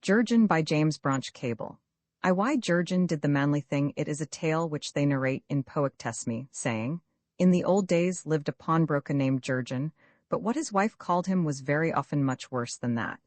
Jurgen by James Branch Cabell. I why Jurgen did the manly thing. It is a tale which they narrate in Poetesme, saying, in the old days lived a pawnbroker named Jurgen, but what his wife called him was very often much worse than that.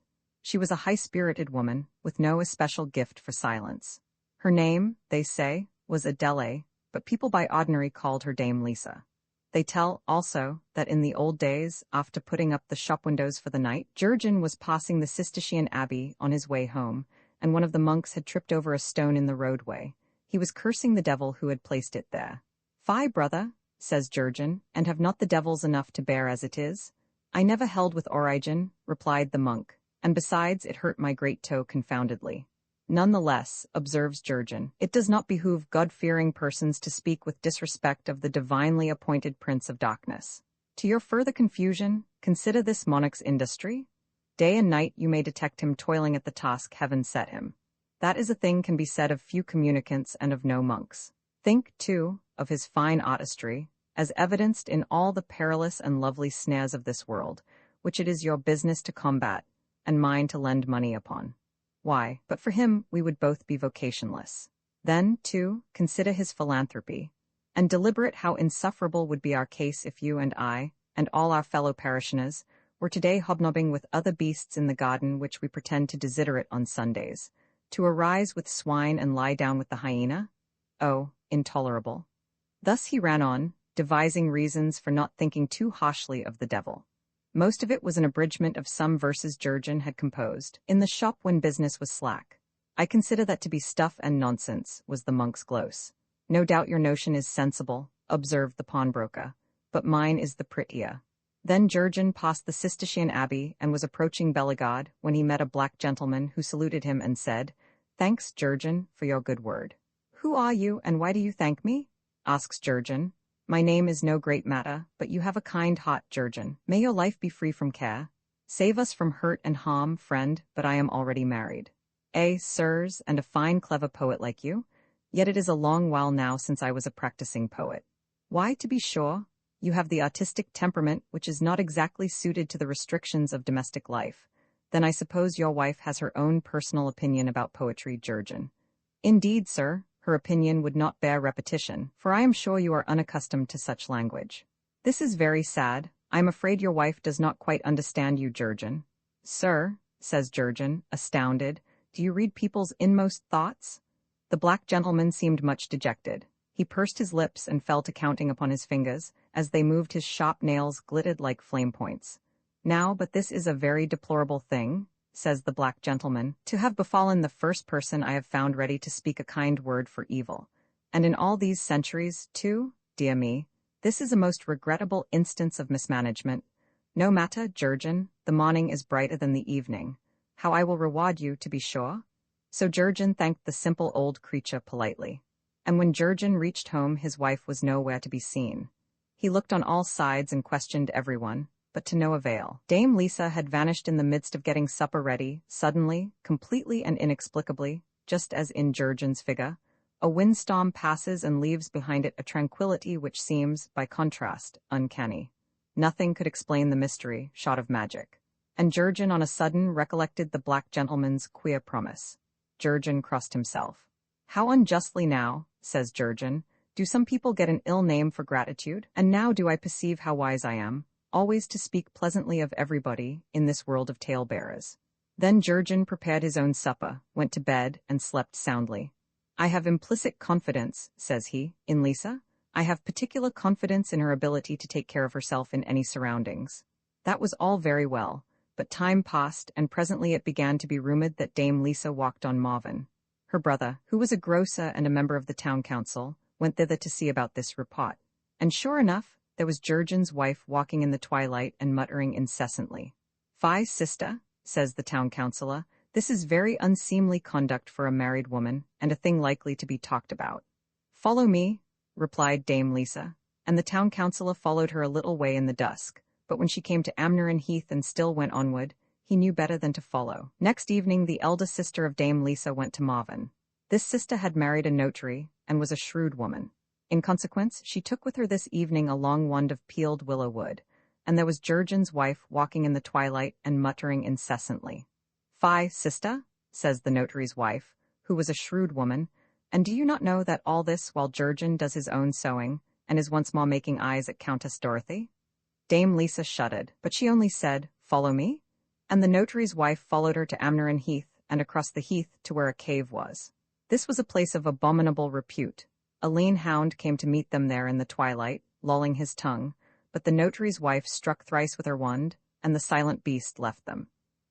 She was a high-spirited woman, with no especial gift for silence. Her name, they say, was Adele, but people by ordinary called her Dame Lisa. They tell, also, that in the old days, after putting up the shop windows for the night, Jurgen was passing the Cistercian abbey on his way home, and one of the monks had tripped over a stone in the roadway. He was cursing the devil who had placed it there. "Fie, brother," says Jurgen, "and have not the devils enough to bear as it is?" "I never held with Origen," replied the monk, "and besides it hurt my great toe confoundedly." Nonetheless, observes Jurgen, it does not behoove God-fearing persons to speak with disrespect of the divinely appointed Prince of Darkness. To your further confusion, consider this monarch's industry. Day and night you may detect him toiling at the task heaven set him. That is a thing can be said of few communicants and of no monks. Think, too, of his fine artistry, as evidenced in all the perilous and lovely snares of this world, which it is your business to combat, and mine to lend money upon. Why, but for him we would both be vocationless. Then, too, consider his philanthropy, and deliberate how insufferable would be our case if you and I, and all our fellow parishioners, were today hobnobbing with other beasts in the garden which we pretend to desiderate on Sundays, to arise with swine and lie down with the hyena? Oh, intolerable. Thus he ran on, devising reasons for not thinking too harshly of the devil. Most of it was an abridgment of some verses Jurgen had composed, in the shop when business was slack. "I consider that to be stuff and nonsense," was the monk's glose. "No doubt your notion is sensible," observed the pawnbroker, "but mine is the prettier." Then Jurgen passed the Cistercian abbey and was approaching Bellegarde when he met a black gentleman who saluted him and said, "Thanks, Jurgen, for your good word." "Who are you, and why do you thank me?" asks Jurgen. "My name is no great matter, but you have a kind heart, Jurgen. May your life be free from care. Save us from hurt and harm, friend, but I am already married. Sirs, and a fine clever poet like you? Yet it is a long while now since I was a practicing poet. Why, to be sure, you have the artistic temperament which is not exactly suited to the restrictions of domestic life. Then I suppose your wife has her own personal opinion about poetry, Jurgen." "Indeed, sir, her opinion would not bear repetition, for I am sure you are unaccustomed to such language." "This is very sad. I am afraid your wife does not quite understand you, Jurgen." "Sir," says Jurgen, astounded, "do you read people's inmost thoughts?" The black gentleman seemed much dejected. He pursed his lips and fell to counting upon his fingers, as they moved his sharp nails glittered like flame points. "Now, but this is a very deplorable thing," says the black gentleman, "to have befallen the first person I have found ready to speak a kind word for evil. And in all these centuries, too, dear me, this is a most regrettable instance of mismanagement. No matter, Jurgen, the morning is brighter than the evening. How I will reward you, to be sure." So Jurgen thanked the simple old creature politely. And when Jurgen reached home, his wife was nowhere to be seen. He looked on all sides and questioned everyone, but to no avail. Dame Lisa had vanished in the midst of getting supper ready, suddenly, completely and inexplicably, just as in Jurgen's figure. A windstorm passes and leaves behind it a tranquility which seems, by contrast, uncanny. Nothing could explain the mystery, short of magic. And Jurgen on a sudden recollected the black gentleman's queer promise. Jurgen crossed himself. "How unjustly now," says Jurgen, "do some people get an ill name for gratitude? And now do I perceive how wise I am, always to speak pleasantly of everybody in this world of tale-bearers." Then Jurgen prepared his own supper, went to bed, and slept soundly. "I have implicit confidence," says he, "in Lisa. I have particular confidence in her ability to take care of herself in any surroundings." That was all very well, but time passed, and presently it began to be rumored that Dame Lisa walked on Marvin. Her brother, who was a grocer and a member of the town council, went thither to see about this report. And sure enough, there was Jurgen's wife walking in the twilight and muttering incessantly. "Fie, sister," says the town councillor, "this is very unseemly conduct for a married woman, and a thing likely to be talked about." "Follow me," replied Dame Lisa, and the town councillor followed her a little way in the dusk, but when she came to Amnerin Heath and still went onward, he knew better than to follow. Next evening the eldest sister of Dame Lisa went to Marvin. This sister had married a notary, and was a shrewd woman. In consequence, she took with her this evening a long wand of peeled willow wood, and there was Jurgen's wife walking in the twilight and muttering incessantly. "Fie, sister," says the notary's wife, who was a shrewd woman, and do you not know that all this while Jurgen does his own sewing, and is once more making eyes at Countess Dorothy? Dame Lisa shuddered, but she only said, "Follow me?" And the notary's wife followed her to Amnerin Heath, and across the heath to where a cave was. This was a place of abominable repute. A lean hound came to meet them there in the twilight, lolling his tongue, but the notary's wife struck thrice with her wand, and the silent beast left them.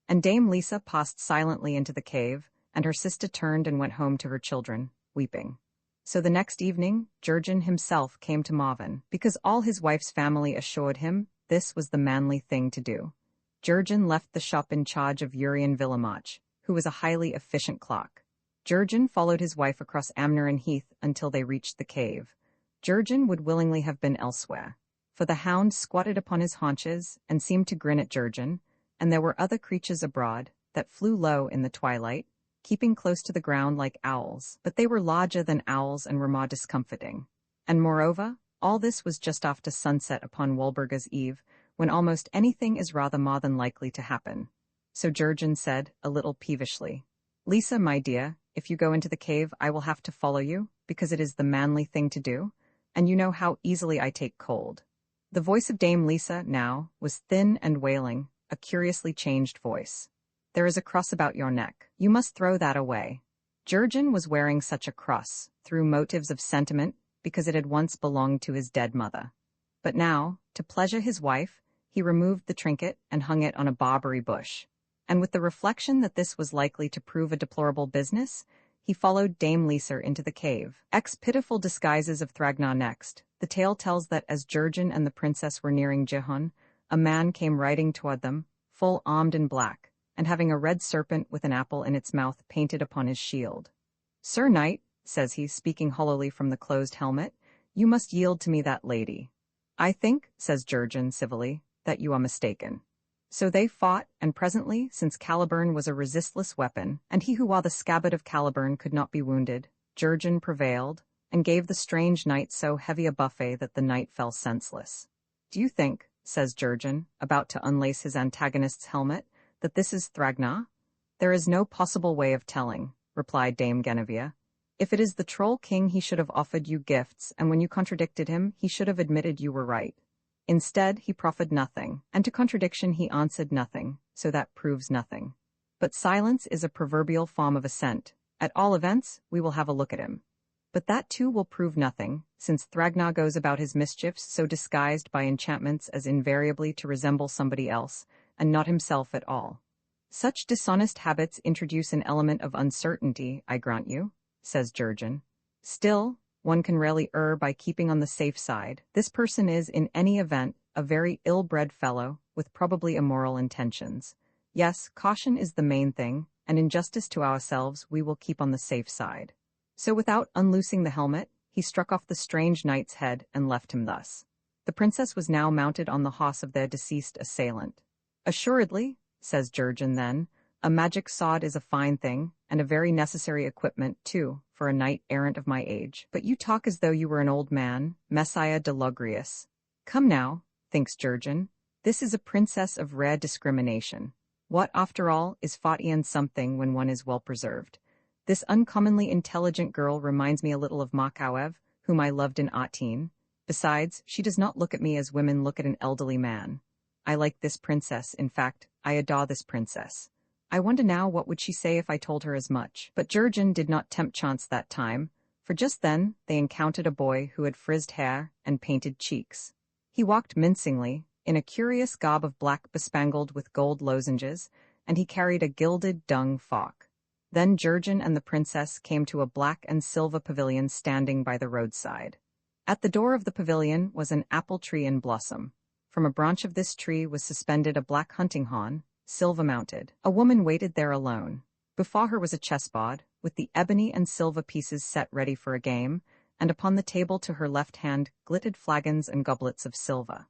And Dame Lisa passed silently into the cave, and her sister turned and went home to her children, weeping. So the next evening, Jurgen himself came to Marvin, because all his wife's family assured him this was the manly thing to do. Jurgen left the shop in charge of Urian Villamach, who was a highly efficient clock. Jurgen followed his wife across Amnerin Heath until they reached the cave. Jurgen would willingly have been elsewhere, for the hound squatted upon his haunches and seemed to grin at Jurgen, and there were other creatures abroad that flew low in the twilight, keeping close to the ground like owls, but they were larger than owls and were more discomfiting. And moreover, all this was just after sunset upon Walburga's Eve, when almost anything is rather more than likely to happen. So Jurgen said, a little peevishly, "Lisa, my dear, if you go into the cave I will have to follow you, because it is the manly thing to do, and you know how easily I take cold." The voice of Dame Lisa, now, was thin and wailing, a curiously changed voice. "There is a cross about your neck. You must throw that away." Jurgen was wearing such a cross, through motives of sentiment, because it had once belonged to his dead mother. But now, to pleasure his wife, he removed the trinket and hung it on a barberry bush. And with the reflection that this was likely to prove a deplorable business, he followed Dame Lisa into the cave. Pitiful disguises of Thragnar next. The tale tells that as Jurgen and the princess were nearing Jehun, a man came riding toward them, full armed in black, and having a red serpent with an apple in its mouth painted upon his shield. "Sir Knight," says he, speaking hollowly from the closed helmet, "you must yield to me that lady." "I think," says Jurgen civilly, "that you are mistaken." So they fought, and presently, since Caliburn was a resistless weapon, and he who wore the scabbard of Caliburn could not be wounded, Jurgen prevailed, and gave the strange knight so heavy a buffet that the knight fell senseless. "Do you think," says Jurgen, about to unlace his antagonist's helmet, "that this is Thragnar?" "There is no possible way of telling," replied Dame Guinevere. "If it is the Troll King he should have offered you gifts, and when you contradicted him he should have admitted you were right. Instead, he proffered nothing, and to contradiction he answered nothing, so that proves nothing. But silence is a proverbial form of assent. At all events, we will have a look at him. But that too will prove nothing, since Thragnar goes about his mischiefs so disguised by enchantments as invariably to resemble somebody else, and not himself at all. Such dishonest habits introduce an element of uncertainty, I grant you," says Jurgen. "Still, one can rarely err by keeping on the safe side. This person is, in any event, a very ill-bred fellow, with probably immoral intentions. Yes, caution is the main thing, and in justice to ourselves we will keep on the safe side." So without unloosing the helmet, he struck off the strange knight's head and left him thus. The princess was now mounted on the horse of their deceased assailant. "Assuredly," says Jurgen then, "a magic sword is a fine thing, and a very necessary equipment, too, for a knight-errant of my age. But you talk as though you were an old man, Messiah de Logrius. Come now," thinks Jurgen, "this is a princess of rare discrimination. What, after all, is Fatian something when one is well preserved? This uncommonly intelligent girl reminds me a little of Makawev, whom I loved in Atin. Besides, she does not look at me as women look at an elderly man. I like this princess, in fact, I adore this princess. I wonder now what would she say if I told her as much." But Jurgen did not tempt chance that time, for just then they encountered a boy who had frizzed hair and painted cheeks. He walked mincingly, in a curious garb of black bespangled with gold lozenges, and he carried a gilded dung fork. Then Jurgen and the princess came to a black and silver pavilion standing by the roadside. At the door of the pavilion was an apple tree in blossom. From a branch of this tree was suspended a black hunting horn, silver-mounted. A woman waited there alone. Before her was a chessboard, with the ebony and silver pieces set ready for a game, and upon the table to her left hand glittered flagons and goblets of silver.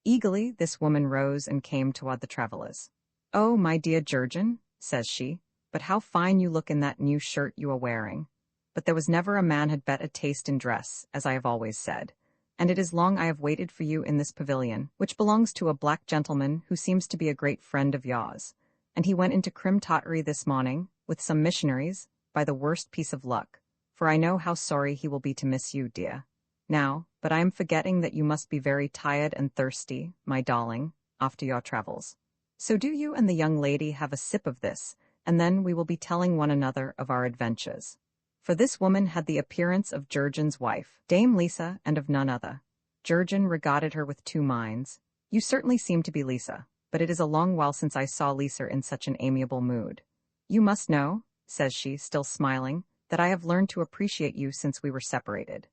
Eagerly this woman rose and came toward the travelers. "Oh, my dear Jurgen," says she, "but how fine you look in that new shirt you are wearing. But there was never a man had better taste in dress, as I have always said. And it is long I have waited for you in this pavilion, which belongs to a black gentleman who seems to be a great friend of yours. And he went into Crim Tottery this morning, with some missionaries, by the worst piece of luck, for I know how sorry he will be to miss you, dear. Now, but I am forgetting that you must be very tired and thirsty, my darling, after your travels. So do you and the young lady have a sip of this, and then we will be telling one another of our adventures. For this woman had the appearance of Jurgen's wife, Dame Lisa, and of none other. Jurgen regarded her with two minds. You certainly seem to be Lisa, but it is a long while since I saw Lisa in such an amiable mood. You must know, says she, still smiling, that I have learned to appreciate you since we were separated.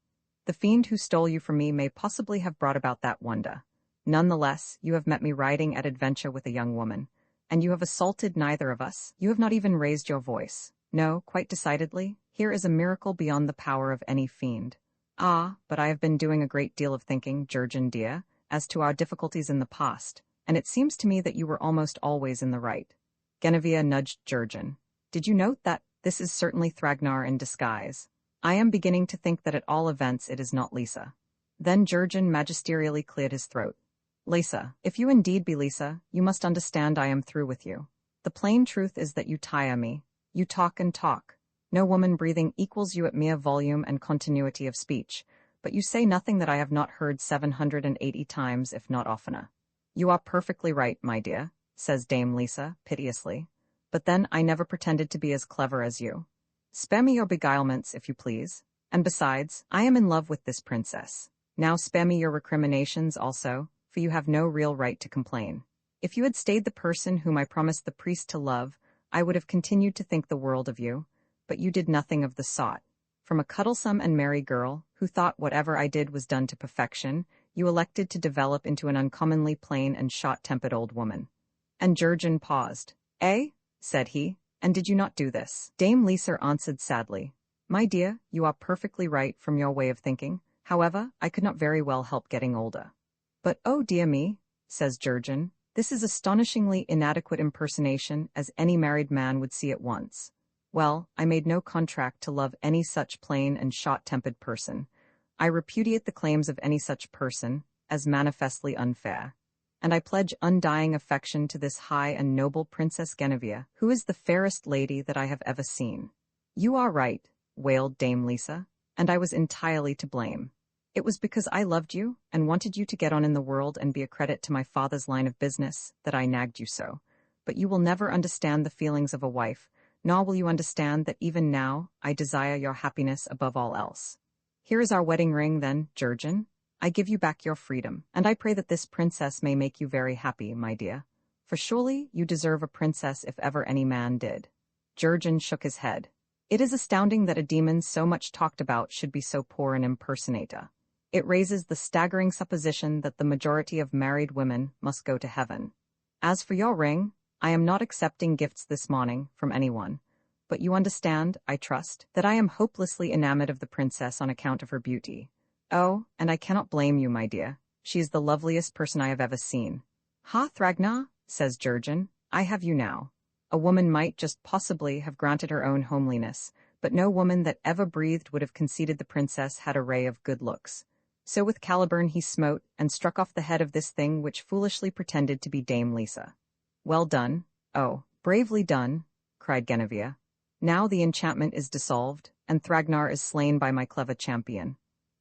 The fiend who stole you from me may possibly have brought about that wonder. None the less, you have met me riding at adventure with a young woman, and you have assaulted neither of us. You have not even raised your voice. No, quite decidedly, here is a miracle beyond the power of any fiend. Ah, but I have been doing a great deal of thinking, Jurgen dear, as to our difficulties in the past, and it seems to me that you were almost always in the right. Genevieve nudged Jurgen. Did you note that? This is certainly Thragnar in disguise. I am beginning to think that at all events it is not Lisa. Then Jurgen magisterially cleared his throat. Lisa, if you indeed be Lisa, you must understand I am through with you. The plain truth is that you tire me. You talk and talk. No woman breathing equals you at mere volume and continuity of speech, but you say nothing that I have not heard 780 times, if not oftener. You are perfectly right, my dear, says Dame Lisa, piteously. But then I never pretended to be as clever as you. Spare me your beguilements, if you please. And besides, I am in love with this princess. Now spare me your recriminations also, for you have no real right to complain. If you had stayed the person whom I promised the priest to love, I would have continued to think the world of you, but you did nothing of the sort. From a cuddlesome and merry girl, who thought whatever I did was done to perfection, you elected to develop into an uncommonly plain and short-tempered old woman. And Jurgen paused. Eh? Said he. And did you not do this? Dame Lisa answered sadly. My dear, you are perfectly right from your way of thinking. However, I could not very well help getting older. But oh dear me, says Jurgen, this is astonishingly inadequate impersonation, as any married man would see at once. Well, I made no contract to love any such plain and short-tempered person. I repudiate the claims of any such person, as manifestly unfair. And I pledge undying affection to this high and noble Princess Genevieve, who is the fairest lady that I have ever seen. You are right, wailed Dame Lisa, and I was entirely to blame. It was because I loved you, and wanted you to get on in the world and be a credit to my father's line of business, that I nagged you so. But you will never understand the feelings of a wife, nor will you understand that even now I desire your happiness above all else. Here is our wedding ring, then, Jurgen. I give you back your freedom, and I pray that this princess may make you very happy, my dear. For surely you deserve a princess if ever any man did. Jurgen shook his head. It is astounding that a demon so much talked about should be so poor an impersonator. It raises the staggering supposition that the majority of married women must go to heaven. As for your ring, I am not accepting gifts this morning from anyone, but you understand, I trust, that I am hopelessly enamored of the princess on account of her beauty. Oh, and I cannot blame you, my dear. She is the loveliest person I have ever seen. Ha, Thragnar, says Jurgen, I have you now. A woman might just possibly have granted her own homeliness, but no woman that ever breathed would have conceded the princess had a ray of good looks. So with Caliburn he smote, and struck off the head of this thing which foolishly pretended to be Dame Lisa. Well done, oh, bravely done, cried Genevieve. Now the enchantment is dissolved, and Thragnar is slain by my clever champion.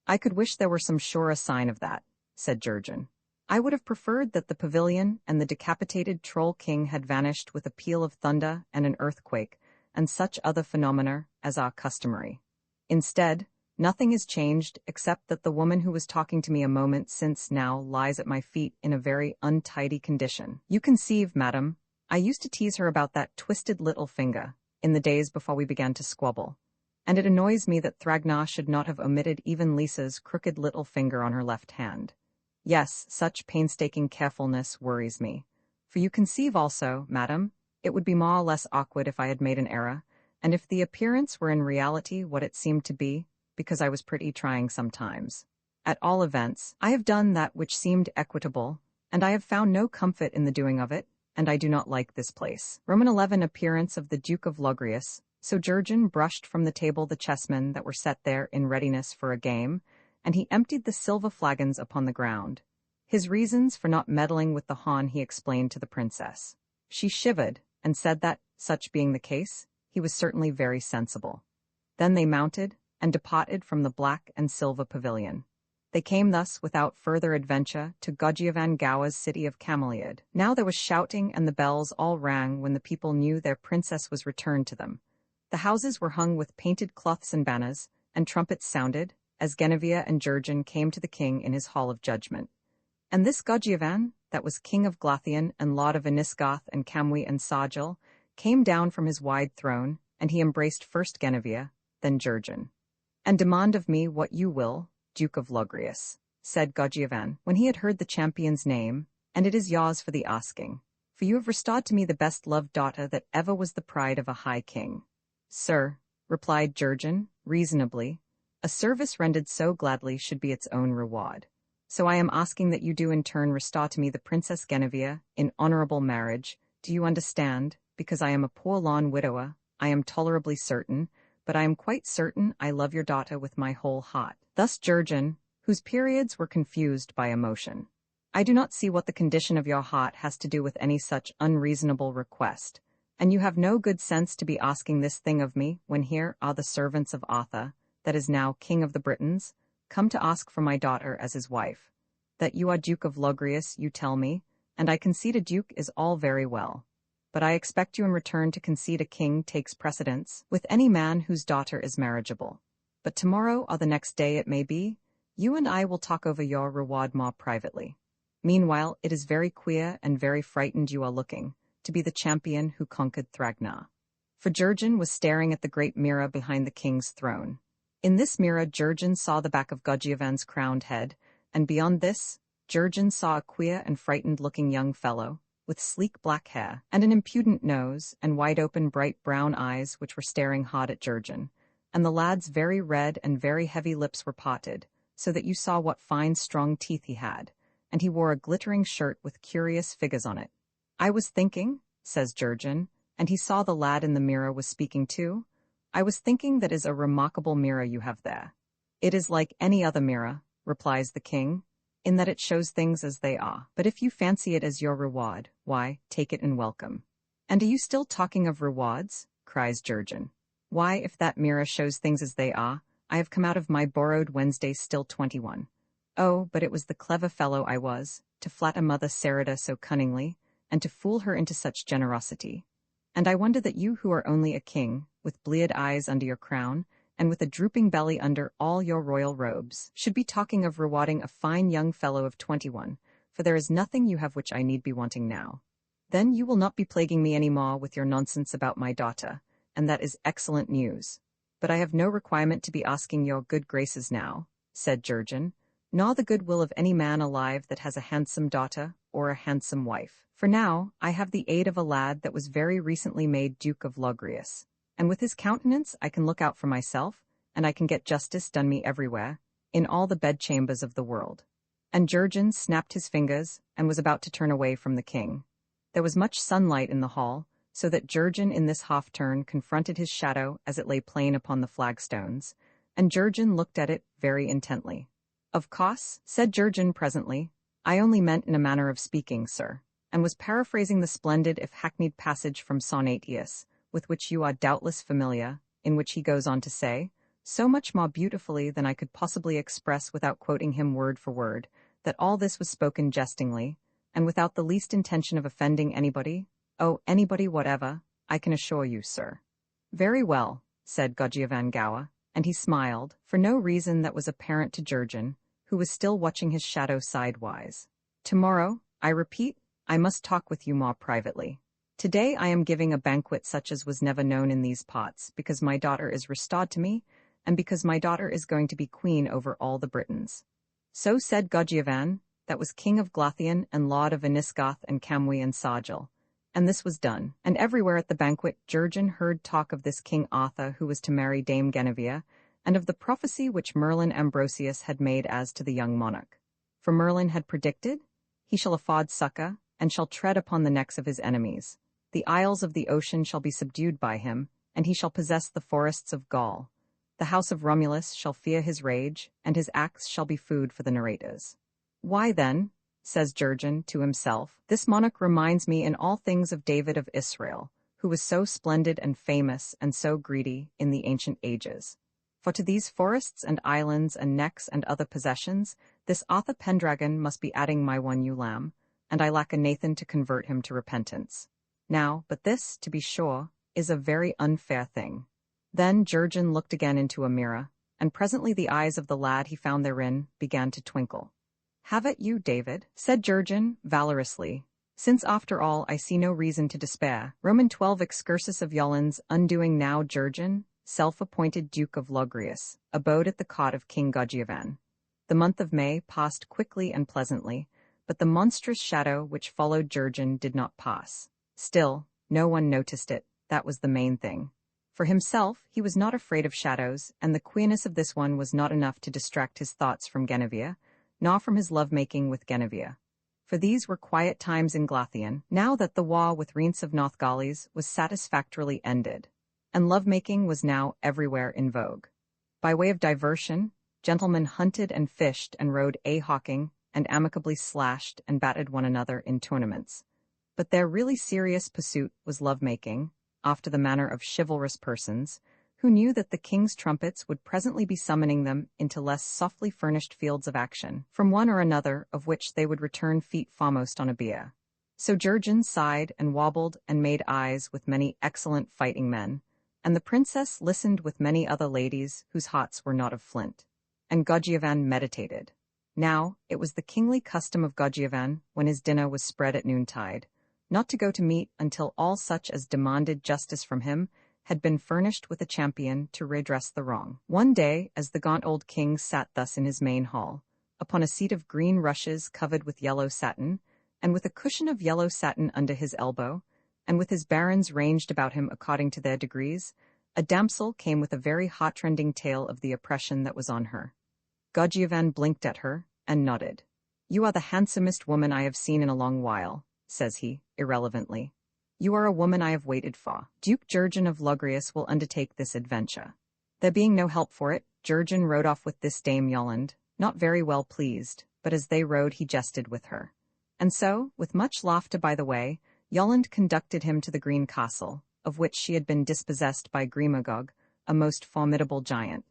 I could wish there were some surer sign of that, said Jurgen. I would have preferred that the pavilion and the decapitated troll king had vanished with a peal of thunder and an earthquake, and such other phenomena as are customary. Instead, nothing is changed except that the woman who was talking to me a moment since now lies at my feet in a very untidy condition. You conceive, madam, I used to tease her about that twisted little finger, in the days before we began to squabble. And it annoys me that Thragnar should not have omitted even Lisa's crooked little finger on her left hand. Yes, such painstaking carefulness worries me. For you conceive also, madam, it would be more or less awkward if I had made an error, and if the appearance were in reality what it seemed to be, because I was pretty trying sometimes. At all events, I have done that which seemed equitable, and I have found no comfort in the doing of it, and I do not like this place. Roman 11 appearance of the Duke of Logrius. So Jurgen brushed from the table the chessmen that were set there in readiness for a game, and he emptied the silver flagons upon the ground. His reasons for not meddling with the Han he explained to the princess. She shivered, and said that, such being the case, he was certainly very sensible. Then they mounted, and departed from the black and silver pavilion. They came thus, without further adventure, to Godjevan Gowa's city of Cameliad. Now there was shouting, and the bells all rang when the people knew their princess was returned to them. The houses were hung with painted cloths and banners, and trumpets sounded, as Guinevere and Jurgen came to the king in his hall of judgment. And this Godjevan, that was king of Glothian and lord of Inisgoth and Camwy and Sargil, came down from his wide throne, and he embraced first Guinevere, then Jurgen. And demand of me what you will, Duke of Logrius, said Godjevan, when he had heard the champion's name, and it is yours for the asking, for you have restored to me the best-loved daughter that ever was the pride of a high king. Sir, replied Jurgen, reasonably, a service rendered so gladly should be its own reward. So I am asking that you do in turn restore to me the Princess Guinevere, in honorable marriage. Do you understand? Because I am a poor lone widower, I am tolerably certain, but I am quite certain I love your daughter with my whole heart. Thus Jurgen, whose periods were confused by emotion. I do not see what the condition of your heart has to do with any such unreasonable request, and you have no good sense to be asking this thing of me, when here are the servants of Arthur, that is now King of the Britons, come to ask for my daughter as his wife. That you are Duke of Logrius, you tell me, and I concede a duke is all very well. But I expect you in return to concede a king takes precedence with any man whose daughter is marriageable. But tomorrow or the next day it may be, you and I will talk over your reward more privately. Meanwhile, it is very queer and very frightened you are looking, to be the champion who conquered Thragna. For Jurgen was staring at the great mirror behind the king's throne. In this mirror Jurgen saw the back of Godjevan's crowned head, and beyond this, Jurgen saw a queer and frightened-looking young fellow, with sleek black hair, and an impudent nose, and wide-open bright brown eyes which were staring hard at Jurgen, and the lad's very red and very heavy lips were parted, so that you saw what fine strong teeth he had, and he wore a glittering shirt with curious figures on it. I was thinking, says Jurgen, and he saw the lad in the mirror was speaking too, I was thinking that is a remarkable mirror you have there. It is like any other mirror, replies the king, in that it shows things as they are. But if you fancy it as your reward, why, take it and welcome. And are you still talking of rewards? Cries Jurgen. Why, if that mirror shows things as they are, I have come out of my borrowed Wednesday still 21. Oh, but it was the clever fellow I was, to flatter Mother Sarada so cunningly, and to fool her into such generosity. And I wonder that you who are only a king, with bleared eyes under your crown, and with a drooping belly under all your royal robes, should be talking of rewarding a fine young fellow of 21, for there is nothing you have which I need be wanting now. Then you will not be plaguing me any more with your nonsense about my daughter, and that is excellent news. But I have no requirement to be asking your good graces now, said Jurgen, nor the good will of any man alive that has a handsome daughter or a handsome wife. For now I have the aid of a lad that was very recently made Duke of Logrius, and with his countenance I can look out for myself, and I can get justice done me everywhere, in all the bedchambers of the world. And Jurgen snapped his fingers, and was about to turn away from the king. There was much sunlight in the hall, so that Jurgen in this half-turn confronted his shadow as it lay plain upon the flagstones, and Jurgen looked at it very intently. Of course, said Jurgen presently, I only meant in a manner of speaking, sir, and was paraphrasing the splendid if hackneyed passage from Sonatius, with which you are doubtless familiar, in which he goes on to say, so much more beautifully than I could possibly express without quoting him word for word, that all this was spoken jestingly, and without the least intention of offending anybody, oh, anybody whatever, I can assure you, sir. Very well, said Godjevan Gowa, and he smiled, for no reason that was apparent to Jurgen, who was still watching his shadow sidewise. Tomorrow, I repeat, I must talk with you more privately. Today I am giving a banquet such as was never known in these parts, because my daughter is restored to me, and because my daughter is going to be queen over all the Britons. So said Godjevan, that was king of Glothian and lord of Inisgoth and Camwy and Sargil. And this was done, and everywhere at the banquet Jurgen heard talk of this King Arthur who was to marry Dame Guinevere, and of the prophecy which Merlin Ambrosius had made as to the young monarch. For Merlin had predicted, he shall afford succor, and shall tread upon the necks of his enemies. The isles of the ocean shall be subdued by him, and he shall possess the forests of Gaul. The house of Romulus shall fear his rage, and his axe shall be food for the narrators. Why then, says Jurgen to himself, this monarch reminds me in all things of David of Israel, who was so splendid and famous and so greedy in the ancient ages. For to these forests and islands and necks and other possessions, this Arthur Pendragon must be adding my one ewe lamb, and I lack a Nathan to convert him to repentance. Now, but this, to be sure, is a very unfair thing. Then Jurgen looked again into a mirror, and presently the eyes of the lad he found therein began to twinkle. "Have at you, David," said Jurgen, valorously, "since after all I see no reason to despair." Roman 12 excursus of Yolland's undoing. Now Jurgen, self-appointed Duke of Logrius, abode at the cot of King Godgiavan. The month of May passed quickly and pleasantly, but the monstrous shadow which followed Jurgen did not pass. Still, no one noticed it, that was the main thing. For himself, he was not afraid of shadows, and the queerness of this one was not enough to distract his thoughts from Guinevere, nor from his love-making with Guinevere. For these were quiet times in Glathian, now that the war with Rheims of Northgales was satisfactorily ended, and love-making was now everywhere in vogue. By way of diversion, gentlemen hunted and fished and rode a-hawking, and amicably slashed and batted one another in tournaments. But their really serious pursuit was love-making, after the manner of chivalrous persons, who knew that the king's trumpets would presently be summoning them into less softly furnished fields of action, from one or another of which they would return feet foremost on a bier. So Jurgen sighed and wobbled and made eyes with many excellent fighting men, and the princess listened with many other ladies whose hearts were not of flint. And Godgiavan meditated. Now, it was the kingly custom of Godgiavan, when his dinner was spread at noontide, not to go to meat until all such as demanded justice from him had been furnished with a champion to redress the wrong. One day, as the gaunt old king sat thus in his main hall, upon a seat of green rushes covered with yellow satin, and with a cushion of yellow satin under his elbow, and with his barons ranged about him according to their degrees, a damsel came with a very heart-rending tale of the oppression that was on her. Godgiavan blinked at her, and nodded. "You are the handsomest woman I have seen in a long while," says he, irrelevantly. "You are a woman I have waited for. Duke Jurgen of Logrius will undertake this adventure." There being no help for it, Jurgen rode off with this Dame Yolland, not very well pleased, but as they rode he jested with her. And so, with much laughter by the way, Yolland conducted him to the green castle, of which she had been dispossessed by Grimagog, a most formidable giant.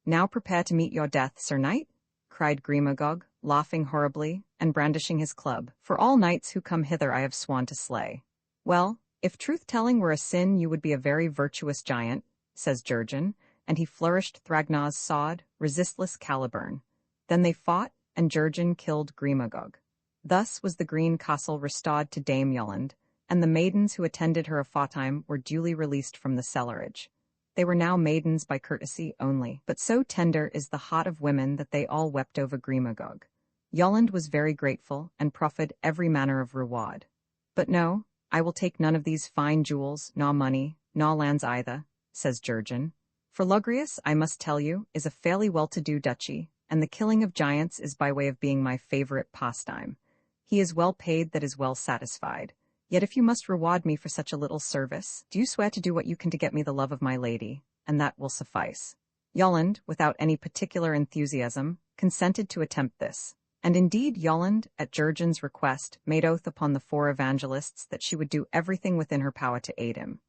"Now prepare to meet your death, Sir Knight," cried Grimagog, laughing horribly, and brandishing his club. "For all knights who come hither I have sworn to slay." "Well, if truth-telling were a sin you would be a very virtuous giant," says Jurgen, and he flourished Thragnar's sword, resistless Caliburn. Then they fought, and Jurgen killed Grimagog. Thus was the green castle restored to Dame Yolland, and the maidens who attended her aforetime were duly released from the cellarage. They were now maidens by courtesy only, but so tender is the heart of women that they all wept over Grimagog. Yolland was very grateful, and proffered every manner of reward. "But no, I will take none of these fine jewels, nor money, nor lands either," says Jurgen. "For Logrius, I must tell you, is a fairly well-to-do duchy, and the killing of giants is by way of being my favorite pastime. He is well paid that is well satisfied. Yet if you must reward me for such a little service, do you swear to do what you can to get me the love of my lady, and that will suffice." Yolland, without any particular enthusiasm, consented to attempt this. And indeed Yolland, at Jurgen's request, made oath upon the 4 evangelists that she would do everything within her power to aid him.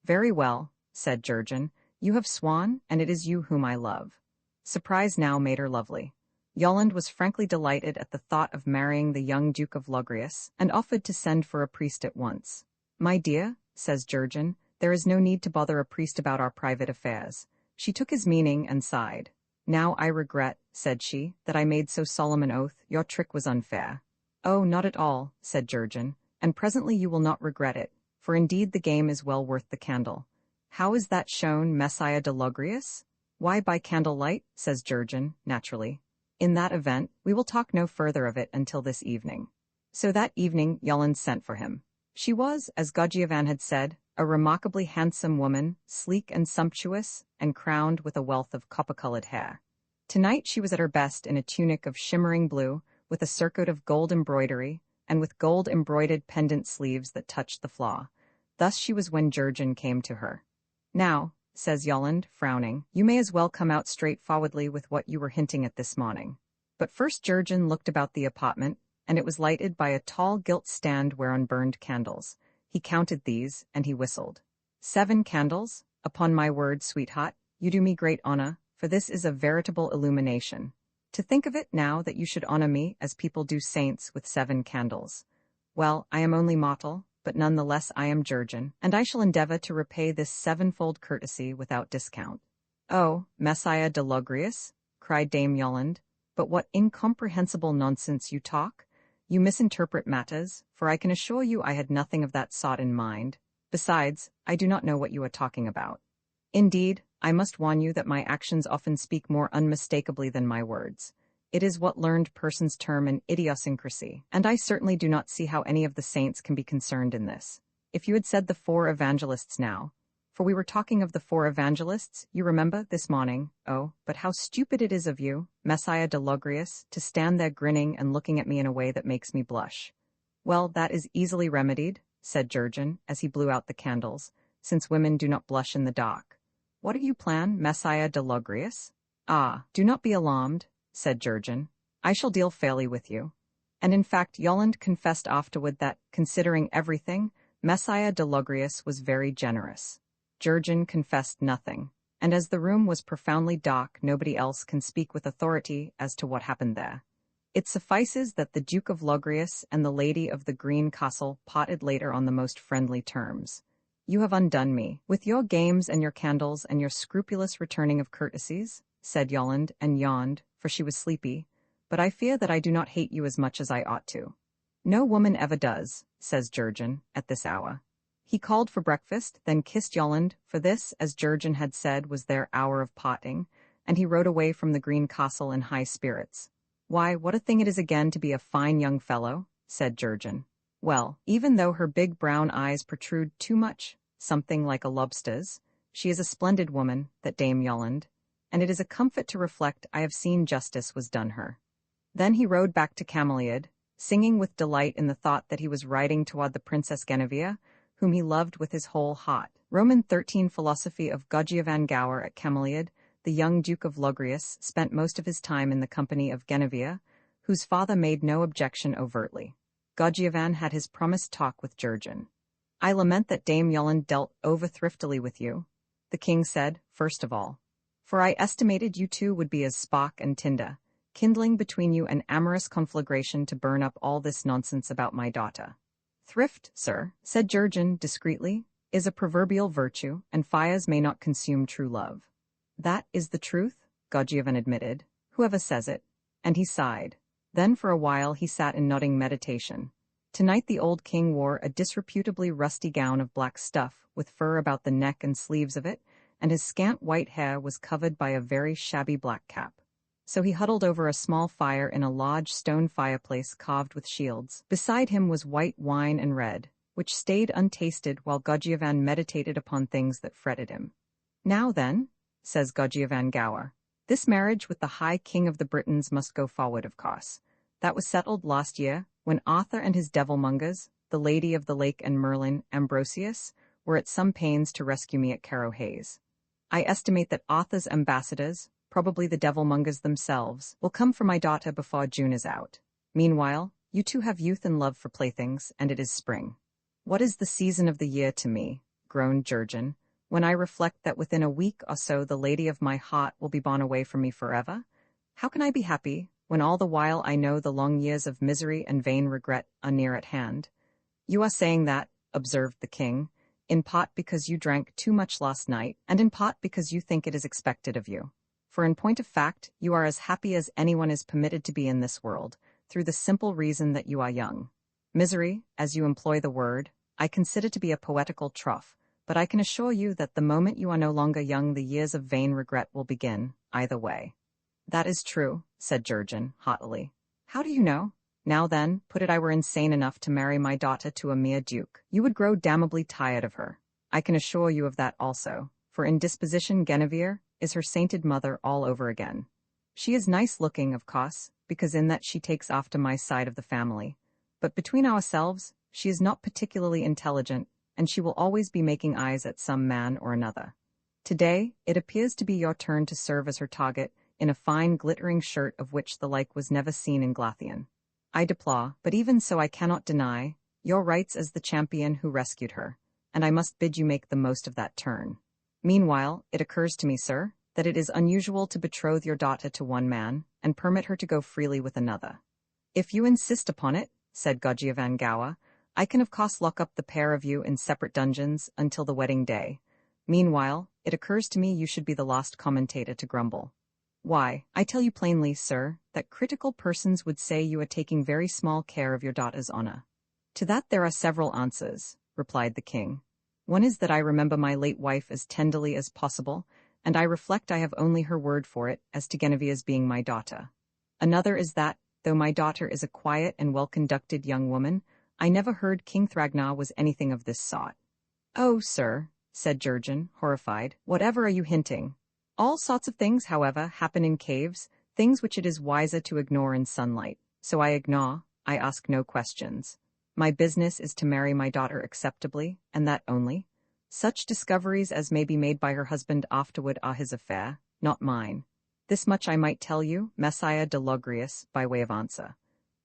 "Very well," said Jurgen, "you have sworn, and it is you whom I love." Surprise now made her lovely. Yolland was frankly delighted at the thought of marrying the young Duke of Logrius, and offered to send for a priest at once. "My dear," says Jurgen, "there is no need to bother a priest about our private affairs." She took his meaning and sighed. "Now I regret," said she, "that I made so solemn an oath. Your trick was unfair." "Oh, not at all," said Jurgen, "and presently you will not regret it, for indeed the game is well worth the candle." "How is that shown, Messiah de Logrius?" "Why, by candlelight," says Jurgen, naturally. "In that event, we will talk no further of it until this evening." So that evening Yolland sent for him. She was, as Godgiavan had said, a remarkably handsome woman, sleek and sumptuous, and crowned with a wealth of copper-colored hair. Tonight she was at her best in a tunic of shimmering blue, with a surcoat of gold embroidery, and with gold-embroidered pendant sleeves that touched the floor. Thus she was when Jurgen came to her. "Now," says Yolland, frowning, "you may as well come out straightforwardly with what you were hinting at this morning." But first Jurgen looked about the apartment, and it was lighted by a tall gilt stand whereon burned candles. He counted these, and he whistled. 7 candles? Upon my word, sweetheart, you do me great honor, for this is a veritable illumination. To think of it now that you should honor me as people do saints with 7 candles. Well, I am only mortal, but none the less I am Jurgen, and I shall endeavor to repay this 7-fold courtesy without discount. Oh, Messiah de Logrius, cried Dame Yolande, but what incomprehensible nonsense you talk! You misinterpret matters, for I can assure you I had nothing of that sort in mind. Besides, I do not know what you are talking about. Indeed, I must warn you that my actions often speak more unmistakably than my words. It is what learned persons term an idiosyncrasy, and I certainly do not see how any of the saints can be concerned in this. If you had said the 4 evangelists now, for we were talking of the 4 evangelists, you remember, this morning. Oh, but how stupid it is of you, Messiah de Logrius, to stand there grinning and looking at me in a way that makes me blush. Well, that is easily remedied, said Jurgen, as he blew out the candles, since women do not blush in the dark. What do you plan, Messiah de Logrius? Ah, do not be alarmed, said Jurgen. I shall deal fairly with you. And in fact, Yolande confessed afterward that, considering everything, Messiah de Logrius was very generous. Jurgen confessed nothing, and as the room was profoundly dark, nobody else can speak with authority as to what happened there. It suffices that the Duke of Logrius and the Lady of the Green Castle parted later on the most friendly terms. You have undone me, with your games and your candles and your scrupulous returning of courtesies, said Yolande, and yawned, for she was sleepy, but I fear that I do not hate you as much as I ought to. No woman ever does, says Jurgen, at this hour. He called for breakfast, then kissed Yolande, for this, as Jurgen had said, was their hour of parting, and he rode away from the Green Castle in high spirits. Why, what a thing it is again to be a fine young fellow, said Jurgen. Well, even though her big brown eyes protrude too much, something like a lobster's, she is a splendid woman, that Dame Yolande, and it is a comfort to reflect I have seen justice was done her. Then he rode back to Cameliad, singing with delight in the thought that he was riding toward the Princess Genevieve, whom he loved with his whole heart. Roman 13 Philosophy of Jurgen Gower at Cameliad, the young Duke of Logrius spent most of his time in the company of Genevieve, whose father made no objection overtly. Jurgen had his promised talk with Jurgen. I lament that Dame Yolande dealt over-thriftily with you, the king said, first of all. For I estimated you two would be as spark and tinder, kindling between you an amorous conflagration to burn up all this nonsense about my daughter. Thrift, sir, said Jurgen discreetly, is a proverbial virtue, and fires may not consume true love. That is the truth, Jurgen admitted, whoever says it, and he sighed. Then for a while he sat in nodding meditation. Tonight the old king wore a disreputably rusty gown of black stuff, with fur about the neck and sleeves of it, and his scant white hair was covered by a very shabby black cap. So he huddled over a small fire in a large stone fireplace carved with shields. Beside him was white wine and red, which stayed untasted while Jurgen meditated upon things that fretted him. Now then, says Jurgen Gower, this marriage with the High King of the Britons must go forward, of course. That was settled last year, when Arthur and his devilmongers, the Lady of the Lake and Merlin, Ambrosius, were at some pains to rescue me at Carrow Hayes. I estimate that Arthur's ambassadors, probably the devilmongers themselves, will come for my daughter before June is out. Meanwhile, you two have youth and love for playthings, and it is spring. What is the season of the year to me, groaned Jurgen, when I reflect that within a week or so the lady of my heart will be borne away from me forever? How can I be happy, when all the while I know the long years of misery and vain regret are near at hand? You are saying that, observed the king, in part because you drank too much last night, and in part because you think it is expected of you. For in point of fact, you are as happy as anyone is permitted to be in this world, through the simple reason that you are young. Misery, as you employ the word, I consider to be a poetical trough, but I can assure you that the moment you are no longer young the years of vain regret will begin, either way. That is true, said Jurgen, haughtily. How do you know? Now then, put it I were insane enough to marry my daughter to a mere duke, you would grow damnably tired of her. I can assure you of that also, for in disposition Genevieve is her sainted mother all over again. She is nice-looking, of course, because in that she takes after my side of the family, but between ourselves, she is not particularly intelligent, and she will always be making eyes at some man or another. Today, it appears to be your turn to serve as her target, in a fine glittering shirt of which the like was never seen in Glathian. I deplore, but even so I cannot deny, your rights as the champion who rescued her. and I must bid you make the most of that turn. Meanwhile, it occurs to me, sir, that it is unusual to betroth your daughter to one man, and permit her to go freely with another. If you insist upon it, said Godjiavan Gawa, I can of course lock up the pair of you in separate dungeons until the wedding day. Meanwhile, it occurs to me you should be the last commentator to grumble. Why, I tell you plainly, sir, that critical persons would say you are taking very small care of your daughter's honor. To that there are several answers, replied the king. One is that I remember my late wife as tenderly as possible, and I reflect I have only her word for it as to Genevieve's being my daughter. Another is that, though my daughter is a quiet and well-conducted young woman, I never heard King Thragna was anything of this sort. Oh, sir, said Jurgen, horrified, whatever are you hinting? All sorts of things, however, happen in caves, things which it is wiser to ignore in sunlight. So I ignore, I ask no questions. My business is to marry my daughter acceptably, and that only. Such discoveries as may be made by her husband afterward are his affair, not mine. This much I might tell you, Messiah de Logrius, by way of answer.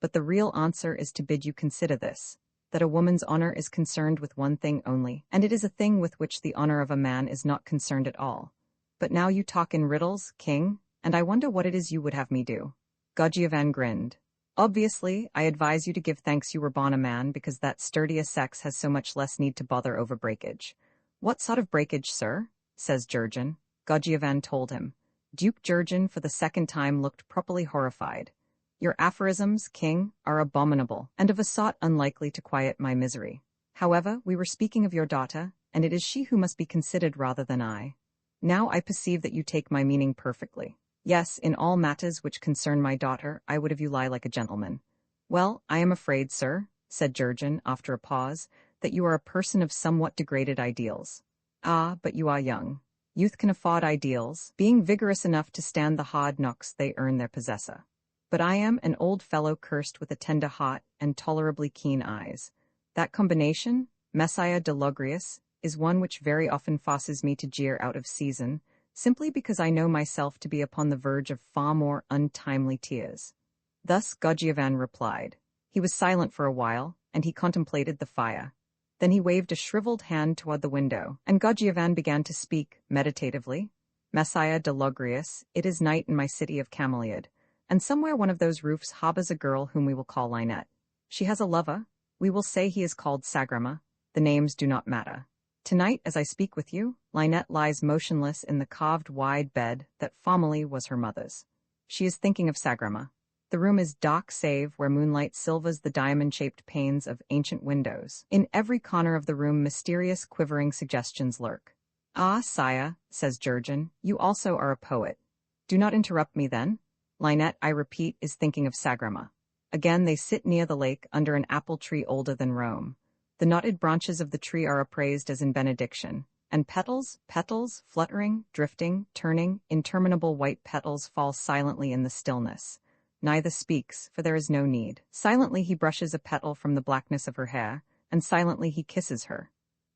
But the real answer is to bid you consider this, that a woman's honor is concerned with one thing only, and it is a thing with which the honor of a man is not concerned at all. But now you talk in riddles, king, and I wonder what it is you would have me do. Godjiavan grinned. Obviously, I advise you to give thanks you were born a man, because that sturdier sex has so much less need to bother over breakage. What sort of breakage, sir? Says Jurgen. Godjiavan told him. Duke Jurgen for the second time looked properly horrified. Your aphorisms, king, are abominable, and of a sort unlikely to quiet my misery. However, we were speaking of your daughter, and it is she who must be considered rather than I. Now I perceive that you take my meaning perfectly. Yes, in all matters which concern my daughter, I would have you lie like a gentleman. Well, I am afraid, sir, said Jurgen, after a pause, that you are a person of somewhat degraded ideals. Ah, but you are young. Youth can afford ideals, being vigorous enough to stand the hard knocks they earn their possessor. But I am an old fellow cursed with a tender heart and tolerably keen eyes. That combination, Messiah de Logrius, is one which very often forces me to jeer out of season, simply because I know myself to be upon the verge of far more untimely tears. Thus Godjiavan replied. He was silent for a while, and he contemplated the fire. Then he waved a shriveled hand toward the window, and Godjiavan began to speak, meditatively. Messiah de Logrius, it is night in my city of Cameliad, and somewhere one of those roofs harbors a girl whom we will call Lynette. She has a lover. We will say he is called Sagrama. The names do not matter. Tonight, as I speak with you, Lynette lies motionless in the carved wide bed that formerly was her mother's. She is thinking of Sagrama. The room is dark save where moonlight silvers the diamond-shaped panes of ancient windows. In every corner of the room mysterious quivering suggestions lurk. Ah, sire, says Jurgen, you also are a poet. Do not interrupt me then. Lynette, I repeat, is thinking of Sagrama. Again they sit near the lake under an apple tree older than Rome. The knotted branches of the tree are upraised as in benediction, and petals, fluttering, drifting, turning, interminable white petals fall silently in the stillness. Neither speaks, for there is no need. Silently he brushes a petal from the blackness of her hair, and silently he kisses her.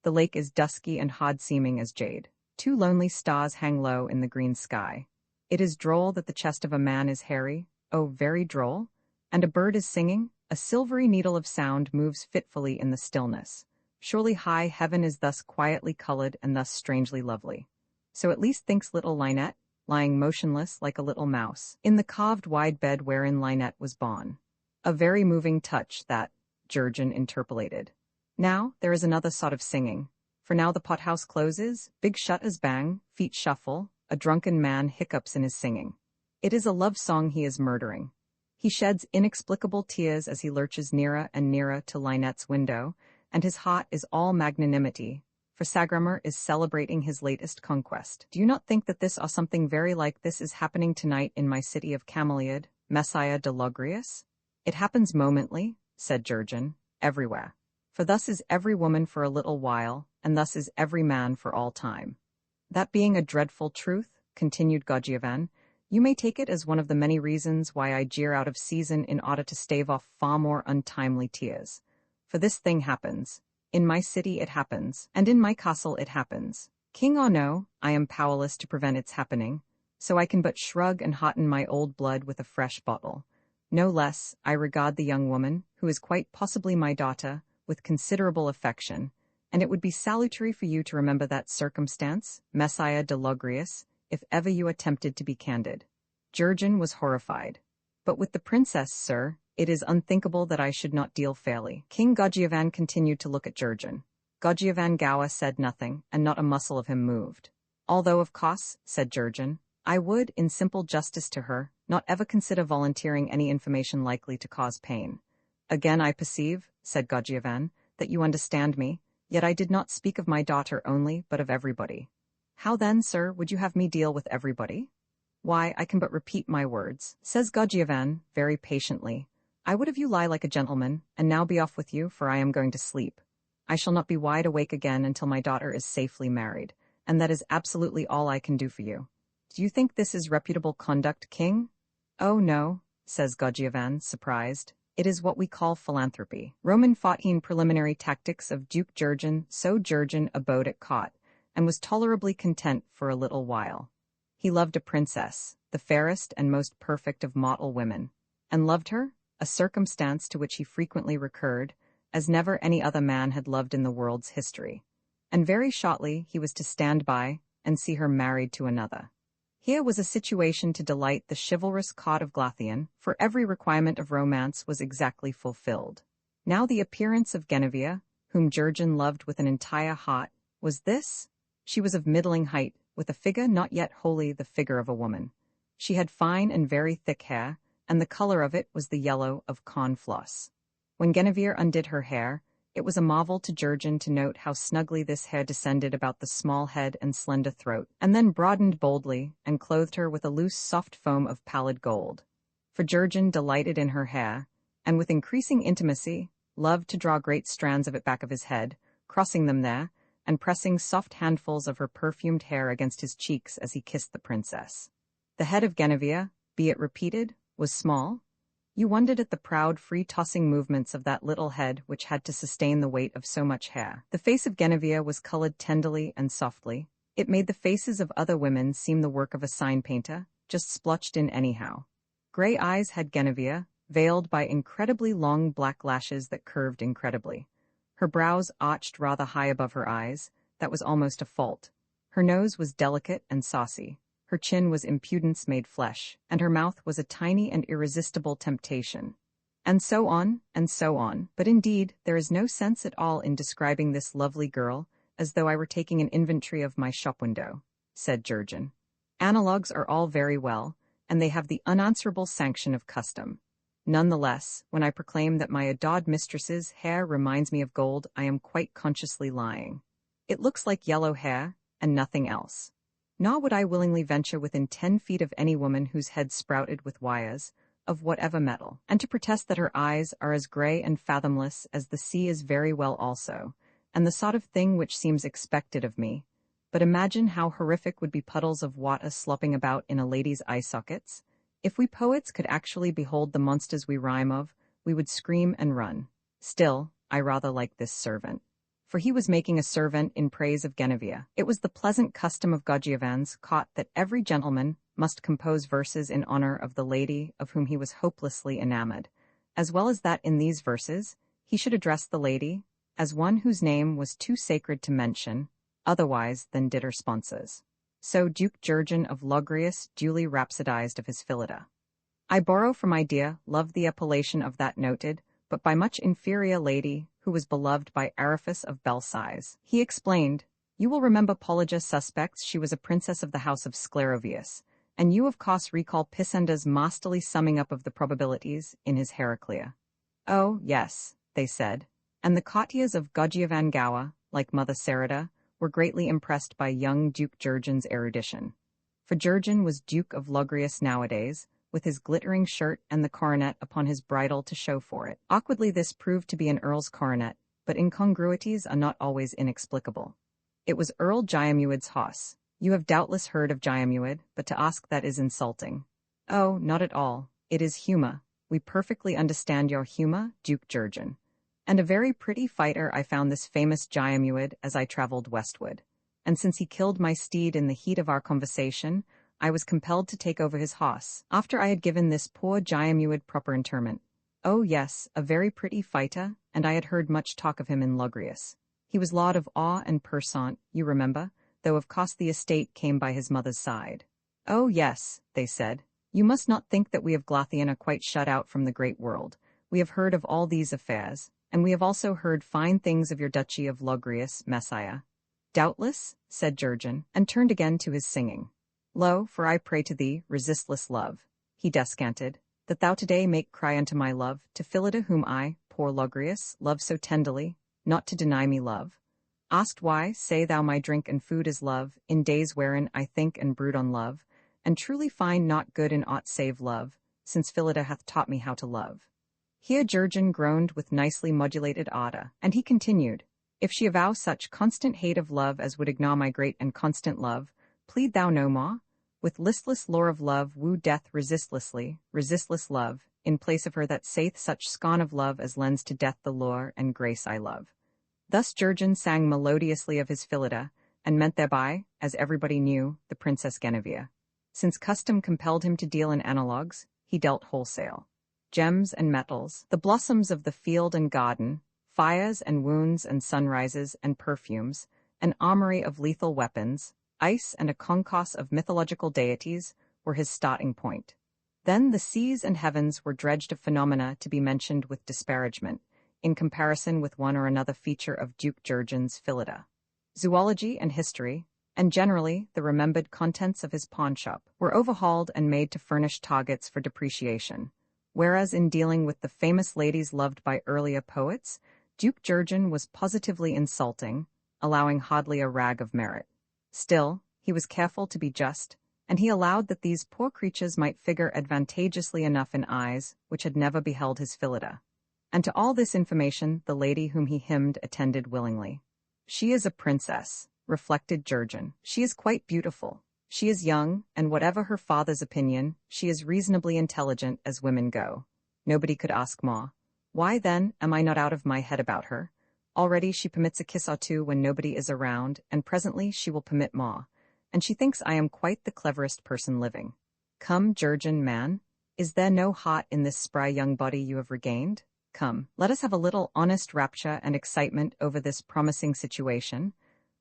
The lake is dusky and hard-seeming as jade. 2 lonely stars hang low in the green sky. It is droll that the chest of a man is hairy, oh, very droll, and a bird is singing. A silvery needle of sound moves fitfully in the stillness. Surely high heaven is thus quietly colored and thus strangely lovely. So at least thinks little Lynette, lying motionless like a little mouse, in the carved wide bed wherein Lynette was born. A very moving touch that, Jurgen interpolated. Now, there is another sort of singing, for now the pothouse closes, big shutters bang, feet shuffle, a drunken man hiccups in his singing. It is a love song he is murdering. He sheds inexplicable tears as he lurches nearer and nearer to Lynette's window, and his heart is all magnanimity, for Sagramer is celebrating his latest conquest. Do you not think that this or something very like this is happening tonight in my city of Cameliad, Messiah de Logrius? It happens momently, said Jurgen, everywhere. For thus is every woman for a little while, and thus is every man for all time. That being a dreadful truth, continued Godjiavan, you may take it as one of the many reasons why I jeer out of season in order to stave off far more untimely tears. For this thing happens. In my city it happens, and in my castle it happens. King or no, I am powerless to prevent its happening, so I can but shrug and hotten my old blood with a fresh bottle. No less, I regard the young woman, who is quite possibly my daughter, with considerable affection, and it would be salutary for you to remember that circumstance, Messiah de Logrius, if ever you attempted to be candid. Jurgen was horrified. But with the princess, sir, it is unthinkable that I should not deal fairly. King Gojievan continued to look at Jurgen. Gojievan Gawa said nothing, and not a muscle of him moved. Although of course, said Jurgen, I would, in simple justice to her, not ever consider volunteering any information likely to cause pain. Again I perceive, said Gojievan, that you understand me, yet I did not speak of my daughter only, but of everybody. How then, sir, would you have me deal with everybody? Why, I can but repeat my words, says Gojievan, very patiently. I would have you lie like a gentleman, and now be off with you, for I am going to sleep. I shall not be wide awake again until my daughter is safely married, and that is absolutely all I can do for you. Do you think this is reputable conduct, King? Oh no, says Gojievan, surprised. It is what we call philanthropy. Roman 14 preliminary tactics of Duke Jurgen, so Jurgen abode at court, and was tolerably content for a little while. He loved a princess, the fairest and most perfect of mortal women, and loved her, a circumstance to which he frequently recurred, as never any other man had loved in the world's history. And very shortly he was to stand by and see her married to another. Here was a situation to delight the chivalrous court of Glathian, for every requirement of romance was exactly fulfilled. Now the appearance of Guinevere, whom Jurgen loved with an entire heart, was this. She was of middling height, with a figure not yet wholly the figure of a woman. She had fine and very thick hair, and the color of it was the yellow of corn floss. When Guinevere undid her hair, it was a marvel to Jurgen to note how snugly this hair descended about the small head and slender throat, and then broadened boldly, and clothed her with a loose soft foam of pallid gold. For Jurgen delighted in her hair, and with increasing intimacy, loved to draw great strands of it back of his head, crossing them there, and pressing soft handfuls of her perfumed hair against his cheeks as he kissed the princess. The head of Guinevere, be it repeated, was small. You wondered at the proud, free-tossing movements of that little head which had to sustain the weight of so much hair. The face of Guinevere was colored tenderly and softly. It made the faces of other women seem the work of a sign-painter, just splotched in anyhow. Gray eyes had Guinevere, veiled by incredibly long black lashes that curved incredibly. Her brows arched rather high above her eyes, that was almost a fault. Her nose was delicate and saucy. Her chin was impudence made flesh, and her mouth was a tiny and irresistible temptation. And so on, but indeed, there is no sense at all in describing this lovely girl, as though I were taking an inventory of my shop window, said Jurgen. Analogues are all very well, and they have the unanswerable sanction of custom. Nonetheless, when I proclaim that my adored mistress's hair reminds me of gold, I am quite consciously lying. It looks like yellow hair, and nothing else. Nor would I willingly venture within 10 feet of any woman whose head sprouted with wires, of whatever metal, and to protest that her eyes are as gray and fathomless as the sea is very well also, and the sort of thing which seems expected of me. But imagine how horrific would be puddles of water slopping about in a lady's eye sockets. If we poets could actually behold the monsters we rhyme of, we would scream and run. Still, I rather like this servant. For he was making a servant in praise of Guinevere. It was the pleasant custom of Gojievan's court that every gentleman must compose verses in honor of the lady of whom he was hopelessly enamored, as well as that in these verses he should address the lady as one whose name was too sacred to mention, otherwise than did her sponsors. So Duke Jurgen of Logrius duly rhapsodized of his Phillida. I borrow from idea love the appellation of that noted, but by much inferior lady, who was beloved by Ariphus of Belsize. He explained, you will remember Polyja suspects she was a princess of the house of Sclerovius, and you of course recall Pisander's masterly summing up of the probabilities in his Heraclea. Oh, yes, they said, and the courtiers of Gojievan Gawa, like Mother Sarada, were greatly impressed by young Duke Jurgen's erudition. For Jurgen was Duke of Logrius nowadays, with his glittering shirt and the coronet upon his bridle to show for it. Awkwardly this proved to be an earl's coronet, but incongruities are not always inexplicable. It was Earl Jyamuid's hoss. You have doubtless heard of Jyamuid, but to ask that is insulting. Oh, not at all. It is humor. We perfectly understand your humor, Duke Jurgen. And a very pretty fighter I found this famous Jyamuid as I traveled westward. And since he killed my steed in the heat of our conversation, I was compelled to take over his hoss, after I had given this poor Jyamuid proper interment. Oh yes, a very pretty fighter, and I had heard much talk of him in Logrius. He was lord of awe and Persant, you remember, though of course the estate came by his mother's side. Oh yes, they said. You must not think that we of Glathian are quite shut out from the great world. We have heard of all these affairs, and we have also heard fine things of your duchy of Logrius, Messiah. Doubtless, said Jurgen, and turned again to his singing. Lo, for I pray to thee, resistless love, he descanted, that thou today make cry unto my love, to Phillida whom I, poor Logrius, love so tenderly, not to deny me love. Asked why, say thou my drink and food is love, in days wherein I think and brood on love, and truly find not good in aught save love, since Phillida hath taught me how to love. Here Jurgen groaned with nicely modulated ardor, and he continued, if she avow such constant hate of love as would ignore my great and constant love, plead thou no more, with listless lore of love woo death resistlessly, resistless love, in place of her that saith such scorn of love as lends to death the lore and grace I love. Thus Jurgen sang melodiously of his Phillida, and meant thereby, as everybody knew, the Princess Guinevere. Since custom compelled him to deal in analogues, he dealt wholesale. Gems and metals, the blossoms of the field and garden, fires and wounds and sunrises and perfumes, an armory of lethal weapons, ice and a concourse of mythological deities were his starting point. Then the seas and heavens were dredged of phenomena to be mentioned with disparagement, in comparison with one or another feature of Duke Jurgen's Phillida. Zoology and history, and generally the remembered contents of his pawnshop, were overhauled and made to furnish targets for depreciation, whereas in dealing with the famous ladies loved by earlier poets, Duke Jurgen was positively insulting, allowing hardly a rag of merit. Still, he was careful to be just, and he allowed that these poor creatures might figure advantageously enough in eyes which had never beheld his Phillida. And to all this information the lady whom he hymned attended willingly. She is a princess, reflected Jurgen. She is quite beautiful. She is young, and whatever her father's opinion, she is reasonably intelligent as women go. Nobody could ask more. Why, then, am I not out of my head about her? Already she permits a kiss or two when nobody is around, and presently she will permit more, and she thinks I am quite the cleverest person living. Come, Jurgen, man, is there no heart in this spry young body you have regained? Come, let us have a little honest rapture and excitement over this promising situation.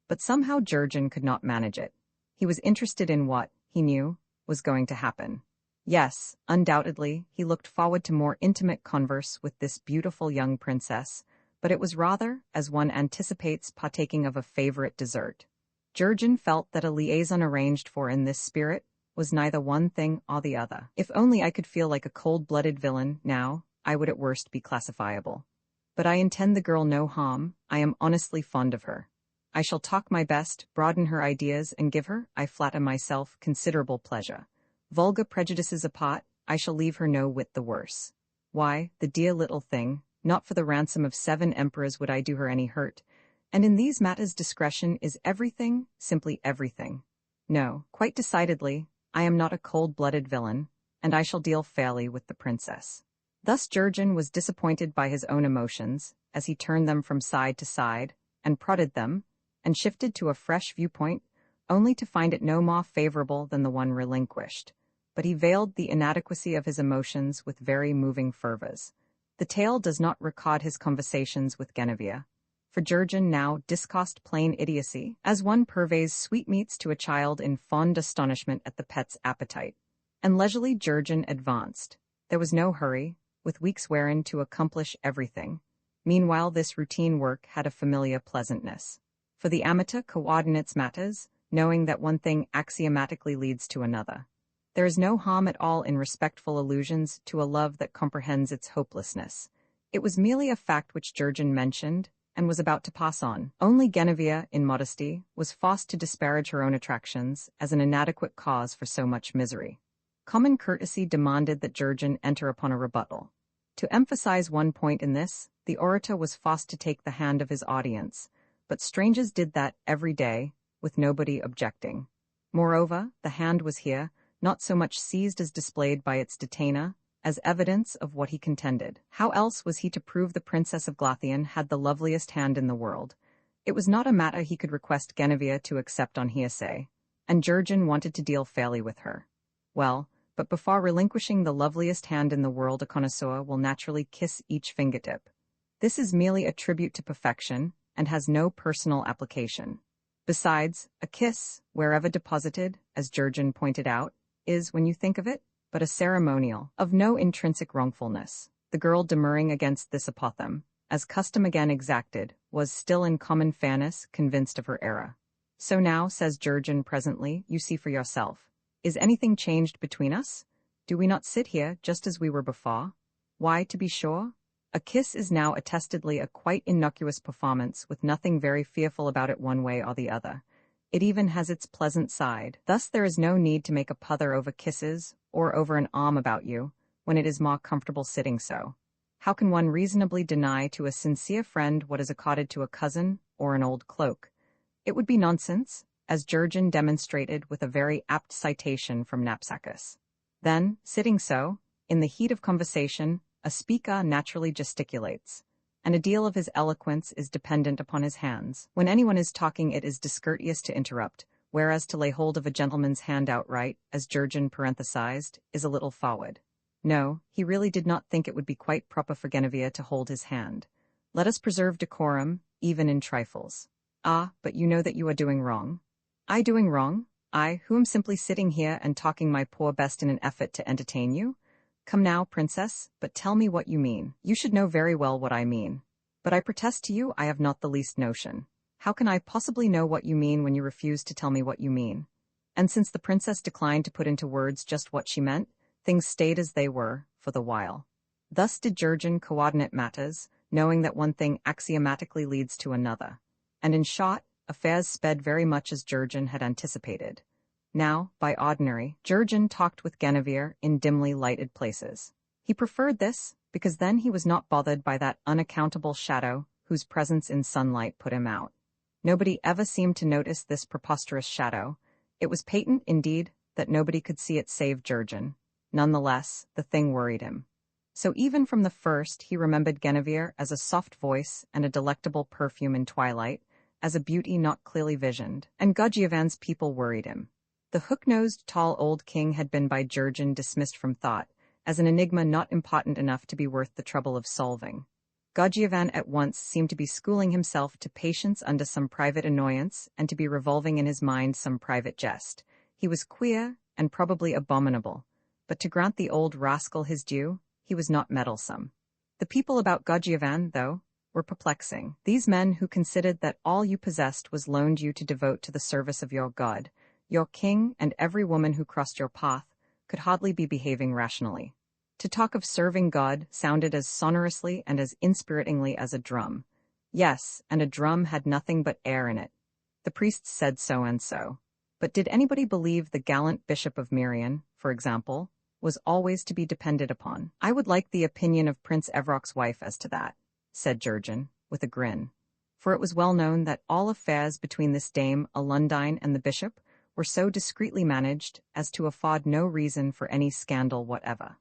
But somehow Jurgen could not manage it. He was interested in what, he knew, was going to happen. Yes, undoubtedly, he looked forward to more intimate converse with this beautiful young princess, but it was rather, as one anticipates partaking of a favorite dessert. Jurgen felt that a liaison arranged for in this spirit was neither one thing or the other. If only I could feel like a cold-blooded villain, now, I would at worst be classifiable. But I intend the girl no harm, I am honestly fond of her. I shall talk my best, broaden her ideas, and give her, I flatter myself, considerable pleasure. Vulgar prejudices apart, I shall leave her no whit the worse. Why, the dear little thing, not for the ransom of 7 emperors would I do her any hurt, and in these matters discretion is everything, simply everything. No, quite decidedly, I am not a cold-blooded villain, and I shall deal fairly with the princess. Thus Jurgen was disappointed by his own emotions, as he turned them from side to side, and prodded them, and shifted to a fresh viewpoint, only to find it no more favorable than the one relinquished. But he veiled the inadequacy of his emotions with very moving fervors. The tale does not record his conversations with Guinevere, for Jurgen now discoursed plain idiocy, as one purveys sweetmeats to a child in fond astonishment at the pet's appetite. And leisurely Jurgen advanced. There was no hurry, with weeks wherein to accomplish everything. Meanwhile this routine work had a familiar pleasantness. For the amateur coordinates matters, knowing that one thing axiomatically leads to another. There is no harm at all in respectful allusions to a love that comprehends its hopelessness. It was merely a fact which Jurgen mentioned, and was about to pass on. Only Guinevere, in modesty, was forced to disparage her own attractions as an inadequate cause for so much misery. Common courtesy demanded that Jurgen enter upon a rebuttal. To emphasize one point in this, the orator was forced to take the hand of his audience, but strangers did that every day, with nobody objecting. Moreover, the hand was here, not so much seized as displayed by its detainer, as evidence of what he contended. How else was he to prove the Princess of Glathian had the loveliest hand in the world? It was not a matter he could request Guinevere to accept on hearsay, and Jurgen wanted to deal fairly with her. Well, but before relinquishing the loveliest hand in the world, a connoisseur will naturally kiss each fingertip. This is merely a tribute to perfection, and has no personal application. Besides, a kiss, wherever deposited, as Jurgen pointed out, is, when you think of it, but a ceremonial, of no intrinsic wrongfulness. The girl demurring against this apothegm, as custom again exacted, was still in common fairness convinced of her error. So now, says Jurgen presently, you see for yourself. Is anything changed between us? Do we not sit here just as we were before? Why, to be sure, a kiss is now attestedly a quite innocuous performance with nothing very fearful about it one way or the other. It even has its pleasant side. Thus there is no need to make a pother over kisses or over an arm about you, when it is more comfortable sitting so. How can one reasonably deny to a sincere friend what is accorded to a cousin or an old cloak? It would be nonsense, as Jurgen demonstrated with a very apt citation from Napsakis. Then, sitting so, in the heat of conversation, a speaker naturally gesticulates, and a deal of his eloquence is dependent upon his hands. When anyone is talking, it is discourteous to interrupt, whereas to lay hold of a gentleman's hand outright, as Jurgen parenthesized, is a little forward. No, he really did not think it would be quite proper for Guinevere to hold his hand. Let us preserve decorum, even in trifles. Ah, but you know that you are doing wrong. I doing wrong? I, who am simply sitting here and talking my poor best in an effort to entertain you? Come now, princess, but tell me what you mean. You should know very well what I mean. But I protest to you I have not the least notion. How can I possibly know what you mean when you refuse to tell me what you mean? And since the princess declined to put into words just what she meant, things stayed as they were, for the while. Thus did Jurgen coordinate matters, knowing that one thing axiomatically leads to another. And in short, affairs sped very much as Jurgen had anticipated. Now, by ordinary, Jurgen talked with Guinevere in dimly lighted places. He preferred this, because then he was not bothered by that unaccountable shadow whose presence in sunlight put him out. Nobody ever seemed to notice this preposterous shadow. It was patent, indeed, that nobody could see it save Jurgen. Nonetheless, the thing worried him. So even from the first he remembered Guinevere as a soft voice and a delectable perfume in twilight, as a beauty not clearly visioned, and Godgiovan's people worried him. The hook-nosed tall old king had been by Jurgen dismissed from thought, as an enigma not important enough to be worth the trouble of solving. Godgiovan at once seemed to be schooling himself to patience under some private annoyance and to be revolving in his mind some private jest. He was queer and probably abominable, but to grant the old rascal his due, he was not meddlesome. The people about Godgiovan, though, were perplexing. These men who considered that all you possessed was loaned you to devote to the service of your god, your king, and every woman who crossed your path, could hardly be behaving rationally. To talk of serving God sounded as sonorously and as inspiritingly as a drum. Yes, and a drum had nothing but air in it. The priests said so and so. But did anybody believe the gallant Bishop of Mirian, for example, was always to be depended upon? I would like the opinion of Prince Evrock's wife as to that, said Jurgen, with a grin. For it was well known that all affairs between this dame Alundine and the bishop were so discreetly managed as to afford no reason for any scandal whatever.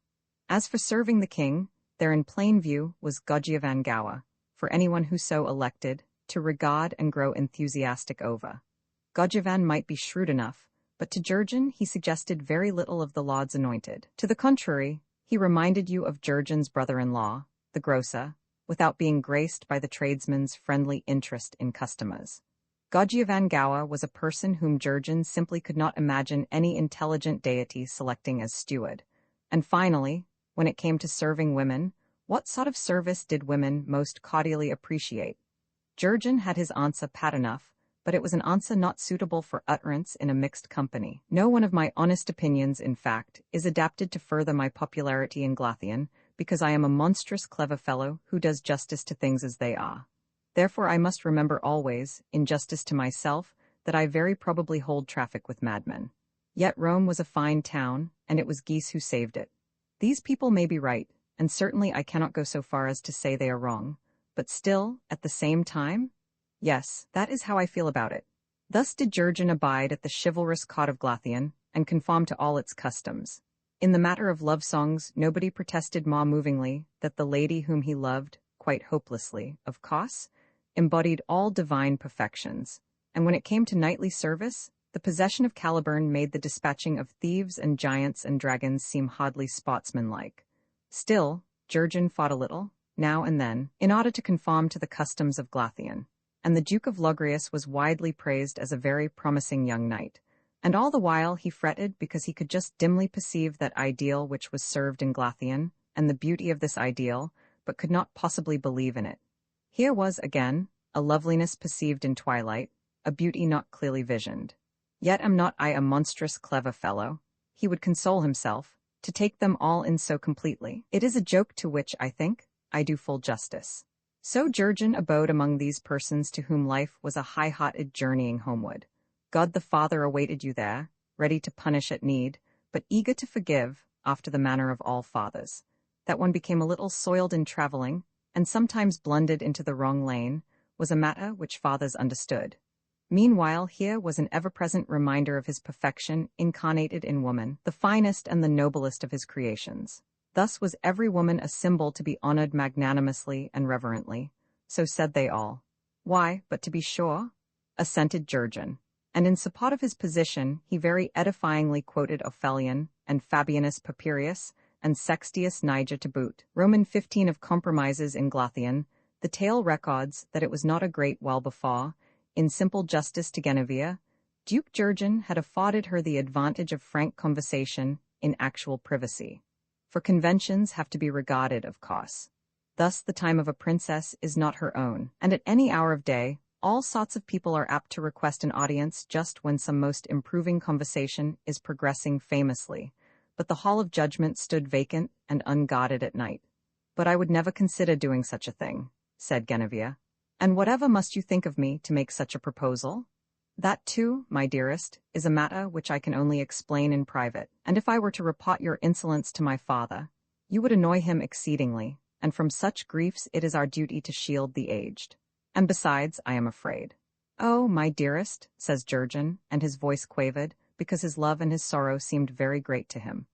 As for serving the king, there in plain view was Godgiovan Gower, for anyone who so elected, to regard and grow enthusiastic over. Godgiovan might be shrewd enough, but to Jurgen he suggested very little of the Lord's anointed. To the contrary, he reminded you of Jurgen's brother-in-law, the grocer, without being graced by the tradesman's friendly interest in customers. Godgiovan Gower was a person whom Jurgen simply could not imagine any intelligent deity selecting as steward. And finally, when it came to serving women, what sort of service did women most cordially appreciate? Jurgen had his answer pat enough, but it was an answer not suitable for utterance in a mixed company. No one of my honest opinions, in fact, is adapted to further my popularity in Glathian, because I am a monstrous clever fellow who does justice to things as they are. Therefore I must remember always, in justice to myself, that I very probably hold traffic with madmen. Yet Rome was a fine town, and it was geese who saved it. These people may be right, and certainly I cannot go so far as to say they are wrong, but still, at the same time, yes, that is how I feel about it. Thus did Jurgen abide at the chivalrous court of Glathian, and conform to all its customs. In the matter of love songs, nobody protested more movingly that the lady whom he loved, quite hopelessly, of course, embodied all divine perfections, and when it came to knightly service, the possession of Caliburn made the dispatching of thieves and giants and dragons seem hardly sportsmanlike. Still, Jurgen fought a little, now and then, in order to conform to the customs of Glathian, and the Duke of Logrius was widely praised as a very promising young knight. And all the while he fretted because he could just dimly perceive that ideal which was served in Glathian, and the beauty of this ideal, but could not possibly believe in it. Here was, again, a loveliness perceived in twilight, a beauty not clearly visioned. Yet am not I a monstrous clever fellow, he would console himself, to take them all in so completely. It is a joke to which, I think, I do full justice. So Jurgen abode among these persons to whom life was a high-hearted journeying homeward. God the Father awaited you there, ready to punish at need, but eager to forgive, after the manner of all fathers. That one became a little soiled in travelling, and sometimes blundered into the wrong lane, was a matter which fathers understood. Meanwhile, here was an ever-present reminder of his perfection incarnated in woman, the finest and the noblest of his creations. Thus was every woman a symbol to be honored magnanimously and reverently. So said they all. Why, but to be sure, assented Jurgen. And in support of his position, he very edifyingly quoted Ophelion, and Fabianus Papirius, and Sextius Niger to boot. Roman 15 of Compromises in Glathian, the tale records that it was not a great while before, in simple justice to Genevieve, Duke Jurgen had afforded her the advantage of frank conversation in actual privacy. For conventions have to be regarded, of course. Thus the time of a princess is not her own, and at any hour of day, all sorts of people are apt to request an audience just when some most improving conversation is progressing famously. But the hall of judgment stood vacant and unguarded at night. But I would never consider doing such a thing, said Genevieve. And whatever must you think of me to make such a proposal? That too, my dearest, is a matter which I can only explain in private, and if I were to report your insolence to my father, you would annoy him exceedingly, and from such griefs it is our duty to shield the aged. And besides, I am afraid. Oh, my dearest, says Jurgen, and his voice quavered, because his love and his sorrow seemed very great to him.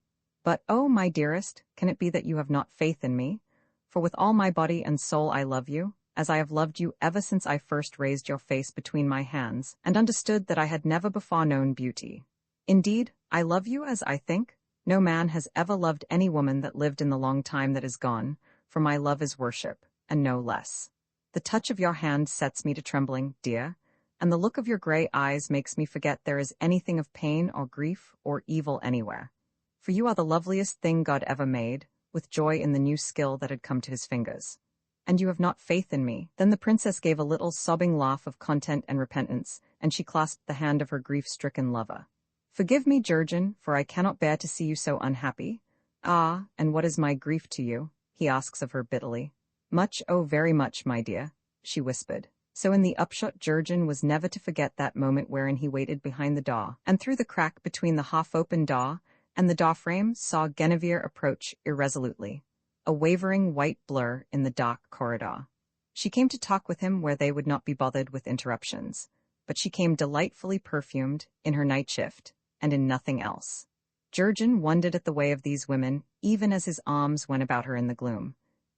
But, oh, my dearest, can it be that you have not faith in me? For with all my body and soul I love you, as I have loved you ever since I first raised your face between my hands, and understood that I had never before known beauty. Indeed, I love you as I think. No man has ever loved any woman that lived in the long time that is gone, for my love is worship, and no less. The touch of your hand sets me to trembling, dear, and the look of your gray eyes makes me forget there is anything of pain or grief or evil anywhere. For you are the loveliest thing God ever made, with joy in the new skill that had come to his fingers. And you have not faith in me. Then the princess gave a little sobbing laugh of content and repentance, and she clasped the hand of her grief-stricken lover. Forgive me, Jurgen, for I cannot bear to see you so unhappy. Ah, and what is my grief to you? He asks of her bitterly. Much, oh very much, my dear, she whispered. So in the upshot Jurgen was never to forget that moment wherein he waited behind the door, and through the crack between the half-open door and the door frame saw Genevieve approach irresolutely, a wavering white blur in the dark corridor. She came to talk with him where they would not be bothered with interruptions, but she came delightfully perfumed, in her night shift, and in nothing else. Jurgen wondered at the way of these women, even as his arms went about her in the gloom.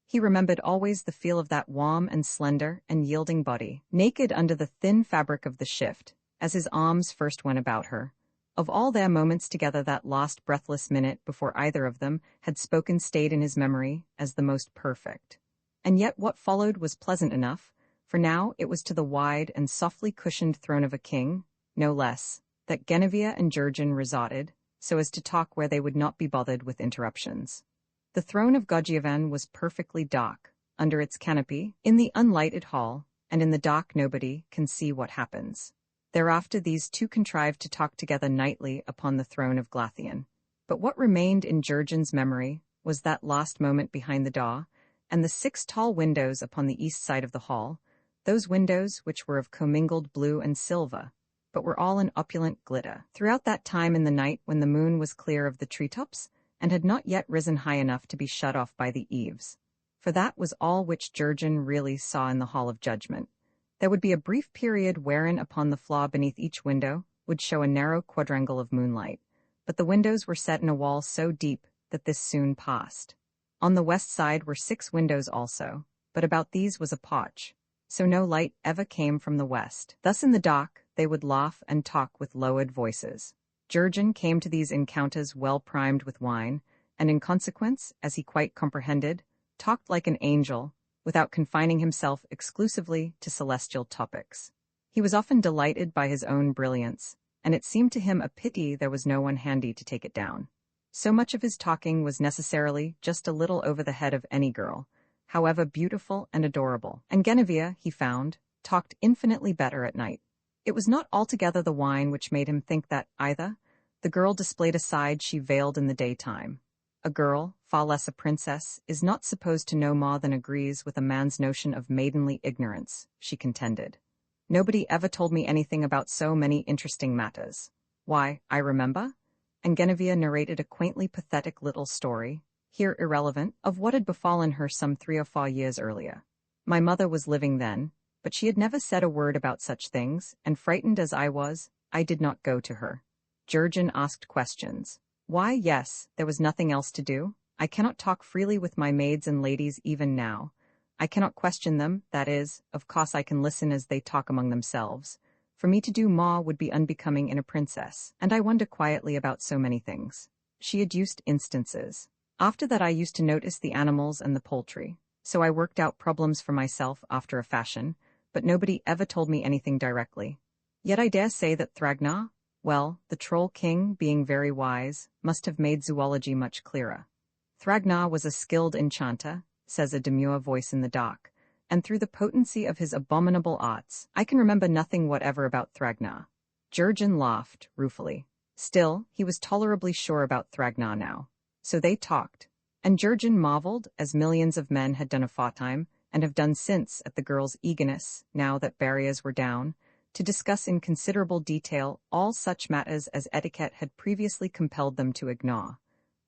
He remembered always the feel of that warm and slender and yielding body, naked under the thin fabric of the shift, as his arms first went about her. Of all their moments together, that last breathless minute before either of them had spoken stayed in his memory as the most perfect. And yet what followed was pleasant enough, for now it was to the wide and softly cushioned throne of a king, no less, that Genevieve and Jurgen resorted, so as to talk where they would not be bothered with interruptions. The throne of Godjeven was perfectly dark, under its canopy, in the unlighted hall, and in the dark nobody can see what happens. Thereafter these two contrived to talk together nightly upon the throne of Glathian. But what remained in Jurgen's memory was that last moment behind the door, and the 6 tall windows upon the east side of the hall, those windows which were of commingled blue and silver, but were all in opulent glitter. Throughout that time in the night when the moon was clear of the treetops, and had not yet risen high enough to be shut off by the eaves. For that was all which Jurgen really saw in the hall of judgment. There would be a brief period wherein upon the floor beneath each window would show a narrow quadrangle of moonlight, but the windows were set in a wall so deep that this soon passed. On the west side were 6 windows also, but about these was a porch, so no light ever came from the west. Thus in the dark they would laugh and talk with lowered voices. Jurgen came to these encounters well primed with wine, and in consequence, as he quite comprehended, talked like an angel, without confining himself exclusively to celestial topics. He was often delighted by his own brilliance, and it seemed to him a pity there was no one handy to take it down. So much of his talking was necessarily just a little over the head of any girl, however beautiful and adorable, and Genevieve, he found, talked infinitely better at night. It was not altogether the wine which made him think that, either. The girl displayed a side she veiled in the daytime. A girl, far less a princess, is not supposed to know more than agrees with a man's notion of maidenly ignorance, she contended. Nobody ever told me anything about so many interesting matters. Why, I remember. And Genevieve narrated a quaintly pathetic little story, here irrelevant, of what had befallen her some 3 or 4 years earlier. My mother was living then, but she had never said a word about such things, and frightened as I was, I did not go to her. Jurgen asked questions. Why, yes, there was nothing else to do. I cannot talk freely with my maids and ladies even now. I cannot question them, that is, of course I can listen as they talk among themselves. For me to do more would be unbecoming in a princess, and I wonder quietly about so many things. She adduced instances. After that I used to notice the animals and the poultry, so I worked out problems for myself after a fashion, but nobody ever told me anything directly. Yet I dare say that Thragnar, well, the troll king, being very wise, must have made zoology much clearer. Thragnar was a skilled enchanter, says a demure voice in the dark, and through the potency of his abominable arts, I can remember nothing whatever about Thragnar. Jurgen laughed, ruefully. Still, he was tolerably sure about Thragnar now. So they talked, and Jurgen marveled, as millions of men had done aforetime, and have done since, at the girl's eagerness, now that barriers were down, to discuss in considerable detail all such matters as etiquette had previously compelled them to ignore.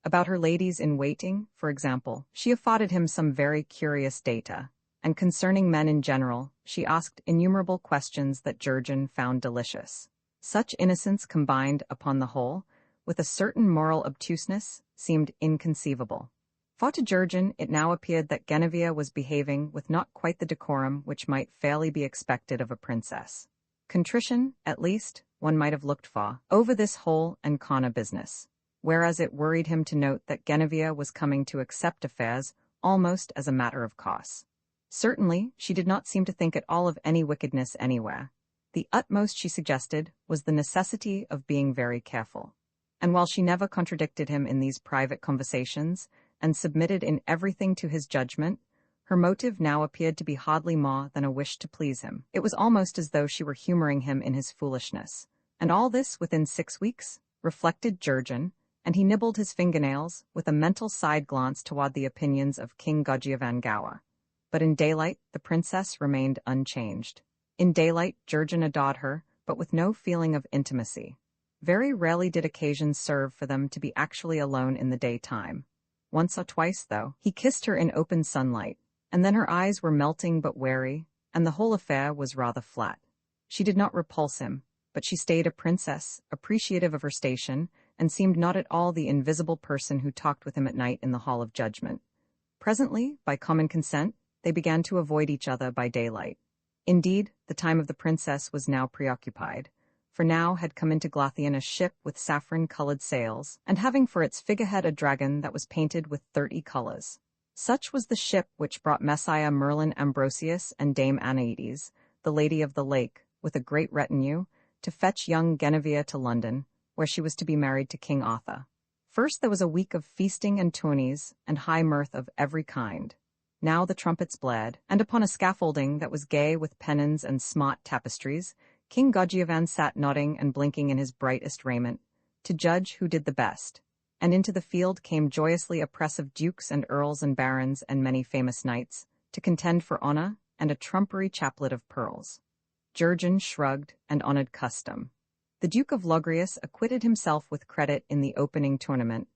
About her ladies-in-waiting, for example, she afforded him some very curious data, and concerning men in general, she asked innumerable questions that Jurgen found delicious. Such innocence combined, upon the whole, with a certain moral obtuseness, seemed inconceivable. For to Jurgen it now appeared that Genevieve was behaving with not quite the decorum which might fairly be expected of a princess. Contrition, at least, one might have looked for, over this whole and corner business, whereas it worried him to note that Genevieve was coming to accept affairs almost as a matter of course. Certainly, she did not seem to think at all of any wickedness anywhere. The utmost she suggested was the necessity of being very careful. And while she never contradicted him in these private conversations, and submitted in everything to his judgment, her motive now appeared to be hardly more than a wish to please him. It was almost as though she were humoring him in his foolishness. And all this within 6 weeks, reflected Jurgen, and he nibbled his fingernails with a mental side glance toward the opinions of King Gojievangawa. But in daylight, the princess remained unchanged. In daylight, Jurgen adored her, but with no feeling of intimacy. Very rarely did occasions serve for them to be actually alone in the daytime. Once or twice, though, he kissed her in open sunlight, and then her eyes were melting but wary, and the whole affair was rather flat. She did not repulse him, but she stayed a princess, appreciative of her station, and seemed not at all the invisible person who talked with him at night in the Hall of Judgment. Presently, by common consent, they began to avoid each other by daylight. Indeed, the time of the princess was now preoccupied, for now had come into Glathian a ship with saffron-colored sails, and having for its figurehead a dragon that was painted with 30 colors. Such was the ship which brought Messiah Merlin Ambrosius and Dame Anaides, the Lady of the Lake, with a great retinue, to fetch young Genevieve to London, where she was to be married to King Arthur. First there was a week of feasting and tourneys, and high mirth of every kind. Now the trumpets bled, and upon a scaffolding that was gay with pennons and smart tapestries, King Gojievan sat nodding and blinking in his brightest raiment, to judge who did the best, and into the field came joyously a press of dukes and earls and barons and many famous knights, to contend for honor and a trumpery chaplet of pearls. Jurgen shrugged and honored custom. The Duke of Logrius acquitted himself with credit in the opening tournament,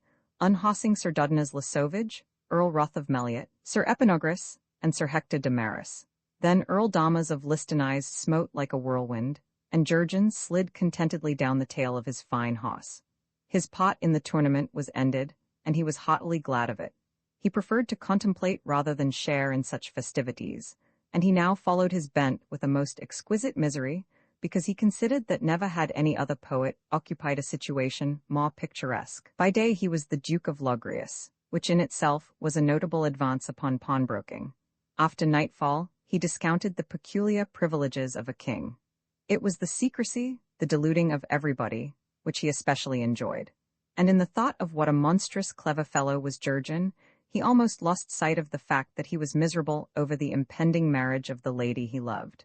unhorsing Sir Dodonus Lesovage, Earl Roth of Meliot, Sir Epinogris, and Sir Hector de Maris. Then Earl Damas of Listenise smote like a whirlwind, and Jurgen slid contentedly down the tail of his fine horse. His pot in the tournament was ended, and he was heartily glad of it. He preferred to contemplate rather than share in such festivities, and he now followed his bent with a most exquisite misery, because he considered that never had any other poet occupied a situation more picturesque. By day he was the Duke of Logrius, which in itself was a notable advance upon pawnbroking. After nightfall, he discounted the peculiar privileges of a king. It was the secrecy, the deluding of everybody, which he especially enjoyed. And in the thought of what a monstrous clever fellow was Jurgen, he almost lost sight of the fact that he was miserable over the impending marriage of the lady he loved.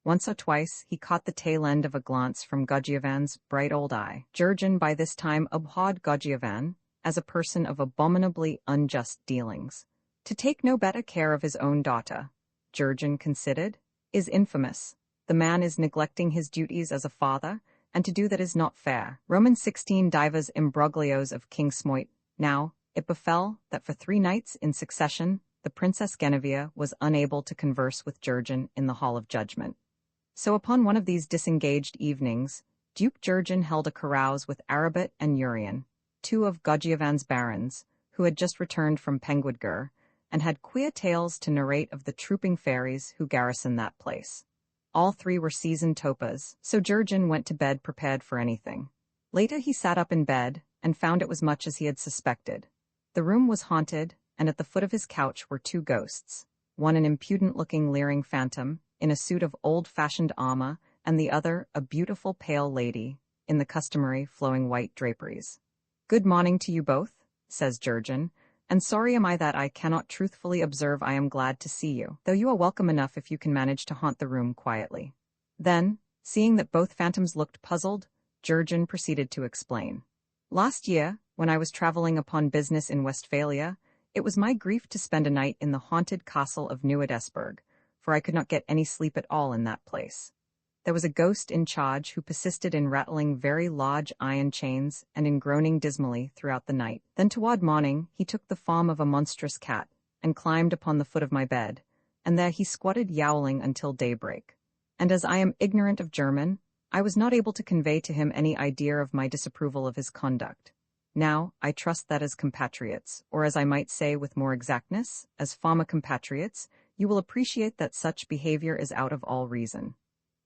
Once or twice he caught the tail end of a glance from Godjevan's bright old eye. Jurgen by this time abhorred Godjevan as a person of abominably unjust dealings. To take no better care of his own daughter, Jurgen considered, is infamous. The man is neglecting his duties as a father, and to do that is not fair. Roman 16 divers imbroglios of King Smoit. Now, it befell that for 3 nights in succession, the Princess Guinevere was unable to converse with Jurgen in the Hall of Judgment. So upon one of these disengaged evenings, Duke Jurgen held a carouse with Aribert and Jurgen, 2 of Godjevan's barons, who had just returned from Penguidger, and had queer tales to narrate of the trooping fairies who garrison that place. All 3 were seasoned topas, so Jurgen went to bed prepared for anything. Later he sat up in bed, and found it was much as he had suspected. The room was haunted, and at the foot of his couch were 2 ghosts, one an impudent-looking leering phantom, in a suit of old-fashioned armor, and the other a beautiful pale lady, in the customary flowing white draperies. "Good morning to you both," says Jurgen, "and sorry am I that I cannot truthfully observe I am glad to see you, though you are welcome enough if you can manage to haunt the room quietly." Then, seeing that both phantoms looked puzzled, Jurgen proceeded to explain. "Last year, when I was traveling upon business in Westphalia, it was my grief to spend a night in the haunted castle of Nieuwedesburg, for I could not get any sleep at all in that place. There was a ghost in charge who persisted in rattling very large iron chains and in groaning dismally throughout the night. Then toward morning he took the form of a monstrous cat, and climbed upon the foot of my bed, and there he squatted yowling until daybreak. And as I am ignorant of German, I was not able to convey to him any idea of my disapproval of his conduct. Now, I trust that as compatriots, or as I might say with more exactness, as former compatriots, you will appreciate that such behavior is out of all reason."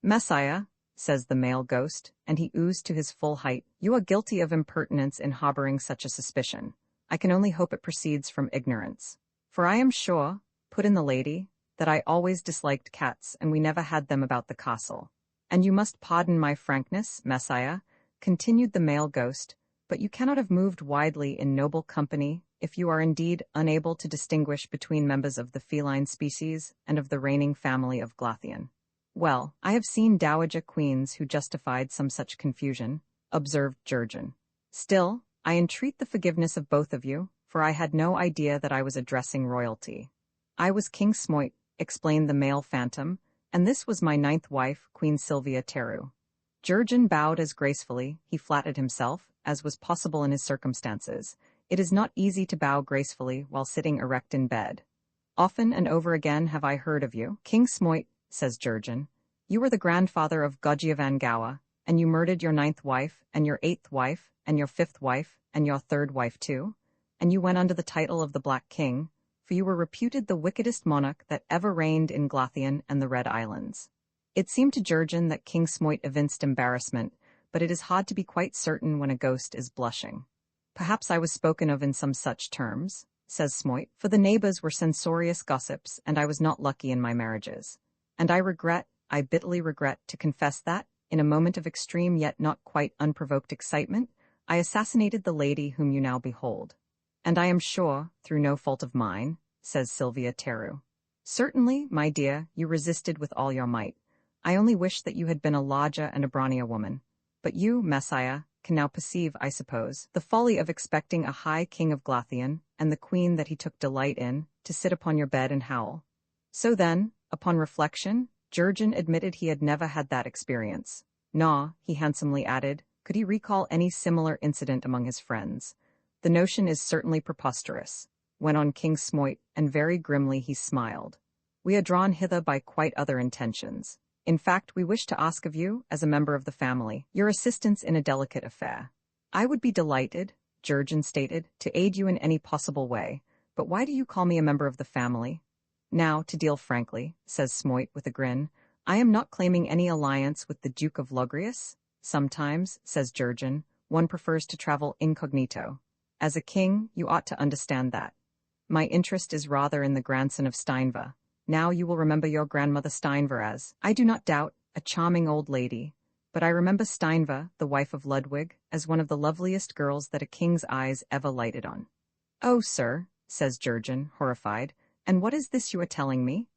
"Messiah," says the male ghost, and he oozed to his full height, "you are guilty of impertinence in harboring such a suspicion. I can only hope it proceeds from ignorance. For I am sure," put in the lady, "that I always disliked cats, and we never had them about the castle. And you must pardon my frankness, Messiah," continued the male ghost, "but you cannot have moved widely in noble company if you are indeed unable to distinguish between members of the feline species and of the reigning family of Glothian." "Well, I have seen dowager queens who justified some such confusion," observed Jurgen. "Still, I entreat the forgiveness of both of you, for I had no idea that I was addressing royalty." "I was King Smoit," explained the male phantom, "and this was my 9th wife, Queen Sylvia Teru." Jurgen bowed as gracefully, he flattered himself, as was possible in his circumstances. It is not easy to bow gracefully while sitting erect in bed. "Often and over again have I heard of you, King Smoit," says Jurgen. "You were the grandfather of Godjevan Gowa, and you murdered your 9th wife, and your 8th wife, and your 5th wife, and your 3rd wife too, and you went under the title of the Black King, for you were reputed the wickedest monarch that ever reigned in Glothian and the Red Islands." It seemed to Jurgen that King Smoit evinced embarrassment, but it is hard to be quite certain when a ghost is blushing. "Perhaps I was spoken of in some such terms," says Smoit, "for the neighbors were censorious gossips, and I was not lucky in my marriages. And I bitterly regret to confess that, in a moment of extreme yet not quite unprovoked excitement, I assassinated the lady whom you now behold. And I am sure, through no fault of mine," says Sylvia Teru. "Certainly, my dear, you resisted with all your might. I only wish that you had been a larger and a brawnier woman. But you, Messiah, can now perceive, I suppose, the folly of expecting a high king of Glothian, and the queen that he took delight in, to sit upon your bed and howl." So then, upon reflection, Jurgen admitted he had never had that experience. Nor, he handsomely added, could he recall any similar incident among his friends. "The notion is certainly preposterous," went on King Smoit, and very grimly he smiled. "We are drawn hither by quite other intentions. In fact, we wish to ask of you, as a member of the family, your assistance in a delicate affair." "I would be delighted," Jurgen stated, "to aid you in any possible way, but why do you call me a member of the family?" "Now, to deal frankly," says Smoit with a grin, "I am not claiming any alliance with the Duke of Logrius. Sometimes," says Jurgen, "one prefers to travel incognito. As a king, you ought to understand that. My interest is rather in the grandson of Steinva, Now you will remember your grandmother Steinver as, I do not doubt, a charming old lady, but I remember Steinver, the wife of Ludwig, as one of the loveliest girls that a king's eyes ever lighted on. Oh, sir, says Jurgen, horrified, and what is this you are telling me?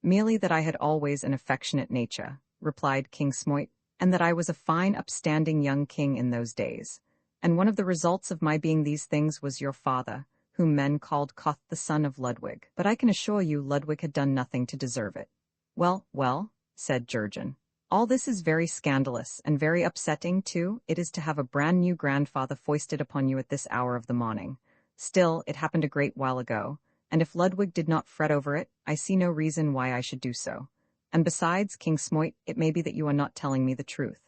Merely that I had always an affectionate nature, replied King Smoit, and that I was a fine upstanding young king in those days. And one of the results of my being these things was your father, whom men called Koth the son of Ludwig. But I can assure you Ludwig had done nothing to deserve it. Well, well, said Jurgen. All this is very scandalous, and very upsetting, too. It is to have a brand new grandfather foisted upon you at this hour of the morning. Still, it happened a great while ago, and if Ludwig did not fret over it, I see no reason why I should do so. And besides, King Smoit, it may be that you are not telling me the truth.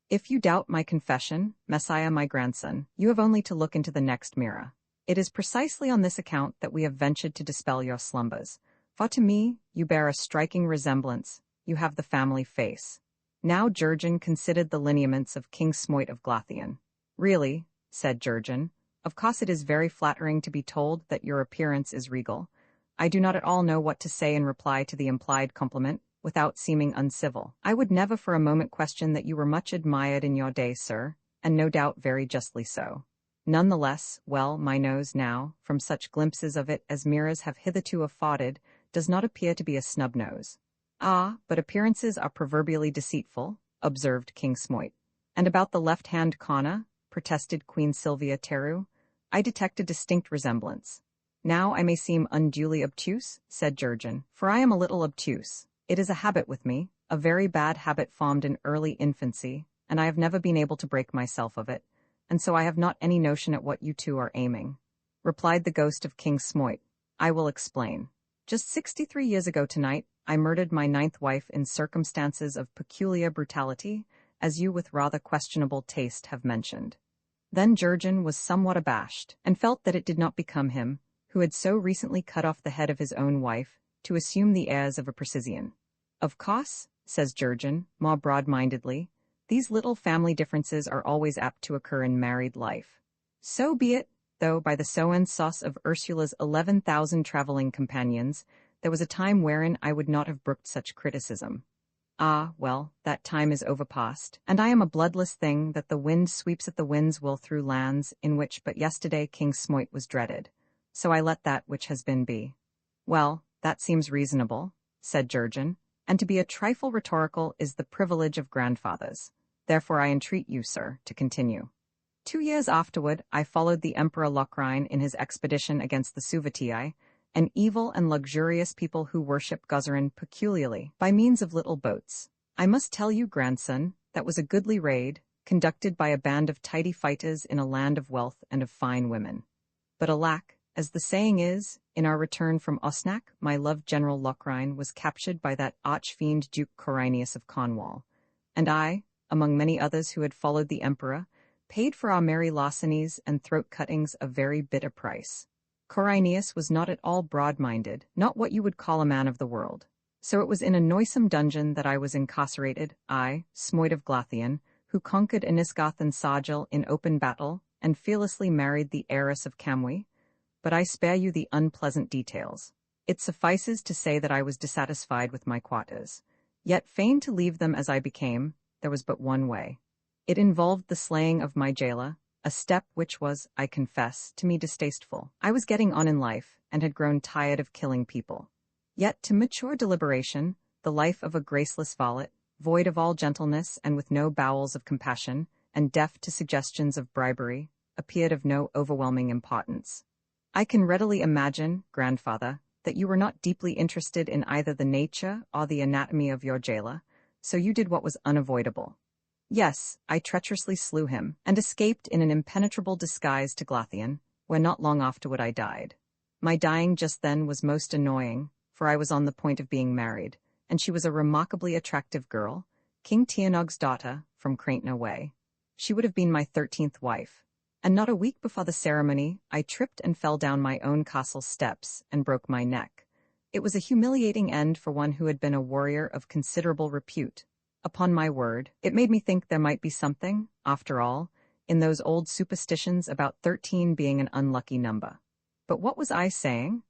If you doubt my confession, Messiah my grandson, you have only to look into the next mirror. It is precisely on this account that we have ventured to dispel your slumbers. For to me, you bear a striking resemblance. You have the family face. Now Jurgen considered the lineaments of King Smoit of Glothian. Really, said Jurgen, of course it is very flattering to be told that your appearance is regal. I do not at all know what to say in reply to the implied compliment, without seeming uncivil. I would never for a moment question that you were much admired in your day, sir, and no doubt very justly so. None the less, well, my nose now, from such glimpses of it as mirrors have hitherto afforded, does not appear to be a snub nose. Ah, but appearances are proverbially deceitful, observed King Smoit. And about the left-hand corner, protested Queen Sylvia Teru, I detect a distinct resemblance. Now I may seem unduly obtuse, said Jurgen, for I am a little obtuse. It is a habit with me, a very bad habit formed in early infancy, and I have never been able to break myself of it, and so I have not any notion at what you two are aiming. Replied the ghost of King Smoit, I will explain. Just 63 years ago tonight, I murdered my 9th wife in circumstances of peculiar brutality, as you with rather questionable taste have mentioned. Then Jurgen was somewhat abashed, and felt that it did not become him, who had so recently cut off the head of his own wife, to assume the airs of a precisian. Of course, says Jurgen, more broad-mindedly, these little family differences are always apt to occur in married life. So be it, though by the so and sauce of Ursula's 11,000 travelling companions, there was a time wherein I would not have brooked such criticism. Ah, well, that time is overpast, and I am a bloodless thing that the wind sweeps at the wind's will through lands in which but yesterday King Smoit was dreaded. So I let that which has been be. Well, that seems reasonable, said Jurgen, and to be a trifle rhetorical is the privilege of grandfathers. Therefore I entreat you, sir, to continue. 2 years afterward, I followed the Emperor Locrine in his expedition against the Suevitii, an evil and luxurious people who worship Gozerin peculiarly, by means of little boats. I must tell you, grandson, that was a goodly raid, conducted by a band of tidy fighters in a land of wealth and of fine women. But alack, as the saying is, in our return from Osnac, my loved General Locrine was captured by that arch-fiend Duke Corinius of Cornwall, and I, among many others who had followed the Emperor, paid for our merry larcenies and throat-cuttings a very bitter price. Corinius was not at all broad-minded, not what you would call a man of the world. So it was in a noisome dungeon that I was incarcerated, I, Smoit of Glothian, who conquered Inisgoth and Sargil in open battle, and fearlessly married the heiress of Camwy. But I spare you the unpleasant details. It suffices to say that I was dissatisfied with my quarters. Yet fain to leave them as I became, there was but one way. It involved the slaying of my jailer, a step which was, I confess, to me distasteful. I was getting on in life, and had grown tired of killing people. Yet, to mature deliberation, the life of a graceless varlet, void of all gentleness and with no bowels of compassion, and deaf to suggestions of bribery, appeared of no overwhelming importance. I can readily imagine, grandfather, that you were not deeply interested in either the nature or the anatomy of your jailer, so you did what was unavoidable. Yes, I treacherously slew him, and escaped in an impenetrable disguise to Glothian, where not long afterward I died. My dying just then was most annoying, for I was on the point of being married, and she was a remarkably attractive girl, King Tianog's daughter, from Craintna Way. She would have been my 13th wife, and not a week before the ceremony, I tripped and fell down my own castle steps and broke my neck. It was a humiliating end for one who had been a warrior of considerable repute. Upon my word, it made me think there might be something, after all, in those old superstitions about 13 being an unlucky number. But what was I saying?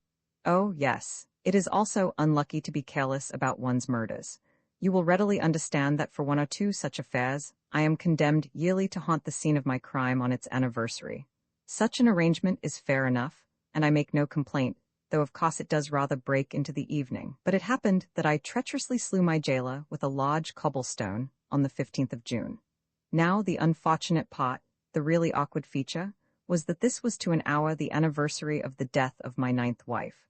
Oh, yes, It is also unlucky to be careless about one's murders. You will readily understand that for one or two such affairs, I am condemned yearly to haunt the scene of my crime on its anniversary. Such an arrangement is fair enough, and I make no complaint, though of course it does rather break into the evening. But it happened that I treacherously slew my jailer with a large cobblestone on the 15th of June. Now the unfortunate part, the really awkward feature, was that this was to an hour the anniversary of the death of my 9th wife.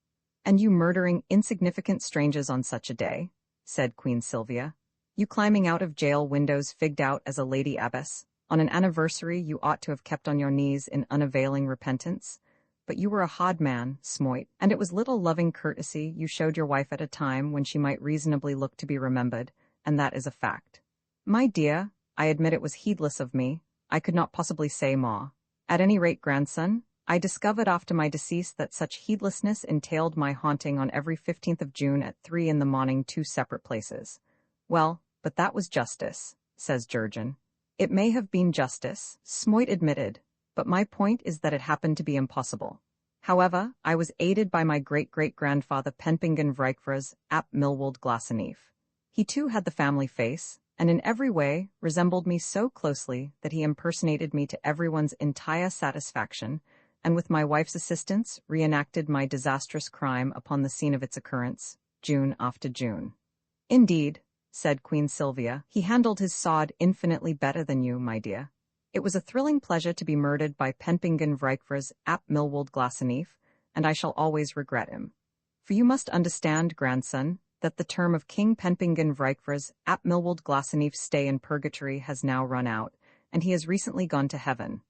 "And you murdering insignificant strangers on such a day," said Queen Sylvia. "You climbing out of jail windows figged out as a lady abbess. On an anniversary you ought to have kept on your knees in unavailing repentance. But you were a hard man, Smoit, and it was little loving courtesy you showed your wife at a time when she might reasonably look to be remembered, and that is a fact. My dear, I admit it was heedless of me. I could not possibly say more. At any rate, grandson, I discovered after my decease that such heedlessness entailed my haunting on every 15th of June at 3 in the morning 2 separate places." "Well, but that was justice," says Jurgen. "It may have been justice," Smoit admitted, "but my point is that it happened to be impossible. However, I was aided by my great-great-grandfather Penpingen Vrijkvers ap Millwold Glasseneve. He too had the family face, and in every way resembled me so closely that he impersonated me to everyone's entire satisfaction, and with my wife's assistance reenacted my disastrous crime upon the scene of its occurrence, June after June." "Indeed," said Queen Sylvia, "he handled his sword infinitely better than you, my dear. It was a thrilling pleasure to be murdered by Penpingen Vrijkvers ap Millwold Glasseneve, and I shall always regret him. For you must understand, grandson, that the term of King Penpingen Vrijkvers ap Millwold Glasseneve's stay in purgatory has now run out, and he has recently gone to heaven.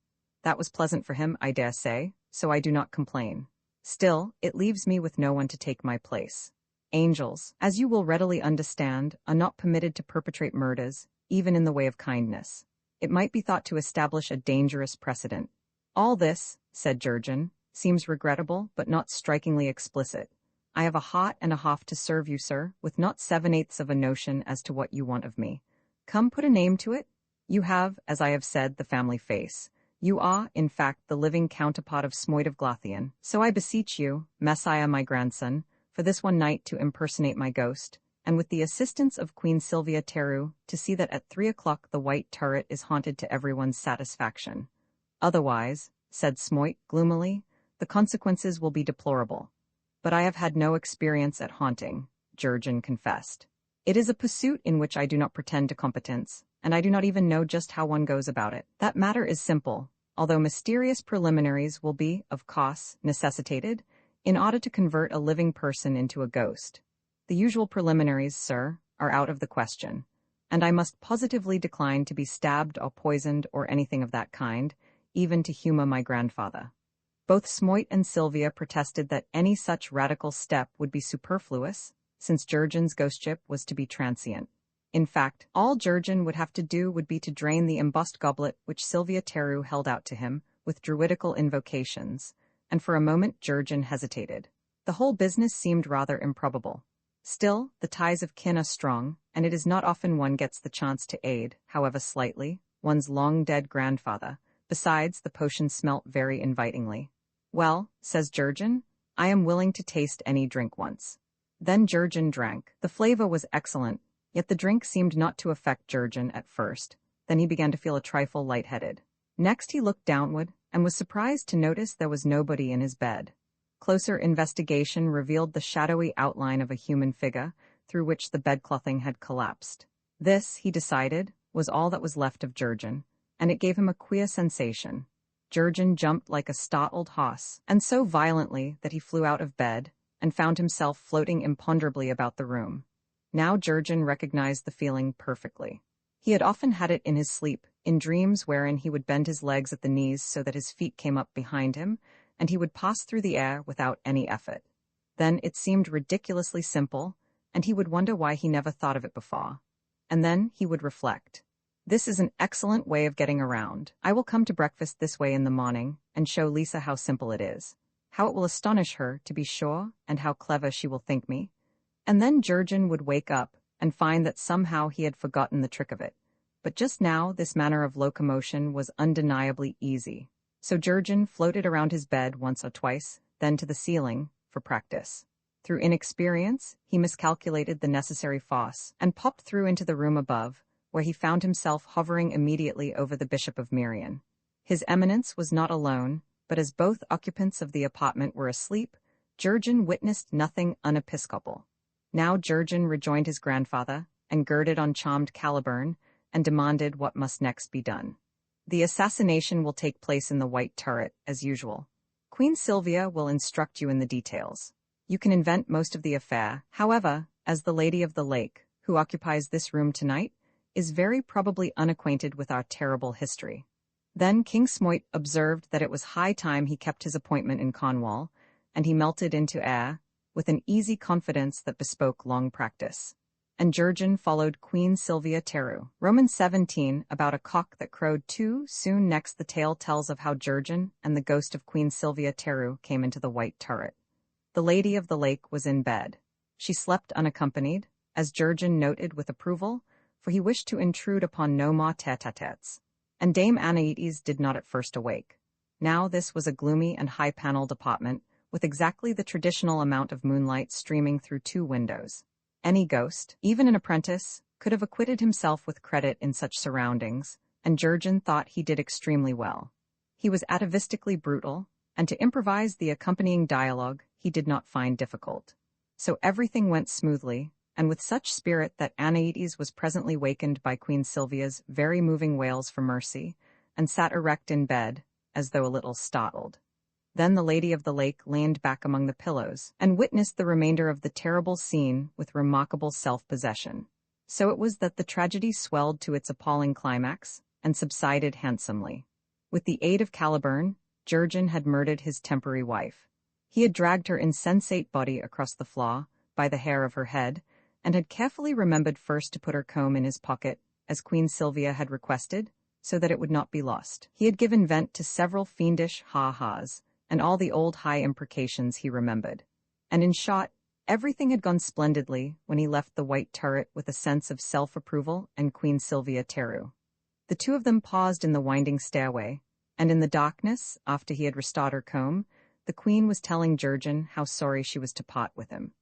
That was pleasant for him, I dare say, so I do not complain. Still, it leaves me with no one to take my place. Angels, as you will readily understand, are not permitted to perpetrate murders, even in the way of kindness. It might be thought to establish a dangerous precedent. All this," said Jurgen, "seems regrettable, but not strikingly explicit. I have a heart and a half to serve you, sir, with not 7/8 of a notion as to what you want of me. Come, put a name to it. You have, as I have said, the family face. You are, in fact, the living counterpart of Smoit of Glothian. So I beseech you, Messiah my grandson, for this one night to impersonate my ghost, and with the assistance of Queen Sylvia Teru, to see that at 3 o'clock the white turret is haunted to everyone's satisfaction. Otherwise," said Smoit gloomily, "the consequences will be deplorable. But I have had no experience at haunting," Jurgen confessed. "It is a pursuit in which I do not pretend to competence, and I do not even know just how one goes about it. That matter is simple, although mysterious preliminaries will be, of course, necessitated, in order to convert a living person into a ghost. The usual preliminaries, sir, are out of the question, and I must positively decline to be stabbed or poisoned or anything of that kind, even to humor my grandfather." Both Smoit and Sylvia protested that any such radical step would be superfluous, since Jurgen's ghostship was to be transient. In fact, all Jurgen would have to do would be to drain the embossed goblet which Sylvia Teru held out to him, with druidical invocations, and for a moment Jurgen hesitated. The whole business seemed rather improbable. Still, the ties of kin are strong, and it is not often one gets the chance to aid, however slightly, one's long-dead grandfather. Besides, the potion smelt very invitingly. "Well," says Jurgen, "I am willing to taste any drink once." Then Jurgen drank. The flavor was excellent, yet the drink seemed not to affect Jurgen at first. Then he began to feel a trifle lightheaded. Next he looked downward, and was surprised to notice there was nobody in his bed. Closer investigation revealed the shadowy outline of a human figure, through which the bedclothing had collapsed. This, he decided, was all that was left of Jurgen, and it gave him a queer sensation. Jurgen jumped like a startled horse, and so violently that he flew out of bed, and found himself floating imponderably about the room. Now Jurgen recognized the feeling perfectly. He had often had it in his sleep, in dreams wherein he would bend his legs at the knees so that his feet came up behind him, and he would pass through the air without any effort. Then it seemed ridiculously simple, and he would wonder why he never thought of it before. And then he would reflect. "This is an excellent way of getting around. I will come to breakfast this way in the morning, and show Lisa how simple it is. How it will astonish her, to be sure, and how clever she will think me." And then Jurgen would wake up, and find that somehow he had forgotten the trick of it. But just now this manner of locomotion was undeniably easy. So Jurgen floated around his bed once or twice, then to the ceiling, for practice. Through inexperience, he miscalculated the necessary fosse and popped through into the room above, where he found himself hovering immediately over the Bishop of Mirian. His eminence was not alone, but as both occupants of the apartment were asleep, Jurgen witnessed nothing unepiscopal. Now Jurgen rejoined his grandfather, and girded on charmed Caliburn, and demanded what must next be done. The assassination will take place in the White Turret, as usual. Queen Sylvia will instruct you in the details. You can invent most of the affair, however, as the Lady of the Lake, who occupies this room tonight, is very probably unacquainted with our terrible history. Then King Smoit observed that it was high time he kept his appointment in Cornwall, and he melted into air, with an easy confidence that bespoke long practice. And Jurgen followed Queen Sylvia Teru. Romans 17, about a cock that crowed too soon. Next the tale tells of how Jurgen and the ghost of Queen Sylvia Teru came into the White Turret. The Lady of the Lake was in bed. She slept unaccompanied, as Jurgen noted with approval, for he wished to intrude upon no more tete-a-tetes. And Dame Anaïdes did not at first awake. Now this was a gloomy and high-paneled apartment, with exactly the traditional amount of moonlight streaming through 2 windows. Any ghost, even an apprentice, could have acquitted himself with credit in such surroundings, and Jurgen thought he did extremely well. He was atavistically brutal, and to improvise the accompanying dialogue he did not find difficult. So everything went smoothly, and with such spirit that Anaïdes was presently wakened by Queen Sylvia's very moving wails for mercy, and sat erect in bed, as though a little startled. Then the Lady of the Lake leaned back among the pillows, and witnessed the remainder of the terrible scene with remarkable self-possession. So it was that the tragedy swelled to its appalling climax, and subsided handsomely. With the aid of Caliburn, Jurgen had murdered his temporary wife. He had dragged her insensate body across the floor, by the hair of her head, and had carefully remembered first to put her comb in his pocket, as Queen Sylvia had requested, so that it would not be lost. He had given vent to several fiendish ha-has, and all the old high imprecations he remembered. And in short, everything had gone splendidly when he left the White Turret with a sense of self-approval and Queen Sylvia Teru. The 2 of them paused in the winding stairway, and in the darkness, after he had restored her comb, the Queen was telling Jurgen how sorry she was to part with him.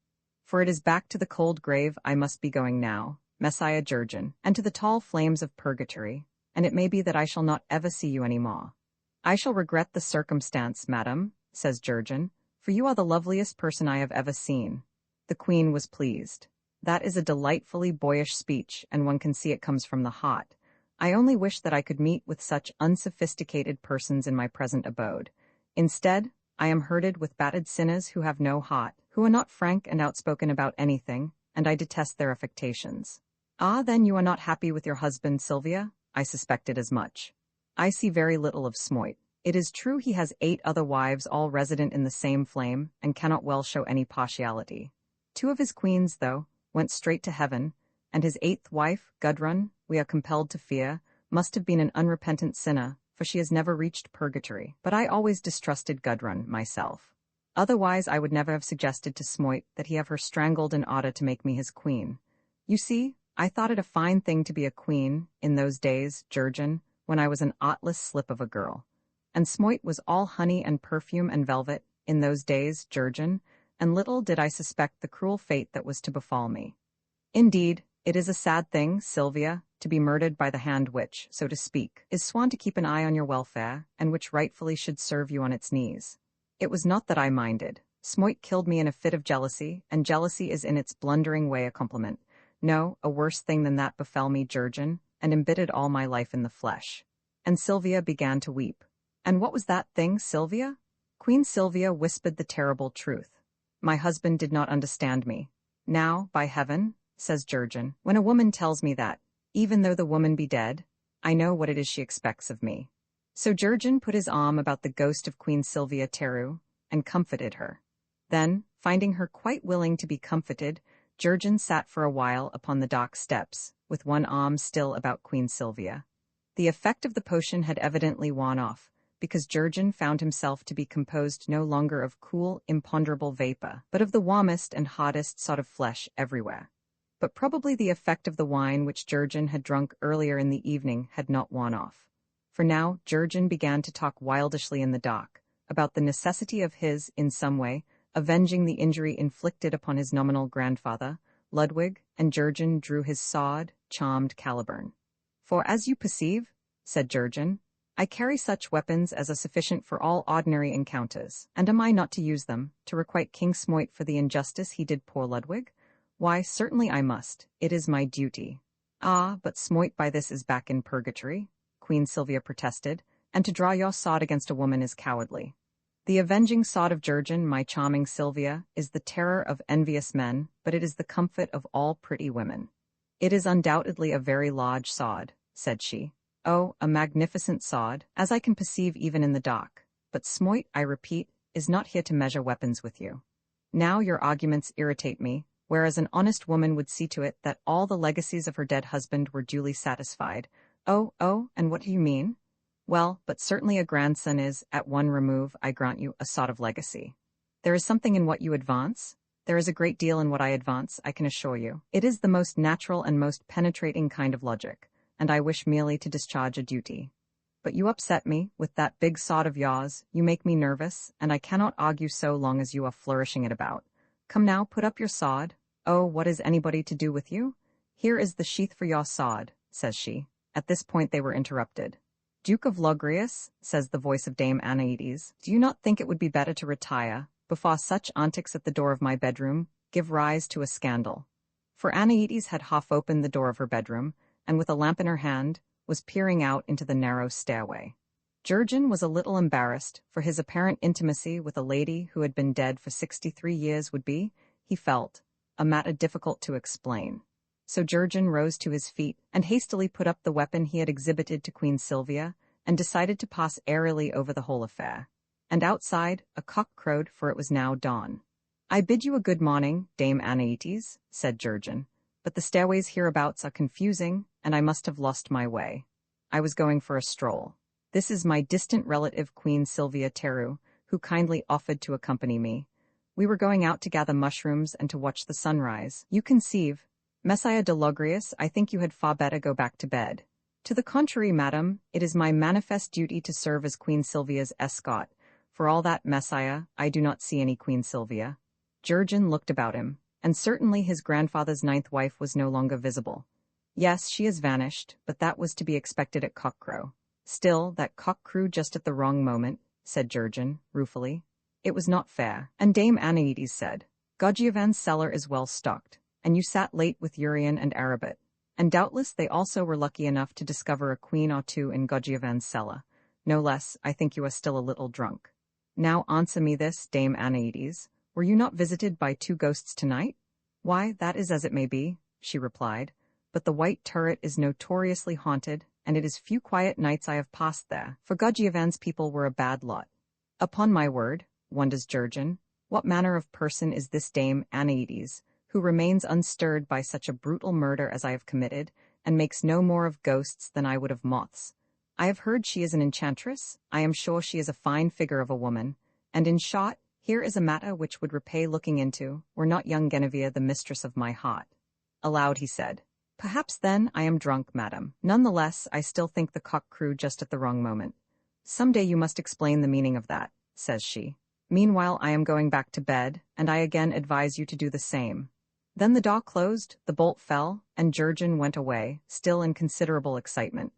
For it is back to the cold grave I must be going now, Messiah Jurgen, and to the tall flames of purgatory, and it may be that I shall not ever see you any more. I shall regret the circumstance, madam, says Jurgen, for you are the loveliest person I have ever seen. The Queen was pleased. That is a delightfully boyish speech, and one can see it comes from the heart. I only wish that I could meet with such unsophisticated persons in my present abode. Instead, I am herded with battered sinners who have no heart, who are not frank and outspoken about anything, and I detest their affectations. Ah, then you are not happy with your husband, Sylvia? I suspected as much. I see very little of Smoit. It is true he has 8 other wives all resident in the same flame, and cannot well show any partiality. 2 of his queens, though, went straight to heaven, and his 8th wife, Gudrun, we are compelled to fear, must have been an unrepentant sinner, for she has never reached purgatory. But I always distrusted Gudrun, myself. Otherwise I would never have suggested to Smoit that he have her strangled in order to make me his queen. You see, I thought it a fine thing to be a queen, in those days, Jurgen, when I was an artless slip of a girl. And Smoit was all honey and perfume and velvet, in those days, Jurgen, and little did I suspect the cruel fate that was to befall me. Indeed, it is a sad thing, Sylvia, to be murdered by the hand which, so to speak, is sworn to keep an eye on your welfare, and which rightfully should serve you on its knees. It was not that I minded. Smoit killed me in a fit of jealousy, and jealousy is in its blundering way a compliment. No, a worse thing than that befell me, Jurgen, and embittered all my life in the flesh. And Sylvia began to weep. And what was that thing, Sylvia? Queen Sylvia whispered the terrible truth. My husband did not understand me. Now, by heaven, says Jurgen, when a woman tells me that, even though the woman be dead, I know what it is she expects of me. So Jurgen put his arm about the ghost of Queen Sylvia Teru, and comforted her. Then, finding her quite willing to be comforted, Jurgen sat for a while upon the dock steps, with one arm still about Queen Sylvia. The effect of the potion had evidently worn off, because Jurgen found himself to be composed no longer of cool, imponderable vapor, but of the warmest and hottest sort of flesh everywhere. But probably the effect of the wine which Jurgen had drunk earlier in the evening had not worn off. For now Jurgen began to talk wildishly in the dock, about the necessity of his, in some way, avenging the injury inflicted upon his nominal grandfather, Ludwig, and Jurgen drew his charmed caliburn. For as you perceive, said Jurgen, I carry such weapons as are sufficient for all ordinary encounters, and am I not to use them, to requite King Smoit for the injustice he did poor Ludwig? Why, certainly I must, it is my duty. Ah, but Smoit by this is back in purgatory, Queen Sylvia protested, and to draw your sword against a woman is cowardly. The avenging sword of Jurgen, my charming Sylvia, is the terror of envious men, but it is the comfort of all pretty women. It is undoubtedly a very large sword, said she. Oh, a magnificent sword, as I can perceive even in the dark. But Smoit, I repeat, is not here to measure weapons with you. Now your arguments irritate me, whereas an honest woman would see to it that all the legacies of her dead husband were duly satisfied. Oh, and what do you mean? Well, but certainly a grandson is, at one remove, I grant you, a sort of legacy. There is something in what you advance. There is a great deal in what I advance, I can assure you. It is the most natural and most penetrating kind of logic, and I wish merely to discharge a duty. But you upset me, with that big sword of yours, you make me nervous, and I cannot argue so long as you are flourishing it about. Come now, put up your sword. Oh, what is anybody to do with you? Here is the sheath for your sword, says she. At this point they were interrupted. Duke of Logrius, says the voice of Dame Anaïdes, do you not think it would be better to retire, before such antics at the door of my bedroom give rise to a scandal? For Anaïdes had half opened the door of her bedroom, and with a lamp in her hand, was peering out into the narrow stairway. Jurgen was a little embarrassed, for his apparent intimacy with a lady who had been dead for 63 years would be, he felt, a matter difficult to explain. So Jurgen rose to his feet and hastily put up the weapon he had exhibited to Queen Sylvia, and decided to pass airily over the whole affair. And outside, a cock crowed, for it was now dawn. I bid you a good morning, Dame Anaïdes, said Jurgen, but the stairways hereabouts are confusing, and I must have lost my way. I was going for a stroll. This is my distant relative Queen Sylvia Teru, who kindly offered to accompany me. We were going out to gather mushrooms and to watch the sunrise. You conceive, Messiah de Logrius, I think you had far better go back to bed. To the contrary, madam, it is my manifest duty to serve as Queen Sylvia's escort. For all that, Messiah, I do not see any Queen Sylvia. Jurgen looked about him, and certainly his grandfather's 9th wife was no longer visible. Yes, she has vanished, but that was to be expected at cockcrow. Still, that cock crew just at the wrong moment, said Jurgen, ruefully. It was not fair. And Dame Anaïdes said, Godgiovan's cellar is well stocked, and you sat late with Jurgen and Arabet, and doubtless they also were lucky enough to discover a queen or two in Godgiovan's cellar. No less, I think you are still a little drunk. Now answer me this, Dame Anaïdes, were you not visited by 2 ghosts tonight? Why, that is as it may be, she replied, but the White Turret is notoriously haunted, and it is few quiet nights I have passed there, for Godgiovan's people were a bad lot. Upon my word, wonders Jurgen, what manner of person is this Dame Anaïdes, who remains unstirred by such a brutal murder as I have committed, and makes no more of ghosts than I would of moths? I have heard she is an enchantress, I am sure she is a fine figure of a woman, and in short, here is a matter which would repay looking into, were not young Genevieve the mistress of my heart. Aloud he said, Perhaps then I am drunk, madam. None the less, I still think the cock crew just at the wrong moment. Some day you must explain the meaning of that, says she. Meanwhile I am going back to bed, and I again advise you to do the same. Then the door closed, the bolt fell, and Jurgen went away, still in considerable excitement.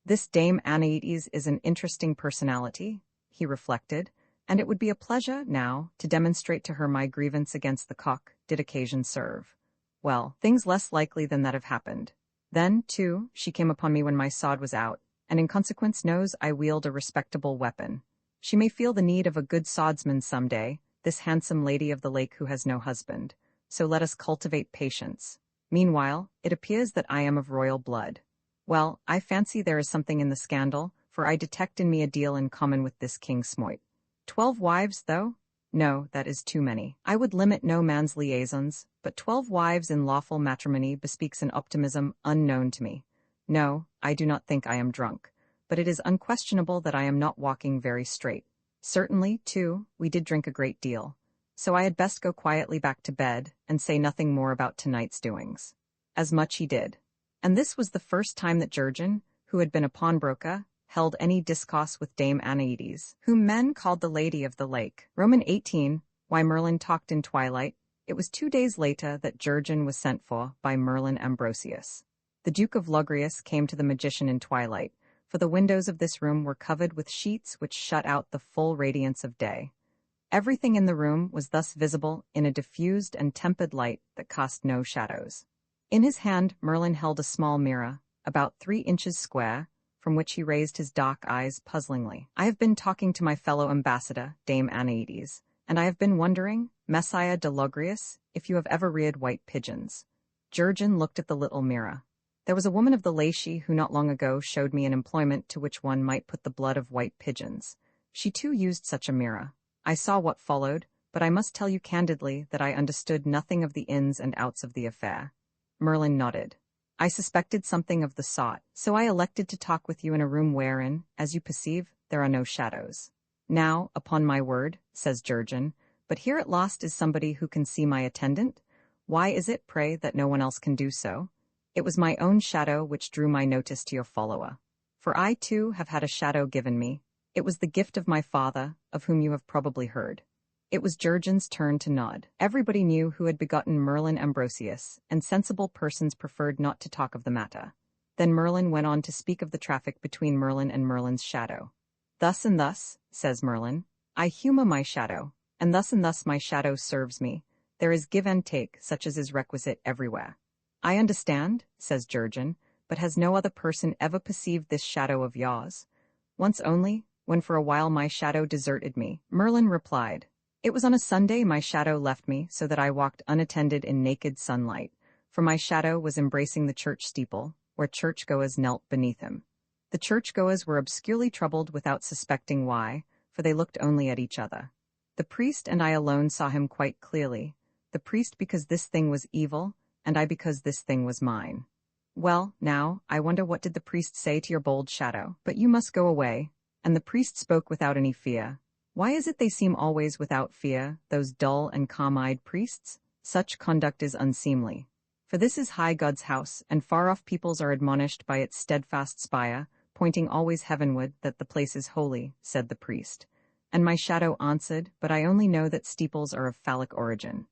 This Dame Anaïdes is an interesting personality, he reflected, and it would be a pleasure, now, to demonstrate to her my grievance against the cock, did occasion serve. Well, things less likely than that have happened. Then, too, she came upon me when my sword was out, and in consequence knows I wield a respectable weapon. She may feel the need of a good swordsman some day, this handsome lady of the lake who has no husband. So let us cultivate patience. Meanwhile, it appears that I am of royal blood. Well, I fancy there is something in the scandal, for I detect in me a deal in common with this King Smoit. 12 wives, though? No, that is too many. I would limit no man's liaisons, but 12 wives in lawful matrimony bespeaks an optimism unknown to me. No, I do not think I am drunk, but it is unquestionable that I am not walking very straight. Certainly, too, we did drink a great deal. So I had best go quietly back to bed, and say nothing more about tonight's doings. As much he did. And this was the first time that Jurgen, who had been a pawnbroker, held any discourse with Dame Anaïdes, whom men called the Lady of the Lake. Roman 18, Why Merlin talked in twilight. It was 2 days later that Jurgen was sent for by Merlin Ambrosius. The Duke of Logrius came to the magician in twilight, for the windows of this room were covered with sheets which shut out the full radiance of day. Everything in the room was thus visible in a diffused and tempered light that cast no shadows. In his hand Merlin held a small mirror, about 3 inches square, from which he raised his dark eyes puzzlingly. "I have been talking to my fellow ambassador, Dame Anaides, and I have been wondering, Messiah de Logrius, if you have ever reared white pigeons." Jurgen looked at the little mirror. "There was a woman of the Lacy who not long ago showed me an employment to which one might put the blood of white pigeons. She too used such a mirror. I saw what followed, but I must tell you candidly that I understood nothing of the ins and outs of the affair." Merlin nodded. "I suspected something of the sort, so I elected to talk with you in a room wherein, as you perceive, there are no shadows. Now, upon my word," says Jurgen, "but here at last is somebody who can see my attendant. Why is it, pray, that no one else can do so? It was my own shadow which drew my notice to your follower. For I, too, have had a shadow given me. It was the gift of my father, of whom you have probably heard." It was Jurgen's turn to nod. Everybody knew who had begotten Merlin Ambrosius, and sensible persons preferred not to talk of the matter. Then Merlin went on to speak of the traffic between Merlin and Merlin's shadow. "Thus and thus," says Merlin, "I humour my shadow, and thus my shadow serves me. There is give and take, such as is requisite everywhere." "I understand," says Jurgen, "but has no other person ever perceived this shadow of yours?" "Once only, when for a while my shadow deserted me," Merlin replied. "It was on a Sunday my shadow left me, so that I walked unattended in naked sunlight, for my shadow was embracing the church steeple, where churchgoers knelt beneath him. The churchgoers were obscurely troubled without suspecting why, for they looked only at each other. The priest and I alone saw him quite clearly, the priest because this thing was evil, and I because this thing was mine. Well, now, I wonder what did the priest say to your bold shadow? But you must go away." And the priest spoke without any fear. Why is it they seem always without fear, those dull and calm-eyed priests? Such conduct is unseemly. For this is high God's house, and far-off peoples are admonished by its steadfast spire, pointing always heavenward, that the place is holy, said the priest. And my shadow answered, but I only know that steeples are of phallic origin.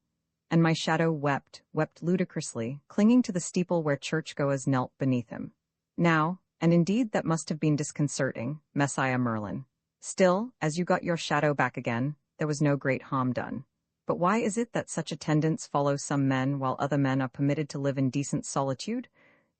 And my shadow wept ludicrously, clinging to the steeple where churchgoers knelt beneath him. Now, and indeed that must have been disconcerting, Messiah Merlin. Still, as you got your shadow back again, there was no great harm done. But why is it that such attendants follow some men while other men are permitted to live in decent solitude?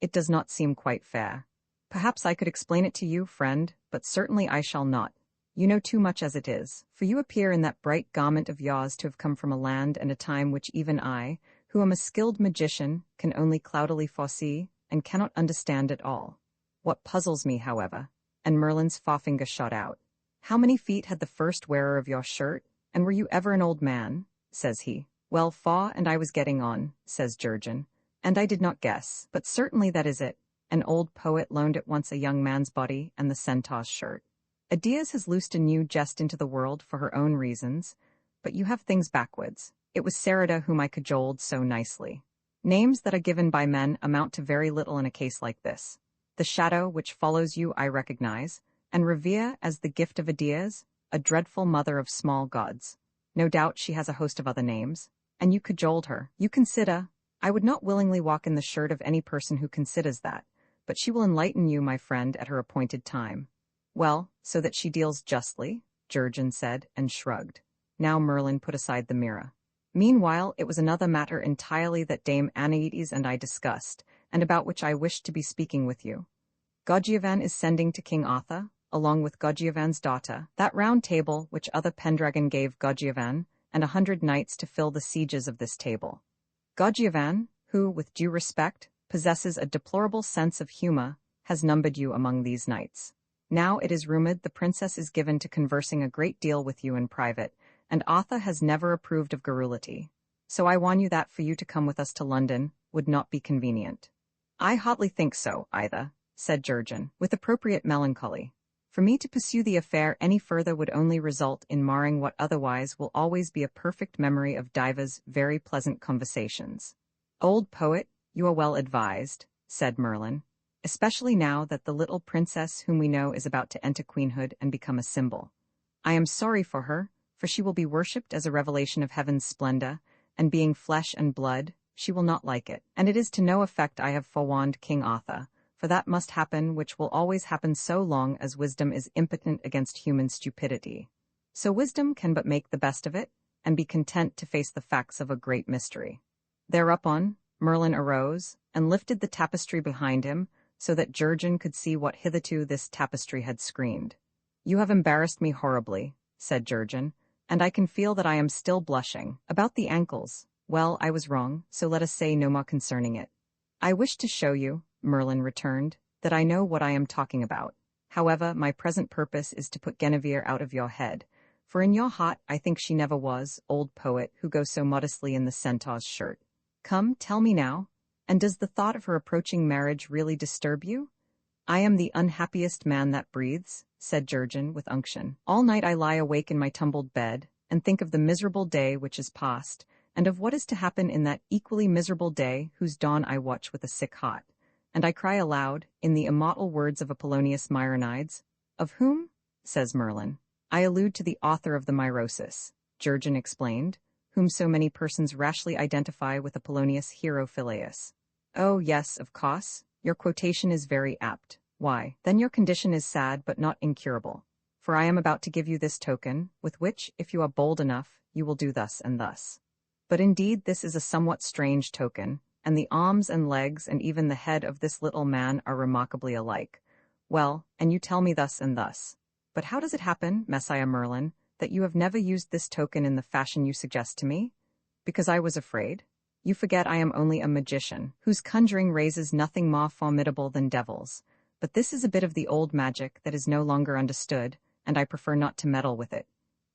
It does not seem quite fair. Perhaps I could explain it to you, friend, but certainly I shall not. You know too much as it is, for you appear in that bright garment of yours to have come from a land and a time which even I, who am a skilled magician, can only cloudily foresee, and cannot understand at all. What puzzles me, however," and Merlin's forefinger shot out, "how many feet had the first wearer of your shirt, and were you ever an old man?" says he. "Well, Fa and I was getting on," says Jurgen, "and I did not guess, but certainly that is it. An old poet loaned at once a young man's body and the centaur's shirt. Adias has loosed a new jest into the world for her own reasons, but you have things backwards. It was Sarada whom I cajoled so nicely. Names that are given by men amount to very little in a case like this. The shadow which follows you I recognize, and revere as the gift of Adias, a dreadful mother of small gods. No doubt she has a host of other names, and you cajoled her. You consider, I would not willingly walk in the shirt of any person who considers that, but she will enlighten you, my friend, at her appointed time." "Well, so that she deals justly," Jurgen said, and shrugged. Now Merlin put aside the mirror. "Meanwhile, it was another matter entirely that Dame Anaides and I discussed, and about which I wished to be speaking with you. Godgiavan is sending to King Arthur, along with Godgiavan's daughter, that round table which other Pendragon gave Godgiavan, and 100 knights to fill the sieges of this table. Godgiavan, who, with due respect, possesses a deplorable sense of humor, has numbered you among these knights. Now it is rumored the princess is given to conversing a great deal with you in private, and Arthur has never approved of garrulity. So I warn you that for you to come with us to London would not be convenient." "I hotly think so, either," said Jurgen, with appropriate melancholy. "For me to pursue the affair any further would only result in marring what otherwise will always be a perfect memory of divers very pleasant conversations." "Old poet, you are well advised," said Merlin, "especially now that the little princess whom we know is about to enter queenhood and become a symbol. I am sorry for her, for she will be worshipped as a revelation of heaven's splendor, and being flesh and blood, she will not like it. And it is to no effect I have forewarned King Arthur, for that must happen which will always happen so long as wisdom is impotent against human stupidity. So wisdom can but make the best of it, and be content to face the facts of a great mystery. Thereupon, Merlin arose, and lifted the tapestry behind him, so that Jurgen could see what hitherto this tapestry had screened. "You have embarrassed me horribly," said Jurgen, "and I can feel that I am still blushing. About the ankles, well, I was wrong, so let us say no more concerning it." "I wish to show you," Merlin returned, "that I know what I am talking about. However, my present purpose is to put Guinevere out of your head, for in your heart I think she never was, old poet, who goes so modestly in the centaur's shirt. Come, tell me now, and does the thought of her approaching marriage really disturb you?" "I am the unhappiest man that breathes," said Jurgen with unction. "All night I lie awake in my tumbled bed, and think of the miserable day which is past, and of what is to happen in that equally miserable day whose dawn I watch with a sick heart. And I cry aloud, in the immortal words of Apollonius Myronides." "Of whom?" says Merlin. "I allude to the author of the Myrosis," Jurgen explained, "whom so many persons rashly identify with Apollonius Hierophilius." "Oh, yes, of course. Your quotation is very apt. Why, then your condition is sad but not incurable. For I am about to give you this token, with which, if you are bold enough, you will do thus and thus. But indeed this is a somewhat strange token, and the arms and legs and even the head of this little man are remarkably alike. Well, and you tell me thus and thus. But how does it happen, Messiah Merlin, that you have never used this token in the fashion you suggest to me? Because I was afraid? You forget I am only a magician, whose conjuring raises nothing more formidable than devils. But this is a bit of the old magic that is no longer understood, and I prefer not to meddle with it.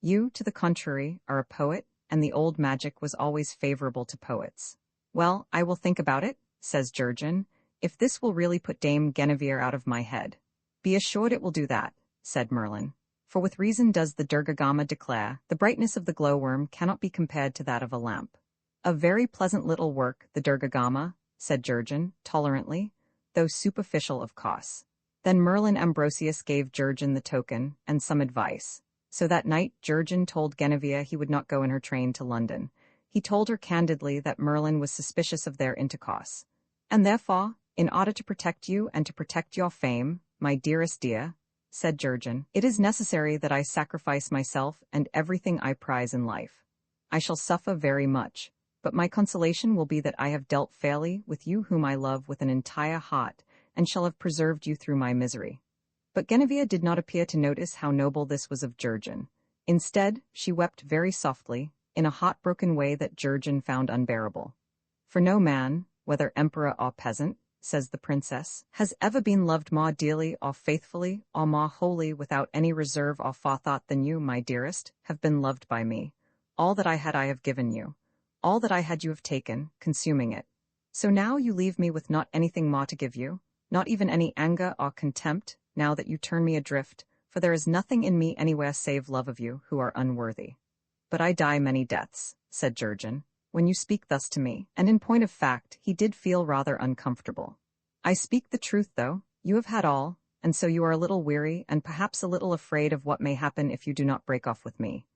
You, to the contrary, are a poet, and the old magic was always favorable to poets." "Well, I will think about it," says Jurgen, "if this will really put Dame Guinevere out of my head." "Be assured it will do that," said Merlin. "For with reason does the Durgagama declare, the brightness of the glowworm cannot be compared to that of a lamp." "A very pleasant little work, the Durgagama," said Jurgen, tolerantly, "though superficial of course." Then Merlin Ambrosius gave Jurgen the token, and some advice. So that night Jurgen told Guinevere he would not go in her train to London. He told her candidly that Merlin was suspicious of their intercourse. "And therefore, in order to protect you and to protect your fame, my dearest dear," said Jurgen, "it is necessary that I sacrifice myself and everything I prize in life. I shall suffer very much, but my consolation will be that I have dealt fairly with you whom I love with an entire heart, and shall have preserved you through my misery." But Guinevere did not appear to notice how noble this was of Jurgen. Instead, she wept very softly, in a heartbroken way that Jurgen found unbearable. "For no man, whether emperor or peasant," says the princess, "has ever been loved more dearly or faithfully or more wholly without any reserve or forethought than you, my dearest, have been loved by me. All that I had I have given you. All that I had you have taken, consuming it. So now you leave me with not anything more to give you, not even any anger or contempt, now that you turn me adrift, for there is nothing in me anywhere save love of you, who are unworthy." "But I die many deaths," said Jurgen, "when you speak thus to me," and in point of fact, he did feel rather uncomfortable. "I speak the truth, though. You have had all, and so you are a little weary and perhaps a little afraid of what may happen if you do not break off with me.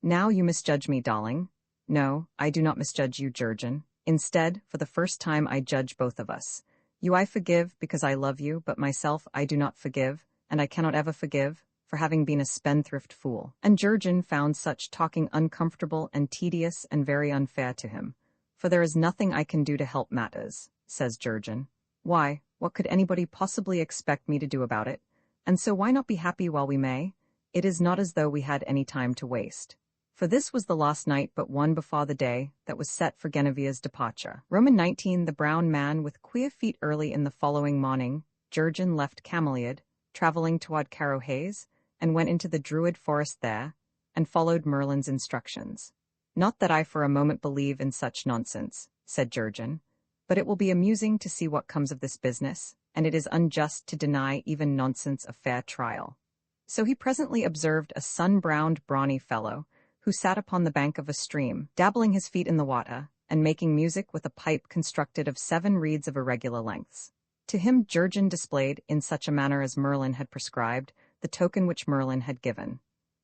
Now you misjudge me, darling. No, I do not misjudge you, Jurgen. Instead, for the first time I judge both of us. You I forgive because I love you, but myself I do not forgive, and I cannot ever forgive, for having been a spendthrift fool." And Jurgen found such talking uncomfortable and tedious and very unfair to him. "For there is nothing I can do to help matters," says Jurgen. "Why, what could anybody possibly expect me to do about it? And so why not be happy while we may? It is not as though we had any time to waste." For this was the last night but one before the day that was set for Guinevere's departure. Roman 19. The brown man with queer feet. Early in the following morning, Jurgen left Cameliad, traveling toward Carohaze, and went into the Druid forest there, and followed Merlin's instructions. "Not that I for a moment believe in such nonsense," said Jurgen, "but it will be amusing to see what comes of this business, and it is unjust to deny even nonsense a fair trial." So he presently observed a sun-browned, brawny fellow, who sat upon the bank of a stream, dabbling his feet in the water, and making music with a pipe constructed of 7 reeds of irregular lengths. To him Jurgen displayed, in such a manner as Merlin had prescribed, the token which Merlin had given.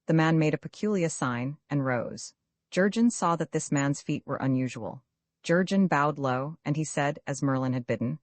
The man made a peculiar sign, and rose. Jurgen saw that this man's feet were unusual. Jurgen bowed low, and he said, as Merlin had bidden,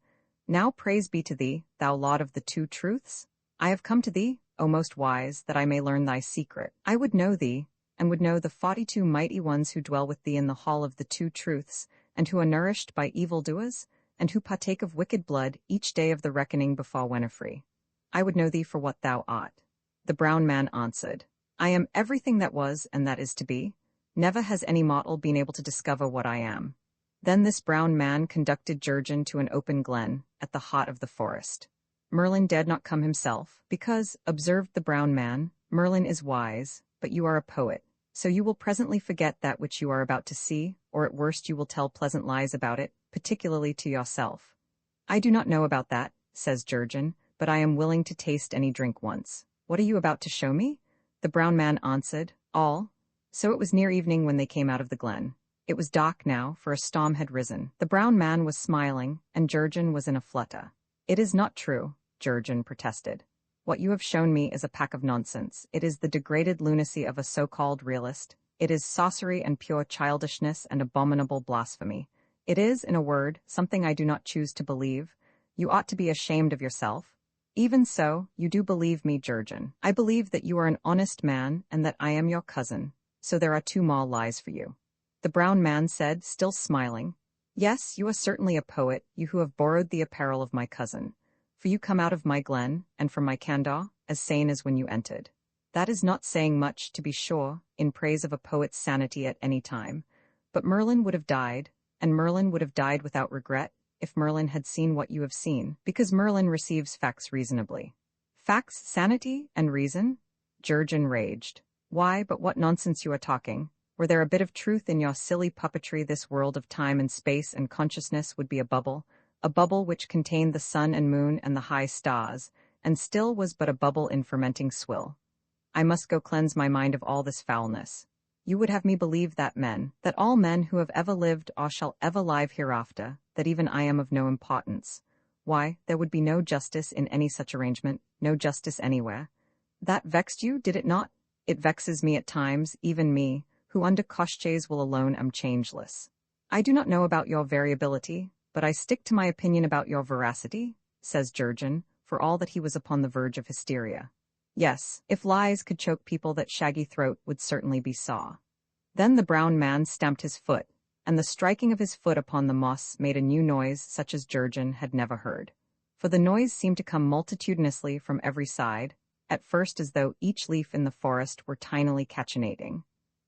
"Now praise be to thee, thou Lord of the two truths. I have come to thee, O most wise, that I may learn thy secret. I would know thee, and would know the 42 mighty ones who dwell with thee in the hall of the two truths, and who are nourished by evildoers, and who partake of wicked blood each day of the reckoning before Winifrey. I would know thee for what thou art." The brown man answered, "I am everything that was and that is to be. Never has any mortal been able to discover what I am." Then this brown man conducted Jurgen to an open glen, at the heart of the forest. Merlin dared not come himself, because, observed the brown man, Merlin is wise, but you are a poet, so you will presently forget that which you are about to see, or at worst you will tell pleasant lies about it, particularly to yourself. "I do not know about that," says Jurgen, "but I am willing to taste any drink once. What are you about to show me?" The brown man answered, "All." So it was near evening when they came out of the glen. It was dark now, for a storm had risen. The brown man was smiling, and Jurgen was in a flutter. "It is not true," Jurgen protested. "What you have shown me is a pack of nonsense. It is the degraded lunacy of a so-called realist. It is sorcery and pure childishness and abominable blasphemy. It is, in a word, something I do not choose to believe. You ought to be ashamed of yourself. Even so, you do believe me, Jurgen. I believe that you are an honest man and that I am your cousin, so there are 2 more lies for you." The brown man said, still smiling, "Yes, you are certainly a poet, you who have borrowed the apparel of my cousin. For you come out of my glen, and from my candor, as sane as when you entered. That is not saying much, to be sure, in praise of a poet's sanity at any time. But Merlin would have died, and Merlin would have died without regret, if Merlin had seen what you have seen, because Merlin receives facts reasonably." "Facts, sanity, and reason?" Jurgen raged. "Why, but what nonsense you are talking. Were there a bit of truth in your silly puppetry, this world of time and space and consciousness would be a bubble which contained the sun and moon and the high stars, and still was but a bubble in fermenting swill. I must go cleanse my mind of all this foulness. You would have me believe that all men who have ever lived or shall ever live hereafter, that even I am of no importance. Why, there would be no justice in any such arrangement, no justice anywhere. That vexed you, did it not? It vexes me at times, even me, who under Koshchey's will alone am changeless. I do not know about your variability, but I stick to my opinion about your veracity," says Jurgen, for all that he was upon the verge of hysteria. "Yes, if lies could choke people, that shaggy throat would certainly be saw." Then the brown man stamped his foot, and the striking of his foot upon the moss made a new noise such as Jurgen had never heard. For the noise seemed to come multitudinously from every side, at first as though each leaf in the forest were tinily cachinnating.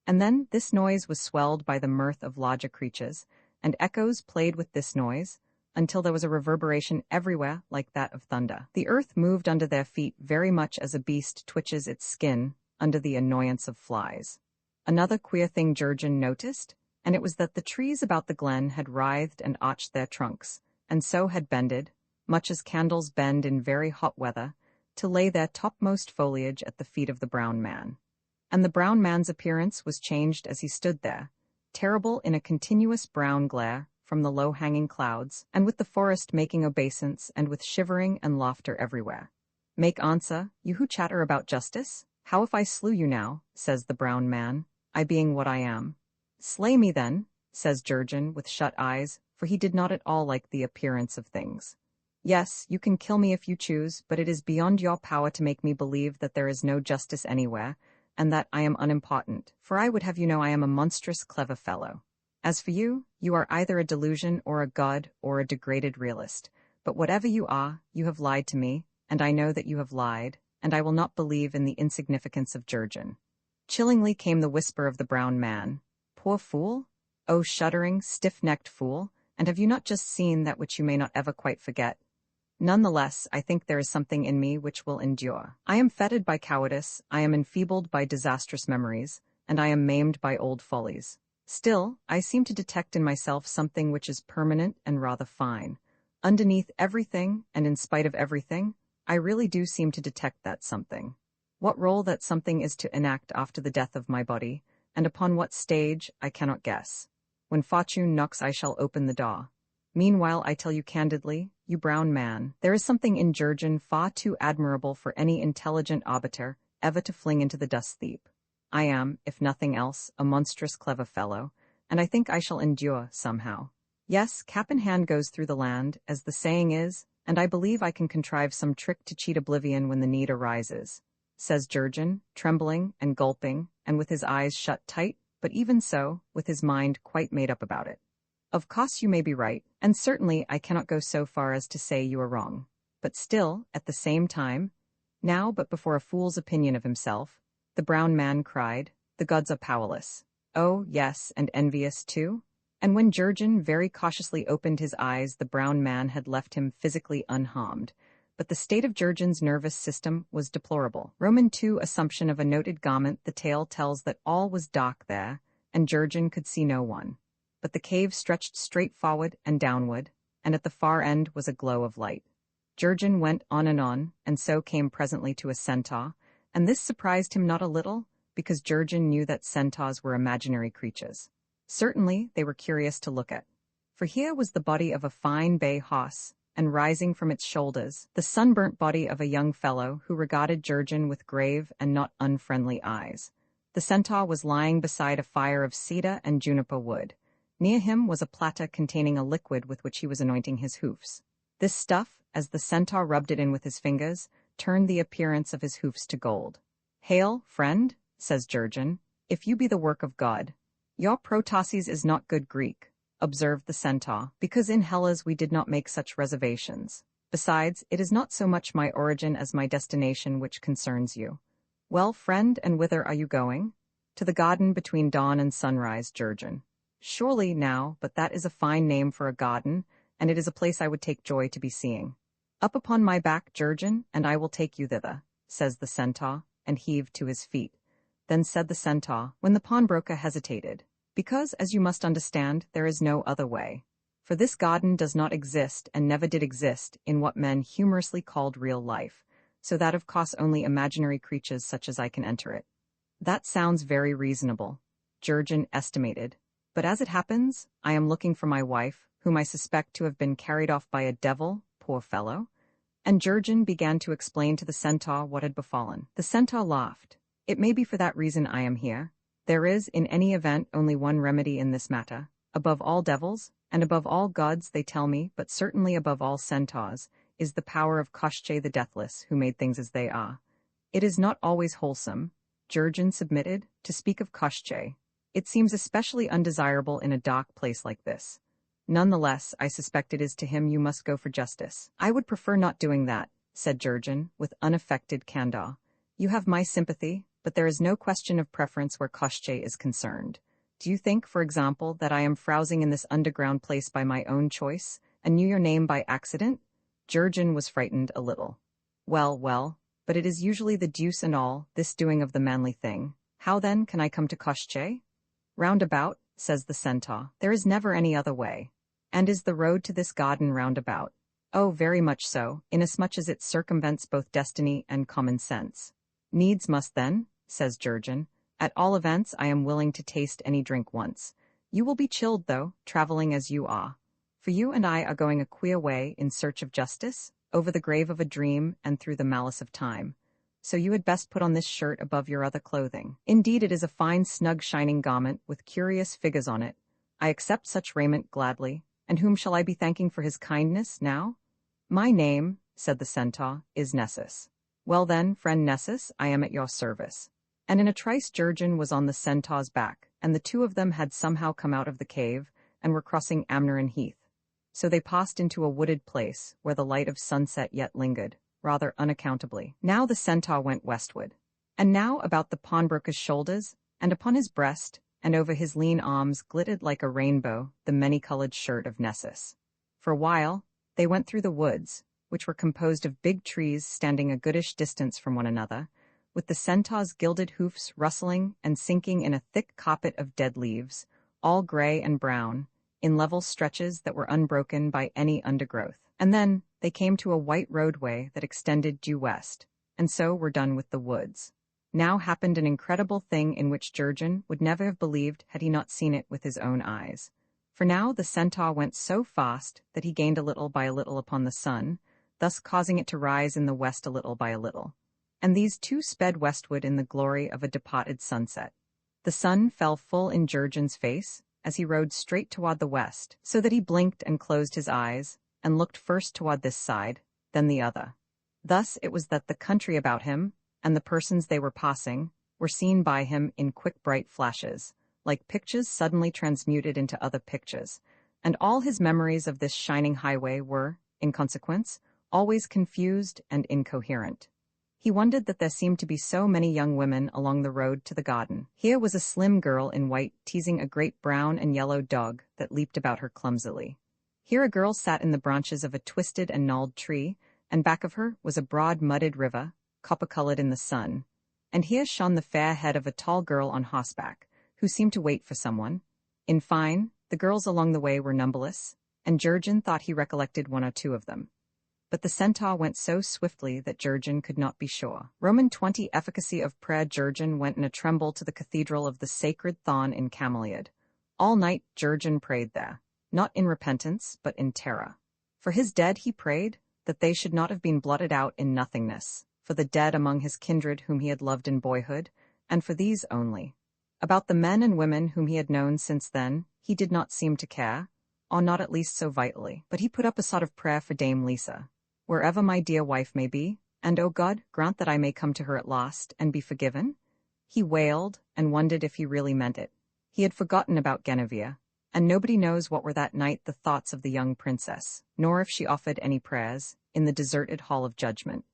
And then this noise was swelled by the mirth of larger creatures, and echoes played with this noise, until there was a reverberation everywhere like that of thunder. The earth moved under their feet very much as a beast twitches its skin under the annoyance of flies. Another queer thing Jurgen noticed, and it was that the trees about the glen had writhed and arched their trunks, and so had bended, much as candles bend in very hot weather, to lay their topmost foliage at the feet of the brown man. And the brown man's appearance was changed as he stood there, terrible in a continuous brown glare from the low-hanging clouds, and with the forest making obeisance, and with shivering and laughter everywhere. "Make answer, you who chatter about justice? How if I slew you now?" says the brown man, "I being what I am." "Slay me then," says Jurgen with shut eyes, for he did not at all like the appearance of things. "Yes, you can kill me if you choose, but it is beyond your power to make me believe that there is no justice anywhere, and that I am unimportant, for I would have you know I am a monstrous clever fellow. As for you, you are either a delusion or a god or a degraded realist, but whatever you are, you have lied to me, and I know that you have lied, and I will not believe in the insignificance of Jurgen." Chillingly came the whisper of the brown man, "Poor fool? Oh, shuddering, stiff-necked fool, and have you not just seen that which you may not ever quite forget? None the less, I think there is something in me which will endure. I am fettered by cowardice, I am enfeebled by disastrous memories, and I am maimed by old follies. Still, I seem to detect in myself something which is permanent and rather fine. Underneath everything, and in spite of everything, I really do seem to detect that something. What role that something is to enact after the death of my body, and upon what stage, I cannot guess. When fortune knocks, I shall open the door. Meanwhile, I tell you candidly, you brown man, there is something in Jurgen far too admirable for any intelligent arbiter ever to fling into the dust heap. I am, if nothing else, a monstrous clever fellow, and I think I shall endure somehow. Yes, cap in hand goes through the land, as the saying is, and I believe I can contrive some trick to cheat oblivion when the need arises, says Jurgen, trembling and gulping, and with his eyes shut tight, but even so, with his mind quite made up about it. Of course you may be right, and certainly I cannot go so far as to say you are wrong. But still, at the same time, now but before a fool's opinion of himself, the brown man cried, the gods are powerless. Oh, yes, and envious too? And when Jurgen very cautiously opened his eyes, the brown man had left him physically unharmed. But the state of Jurgen's nervous system was deplorable. Roman II assumption of a noted garment, the tale tells that all was dark there, and Jurgen could see no one. But the cave stretched straight forward and downward, and at the far end was a glow of light. Jurgen went on, and so came presently to a centaur, and this surprised him not a little, because Jurgen knew that centaurs were imaginary creatures. Certainly, they were curious to look at. For here was the body of a fine bay horse, and rising from its shoulders, the sunburnt body of a young fellow who regarded Jurgen with grave and not unfriendly eyes. The centaur was lying beside a fire of cedar and juniper wood. Near him was a platter containing a liquid with which he was anointing his hoofs. This stuff, as the centaur rubbed it in with his fingers, turned the appearance of his hoofs to gold. "Hail, friend," says Jurgen, "if you be the work of God." "Your protasis is not good Greek," observed the centaur, "because in Hellas we did not make such reservations. Besides, it is not so much my origin as my destination which concerns you." "Well, friend, and whither are you going?" "To the garden between dawn and sunrise, Jurgen." "Surely, now, but that is a fine name for a garden, and it is a place I would take joy to be seeing." "Up upon my back, Jurgen, and I will take you thither," says the centaur, and heaved to his feet. Then said the centaur, when the pawnbroker hesitated, "Because, as you must understand, there is no other way. For this garden does not exist and never did exist in what men humorously called real life, so that of course only imaginary creatures such as I can enter it." "That sounds very reasonable," Jurgen estimated. "But as it happens, I am looking for my wife, whom I suspect to have been carried off by a devil, poor fellow." And Jurgen began to explain to the centaur what had befallen. The centaur laughed. "It may be for that reason I am here. There is, in any event, only one remedy in this matter. Above all devils, and above all gods, they tell me, but certainly above all centaurs, is the power of Koshchei the Deathless, who made things as they are. It is not always wholesome," Jurgen submitted, "to speak of Koshchei. It seems especially undesirable in a dark place like this. Nonetheless, I suspect it is to him you must go for justice." "I would prefer not doing that," said Jurgen, with unaffected candor. "You have my sympathy, but there is no question of preference where Koshchei is concerned. Do you think, for example, that I am frowsing in this underground place by my own choice, and knew your name by accident?" Jurgen was frightened a little. Well, but it is usually the deuce and all, this doing of the manly thing. How then can I come to Koshchei?" "Roundabout," says the centaur. "There is never any other way." "And is the road to this garden roundabout?" "Oh, very much so, inasmuch as it circumvents both destiny and common sense." "Needs must then," says Jurgen. "At all events, I am willing to taste any drink once. You will be chilled, though, traveling as you are. For you and I are going a queer way in search of justice, over the grave of a dream and through the malice of time. So you had best put on this shirt above your other clothing. Indeed, it is a fine, snug, shining garment with curious figures on it. I accept such raiment gladly. And whom shall I be thanking for his kindness now?" "My name," said the centaur, "is Nessus." "Well then, friend Nessus, I am at your service." And in a trice Jurgen was on the centaur's back, and the two of them had somehow come out of the cave, and were crossing Amnerin Heath. So they passed into a wooded place, where the light of sunset yet lingered, rather unaccountably. Now the centaur went westward, and now about the pawnbroker's shoulders, and upon his breast, and over his lean arms glittered like a rainbow the many-colored shirt of Nessus. For a while, they went through the woods, which were composed of big trees standing a goodish distance from one another, with the centaur's gilded hoofs rustling and sinking in a thick carpet of dead leaves, all gray and brown, in level stretches that were unbroken by any undergrowth. And then they came to a white roadway that extended due west, and so were done with the woods. Now happened an incredible thing in which Jurgen would never have believed had he not seen it with his own eyes. For now the centaur went so fast that he gained a little by a little upon the sun, thus causing it to rise in the west a little by a little. and these two sped westward in the glory of a departed sunset. The sun fell full in Jurgen's face as he rode straight toward the west, so that he blinked and closed his eyes, and looked first toward this side, then the other. Thus it was that the country about him, and the persons they were passing, were seen by him in quick bright flashes, like pictures suddenly transmuted into other pictures, and all his memories of this shining highway were, in consequence, always confused and incoherent. He wondered that there seemed to be so many young women along the road to the garden. Here was a slim girl in white teasing a great brown and yellow dog that leaped about her clumsily. Here a girl sat in the branches of a twisted and gnarled tree, and back of her was a broad mudded river, copper-colored in the sun. And here shone the fair head of a tall girl on horseback, who seemed to wait for someone. In fine, the girls along the way were numberless, and Jurgen thought he recollected one or two of them. But the centaur went so swiftly that Jurgen could not be sure. Roman 20 Efficacy of prayer. Jurgen went in a tremble to the cathedral of the sacred Thon in Cameliad. All night Jurgen prayed there, not in repentance, but in terror. For his dead he prayed, that they should not have been blotted out in nothingness, for the dead among his kindred whom he had loved in boyhood, and for these only. About the men and women whom he had known since then, he did not seem to care, or not at least so vitally. But he put up a sort of prayer for Dame Lisa. Wherever my dear wife may be, and O God, grant that I may come to her at last, and be forgiven? He wailed, and wondered if he really meant it. He had forgotten about Guinevere, and nobody knows what were that night the thoughts of the young princess, nor if she offered any prayers, in the deserted hall of judgment.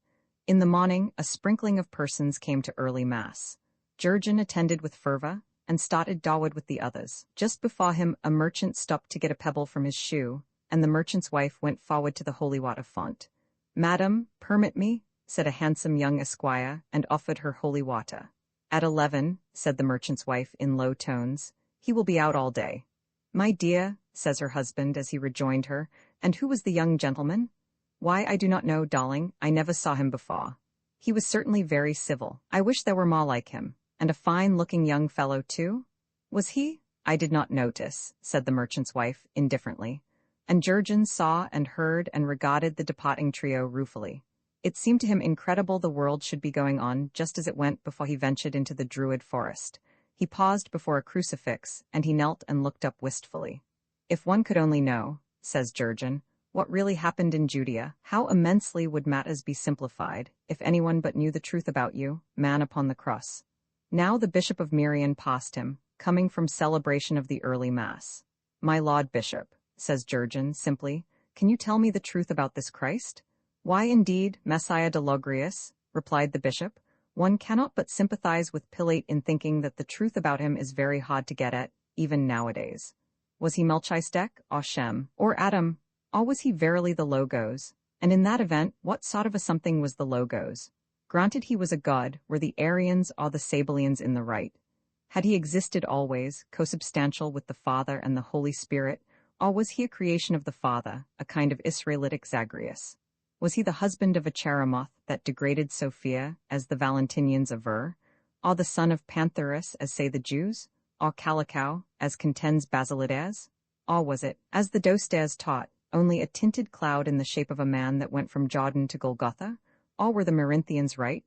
In the morning, a sprinkling of persons came to early mass. Jurgen attended with fervor, and started downward with the others. Just before him, a merchant stopped to get a pebble from his shoe, and the merchant's wife went forward to the holy water font. "Madam, permit me," said a handsome young esquire, and offered her holy water. "At 11, said the merchant's wife in low tones. "He will be out all day." "My dear," says her husband as he rejoined her, "and who was the young gentleman?" "Why, I do not know, darling, I never saw him before. He was certainly very civil. I wish there were more like him. And a fine-looking young fellow, too?" "Was he? I did not notice," said the merchant's wife, indifferently. And Jurgen saw and heard and regarded the departing trio ruefully. It seemed to him incredible the world should be going on just as it went before he ventured into the Druid forest. He paused before a crucifix, and he knelt and looked up wistfully. "If one could only know," says Jurgen, "what really happened in Judea, how immensely would matters be simplified, if anyone but knew the truth about you, man upon the cross." Now the Bishop of Mirian passed him, coming from celebration of the early Mass. "My Lord Bishop," says Jurgen simply, "can you tell me the truth about this Christ?" "Why, indeed, Messiah de Logrius," replied the bishop, "one cannot but sympathize with Pilate in thinking that the truth about him is very hard to get at, even nowadays. Was he Melchizedek, or Shem, or Adam, or was he verily the Logos? And in that event, what sort of a something was the Logos? Granted he was a god, were the Arians or the Sabellians in the right? Had he existed always, consubstantial with the Father and the Holy Spirit, or was he a creation of the Father, a kind of Israelitic Zagreus? Was he the husband of a cheremoth that degraded Sophia, as the Valentinians aver, or the son of Pantherus, as say the Jews, or Calicao, as contends Basilides? Or was it, as the Dostairs taught, only a tinted cloud in the shape of a man that went from Jordan to Golgotha? Or were the Marinthians right?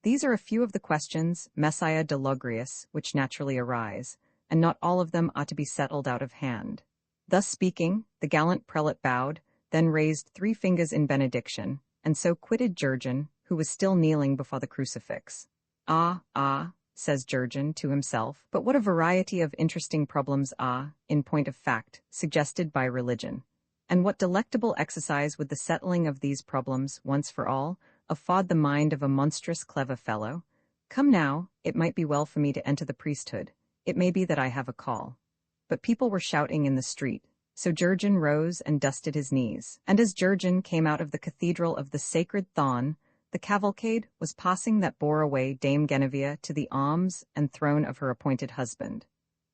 These are a few of the questions, Messiah de Logrius, which naturally arise, and not all of them ought to be settled out of hand. Thus speaking, the gallant prelate bowed, then raised 3 fingers in benediction, and so quitted Jurgen, who was still kneeling before the crucifix. Ah, says Jurgen to himself, but what a variety of interesting problems are, in point of fact, suggested by religion. And what delectable exercise would the settling of these problems, once for all, afford the mind of a monstrous clever fellow? Come now, it might be well for me to enter the priesthood. It may be that I have a call. But people were shouting in the street, so Jurgen rose and dusted his knees. And as Jurgen came out of the cathedral of the sacred Thon, the cavalcade was passing that bore away Dame Guinevere to the arms and throne of her appointed husband.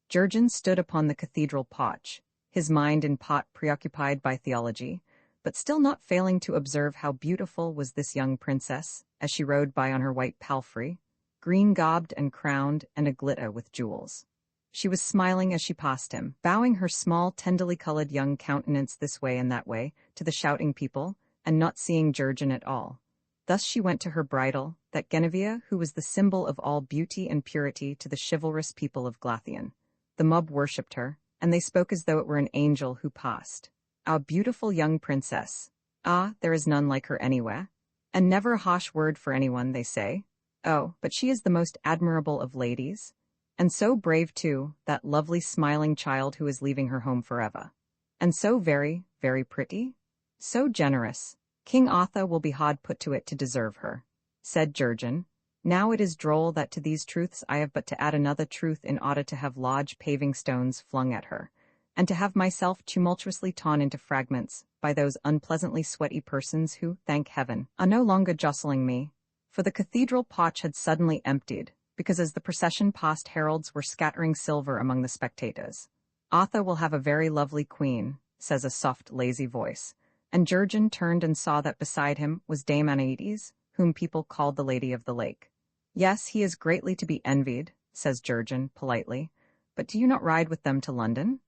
Jurgen stood upon the cathedral porch, his mind in part preoccupied by theology, but still not failing to observe how beautiful was this young princess, as she rode by on her white palfrey, green-gobbed and crowned and a-glitter with jewels. She was smiling as she passed him, bowing her small, tenderly colored young countenance this way and that way to the shouting people, and not seeing Jurgen at all. Thus she went to her bridal, that Guinevere, who was the symbol of all beauty and purity to the chivalrous people of Glathian. The mob worshipped her, and they spoke as though it were an angel who passed. Our beautiful young princess. Ah, there is none like her anywhere. And never a harsh word for anyone, they say. Oh, but she is the most admirable of ladies. And so brave too, that lovely smiling child who is leaving her home forever. And so very, very pretty. So generous. King Arthur will be hard put to it to deserve her, said Jurgen. Now it is droll that to these truths I have but to add another truth in order to have large paving stones flung at her, and to have myself tumultuously torn into fragments by those unpleasantly sweaty persons who, thank heaven, are no longer jostling me. For the cathedral porch had suddenly emptied, because as the procession passed heralds were scattering silver among the spectators. Arthur will have a very lovely queen, says a soft, lazy voice, and Jurgen turned and saw that beside him was Dame Anaides, whom people called the Lady of the Lake. Yes, he is greatly to be envied, says Jurgen, politely, but do you not ride with them to London?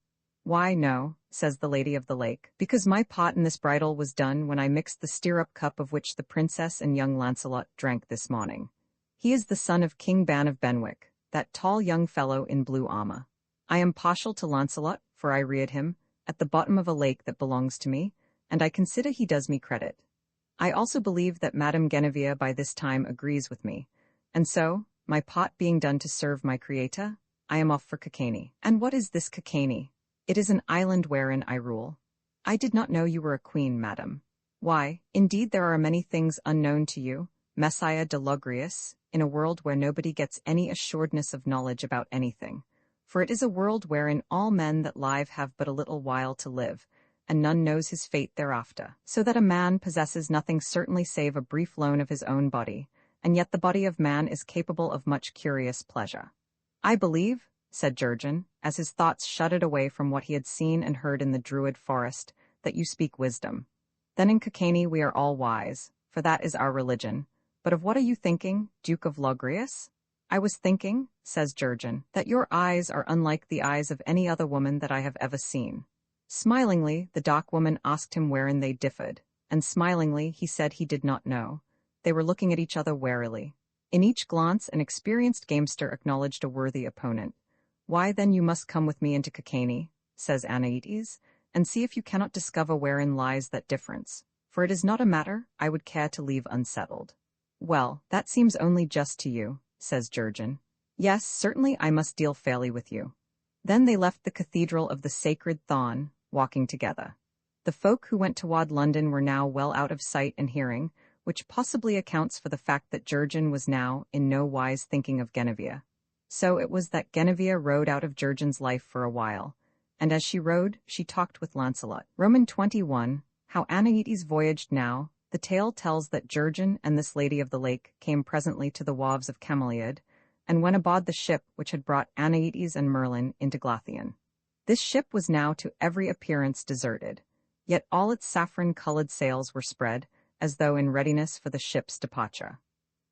Why, no, says the Lady of the Lake, because my pot in this bridal was done when I mixed the stirrup cup of which the princess and young Lancelot drank this morning. He is the son of King Ban of Benwick, that tall young fellow in blue armor. I am partial to Lancelot, for I reared him, at the bottom of a lake that belongs to me, and I consider he does me credit. I also believe that Madame Guinevere by this time agrees with me, and so, my pot being done to serve my creator, I am off for Caccany. And what is this Caccany? It is an island wherein I rule. I did not know you were a queen, madam. Why, indeed there are many things unknown to you, Messiah de Logrius, in a world where nobody gets any assuredness of knowledge about anything. For it is a world wherein all men that live have but a little while to live, and none knows his fate thereafter, so that a man possesses nothing certainly save a brief loan of his own body, and yet the body of man is capable of much curious pleasure. I believe, said Jurgen, as his thoughts shutted away from what he had seen and heard in the Druid forest, that you speak wisdom. Then in Caccany we are all wise, for that is our religion. But of what are you thinking, Duke of Logrius? I was thinking, says Jurgen, that your eyes are unlike the eyes of any other woman that I have ever seen. Smilingly, the dock woman asked him wherein they differed, and smilingly he said he did not know. They were looking at each other warily. In each glance an experienced gamester acknowledged a worthy opponent. Why then you must come with me into Caccany, says Anaides, and see if you cannot discover wherein lies that difference, for it is not a matter I would care to leave unsettled. Well, that seems only just to you, says Jurgen. Yes, certainly I must deal fairly with you. Then they left the Cathedral of the Sacred Thorn, walking together. The folk who went toward London were now well out of sight and hearing, which possibly accounts for the fact that Jurgen was now in no wise thinking of Guinevere. So it was that Guinevere rode out of Jurgen's life for a while, and as she rode, she talked with Lancelot. Roman 21, how Anaides voyaged now. The tale tells that Jurgen and this Lady of the Lake came presently to the wharves of Cameliad, and went aboard the ship which had brought Anaides and Merlin into Glathian. This ship was now to every appearance deserted, yet all its saffron-colored sails were spread, as though in readiness for the ship's departure.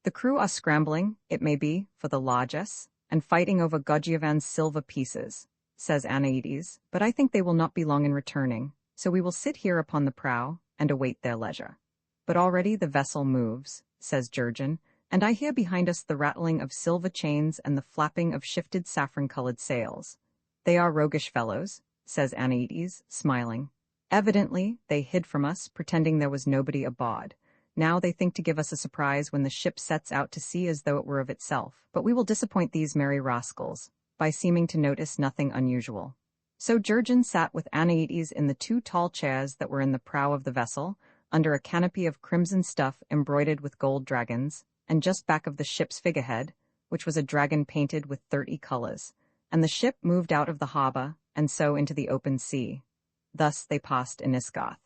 The crew are scrambling, it may be, for the largesse, and fighting over Godgiovan's silver pieces, says Anaides, but I think they will not be long in returning, so we will sit here upon the prow and await their leisure. But already the vessel moves, says Jurgen, and I hear behind us the rattling of silver chains and the flapping of shifted saffron-colored sails. They are roguish fellows, says Anaides, smiling. Evidently, they hid from us, pretending there was nobody aboard. Now they think to give us a surprise when the ship sets out to sea as though it were of itself. But we will disappoint these merry rascals, by seeming to notice nothing unusual. So Jurgen sat with Anaides in the two tall chairs that were in the prow of the vessel, under a canopy of crimson stuff embroidered with gold dragons, and just back of the ship's figurehead, which was a dragon painted with 30 colors, and the ship moved out of the harbor, and so into the open sea. Thus they passed Inisgoth.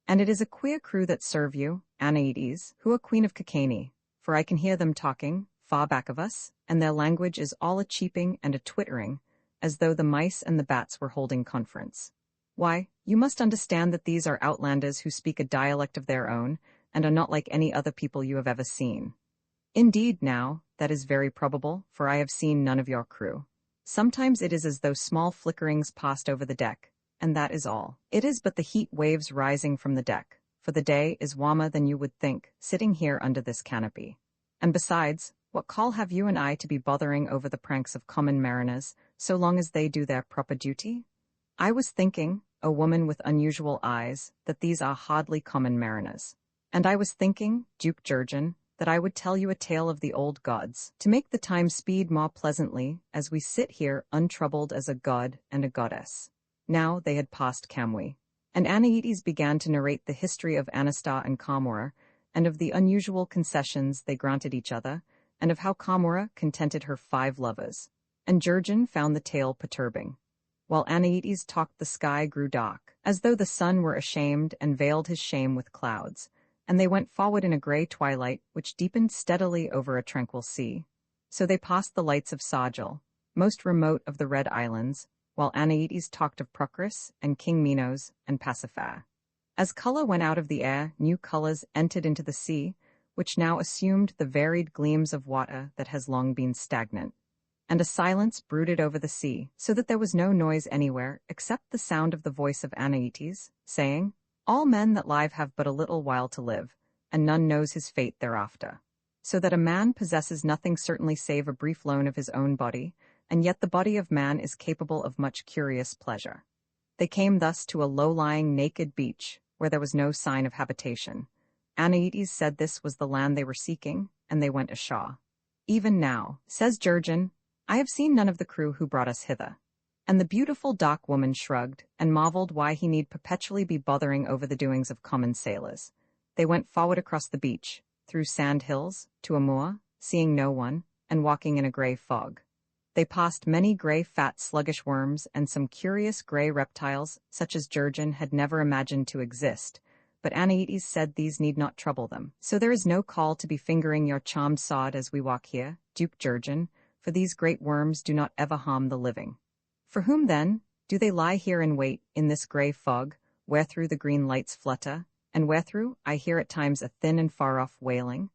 And it is a queer crew that serve you, Anaides, who are queen of Caccany, for I can hear them talking, far back of us, and their language is all a cheeping and a twittering, as though the mice and the bats were holding conference. Why, you must understand that these are outlanders who speak a dialect of their own, and are not like any other people you have ever seen. Indeed, now, that is very probable, for I have seen none of your crew. Sometimes it is as though small flickerings passed over the deck, and that is all. It is but the heat waves rising from the deck, for the day is warmer than you would think, sitting here under this canopy. And besides, what call have you and I to be bothering over the pranks of common mariners, so long as they do their proper duty? I was thinking, a woman with unusual eyes, that these are hardly common mariners. And I was thinking, Duke Jurgen, that I would tell you a tale of the old gods, to make the time speed more pleasantly, as we sit here untroubled as a god and a goddess. Now they had passed Camwe, and Anaetes began to narrate the history of Anastar and Kamora, and of the unusual concessions they granted each other, and of how Kamora contented her 5 lovers. And Jurgen found the tale perturbing. While Anaetes talked, the sky grew dark, as though the sun were ashamed and veiled his shame with clouds, and they went forward in a grey twilight which deepened steadily over a tranquil sea. So they passed the lights of Sargil, most remote of the Red Islands, while Anaetes talked of Procris and King Minos and Pasiphae. As colour went out of the air, new colours entered into the sea, which now assumed the varied gleams of water that has long been stagnant. And a silence brooded over the sea, so that there was no noise anywhere except the sound of the voice of Anaetes, saying, "All men that live have but a little while to live, and none knows his fate thereafter. So that a man possesses nothing certainly save a brief loan of his own body, and yet the body of man is capable of much curious pleasure." They came thus to a low-lying naked beach, where there was no sign of habitation. Anaetes said this was the land they were seeking, and they went ashore. "Even now," says Jurgen, "I have seen none of the crew who brought us hither." And the beautiful dock woman shrugged, and marveled why he need perpetually be bothering over the doings of common sailors. They went forward across the beach, through sand hills, to a moor, seeing no one, and walking in a grey fog. They passed many grey fat sluggish worms and some curious grey reptiles, such as Jurgen had never imagined to exist, but Anaetes said these need not trouble them. "So there is no call to be fingering your charmed sword as we walk here, Duke Jurgen, for these great worms do not ever harm the living." "For whom, then, do they lie here in wait, in this grey fog, wherethrough the green lights flutter, and wherethrough I hear at times a thin and far-off wailing?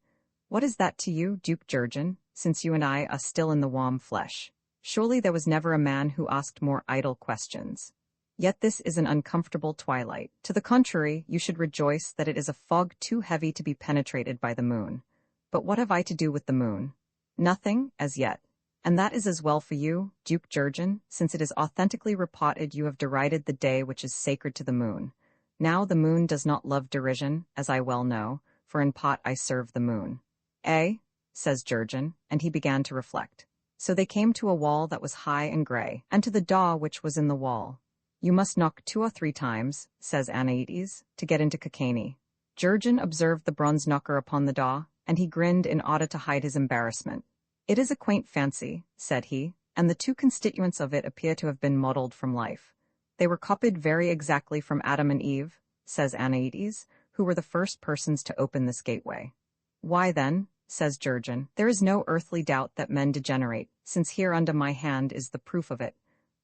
What is that to you, Duke Jurgen, since you and I are still in the warm flesh? Surely there was never a man who asked more idle questions. Yet this is an uncomfortable twilight. To the contrary, you should rejoice that it is a fog too heavy to be penetrated by the moon. But what have I to do with the moon? Nothing, as yet. And that is as well for you, Duke Jurgen, since it is authentically reported you have derided the day which is sacred to the moon. Now the moon does not love derision, as I well know, for in part I serve the moon." "Eh?" says Jurgen, and he began to reflect. So they came to a wall that was high and grey, and to the door which was in the wall. "You must knock 2 or 3 times, says Anaetes, to get into Kakane. Jurgen observed the bronze knocker upon the door, and he grinned in order to hide his embarrassment. "It is a quaint fancy," said he, "and the 2 constituents of it appear to have been modelled from life. They were copied very exactly from Adam and Eve," says Anaetes, "who were the first persons to open this gateway." "Why then," says Jurgen, "there is no earthly doubt that men degenerate, since here under my hand is the proof of it."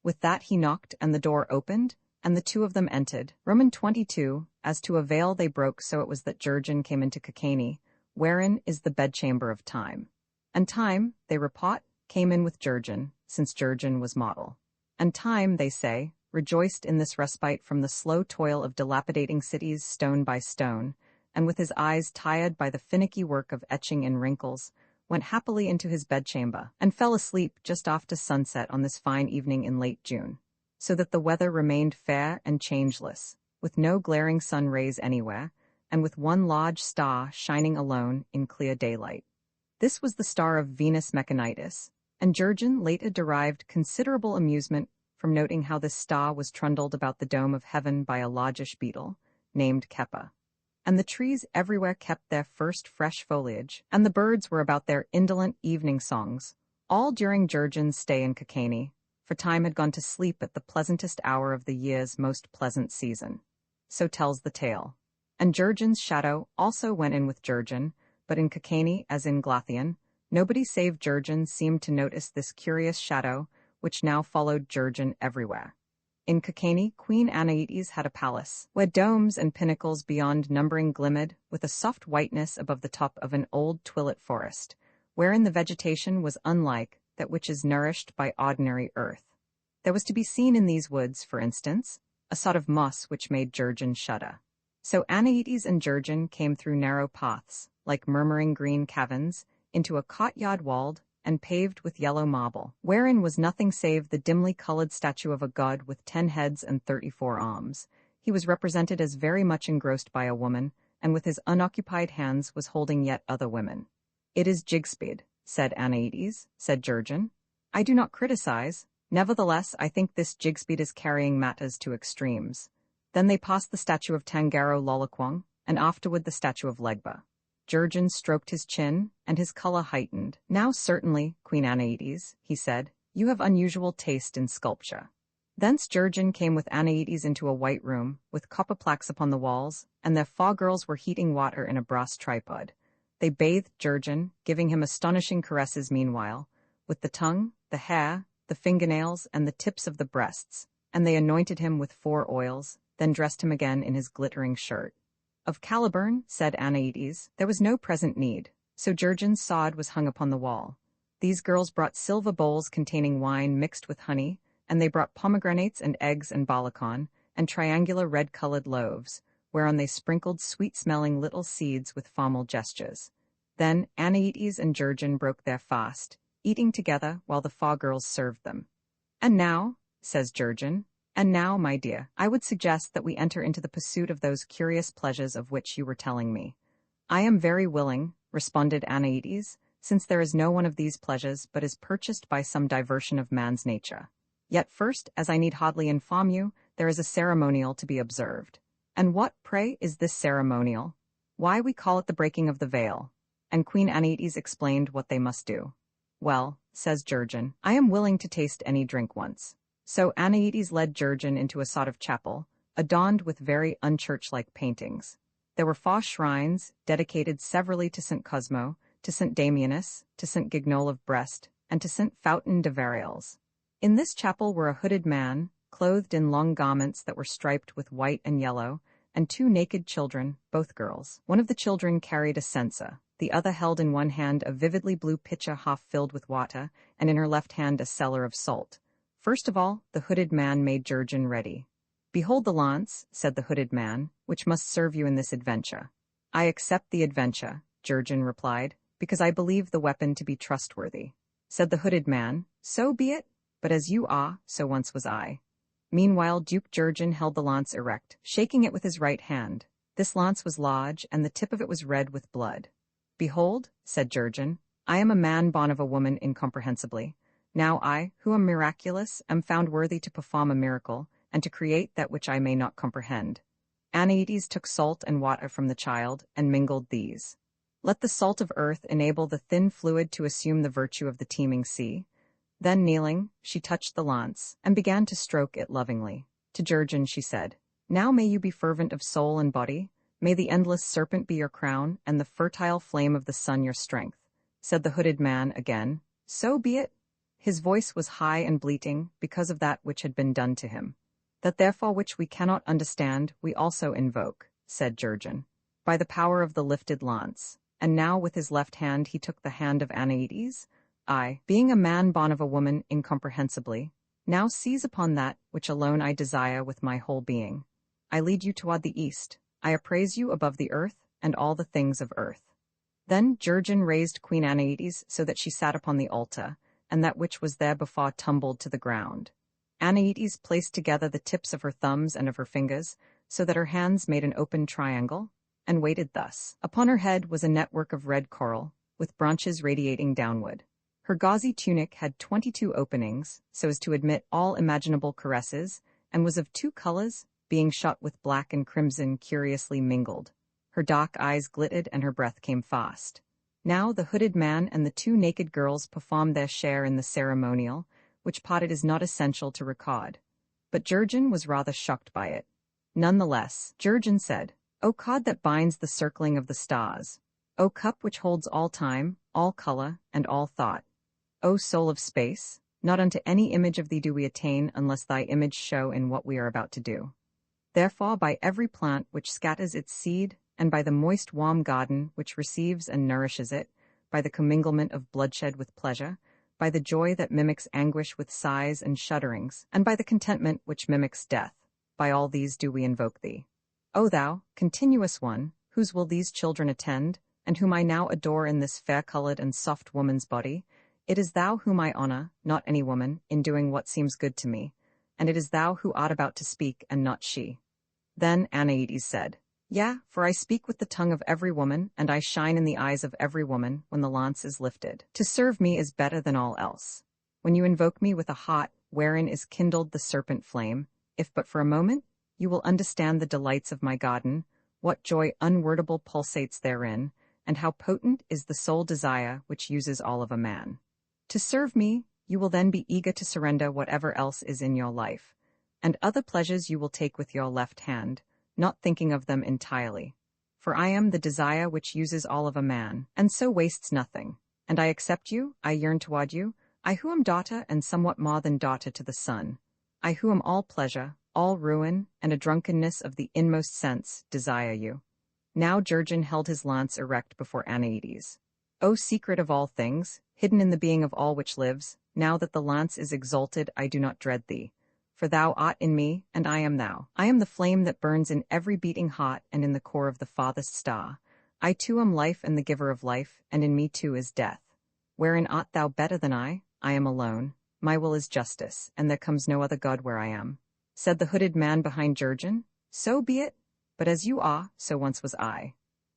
With that he knocked, and the door opened, and the 2 of them entered. Roman 22, as to a veil they broke, so it was that Jurgen came into Kakane, wherein is the bedchamber of Time. And Time, they report, came in with Jurgen, since Jurgen was model. And Time, they say, rejoiced in this respite from the slow toil of dilapidating cities stone by stone, and with his eyes tired by the finicky work of etching in wrinkles, went happily into his bedchamber, and fell asleep just after sunset on this fine evening in late June, so that the weather remained fair and changeless, with no glaring sun rays anywhere, and with one large star shining alone in clear daylight. This was the star of Venus Mechanitis, and Jurgen later derived considerable amusement from noting how this star was trundled about the dome of heaven by a largish beetle, named Keppa. And the trees everywhere kept their first fresh foliage, and the birds were about their indolent evening songs, all during Jurgen's stay in Kakane, for Time had gone to sleep at the pleasantest hour of the year's most pleasant season. So tells the tale. And Jurgen's shadow also went in with Jurgen, but in Kakane, as in Glathian, nobody save Jurgen seemed to notice this curious shadow, which now followed Jurgen everywhere. In Kakane, Queen Anaetes had a palace, where domes and pinnacles beyond numbering glimmered, with a soft whiteness above the top of an old twilit forest, wherein the vegetation was unlike that which is nourished by ordinary earth. There was to be seen in these woods, for instance, a sort of moss which made Jurgen shudder. So Anaetes and Jurgen came through narrow paths, like murmuring green caverns, into a courtyard walled and paved with yellow marble, wherein was nothing save the dimly colored statue of a god with 10 heads and 34 arms. He was represented as very much engrossed by a woman, and with his unoccupied hands was holding yet other women. "It is Jigspeed," said Anaetes, said Jurgen. "I do not criticize. Nevertheless, I think this Jigspeed is carrying matters to extremes." Then they passed the statue of Tangaro Lolaquang, and afterward the statue of Legba. Jurgen stroked his chin, and his color heightened. "Now certainly, Queen Anaetes," he said, "you have unusual taste in sculpture." Thence Jurgen came with Anaetes into a white room, with copper plaques upon the walls, and their 4 girls were heating water in a brass tripod. They bathed Jurgen, giving him astonishing caresses meanwhile, with the tongue, the hair, the fingernails, and the tips of the breasts, and they anointed him with 4 oils, then dressed him again in his glittering shirt. Of Caliburn, said Anaetes, there was no present need, so Jurgen's sword was hung upon the wall. These girls brought silver bowls containing wine mixed with honey, and they brought pomegranates and eggs and balacon, and triangular red-colored loaves, whereon they sprinkled sweet-smelling little seeds with formal gestures. Then Anaetes and Jurgen broke their fast, eating together while the 4 girls served them. "And now," says Jurgen, "and now, my dear, I would suggest that we enter into the pursuit of those curious pleasures of which you were telling me." "I am very willing," responded Anaetes, "since there is no one of these pleasures but is purchased by some diversion of man's nature. Yet first, as I need hardly inform you, there is a ceremonial to be observed." "And what, pray, is this ceremonial?" "Why, we call it the breaking of the veil." And Queen Anaetes explained what they must do. "Well," says Jurgen, "I am willing to taste any drink once." So Anaetes led Jurgen into a sort of chapel, adorned with very unchurch-like paintings. There were 4 shrines, dedicated severally to St. Cosmo, to St. Damianus, to St. Gignol of Brest, and to St. Fountain de Varials. In this chapel were a hooded man, clothed in long garments that were striped with white and yellow, and 2 naked children, both girls. One of the children carried a censer, the other held in one hand a vividly blue pitcher half filled with water, and in her left hand a cellar of salt. First of all, the hooded man made Jurgen ready. "Behold the lance," said the hooded man, "which must serve you in this adventure." "I accept the adventure," Jurgen replied, "because I believe the weapon to be trustworthy." Said the hooded man, "So be it, but as you are, so once was I." Meanwhile Duke Jurgen held the lance erect, shaking it with his right hand. This lance was large, and the tip of it was red with blood. "Behold," said Jurgen, "I am a man born of a woman incomprehensibly. Now I, who am miraculous, am found worthy to perform a miracle, and to create that which I may not comprehend." Anaetes took salt and water from the child, and mingled these. "Let the salt of earth enable the thin fluid to assume the virtue of the teeming sea." Then kneeling, she touched the lance, and began to stroke it lovingly. To Jurgen she said, "Now may you be fervent of soul and body, may the endless serpent be your crown, and the fertile flame of the sun your strength." Said the hooded man again, "So be it." His voice was high and bleating, because of that which had been done to him. "That therefore which we cannot understand, we also invoke," said Jurgen, "by the power of the lifted lance." And now with his left hand he took the hand of Anaetes. "I, being a man born of a woman incomprehensibly, now seize upon that which alone I desire with my whole being. I lead you toward the east. I appraise you above the earth and all the things of earth." Then Jurgen raised Queen Anaetes so that she sat upon the altar, and that which was there before tumbled to the ground. Anaetes placed together the tips of her thumbs and of her fingers, so that her hands made an open triangle, and waited thus. Upon her head was a network of red coral, with branches radiating downward. Her gauzy tunic had 22 openings, so as to admit all imaginable caresses, and was of 2 colors, being shot with black and crimson curiously mingled. Her dark eyes glittered and her breath came fast. Now the hooded man and the 2 naked girls performed their share in the ceremonial, which part it is not essential to record. But Jurgen was rather shocked by it. Nonetheless, Jurgen said, "O cord that binds the circling of the stars, O cup which holds all time, all color, and all thought, O soul of space, not unto any image of thee do we attain unless thy image show in what we are about to do. Therefore by every plant which scatters its seed, and by the moist warm garden which receives and nourishes it, by the comminglement of bloodshed with pleasure, by the joy that mimics anguish with sighs and shudderings, and by the contentment which mimics death, by all these do we invoke thee. O thou, continuous one, whose will these children attend, and whom I now adore in this fair-colored and soft woman's body, it is thou whom I honor, not any woman, in doing what seems good to me, and it is thou who art about to speak, and not she. Then Anaetes said, Yea, for I speak with the tongue of every woman, and I shine in the eyes of every woman when the lance is lifted. To serve me is better than all else. When you invoke me with a heart wherein is kindled the serpent flame, if but for a moment, you will understand the delights of my garden, what joy unwordable pulsates therein, and how potent is the sole desire which uses all of a man. To serve me, you will then be eager to surrender whatever else is in your life, and other pleasures you will take with your left hand, not thinking of them entirely. For I am the desire which uses all of a man, and so wastes nothing. And I accept you, I yearn toward you, I who am daughter and somewhat more than daughter to the sun. I who am all pleasure, all ruin, and a drunkenness of the inmost sense, desire you. Now Jurgen held his lance erect before Anaetes. O secret of all things, hidden in the being of all which lives, now that the lance is exalted I do not dread thee. For thou art in me, and I am thou. I am the flame that burns in every beating heart and in the core of the farthest star. I too am life and the giver of life, and in me too is death. Wherein art thou better than I am alone. My will is justice, and there comes no other God where I am. Said the hooded man behind Jurgen, So be it, but as you are, so once was I.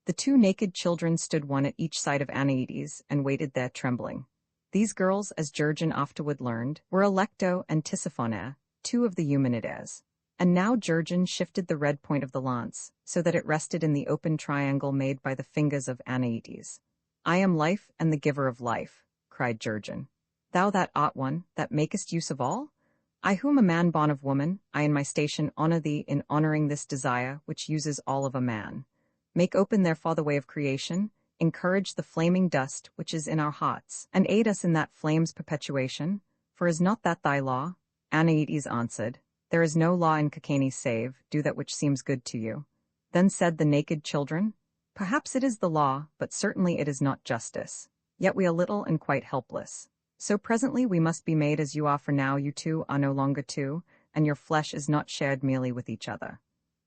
The two naked children stood one at each side of Anaetes and waited there trembling. These girls, as Jurgen afterward learned, were Alecto and Tisiphone, two of the Eumenides. And now Jurgen shifted the red point of the lance, so that it rested in the open triangle made by the fingers of Anaetes. I am life and the giver of life, cried Jurgen. Thou that art one, that makest use of all? I whom a man born of woman, I in my station honor thee in honoring this desire which uses all of a man. Make open therefore the way of creation, encourage the flaming dust which is in our hearts, and aid us in that flame's perpetuation, for is not that thy law? Anaetes answered, There is no law in Cacanes save, do that which seems good to you. Then said the naked children, Perhaps it is the law, but certainly it is not justice. Yet we are little and quite helpless. So presently we must be made as you are, for now you two are no longer two, and your flesh is not shared merely with each other.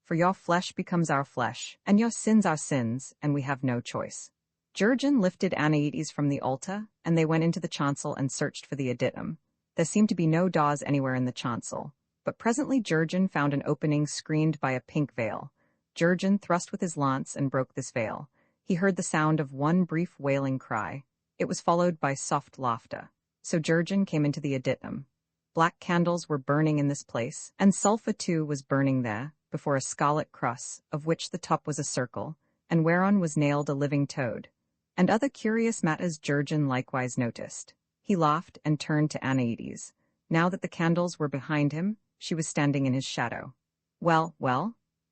For your flesh becomes our flesh, and your sins our sins, and we have no choice. Jurgen lifted Anaetes from the altar, and they went into the chancel and searched for the adytum. There seemed to be no doors anywhere in the chancel, but presently Jurgen found an opening screened by a pink veil. Jurgen thrust with his lance and broke this veil. He heard the sound of one brief wailing cry. It was followed by soft laughter. So Jurgen came into the adytum. Black candles were burning in this place, and sulphur too was burning there, before a scarlet cross, of which the top was a circle, and whereon was nailed a living toad. And other curious matters Jurgen likewise noticed. He laughed and turned to Anaetes. Now that the candles were behind him, she was standing in his shadow. Well,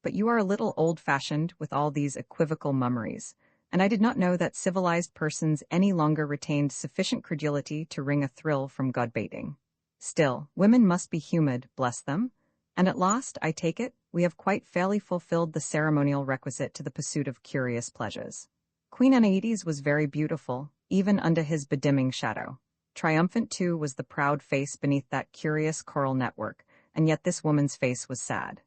but you are a little old-fashioned with all these equivocal mummeries, and I did not know that civilized persons any longer retained sufficient credulity to wring a thrill from god-baiting. Still, women must be humored, bless them, and at last, I take it, we have quite fairly fulfilled the ceremonial requisite to the pursuit of curious pleasures. Queen Anaetes was very beautiful, even under his bedimming shadow. Triumphant, too, was the proud face beneath that curious coral network, and yet this woman's face was sad.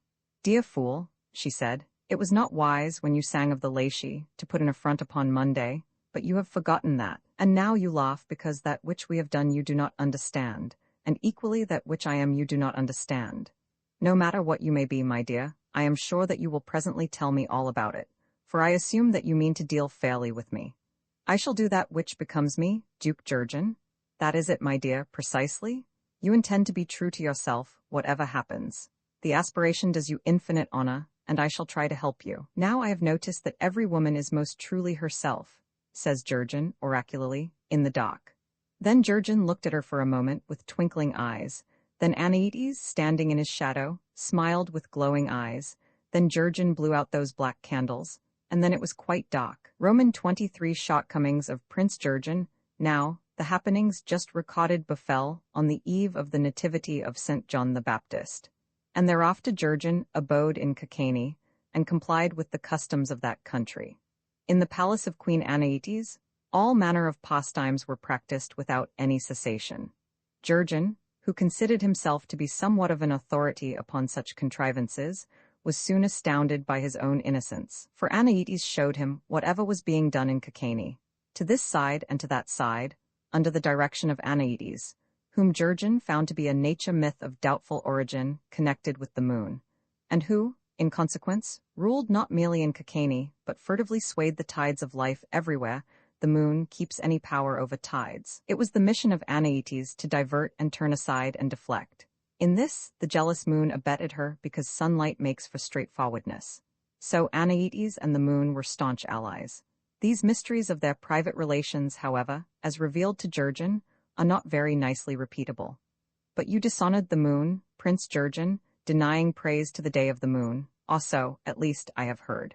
Dear fool, she said, it was not wise, when you sang of the Lachi, to put an affront upon Monday, but you have forgotten that, and now you laugh because that which we have done you do not understand, and equally that which I am you do not understand. No matter what you may be, my dear, I am sure that you will presently tell me all about it, for I assume that you mean to deal fairly with me. I shall do that which becomes me, Duke Jurgen. That is it, my dear, precisely. You intend to be true to yourself, whatever happens. The aspiration does you infinite honor, and I shall try to help you. Now I have noticed that every woman is most truly herself, says Jurgen, oracularly, in the dock. Then Jurgen looked at her for a moment with twinkling eyes. Then Anaetes, standing in his shadow, smiled with glowing eyes. Then Jurgen blew out those black candles, and then it was quite dark. Roman 23 shortcomings of Prince Jurgen. Now, the happenings just recorded befell on the eve of the nativity of St. John the Baptist. And thereafter Jurgen abode in Cacanes, and complied with the customs of that country. In the palace of Queen Anaetes, all manner of pastimes were practiced without any cessation. Jurgen, who considered himself to be somewhat of an authority upon such contrivances, was soon astounded by his own innocence, for Anaetes showed him whatever was being done in Kakane, to this side and to that side, under the direction of Anaetes, whom Jurgen found to be a nature myth of doubtful origin connected with the moon, and who, in consequence, ruled not merely in Kakane, but furtively swayed the tides of life everywhere the moon keeps any power over tides. It was the mission of Anaetes to divert and turn aside and deflect. In this, the jealous moon abetted her because sunlight makes for straightforwardness. So Anaetes and the moon were staunch allies. These mysteries of their private relations, however, as revealed to Jurgen, are not very nicely repeatable. But you dishonored the moon, Prince Jurgen, denying praise to the day of the moon, also, at least I have heard.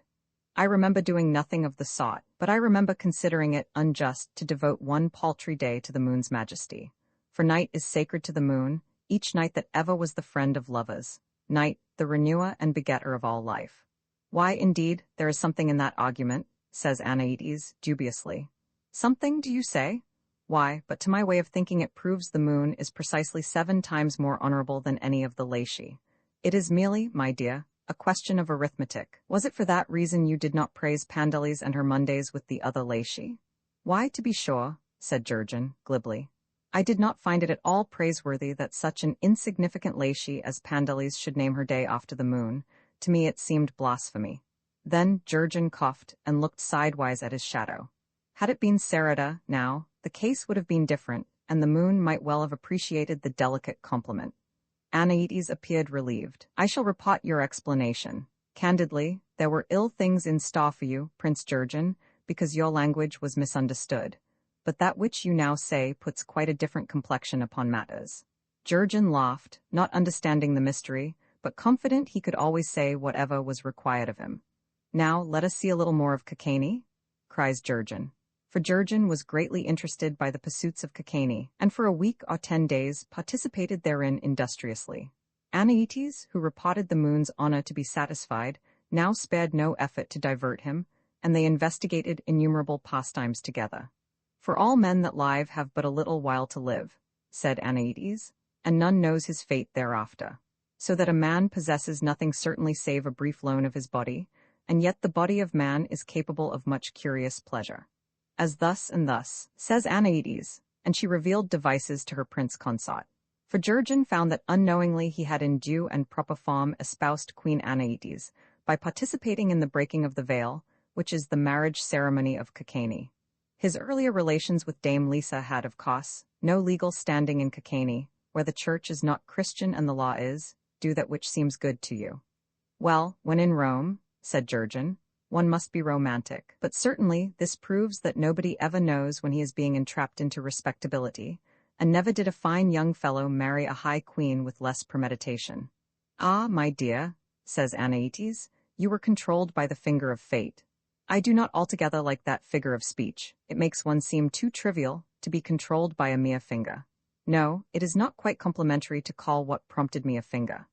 I remember doing nothing of the sort, but I remember considering it unjust to devote one paltry day to the moon's majesty. For night is sacred to the moon, each night that ever was the friend of lovers, night, the renewer and begetter of all life. Why, indeed, there is something in that argument, says Anaetes, dubiously. Something, do you say? Why, but to my way of thinking it proves the moon is precisely 7 times more honorable than any of the Laici. It is merely, my dear, a question of arithmetic. Was it for that reason you did not praise Pandalis and her Mondays with the other Laici? Why, to be sure, said Jurgen, glibly. I did not find it at all praiseworthy that such an insignificant Laici as Pandalis should name her day after the moon. To me it seemed blasphemy. Then Jurgen coughed and looked sidewise at his shadow. Had it been Sarada, now, the case would have been different, and the moon might well have appreciated the delicate compliment. Anaetes appeared relieved. I shall report your explanation. Candidly, there were ill things in store for you, Prince Jurgen, because your language was misunderstood. But that which you now say puts quite a different complexion upon matters. Jurgen laughed, not understanding the mystery, but confident he could always say whatever was required of him. Now let us see a little more of Kakane, cries Jurgen. For Jurgen was greatly interested by the pursuits of Kakane, and for a week or 10 days participated therein industriously. Anaetes, who reported the moon's honor to be satisfied, now spared no effort to divert him, and they investigated innumerable pastimes together. For all men that live have but a little while to live, said Anaetes, and none knows his fate thereafter. So that a man possesses nothing certainly save a brief loan of his body, and yet the body of man is capable of much curious pleasure. As thus and thus, says Anaetes, and she revealed devices to her prince consort. For Jurgen found that unknowingly he had in due and proper form espoused Queen Anaetes, by participating in the breaking of the veil, which is the marriage ceremony of Kakane. His earlier relations with Dame Lisa had, of course, no legal standing in Kakane, where the church is not Christian and the law is, do that which seems good to you. Well, when in Rome, said Jurgen, one must be romantic, but certainly this proves that nobody ever knows when he is being entrapped into respectability, and never did a fine young fellow marry a high queen with less premeditation. Ah, my dear, says Anaetes, you were controlled by the finger of fate. I do not altogether like that figure of speech. It makes one seem too trivial to be controlled by a mere finger. No, it is not quite complimentary to call what prompted me a finger.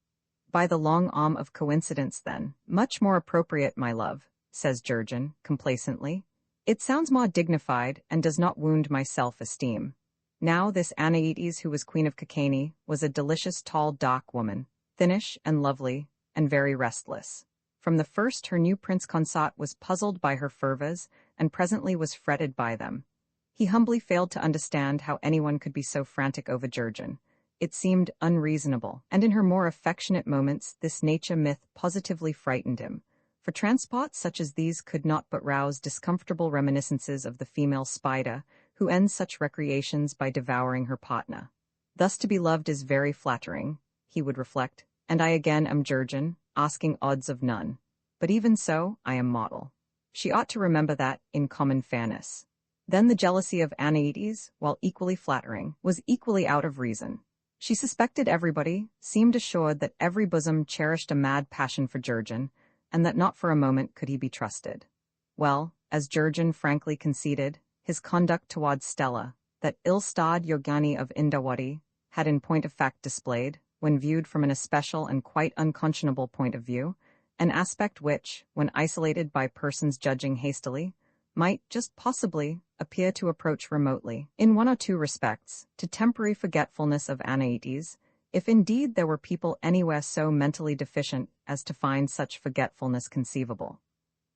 By the long arm of coincidence, then, much more appropriate, my love, says Jurgen, complacently. It sounds more dignified and does not wound my self-esteem. Now this Anaetes, who was queen of Kakane, was a delicious tall dark woman, thinnish and lovely, and very restless. From the first her new prince consort was puzzled by her fervours, and presently was fretted by them. He humbly failed to understand how anyone could be so frantic over Jurgen. It seemed unreasonable, and in her more affectionate moments this nature myth positively frightened him. For transports such as these could not but rouse discomfortable reminiscences of the female spider, who ends such recreations by devouring her partner. Thus to be loved is very flattering, he would reflect, and I again am Jurgen, asking odds of none. But even so, I am mortal. She ought to remember that, in common fairness. Then the jealousy of Anaetes, while equally flattering, was equally out of reason. She suspected everybody, seemed assured that every bosom cherished a mad passion for Jurgen, and that not for a moment could he be trusted. Well, as Jurgen frankly conceded, his conduct towards Stella, that ill-starred Yogani of Indawati, had in point of fact displayed, when viewed from an especial and quite unconscionable point of view, an aspect which, when isolated by persons judging hastily, might, just possibly, appear to approach remotely, in one or two respects, to temporary forgetfulness of Anaetes, If indeed there were people anywhere so mentally deficient as to find such forgetfulness conceivable.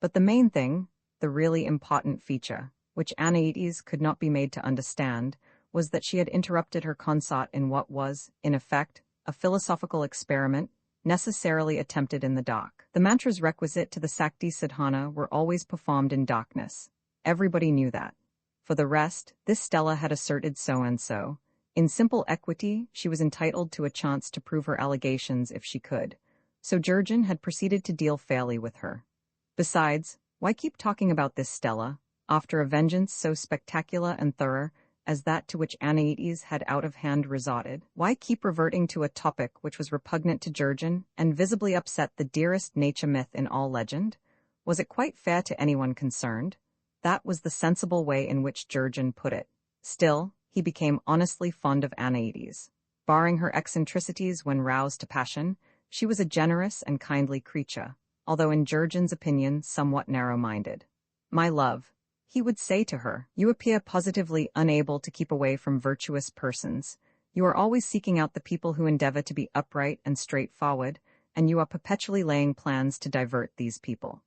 But the main thing, the really important feature, which Anaïdes could not be made to understand, was that she had interrupted her consort in what was, in effect, a philosophical experiment, necessarily attempted in the dark. The mantras requisite to the Sakti Sadhana were always performed in darkness. Everybody knew that. For the rest, this Stella had asserted so and so. In simple equity, she was entitled to a chance to prove her allegations if she could. So Jurgen had proceeded to deal fairly with her. Besides, why keep talking about this Stella, after a vengeance so spectacular and thorough as that to which Anaïdes had out of hand resorted? Why keep reverting to a topic which was repugnant to Jurgen and visibly upset the dearest nature myth in all legend? Was it quite fair to anyone concerned? That was the sensible way in which Jurgen put it. Still, he became honestly fond of Anaïdes. Barring her eccentricities when roused to passion, she was a generous and kindly creature, although in Jurgen's opinion somewhat narrow-minded. "My love," he would say to her, "you appear positively unable to keep away from virtuous persons. You are always seeking out the people who endeavor to be upright and straightforward, and you are perpetually laying plans to divert these people.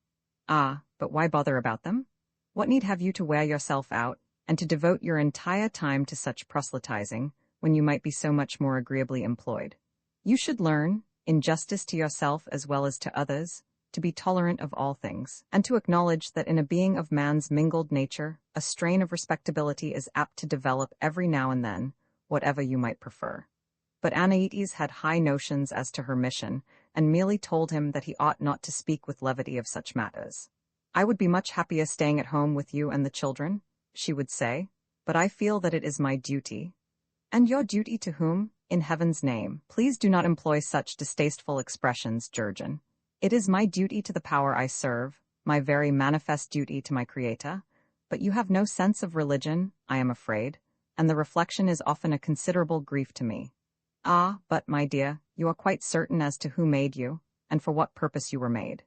Ah, but why bother about them? What need have you to wear yourself out, and to devote your entire time to such proselytizing, when you might be so much more agreeably employed? You should learn, in justice to yourself as well as to others, to be tolerant of all things, and to acknowledge that in a being of man's mingled nature, a strain of respectability is apt to develop every now and then, whatever you might prefer." But Anaïdes had high notions as to her mission, and merely told him that he ought not to speak with levity of such matters. "I would be much happier staying at home with you and the children," she would say, "but I feel that it is my duty." "And your duty to whom, in heaven's name? Please do not employ such distasteful expressions, Jurgen. It is my duty to the power I serve, my very manifest duty to my Creator. But you have no sense of religion, I am afraid, and the reflection is often a considerable grief to me." "Ah, but, my dear, you are quite certain as to who made you, and for what purpose you were made.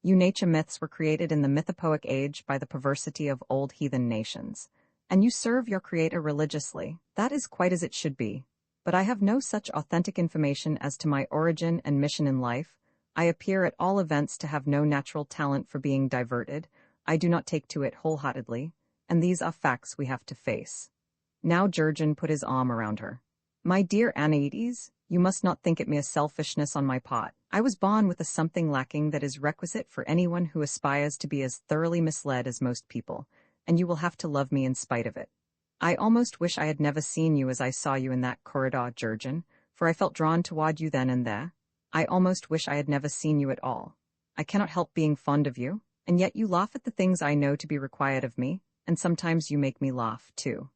You nature myths were created in the mythopoeic age by the perversity of old heathen nations, and you serve your Creator religiously. That is quite as it should be. But I have no such authentic information as to my origin and mission in life. I appear at all events to have no natural talent for being diverted. I do not take to it wholeheartedly, and these are facts we have to face." Now Jurgen put his arm around her. "My dear Anaïdes, you must not think it mere selfishness on my part. I was born with a something lacking that is requisite for anyone who aspires to be as thoroughly misled as most people, and you will have to love me in spite of it. I almost wish I had never seen you as I saw you in that corridor, Jurgen, for I felt drawn toward you then and there. I almost wish I had never seen you at all. I cannot help being fond of you, and yet you laugh at the things I know to be required of me, and sometimes you make me laugh, too.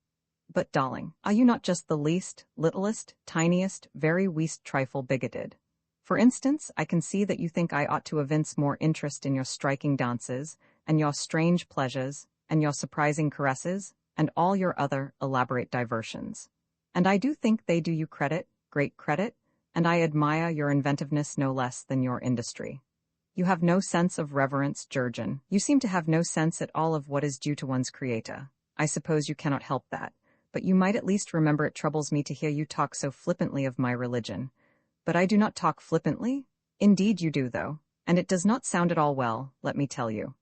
But, darling, are you not just the least, littlest, tiniest, very weast trifle bigoted? For instance, I can see that you think I ought to evince more interest in your striking dances, and your strange pleasures, and your surprising caresses, and all your other elaborate diversions. And I do think they do you credit, great credit, and I admire your inventiveness no less than your industry. You have no sense of reverence, Jurgen. You seem to have no sense at all of what is due to one's Creator. I suppose you cannot help that, but you might at least remember it troubles me to hear you talk so flippantly of my religion. But I do not talk flippantly? Indeed you do, though, and it does not sound at all well, let me tell you.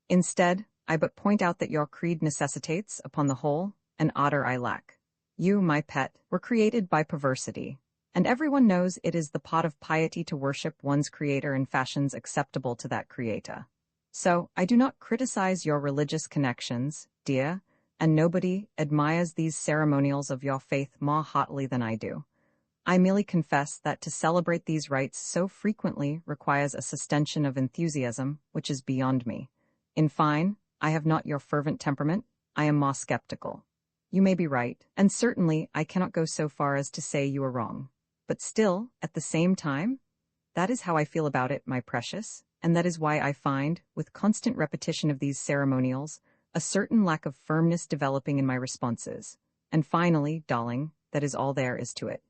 Instead, I but point out that your creed necessitates, upon the whole, an ardor I lack. You, my pet, were created by perversity, and everyone knows it is the pot of piety to worship one's Creator in fashions acceptable to that Creator. So, I do not criticize your religious connections, dear, and nobody admires these ceremonials of your faith more heartily than I do. I merely confess that to celebrate these rites so frequently requires a sustention of enthusiasm which is beyond me. In fine, I have not your fervent temperament, I am more skeptical. You may be right, and certainly I cannot go so far as to say you are wrong. But still, at the same time, that is how I feel about it, my precious, and that is why I find, with constant repetition of these ceremonials, a certain lack of firmness developing in my responses. And finally, darling, that is all there is to it.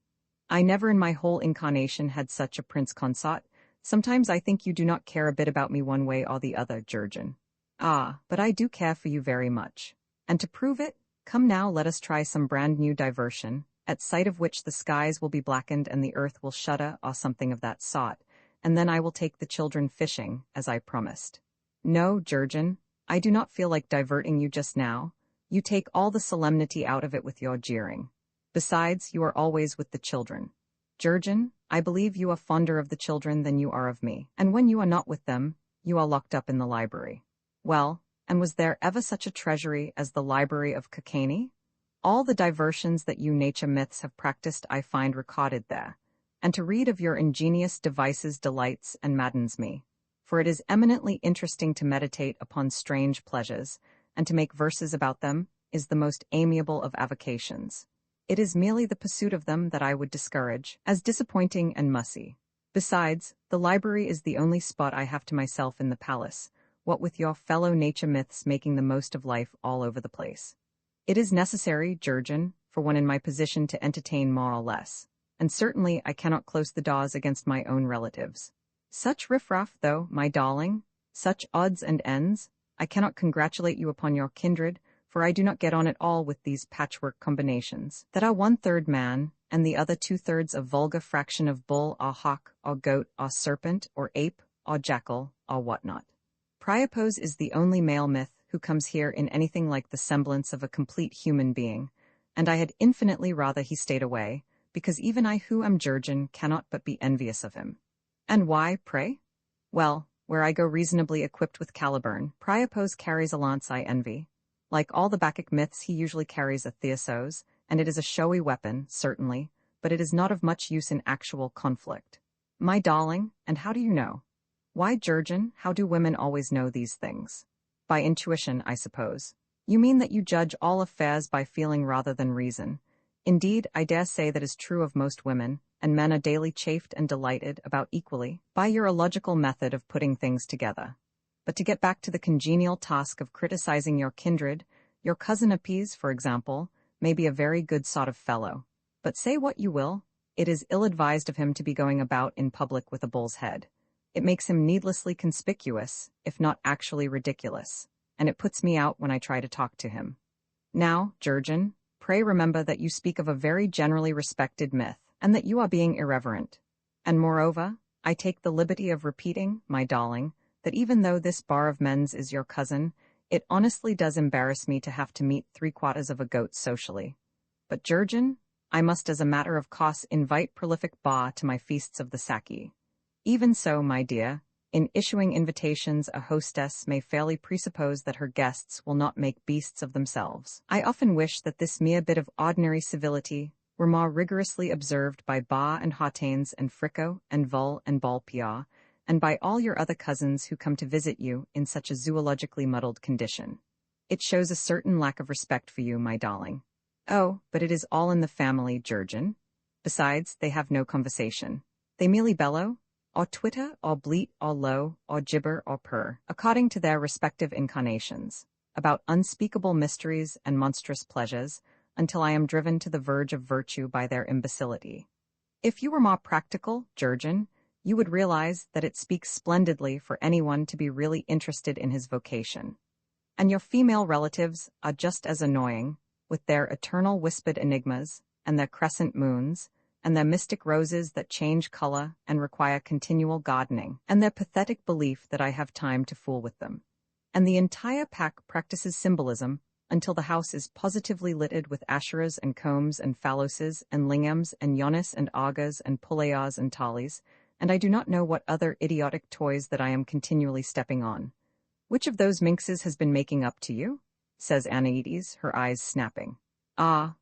I never in my whole incarnation had such a prince consort. Sometimes I think you do not care a bit about me one way or the other, Jurgen. Ah, but I do care for you very much. And to prove it, come now let us try some brand new diversion, at sight of which the skies will be blackened and the earth will shudder, or something of that sort, and then I will take the children fishing, as I promised. No, Jurgen, I do not feel like diverting you just now. You take all the solemnity out of it with your jeering. Besides, you are always with the children. Jurgen, I believe you are fonder of the children than you are of me, and when you are not with them, you are locked up in the library. Well, and was there ever such a treasury as the library of Kokani? All the diversions that you nature myths have practiced I find recorded there, and to read of your ingenious devices delights and maddens me, for it is eminently interesting to meditate upon strange pleasures, and to make verses about them is the most amiable of avocations. It is merely the pursuit of them that I would discourage, as disappointing and mussy. Besides, the library is the only spot I have to myself in the palace, what with your fellow nature myths making the most of life all over the place. It is necessary, Jurgen, for one in my position to entertain more or less, and certainly I cannot close the doors against my own relatives. Such riffraff, though, my darling, such odds and ends, I cannot congratulate you upon your kindred, for I do not get on at all with these patchwork combinations, that are 1/3 man, and the other 2/3 a vulgar fraction of bull or hawk or goat or serpent or ape or jackal or whatnot. Priapos is the only male myth who comes here in anything like the semblance of a complete human being, and I had infinitely rather he stayed away, because even I who am Jurgen cannot but be envious of him. And why, pray? Well, where I go reasonably equipped with Caliburn, Priapos carries a lance I envy. Like all the Bacchic myths he usually carries a thyrsos, and it is a showy weapon, certainly, but it is not of much use in actual conflict. My darling, and how do you know? Why, Jurgen, how do women always know these things? By intuition, I suppose. You mean that you judge all affairs by feeling rather than reason. Indeed, I dare say that is true of most women, and men are daily chafed and delighted about equally by your illogical method of putting things together. But to get back to the congenial task of criticizing your kindred, your cousin Appice, for example, may be a very good sort of fellow. But say what you will, it is ill-advised of him to be going about in public with a bull's head. It makes him needlessly conspicuous, if not actually ridiculous, and it puts me out when I try to talk to him. Now, Jurgen, pray remember that you speak of a very generally respected myth, and that you are being irreverent. And moreover, I take the liberty of repeating, my darling, that even though this bar of men's is your cousin, it honestly does embarrass me to have to meet 3/4 of a goat socially. But Jurgen, I must as a matter of course invite prolific Ba to my feasts of the Saki. Even so, my dear, in issuing invitations a hostess may fairly presuppose that her guests will not make beasts of themselves. I often wish that this mere bit of ordinary civility were more rigorously observed by Ba and Hautanes and Fricko and Vul and Balpia, and by all your other cousins who come to visit you in such a zoologically muddled condition. It shows a certain lack of respect for you, my darling. Oh, but it is all in the family, Jurgen. Besides, they have no conversation. They merely bellow, or twitter, or bleat, or low, or gibber, or purr, according to their respective incarnations, about unspeakable mysteries and monstrous pleasures, until I am driven to the verge of virtue by their imbecility. If you were more practical, Jurgen, you would realize that it speaks splendidly for anyone to be really interested in his vocation. And your female relatives are just as annoying, with their eternal whispered enigmas, and their crescent moons, and their mystic roses that change color and require continual gardening, and their pathetic belief that I have time to fool with them. And the entire pack practices symbolism until the house is positively littered with asherahs and combs and phalloses and lingams and yonis and agas and pulayas and talis, and I do not know what other idiotic toys that I am continually stepping on. Which of those minxes has been making up to you? Says Anaides, her eyes snapping. Ah,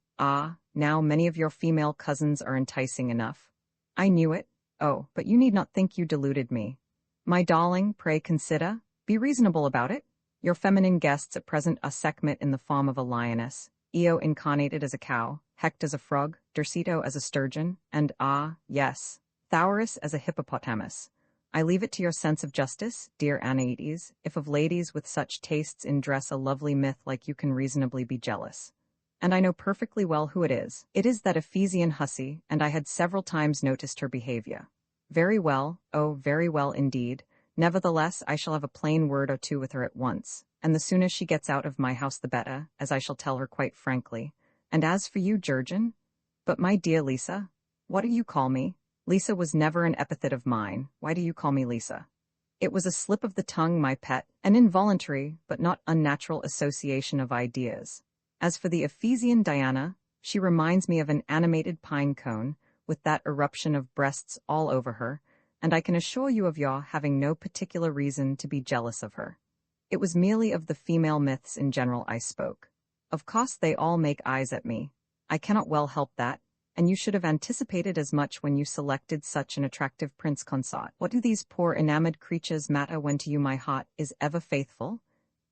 now many of your female cousins are enticing enough. I knew it. Oh, but you need not think you deluded me. My darling, pray consider. Be reasonable about it. Your feminine guests at present are Sekhmet in the form of a lioness, Io incarnated as a cow, Hecht as a frog, Derceto as a sturgeon, and yes, Thourus as a hippopotamus. I leave it to your sense of justice, dear Anaides, if of ladies with such tastes in dress a lovely myth like you can reasonably be jealous. And I know perfectly well who it is. It is that Ephesian hussy, and I had several times noticed her behavior. Very well, oh, very well indeed. Nevertheless, I shall have a plain word or two with her at once, and the sooner she gets out of my house the better, as I shall tell her quite frankly. And as for you, Jurgen, But my dear Lisa, what do you call me? Lisa was never an epithet of mine. Why do you call me Lisa? It was a slip of the tongue, my pet, an involuntary but not unnatural association of ideas. As for the Ephesian Diana, she reminds me of an animated pine cone, with that eruption of breasts all over her, and I can assure you of your having no particular reason to be jealous of her. It was merely of the female myths in general I spoke. Of course they all make eyes at me. I cannot well help that, and you should have anticipated as much when you selected such an attractive prince consort. What do these poor enamored creatures matter when to you my heart is ever faithful?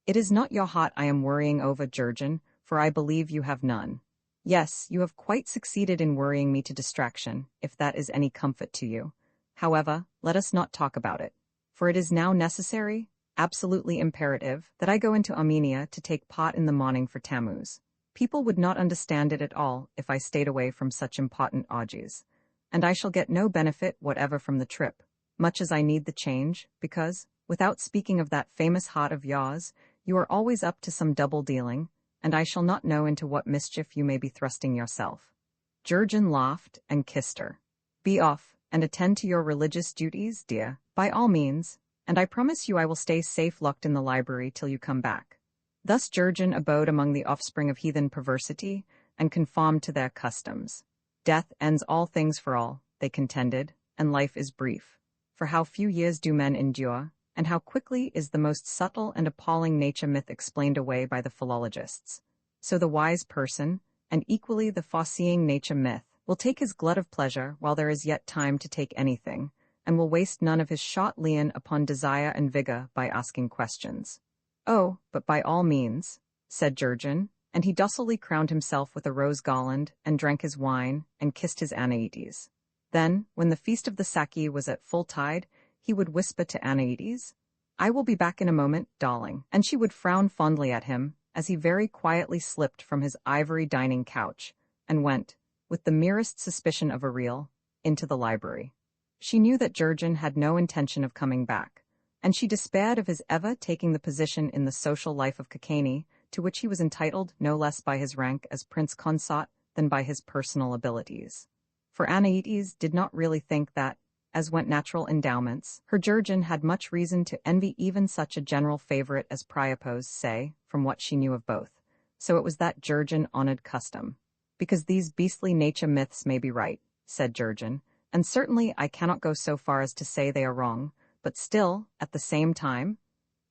It is not your heart I am worrying over, Jurgen, for I believe you have none. Yes, you have quite succeeded in worrying me to distraction, if that is any comfort to you. However, let us not talk about it, for it is now necessary, absolutely imperative, that I go into Armenia to take part in the mourning for Tammuz. People would not understand it at all if I stayed away from such important orgies, and I shall get no benefit whatever from the trip, much as I need the change, because, without speaking of that famous heart of yours, you are always up to some double dealing, and I shall not know into what mischief you may be thrusting yourself. Jurgen laughed and kissed her. Be off, and attend to your religious duties, dear, by all means, and I promise you I will stay safe locked in the library till you come back. Thus Jurgen abode among the offspring of heathen perversity, and conformed to their customs. Death ends all things for all, they contended, and life is brief. For how few years do men endure, and how quickly is the most subtle and appalling nature myth explained away by the philologists. So the wise person, and equally the foreseeing nature myth, will take his glut of pleasure while there is yet time to take anything, and will waste none of his short lien upon desire and vigor by asking questions. Oh, but by all means, said Jurgen, and he docilely crowned himself with a rose garland, and drank his wine, and kissed his Anaides. Then, when the feast of the Saki was at full tide, he would whisper to Anaides, I will be back in a moment, darling, and she would frown fondly at him, as he very quietly slipped from his ivory dining couch, and went, with the merest suspicion of a reel, into the library. She knew that Jurgen had no intention of coming back, and she despaired of his ever taking the position in the social life of Kakani, to which he was entitled no less by his rank as prince consort than by his personal abilities. For Anaides did not really think that, as went natural endowments, her Jurgen had much reason to envy even such a general favorite as Priapos, say, from what she knew of both. So it was that Jurgen honored custom. Because these beastly nature myths may be right, said Jurgen, and certainly I cannot go so far as to say they are wrong, but still, at the same time,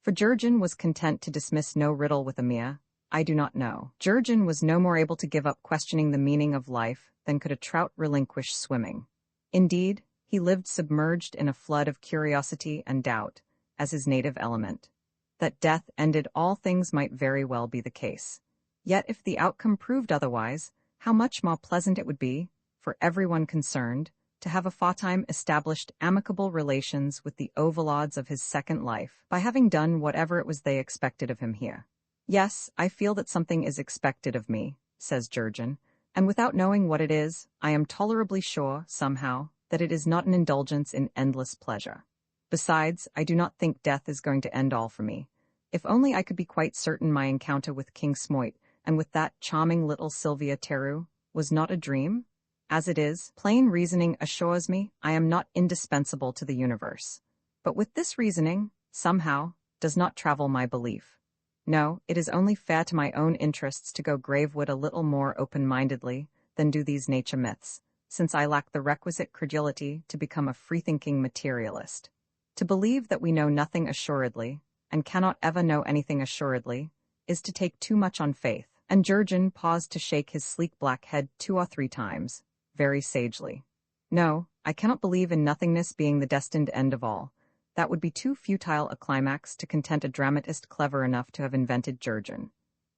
for Jurgen was content to dismiss no riddle with a mere, I do not know. Jurgen was no more able to give up questioning the meaning of life than could a trout relinquish swimming. Indeed, he lived submerged in a flood of curiosity and doubt, as his native element. That death ended all things might very well be the case. Yet if the outcome proved otherwise, how much more pleasant it would be, for everyone concerned, to have aforetime established amicable relations with the overlords of his second life, by having done whatever it was they expected of him here. Yes, I feel that something is expected of me, says Jurgen, and without knowing what it is, I am tolerably sure, somehow, that it is not an indulgence in endless pleasure. Besides, I do not think death is going to end all for me. If only I could be quite certain my encounter with King Smoit, and with that charming little Sylvia Teru, was not a dream. As it is, plain reasoning assures me I am not indispensable to the universe. But with this reasoning, somehow, does not travel my belief. No, it is only fair to my own interests to go gravewood a little more open-mindedly than do these nature myths, since I lack the requisite credulity to become a free-thinking materialist. To believe that we know nothing assuredly, and cannot ever know anything assuredly, is to take too much on faith, and Jurgen paused to shake his sleek black head 2 or 3 times, very sagely. No, I cannot believe in nothingness being the destined end of all. That would be too futile a climax to content a dramatist clever enough to have invented Jurgen.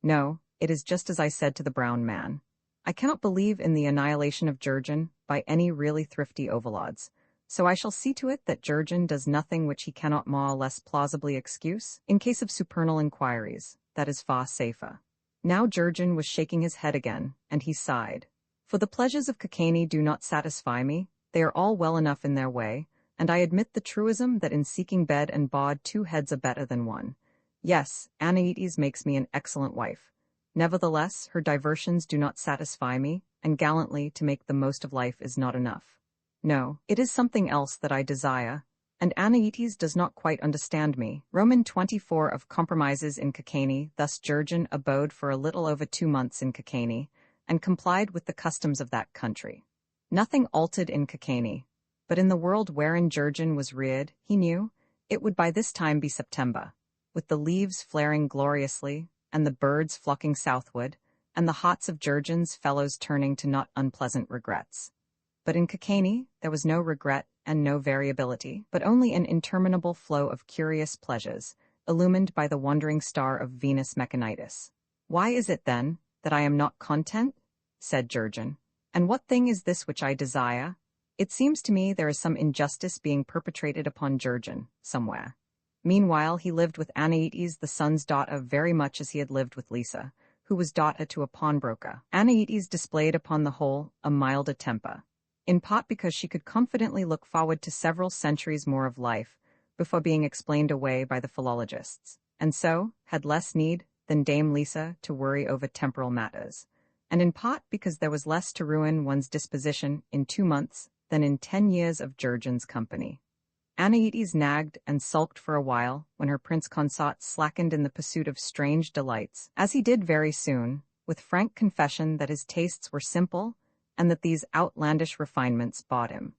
No, it is just as I said to the brown man. I cannot believe in the annihilation of Jurgen by any really thrifty overlords, so I shall see to it that Jurgen does nothing which he cannot more or less plausibly excuse. In case of supernal inquiries, that is far safer. Now Jurgen was shaking his head again, and he sighed. For the pleasures of Kakani do not satisfy me, they are all well enough in their way, and I admit the truism that in seeking bed and bod 2 heads are better than one. Yes, Anaides makes me an excellent wife. Nevertheless, her diversions do not satisfy me, and gallantly to make the most of life is not enough. No, it is something else that I desire, and Anaetes does not quite understand me. Roman 24 of compromises in Cacaney. Thus Jurgen abode for a little over 2 months in Cacaney, and complied with the customs of that country. Nothing altered in Cacaney, but in the world wherein Jurgen was reared, he knew, it would by this time be September, with the leaves flaring gloriously, and the birds flocking southward, and the hearts of Jurgen's fellows turning to not unpleasant regrets. But in Cacaney there was no regret and no variability, but only an interminable flow of curious pleasures, illumined by the wandering star of Venus Mechanitis. "Why is it, then, that I am not content?" said Jurgen. "And what thing is this which I desire? It seems to me there is some injustice being perpetrated upon Jurgen, somewhere." Meanwhile he lived with Anaetes the sun's daughter very much as he had lived with Lisa, who was daughter to a pawnbroker. Anaetes displayed upon the whole a milder temper, in part because she could confidently look forward to several centuries more of life before being explained away by the philologists, and so had less need than Dame Lisa to worry over temporal matters, and in part because there was less to ruin one's disposition in 2 months than in 10 years of Jurgen's company. Anaetes nagged and sulked for a while when her prince consort slackened in the pursuit of strange delights, as he did very soon, with frank confession that his tastes were simple and that these outlandish refinements bored him.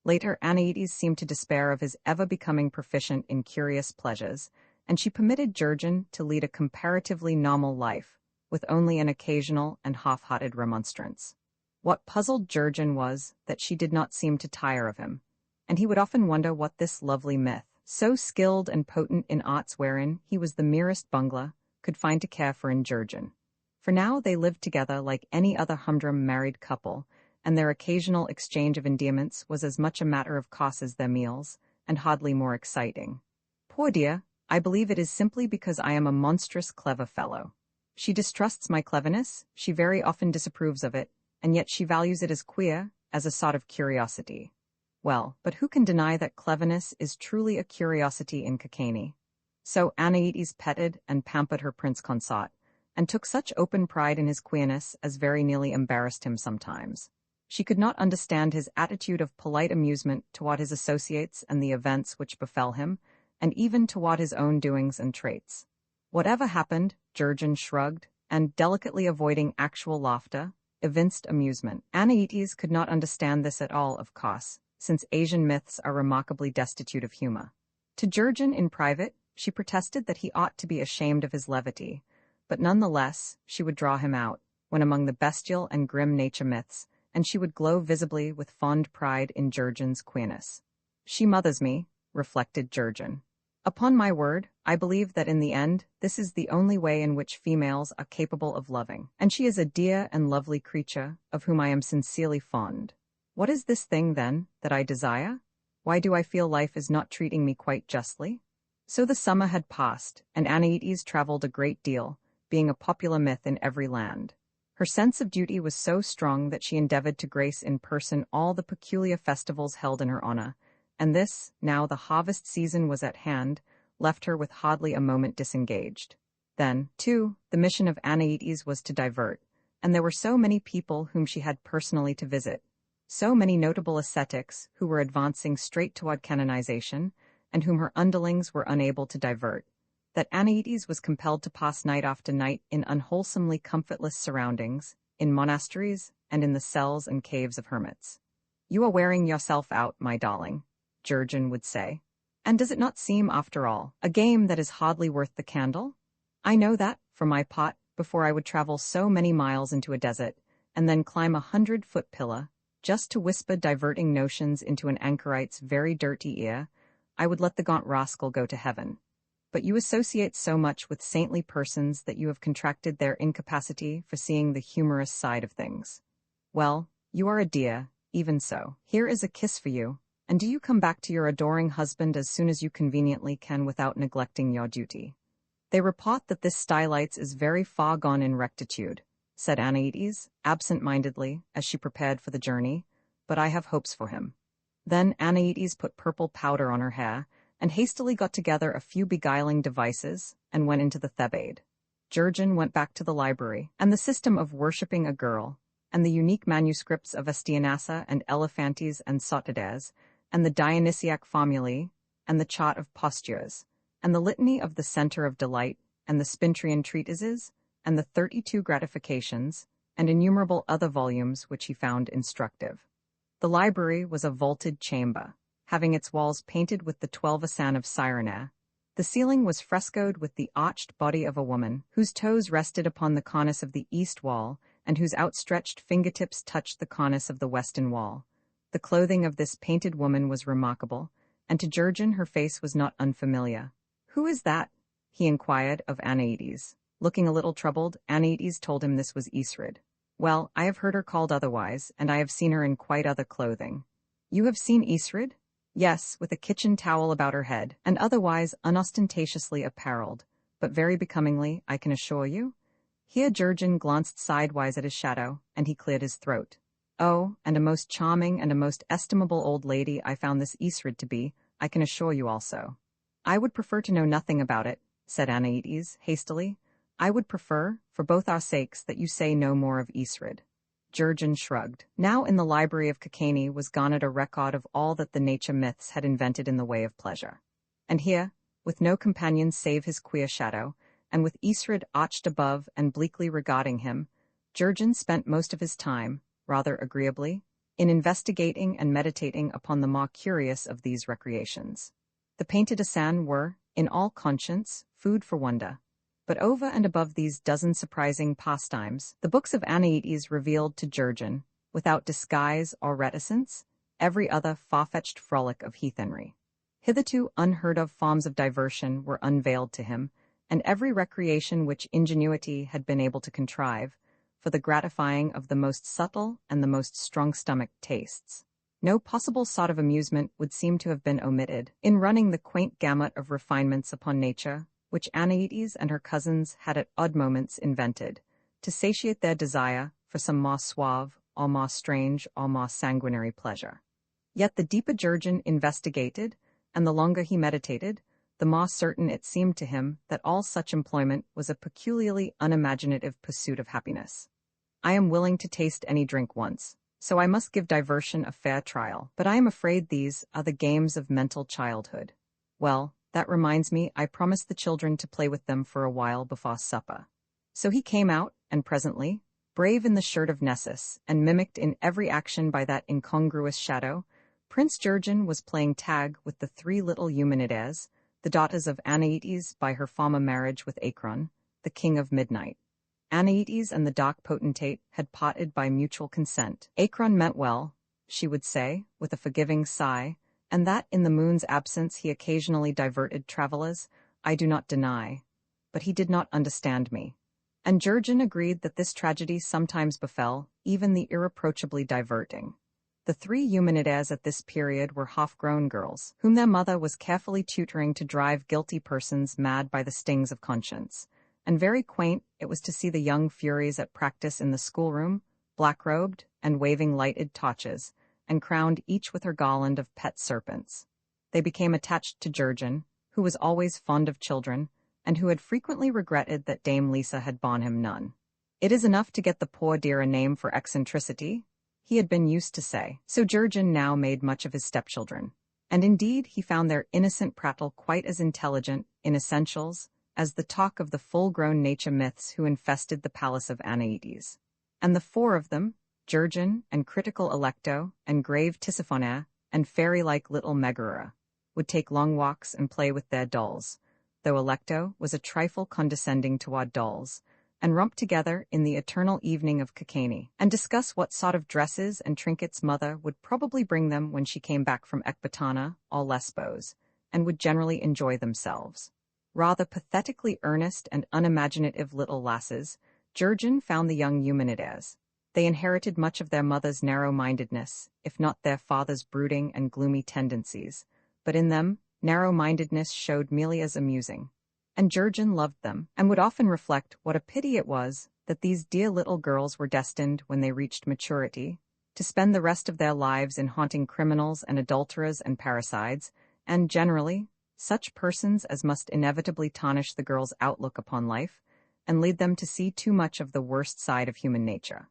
Later, Anaetes seemed to despair of his ever becoming proficient in curious pleasures, and she permitted Jurgen to lead a comparatively normal life, with only an occasional and half-hearted remonstrance. What puzzled Jurgen was that she did not seem to tire of him, and he would often wonder what this lovely myth, so skilled and potent in arts wherein he was the merest bungler, could find to care for in Jurgen. For now they lived together like any other humdrum married couple, and their occasional exchange of endearments was as much a matter of course as their meals, and hardly more exciting. "Poor dear, I believe it is simply because I am a monstrous clever fellow. She distrusts my cleverness, she very often disapproves of it, and yet she values it as queer, as a sort of curiosity." Well, but who can deny that cleverness is truly a curiosity in Cacaney? So Anaetes petted and pampered her prince consort, and took such open pride in his queerness as very nearly embarrassed him sometimes. She could not understand his attitude of polite amusement toward his associates and the events which befell him, and even toward his own doings and traits. Whatever happened, Jurgen shrugged, and, delicately avoiding actual laughter, evinced amusement. Anaetes could not understand this at all, of course, since Asian myths are remarkably destitute of humor. To Jurgen in private, she protested that he ought to be ashamed of his levity, but nonetheless, she would draw him out, when among the bestial and grim nature myths, and she would glow visibly with fond pride in Jurgen's queerness. "She mothers me," reflected Jurgen. "Upon my word, I believe that in the end, this is the only way in which females are capable of loving, and she is a dear and lovely creature, of whom I am sincerely fond. What is this thing, then, that I desire? Why do I feel life is not treating me quite justly?" So the summer had passed, and Anaetes traveled a great deal, being a popular myth in every land. Her sense of duty was so strong that she endeavored to grace in person all the peculiar festivals held in her honor, and this, now the harvest season was at hand, left her with hardly a moment disengaged. Then, too, the mission of Anaetes was to divert, and there were so many people whom she had personally to visit, so many notable ascetics who were advancing straight toward canonization, and whom her underlings were unable to divert, that Anaetes was compelled to pass night after night in unwholesomely comfortless surroundings, in monasteries, and in the cells and caves of hermits. "You are wearing yourself out, my darling," Jurgen would say. "And does it not seem, after all, a game that is hardly worth the candle? I know that, for my part, before I would travel so many miles into a desert, and then climb 100-foot pillar, just to whisper diverting notions into an anchorite's very dirty ear, I would let the gaunt rascal go to heaven. But you associate so much with saintly persons that you have contracted their incapacity for seeing the humorous side of things. Well, you are a dear, even so. Here is a kiss for you, and do you come back to your adoring husband as soon as you conveniently can without neglecting your duty. They report that this Stylites is very far gone in rectitude," said Anaetes, absent-mindedly, as she prepared for the journey, "but I have hopes for him." Then Anaetes put purple powder on her hair, and hastily got together a few beguiling devices, and went into the Thebaid. Jurgen went back to the library, and the system of worshipping a girl, and the unique manuscripts of Astyanaxa and Elephantes and Sotides, and the Dionysiac formulae, and the chart of postures, and the litany of the center of delight, and the Spintrian treatises, and the 32 gratifications, and innumerable other volumes which he found instructive. The library was a vaulted chamber, having its walls painted with the 12 asan of Cyrene. The ceiling was frescoed with the arched body of a woman, whose toes rested upon the cornice of the east wall, and whose outstretched fingertips touched the cornice of the western wall. The clothing of this painted woman was remarkable, and to Jurgen her face was not unfamiliar. "Who is that?" he inquired of Anaides. Looking a little troubled, Anaides told him this was Isrid. "Well, I have heard her called otherwise, and I have seen her in quite other clothing." "You have seen Isrid?" "Yes, with a kitchen towel about her head, and otherwise unostentatiously apparelled, but very becomingly, I can assure you." Here Jurgen glanced sidewise at his shadow, and he cleared his throat. "Oh, and a most charming and a most estimable old lady I found this Isrid to be, I can assure you also." "I would prefer to know nothing about it," said Anaides, hastily. "I would prefer, for both our sakes, that you say no more of Isrid." Jurgen shrugged. Now in the library of Kakani was garnered a record of all that the nature myths had invented in the way of pleasure. And here, with no companion save his queer shadow, and with Isrid arched above and bleakly regarding him, Jurgen spent most of his time, rather agreeably, in investigating and meditating upon the more curious of these recreations. The painted asan were, in all conscience, food for wonder. But over and above these dozen surprising pastimes, the books of Anaides revealed to Jurgen, without disguise or reticence, every other far-fetched frolic of heathenry. Hitherto unheard-of forms of diversion were unveiled to him, and every recreation which ingenuity had been able to contrive, for the gratifying of the most subtle and the most strong-stomached tastes. No possible sort of amusement would seem to have been omitted in running the quaint gamut of refinements upon nature, which Anaides and her cousins had at odd moments invented, to satiate their desire for some more suave, or more strange, or more sanguinary pleasure. Yet the deeper Jurgen investigated, and the longer he meditated, the more certain it seemed to him that all such employment was a peculiarly unimaginative pursuit of happiness. "I am willing to taste any drink once, so I must give diversion a fair trial, but I am afraid these are the games of mental childhood. Well, that reminds me, I promised the children to play with them for a while before supper." So he came out, and presently, brave in the shirt of Nessus, and mimicked in every action by that incongruous shadow, Prince Jurgen was playing tag with the 3 little Eumenides, the daughters of Anaides by her former marriage with Acron, the king of midnight. Anaides and the dark potentate had parted by mutual consent. Acron meant well, she would say, with a forgiving sigh, and that in the moon's absence he occasionally diverted travelers, I do not deny. But he did not understand me. And Jurgen agreed that this tragedy sometimes befell even the irreproachably diverting. The 3 Eumenides at this period were half-grown girls, whom their mother was carefully tutoring to drive guilty persons mad by the stings of conscience. And very quaint it was to see the young furies at practice in the schoolroom, black-robed and waving lighted torches, and crowned each with her garland of pet serpents. They became attached to Jurgen, who was always fond of children, and who had frequently regretted that Dame Lisa had borne him none. "It is enough to get the poor dear a name for eccentricity," he had been used to say. So Jurgen now made much of his stepchildren, and indeed he found their innocent prattle quite as intelligent, in essentials, as the talk of the full-grown nature myths who infested the palace of Anaides. And the 4 of them, Jurgen and critical Alecto and grave Tisiphone and fairy-like little Megara, would take long walks and play with their dolls, though Alecto was a trifle condescending toward dolls, and romp together in the eternal evening of Kakani, and discuss what sort of dresses and trinkets mother would probably bring them when she came back from Ecbatana or Lesbos, and would generally enjoy themselves. Rather pathetically earnest and unimaginative little lasses, Jurgen found the young Eumenides. They inherited much of their mother's narrow-mindedness, if not their father's brooding and gloomy tendencies, but in them, narrow-mindedness showed merely as amusing. And Jurgen loved them, and would often reflect what a pity it was that these dear little girls were destined, when they reached maturity, to spend the rest of their lives in haunting criminals and adulterers and parricides, and, generally, such persons as must inevitably tarnish the girl's outlook upon life, and lead them to see too much of the worst side of human nature.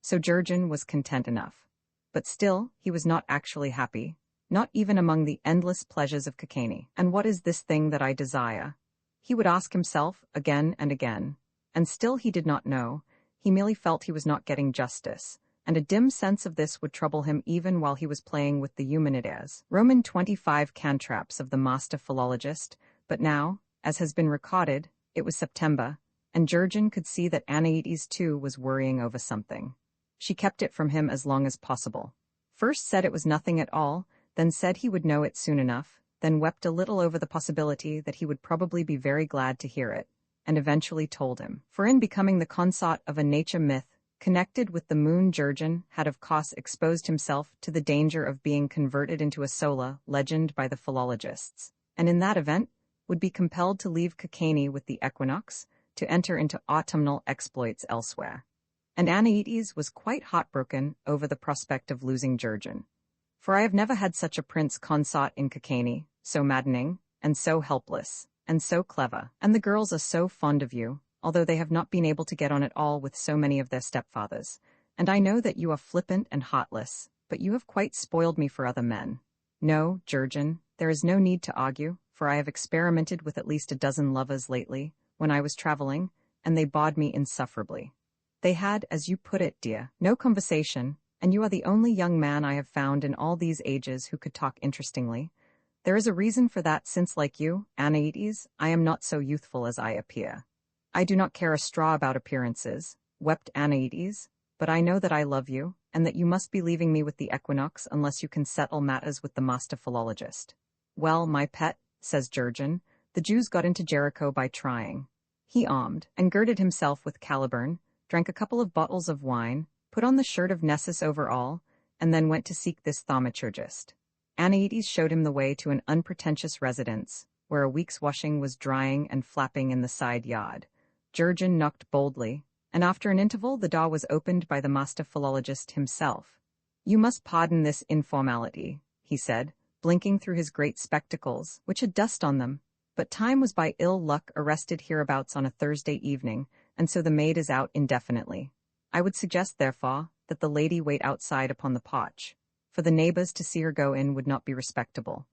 So Jurgen was content enough. But still, he was not actually happy, not even among the endless pleasures of Kakani. And what is this thing that I desire? He would ask himself again and again, and still he did not know. He merely felt he was not getting justice, and a dim sense of this would trouble him even while he was playing with the Eumenides, Roman 25 cantraps of the master philologist. But now, as has been recorded, it was September, and Jurgen could see that Anaïdes too was worrying over something. She kept it from him as long as possible. First said it was nothing at all, then said he would know it soon enough, then wept a little over the possibility that he would probably be very glad to hear it, and eventually told him. For in becoming the consort of a nature myth connected with the moon, Jurgen had of course exposed himself to the danger of being converted into a solar legend by the philologists, and in that event would be compelled to leave Kakani with the equinox to enter into autumnal exploits elsewhere. And Anaïdes was quite heartbroken over the prospect of losing Jurgen. For I have never had such a prince consort in Kakani, so maddening, and so helpless, and so clever, and the girls are so fond of you, although they have not been able to get on at all with so many of their stepfathers. And I know that you are flippant and heartless, but you have quite spoiled me for other men. No, Jurgen, there is no need to argue, for I have experimented with at least a dozen lovers lately, when I was traveling, and they bored me insufferably. They had, as you put it, dear, no conversation, and you are the only young man I have found in all these ages who could talk interestingly. There is a reason for that, since, like you, Anaïdes, I am not so youthful as I appear. I do not care a straw about appearances, wept Anaïdes, but I know that I love you, and that you must be leaving me with the equinox unless you can settle matters with the master philologist. Well, my pet, says Jurgen, the Jews got into Jericho by trying. He armed, and girded himself with caliburn, drank a couple of bottles of wine, put on the shirt of Nessus over all, and then went to seek this thaumaturgist. Anaïdes showed him the way to an unpretentious residence, where a week's washing was drying and flapping in the side yard. Jurgen knocked boldly, and after an interval the door was opened by the master philologist himself. You must pardon this informality, he said, blinking through his great spectacles, which had dust on them, but time was by ill luck arrested hereabouts on a Thursday evening, and so the maid is out indefinitely. I would suggest, therefore, that the lady wait outside upon the porch, for the neighbors to see her go in would not be respectable.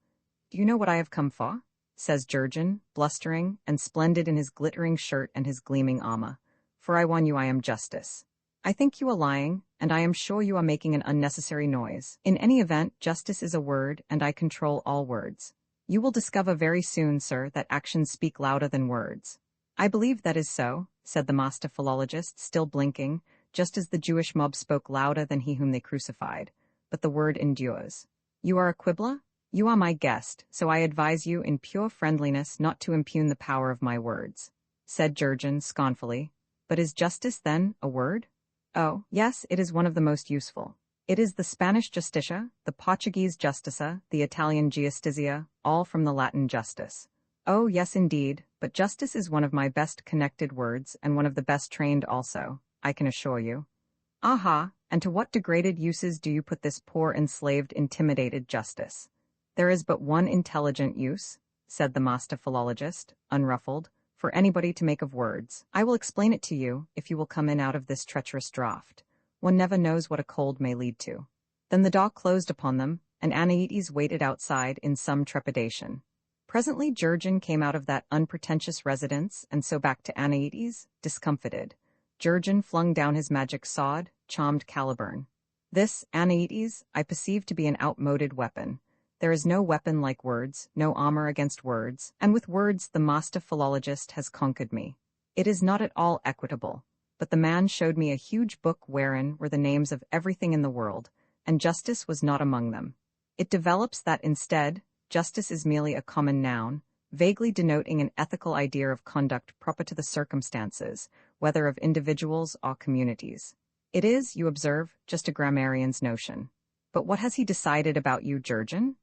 Do you know what I have come for? Says Jurgen, blustering and splendid in his glittering shirt and his gleaming armor. For I warn you I am justice. I think you are lying, and I am sure you are making an unnecessary noise. In any event, justice is a word, and I control all words. You will discover very soon, sir, that actions speak louder than words. I believe that is so, said the master philologist, still blinking, just as the Jewish mob spoke louder than he whom they crucified. But the word endures. You are a quibbler? You are my guest, so I advise you in pure friendliness not to impugn the power of my words, said Jurgen scornfully. But is justice, then, a word? Oh, yes, it is one of the most useful. It is the Spanish justicia, the Portuguese justicia, the Italian giustizia, all from the Latin justus. Oh, yes, indeed, but justice is one of my best connected words, and one of the best trained also, I can assure you. Aha, and to what degraded uses do you put this poor enslaved intimidated justice? There is but one intelligent use, said the master philologist, unruffled, for anybody to make of words. I will explain it to you, if you will come in out of this treacherous draught. One never knows what a cold may lead to. Then the door closed upon them, and Anaïdes waited outside in some trepidation. Presently Jurgen came out of that unpretentious residence, and so back to Anaïdes, discomfited. Jurgen flung down his magic sword, charmed caliburn. This, Anaïdes, I perceive to be an outmoded weapon. There is no weapon like words, no armor against words, and with words the master philologist has conquered me. It is not at all equitable, but the man showed me a huge book wherein were the names of everything in the world, and justice was not among them. It develops that instead, justice is merely a common noun, vaguely denoting an ethical idea of conduct proper to the circumstances, whether of individuals or communities. It is, you observe, just a grammarian's notion. But what has he decided about you, Jurgen?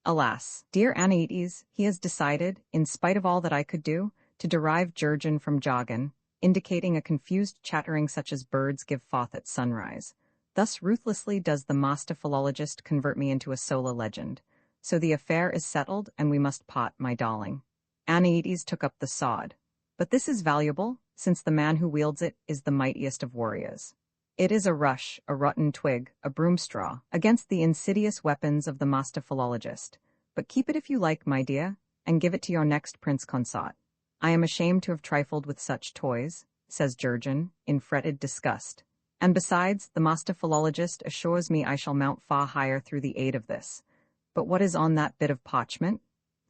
Alas, dear Anaïdes, he has decided, in spite of all that I could do, to derive Jurgen from Jurgen, indicating a confused chattering such as birds give forth at sunrise. Thus ruthlessly does the master philologist convert me into a solar legend. So the affair is settled, and we must part, my darling. Anaïdes took up the sod. But this is valuable, since the man who wields it is the mightiest of warriors. It is a rush, a rotten twig, a broom straw, against the insidious weapons of the master philologist. But keep it if you like, my dear, and give it to your next prince consort. I am ashamed to have trifled with such toys, says Jurgen, in fretted disgust. And besides, the master philologist assures me I shall mount far higher through the aid of this. But what is on that bit of parchment?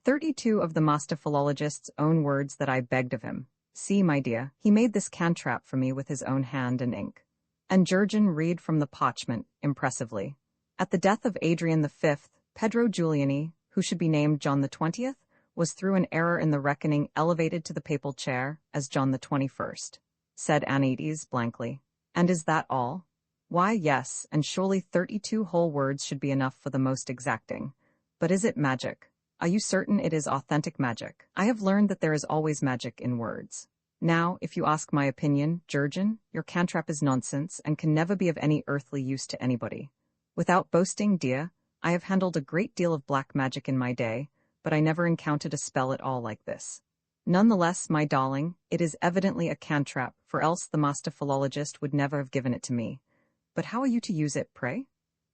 32 of the master philologist's own words that I begged of him. See, my dear, he made this cantrap for me with his own hand and ink. And Jurgen read from the parchment, impressively. At the death of Adrian V, Pedro Giuliani, who should be named John the 20th, was through an error in the reckoning elevated to the papal chair as John the 21st, said Anides blankly. And is that all? Why, yes, and surely 32 whole words should be enough for the most exacting. But is it magic? Are you certain it is authentic magic? I have learned that there is always magic in words. Now, if you ask my opinion, Jurgen, your cantrap is nonsense and can never be of any earthly use to anybody. Without boasting, dear, I have handled a great deal of black magic in my day, but I never encountered a spell at all like this. Nonetheless, my darling, it is evidently a cantrap, for else the master philologist would never have given it to me. But how are you to use it, pray?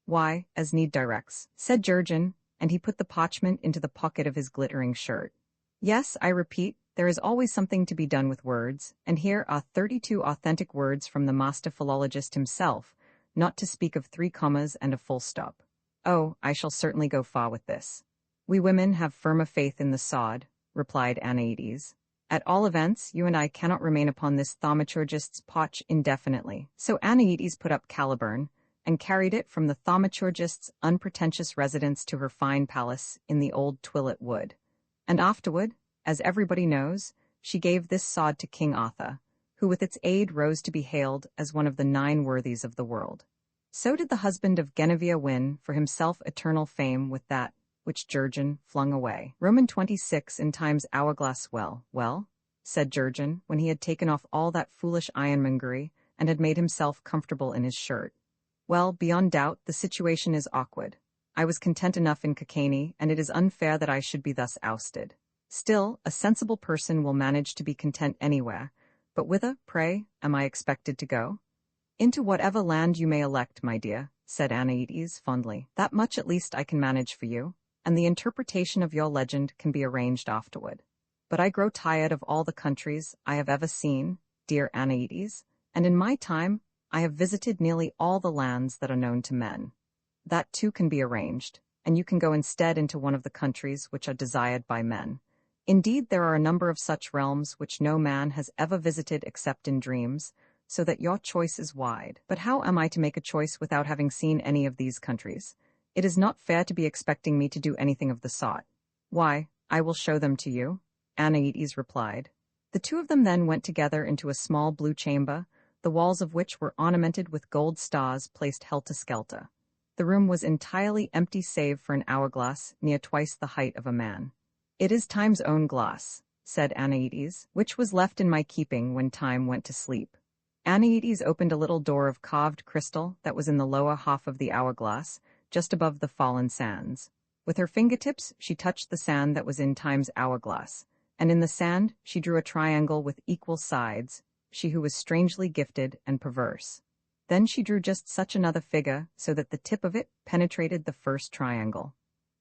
Why, as need directs, said Jurgen, and he put the parchment into the pocket of his glittering shirt. Yes, I repeat, there is always something to be done with words, and here are 32 authentic words from the master philologist himself, not to speak of 3 commas and a full stop. Oh, I shall certainly go far with this. We women have firmer faith in the sod, replied Anides. At all events, you and I cannot remain upon this thaumaturgist's potch indefinitely. So Anides put up Caliburn, and carried it from the thaumaturgist's unpretentious residence to her fine palace in the old Twillet wood. And afterward, as everybody knows, she gave this sod to King Arthur, who with its aid rose to be hailed as one of the 9 worthies of the world. So did the husband of Guinevere win for himself eternal fame with that which Jurgen flung away. Roman 26 in Time's hourglass. Well, said Jurgen, when he had taken off all that foolish ironmongery and had made himself comfortable in his shirt. Well, beyond doubt, the situation is awkward. I was content enough in Kokani, and it is unfair that I should be thus ousted. Still, a sensible person will manage to be content anywhere. But whither, pray, am I expected to go? Into whatever land you may elect, my dear, said Anides fondly. That much at least I can manage for you, and the interpretation of your legend can be arranged afterward. But I grow tired of all the countries I have ever seen, dear Anides, and in my time I have visited nearly all the lands that are known to men. That too can be arranged, and you can go instead into one of the countries which are desired by men. Indeed, there are a number of such realms which no man has ever visited except in dreams, so that your choice is wide. But how am I to make a choice without having seen any of these countries? It is not fair to be expecting me to do anything of the sort. Why, I will show them to you, Anides replied. The 2 of them then went together into a small blue chamber, the walls of which were ornamented with gold stars placed helter-skelter. The room was entirely empty save for an hourglass near twice the height of a man. It is Time's own glass, said Anides, which was left in my keeping when Time went to sleep. Anides opened a little door of carved crystal that was in the lower half of the hourglass, just above the fallen sands. With her fingertips, she touched the sand that was in Time's hourglass, and in the sand she drew a triangle with equal sides, she who was strangely gifted and perverse. Then she drew just such another figure so that the tip of it penetrated the first triangle.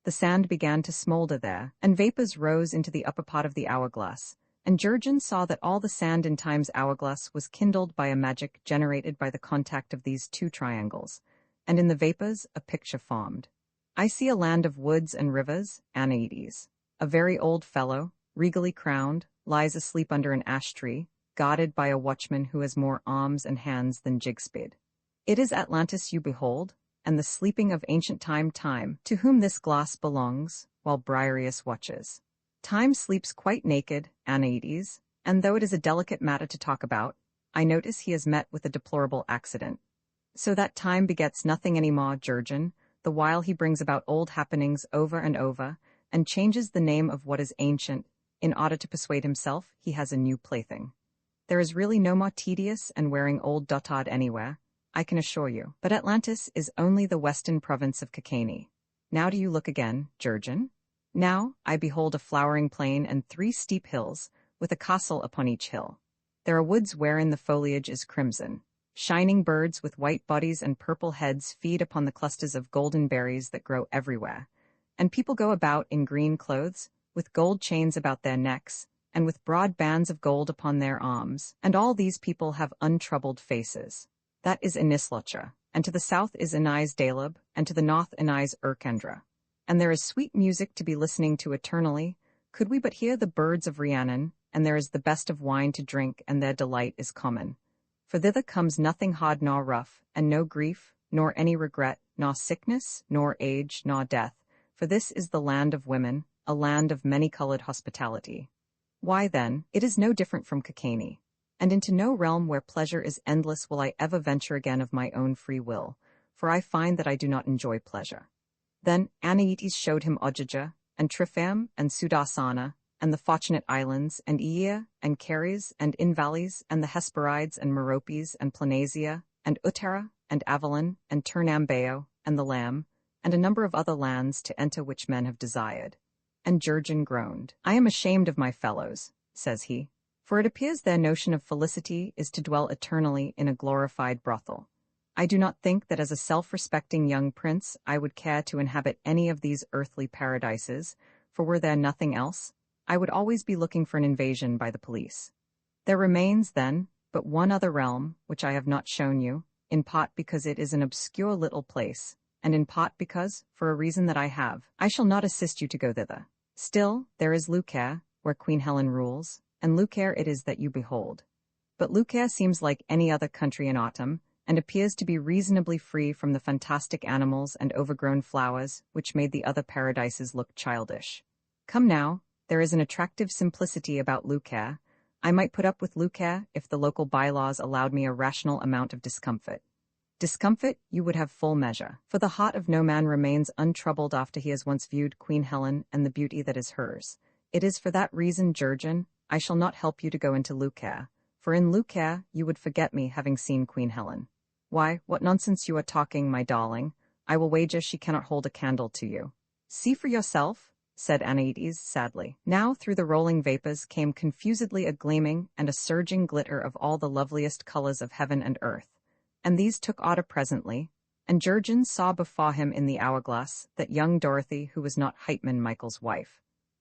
The sand began to smolder there, and vapors rose into the upper part of the hourglass, and Jurgen saw that all the sand in Time's hourglass was kindled by a magic generated by the contact of these 2 triangles, and in the vapors a picture formed. I see a land of woods and rivers, Anides. A very old fellow, regally crowned, lies asleep under an ash tree, guarded by a watchman who has more arms and hands than Jigspid. It is Atlantis you behold, and the sleeping of ancient Time, to whom this glass belongs, while Briareus watches. Time sleeps quite naked, Anides, and though it is a delicate matter to talk about, I notice he has met with a deplorable accident. So that Time begets nothing any more, Jurgen, the while he brings about old happenings over and over, and changes the name of what is ancient, in order to persuade himself he has a new plaything. There is really no more tedious and wearing old dotard anywhere, I can assure you. But Atlantis is only the western province of Kokani. Now do you look again, Jurgen? Now I behold a flowering plain and 3 steep hills, with a castle upon each hill. There are woods wherein the foliage is crimson. Shining birds with white bodies and purple heads feed upon the clusters of golden berries that grow everywhere. And people go about in green clothes, with gold chains about their necks, and with broad bands of gold upon their arms, and all these people have untroubled faces. That is Inislocha, and to the south is Inais Daleb, and to the north Inais Urkendra. And there is sweet music to be listening to eternally, could we but hear the birds of Rhiannon, and there is the best of wine to drink, and their delight is common. For thither comes nothing hard nor rough, and no grief, nor any regret, nor sickness, nor age, nor death, for this is the land of women, a land of many-colored hospitality. Why, then, it is no different from Kakani. And into no realm where pleasure is endless will I ever venture again of my own free will, for I find that I do not enjoy pleasure. Then Anaites showed him Ojaja, and Trifam, and Sudasana, and the Fortunate Islands, and Ea, and Caries, and Invalleys, and the Hesperides, and Meropes, and Planasia, and Uttara, and Avalon, and Turnambeo, and the Lamb, and a number of other lands to enter which men have desired. And Jurgen groaned. I am ashamed of my fellows, says he, for it appears their notion of felicity is to dwell eternally in a glorified brothel. I do not think that as a self-respecting young prince I would care to inhabit any of these earthly paradises, for were there nothing else, I would always be looking for an invasion by the police. There remains, then, but one other realm, which I have not shown you, in part because it is an obscure little place, and in part because, for a reason that I have, I shall not assist you to go thither. Still, there is Lucaire, where Queen Helen rules, and Lucaire it is that you behold. But Lucaire seems like any other country in autumn, and appears to be reasonably free from the fantastic animals and overgrown flowers which made the other paradises look childish. Come now, there is an attractive simplicity about Lucaire. I might put up with Lucaire if the local bylaws allowed me a rational amount of discomfort. Discomfort you would have full measure, for the heart of no man remains untroubled after he has once viewed Queen Helen and the beauty that is hers. It is for that reason, Jurgen, I shall not help you to go into Lucaire, for in Lucaire you would forget me having seen Queen Helen. Why, what nonsense you are talking, my darling. I will wager she cannot hold a candle to you. See for yourself, said Anaites sadly. Now through the rolling vapors came confusedly a gleaming and a surging glitter of all the loveliest colors of heaven and earth, and these took order presently, and Jurgen saw before him in the hourglass that young Dorothy who was not Heitman Michael's wife.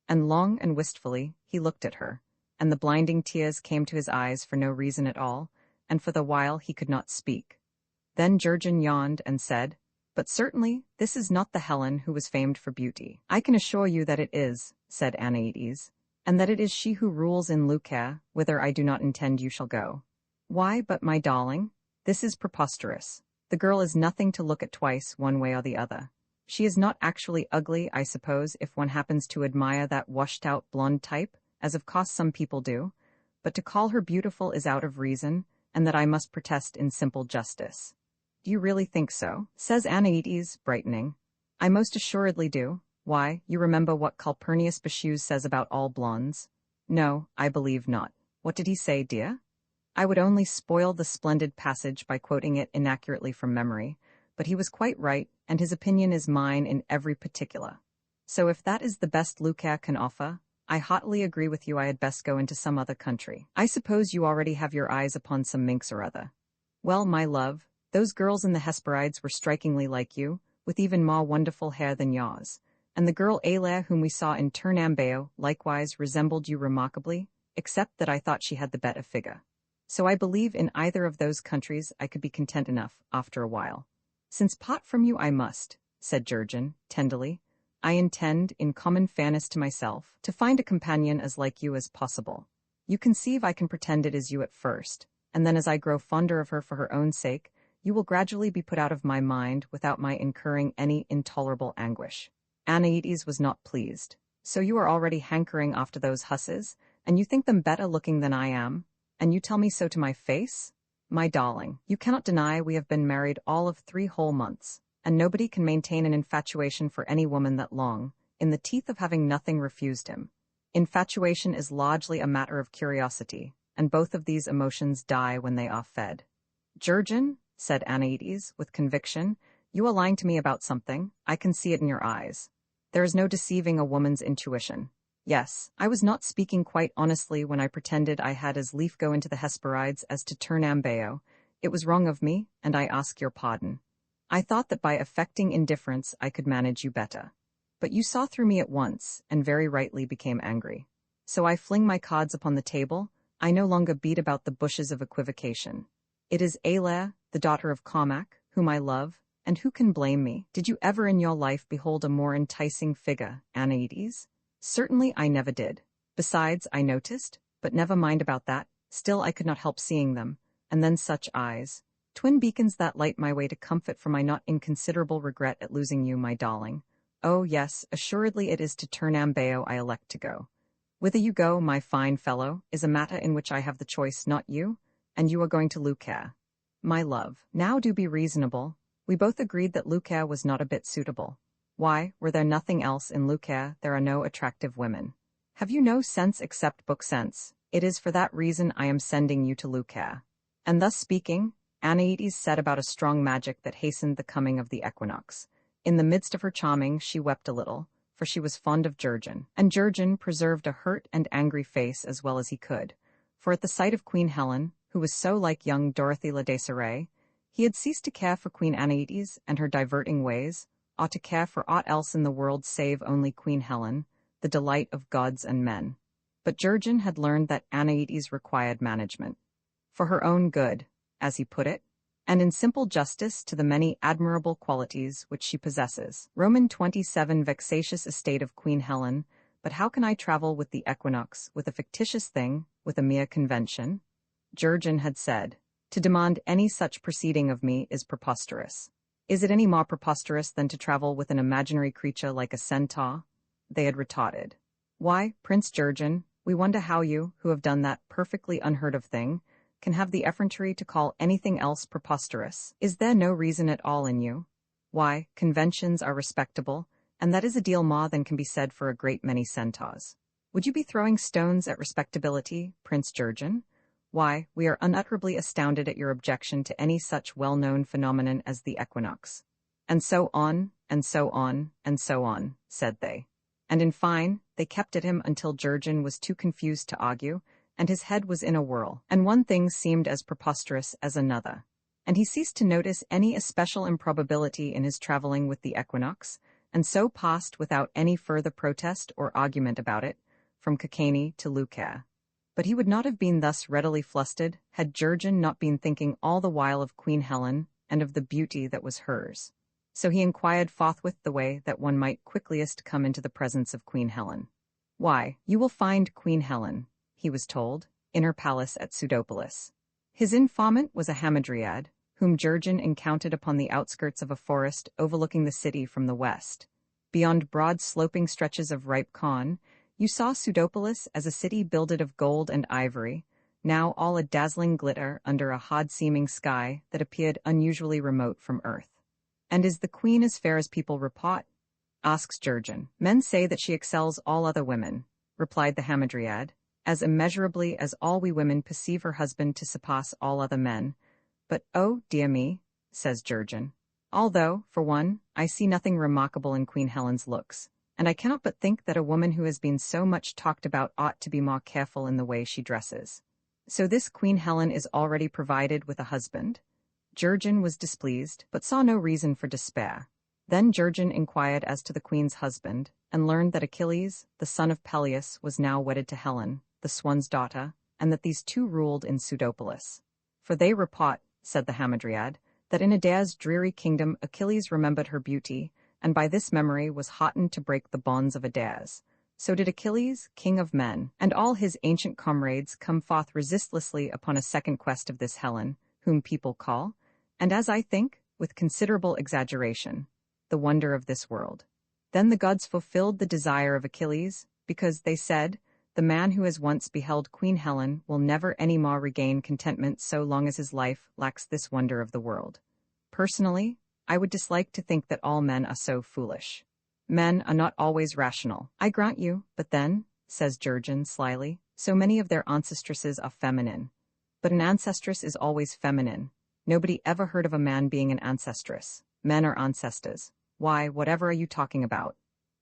And long and wistfully he looked at her, and the blinding tears came to his eyes for no reason at all, and for the while he could not speak. Then Jurgen yawned and said, But certainly this is not the Helen who was famed for beauty. I can assure you that it is, said Anaites, and that it is she who rules in Lucaire, whither I do not intend you shall go. Why, but my darling, this is preposterous. The girl is nothing to look at twice, one way or the other. She is not actually ugly, I suppose, if one happens to admire that washed-out blonde type, as of course some people do, but to call her beautiful is out of reason, and that I must protest in simple justice. Do you really think so? Says Anaites, brightening. I most assuredly do. Why, you remember what Calpurnius Bacchus says about all blondes? No, I believe not. What did he say, dear? I would only spoil the splendid passage by quoting it inaccurately from memory, but he was quite right, and his opinion is mine in every particular. So if that is the best Lucaire can offer, I heartily agree with you I had best go into some other country. I suppose you already have your eyes upon some minx or other. Well, my love, those girls in the Hesperides were strikingly like you, with even more wonderful hair than yours, and the girl Alaire whom we saw in Turnambeo likewise resembled you remarkably, except that I thought she had the better figure. So I believe in either of those countries I could be content enough, after a while. Since part from you I must, said Jurgen, tenderly, I intend, in common fairness to myself, to find a companion as like you as possible. You conceive I can pretend it is you at first, and then as I grow fonder of her for her own sake, you will gradually be put out of my mind without my incurring any intolerable anguish. Anaites was not pleased. So you are already hankering after those husses, and you think them better looking than I am, and you tell me so to my face? My darling, you cannot deny we have been married all of 3 whole months, and nobody can maintain an infatuation for any woman that long, in the teeth of having nothing refused him. Infatuation is largely a matter of curiosity, and both of these emotions die when they are fed. Jurgen, said Anaites, with conviction, you are lying to me about something. I can see it in your eyes. There is no deceiving a woman's intuition. Yes, I was not speaking quite honestly when I pretended I had as lief go into the Hesperides as to turn Ambeo. It was wrong of me, and I ask your pardon. I thought that by affecting indifference I could manage you better. But you saw through me at once, and very rightly became angry. So I fling my cards upon the table. I no longer beat about the bushes of equivocation. It is Aelare, the daughter of Cormac, whom I love, and who can blame me? Did you ever in your life behold a more enticing figure, Anaides? Certainly I never did. Besides, I noticed, but never mind about that, still I could not help seeing them, and then such eyes. Twin beacons that light my way to comfort for my not inconsiderable regret at losing you, my darling. Oh yes, assuredly it is to Turnambeo I elect to go. Whither you go, my fine fellow, is a matter in which I have the choice, not you, and you are going to Lucare. My love, now do be reasonable. We both agreed that Lucare was not a bit suitable. Why, were there nothing else in Lucare, there are no attractive women. Have you no sense except book sense? It is for that reason I am sending you to Lucare. And thus speaking, Anaides set about a strong magic that hastened the coming of the equinox. In the midst of her charming, she wept a little, for she was fond of Jurgen, and Jurgen preserved a hurt and angry face as well as he could, for at the sight of Queen Helen, who was so like young Dorothy Le Desiree, he had ceased to care for Queen Anaides and her diverting ways, ought to care for aught else in the world save only Queen Helen, the delight of gods and men. But Jurgen had learned that Anaides required management. For her own good, as he put it, and in simple justice to the many admirable qualities which she possesses. Roman 27 vexatious estate of Queen Helen, but how can I travel with the equinox, with a fictitious thing, with a mere convention? Jurgen had said, to demand any such proceeding of me is preposterous. Is it any more preposterous than to travel with an imaginary creature like a centaur? They had retorted. Why, Prince Jurgen, we wonder how you, who have done that perfectly unheard of thing, can have the effrontery to call anything else preposterous. Is there no reason at all in you? Why, conventions are respectable, and that is a deal more than can be said for a great many centaurs. Would you be throwing stones at respectability, Prince Jurgen? Why, we are unutterably astounded at your objection to any such well-known phenomenon as the equinox. And so on, and so on, and so on, said they. And in fine, they kept at him until Jurgen was too confused to argue, and his head was in a whirl, and one thing seemed as preposterous as another. And he ceased to notice any especial improbability in his traveling with the equinox, and so passed without any further protest or argument about it, from Caccani to Lucare. But he would not have been thus readily flustered had Jurgen not been thinking all the while of Queen Helen and of the beauty that was hers. So he inquired forthwith the way that one might quickliest come into the presence of Queen Helen. Why, you will find Queen Helen, he was told, in her palace at Pseudopolis. His informant was a hamadryad, whom Jurgen encountered upon the outskirts of a forest overlooking the city from the west. Beyond broad sloping stretches of ripe corn, you saw Pseudopolis as a city builded of gold and ivory, now all a dazzling glitter under a hard-seeming sky that appeared unusually remote from earth. And is the queen as fair as people report? Asks Jurgen. Men say that she excels all other women, replied the hamadryad, as immeasurably as all we women perceive her husband to surpass all other men. But oh, dear me, says Jurgen. Although, for one, I see nothing remarkable in Queen Helen's looks, and I cannot but think that a woman who has been so much talked about ought to be more careful in the way she dresses. So this Queen Helen is already provided with a husband? Jurgen was displeased, but saw no reason for despair. Then Jurgen inquired as to the queen's husband, and learned that Achilles, the son of Peleus, was now wedded to Helen, the swan's daughter, and that these two ruled in Pseudopolis. For they report, said the hamadryad, that in Adair's dreary kingdom Achilles remembered her beauty, and by this memory was hottened to break the bonds of Adair's. So did Achilles, king of men, and all his ancient comrades come forth resistlessly upon a second quest of this Helen, whom people call, and as I think, with considerable exaggeration, the wonder of this world. Then the gods fulfilled the desire of Achilles, because, they said, the man who has once beheld Queen Helen will never any more regain contentment so long as his life lacks this wonder of the world. Personally, I would dislike to think that all men are so foolish. Men are not always rational, I grant you, but then, says Jurgen slyly, so many of their ancestresses are feminine. But an ancestress is always feminine. Nobody ever heard of a man being an ancestress. Men are ancestors. Why, whatever are you talking about?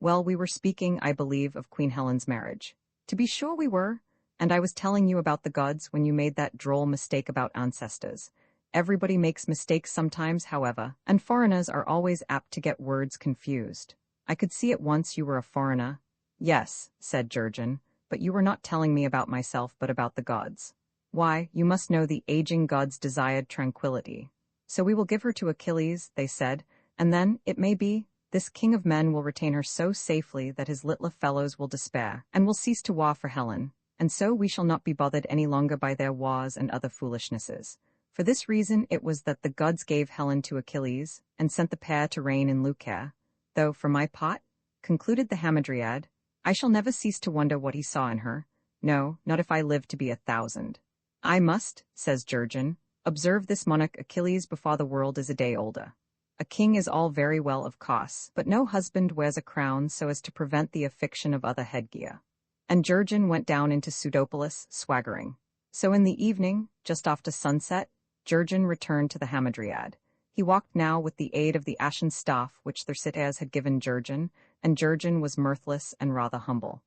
Well, we were speaking, I believe, of Queen Helen's marriage. To be sure we were, and I was telling you about the gods when you made that droll mistake about ancestors. Everybody makes mistakes sometimes, however, and foreigners are always apt to get words confused. I could see at once you were a foreigner. Yes, said Jurgen, but you were not telling me about myself but about the gods. Why, you must know the aging gods desired tranquility. So we will give her to Achilles, they said, and then, it may be, this king of men will retain her so safely that his little fellows will despair, and will cease to war for Helen, and so we shall not be bothered any longer by their wars and other foolishnesses. For this reason it was that the gods gave Helen to Achilles, and sent the pair to reign in Leucare, though, for my part, concluded the Hamadryad, I shall never cease to wonder what he saw in her, no, not if I live to be 1,000. I must, says Jurgen, observe this monarch Achilles before the world is a day older. A king is all very well of course, but no husband wears a crown so as to prevent the affliction of other headgear. And Jurgen went down into Pseudopolis, swaggering. So in the evening, just after sunset, Jurgen returned to the Hamadryad. He walked now with the aid of the ashen staff which Thersites had given Jurgen, and Jurgen was mirthless and rather humble.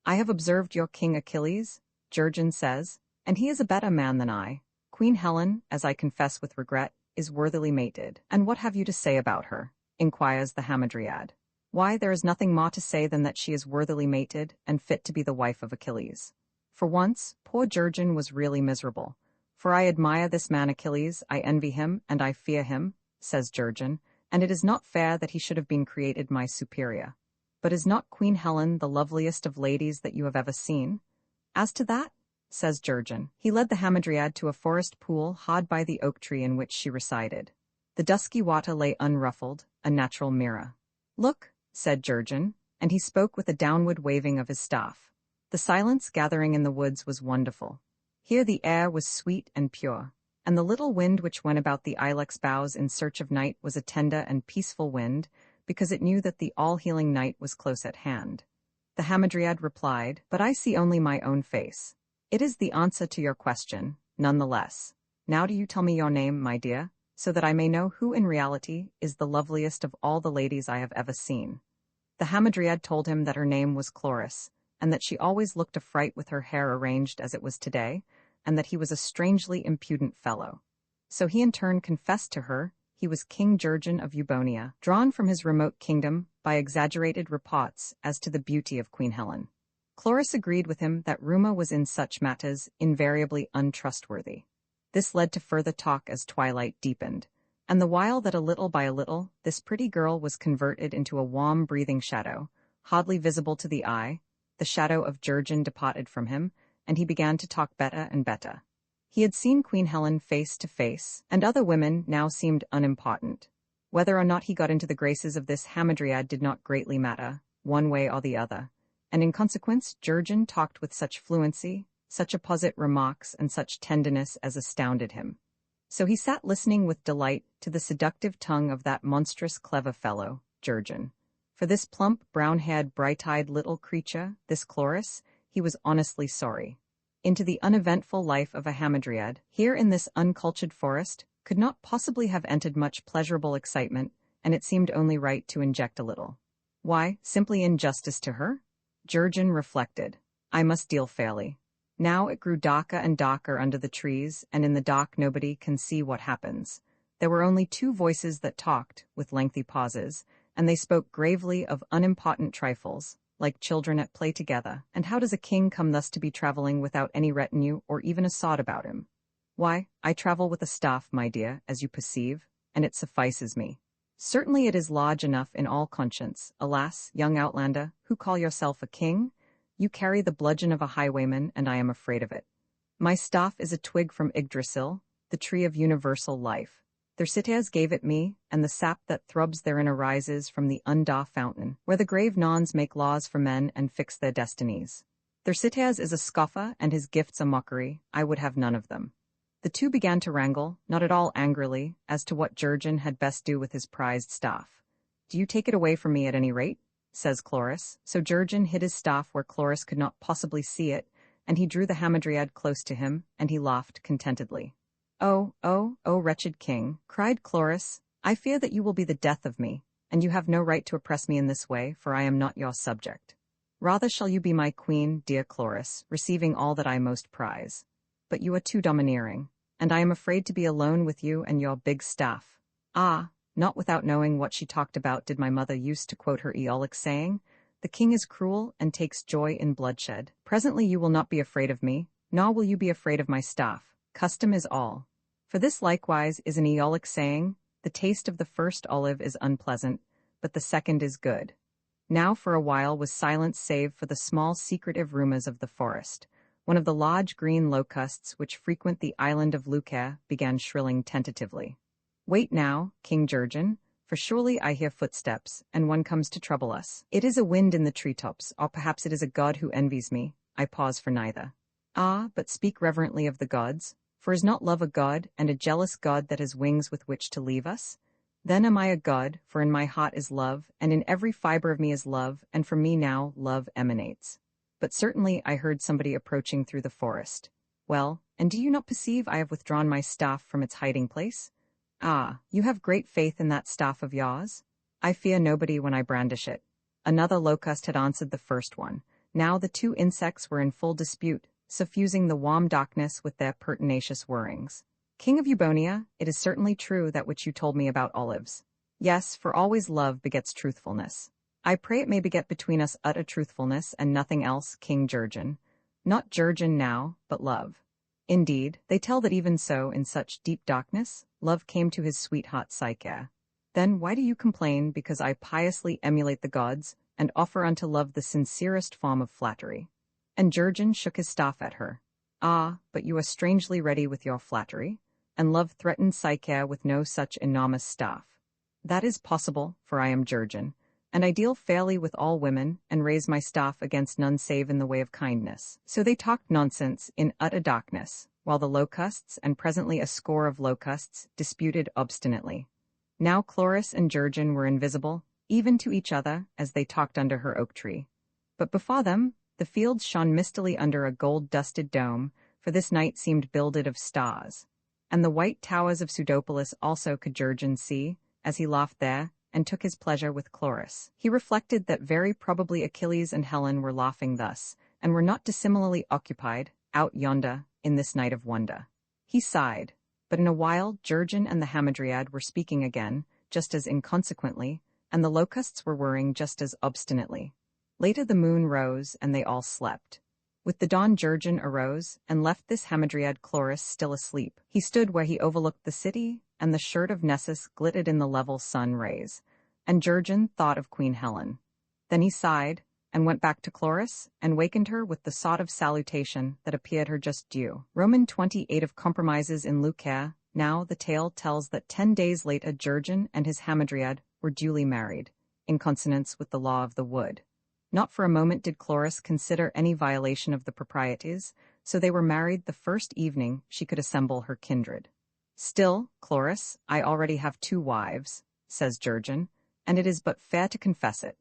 I have observed your king Achilles, Jurgen says, and he is a better man than I. Queen Helen, as I confess with regret, is worthily mated. And what have you to say about her? Inquires the Hamadryad. Why, there is nothing more to say than that she is worthily mated, and fit to be the wife of Achilles. For once, poor Jurgen was really miserable. For I admire this man Achilles, I envy him, and I fear him, says Jurgen, and it is not fair that he should have been created my superior. But is not Queen Helen the loveliest of ladies that you have ever seen? As to that, says Jurgen, he led the Hamadryad to a forest pool hard by the oak tree in which she resided. The dusky water lay unruffled, a natural mirror. Look, said Jurgen, and he spoke with a downward waving of his staff. The silence gathering in the woods was wonderful. Here the air was sweet and pure, and the little wind which went about the ilex boughs in search of night was a tender and peaceful wind, because it knew that the all-healing night was close at hand. The Hamadryad replied, but I see only my own face. It is the answer to your question, none the less. Now do you tell me your name, my dear, so that I may know who in reality is the loveliest of all the ladies I have ever seen. The Hamadryad told him that her name was Chloris, and that she always looked a fright with her hair arranged as it was today, and that he was a strangely impudent fellow. So he in turn confessed to her he was King Jurgen of Eubonia, drawn from his remote kingdom by exaggerated reports as to the beauty of Queen Helen. Chloris agreed with him that rumor was in such matters invariably untrustworthy. This led to further talk as twilight deepened, and the while that a little by a little this pretty girl was converted into a warm breathing shadow, hardly visible to the eye, the shadow of Jurgen departed from him, and he began to talk better and better. He had seen Queen Helen face to face, and other women now seemed unimportant. Whether or not he got into the graces of this Hamadryad did not greatly matter, one way or the other, and in consequence Jurgen talked with such fluency, such apposite remarks, and such tenderness as astounded him. So he sat listening with delight to the seductive tongue of that monstrous clever fellow, Jurgen. For this plump, brown-haired, bright-eyed little creature, this Chloris, he was honestly sorry. Into the uneventful life of a Hamadryad, here in this uncultured forest, could not possibly have entered much pleasurable excitement, and it seemed only right to inject a little. Why, simply injustice to her? Jurgen reflected. I must deal fairly. Now it grew darker and darker under the trees, and in the dark nobody can see what happens. There were only two voices that talked, with lengthy pauses, and they spoke gravely of unimportant trifles, like children at play together. And how does a king come thus to be traveling without any retinue or even a sod about him? Why, I travel with a staff, my dear, as you perceive, and it suffices me. Certainly it is large enough in all conscience. Alas, young outlander, who call yourself a king? You carry the bludgeon of a highwayman, and I am afraid of it. My staff is a twig from Yggdrasil, the tree of universal life. Thersites gave it me, and the sap that thrubs therein arises from the Unda fountain, where the grave nuns make laws for men and fix their destinies. Thersites is a scoffer, and his gifts a mockery. I would have none of them. The two began to wrangle, not at all angrily, as to what Jurgen had best do with his prized staff. Do you take it away from me at any rate? Says Chloris. So Jurgen hid his staff where Chloris could not possibly see it, and he drew the Hamadryad close to him, and he laughed contentedly. Oh, wretched king, cried Chloris, I fear that you will be the death of me, and you have no right to oppress me in this way, for I am not your subject. Rather shall you be my queen, dear Chloris, receiving all that I most prize. But you are too domineering, and I am afraid to be alone with you and your big staff. Ah, not without knowing what she talked about did my mother used to quote her Aeolic saying, "The king is cruel and takes joy in bloodshed." Presently you will not be afraid of me, nor will you be afraid of my staff. Custom is all. For this likewise is an Aeolic saying, "The taste of the first olive is unpleasant, but the second is good." Now for a while was silence save for the small secretive rumors of the forest. One of the large green locusts which frequent the island of Lucaire began shrilling tentatively. "Wait now, King Jurgen, for surely I hear footsteps, and one comes to trouble us. It is a wind in the treetops, or perhaps it is a god who envies me. I pause for neither. Ah, but speak reverently of the gods, for is not love a god, and a jealous god that has wings with which to leave us? Then am I a god, for in my heart is love, and in every fiber of me is love, and from me now love emanates. But certainly I heard somebody approaching through the forest. Well, and do you not perceive I have withdrawn my staff from its hiding place? Ah, you have great faith in that staff of yours? I fear nobody when I brandish it." Another locust had answered the first one. Now the two insects were in full dispute, suffusing the warm darkness with their pertinacious whirrings. "King of Eubonia, it is certainly true that which you told me about olives. Yes, for always love begets truthfulness. I pray it may beget between us utter truthfulness and nothing else, King Jurgen. Not Jurgen now, but love. Indeed, they tell that even so, in such deep darkness, love came to his sweetheart Psyche. Then why do you complain because I piously emulate the gods and offer unto love the sincerest form of flattery?" And Jurgen shook his staff at her. "Ah, but you are strangely ready with your flattery, and love threatens Psyche with no such enormous staff. That is possible, for I am Jurgen, and I deal fairly with all women, and raise my staff against none save in the way of kindness." So they talked nonsense in utter darkness, while the locusts, and presently a score of locusts, disputed obstinately. Now Chloris and Jurgen were invisible, even to each other, as they talked under her oak tree. But before them, the fields shone mistily under a gold-dusted dome, for this night seemed builded of stars. And the white towers of Pseudopolis also could Jurgen see, as he laughed there, and took his pleasure with Chloris. He reflected that very probably Achilles and Helen were laughing thus, and were not dissimilarly occupied, out yonder, in this night of wonder. He sighed, but in a while Jurgen and the Hamadryad were speaking again, just as inconsequently, and the locusts were whirring just as obstinately. Later the moon rose, and they all slept. With the dawn Jurgen arose, and left this Hamadryad Chloris still asleep. He stood where he overlooked the city, and the shirt of Nessus glittered in the level sun rays. And Jurgen thought of Queen Helen. Then he sighed, and went back to Chloris, and wakened her with the sort of salutation that appeared her just due. Roman 28 of compromises in Lucaire. Now the tale tells that 10 days later Jurgen and his Hamadryad were duly married, in consonance with the law of the wood. Not for a moment did Chloris consider any violation of the proprieties, so they were married the first evening she could assemble her kindred. "Still, Chloris, I already have 2 wives, says Jurgen, and it is but fair to confess it.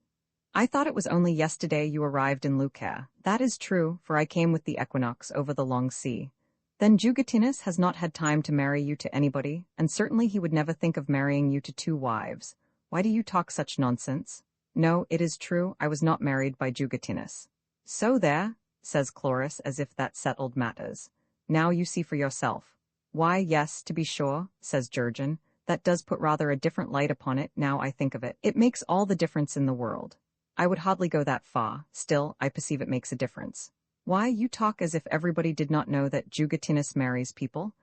I thought it was only yesterday you arrived in Lucaire. That is true, for I came with the equinox over the long sea. Then Jugutinus has not had time to marry you to anybody, and certainly he would never think of marrying you to 2 wives. Why do you talk such nonsense? No, it is true, I was not married by Jugutinus." "So there," says Chloris, as if that settled matters. "Now you see for yourself." "Why, yes, to be sure," says Jurgen, "that does put rather a different light upon it, now I think of it. It makes all the difference in the world." "I would hardly go that far, still, I perceive it makes a difference." "Why, you talk as if everybody did not know that Jugutinus marries people."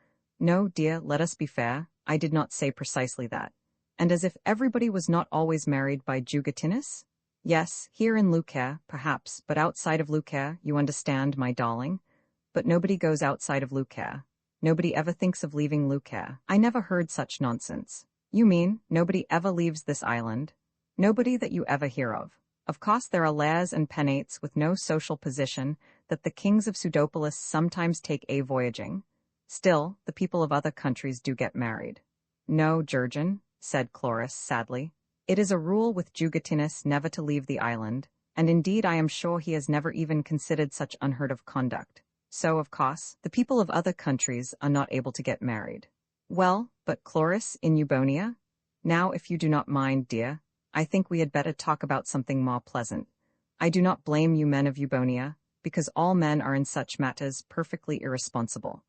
"No, dear, let us be fair, I did not say precisely that." "And as if everybody was not always married by Jugutinus?" "Yes, here in Lucaire, perhaps, but outside of Lucaire, you understand, my darling. But nobody goes outside of Lucaire. Nobody ever thinks of leaving Lucaire. I never heard such nonsense." "You mean, nobody ever leaves this island?" "Nobody that you ever hear of. Of course there are lairs and penates with no social position that the kings of Pseudopolis sometimes take a voyaging. Still, the people of other countries do get married." "No, Jurgen," said Chloris sadly. "It is a rule with Jugutinus never to leave the island, and indeed I am sure he has never even considered such unheard of conduct. So, of course, the people of other countries are not able to get married." "Well, but Chloris in Eubonia? Now, if you do not mind, dear, I think we had better talk about something more pleasant. I do not blame you men of Eubonia, because all men are in such matters perfectly irresponsible.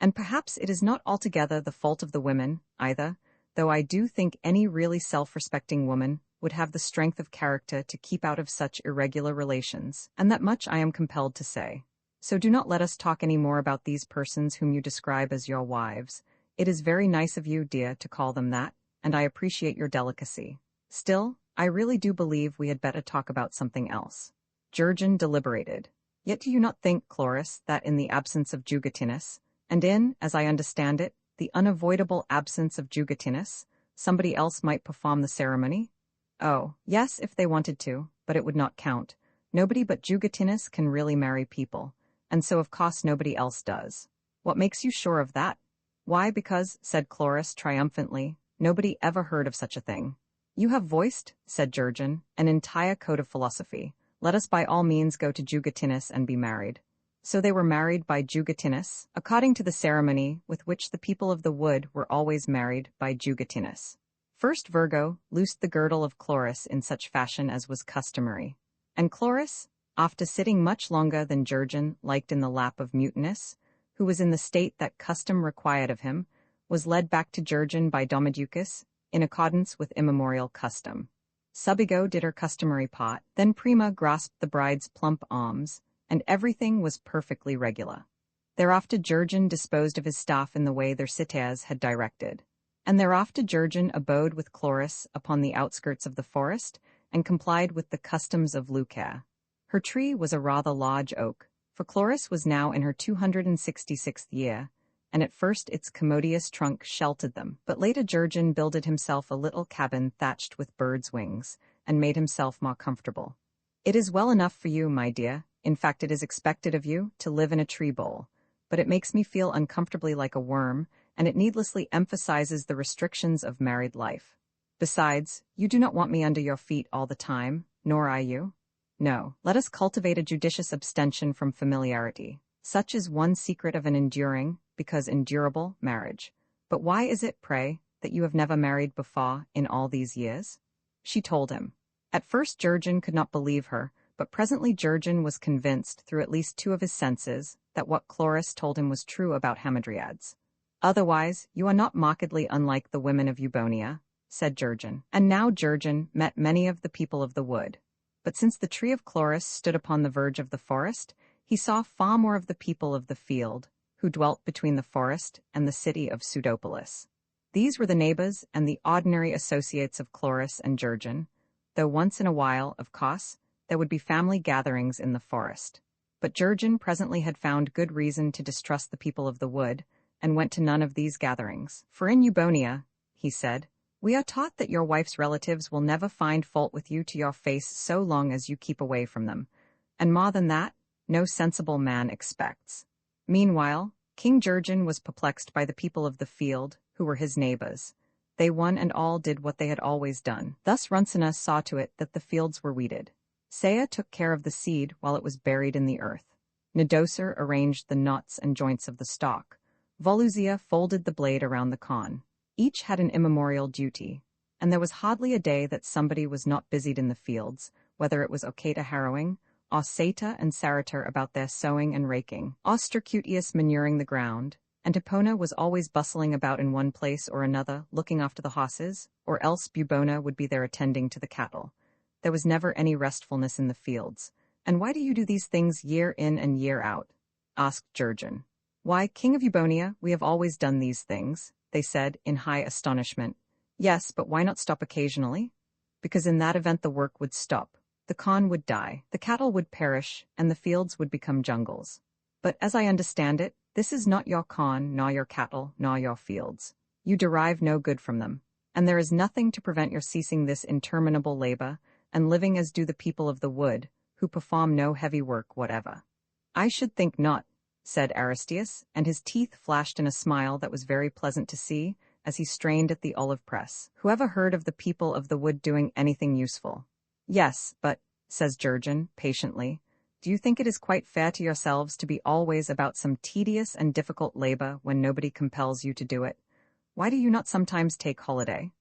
And perhaps it is not altogether the fault of the women, either, though I do think any really self-respecting woman would have the strength of character to keep out of such irregular relations, and that much I am compelled to say. So do not let us talk any more about these persons whom you describe as your wives. It is very nice of you, dear, to call them that, and I appreciate your delicacy. Still, I really do believe we had better talk about something else. Jurgen deliberated. Yet do you not think, Chloris, that in the absence of Jugutinus, and in, as I understand it, the unavoidable absence of Jugutinus, somebody else might perform the ceremony? Oh, yes, if they wanted to, but it would not count. Nobody but Jugutinus can really marry people, and so of course nobody else does. What makes you sure of that? Why, because, said Chloris triumphantly, nobody ever heard of such a thing. You have voiced, said Jurgen, an entire code of philosophy. Let us by all means go to Jugutinus and be married. So they were married by Jugutinus, according to the ceremony with which the people of the wood were always married by Jugutinus. First Virgo loosed the girdle of Chloris in such fashion as was customary, and Chloris, after sitting much longer than Jurgen liked in the lap of Mutinus, who was in the state that custom required of him, was led back to Jurgen by Domiducus, in accordance with immemorial custom. Subigo did her customary part, then Prima grasped the bride's plump arms, and everything was perfectly regular. Thereafter Jurgen disposed of his staff in the way their citers had directed, and thereafter Jurgen abode with Chloris upon the outskirts of the forest, and complied with the customs of Lucaire. Her tree was a rather large oak, for Chloris was now in her 266th year, and at first its commodious trunk sheltered them, but later Jurgen builded himself a little cabin thatched with birds' wings, and made himself more comfortable. It is well enough for you, my dear, in fact it is expected of you, to live in a tree bowl, but it makes me feel uncomfortably like a worm, and it needlessly emphasizes the restrictions of married life. Besides, you do not want me under your feet all the time, nor I you. No, let us cultivate a judicious abstention from familiarity. Such is one secret of an enduring, because endurable, marriage. But why is it, pray, that you have never married before in all these years? She told him. At first Jurgen could not believe her, but presently Jurgen was convinced through at least two of his senses that what Chloris told him was true about hamadryads. Otherwise, you are not markedly unlike the women of Eubonia, said Jurgen. And now Jurgen met many of the people of the wood. But since the tree of Chloris stood upon the verge of the forest, he saw far more of the people of the field, who dwelt between the forest and the city of Pseudopolis. These were the neighbors and the ordinary associates of Chloris and Jurgen, though once in a while, of course, there would be family gatherings in the forest. But Jurgen presently had found good reason to distrust the people of the wood, and went to none of these gatherings. For in Eubonia, he said, we are taught that your wife's relatives will never find fault with you to your face so long as you keep away from them, and more than that, no sensible man expects. Meanwhile, King Jurgen was perplexed by the people of the field, who were his neighbors. They one and all did what they had always done. Thus Runcina saw to it that the fields were weeded. Saya took care of the seed while it was buried in the earth. Nedoser arranged the knots and joints of the stalk. Voluzia folded the blade around the con. Each had an immemorial duty, and there was hardly a day that somebody was not busied in the fields, whether it was Ocata harrowing, or Seta and Sarator about their sowing and raking, or Stercutius manuring the ground, and Hippona was always bustling about in one place or another, looking after the horses, or else Bubona would be there attending to the cattle. There was never any restfulness in the fields. And why do you do these things year in and year out? Asked Jurgen. Why, King of Eubonia, we have always done these things, they said, in high astonishment. Yes, but why not stop occasionally? Because in that event the work would stop. The con would die, the cattle would perish, and the fields would become jungles. But as I understand it, this is not your con, nor your cattle, nor your fields. You derive no good from them, and there is nothing to prevent your ceasing this interminable labor, and living as do the people of the wood, who perform no heavy work whatever. I should think not, said Aristeus, and his teeth flashed in a smile that was very pleasant to see, as he strained at the olive press. Whoever heard of the people of the wood doing anything useful? Yes, but, says Jurgen, patiently, do you think it is quite fair to yourselves to be always about some tedious and difficult labor when nobody compels you to do it? Why do you not sometimes take holiday?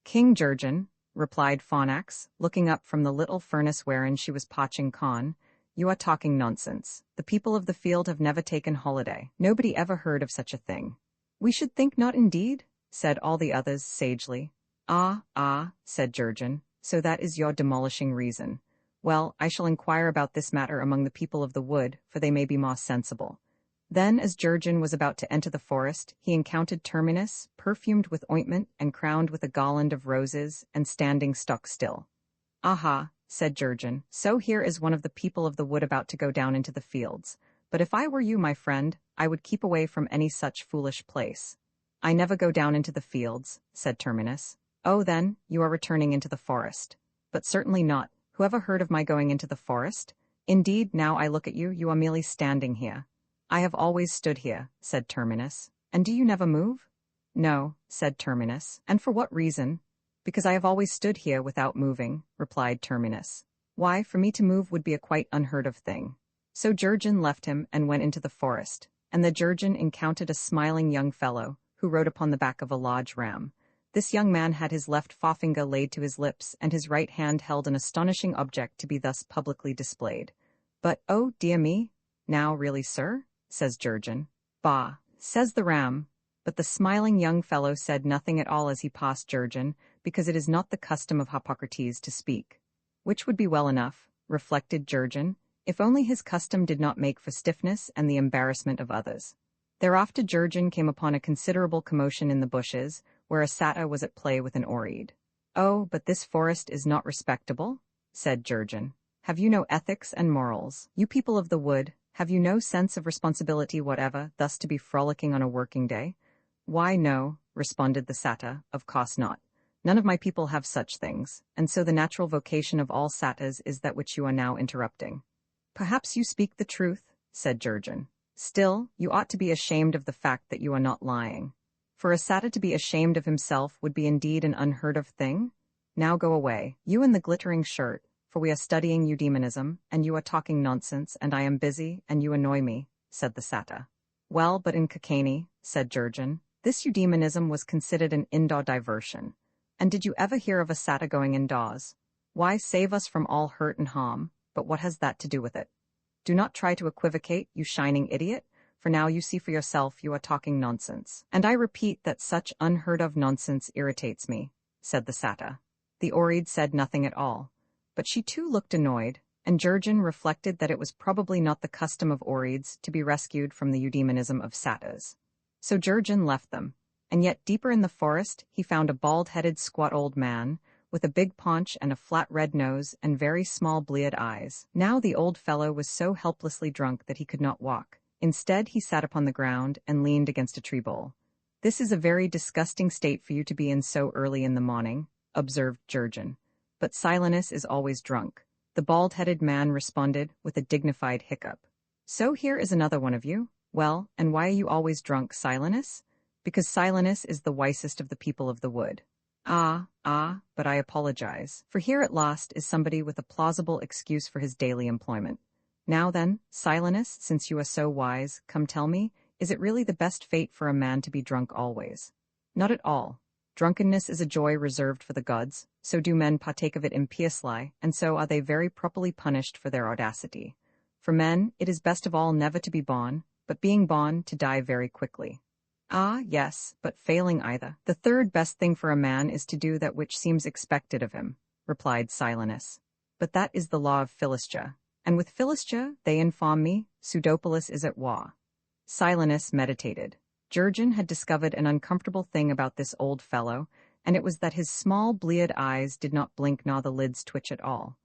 King Jurgen, replied Phonax, looking up from the little furnace wherein she was potching corn. You are talking nonsense. The people of the field have never taken holiday. Nobody ever heard of such a thing. We should think not indeed, said all the others sagely. Ah, said Jurgen, so that is your demolishing reason. Well, I shall inquire about this matter among the people of the wood, for they may be more sensible. Then, as Jurgen was about to enter the forest, he encountered Terminus, perfumed with ointment and crowned with a garland of roses, and standing stock still. Aha, said Jurgen, so here is one of the people of the wood about to go down into the fields. But if I were you, my friend, I would keep away from any such foolish place. I never go down into the fields, said Terminus. Oh, then, you are returning into the forest. But certainly not. Who ever heard of my going into the forest? Indeed, now I look at you, you are merely standing here. I have always stood here, said Terminus. And do you never move? No, said Terminus. And for what reason? Because I have always stood here without moving, replied Terminus. Why, for me to move would be a quite unheard of thing. So Jurgen left him and went into the forest, and the Jurgen encountered a smiling young fellow, who rode upon the back of a large ram. This young man had his left forefinger laid to his lips, and his right hand held an astonishing object to be thus publicly displayed. But, oh, dear me, now really, sir? Says Jurgen. Bah, says the ram. But the smiling young fellow said nothing at all as he passed Jurgen, because it is not the custom of Hippocrates to speak. Which would be well enough, reflected Jurgen, if only his custom did not make for stiffness and the embarrassment of others. Thereafter Jurgen came upon a considerable commotion in the bushes, where a satyr was at play with an oread. Oh, but this forest is not respectable, said Jurgen. Have you no ethics and morals? You people of the wood, have you no sense of responsibility whatever, thus to be frolicking on a working day? Why, no, responded the satyr, of course not. None of my people have such things, and so the natural vocation of all satyrs is that which you are now interrupting. Perhaps you speak the truth, said Jurgen. Still, you ought to be ashamed of the fact that you are not lying. For a satyr to be ashamed of himself would be indeed an unheard of thing. Now go away, you in the glittering shirt, for we are studying eudemonism, and you are talking nonsense, and I am busy, and you annoy me, said the satyr. Well, but in Kakani, said Jurgen, this eudemonism was considered an indoor diversion. And did you ever hear of a satyr going indoors? Why, save us from all hurt and harm, but what has that to do with it? Do not try to equivocate, you shining idiot, for now you see for yourself you are talking nonsense. And I repeat that such unheard-of nonsense irritates me, said the satyr. The oread said nothing at all, but she too looked annoyed, and Jurgen reflected that it was probably not the custom of oreads to be rescued from the eudemonism of satyrs. So Jurgen left them, and yet deeper in the forest he found a bald-headed squat old man, with a big paunch and a flat red nose and very small bleared eyes. Now the old fellow was so helplessly drunk that he could not walk. Instead, he sat upon the ground and leaned against a tree bole. This is a very disgusting state for you to be in so early in the morning, observed Jurgen. But Silenus is always drunk, the bald-headed man responded with a dignified hiccup. So here is another one of you. Well, and why are you always drunk, Silenus? Because Silenus is the wisest of the people of the wood. Ah, but I apologize, for here at last is somebody with a plausible excuse for his daily employment. Now then, Silenus, since you are so wise, come tell me, is it really the best fate for a man to be drunk always? Not at all. Drunkenness is a joy reserved for the gods, so do men partake of it impiously, and so are they very properly punished for their audacity. For men, it is best of all never to be born, but being born, to die very quickly. Ah, yes, but failing either, the third best thing for a man is to do that which seems expected of him, replied Silenus. But that is the law of Philistia, and with Philistia, they inform me, Pseudopolis is at war. Silenus meditated. Jurgen had discovered an uncomfortable thing about this old fellow, and it was that his small bleared eyes did not blink nor the lids twitch at all.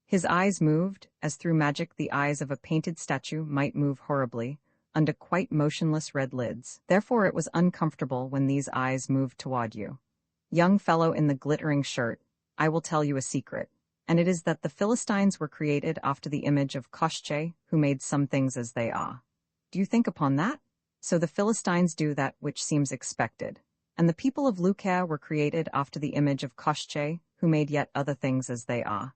His eyes moved, as through magic the eyes of a painted statue might move horribly, under quite motionless red lids. Therefore it was uncomfortable when these eyes moved toward you. Young fellow in the glittering shirt, I will tell you a secret, and it is that the Philistines were created after the image of Koshchei, who made some things as they are. Do you think upon that? So the Philistines do that which seems expected, and the people of Lucae were created after the image of Koshchei, who made yet other things as they are.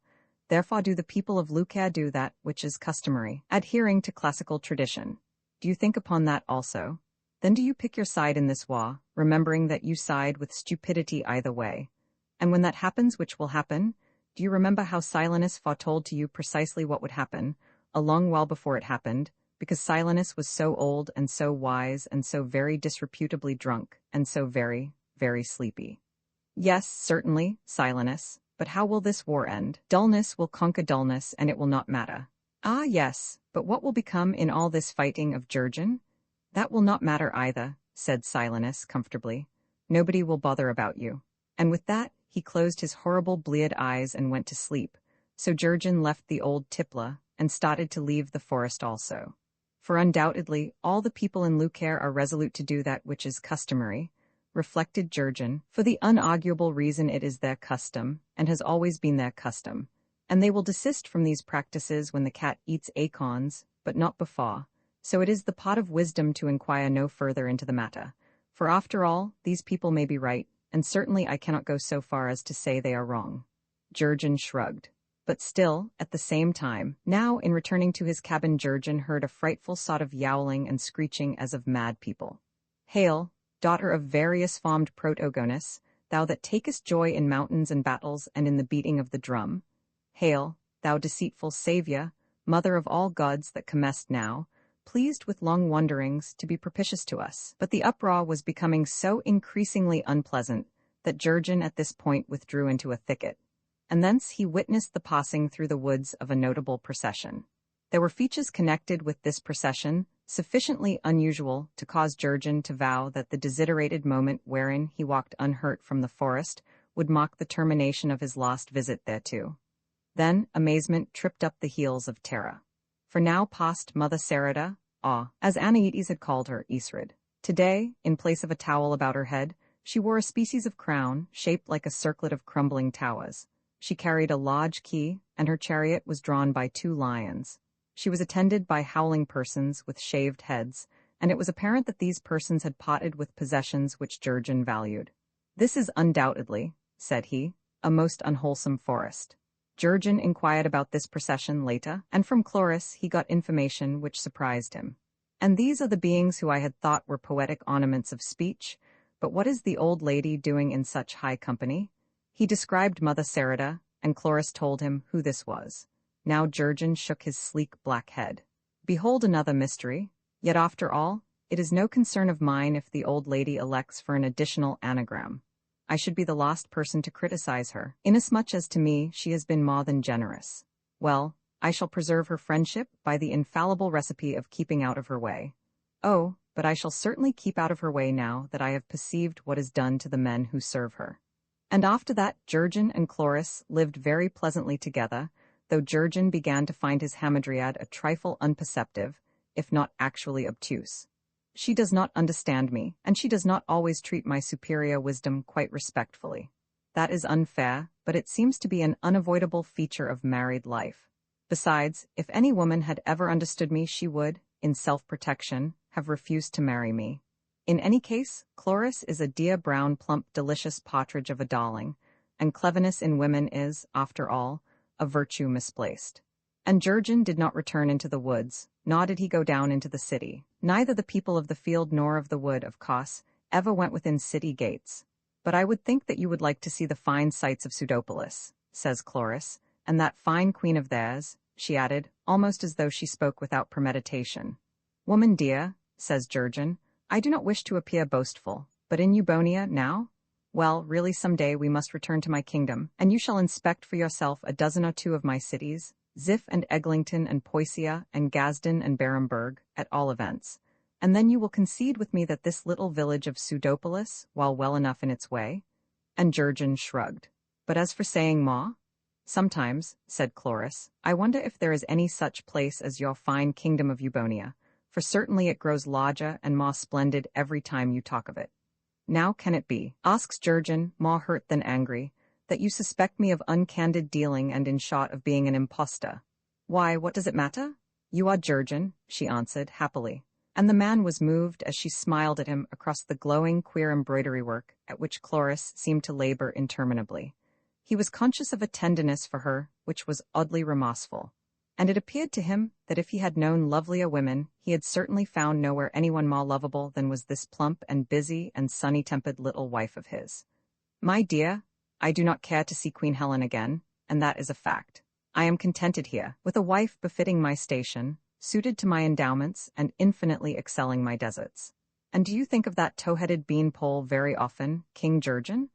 Therefore do the people of Lucae do that which is customary, adhering to classical tradition. Do you think upon that also? Then do you pick your side in this war, remembering that you side with stupidity either way. And when that happens, which will happen, do you remember how Silenus foretold to you precisely what would happen, a long while before it happened, because Silenus was so old and so wise and so very disreputably drunk and so very, very sleepy. Yes, certainly, Silenus, but how will this war end? Dullness will conquer dullness and it will not matter. Ah, yes, but what will become in all this fighting of Jurgen? That will not matter either, said Silenus comfortably. Nobody will bother about you. And with that, he closed his horrible bleared eyes and went to sleep, so Jurgen left the old tippler and started to leave the forest also. For undoubtedly, all the people in Lucare are resolute to do that which is customary, reflected Jurgen, for the unarguable reason it is their custom, and has always been their custom, and they will desist from these practices when the cat eats acorns, but not before, so it is the pot of wisdom to inquire no further into the matter, for after all, these people may be right, and certainly I cannot go so far as to say they are wrong. Jurgen shrugged. But still, at the same time, now in returning to his cabin Jurgen heard a frightful sort of yowling and screeching as of mad people. Hail, daughter of various farmed Protogonus, thou that takest joy in mountains and battles and in the beating of the drum. Hail, thou deceitful saviour, mother of all gods that comest now, pleased with long wanderings to be propitious to us. But the uproar was becoming so increasingly unpleasant that Jurgen at this point withdrew into a thicket, and thence he witnessed the passing through the woods of a notable procession. There were features connected with this procession sufficiently unusual to cause Jurgen to vow that the desiderated moment wherein he walked unhurt from the forest would mark the termination of his last visit thereto. Then amazement tripped up the heels of terror. For now passed Mother Sarada, as Anaetes had called her, Isrid. Today, in place of a towel about her head, she wore a species of crown shaped like a circlet of crumbling towers. She carried a large key, and her chariot was drawn by 2 lions. She was attended by howling persons with shaved heads, and it was apparent that these persons had parted with possessions which Jurgen valued. This is undoubtedly, said he, a most unwholesome forest. Jurgen inquired about this procession later, and from Chloris he got information which surprised him. And these are the beings who I had thought were poetic ornaments of speech, but what is the old lady doing in such high company? He described Mother Sarada, and Chloris told him who this was. Now Jurgen shook his sleek black head. Behold another mystery, yet after all, it is no concern of mine if the old lady elects for an additional anagram. I should be the last person to criticize her, inasmuch as to me she has been more than generous. Well, I shall preserve her friendship by the infallible recipe of keeping out of her way. Oh, but I shall certainly keep out of her way now that I have perceived what is done to the men who serve her. And after that Jurgen and Chloris lived very pleasantly together, though Jurgen began to find his hamadryad a trifle unperceptive, if not actually obtuse. She does not understand me, and she does not always treat my superior wisdom quite respectfully. That is unfair, but it seems to be an unavoidable feature of married life. Besides, if any woman had ever understood me, she would, in self-protection, have refused to marry me. In any case, Chloris is a dear brown plump delicious partridge of a darling, and cleverness in women is, after all, a virtue misplaced. And Jurgen did not return into the woods, nor did he go down into the city. Neither the people of the field nor of the wood, of course, ever went within city gates. But I would think that you would like to see the fine sights of Pseudopolis, says Chloris, and that fine queen of theirs, she added, almost as though she spoke without premeditation. Woman dear, says Jurgen, I do not wish to appear boastful, but in Eubonia now? Well, really some day we must return to my kingdom, and you shall inspect for yourself a dozen or 2 of my cities, Ziph and Eglinton and Poesia and Gazdon and Baremberg, at all events. And then you will concede with me that this little village of Pseudopolis, while well enough in its way. And Jurgen shrugged. But as for saying more? Sometimes, said Chloris, I wonder if there is any such place as your fine kingdom of Eubonia, for certainly it grows larger and more splendid every time you talk of it. Now can it be, asks Jurgen, more hurt than angry, that you suspect me of uncandid dealing and in short of being an impostor? Why, what does it matter? You are Jurgen, she answered, happily. And the man was moved as she smiled at him across the glowing queer embroidery work at which Chloris seemed to labor interminably. He was conscious of a tenderness for her which was oddly remorseful, and it appeared to him that if he had known lovelier women, he had certainly found nowhere anyone more lovable than was this plump and busy and sunny-tempered little wife of his. My dear, I do not care to see Queen Helen again, and that is a fact. I am contented here, with a wife befitting my station, suited to my endowments, and infinitely excelling my deserts. And do you think of that tow-headed beanpole very often, King Jurgen?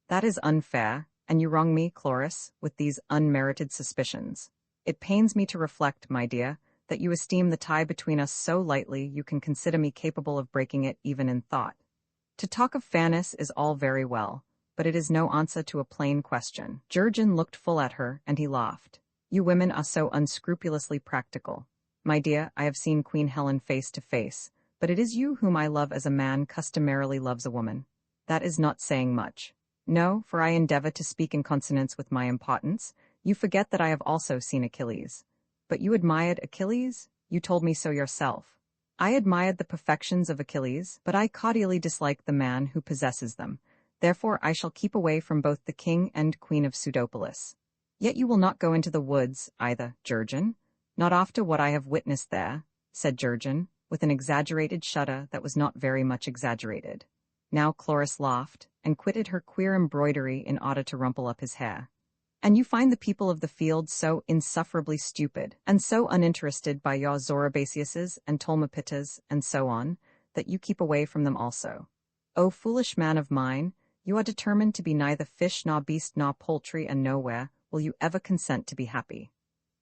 That is unfair, and you wrong me, Chloris, with these unmerited suspicions. It pains me to reflect, my dear, that you esteem the tie between us so lightly you can consider me capable of breaking it even in thought. To talk of fairness is all very well, but it is no answer to a plain question. Jurgen looked full at her, and he laughed. You women are so unscrupulously practical. My dear, I have seen Queen Helen face to face, but it is you whom I love as a man customarily loves a woman. That is not saying much. No, for I endeavor to speak in consonance with my importance. You forget that I have also seen Achilles. But you admired Achilles? You told me so yourself. I admired the perfections of Achilles, but I cordially dislike the man who possesses them. Therefore I shall keep away from both the king and queen of Pseudopolis. Yet you will not go into the woods, either, Jurgen? Not after what I have witnessed there, said Jurgen, with an exaggerated shudder that was not very much exaggerated. Now Chloris laughed, and quitted her queer embroidery in order to rumple up his hair. And you find the people of the field so insufferably stupid, and so uninterested by your Zorobasiuses and Tolmapitas and so on, that you keep away from them also. O foolish man of mine, you are determined to be neither fish nor beast nor poultry, and nowhere will you ever consent to be happy.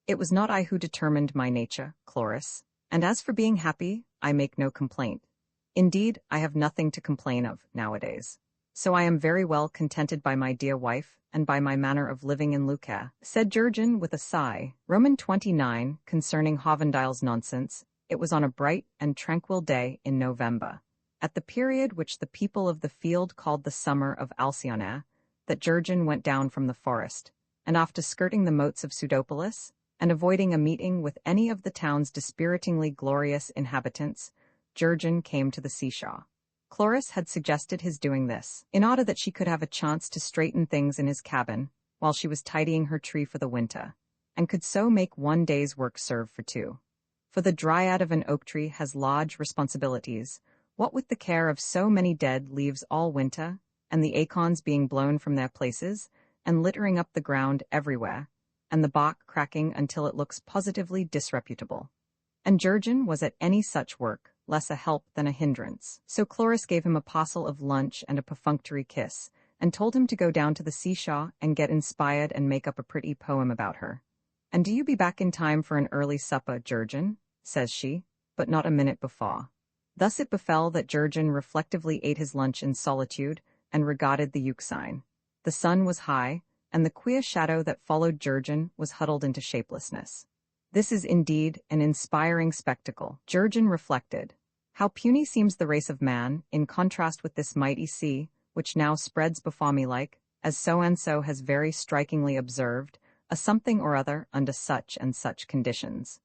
It was not I who determined my nature, Chloris, and as for being happy, I make no complaint. Indeed, I have nothing to complain of, nowadays. So I am very well contented by my dear wife, and by my manner of living in Lucca, said Jurgen with a sigh. Roman 29, concerning Hovendile's nonsense, it was on a bright and tranquil day in November, at the period which the people of the field called the summer of Alcyone, that Jurgen went down from the forest, and after skirting the moats of Pseudopolis, and avoiding a meeting with any of the town's dispiritingly glorious inhabitants, Jurgen came to the seashore. Chloris had suggested his doing this, in order that she could have a chance to straighten things in his cabin, while she was tidying her tree for the winter, and could so make one day's work serve for two. For the dryad of an oak tree has large responsibilities, what with the care of so many dead leaves all winter, and the acorns being blown from their places, and littering up the ground everywhere, and the bark cracking until it looks positively disreputable. And Jurgen was at any such work less a help than a hindrance. So Chloris gave him a parcel of lunch and a perfunctory kiss, and told him to go down to the seashore and get inspired and make up a pretty poem about her. And do you be back in time for an early supper, Jurgen? Says she, but not a minute before. Thus it befell that Jurgen reflectively ate his lunch in solitude and regarded the Euxine. The sun was high, and the queer shadow that followed Jurgen was huddled into shapelessness. This is indeed an inspiring spectacle, Jurgen reflected. How puny seems the race of man, in contrast with this mighty sea, which now spreads before me like, as so-and-so has very strikingly observed, a something or other under such and such conditions.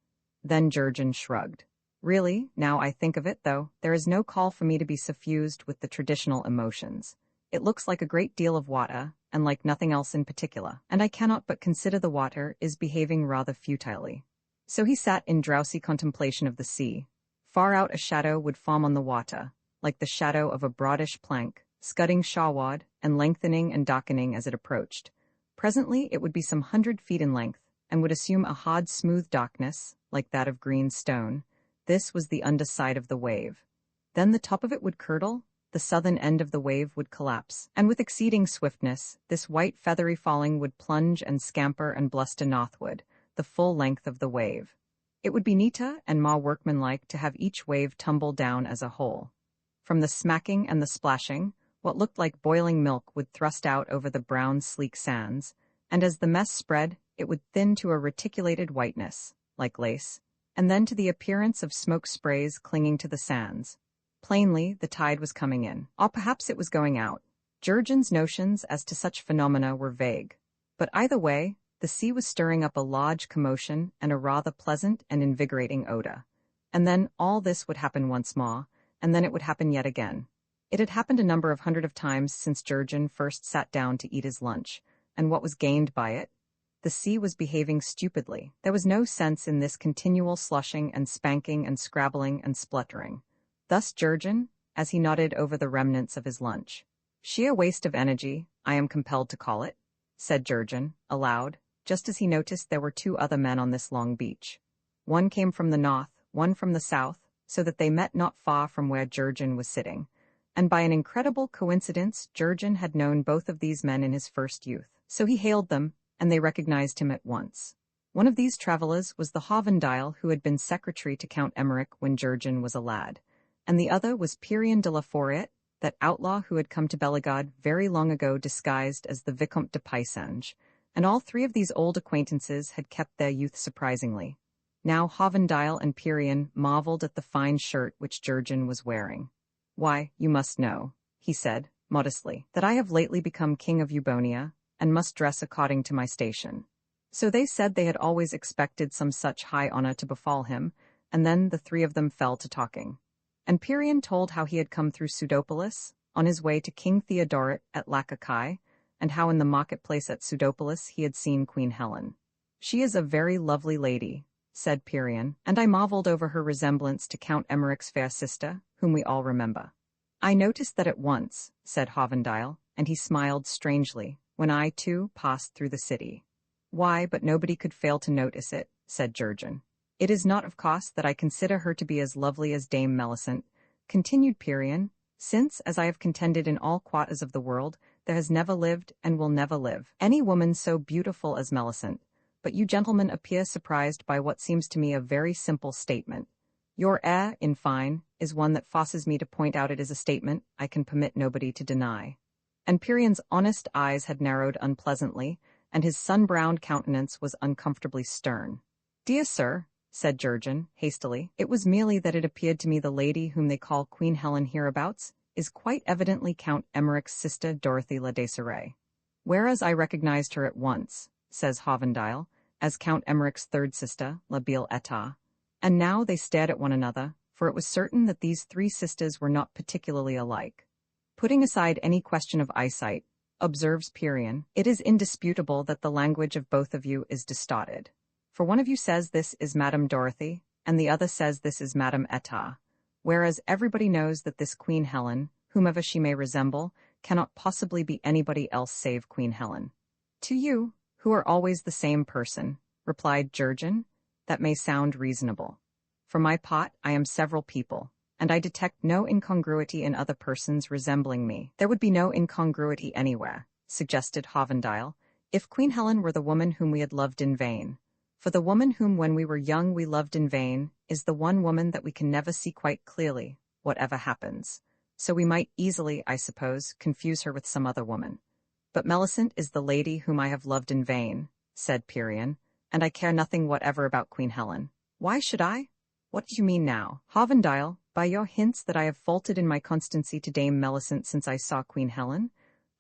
Then Jurgen shrugged. Really, now I think of it, though, there is no call for me to be suffused with the traditional emotions. It looks like a great deal of water, and like nothing else in particular, and I cannot but consider the water is behaving rather futilely. So he sat in drowsy contemplation of the sea. Far out a shadow would form on the water, like the shadow of a broadish plank, scudding shoreward, and lengthening and darkening as it approached. Presently it would be some 100 feet in length, and would assume a hard smooth darkness, like that of green stone. This was the underside of the wave. Then the top of it would curdle, the southern end of the wave would collapse, and with exceeding swiftness, this white feathery falling would plunge and scamper and bluster northward, the full length of the wave. It would be neater and more workmanlike to have each wave tumble down as a whole. From the smacking and the splashing, what looked like boiling milk would thrust out over the brown sleek sands, and as the mess spread, it would thin to a reticulated whiteness, like lace, and then to the appearance of smoke sprays clinging to the sands. Plainly, the tide was coming in, or perhaps it was going out. Jurgen's notions as to such phenomena were vague. But either way, the sea was stirring up a large commotion and a rather pleasant and invigorating odor. And then all this would happen once more, and then it would happen yet again. It had happened a number of hundred of times since Jurgen first sat down to eat his lunch, and what was gained by it? The sea was behaving stupidly. There was no sense in this continual slushing and spanking and scrabbling and spluttering. Thus Jurgen, as he nodded over the remnants of his lunch. Sheer waste of energy, I am compelled to call it, said Jurgen, aloud, just as he noticed there were two other men on this long beach. One came from the north, one from the south, so that they met not far from where Jurgen was sitting. And by an incredible coincidence, Jurgen had known both of these men in his first youth. So he hailed them, and they recognized him at once. One of these travelers was the Hovendile who had been secretary to Count Emmerich when Jurgen was a lad, and the other was Pirien de la Foret, that outlaw who had come to Bellegarde very long ago disguised as the Vicomte de Paysange, and all three of these old acquaintances had kept their youth surprisingly. Now Hovendile and Pirien marveled at the fine shirt which Jurgen was wearing. "Why, you must know," he said, modestly, "that I have lately become king of Eubonia, and must dress according to my station." So they said they had always expected some such high honor to befall him, and then the three of them fell to talking. And Pirien told how he had come through Pseudopolis, on his way to King Theodoret at Lacacae, and how in the marketplace at Pseudopolis he had seen Queen Helen. "She is a very lovely lady," said Pirien, "and I marveled over her resemblance to Count Emmerich's fair sister, whom we all remember." "I noticed that at once," said Hovendile, and he smiled strangely, "when I, too, passed through the city." "Why, but nobody could fail to notice it," said Jurgen. "It is not, of course, that I consider her to be as lovely as Dame Melisent," continued Pirien, "since, as I have contended in all quarters of the world, there has never lived, and will never live, any woman so beautiful as Melisent. But you gentlemen appear surprised by what seems to me a very simple statement. Your air, in fine, is one that forces me to point out it is a statement I can permit nobody to deny." And Pirien's honest eyes had narrowed unpleasantly, and his sun-browned countenance was uncomfortably stern. "Dear sir," said Jurgen, hastily, "it was merely that it appeared to me the lady whom they call Queen Helen hereabouts is quite evidently Count Emmerich's sister Dorothy la Desiree. Whereas I recognized her at once," says Hovendile, "as Count Emmerich's third sister, la Belle Etat." And now they stared at one another, for it was certain that these three sisters were not particularly alike. "Putting aside any question of eyesight," observes Pirien, "it is indisputable that the language of both of you is distorted. For one of you says this is Madame Dorothy, and the other says this is Madame Etat, whereas everybody knows that this Queen Helen, whomever she may resemble, cannot possibly be anybody else save Queen Helen." "To you, who are always the same person," replied Jurgen, "that may sound reasonable. For my part, I am several people, and I detect no incongruity in other persons resembling me." "There would be no incongruity anywhere," suggested Hovendile, "if Queen Helen were the woman whom we had loved in vain. For the woman whom when we were young we loved in vain is the one woman that we can never see quite clearly, whatever happens. So we might easily, I suppose, confuse her with some other woman. But Melisent is the lady whom I have loved in vain," said Pirien, "and I care nothing whatever about Queen Helen." "Why should I? What do you mean now?" "Hovendile, by your hints that I have faulted in my constancy to Dame Melisent since I saw Queen Helen,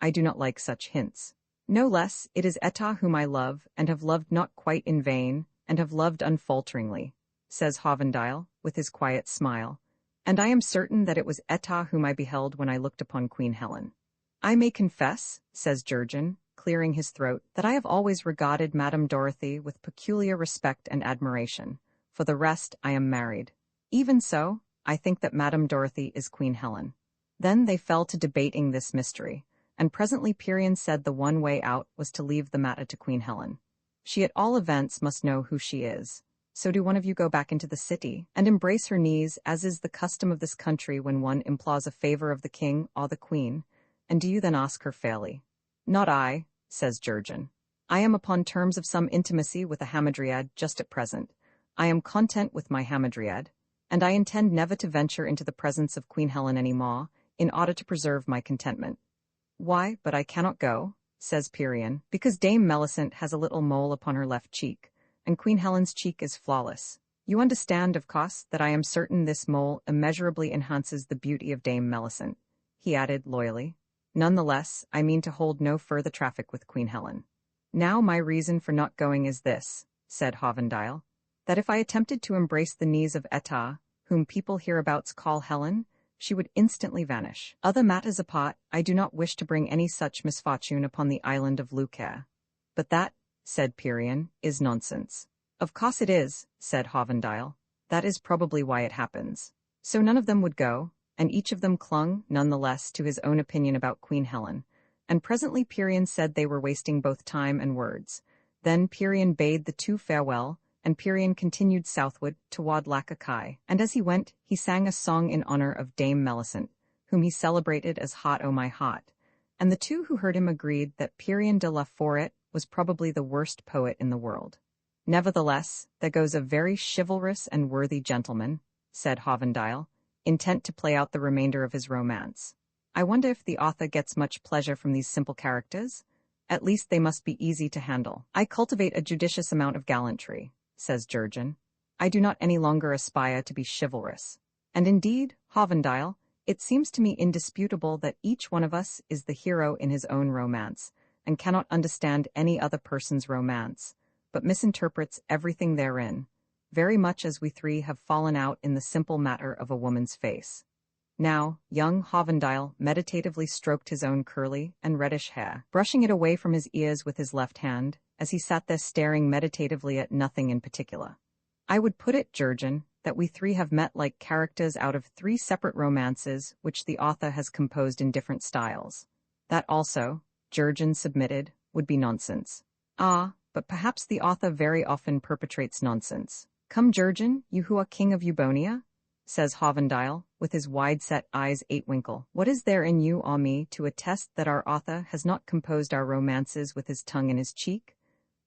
I do not like such hints. No less, it is Etat whom I love, and have loved not quite in vain, and have loved unfalteringly," says Hovendile, with his quiet smile. "And I am certain that it was Etat whom I beheld when I looked upon Queen Helen. I may confess," says Jurgen, clearing his throat, "that I have always regarded Madame Dorothy with peculiar respect and admiration. For the rest, I am married. Even so, I think that Madame Dorothy is Queen Helen." Then they fell to debating this mystery, and presently Pirien said the one way out was to leave the matter to Queen Helen. "She at all events must know who she is. So do one of you go back into the city, and embrace her knees, as is the custom of this country when one implores a favor of the king or the queen, and do you then ask her fairly?" "Not I," says Jurgen. "I am upon terms of some intimacy with a hamadryad just at present. I am content with my hamadryad, and I intend never to venture into the presence of Queen Helen any more, in order to preserve my contentment." "Why, but I cannot go," says Pirien, "because Dame Melisent has a little mole upon her left cheek, and Queen Helen's cheek is flawless. You understand, of course, that I am certain this mole immeasurably enhances the beauty of Dame Melisent," he added loyally. "None the less, I mean to hold no further traffic with Queen Helen." "Now my reason for not going is this," said Hovendile, "that if I attempted to embrace the knees of Etat, whom people hereabouts call Helen, she would instantly vanish. Other matters apart, I do not wish to bring any such misfortune upon the island of Lucaire." "But that," said Pirien, "is nonsense." "Of course it is," said Hovendile. "That is probably why it happens." "So none of them would go?" and each of them clung, nonetheless, to his own opinion about Queen Helen, and presently Pyrrhon said they were wasting both time and words. Then Pyrrhon bade the two farewell, and Pyrrhon continued southward toward Lacacae, and as he went, he sang a song in honor of Dame Melisent, whom he celebrated as Hot O' My Hot, and the two who heard him agreed that Pyrrhon de la Forêt was probably the worst poet in the world. Nevertheless, there goes a very chivalrous and worthy gentleman, said Hovendale, intent to play out the remainder of his romance. I wonder if the author gets much pleasure from these simple characters? At least they must be easy to handle. I cultivate a judicious amount of gallantry, says Jurgen. I do not any longer aspire to be chivalrous. And indeed, Hovendale, it seems to me indisputable that each one of us is the hero in his own romance, and cannot understand any other person's romance, but misinterprets everything therein, very much as we three have fallen out in the simple matter of a woman's face. Now, young Hovendale meditatively stroked his own curly and reddish hair, brushing it away from his ears with his left hand, as he sat there staring meditatively at nothing in particular. I would put it, Jurgen, that we three have met like characters out of 3 separate romances which the author has composed in different styles. That also, Jurgen submitted, would be nonsense. Ah, but perhaps the author very often perpetrates nonsense. Come, Jurgen, you who are king of Eubonia, says Hovendale, with his wide-set eyes 8-winkle. What is there in you or me to attest that our author has not composed our romances with his tongue in his cheek?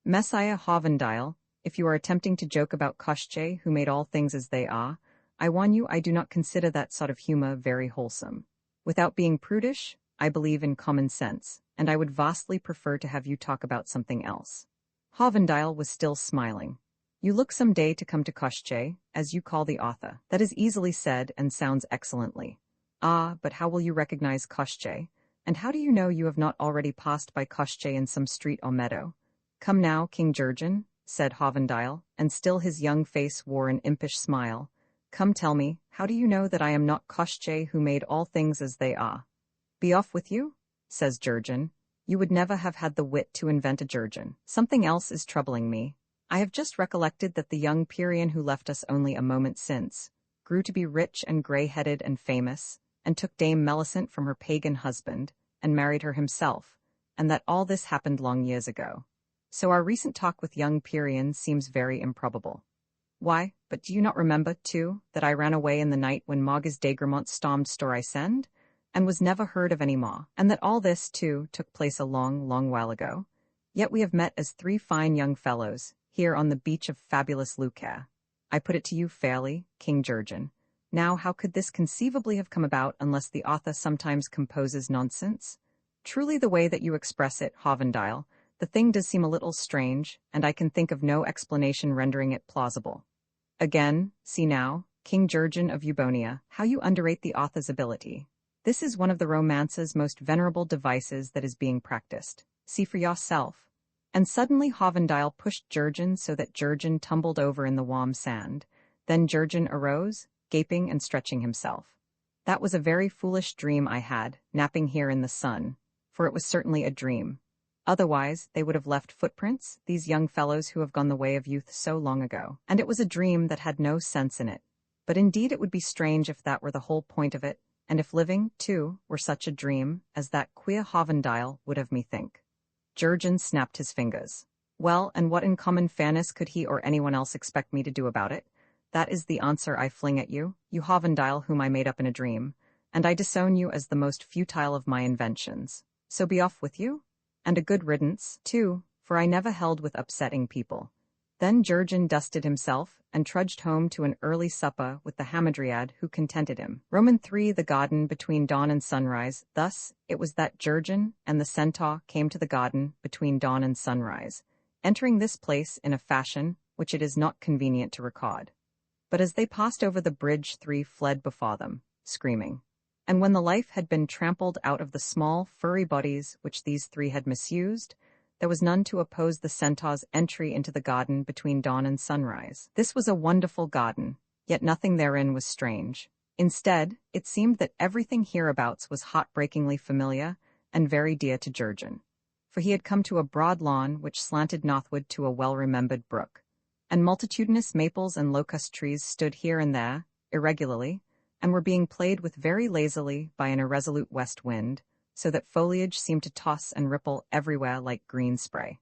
Messiah Hovendale, if you are attempting to joke about Koschei, who made all things as they are, I warn you I do not consider that sort of humor very wholesome. Without being prudish, I believe in common sense, and I would vastly prefer to have you talk about something else. Hovendale was still smiling. You look some day to come to Koschei, as you call the author. That is easily said and sounds excellently. Ah, but how will you recognize Koschei? And how do you know you have not already passed by Koschei in some street or meadow? Come now, King Jurgen, said Hovendale, and still his young face wore an impish smile. Come tell me, how do you know that I am not Koschei who made all things as they are? Be off with you, says Jurgen. You would never have had the wit to invent a Jurgen. Something else is troubling me. I have just recollected that the young Pyrrhon who left us only a moment since grew to be rich and grey-headed and famous, and took Dame Melisent from her pagan husband, and married her himself, and that all this happened long years ago. So our recent talk with young Pyrrhon seems very improbable. Why, but do you not remember, too, that I ran away in the night when Maugis d'Aigramont stormed Storisend, and was never heard of any more, and that all this, too, took place a long, long while ago? Yet we have met as 3 fine young fellows, here on the beach of fabulous Lucaire. I put it to you fairly, King Jurgen. Now how could this conceivably have come about unless the author sometimes composes nonsense? Truly the way that you express it, Hovendale, the thing does seem a little strange, and I can think of no explanation rendering it plausible. Again, see now, King Jurgen of Eubonia, how you underrate the author's ability. This is one of the romance's most venerable devices that is being practiced. See for yourself. And suddenly Hovendale pushed Jurgen so that Jurgen tumbled over in the warm sand. Then Jurgen arose, gaping and stretching himself. That was a very foolish dream I had, napping here in the sun, for it was certainly a dream. Otherwise, they would have left footprints, these young fellows who have gone the way of youth so long ago. And it was a dream that had no sense in it. But indeed it would be strange if that were the whole point of it, and if living, too, were such a dream, as that queer Hovendale would have me think. Jurgen snapped his fingers. Well, and what in common fairness could he or anyone else expect me to do about it? That is the answer I fling at you, you Hovendale whom I made up in a dream, and I disown you as the most futile of my inventions. So be off with you? And a good riddance, too, for I never held with upsetting people. Then Jurgen dusted himself, and trudged home to an early supper with the hamadryad who contented him. Roman 3 The garden between dawn and sunrise. Thus, it was that Jurgen and the centaur came to the garden between dawn and sunrise, entering this place in a fashion which it is not convenient to record. But as they passed over the bridge 3 fled before them, screaming. And when the life had been trampled out of the small, furry bodies which these 3 had misused, there was none to oppose the centaur's entry into the garden between dawn and sunrise. This was a wonderful garden, yet nothing therein was strange. Instead, it seemed that everything hereabouts was heartbreakingly familiar and very dear to Jurgen. For he had come to a broad lawn which slanted northward to a well-remembered brook, and multitudinous maples and locust trees stood here and there, irregularly, and were being played with very lazily by an irresolute west wind, so that foliage seemed to toss and ripple everywhere like green spray.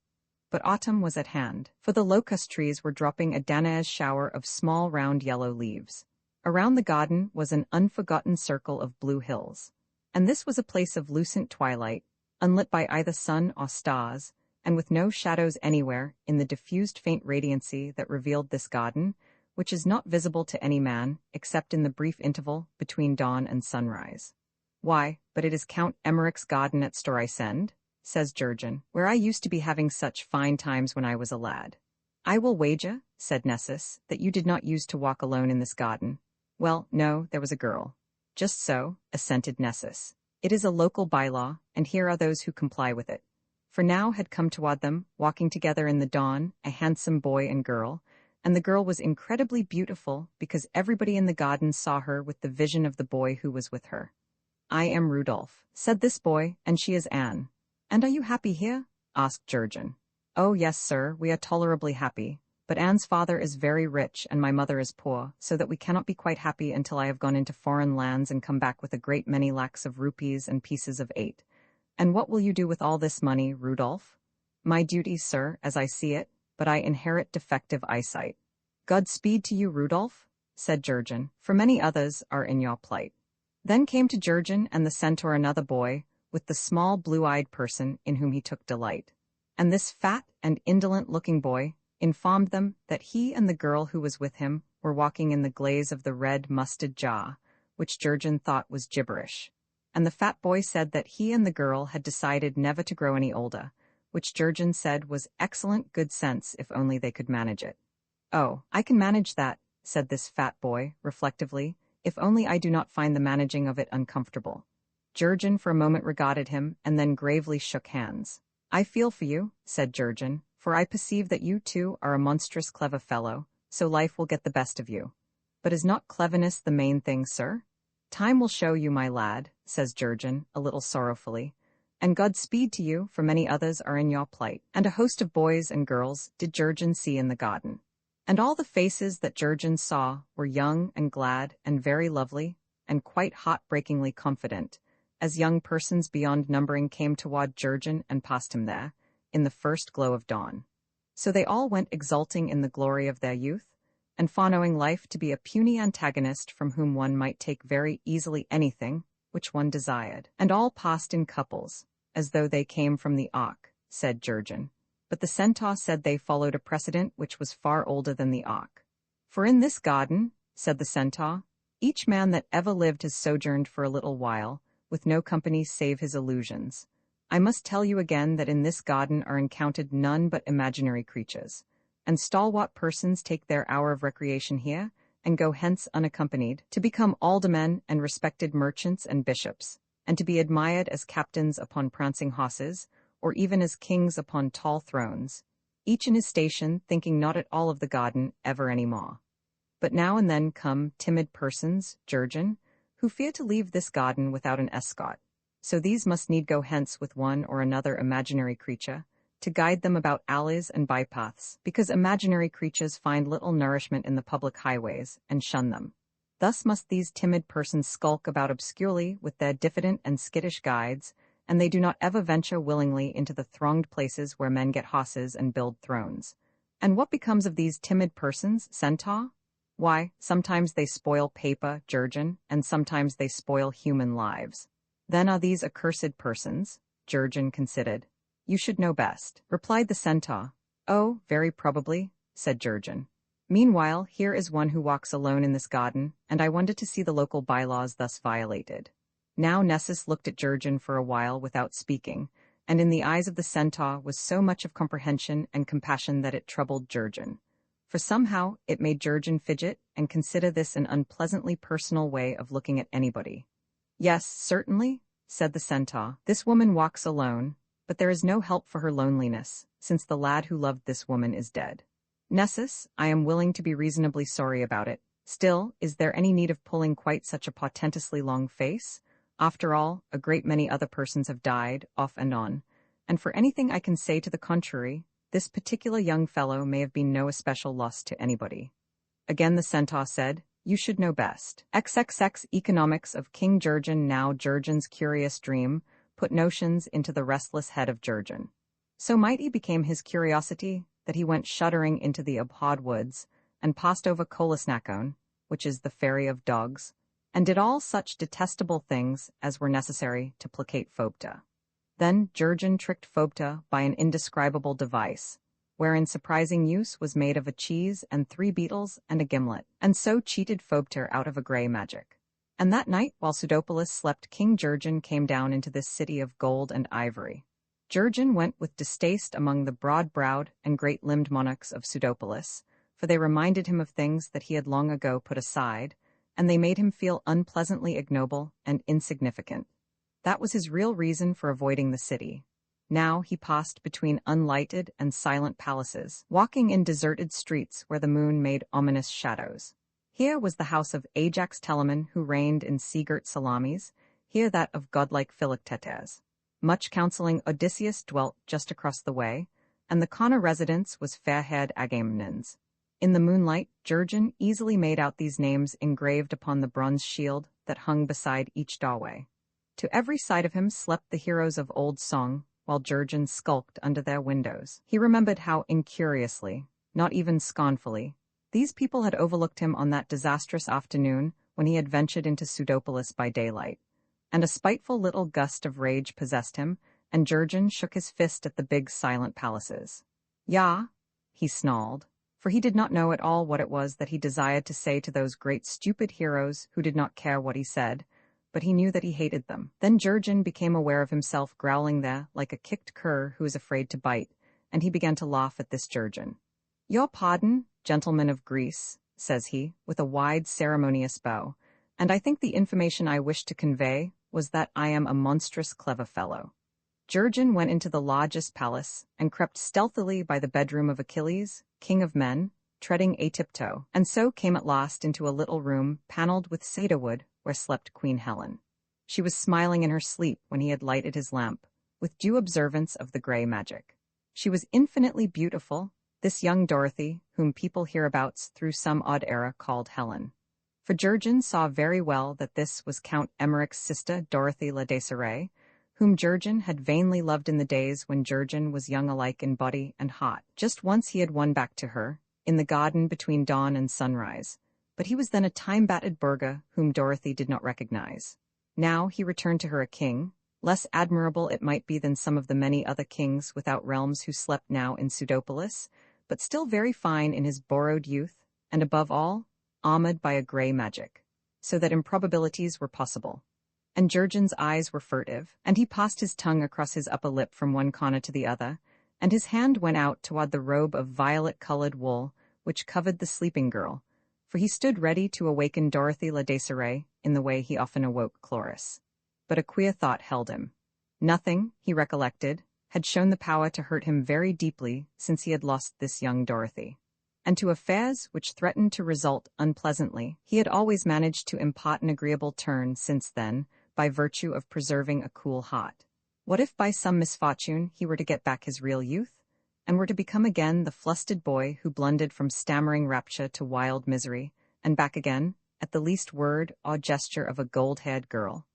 But autumn was at hand, for the locust trees were dropping a Danae's shower of small round yellow leaves. Around the garden was an unforgotten circle of blue hills, and this was a place of lucent twilight, unlit by either sun or stars, and with no shadows anywhere in the diffused faint radiancy that revealed this garden, which is not visible to any man except in the brief interval between dawn and sunrise. "Why, but it is Count Emmerich's garden at Storisend," says Jurgen, "where I used to be having such fine times when I was a lad." "I will wager," said Nessus, "that you did not use to walk alone in this garden." "Well, no, there was a girl." "Just so," assented Nessus. "It is a local bylaw, and here are those who comply with it." For now had come toward them, walking together in the dawn, a handsome boy and girl, and the girl was incredibly beautiful because everybody in the garden saw her with the vision of the boy who was with her. "I am Rudolph," said this boy, "and she is Anne." "And are you happy here?" asked Jurgen. "Oh yes, sir, we are tolerably happy, but Anne's father is very rich and my mother is poor, so that we cannot be quite happy until I have gone into foreign lands and come back with a great many lakhs of rupees and pieces of 8. "And what will you do with all this money, Rudolph?" "My duty, sir, as I see it, but I inherit defective eyesight." "Godspeed to you, Rudolph," said Jurgen, "for many others are in your plight." Then came to Jurgen and the centaur another boy, with the small blue-eyed person in whom he took delight. And this fat and indolent-looking boy informed them that he and the girl who was with him were walking in the glaze of the red mustard jar, which Jurgen thought was gibberish. And the fat boy said that he and the girl had decided never to grow any older, which Jurgen said was excellent good sense if only they could manage it. "Oh, I can manage that," said this fat boy, reflectively, "if only I do not find the managing of it uncomfortable." Jurgen for a moment regarded him and then gravely shook hands. "I feel for you," said Jurgen, "for I perceive that you too are a monstrous clever fellow, so life will get the best of you. But is not cleverness the main thing, sir?" "Time will show you, my lad," says Jurgen, a little sorrowfully. "And Godspeed to you, for many others are in your plight." And a host of boys and girls did Jurgen see in the garden. And all the faces that Jurgen saw were young and glad and very lovely, and quite heartbreakingly confident, as young persons beyond numbering came toward Jurgen and passed him there, in the first glow of dawn. So they all went exulting in the glory of their youth, and foreknowing life to be a puny antagonist from whom one might take very easily anything which one desired. And all passed in couples, as though they came from the Ark, said Jurgen. But the centaur said they followed a precedent which was far older than the Ark. "For in this garden," said the centaur, "each man that ever lived has sojourned for a little while, with no company save his illusions. I must tell you again that in this garden are encountered none but imaginary creatures, and stalwart persons take their hour of recreation here, and go hence unaccompanied, to become aldermen and respected merchants and bishops, and to be admired as captains upon prancing horses, or even as kings upon tall thrones, each in his station, thinking not at all of the garden ever any more. But now and then come timid persons, Jurgen, who fear to leave this garden without an escort. So these must need go hence with one or another imaginary creature, to guide them about alleys and bypaths, because imaginary creatures find little nourishment in the public highways, and shun them. Thus must these timid persons skulk about obscurely with their diffident and skittish guides, and they do not ever venture willingly into the thronged places where men get horses and build thrones. And what becomes of these timid persons, centaur? Why, sometimes they spoil paper, Jurgen, and sometimes they spoil human lives. Then are these accursed persons, Jurgen considered. You should know best, replied the centaur. Oh, very probably, said Jurgen. Meanwhile, here is one who walks alone in this garden, and I wonder to see the local bylaws thus violated. Now Nessus looked at Jurgen for a while without speaking, and in the eyes of the centaur was so much of comprehension and compassion that it troubled Jurgen. For somehow it made Jurgen fidget and consider this an unpleasantly personal way of looking at anybody. Yes, certainly, said the centaur, this woman walks alone, but there is no help for her loneliness, since the lad who loved this woman is dead. Nessus, I am willing to be reasonably sorry about it. Still, is there any need of pulling quite such a portentously long face? After all, a great many other persons have died, off and on, and for anything I can say to the contrary, this particular young fellow may have been no especial loss to anybody. Again the centaur said, You should know best. XXX Economics of King Jurgen. Now Jurgen's curious dream put notions into the restless head of Jurgen. So mighty became his curiosity that he went shuddering into the Abhad woods and passed over Kolasnakon, which is the fairy of dogs, and did all such detestable things as were necessary to placate Phobta. Then Jurgen tricked Phobta by an indescribable device, wherein surprising use was made of a cheese and 3 beetles and a gimlet, and so cheated Phobta out of a grey magic. And that night, while Pseudopolis slept, King Jurgen came down into this city of gold and ivory. Jurgen went with distaste among the broad-browed and great-limbed monarchs of Pseudopolis, for they reminded him of things that he had long ago put aside, and they made him feel unpleasantly ignoble and insignificant. That was his real reason for avoiding the city. Now he passed between unlighted and silent palaces, walking in deserted streets where the moon made ominous shadows. Here was the house of Ajax Telamon, who reigned in sea-girt Salamis, here that of godlike Philoctetes. Much counseling Odysseus dwelt just across the way, and the Connor residence was fair-haired Agamemnon's. In the moonlight, Jurgen easily made out these names engraved upon the bronze shield that hung beside each doorway. To every side of him slept the heroes of old song, while Jurgen skulked under their windows. He remembered how incuriously, not even scornfully, these people had overlooked him on that disastrous afternoon when he had ventured into Pseudopolis by daylight. And a spiteful little gust of rage possessed him, and Jurgen shook his fist at the big silent palaces. "Ya," he snarled, for he did not know at all what it was that he desired to say to those great stupid heroes who did not care what he said, but he knew that he hated them. Then Jurgen became aware of himself growling there like a kicked cur who is afraid to bite, and he began to laugh at this Jurgen. "Your pardon, gentlemen of Greece," says he, with a wide ceremonious bow, "and I think the information I wish to convey was that I am a monstrous clever fellow." Jurgen went into the largest palace and crept stealthily by the bedroom of Achilles, king of men, treading a tiptoe, and so came at last into a little room panelled with cedarwood where slept Queen Helen. She was smiling in her sleep when he had lighted his lamp, with due observance of the grey magic. She was infinitely beautiful, this young Dorothy, whom people hereabouts through some odd era called Helen. For Jurgen saw very well that this was Count Emeric's sister, Dorothy la Desiree, whom Jurgen had vainly loved in the days when Jurgen was young alike in body and heart. Just once he had won back to her, in the garden between dawn and sunrise, but he was then a time-battered burgher whom Dorothy did not recognize. Now he returned to her a king, less admirable it might be than some of the many other kings without realms who slept now in Pseudopolis, but still very fine in his borrowed youth, and above all, armored by a grey magic, so that improbabilities were possible. And Jurgen's eyes were furtive, and he passed his tongue across his upper lip from one corner to the other, and his hand went out toward the robe of violet-colored wool which covered the sleeping girl, for he stood ready to awaken Dorothy la Desiree in the way he often awoke Chloris. But a queer thought held him. Nothing, he recollected, had shown the power to hurt him very deeply since he had lost this young Dorothy. And to affairs which threatened to result unpleasantly, he had always managed to impart an agreeable turn since then, by virtue of preserving a cool heart. What if by some misfortune he were to get back his real youth, and were to become again the flustered boy who blundered from stammering rapture to wild misery, and back again, at the least word or gesture of a gold-haired girl?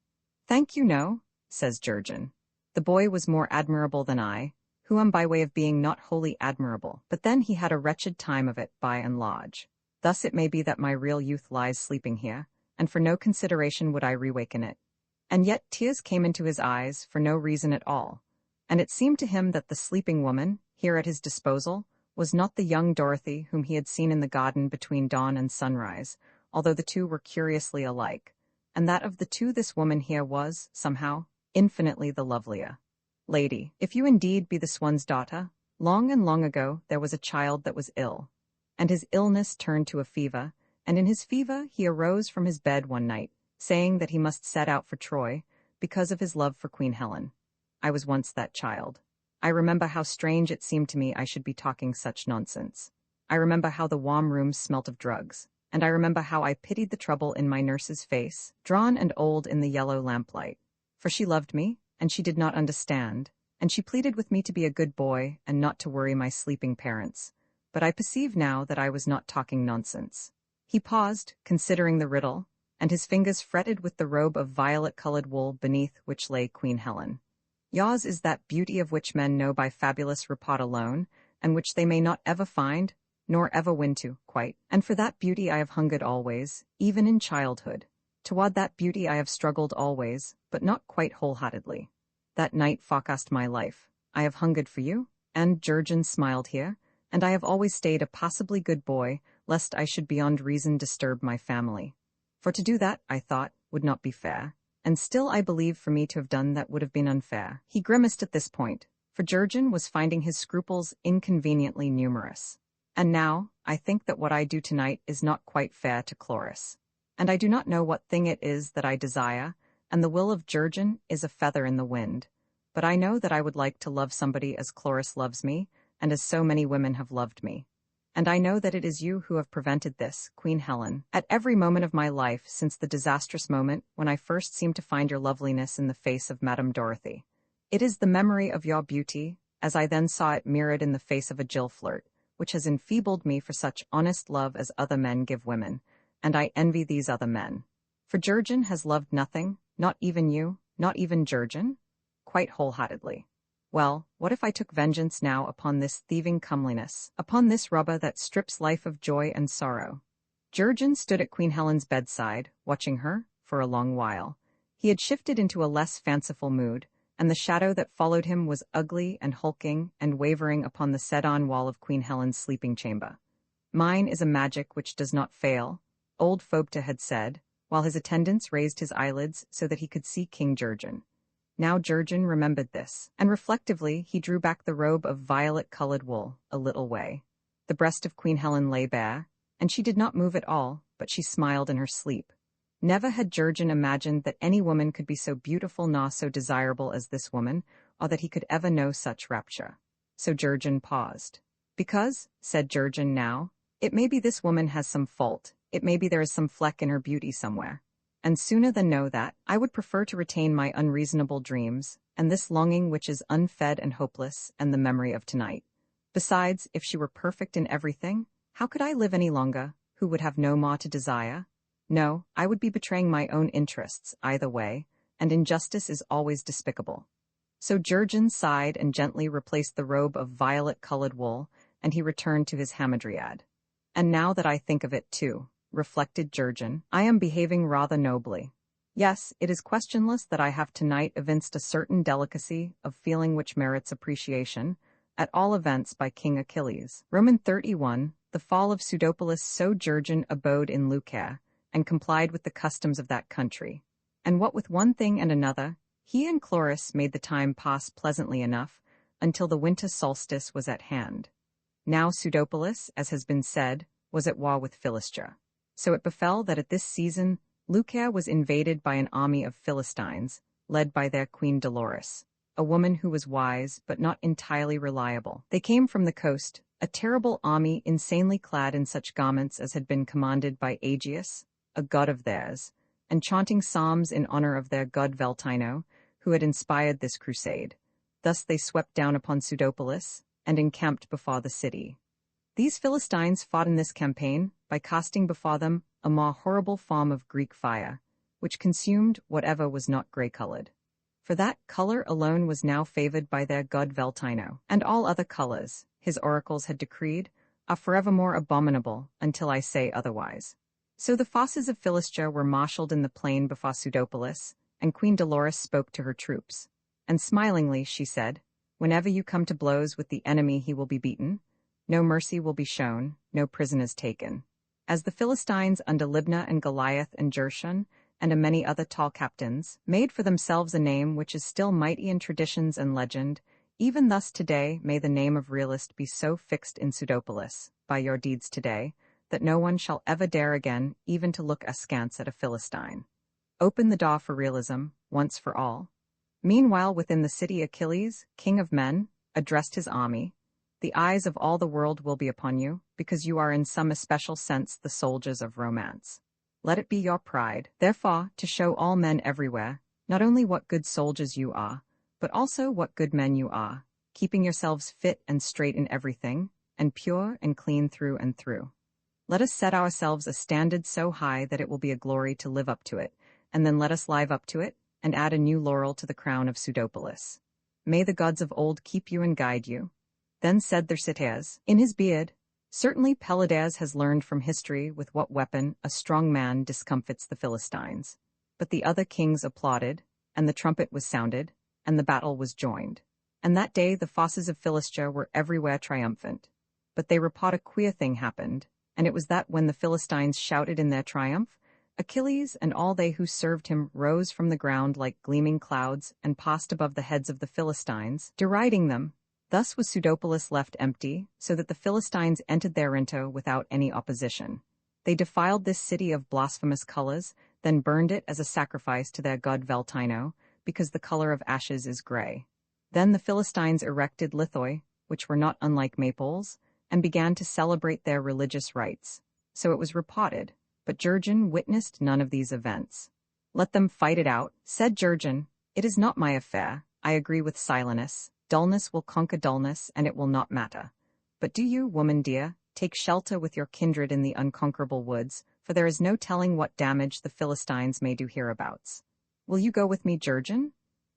"Thank you, no," says Jurgen. "The boy was more admirable than I, who am by way of being not wholly admirable, but then he had a wretched time of it by and large. Thus it may be that my real youth lies sleeping here, and for no consideration would I rewaken it." And yet tears came into his eyes for no reason at all, and it seemed to him that the sleeping woman, here at his disposal, was not the young Dorothy whom he had seen in the garden between dawn and sunrise, although the two were curiously alike, and that of the two this woman here was, somehow, infinitely the lovelier. "Lady, if you indeed be the swan's daughter, long and long ago there was a child that was ill, and his illness turned to a fever, and in his fever he arose from his bed one night, saying that he must set out for Troy, because of his love for Queen Helen. I was once that child. I remember how strange it seemed to me I should be talking such nonsense. I remember how the warm rooms smelt of drugs, and I remember how I pitied the trouble in my nurse's face, drawn and old in the yellow lamplight. For she loved me, and she did not understand, and she pleaded with me to be a good boy and not to worry my sleeping parents. But I perceive now that I was not talking nonsense." He paused, considering the riddle, and his fingers fretted with the robe of violet-colored wool beneath which lay Queen Helen. Yours is that beauty of which men know by fabulous report alone, and which they may not ever find, nor ever win to, quite. And for that beauty I have hungered always, even in childhood. Toward that beauty I have struggled always, but not quite wholeheartedly. That night forecast my life. I have hungered for you, and Jurgen smiled here, and I have always stayed a possibly good boy, lest I should beyond reason disturb my family. For to do that, I thought, would not be fair, and still I believe for me to have done that would have been unfair. He grimaced at this point, for Jurgen was finding his scruples inconveniently numerous. And now, I think that what I do tonight is not quite fair to Chloris. And I do not know what thing it is that I desire, and the will of Jurgen is a feather in the wind. But I know that I would like to love somebody as Chloris loves me, and as so many women have loved me. And I know that it is you who have prevented this, Queen Helen, at every moment of my life since the disastrous moment when I first seemed to find your loveliness in the face of Madame Dorothy. It is the memory of your beauty, as I then saw it mirrored in the face of a Jill flirt, which has enfeebled me for such honest love as other men give women, and I envy these other men. For Jurgen has loved nothing, not even you, not even Jurgen? Quite wholeheartedly. Well, what if I took vengeance now upon this thieving comeliness, upon this rubber that strips life of joy and sorrow? Jurgen stood at Queen Helen's bedside, watching her, for a long while. He had shifted into a less fanciful mood, and the shadow that followed him was ugly and hulking and wavering upon the set-on wall of Queen Helen's sleeping chamber. Mine is a magic which does not fail, old Phobta had said, while his attendants raised his eyelids so that he could see King Jurgen. Now Jurgen remembered this, and reflectively he drew back the robe of violet-colored wool a little way. The breast of Queen Helen lay bare, and she did not move at all, but she smiled in her sleep. Never had Jurgen imagined that any woman could be so beautiful nor so desirable as this woman, or that he could ever know such rapture. So Jurgen paused. Because, said Jurgen now, it may be this woman has some fault, it may be there is some fleck in her beauty somewhere. And sooner than know that, I would prefer to retain my unreasonable dreams, and this longing which is unfed and hopeless, and the memory of tonight. Besides, if she were perfect in everything, how could I live any longer, who would have no more to desire? No, I would be betraying my own interests, either way, and injustice is always despicable. So Jurgen sighed and gently replaced the robe of violet-colored wool, and he returned to his hamadryad. And now that I think of it too, reflected Jurgen, I am behaving rather nobly. Yes, it is questionless that I have tonight evinced a certain delicacy of feeling which merits appreciation, at all events by King Achilles. Roman 31, the fall of Pseudopolis. So Jurgen abode in Lucae, and complied with the customs of that country. And what with one thing and another, he and Chloris made the time pass pleasantly enough, until the winter solstice was at hand. Now Pseudopolis, as has been said, was at war with Philistia. So it befell that at this season Lucae was invaded by an army of Philistines, led by their queen Dolores, a woman who was wise but not entirely reliable. They came from the coast, a terrible army insanely clad in such garments as had been commanded by Aegeus, a god of theirs, and chanting psalms in honor of their god Veltino, who had inspired this crusade. Thus they swept down upon Pseudopolis, and encamped before the city. These Philistines fought in this campaign by casting before them a more horrible form of Greek fire, which consumed whatever was not grey-colored. For that color alone was now favored by their god Veltino, and all other colors, his oracles had decreed, are forevermore abominable until I say otherwise. So the forces of Philistia were marshaled in the plain before Pseudopolis, and Queen Dolores spoke to her troops. And smilingly she said, "Whenever you come to blows with the enemy he will be beaten. No mercy will be shown, no prisoners taken." As the Philistines under Libnah and Goliath and Jurgen, and a many other tall captains, made for themselves a name which is still mighty in traditions and legend, even thus today may the name of realist be so fixed in Pseudopolis, by your deeds today, that no one shall ever dare again even to look askance at a Philistine. Open the door for realism, once for all. Meanwhile within the city Achilles, king of men, addressed his army. The eyes of all the world will be upon you, because you are in some especial sense the soldiers of romance. Let it be your pride, therefore, to show all men everywhere, not only what good soldiers you are, but also what good men you are, keeping yourselves fit and straight in everything, and pure and clean through and through. Let us set ourselves a standard so high that it will be a glory to live up to it, and then let us live up to it, and add a new laurel to the crown of Pseudopolis. May the gods of old keep you and guide you. Then said Thersites, in his beard, certainly Pelides has learned from history with what weapon a strong man discomfits the Philistines. But the other kings applauded, and the trumpet was sounded, and the battle was joined. And that day the fosses of Philistia were everywhere triumphant. But they report a queer thing happened, and it was that when the Philistines shouted in their triumph, Achilles and all they who served him rose from the ground like gleaming clouds and passed above the heads of the Philistines, deriding them. Thus was Pseudopolis left empty, so that the Philistines entered thereinto without any opposition. They defiled this city of blasphemous colors, then burned it as a sacrifice to their god Veltino, because the color of ashes is gray. Then the Philistines erected lithoi, which were not unlike maypoles, and began to celebrate their religious rites. So it was reported, but Jurgen witnessed none of these events. Let them fight it out, said Jurgen. It is not my affair. I agree with Silenus. Dullness will conquer dullness, and it will not matter. But do you, woman dear, take shelter with your kindred in the unconquerable woods, for there is no telling what damage the Philistines may do hereabouts. Will you go with me, Jurgen?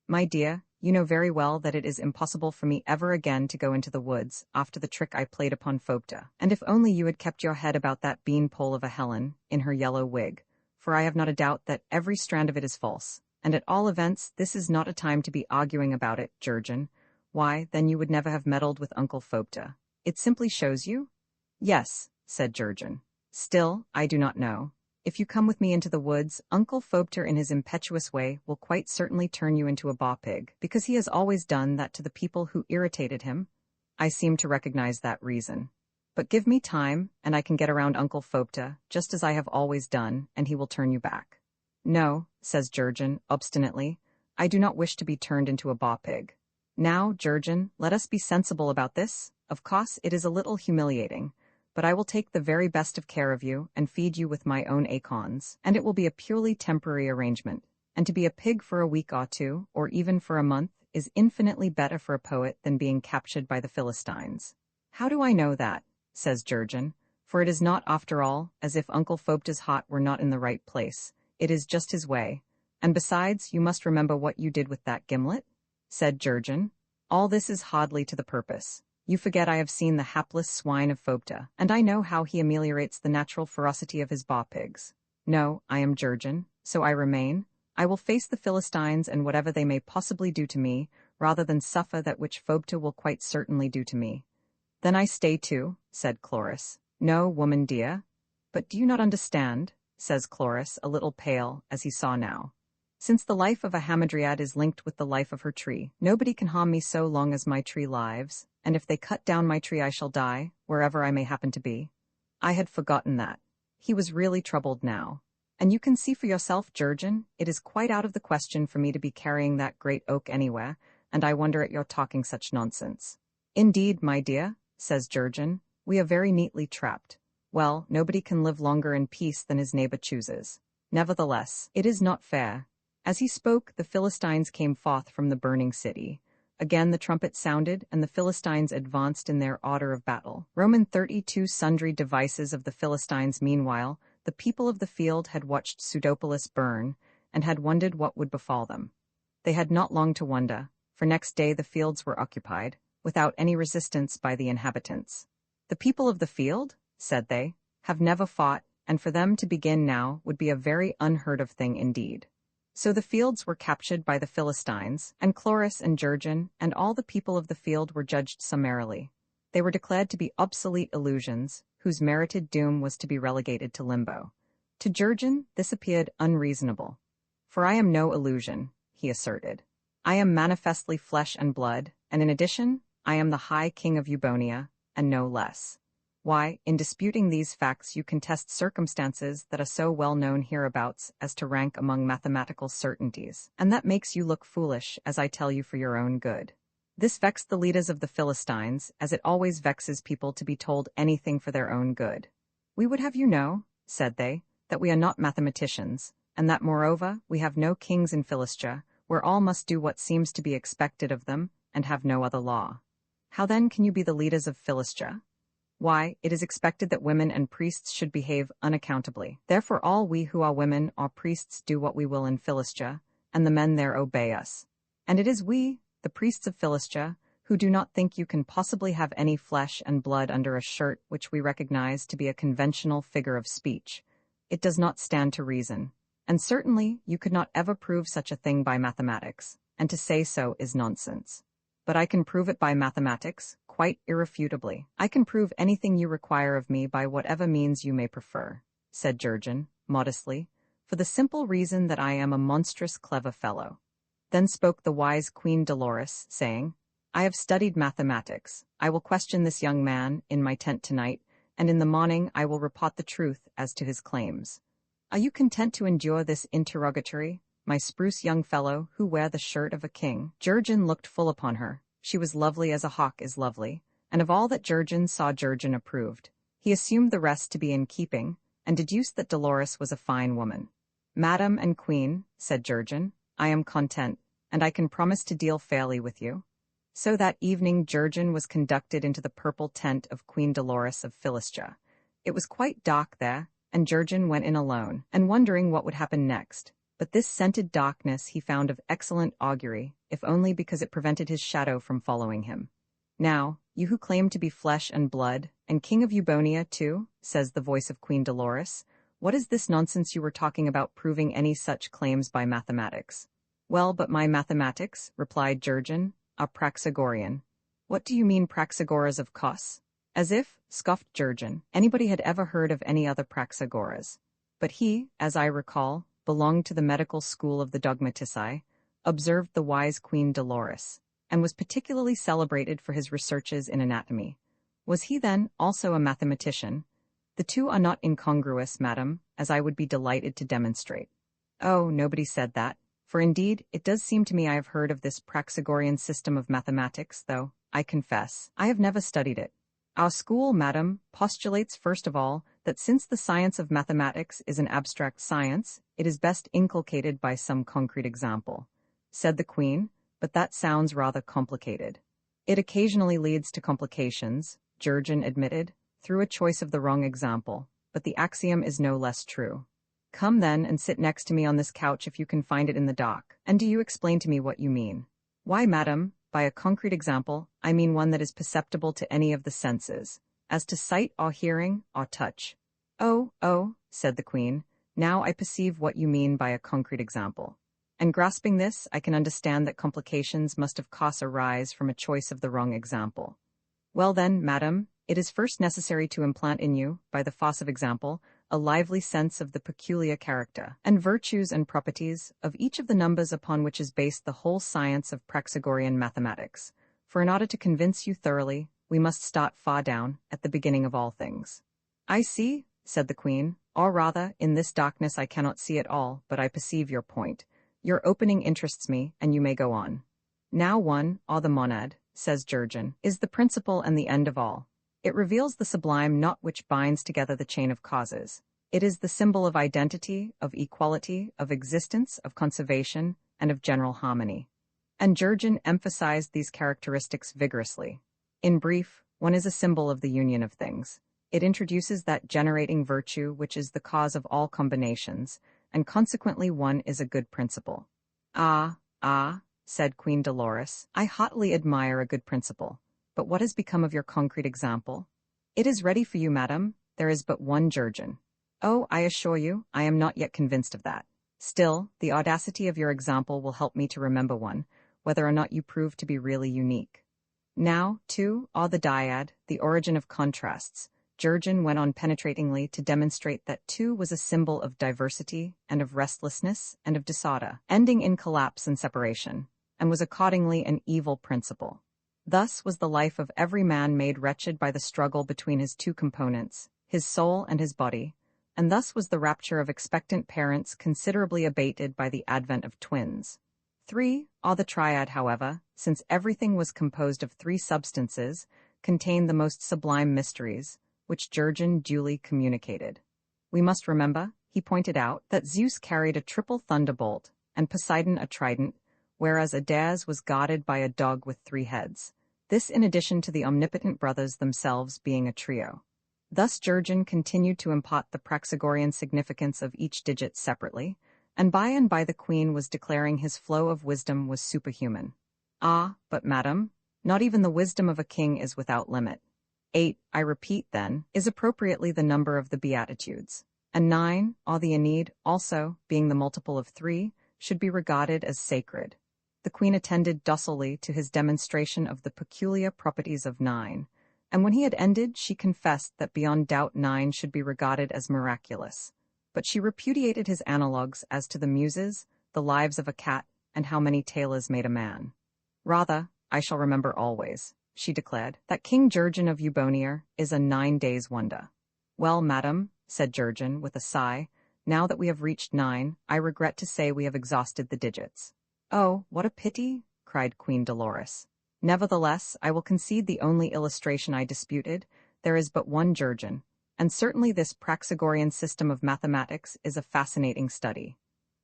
My dear, you know very well that it is impossible for me ever again to go into the woods, after the trick I played upon Phobta, and if only you had kept your head about that bean-pole of a Helen, in her yellow wig, for I have not a doubt that every strand of it is false, and at all events this is not a time to be arguing about it, Jurgen. Why, then you would never have meddled with Uncle Phobta. It simply shows you? Yes, said Jurgen. Still, I do not know. If you come with me into the woods, Uncle Phobter in his impetuous way will quite certainly turn you into a bawpig, because he has always done that to the people who irritated him. I seem to recognize that reason. But give me time, and I can get around Uncle Phobta, just as I have always done, and he will turn you back. No, says Jurgen, obstinately, I do not wish to be turned into a bawpig. Now, Jurgen, let us be sensible about this. Of course, it is a little humiliating, but I will take the very best of care of you and feed you with my own acorns, and it will be a purely temporary arrangement. And to be a pig for a week or two, or even for a month, is infinitely better for a poet than being captured by the Philistines. How do I know that? Says Jurgen, for it is not, after all, as if Uncle Phobta's heart were not in the right place. It is just his way. And besides, you must remember what you did with that gimlet, said Jurgen. All this is hardly to the purpose. You forget I have seen the hapless swine of Phobta, and I know how he ameliorates the natural ferocity of his bawpigs. No, I am Jurgen, so I remain. I will face the Philistines and whatever they may possibly do to me, rather than suffer that which Phobta will quite certainly do to me. Then I stay too, said Chloris. No, woman dear. But do you not understand, says Chloris, a little pale, as he saw now. Since the life of a hamadryad is linked with the life of her tree, nobody can harm me so long as my tree lives, and if they cut down my tree I shall die, wherever I may happen to be. I had forgotten that. He was really troubled now. And you can see for yourself, Jurgen, it is quite out of the question for me to be carrying that great oak anywhere, and I wonder at your talking such nonsense. Indeed, my dear, says Jurgen, we are very neatly trapped. Well, nobody can live longer in peace than his neighbor chooses. Nevertheless, it is not fair. As he spoke, the Philistines came forth from the burning city. Again the trumpet sounded, and the Philistines advanced in their order of battle. Roman 32 sundry devices of the Philistines. Meanwhile, the people of the field had watched Pseudopolis burn, and had wondered what would befall them. They had not long to wonder, for next day the fields were occupied, without any resistance by the inhabitants. The people of the field, said they, have never fought, and for them to begin now would be a very unheard of thing indeed. So the fields were captured by the Philistines, and Chloris and Jurgen and all the people of the field were judged summarily. They were declared to be obsolete illusions, whose merited doom was to be relegated to limbo. To Jurgen this appeared unreasonable. For I am no illusion, he asserted. I am manifestly flesh and blood, and in addition, I am the High King of Eubonia, and no less. Why, in disputing these facts you contest circumstances that are so well known hereabouts as to rank among mathematical certainties, and that makes you look foolish, as I tell you for your own good. This vexed the leaders of the Philistines, as it always vexes people to be told anything for their own good. We would have you know, said they, that we are not mathematicians, and that moreover we have no kings in Philistia, where all must do what seems to be expected of them, and have no other law. How then can you be the leaders of Philistia? Why, it is expected that women and priests should behave unaccountably. Therefore all we who are women or priests do what we will in Philistia, and the men there obey us. And it is we, the priests of Philistia, who do not think you can possibly have any flesh and blood under a shirt which we recognize to be a conventional figure of speech. It does not stand to reason. And certainly you could not ever prove such a thing by mathematics, and to say so is nonsense. But I can prove it by mathematics, quite irrefutably. I can prove anything you require of me by whatever means you may prefer, said Jurgen, modestly, for the simple reason that I am a monstrous clever fellow. Then spoke the wise Queen Dolores, saying, I have studied mathematics. I will question this young man in my tent tonight, and in the morning I will report the truth as to his claims. Are you content to endure this interrogatory, my spruce young fellow who wear the shirt of a king? Jurgen looked full upon her. She was lovely as a hawk is lovely, and of all that Jurgen saw Jurgen approved. He assumed the rest to be in keeping, and deduced that Dolores was a fine woman. Madam and Queen, said Jurgen, I am content, and I can promise to deal fairly with you. So that evening Jurgen was conducted into the purple tent of Queen Dolores of Philistia. It was quite dark there, and Jurgen went in alone, and wondering what would happen next. But this scented darkness he found of excellent augury, if only because it prevented his shadow from following him. Now, you who claim to be flesh and blood, and king of Eubonia too, says the voice of Queen Dolores, what is this nonsense you were talking about proving any such claims by mathematics? Well, but my mathematics, replied Jurgen, are Praxagorian. What do you mean Praxagoras of Kos? As if, scoffed Jurgen, anybody had ever heard of any other Praxagoras. But he, as I recall, belonged to the medical school of the dogmatici, observed the wise Queen Dolores, and was particularly celebrated for his researches in anatomy. Was he then also a mathematician? The two are not incongruous, madam, as I would be delighted to demonstrate. Oh, nobody said that, for indeed it does seem to me I have heard of this Praxagorian system of mathematics, though, I confess, I have never studied it. Our school, madam, postulates first of all that since the science of mathematics is an abstract science, it is best inculcated by some concrete example, said the Queen, but that sounds rather complicated. It occasionally leads to complications, Jurgen admitted, through a choice of the wrong example, but the axiom is no less true. Come then and sit next to me on this couch if you can find it in the dock, and do you explain to me what you mean? Why, madam, by a concrete example, I mean one that is perceptible to any of the senses, as to sight or hearing or touch. Oh, said the Queen, now I perceive what you mean by a concrete example. And grasping this, I can understand that complications must of course arise from a choice of the wrong example. Well then, madam, it is first necessary to implant in you, by the force of example, a lively sense of the peculiar character, and virtues and properties, of each of the numbers upon which is based the whole science of Praxagorian mathematics. For in order to convince you thoroughly, we must start far down, at the beginning of all things. I see, said the Queen, or rather, in this darkness I cannot see at all, but I perceive your point. Your opening interests me, and you may go on. Now one, or the monad, says Jurgen, is the principle and the end of all. It reveals the sublime knot which binds together the chain of causes. It is the symbol of identity, of equality, of existence, of conservation, and of general harmony. And Jurgen emphasized these characteristics vigorously. In brief, one is a symbol of the union of things. It introduces that generating virtue which is the cause of all combinations, and consequently one is a good principle. Ah, said Queen Dolores, I heartily admire a good principle. But what has become of your concrete example? It is ready for you, madam. There is but one Jurgen. Oh, I assure you, I am not yet convinced of that. Still, the audacity of your example will help me to remember one, whether or not you prove to be really unique. Now, two, are the dyad, the origin of contrasts. Jurgen went on penetratingly to demonstrate that two was a symbol of diversity and of restlessness and of disorder, ending in collapse and separation, and was accordingly an evil principle. Thus was the life of every man made wretched by the struggle between his two components, his soul and his body, and thus was the rapture of expectant parents considerably abated by the advent of twins. 3, or the triad, however, since everything was composed of three substances, contained the most sublime mysteries, which Jurgen duly communicated. We must remember, he pointed out, that Zeus carried a triple thunderbolt, and Poseidon a trident, whereas Adas was guarded by a dog with 3 heads. This in addition to the omnipotent brothers themselves being a trio. Thus Jurgen continued to impart the Praxagorian significance of each digit separately, and by the queen was declaring his flow of wisdom was superhuman. Ah, but madam, not even the wisdom of a king is without limit. 8, I repeat then, is appropriately the number of the Beatitudes, and 9, the Aeneid, also, being the multiple of 3, should be regarded as sacred. The queen attended docilely to his demonstration of the peculiar properties of 9, and when he had ended she confessed that beyond doubt 9 should be regarded as miraculous. But she repudiated his analogues as to the Muses, the lives of a cat, and how many tailors made a man. Rather, I shall remember always, she declared, that King Jurgen of Eubonia is a 9 days wonder. Well, madam, said Jurgen with a sigh, now that we have reached 9, I regret to say we have exhausted the digits. Oh, what a pity, cried Queen Dolores. Nevertheless, I will concede the only illustration I disputed. There is but one Jurgen, and certainly this Praxagorian system of mathematics is a fascinating study.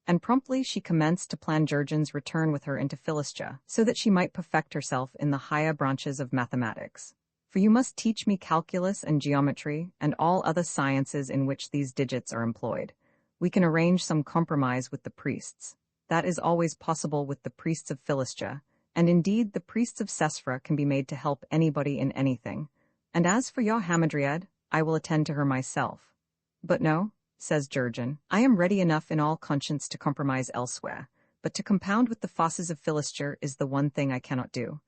And promptly she commenced to plan Jurgen's return with her into Philistia, so that she might perfect herself in the higher branches of mathematics. For you must teach me calculus and geometry, and all other sciences in which these digits are employed. We can arrange some compromise with the priests. That is always possible with the priests of Philistia, and indeed the priests of Sesphra can be made to help anybody in anything. And as for your Hamadryad, I will attend to her myself. But no, says Jurgen, I am ready enough in all conscience to compromise elsewhere, but to compound with the fosses of Philistia is the one thing I cannot do.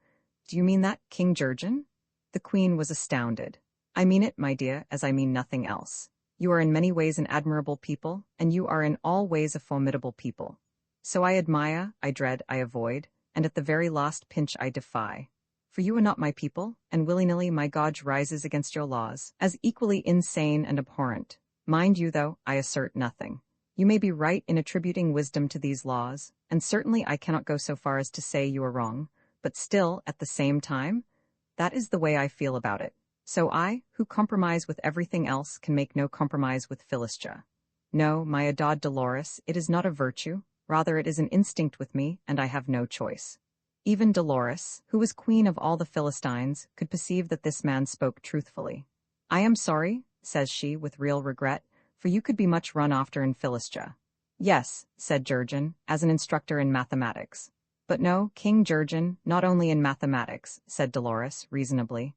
Do you mean that, King Jurgen? The queen was astounded. I mean it, my dear, as I mean nothing else. You are in many ways an admirable people, and you are in all ways a formidable people. So I admire, I dread, I avoid, and at the very last pinch I defy. For you are not my people, and willy-nilly my gauge rises against your laws, as equally insane and abhorrent. Mind you, though, I assert nothing. You may be right in attributing wisdom to these laws, and certainly I cannot go so far as to say you are wrong, but still, at the same time, that is the way I feel about it. So I, who compromise with everything else, can make no compromise with Philistia. No, my adored Dolores, it is not a virtue, rather it is an instinct with me, and I have no choice. Even Dolores, who was queen of all the Philistines, could perceive that this man spoke truthfully. I am sorry, says she with real regret, for you could be much run after in Philistia. Yes, said Jurgen, as an instructor in mathematics. But no, King Jurgen, not only in mathematics, said Dolores, reasonably.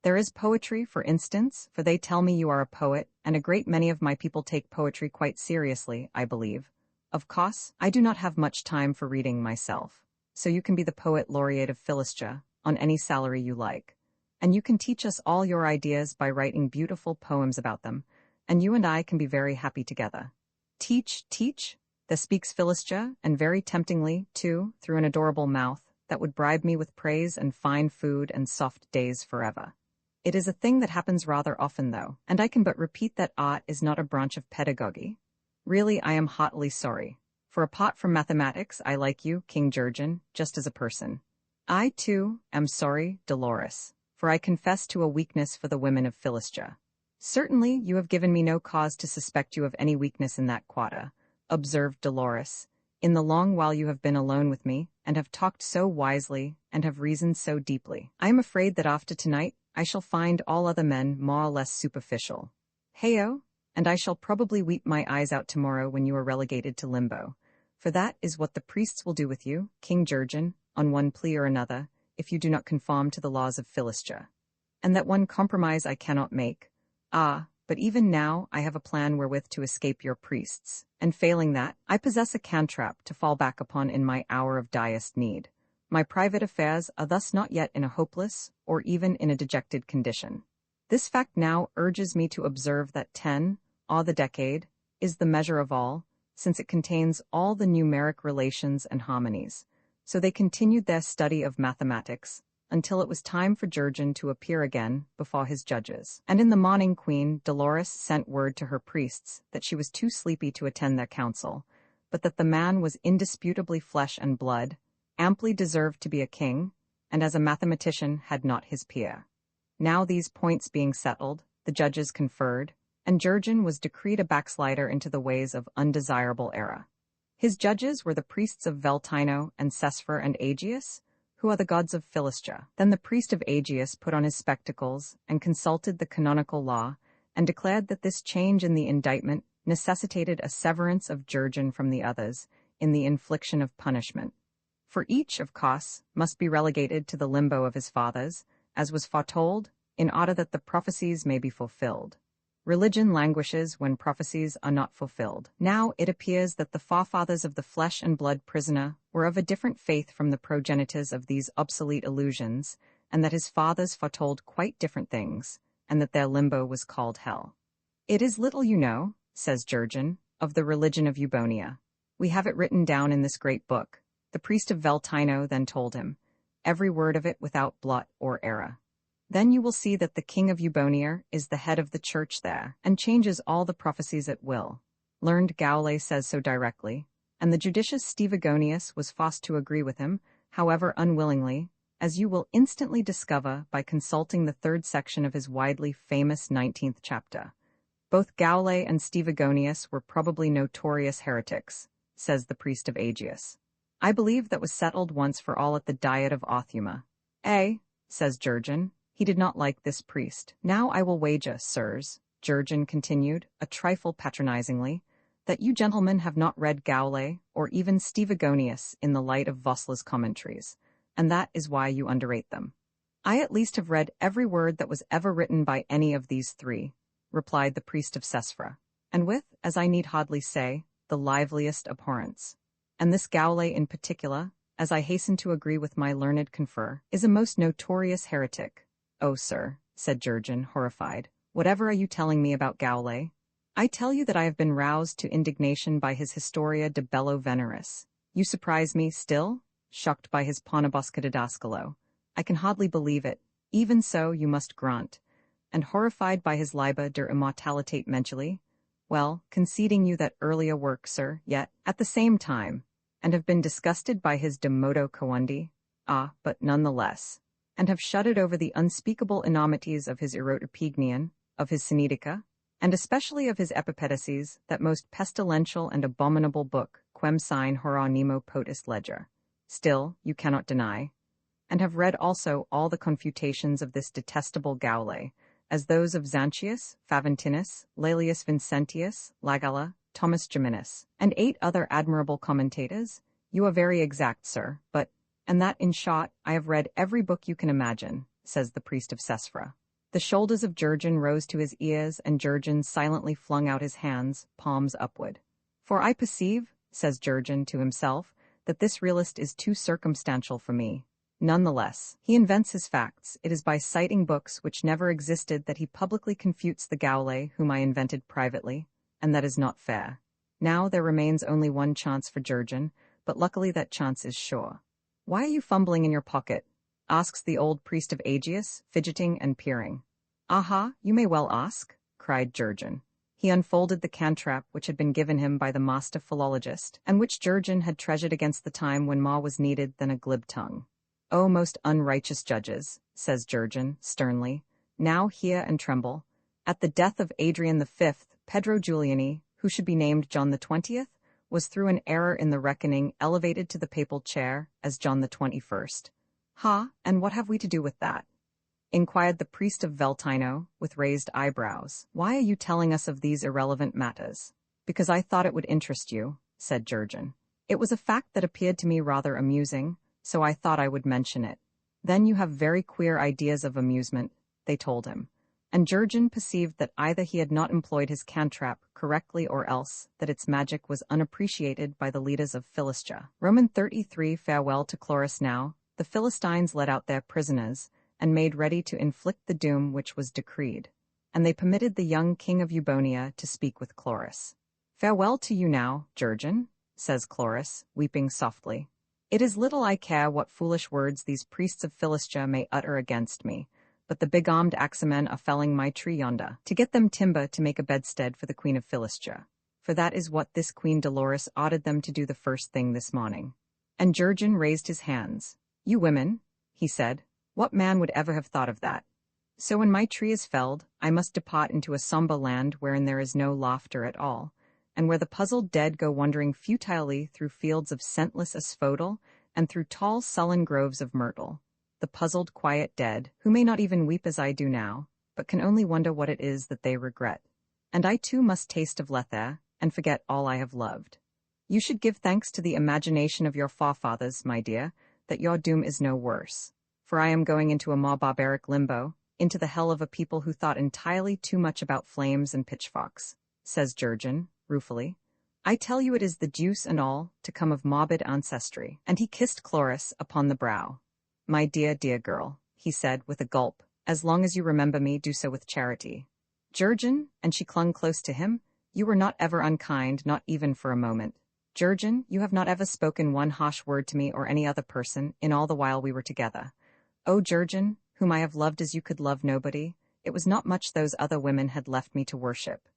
There is poetry, for instance, for they tell me you are a poet, and a great many of my people take poetry quite seriously, I believe. Of course, I do not have much time for reading myself. So you can be the poet laureate of Philistia, on any salary you like. And you can teach us all your ideas by writing beautiful poems about them, and you and I can be very happy together. Teach, teach? There speaks Philistia, and very temptingly, too, through an adorable mouth, that would bribe me with praise and fine food and soft days forever. It is a thing that happens rather often, though, and I can but repeat that art is not a branch of pedagogy. Really, I am heartily sorry. For apart from mathematics, I like you, King Jurgen, just as a person. I, too, am sorry, Dolores, for I confess to a weakness for the women of Philistia. Certainly, you have given me no cause to suspect you of any weakness in that quarter, observed Dolores, in the long while you have been alone with me, and have talked so wisely, and have reasoned so deeply. I am afraid that after tonight, I shall find all other men more or less superficial. Heyo, and I shall probably weep my eyes out tomorrow when you are relegated to limbo. For that is what the priests will do with you, King Jurgen, on one plea or another, if you do not conform to the laws of Philistia. And that one compromise I cannot make. Ah, but even now I have a plan wherewith to escape your priests, and failing that, I possess a cantrap to fall back upon in my hour of direst need. My private affairs are thus not yet in a hopeless, or even in a dejected condition. This fact now urges me to observe that 10, the decade, is the measure of all, since it contains all the numeric relations and harmonies. So they continued their study of mathematics, until it was time for Jurgen to appear again before his judges. And in the morning Queen Dolores sent word to her priests that she was too sleepy to attend their council, but that the man was indisputably flesh and blood, amply deserved to be a king, and as a mathematician had not his peer. Now these points being settled, the judges conferred, and Jurgen was decreed a backslider into the ways of undesirable error. His judges were the priests of Veltino and Sesphra and Aegeus, Who are the gods of Philistia? Then the priest of Aegeus put on his spectacles and consulted the canonical law, and declared that this change in the indictment necessitated a severance of Jurgen from the others in the infliction of punishment. For each, of course, must be relegated to the limbo of his fathers, as was foretold, in order that the prophecies may be fulfilled. Religion languishes when prophecies are not fulfilled. Now it appears that the forefathers of the flesh and blood prisoner were of a different faith from the progenitors of these obsolete illusions, and that his fathers foretold quite different things, and that their limbo was called hell. It is little you know, says Jurgen, of the religion of Eubonia. We have it written down in this great book. The priest of Veltino then told him, every word of it without blot or error. Then you will see that the king of Eubonia is the head of the church there, and changes all the prophecies at will. Learned Gaule says so directly, and the judicious Stevagonius was forced to agree with him, however unwillingly, as you will instantly discover by consulting the third section of his widely famous 19th chapter. Both Gaule and Stevagonius were probably notorious heretics, says the priest of Aegeus. I believe that was settled once for all at the Diet of Othuma. Says Jurgen. He did not like this priest. Now I will wager, sirs, Jurgen continued, a trifle patronizingly, that you gentlemen have not read Gaule or even Stevagonius in the light of Vossler's commentaries, and that is why you underrate them. I at least have read every word that was ever written by any of these three, replied the priest of Cesphra, and with, as I need hardly say, the liveliest abhorrence. And this Gaule in particular, as I hasten to agree with my learned confer, is a most notorious heretic. Oh, sir, said Jurgen, horrified, whatever are you telling me about Gaule? I tell you that I have been roused to indignation by his Historia de Bello Veneris. You surprise me still? Shocked by his Ponabosca didascalo. I can hardly believe it. Even so, you must grant. And horrified by his Liber der Immortalitate Mentally? Well, conceding you that earlier work, sir, yet, at the same time, and have been disgusted by his De Modo Coendi? But none the less. And have shuddered over the unspeakable enormities of his Erotopignion, of his Sinaitica, and especially of his Epipedices, that most pestilential and abominable book, quem sine hora nemo potus ledger. Still, you cannot deny, and have read also all the confutations of this detestable Gaule, as those of Zanchius, Faventinus, Laelius Vincentius, Lagalla, Thomas Geminus, and 8 other admirable commentators. You are very exact, sir, and that, in short, I have read every book you can imagine, says the priest of Cesphra. The shoulders of Jurgen rose to his ears, and Jurgen silently flung out his hands, palms upward. For I perceive, says Jurgen to himself, that this realist is too circumstantial for me. Nonetheless, he invents his facts. It is by citing books which never existed that he publicly confutes the Gaule whom I invented privately, and that is not fair. Now there remains only one chance for Jurgen, but luckily that chance is sure. Why are you fumbling in your pocket? Asks the old priest of Aegeus, fidgeting and peering. Aha, you may well ask, cried Jurgen. He unfolded the cantrap which had been given him by the master philologist, and which Jurgen had treasured against the time when more was needed than a glib tongue. O most unrighteous judges, says Jurgen, sternly, now hear and tremble. At the death of Adrian V, Pedro Giuliani, who should be named John the 20th, was through an error in the reckoning elevated to the papal chair as John the 21st. And what have we to do with that? Inquired the priest of Veltino, with raised eyebrows. Why are you telling us of these irrelevant matters? Because I thought it would interest you, said Jurgen. It was a fact that appeared to me rather amusing, so I thought I would mention it. Then you have very queer ideas of amusement, they told him. And Jurgen perceived that either he had not employed his cantrap correctly or else that its magic was unappreciated by the leaders of Philistia. Roman 33. Farewell to Chloris now. The Philistines led out their prisoners, and made ready to inflict the doom which was decreed. And they permitted the young king of Eubonia to speak with Chloris. Farewell to you now, Jurgen, says Chloris, weeping softly. It is little I care what foolish words these priests of Philistia may utter against me, but the big-armed axemen are felling my tree yonder, to get them timber to make a bedstead for the queen of Philistia. For that is what this Queen Dolores ordered them to do the first thing this morning. And Jurgen raised his hands. You women, he said, what man would ever have thought of that? So when my tree is felled, I must depart into a sombre land wherein there is no laughter at all, and where the puzzled dead go wandering futilely through fields of scentless asphodel, and through tall sullen groves of myrtle, the puzzled quiet dead, who may not even weep as I do now, but can only wonder what it is that they regret. And I too must taste of Lethe, and forget all I have loved. You should give thanks to the imagination of your forefathers, my dear, that your doom is no worse. For I am going into a more barbaric limbo, into the hell of a people who thought entirely too much about flames and pitchforks, says Jurgen, ruefully. I tell you it is the deuce and all to come of morbid ancestry. And he kissed Chloris upon the brow. My dear, dear girl, he said with a gulp, as long as you remember me, do so with charity. Jurgen, and she clung close to him, you were not ever unkind, not even for a moment. Jurgen, you have not ever spoken one harsh word to me or any other person in all the while we were together. O Jurgen, whom I have loved as you could love nobody, it was not much those other women had left me to worship.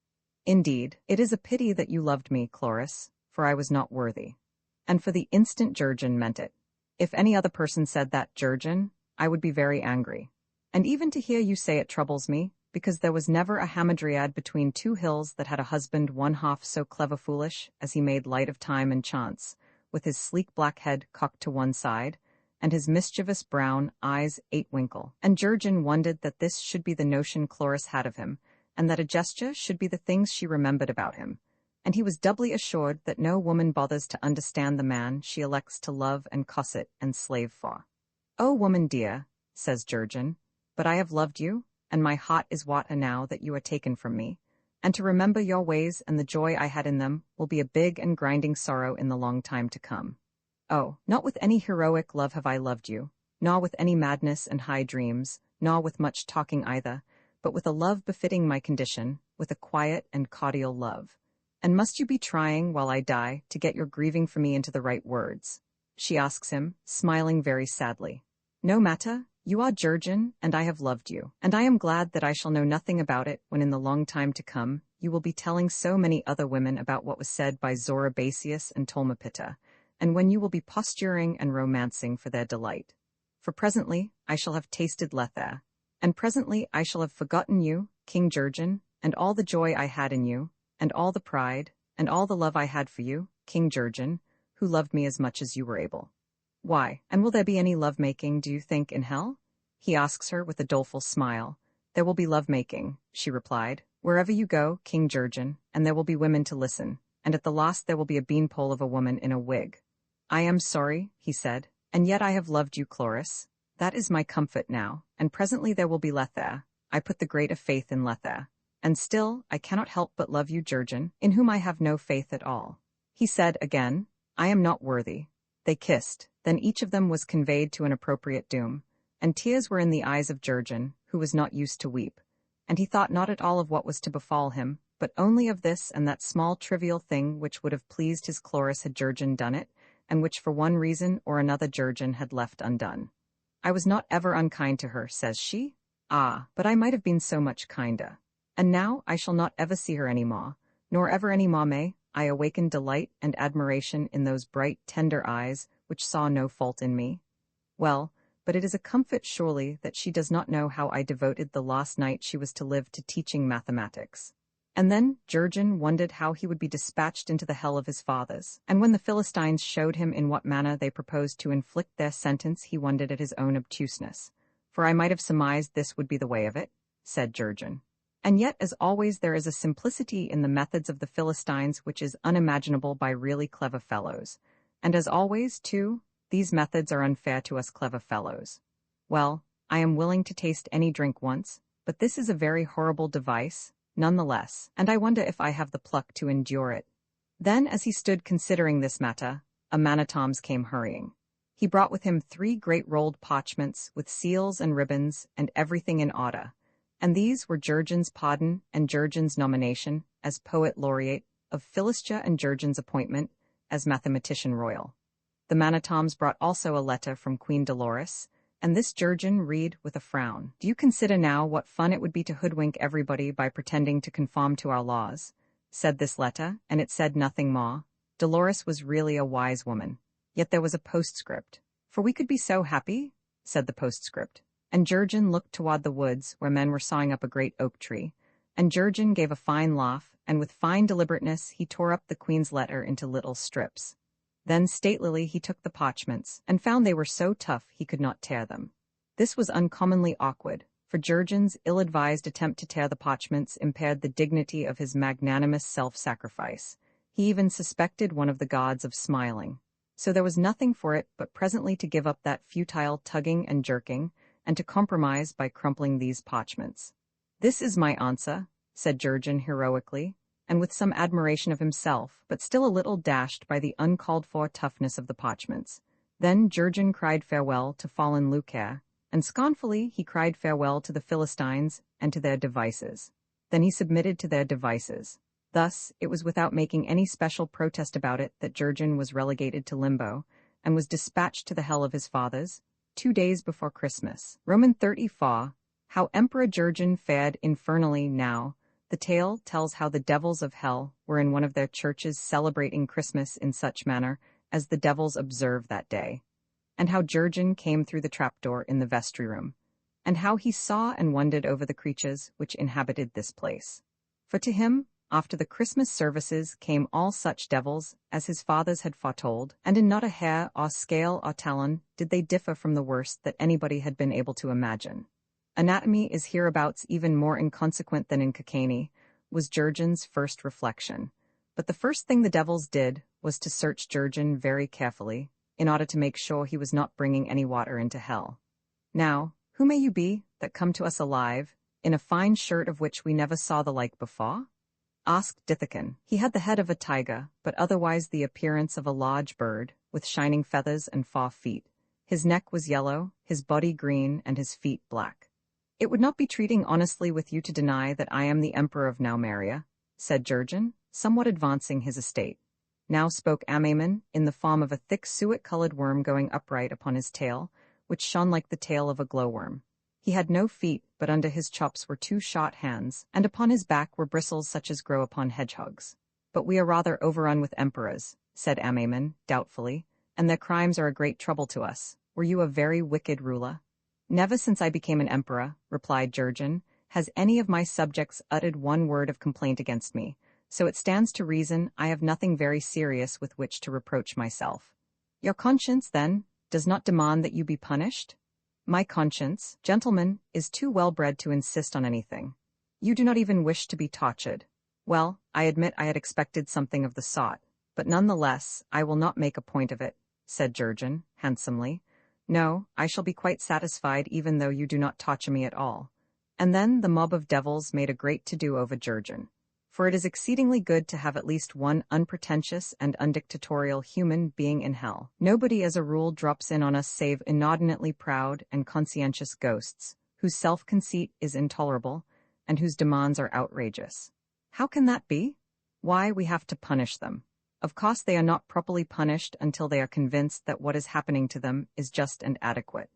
Indeed, it is a pity that you loved me, Chloris, for I was not worthy. And for the instant Jurgen meant it. If any other person said that, Jurgen, I would be very angry. And even to hear you say it troubles me, because there was never a hamadryad between two hills that had a husband one half so clever foolish as he made light of time and chance, with his sleek black head cocked to one side, and his mischievous brown eyes 8-winkle. And Jurgen wondered that this should be the notion Chloris had of him, and that a gesture should be the things she remembered about him. And he was doubly assured that no woman bothers to understand the man she elects to love and cosset and slave for. "O woman dear," says Jurgen, "but I have loved you, and my heart is water now that you are taken from me, and to remember your ways and the joy I had in them will be a big and grinding sorrow in the long time to come. Oh, not with any heroic love have I loved you, nor with any madness and high dreams, nor with much talking either, but with a love befitting my condition, with a quiet and cordial love. And must you be trying, while I die, to get your grieving for me into the right words?" she asks him, smiling very sadly. "No matter. You are Jurgen, and I have loved you, and I am glad that I shall know nothing about it when in the long time to come you will be telling so many other women about what was said by Zorobasius and Tolmapitta, and when you will be posturing and romancing for their delight. For presently I shall have tasted Lethe, and presently I shall have forgotten you, King Jurgen, and all the joy I had in you, and all the pride, and all the love I had for you, King Jurgen, who loved me as much as you were able. Why, and will there be any love-making, do you think, in hell?" he asks her with a doleful smile. "There will be love-making," she replied, "wherever you go, King Jurgen, and there will be women to listen, and at the last there will be a beanpole of a woman in a wig." "I am sorry," he said, "and yet I have loved you, Chloris. That is my comfort now, and presently there will be Lethe. I put the greater faith in Lethe. And still I cannot help but love you, Jurgen, in whom I have no faith at all." He said again, "I am not worthy." They kissed, then each of them was conveyed to an appropriate doom, and tears were in the eyes of Jurgen, who was not used to weep, and he thought not at all of what was to befall him, but only of this and that small trivial thing which would have pleased his Chloris had Jurgen done it, and which for one reason or another Jurgen had left undone. "I was not ever unkind to her," says she. "Ah, but I might have been so much kinder. And now I shall not ever see her any more, nor ever any more may I awaken delight and admiration in those bright, tender eyes which saw no fault in me. Well, but it is a comfort surely that she does not know how I devoted the last night she was to live to teaching mathematics." And then Jurgen wondered how he would be dispatched into the hell of his fathers, and when the Philistines showed him in what manner they proposed to inflict their sentence, he wondered at his own obtuseness. "For I might have surmised this would be the way of it," said Jurgen. And yet, as always, there is a simplicity in the methods of the Philistines which is unimaginable by really clever fellows. And as always, too, these methods are unfair to us clever fellows. Well, I am willing to taste any drink once, but this is a very horrible device, nonetheless, and I wonder if I have the pluck to endure it. Then, as he stood considering this matter, a man at arms came hurrying. He brought with him 3 great rolled parchments with seals and ribbons and everything in order, and these were Jurgen's pardon and Jurgen's nomination as poet laureate of Philistia and Jurgen's appointment as mathematician royal. The man-at-arms brought also a letter from Queen Dolores, and this Jurgen read with a frown. "Do you consider now what fun it would be to hoodwink everybody by pretending to conform to our laws?" said this letter, and it said nothing more. Dolores was really a wise woman. Yet there was a postscript. "For we could be so happy," said the postscript. And Jurgen looked toward the woods where men were sawing up a great oak tree, and Jurgen gave a fine laugh, and with fine deliberateness he tore up the queen's letter into little strips. Then statelily he took the parchments, and found they were so tough he could not tear them. This was uncommonly awkward, for Jurgen's ill-advised attempt to tear the parchments impaired the dignity of his magnanimous self-sacrifice. He even suspected one of the gods of smiling. So there was nothing for it but presently to give up that futile tugging and jerking, and to compromise by crumpling these parchments. "This is my answer," said Jurgen heroically, and with some admiration of himself, but still a little dashed by the uncalled-for toughness of the parchments. Then Jurgen cried farewell to fallen Lucre, and scornfully he cried farewell to the Philistines and to their devices. Then he submitted to their devices. Thus, it was without making any special protest about it that Jurgen was relegated to limbo, and was dispatched to the hell of his fathers, 2 days before Christmas. Roman 34. How Emperor Jurgen fared infernally now. The tale tells how the devils of hell were in one of their churches celebrating Christmas in such manner as the devils observe that day, and how Jurgen came through the trapdoor in the vestry room, and how he saw and wondered over the creatures which inhabited this place. For to him, after the Christmas services came all such devils as his fathers had foretold, and in not a hair or scale or talon did they differ from the worst that anybody had been able to imagine. Anatomy is hereabouts even more inconsequent than in Cacaney, was Jurgen's first reflection. But the first thing the devils did was to search Jurgen very carefully, in order to make sure he was not bringing any water into hell. "Now, who may you be, that come to us alive, in a fine shirt of which we never saw the like before?" asked Dithican. He had the head of a tiger, but otherwise the appearance of a large bird, with shining feathers and 4 feet. His neck was yellow, his body green, and his feet black. "It would not be treating honestly with you to deny that I am the Emperor of Naumaria," said Jurgen, somewhat advancing his estate. Now spoke Amaimon, in the form of a thick suet-colored worm going upright upon his tail, which shone like the tail of a glowworm. He had no feet, but under his chops were 2 short hands, and upon his back were bristles such as grow upon hedgehogs. "But we are rather overrun with emperors," said Amaimon, doubtfully, "and their crimes are a great trouble to us. Were you a very wicked ruler?" "Never since I became an emperor," replied Jurgen, "has any of my subjects uttered one word of complaint against me, so it stands to reason I have nothing very serious with which to reproach myself." "Your conscience, then, does not demand that you be punished?" "My conscience, gentlemen, is too well-bred to insist on anything. You do not even wish to be tortured. Well, I admit I had expected something of the sort, but none the less, I will not make a point of it," said Jurgen, handsomely. "No, I shall be quite satisfied even though you do not torture me at all." And then the mob of devils made a great to-do over Jurgen. For it is exceedingly good to have at least one unpretentious and undictatorial human being in hell. Nobody as a rule drops in on us save inordinately proud and conscientious ghosts, whose self-conceit is intolerable, and whose demands are outrageous. How can that be? Why, we have to punish them. Of course they are not properly punished until they are convinced that what is happening to them is just and adequate.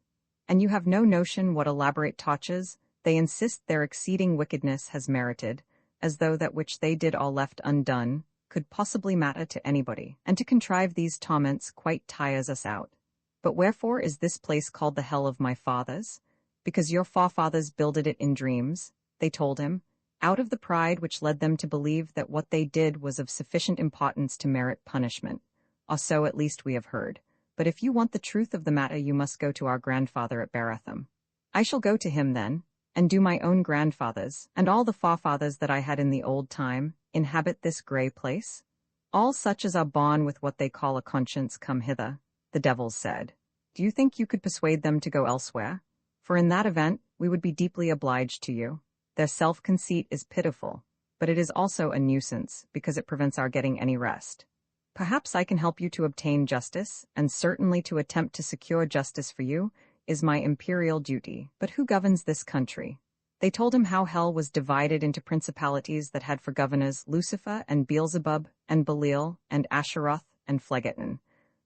And you have no notion what elaborate tortures they insist their exceeding wickedness has merited, as though that which they did all left undone could possibly matter to anybody, and to contrive these torments quite tires us out. But wherefore is this place called the hell of my fathers? Because your forefathers builded it in dreams, they told him, out of the pride which led them to believe that what they did was of sufficient importance to merit punishment, or so at least we have heard. But if you want the truth of the matter, you must go to our grandfather at Baratham. I shall go to him then, and do my own grandfathers, and all the forefathers that I had in the old time, inhabit this grey place? All such as are born with what they call a conscience come hither, the devils said. Do you think you could persuade them to go elsewhere? For in that event, we would be deeply obliged to you. Their self-conceit is pitiful, but it is also a nuisance, because it prevents our getting any rest. Perhaps I can help you to obtain justice, and certainly to attempt to secure justice for you is my imperial duty. But who governs this country? They told him how hell was divided into principalities that had for governors Lucifer and Beelzebub and Belial and Asheroth and Phlegethon,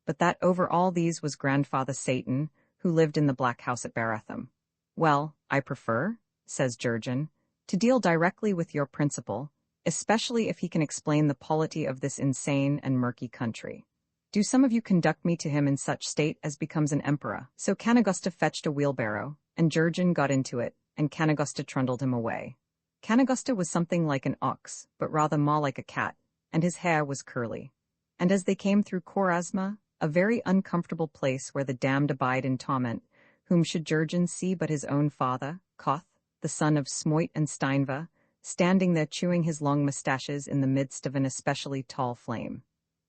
but that over all these was grandfather Satan, who lived in the black house at Baratham. Well, I prefer, says Jurgen, to deal directly with your principal, especially if he can explain the polity of this insane and murky country. Do some of you conduct me to him in such state as becomes an emperor. So Canagosta fetched a wheelbarrow, and Jurgen got into it, and Canagosta trundled him away. Canagosta was something like an ox, but rather more like a cat, and his hair was curly. And as they came through Chorasma, a very uncomfortable place where the damned abide in torment, whom should Jurgen see but his own father, Koth, the son of Smoit and Steinva, standing there chewing his long mustaches in the midst of an especially tall flame.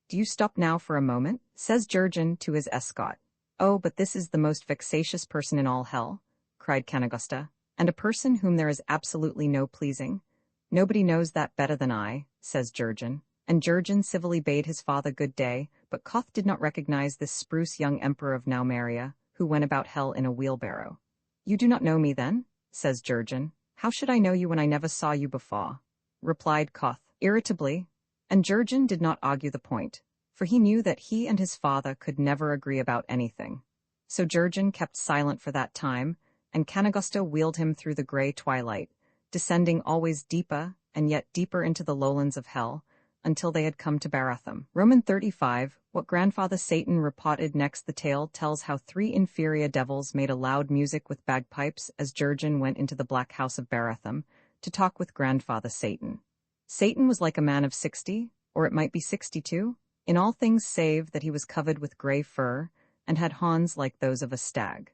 "Do you stop now for a moment?" says Jurgen to his escort. "Oh, but this is the most vexatious person in all hell," cried Canagosta, "and a person whom there is absolutely no pleasing." "Nobody knows that better than I," says Jurgen, and Jurgen civilly bade his father good day, but Koth did not recognize this spruce young emperor of Naumeria, who went about hell in a wheelbarrow. "You do not know me, then?" says Jurgen. "How should I know you when I never saw you before?" replied Koth, irritably, and Jurgen did not argue the point, for he knew that he and his father could never agree about anything. So Jurgen kept silent for that time, and Canagosta wheeled him through the grey twilight, descending always deeper and yet deeper into the lowlands of hell, until they had come to Barathum. Roman 35, what grandfather Satan reported next. The tale tells how 3 inferior devils made a loud music with bagpipes as Jurgen went into the black house of Barathum to talk with grandfather Satan. Satan was like a man of 60, or it might be 62, in all things save that he was covered with grey fur and had horns like those of a stag.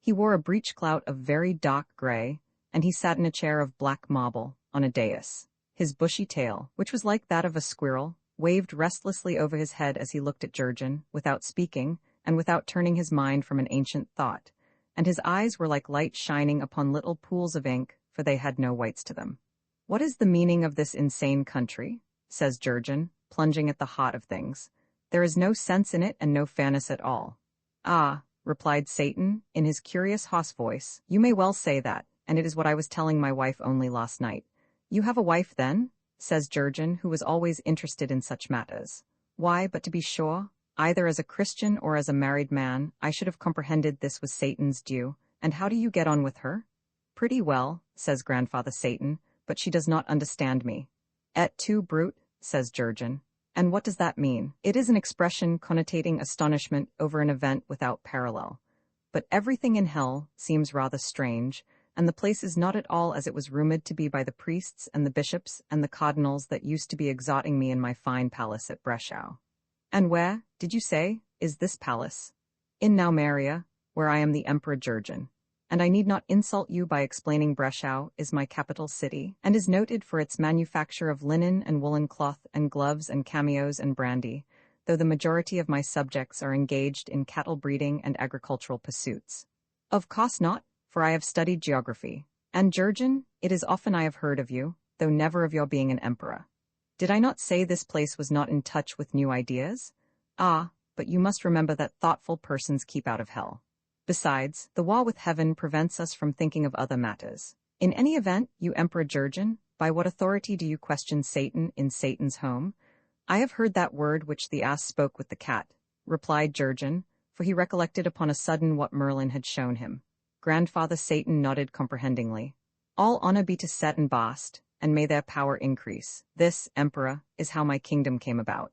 He wore a breechclout of very dark grey, and he sat in a chair of black marble on a dais. His bushy tail, which was like that of a squirrel, waved restlessly over his head as he looked at Jurgen, without speaking, and without turning his mind from an ancient thought, and his eyes were like light shining upon little pools of ink, for they had no whites to them. "What is the meaning of this insane country?" says Jurgen, plunging at the heart of things. "There is no sense in it and no fairness at all." "Ah," replied Satan, in his curious hoarse voice, "you may well say that, and it is what I was telling my wife only last night." "You have a wife, then?" says Jurgen, who was always interested in such matters. "Why, but to be sure, either as a Christian or as a married man, I should have comprehended this was Satan's due. And how do you get on with her?" "Pretty well," says grandfather Satan, "but she does not understand me." "Et tu, brute," says Jurgen. "And what does that mean?" "It is an expression connotating astonishment over an event without parallel. But everything in hell seems rather strange, and the place is not at all as it was rumored to be by the priests and the bishops and the cardinals that used to be exhorting me in my fine palace at Breslau." "And where, did you say, is this palace?" "In Naumeria, where I am the Emperor Jurgen. And I need not insult you by explaining Breslau is my capital city, and is noted for its manufacture of linen and woolen cloth and gloves and cameos and brandy, though the majority of my subjects are engaged in cattle breeding and agricultural pursuits." "Of course not, for I have studied geography. And Jurgen, it is often I have heard of you, though never of your being an emperor. Did I not say this place was not in touch with new ideas? Ah, but you must remember that thoughtful persons keep out of hell. Besides, the war with heaven prevents us from thinking of other matters. In any event, you Emperor Jurgen, by what authority do you question Satan in Satan's home?" "I have heard that word which the ass spoke with the cat," replied Jurgen, for he recollected upon a sudden what Merlin had shown him. Grandfather Satan nodded comprehendingly. "All honor be to Set and Bast, and may their power increase. This, Emperor, is how my kingdom came about."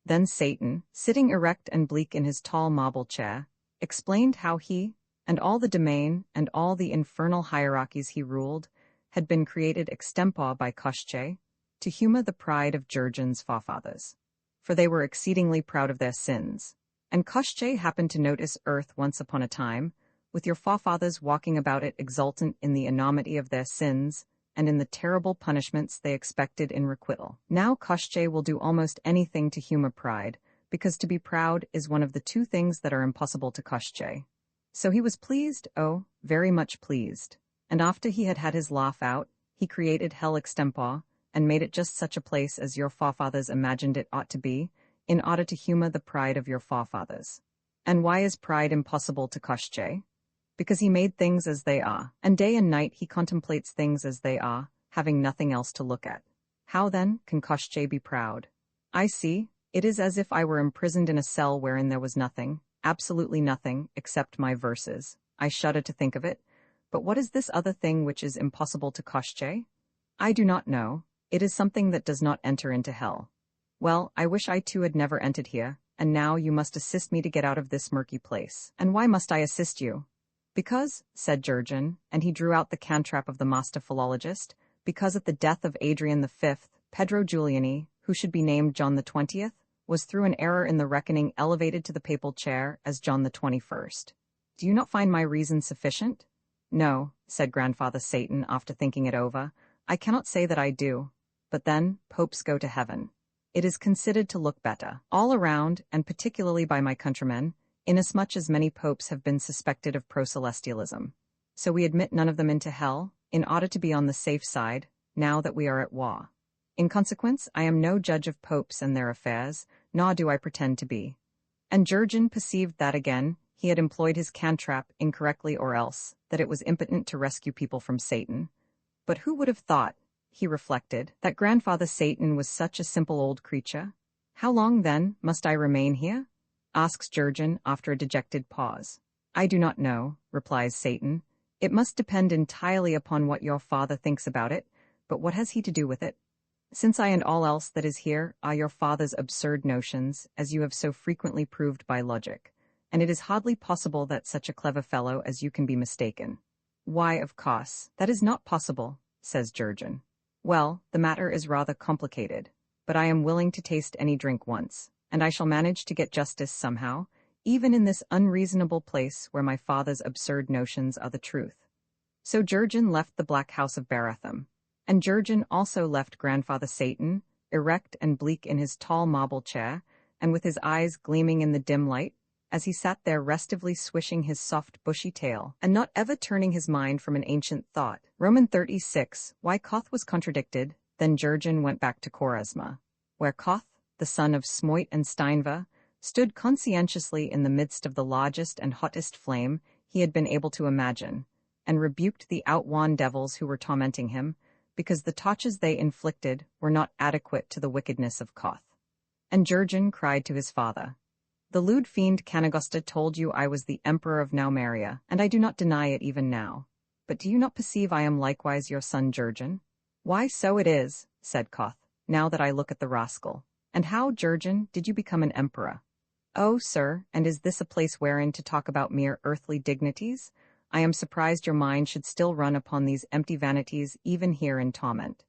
Then Satan, sitting erect and bleak in his tall marble chair, explained how he, and all the domain, and all the infernal hierarchies he ruled, had been created extempore by Koschei, to humor the pride of Jurgen's forefathers. For they were exceedingly proud of their sins. And Koschei happened to notice earth once upon a time, with your forefathers walking about it exultant in the enormity of their sins, and in the terrible punishments they expected in requital. Now Koschei will do almost anything to humor pride, because to be proud is one of the 2 things that are impossible to Koschei. So he was pleased, oh, very much pleased. And after he had had his laugh out, he created hell extempore, and made it just such a place as your forefathers imagined it ought to be, in order to humor the pride of your forefathers. And why is pride impossible to Koschei? Because he made things as they are, and day and night he contemplates things as they are, having nothing else to look at. How then can Koschei be proud? I see, it is as if I were imprisoned in a cell wherein there was nothing, absolutely nothing, except my verses. I shudder to think of it. But what is this other thing which is impossible to Koschei? I do not know. It is something that does not enter into hell. Well, I wish I too had never entered here, and now you must assist me to get out of this murky place. And why must I assist you? Because, said Jurgen, and he drew out the cantrap of the master philologist, because at the death of Adrian V, Pedro Giuliani, who should be named John the 20th, was through an error in the reckoning elevated to the papal chair as John the 21st. Do you not find my reason sufficient? No, said Grandfather Satan after thinking it over, I cannot say that I do. But then, popes go to heaven. It is considered to look better, all around, and particularly by my countrymen, inasmuch as many popes have been suspected of pro-celestialism. So we admit none of them into hell, in order to be on the safe side, now that we are at war. In consequence, I am no judge of popes and their affairs, nor do I pretend to be. And Jurgen perceived that again, he had employed his cantrap incorrectly or else, that it was impotent to rescue people from Satan. But who would have thought, he reflected, that Grandfather Satan was such a simple old creature? How long, then, must I remain here? Asks Jurgen after a dejected pause. I do not know, replies Satan. It must depend entirely upon what your father thinks about it, but what has he to do with it? Since I and all else that is here are your father's absurd notions, as you have so frequently proved by logic, and it is hardly possible that such a clever fellow as you can be mistaken. Why, of course, that is not possible, says Jurgen. Well, the matter is rather complicated, but I am willing to taste any drink once, and I shall manage to get justice somehow, even in this unreasonable place where my father's absurd notions are the truth. So Jurgen left the Black House of Baratham, and Jurgen also left Grandfather Satan, erect and bleak in his tall marble chair, and with his eyes gleaming in the dim light, as he sat there restively swishing his soft bushy tail, and not ever turning his mind from an ancient thought. Roman 36, why Koth was contradicted, then Jurgen went back to Quaresma, where Koth, the son of Smoit and Steinva, stood conscientiously in the midst of the largest and hottest flame he had been able to imagine, and rebuked the outworn devils who were tormenting him, because the tortures they inflicted were not adequate to the wickedness of Koth. And Jurgen cried to his father, The lewd fiend Canagosta told you I was the Emperor of Naumaria, and I do not deny it even now. But do you not perceive I am likewise your son Jurgen? Why, so it is, said Koth, now that I look at the rascal. And how, Jurgen, did you become an emperor? Oh, sir, and is this a place wherein to talk about mere earthly dignities? I am surprised your mind should still run upon these empty vanities even here in torment.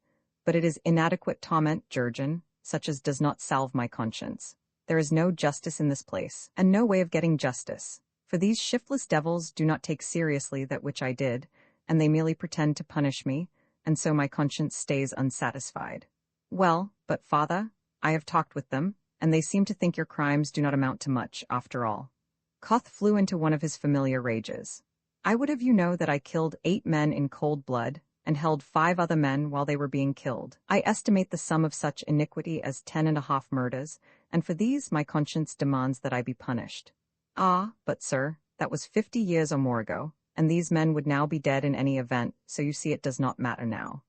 But it is inadequate torment, Jurgen, such as does not salve my conscience. There is no justice in this place, and no way of getting justice. For these shiftless devils do not take seriously that which I did, and they merely pretend to punish me, and so my conscience stays unsatisfied. Well, but father, I have talked with them, and they seem to think your crimes do not amount to much, after all. Koth flew into one of his familiar rages. I would have you know that I killed 8 men in cold blood, and held 5 other men while they were being killed. I estimate the sum of such iniquity as 10.5 murders, and for these my conscience demands that I be punished. Ah, but sir, that was 50 years or more ago, and these men would now be dead in any event, so you see it does not matter now.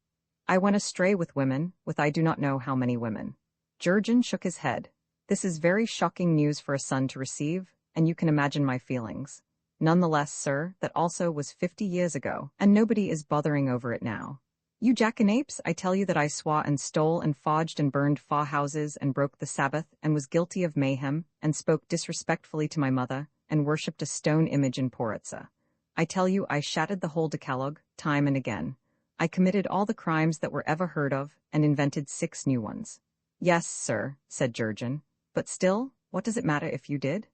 I went astray with women, with I do not know how many women. Jurgen shook his head. This is very shocking news for a son to receive, and you can imagine my feelings. Nonetheless, sir, that also was 50 years ago, and nobody is bothering over it now. You jackanapes, I tell you that I swore and stole and forged and burned 4 houses and broke the Sabbath and was guilty of mayhem and spoke disrespectfully to my mother and worshipped a stone image in Poritza. I tell you I shattered the whole Decalogue, time and again. I committed all the crimes that were ever heard of and invented 6 new ones. Yes, sir, said Jurgen, but still, what does it matter if you did?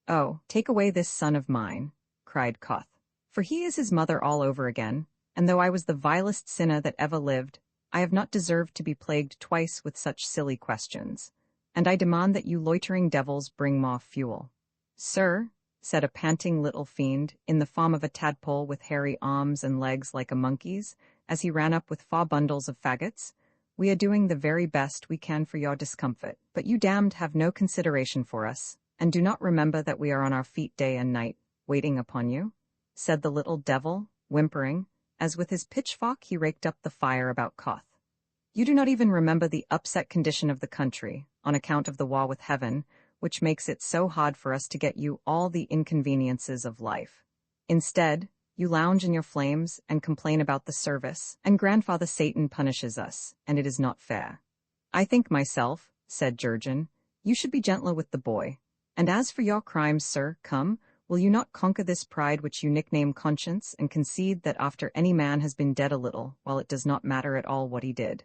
Oh, take away this son of mine, cried Koth, for he is his mother all over again, and though I was the vilest sinner that ever lived, I have not deserved to be plagued twice with such silly questions, and I demand that you loitering devils bring more fuel. Sir, said a panting little fiend, in the form of a tadpole with hairy arms and legs like a monkey's, as he ran up with 4 bundles of faggots, we are doing the very best we can for your discomfort, but you damned have no consideration for us, and do not remember that we are on our feet day and night, waiting upon you, said the little devil, whimpering, as with his pitchfork he raked up the fire about Koth. You do not even remember the upset condition of the country, on account of the war with heaven, which makes it so hard for us to get you all the inconveniences of life. Instead, you lounge in your flames and complain about the service, and Grandfather Satan punishes us, and it is not fair. I think myself, said Jurgen, you should be gentler with the boy. And as for your crimes, sir, come, will you not conquer this pride which you nickname conscience, and concede that after any man has been dead a little, while it does not matter at all what he did?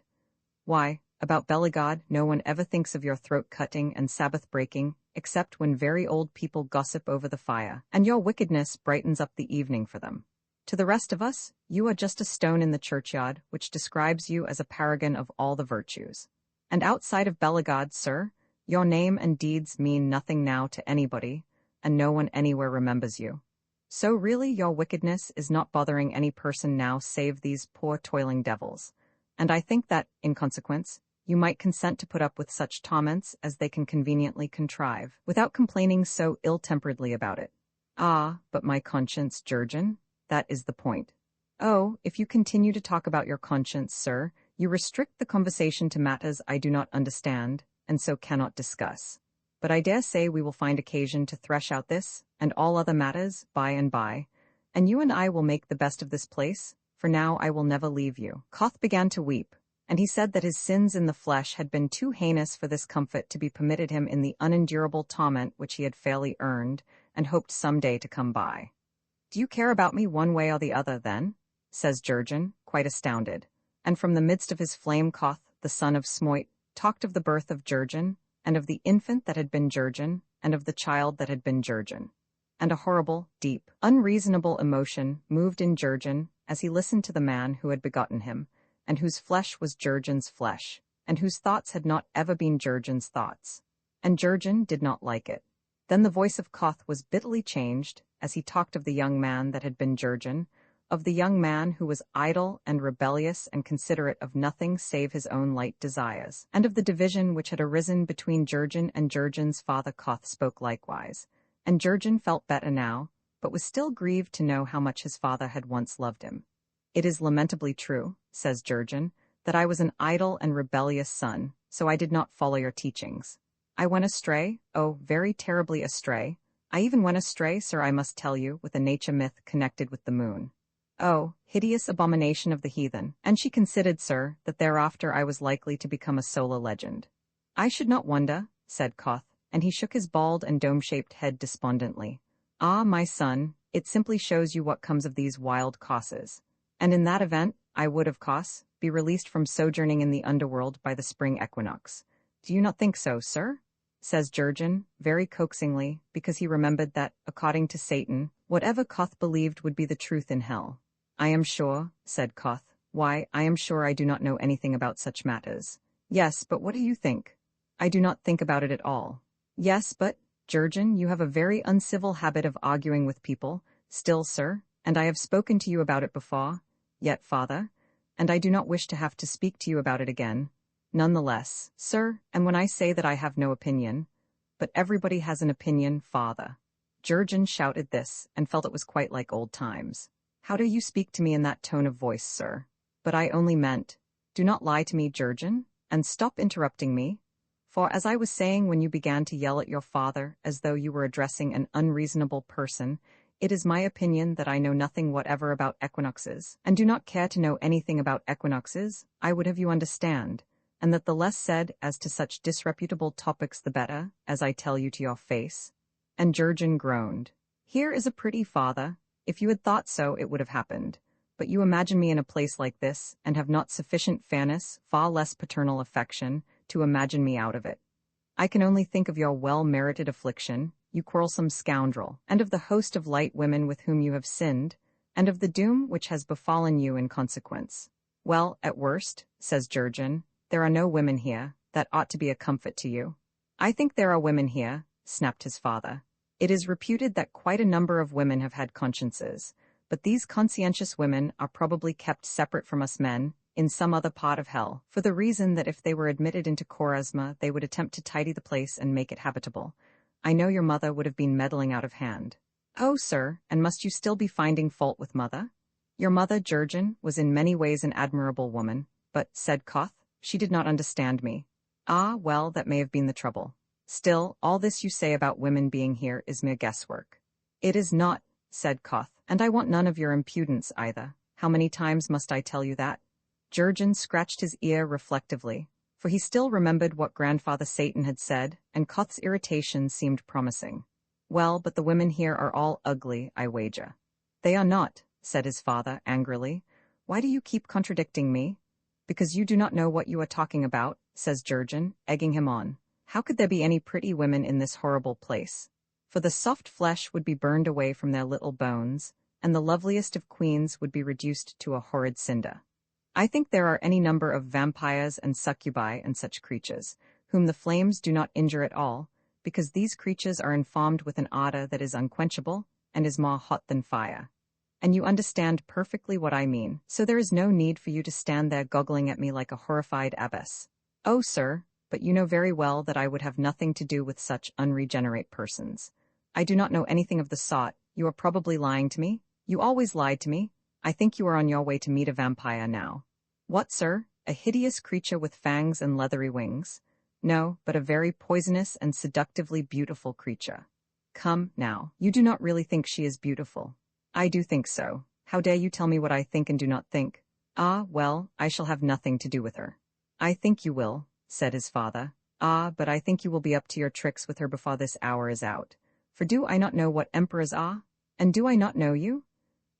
Why, About Beligod, no one ever thinks of your throat-cutting and Sabbath-breaking, except when very old people gossip over the fire, and your wickedness brightens up the evening for them. To the rest of us, you are just a stone in the churchyard, which describes you as a paragon of all the virtues. And outside of Beligod, sir, your name and deeds mean nothing now to anybody, and no one anywhere remembers you. So really your wickedness is not bothering any person now save these poor toiling devils. And I think that, in consequence, you might consent to put up with such torments as they can conveniently contrive, without complaining so ill-temperedly about it. Ah, but my conscience, Jurgen, that is the point. Oh, if you continue to talk about your conscience, sir, you restrict the conversation to matters I do not understand, and so cannot discuss. But I dare say we will find occasion to thresh out this, and all other matters, by and by, and you and I will make the best of this place, for now I will never leave you. Koth began to weep, and he said that his sins in the flesh had been too heinous for this comfort to be permitted him in the unendurable torment which he had fairly earned, and hoped some day to come by. "Do you care about me one way or the other, then?" says Jurgen, quite astounded. And from the midst of his flame Koth, the son of Smoit, talked of the birth of Jurgen, and of the infant that had been Jurgen, and of the child that had been Jurgen. And a horrible, deep, unreasonable emotion moved in Jurgen as he listened to the man who had begotten him, and whose flesh was Jurgen's flesh, and whose thoughts had not ever been Jurgen's thoughts. And Jurgen did not like it. Then the voice of Koth was bitterly changed, as he talked of the young man that had been Jurgen, of the young man who was idle and rebellious and considerate of nothing save his own light desires, and of the division which had arisen between Jurgen and Jurgen's father. Koth spoke likewise, and Jurgen felt better now, but was still grieved to know how much his father had once loved him. "It is lamentably true," says Jurgen, "that I was an idle and rebellious son, so I did not follow your teachings. I went astray, oh, very terribly astray. I even went astray, sir, I must tell you, with a nature myth connected with the moon. Oh, hideous abomination of the heathen, and she considered, sir, that thereafter I was likely to become a solar legend." "I should not wonder," said Koth, and he shook his bald and dome-shaped head despondently. "Ah, my son, it simply shows you what comes of these wild causes. And in that event, I would, of course, be released from sojourning in the underworld by the spring equinox. Do you not think so, sir?" says Jurgen, very coaxingly, because he remembered that, according to Satan, whatever Koth believed would be the truth in hell. "I am sure," said Koth. "Why, I am sure I do not know anything about such matters." "Yes, but what do you think?" "I do not think about it at all." "Yes, but, Jurgen, you have a very uncivil habit of arguing with people, still, sir, and I have spoken to you about it before, yet, father, and I do not wish to have to speak to you about it again. Nonetheless, sir, and when I say that I have no opinion, but everybody has an opinion, father." Jurgen shouted this, and felt it was quite like old times. "How do you speak to me in that tone of voice, sir?" "But I only meant, do not lie to me, Jurgen, and stop interrupting me. For as I was saying when you began to yell at your father as though you were addressing an unreasonable person, it is my opinion that I know nothing whatever about equinoxes, and do not care to know anything about equinoxes, I would have you understand, and that the less said as to such disreputable topics the better, as I tell you to your face." And Jurgen groaned. "Here is a pretty father. If you had thought so, it would have happened. But you imagine me in a place like this, and have not sufficient fairness, far less paternal affection, to imagine me out of it. I can only think of your well-merited affliction, you quarrelsome scoundrel, and of the host of light women with whom you have sinned, and of the doom which has befallen you in consequence. Well, at worst, says Jurgen, there are no women here, that ought to be a comfort to you. I think there are women here, snapped his father. It is reputed that quite a number of women have had consciences, but these conscientious women are probably kept separate from us men, in some other part of hell, for the reason that if they were admitted into Quaresma they would attempt to tidy the place and make it habitable. I know your mother would have been meddling out of hand. Oh, sir, and must you still be finding fault with mother? Your mother, Jurgen, was in many ways an admirable woman, but, said Koth, she did not understand me. Ah, well, that may have been the trouble. Still, all this you say about women being here is mere guesswork. It is not, said Koth, and I want none of your impudence either. How many times must I tell you that? Jurgen scratched his ear reflectively, for he still remembered what Grandfather Satan had said, and Koth's irritation seemed promising. Well, but the women here are all ugly, I wager. They are not, said his father angrily. Why do you keep contradicting me? Because you do not know what you are talking about, says Jurgen, egging him on. How could there be any pretty women in this horrible place? For the soft flesh would be burned away from their little bones, and the loveliest of queens would be reduced to a horrid cinder. I think there are any number of vampires and succubi and such creatures, whom the flames do not injure at all, because these creatures are informed with an ardor that is unquenchable, and is more hot than fire. And you understand perfectly what I mean, so there is no need for you to stand there goggling at me like a horrified abbess. Oh, sir, but you know very well that I would have nothing to do with such unregenerate persons. I do not know anything of the sort. You are probably lying to me. You always lied to me. I think you are on your way to meet a vampire now. What, sir? A hideous creature with fangs and leathery wings? No, but a very poisonous and seductively beautiful creature. Come, now, you do not really think she is beautiful. I do think so. How dare you tell me what I think and do not think? Ah, well, I shall have nothing to do with her. I think you will, said his father. Ah, but I think you will be up to your tricks with her before this hour is out. For do I not know what emperors are? And do I not know you?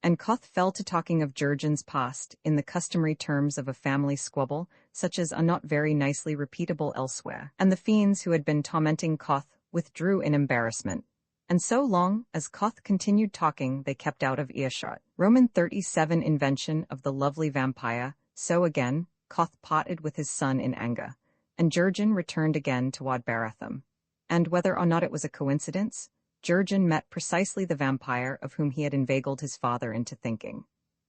And Koth fell to talking of Jurgen's past in the customary terms of a family squabble, such as are not very nicely repeatable elsewhere, and the fiends who had been tormenting Koth withdrew in embarrassment. And so long as Koth continued talking, they kept out of earshot. Roman 37 invention of the lovely vampire, so again, Koth parted with his son in anger, and Jurgen returned again toward Baratham. And whether or not it was a coincidence, Jurgen met precisely the vampire of whom he had inveigled his father into thinking.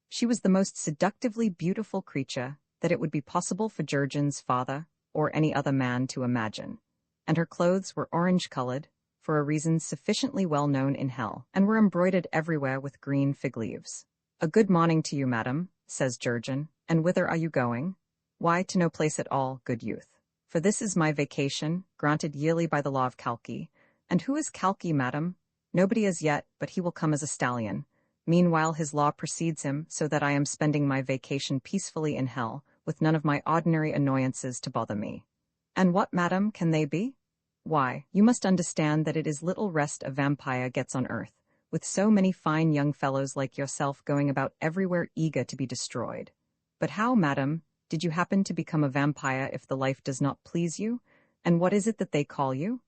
She was the most seductively beautiful creature that it would be possible for Jurgen's father or any other man to imagine, and her clothes were orange-colored, for a reason sufficiently well known in hell, and were embroidered everywhere with green fig leaves. A good morning to you, madam, says Jurgen, and whither are you going? Why, to no place at all, good youth. For this is my vacation, granted yearly by the law of Kalki. And who is Kalki, madam? Nobody as yet, but he will come as a stallion. Meanwhile his law precedes him, so that I am spending my vacation peacefully in hell, with none of my ordinary annoyances to bother me. And what, madam, can they be? Why, you must understand that it is little rest a vampire gets on earth, with so many fine young fellows like yourself going about everywhere eager to be destroyed. But how, madam, did you happen to become a vampire if the life does not please you? And what is it that they call you?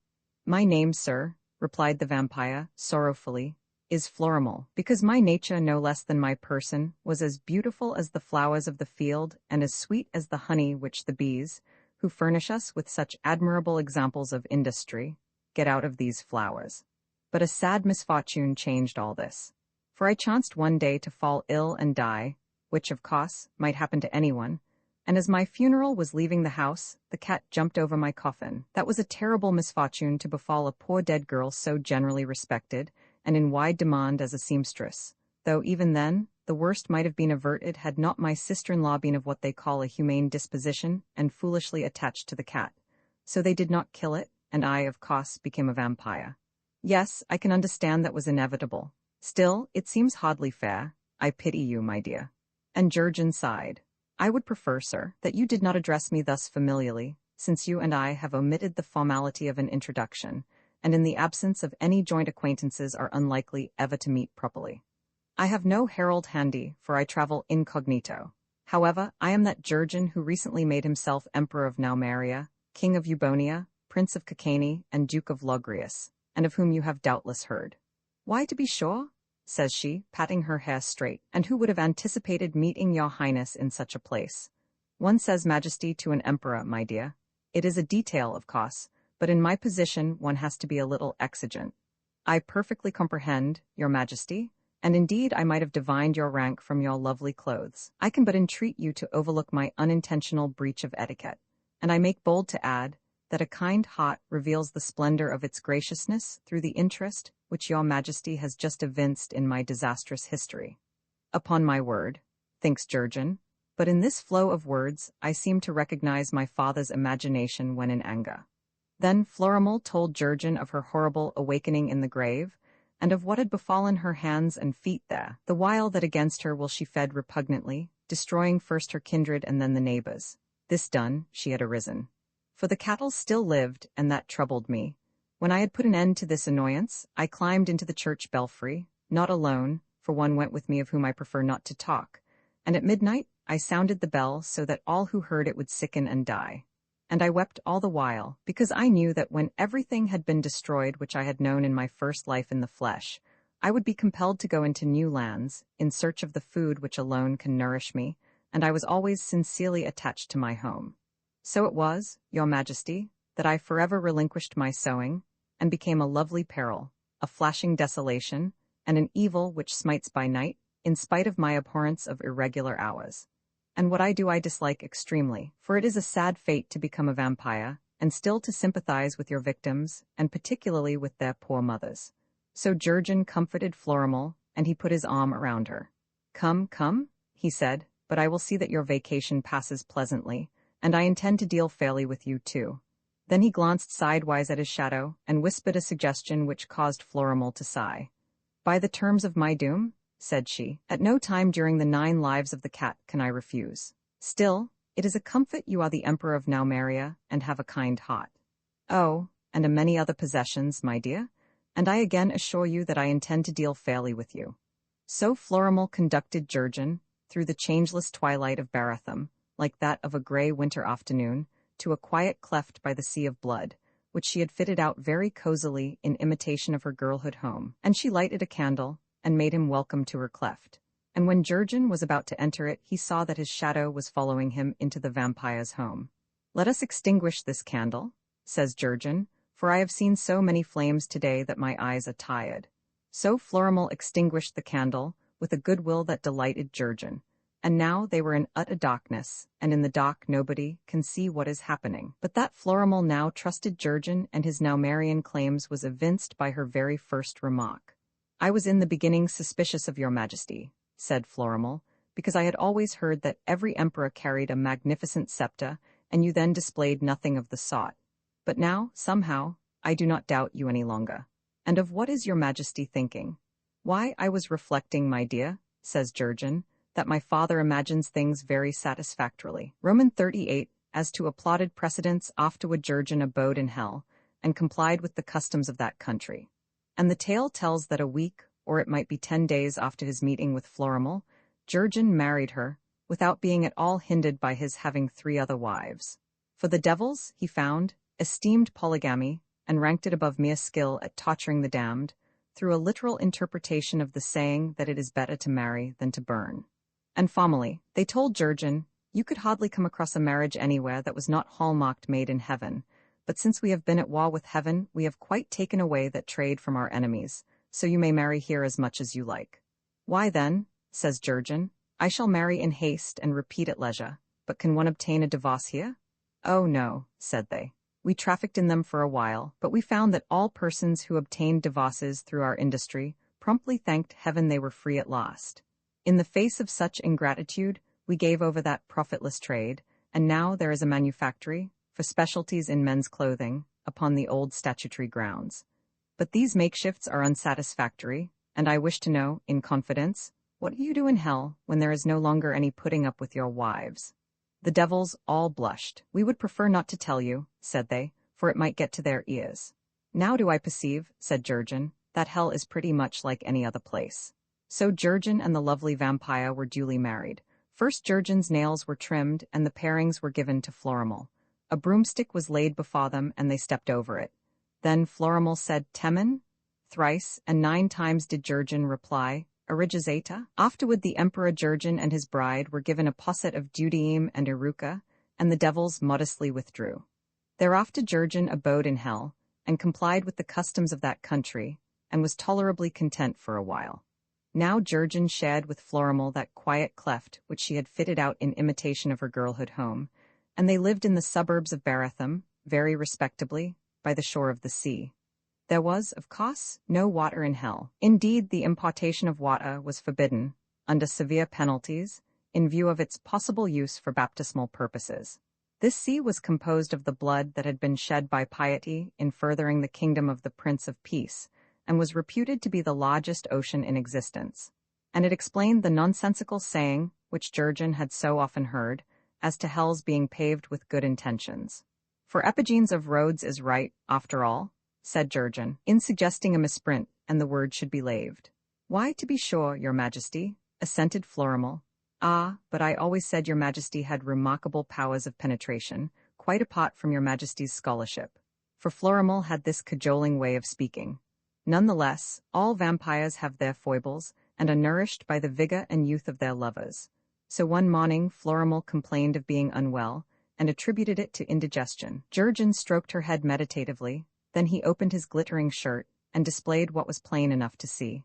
My name, sir, replied the vampire, sorrowfully, is Florimel, because my nature no less than my person was as beautiful as the flowers of the field and as sweet as the honey which the bees, who furnish us with such admirable examples of industry, get out of these flowers. But a sad misfortune changed all this. For I chanced one day to fall ill and die, which, of course, might happen to anyone, and as my funeral was leaving the house, the cat jumped over my coffin. That was a terrible misfortune to befall a poor dead girl so generally respected, and in wide demand as a seamstress, though even then, the worst might have been averted had not my sister-in-law been of what they call a humane disposition, and foolishly attached to the cat. So they did not kill it, and I, of course, became a vampire. Yes, I can understand that was inevitable. Still, it seems hardly fair. I pity you, my dear. And Jurgen sighed. I would prefer, sir, that you did not address me thus familiarly, since you and I have omitted the formality of an introduction, and in the absence of any joint acquaintances are unlikely ever to meet properly. I have no herald handy, for I travel incognito. However, I am that Jurgen who recently made himself Emperor of Naumaria, King of Eubonia, Prince of Caccani, and Duke of Logrius, and of whom you have doubtless heard. Why, to be sure, says she, patting her hair straight, and who would have anticipated meeting your highness in such a place? One says majesty to an emperor, my dear. It is a detail, of course, but in my position one has to be a little exigent. I perfectly comprehend, your majesty, and indeed I might have divined your rank from your lovely clothes. I can but entreat you to overlook my unintentional breach of etiquette, and I make bold to add that a kind heart reveals the splendor of its graciousness through the interest which your majesty has just evinced in my disastrous history. Upon my word, thinks Jurgen, but in this flow of words I seem to recognize my father's imagination when in anger. Then Florimel told Jurgen of her horrible awakening in the grave, and of what had befallen her hands and feet there, the while that against her will she fed repugnantly, destroying first her kindred and then the neighbors. This done, she had arisen. For the cattle still lived, and that troubled me. When I had put an end to this annoyance, I climbed into the church belfry, not alone, for one went with me of whom I prefer not to talk, and at midnight I sounded the bell so that all who heard it would sicken and die. and I wept all the while, because I knew that when everything had been destroyed which I had known in my first life in the flesh, I would be compelled to go into new lands, in search of the food which alone can nourish me, and I was always sincerely attached to my home. So it was, your Majesty, that I forever relinquished my sowing, and became a lovely peril, a flashing desolation, and an evil which smites by night, in spite of my abhorrence of irregular hours. And what I do I dislike extremely, for it is a sad fate to become a vampire, and still to sympathize with your victims, and particularly with their poor mothers. So Jurgen comforted Florimel, and he put his arm around her. Come, come, he said, but I will see that your vacation passes pleasantly, and I intend to deal fairly with you too. Then he glanced sidewise at his shadow, and whispered a suggestion which caused Florimel to sigh. By the terms of my doom, said she, at no time during the 9 lives of the cat can I refuse. Still, it is a comfort you are the Emperor of Naumeria, and have a kind heart. Oh, and a many other possessions, my dear, and I again assure you that I intend to deal fairly with you. So Florimel conducted Jurgen, through the changeless twilight of Baratham, like that of a grey winter afternoon, to a quiet cleft by the sea of blood, which she had fitted out very cosily in imitation of her girlhood home, and she lighted a candle, and made him welcome to her cleft. And when Jurgen was about to enter it, he saw that his shadow was following him into the vampire's home. Let us extinguish this candle, says Jurgen, for I have seen so many flames today that my eyes are tired. So Florimel extinguished the candle, with a goodwill that delighted Jurgen. And now they were in utter darkness, and in the dark nobody can see what is happening. But that Florimel now trusted Jurgen and his Naumerian claims was evinced by her very first remark. I was in the beginning suspicious of your Majesty, said Florimel, because I had always heard that every emperor carried a magnificent scepter, and you then displayed nothing of the sort. But now, somehow, I do not doubt you any longer. And of what is your Majesty thinking? Why, I was reflecting, my dear, says Jurgen, that my father imagines things very satisfactorily. Roman 38, as to applauded precedents, afterward Jurgen abode in hell, and complied with the customs of that country. And the tale tells that a week, or it might be 10 days after his meeting with Florimel, Jurgen married her, without being at all hindered by his having 3 other wives. For the devils, he found, esteemed polygamy, and ranked it above mere skill at torturing the damned, through a literal interpretation of the saying that it is better to marry than to burn. And formally, they told Jurgen, you could hardly come across a marriage anywhere that was not hallmarked made in heaven, but since we have been at war with heaven, we have quite taken away that trade from our enemies, so you may marry here as much as you like. Why then, says Jurgen, I shall marry in haste and repeat at leisure, but can one obtain a divorce here? Oh no, said they. We trafficked in them for a while, but we found that all persons who obtained divorces through our industry promptly thanked heaven they were free at last. In the face of such ingratitude, we gave over that profitless trade, and now there is a manufactory, for specialties in men's clothing, upon the old statutory grounds. But these makeshifts are unsatisfactory, and I wish to know, in confidence, what you do in hell when there is no longer any putting up with your wives. The devils all blushed. We would prefer not to tell you, said they, for it might get to their ears. Now do I perceive, said Jurgen, that hell is pretty much like any other place. So Jurgen and the lovely vampire were duly married. First Jurgen's nails were trimmed, and the parings were given to Florimel. A broomstick was laid before them, and they stepped over it. Then Florimel said, Temen? Thrice, and 9 times did Jurgen reply, Origizeta. Afterward the Emperor Jurgen and his bride were given a posset of Dudiim and Eruca, and the devils modestly withdrew. Thereafter Jurgen abode in hell, and complied with the customs of that country, and was tolerably content for a while. Now Jurgen shared with Florimel that quiet cleft which she had fitted out in imitation of her girlhood home, and they lived in the suburbs of Baratham, very respectably, by the shore of the sea. There was, of course, no water in hell. Indeed, the importation of water was forbidden, under severe penalties, in view of its possible use for baptismal purposes. This sea was composed of the blood that had been shed by piety in furthering the kingdom of the Prince of Peace, and was reputed to be the largest ocean in existence. And it explained the nonsensical saying, which Jurgen had so often heard, as to hell's being paved with good intentions. For epigenes of roads is right, after all, said Jurgen, in suggesting a misprint, and the word should be laved. Why, to be sure, your Majesty, assented Florimel. Ah, but I always said your Majesty had remarkable powers of penetration, quite apart from your Majesty's scholarship. For Florimel had this cajoling way of speaking. Nonetheless, all vampires have their foibles, and are nourished by the vigor and youth of their lovers. So one morning Florimel complained of being unwell, and attributed it to indigestion. Jurgen stroked her head meditatively, then he opened his glittering shirt, and displayed what was plain enough to see.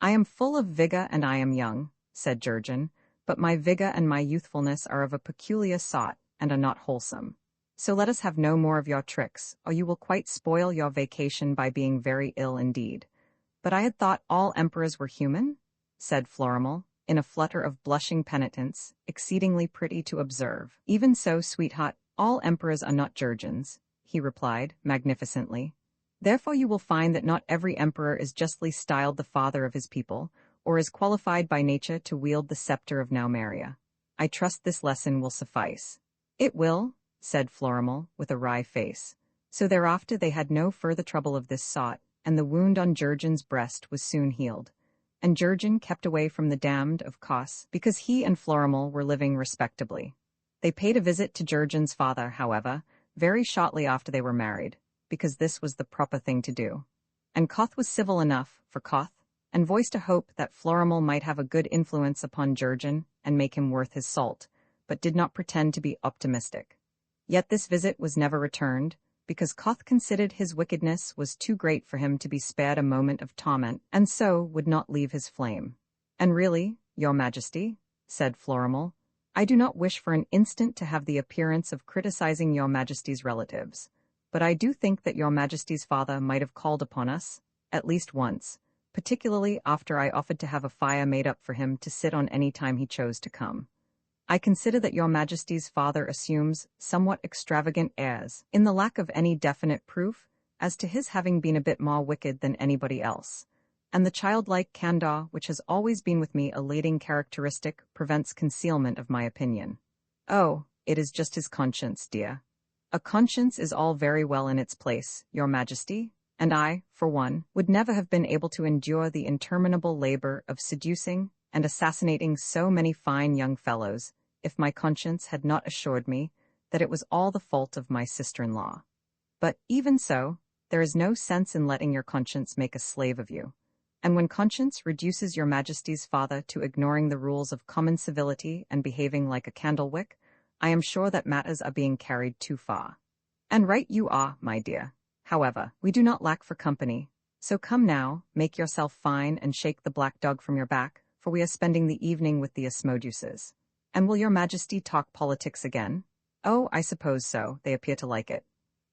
"I am full of vigor and I am young," said Jurgen, "but my vigor and my youthfulness are of a peculiar sort, and are not wholesome. So let us have no more of your tricks, or you will quite spoil your vacation by being very ill indeed." "But I had thought all emperors were human?" said Florimel, in a flutter of blushing penitence, exceedingly pretty to observe. "Even so, sweetheart, all emperors are not Jurgens," he replied, magnificently. "Therefore you will find that not every emperor is justly styled the father of his people, or is qualified by nature to wield the scepter of Naumeria. I trust this lesson will suffice." "It will," said Florimel, with a wry face. So thereafter they had no further trouble of this sort, and the wound on Jurgen's breast was soon healed. And Jurgen kept away from the damned, of course, because he and Florimel were living respectably. They paid a visit to Jurgen's father, however, very shortly after they were married, because this was the proper thing to do. And Koth was civil enough for Koth, and voiced a hope that Florimel might have a good influence upon Jurgen and make him worth his salt, but did not pretend to be optimistic. Yet this visit was never returned, because Koth considered his wickedness was too great for him to be spared a moment of torment, and so would not leave his flame. "And really, your Majesty," said Florimel, "I do not wish for an instant to have the appearance of criticizing your Majesty's relatives, but I do think that your Majesty's father might have called upon us, at least once, particularly after I offered to have a fire made up for him to sit on any time he chose to come. I consider that your Majesty's father assumes somewhat extravagant airs, in the lack of any definite proof, as to his having been a bit more wicked than anybody else, and the childlike candor which has always been with me a leading characteristic prevents concealment of my opinion. Oh, it is just his conscience, dear. A conscience is all very well in its place, your Majesty, and I, for one, would never have been able to endure the interminable labor of seducing and assassinating so many fine young fellows, if my conscience had not assured me that it was all the fault of my sister-in-law. But, even so, there is no sense in letting your conscience make a slave of you. And when conscience reduces your Majesty's father to ignoring the rules of common civility and behaving like a candle-wick, I am sure that matters are being carried too far. And right you are, my dear. However, we do not lack for company. So come now, make yourself fine and shake the black dog from your back, for we are spending the evening with the Asmodeus's. And will your Majesty talk politics again? Oh, I suppose so, they appear to like it.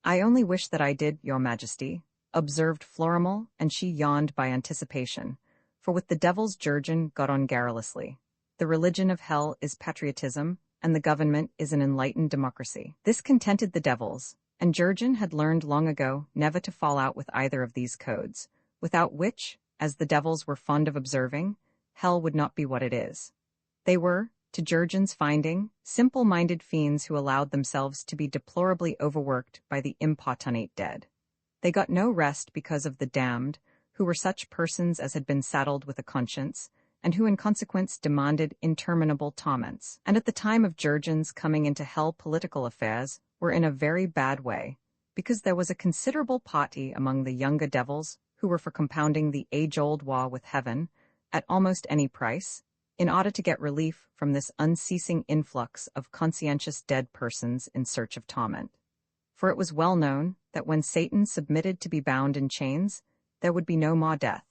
I only wish that I did, your Majesty, observed Florimel, and she yawned by anticipation, for with the devils Jurgen got on garrulously. The religion of hell is patriotism, and the government is an enlightened democracy. This contented the devils, and Jurgen had learned long ago never to fall out with either of these codes, without which, as the devils were fond of observing, hell would not be what it is. They were, to Jurgen's finding, simple-minded fiends who allowed themselves to be deplorably overworked by the importunate dead. They got no rest because of the damned, who were such persons as had been saddled with a conscience, and who in consequence demanded interminable torments, and at the time of Jurgen's coming into hell political affairs were in a very bad way, because there was a considerable party among the younger devils who were for compounding the age-old war with heaven, at almost any price, in order to get relief from this unceasing influx of conscientious dead persons in search of torment. For it was well known that when Satan submitted to be bound in chains, there would be no more death,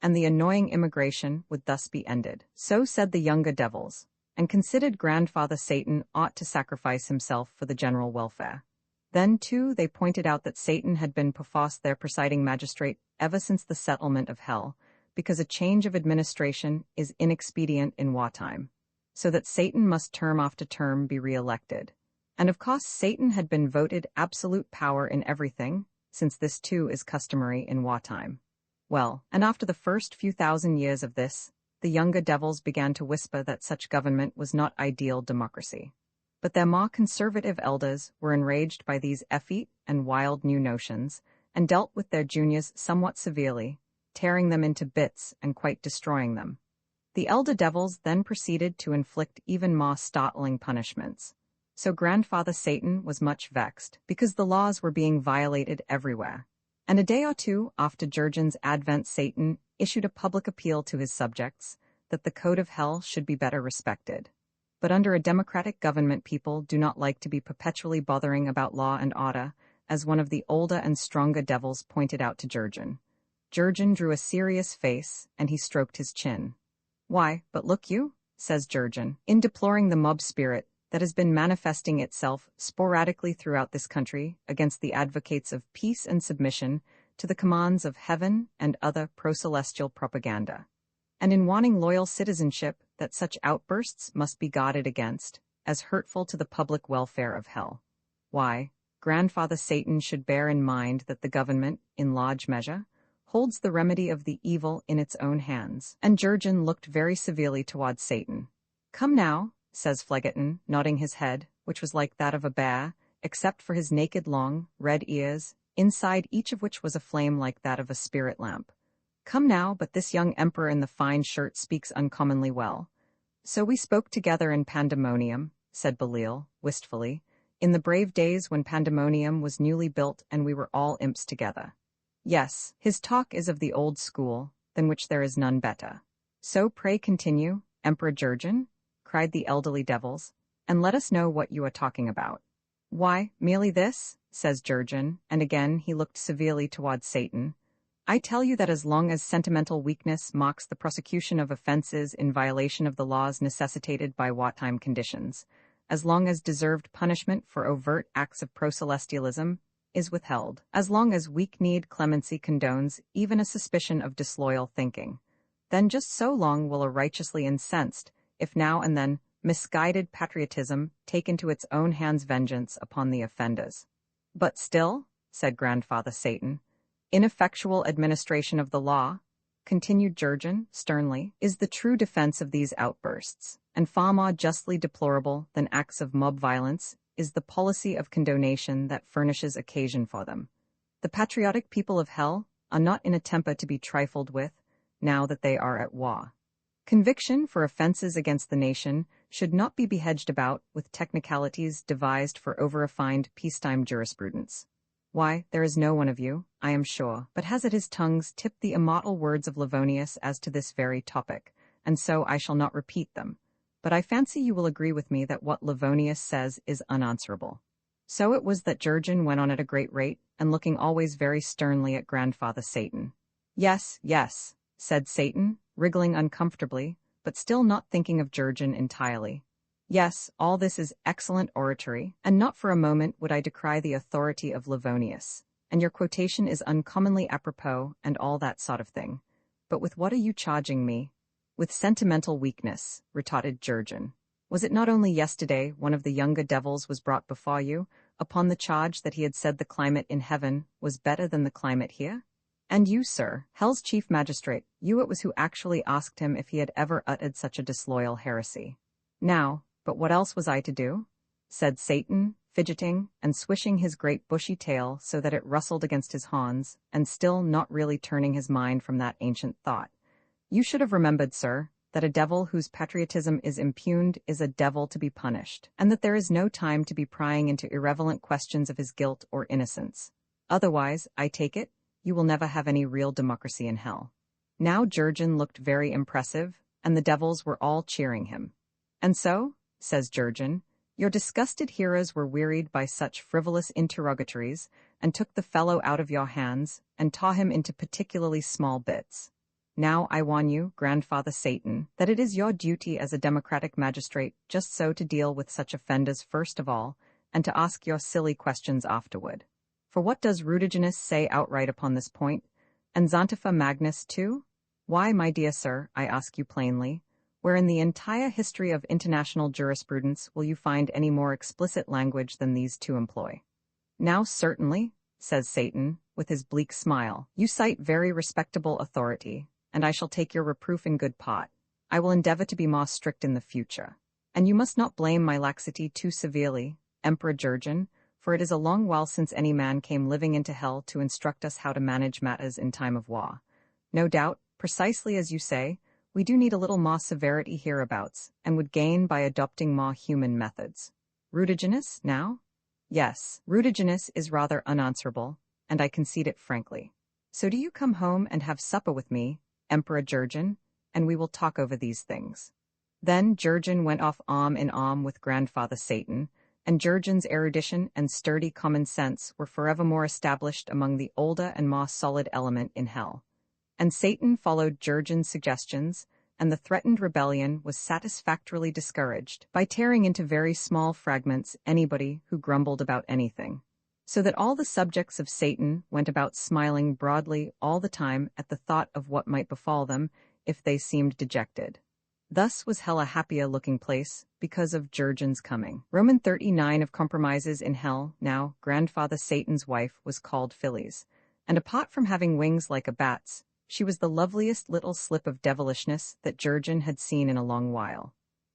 and the annoying immigration would thus be ended. So said the younger devils, and considered Grandfather Satan ought to sacrifice himself for the general welfare. Then, too, they pointed out that Satan had been perforce their presiding magistrate ever since the settlement of hell, because a change of administration is inexpedient in wartime, so that Satan must term after term be re-elected. And of course Satan had been voted absolute power in everything, since this too is customary in wartime. Well, and after the first few thousand years of this, the younger devils began to whisper that such government was not ideal democracy. But their more conservative elders were enraged by these effete and wild new notions, and dealt with their juniors somewhat severely, tearing them into bits and quite destroying them. The elder devils then proceeded to inflict even more startling punishments. So Grandfather Satan was much vexed, because the laws were being violated everywhere. And a day or two after Jurgen's advent, Satan issued a public appeal to his subjects that the code of hell should be better respected. But under a democratic government, people do not like to be perpetually bothering about law and order, as one of the older and stronger devils pointed out to Jurgen. Jurgen drew a serious face, and he stroked his chin. "Why, but look you," says Jurgen, in deploring the mob spirit that has been manifesting itself sporadically throughout this country against the advocates of peace and submission to the commands of heaven and other pro-celestial propaganda. And in wanting loyal citizenship, that such outbursts must be guarded against, as hurtful to the public welfare of hell. Why, Grandfather Satan should bear in mind that the government, in large measure, holds the remedy of the evil in its own hands. And Jurgen looked very severely towards Satan. "Come now," says Phleggeton, nodding his head, which was like that of a bear, except for his naked long, red ears, inside each of which was a flame like that of a spirit lamp. "Come now, but this young emperor in the fine shirt speaks uncommonly well." "So we spoke together in Pandemonium," said Belial, wistfully, "in the brave days when Pandemonium was newly built and we were all imps together." "Yes, his talk is of the old school, than which there is none better." "So pray continue, Emperor Jurgen," cried the elderly devils, "and let us know what you are talking about." "Why, merely this," says Jurgen, and again he looked severely towards Satan. "I tell you that as long as sentimental weakness marks the prosecution of offenses in violation of the laws necessitated by wartime conditions, as long as deserved punishment for overt acts of pro-celestialism is withheld, as long as weak-kneed clemency condones even a suspicion of disloyal thinking, then just so long will a righteously incensed, if now and then misguided patriotism take into its own hands vengeance upon the offenders. But still," said Grandfather Satan, "ineffectual administration of the law," continued Jurgen sternly, "is the true defense of these outbursts, and far more justly deplorable than acts of mob violence is the policy of condonation that furnishes occasion for them. The patriotic people of hell are not in a temper to be trifled with, now that they are at war. Conviction for offenses against the nation should not be behedged about with technicalities devised for over-refined peacetime jurisprudence. Why, there is no one of you, I am sure, but has at his tongue's tip the immortal words of Livonius as to this very topic, and so I shall not repeat them. But I fancy you will agree with me that what Livonius says is unanswerable." So it was that Jurgen went on at a great rate, and looking always very sternly at Grandfather Satan. "Yes, yes," said Satan, wriggling uncomfortably, but still not thinking of Jurgen entirely. "Yes, all this is excellent oratory, and not for a moment would I decry the authority of Livonius, and your quotation is uncommonly apropos and all that sort of thing. But with what are you charging me?" "With sentimental weakness," retorted Jurgen. "Was it not only yesterday one of the younger devils was brought before you, upon the charge that he had said the climate in heaven was better than the climate here? And you, sir, hell's chief magistrate, you it was who actually asked him if he had ever uttered such a disloyal heresy. Now, but what else was I to do?" said Satan, fidgeting and swishing his great bushy tail so that it rustled against his horns, and still not really turning his mind from that ancient thought. "You should have remembered, sir, that a devil whose patriotism is impugned is a devil to be punished, and that there is no time to be prying into irrelevant questions of his guilt or innocence. Otherwise, I take it, you will never have any real democracy in hell." Now Jurgen looked very impressive, and the devils were all cheering him. "And so," says Jurgen, "your disgusted hearers were wearied by such frivolous interrogatories, and took the fellow out of your hands, and tore him into particularly small bits. Now I warn you, Grandfather Satan, that it is your duty as a democratic magistrate just so to deal with such offenders first of all, and to ask your silly questions afterward. For what does Rudigenus say outright upon this point? And Xantifa Magnus too? Why, my dear sir, I ask you plainly, where in the entire history of international jurisprudence will you find any more explicit language than these two employ? Now certainly, says Satan, with his bleak smile, you cite very respectable authority, and I shall take your reproof in good part. I will endeavor to be more strict in the future. And you must not blame my laxity too severely, Emperor Jurgen, for it is a long while since any man came living into hell to instruct us how to manage matters in time of war. No doubt, precisely as you say, we do need a little more severity hereabouts, and would gain by adopting more human methods. Rudigenous, now? Yes, rudigenous is rather unanswerable, and I concede it frankly. So do you come home and have supper with me, Emperor Jurgen, and we will talk over these things. Then Jurgen went off arm in arm with Grandfather Satan, and Jurgen's erudition and sturdy common sense were forevermore established among the older and more solid element in hell. And Satan followed Jurgen's suggestions, and the threatened rebellion was satisfactorily discouraged by tearing into very small fragments anybody who grumbled about anything, so that all the subjects of Satan went about smiling broadly all the time at the thought of what might befall them if they seemed dejected. Thus was hell a happier-looking place because of Jurgen's coming. Roman 39 of compromises in hell. Now, Grandfather Satan's wife was called Phyllis, and apart from having wings like a bat's, she was the loveliest little slip of devilishness that Jurgen had seen in a long while.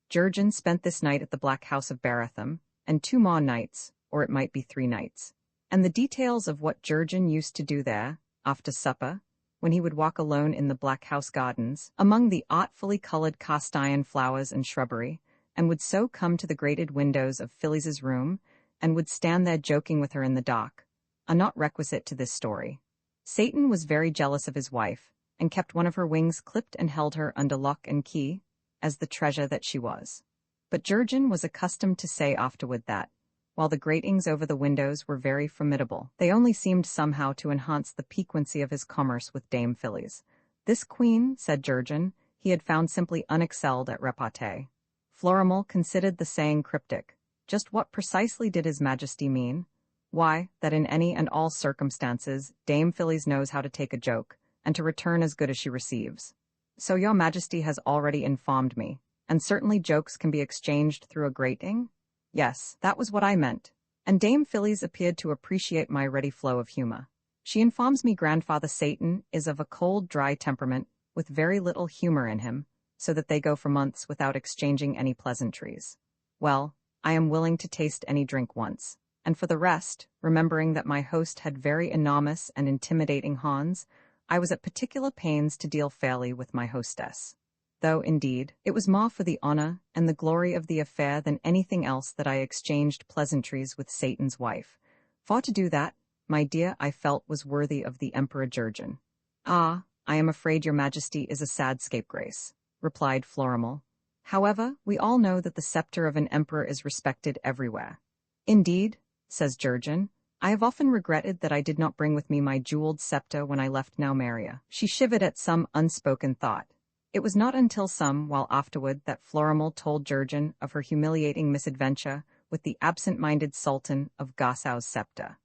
Jurgen spent this night at the Black House of Baratham, and 2 more nights, or it might be 3 nights. And the details of what Jurgen used to do there, after supper, when he would walk alone in the Black House gardens, among the artfully colored cast-iron flowers and shrubbery, and would so come to the grated windows of Phyllis's room, and would stand there joking with her in the dark, are not requisite to this story. Satan was very jealous of his wife, and kept one of her wings clipped and held her under lock and key, as the treasure that she was. But Jurgen was accustomed to say afterward that, while the gratings over the windows were very formidable, they only seemed somehow to enhance the piquancy of his commerce with Dame Phyllis. This queen, said Jurgen, he had found simply unexcelled at repartee. Florimel considered the saying cryptic. Just what precisely did His Majesty mean? Why, that in any and all circumstances, Dame Phyllis knows how to take a joke, and to return as good as she receives. So your Majesty has already informed me, and certainly jokes can be exchanged through a grating? Yes, that was what I meant, and Dame Phyllis appeared to appreciate my ready flow of humor. She informs me Grandfather Satan is of a cold, dry temperament, with very little humor in him, so that they go for months without exchanging any pleasantries. Well, I am willing to taste any drink once. And for the rest, remembering that my host had very enormous and intimidating horns, I was at particular pains to deal fairly with my hostess. Though, indeed, it was more for the honor and the glory of the affair than anything else that I exchanged pleasantries with Satan's wife. For to do that, my dear, I felt was worthy of the Emperor Jurgen. Ah, I am afraid your Majesty is a sad scapegrace, replied Florimel. However, we all know that the scepter of an emperor is respected everywhere. Indeed, says Jurgen, I have often regretted that I did not bring with me my jeweled scepter when I left Naumeria. She shivered at some unspoken thought. It was not until some while afterward that Florimel told Jurgen of her humiliating misadventure with the absent-minded Sultan of Gassau's scepter.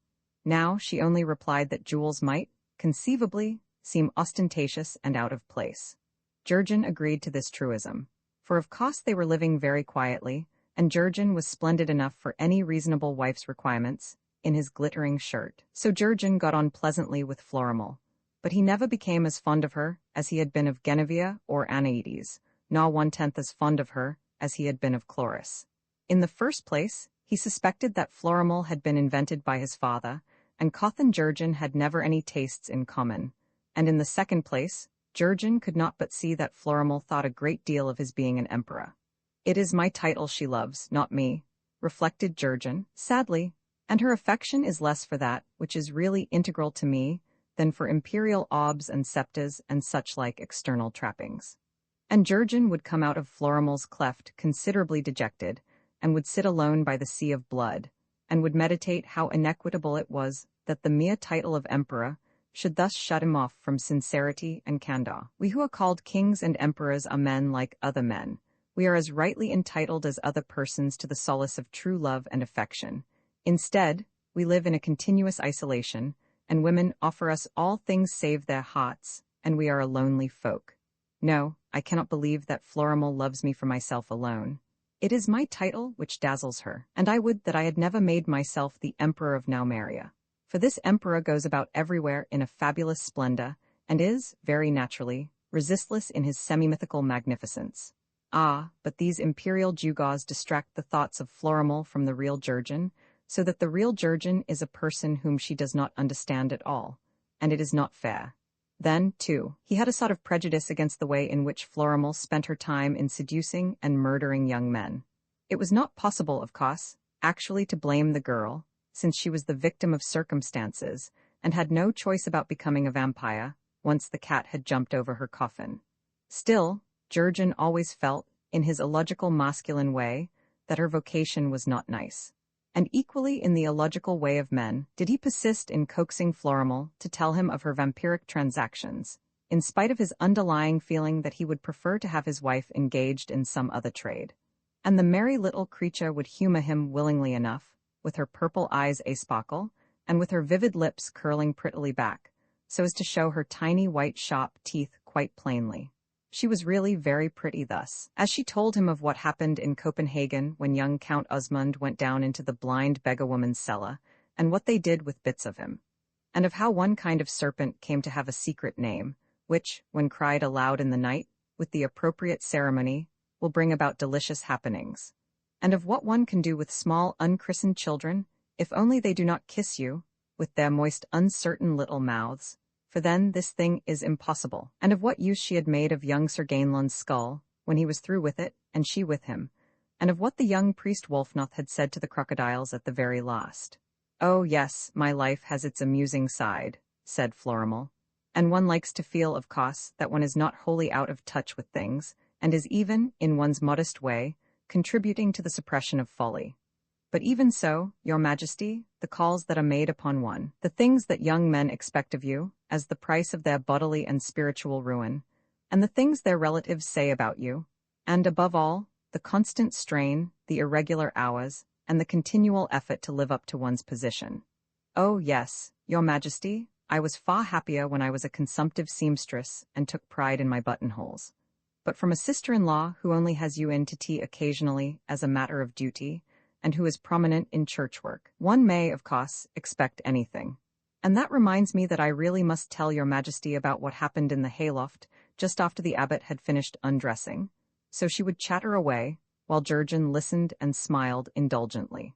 Now she only replied that jewels might, conceivably, seem ostentatious and out of place. Jurgen agreed to this truism, for of course they were living very quietly, and Jurgen was splendid enough for any reasonable wife's requirements, in his glittering shirt. So Jurgen got on pleasantly with Florimel, but he never became as fond of her as he had been of Guinevere or Anaïdes, nor 1/10 as fond of her as he had been of Chloris. In the first place, he suspected that Florimel had been invented by his father, and Koth and Jurgen had never any tastes in common, and in the second place, Jurgen could not but see that Florimel thought a great deal of his being an emperor. It is my title she loves, not me, reflected Jurgen, sadly, and her affection is less for that which is really integral to me than for imperial orbs and sceptres and such-like external trappings. And Jurgen would come out of Florimel's cleft considerably dejected, and would sit alone by the sea of blood, and would meditate how inequitable it was that the mere title of emperor should thus shut him off from sincerity and candor. We who are called kings and emperors are men like other men. We are as rightly entitled as other persons to the solace of true love and affection. Instead, we live in a continuous isolation, and women offer us all things save their hearts, and we are a lonely folk. No, I cannot believe that Florimel loves me for myself alone. It is my title which dazzles her, and I would that I had never made myself the Emperor of Naumeria. For this emperor goes about everywhere in a fabulous splendor, and is, very naturally, resistless in his semi-mythical magnificence. Ah, but these imperial gewgaws distract the thoughts of Florimel from the real Jurgen, so that the real Jurgen is a person whom she does not understand at all, and it is not fair. Then, too, he had a sort of prejudice against the way in which Florimel spent her time in seducing and murdering young men. It was not possible, of course, actually to blame the girl, since she was the victim of circumstances, and had no choice about becoming a vampire, once the cat had jumped over her coffin. Still, Jurgen always felt, in his illogical masculine way, that her vocation was not nice. And equally in the illogical way of men, did he persist in coaxing Florimel to tell him of her vampiric transactions, in spite of his underlying feeling that he would prefer to have his wife engaged in some other trade. And the merry little creature would humor him willingly enough, with her purple eyes a-sparkle, and with her vivid lips curling prettily back, so as to show her tiny white sharp teeth quite plainly. She was really very pretty thus, as she told him of what happened in Copenhagen when young Count Osmund went down into the blind beggar-woman's cellar, and what they did with bits of him, and of how one kind of serpent came to have a secret name, which, when cried aloud in the night, with the appropriate ceremony, will bring about delicious happenings, and of what one can do with small unchristened children, if only they do not kiss you, with their moist uncertain little mouths, for then this thing is impossible, and of what use she had made of young Sir Gainland's skull, when he was through with it, and she with him, and of what the young priest Wulfnoth had said to the crocodiles at the very last. "Oh yes, my life has its amusing side," said Florimel, "and one likes to feel, of course, that one is not wholly out of touch with things, and is even, in one's modest way, contributing to the suppression of folly. But even so, your Majesty, the calls that are made upon one, the things that young men expect of you, as the price of their bodily and spiritual ruin, and the things their relatives say about you, and above all, the constant strain, the irregular hours, and the continual effort to live up to one's position. Oh yes, your Majesty, I was far happier when I was a consumptive seamstress and took pride in my buttonholes. But from a sister-in-law who only has you in to tea occasionally as a matter of duty, and who is prominent in church work, one may, of course, expect anything. And that reminds me that I really must tell your Majesty about what happened in the hayloft just after the abbot had finished undressing." So she would chatter away, while Jurgen listened and smiled indulgently.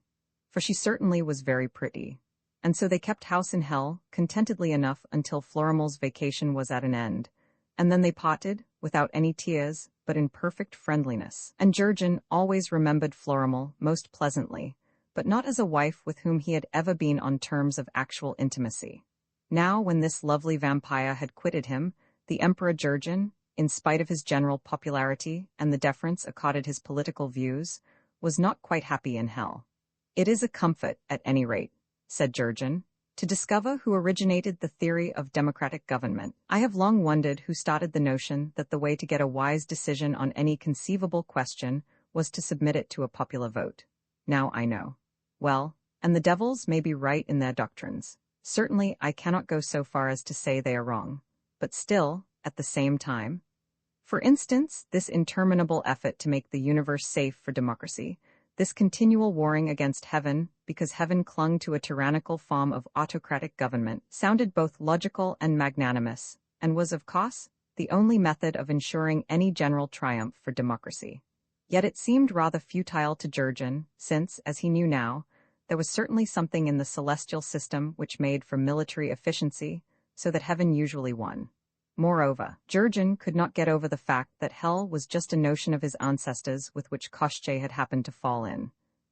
For she certainly was very pretty. And so they kept house in hell, contentedly enough until Florimel's vacation was at an end, and then they parted, without any tears, but in perfect friendliness. And Jurgen always remembered Florimel most pleasantly, but not as a wife with whom he had ever been on terms of actual intimacy. Now, when this lovely vampire had quitted him, the Emperor Jurgen, in spite of his general popularity and the deference accorded his political views, was not quite happy in hell. "It is a comfort, at any rate," said Jurgen, "to discover who originated the theory of democratic government. I have long wondered who started the notion that the way to get a wise decision on any conceivable question was to submit it to a popular vote. Now I know. Well, and the devils may be right in their doctrines. Certainly I cannot go so far as to say they are wrong. But still, at the same time, for instance, this interminable effort to make the universe safe for democracy, this continual warring against heaven because heaven clung to a tyrannical form of autocratic government, sounded both logical and magnanimous, and was, of course, the only method of ensuring any general triumph for democracy. Yet it seemed rather futile to Jurgen, since, as he knew now, there was certainly something in the celestial system which made for military efficiency, so that heaven usually won. Moreover, Jurgen could not get over the fact that hell was just a notion of his ancestors with which Koschei had happened to fall in.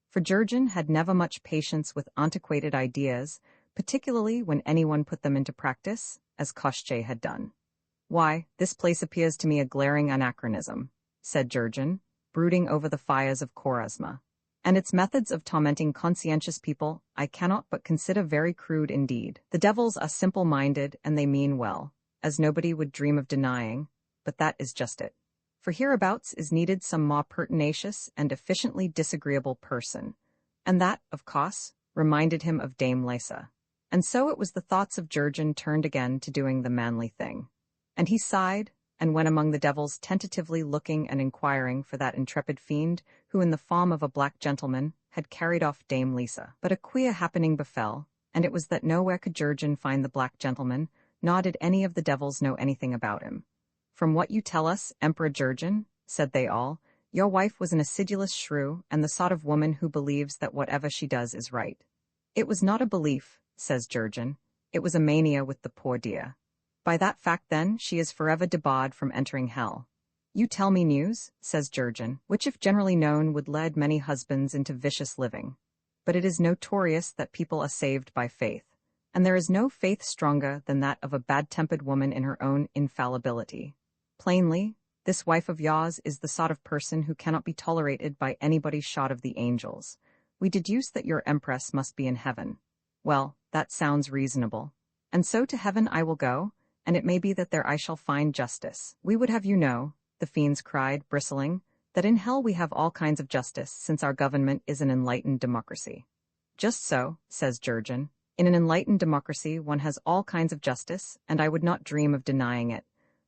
For Jurgen had never much patience with antiquated ideas, particularly when anyone put them into practice, as Koschei had done. "Why, this place appears to me a glaring anachronism," said Jurgen, brooding over the fires of Korasma. "And its methods of tormenting conscientious people I cannot but consider very crude indeed. The devils are simple-minded and they mean well, as nobody would dream of denying, but that is just it. For hereabouts is needed some more pertinacious and efficiently disagreeable person, and that, of course, reminded him of Dame Lysa. And so it was the thoughts of Jurgen turned again to doing the manly thing. And he sighed, and went among the devils tentatively looking and inquiring for that intrepid fiend who in the form of a black gentleman had carried off Dame Lysa. But a queer happening befell, and it was that nowhere could Jurgen find the black gentleman, nor did any of the devils know anything about him. "From what you tell us, Emperor Jurgen," said they all, "your wife was an acidulous shrew and the sort of woman who believes that whatever she does is right." "It was not a belief," says Jurgen, "it was a mania with the poor dear. By that fact, then, she is forever debarred from entering hell." "You tell me news," says Jurgen, "which if generally known would lead many husbands into vicious living." but it is notorious that people are saved by faith, and there is no faith stronger than that of a bad-tempered woman in her own infallibility. Plainly, this wife of yours is the sort of person who cannot be tolerated by anybody short of the angels. We deduce that your empress must be in heaven. Well, that sounds reasonable. And so to heaven I will go, and it may be that there I shall find justice. We would have you know, the fiends cried, bristling, that in hell we have all kinds of justice, since our government is an enlightened democracy. Just so, says Jurgen. In an enlightened democracy one has all kinds of justice, and I would not dream of denying it.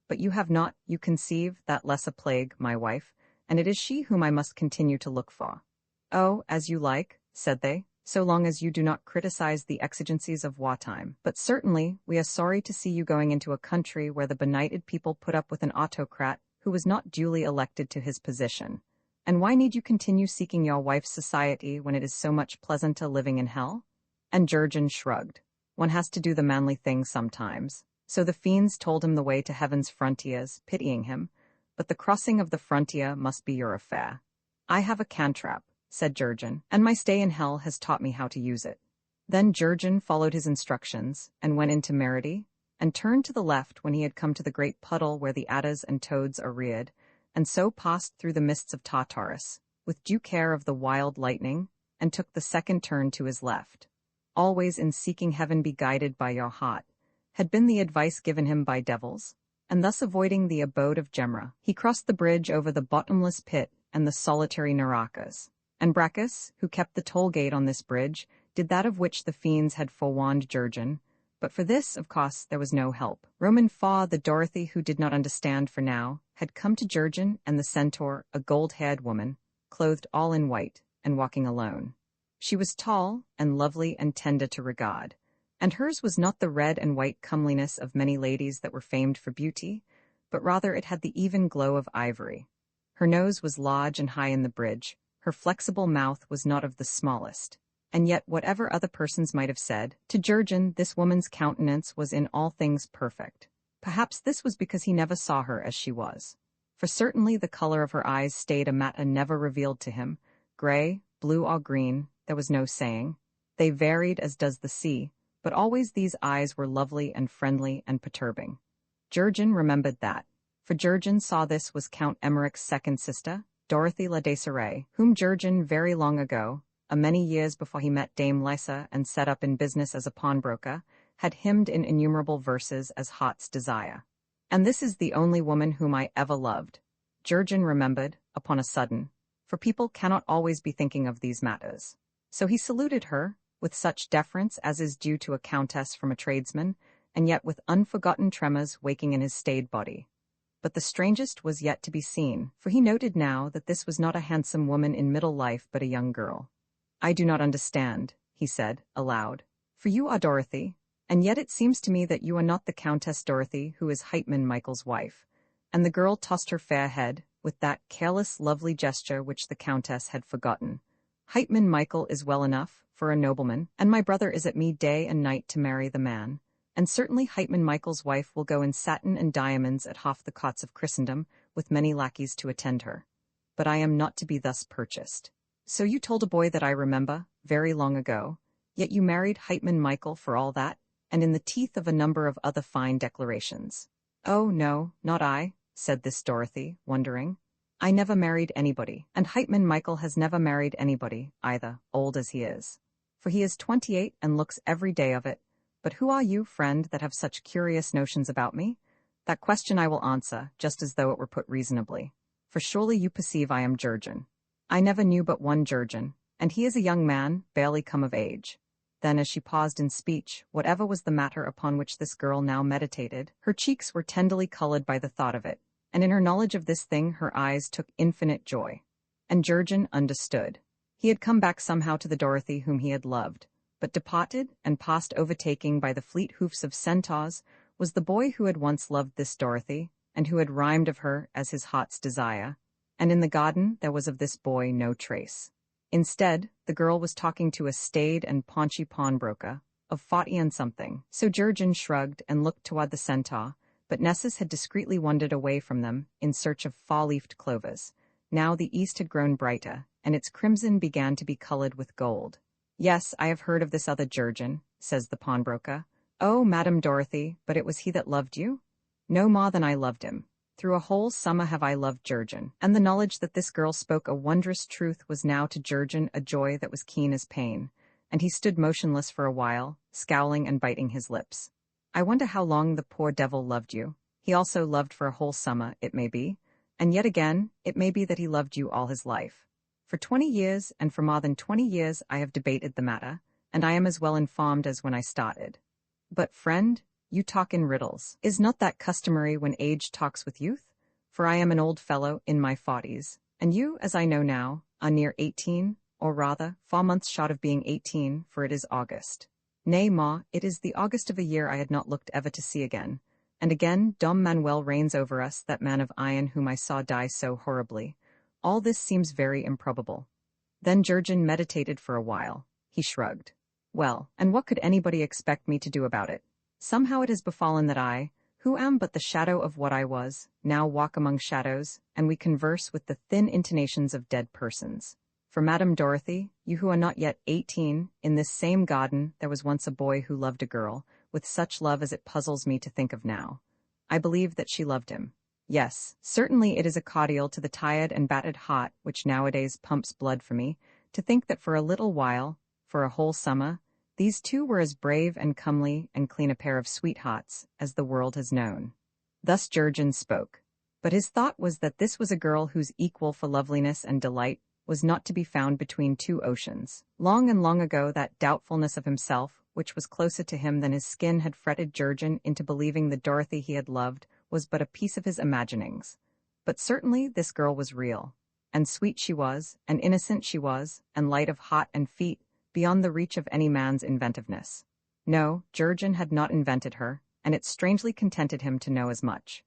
But you have not, you conceive, that less a plague, my wife, and it is she whom I must continue to look for. Oh, as you like, said they, so long as you do not criticize the exigencies of wartime. But certainly, we are sorry to see you going into a country where the benighted people put up with an autocrat who was not duly elected to his position. And why need you continue seeking your wife's society when it is so much pleasanter living in hell? And Jurgen shrugged. One has to do the manly thing sometimes. So the fiends told him the way to heaven's frontiers, pitying him, but the crossing of the frontier must be your affair. I have a cantrap, said Jurgen, and my stay in hell has taught me how to use it. Then Jurgen followed his instructions, and went into Merity, and turned to the left when he had come to the great puddle where the adders and toads are reared, and so passed through the mists of Tartarus, with due care of the wild lightning, and took the second turn to his left. Always in seeking heaven be guided by your heart, had been the advice given him by devils, and thus avoiding the abode of Gemra, he crossed the bridge over the bottomless pit and the solitary Narakas. And Brachus, who kept the toll gate on this bridge, did that of which the fiends had forewarned Jurgen, but for this, of course, there was no help. Roman Faw, the Dorothy who did not understand for now, had come to Jurgen and the centaur, a gold-haired woman, clothed all in white, and walking alone. She was tall, and lovely and tender to regard, and hers was not the red and white comeliness of many ladies that were famed for beauty, but rather it had the even glow of ivory. Her nose was large and high in the bridge, her flexible mouth was not of the smallest, and yet whatever other persons might have said, to Jurgen this woman's countenance was in all things perfect. Perhaps this was because he never saw her as she was, for certainly the color of her eyes stayed a matter never revealed to him, gray, blue or green, there was no saying. They varied as does the sea, but always these eyes were lovely and friendly and perturbing. Jurgen remembered that, for Jurgen saw this was Count Emmerich's second sister, Dorothy La Desiree, whom Jurgen very long ago, many years before he met Dame Lysa and set up in business as a pawnbroker, had hymned in innumerable verses as heart's desire. And this is the only woman whom I ever loved, Jurgen remembered, upon a sudden, for people cannot always be thinking of these matters. So he saluted her, with such deference as is due to a countess from a tradesman, and yet with unforgotten tremors waking in his staid body. But the strangest was yet to be seen, for he noted now that this was not a handsome woman in middle life but a young girl. I do not understand, he said, aloud, for you are Dorothy, and yet it seems to me that you are not the Countess Dorothy who is Heitman Michael's wife. And the girl tossed her fair head, with that careless, lovely gesture which the Countess had forgotten. Heitman Michael is well enough, for a nobleman, and my brother is at me day and night to marry the man. And certainly Heitman Michael's wife will go in satin and diamonds at half the cots of Christendom, with many lackeys to attend her. But I am not to be thus purchased. So you told a boy that I remember, very long ago, yet you married Heitman Michael for all that, and in the teeth of a number of other fine declarations. Oh, no, not I, said this Dorothy, wondering. I never married anybody, and Heitman Michael has never married anybody, either, old as he is. For he is 28 and looks every day of it. But who are you, friend, that have such curious notions about me? That question I will answer, just as though it were put reasonably. For surely you perceive I am Jurgen. I never knew but one Jurgen, and he is a young man, barely come of age. Then, as she paused in speech, whatever was the matter upon which this girl now meditated, her cheeks were tenderly colored by the thought of it, and in her knowledge of this thing her eyes took infinite joy. And Jurgen understood. He had come back somehow to the Dorothy whom he had loved, but departed and past overtaking by the fleet hoofs of centaurs was the boy who had once loved this Dorothy, and who had rhymed of her as his heart's desire, and in the garden there was of this boy no trace. Instead, the girl was talking to a staid and paunchy pawnbroker, of 40 and something. So Jurgen shrugged and looked toward the centaur, but Nessus had discreetly wandered away from them in search of fall-leafed clovers. Now the east had grown brighter, and its crimson began to be colored with gold. Yes, I have heard of this other Jurgen, says the pawnbroker. Oh, Madam Dorothy, but it was he that loved you? No more than I loved him. Through a whole summer have I loved Jurgen, and the knowledge that this girl spoke a wondrous truth was now to Jurgen a joy that was keen as pain, and he stood motionless for a while, scowling and biting his lips. I wonder how long the poor devil loved you. He also loved for a whole summer, it may be, and yet again, it may be that he loved you all his life. For 20 years, and for more than 20 years I have debated the matter, and I am as well informed as when I started. But, friend, you talk in riddles. Is not that customary when age talks with youth? For I am an old fellow in my 40s, and you, as I know now, are near 18, or rather, 4 months short of being 18, for it is August. Nay, ma, it is the August of a year I had not looked ever to see again. And again Dom Manuel reigns over us, that man of iron whom I saw die so horribly. All this seems very improbable. Then Jurgen meditated for a while. He shrugged. Well, and what could anybody expect me to do about it? Somehow it has befallen that I, who am but the shadow of what I was, now walk among shadows, and we converse with the thin intonations of dead persons. For Madame Dorothy, you who are not yet 18, in this same garden there was once a boy who loved a girl, with such love as it puzzles me to think of now. I believe that she loved him. Yes, certainly it is a cordial to the tired and battered heart which nowadays pumps blood for me, to think that for a little while, for a whole summer, these two were as brave and comely and clean a pair of sweethearts as the world has known. Thus Jurgen spoke. But his thought was that this was a girl whose equal for loveliness and delight was not to be found between two oceans. Long and long ago that doubtfulness of himself, which was closer to him than his skin, had fretted Jurgen into believing the Dorothy he had loved was but a piece of his imaginings. But certainly this girl was real. And sweet she was, and innocent she was, and light of heart and feet, beyond the reach of any man's inventiveness. No, Jurgen had not invented her, and it strangely contented him to know as much.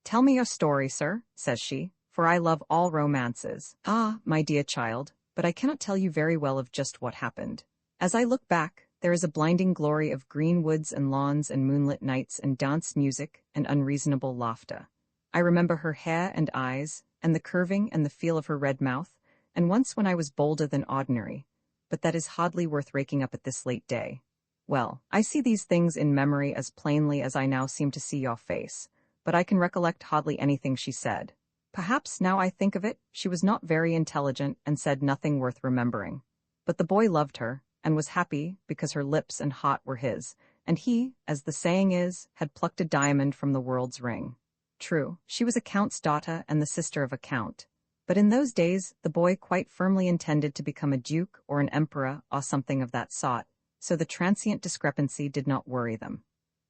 "Tell me your story, sir," says she, "for I love all romances." "Ah, my dear child, but I cannot tell you very well of just what happened. As I look back, there is a blinding glory of green woods and lawns and moonlit nights and dance music and unreasonable laughter. I remember her hair and eyes, and the curving and the feel of her red mouth, and once when I was bolder than ordinary, but that is hardly worth raking up at this late day. Well, I see these things in memory as plainly as I now seem to see your face, but I can recollect hardly anything she said. Perhaps, now I think of it, she was not very intelligent and said nothing worth remembering. But the boy loved her, and was happy because her lips and heart were his, and he, as the saying is, had plucked a diamond from the world's ring. True, she was a count's daughter and the sister of a count. But in those days the boy quite firmly intended to become a duke or an emperor or something of that sort, so the transient discrepancy did not worry them.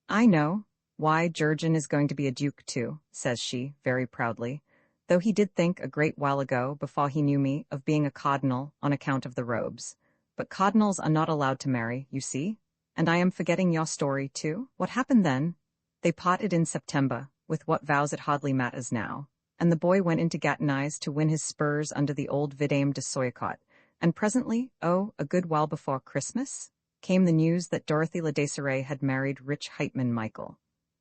"I know. Why, Jurgen is going to be a duke too," says she, very proudly, though he did think a great while ago, before he knew me, of being a cardinal on account of the robes. But cardinals are not allowed to marry, you see. And I am forgetting your story too. What happened then? They parted in September, with what vows it hardly matters now, and the boy went into Gatenize to win his spurs under the old Vidame de Soycott, and presently, oh, a good while before Christmas, came the news that Dorothy Le Desiree had married rich Heitman Michael.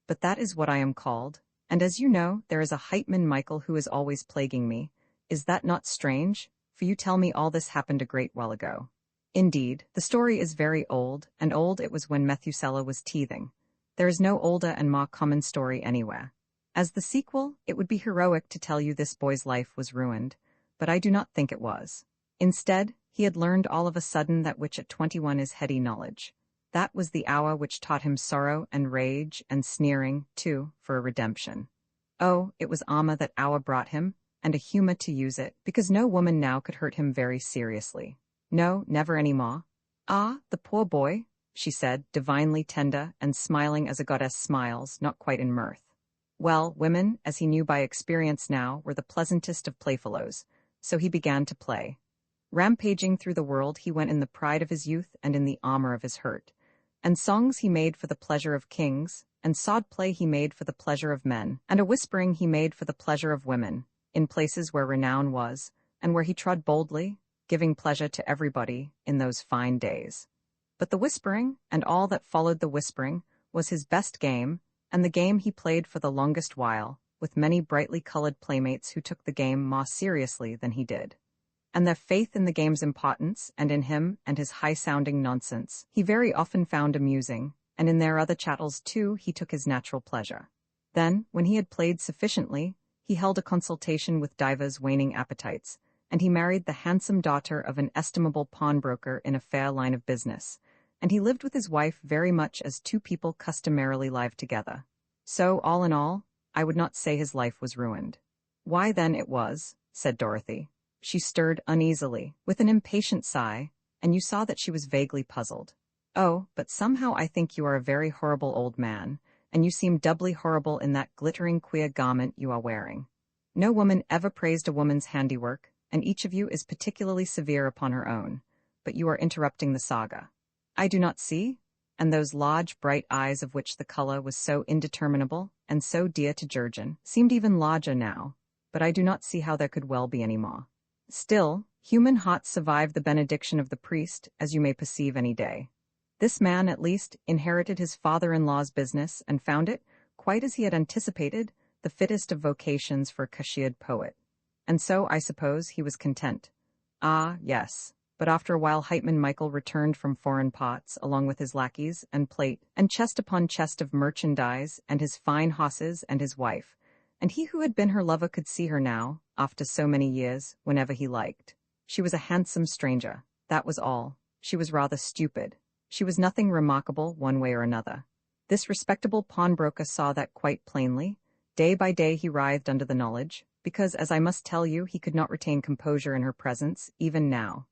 But that is what I am called, and as you know, there is a Heitman Michael who is always plaguing me. Is that not strange? For you tell me all this happened a great while ago. Indeed, the story is very old, and old it was when Methuselah was teething. There is no older and more common story anywhere. As the sequel, it would be heroic to tell you this boy's life was ruined, but I do not think it was. Instead, he had learned all of a sudden that which at 21 is heady knowledge. That was the hour which taught him sorrow and rage and sneering, too, for a redemption. Oh, it was armor that hour brought him, and a humor to use it, because no woman now could hurt him very seriously. No, never any more. "Ah, the poor boy," she said, divinely tender and smiling as a goddess smiles, not quite in mirth. Well, women, as he knew by experience now, were the pleasantest of playfellows, so he began to play. Rampaging through the world he went in the pride of his youth and in the armor of his hurt. And songs he made for the pleasure of kings, and sod play he made for the pleasure of men, and a whispering he made for the pleasure of women, in places where renown was, and where he trod boldly, giving pleasure to everybody in those fine days. But the whispering, and all that followed the whispering, was his best game, and the game he played for the longest while, with many brightly colored playmates who took the game more seriously than he did. and their faith in the game's importance and in him and his high-sounding nonsense he very often found amusing, and in their other chattels too he took his natural pleasure. Then, when he had played sufficiently, he held a consultation with divers waning appetites, and he married the handsome daughter of an estimable pawnbroker in a fair line of business, and he lived with his wife very much as two people customarily live together. So, all in all, I would not say his life was ruined. Why then it was, said Dorothy. She stirred uneasily, with an impatient sigh, and you saw that she was vaguely puzzled. Oh, but somehow I think you are a very horrible old man, and you seem doubly horrible in that glittering queer garment you are wearing. No woman ever praised a woman's handiwork, and each of you is particularly severe upon her own, but you are interrupting the saga. I do not see, and those large, bright eyes of which the color was so indeterminable and so dear to Jurgen seemed even larger now, but I do not see how there could well be any more. Still, human hearts survive the benediction of the priest, as you may perceive any day. This man, at least, inherited his father-in-law's business and found it, quite as he had anticipated, the fittest of vocations for a cashiered poet. And so, I suppose, he was content. Ah, yes. But after a while Heitman Michael returned from foreign parts, along with his lackeys and plate, and chest upon chest of merchandise, and his fine hosses and his wife, and he who had been her lover could see her now, after so many years, whenever he liked. She was a handsome stranger, that was all. She was rather stupid. She was nothing remarkable one way or another. This respectable pawnbroker saw that quite plainly. Day by day he writhed under the knowledge, because, as I must tell you, he could not retain composure in her presence, even now.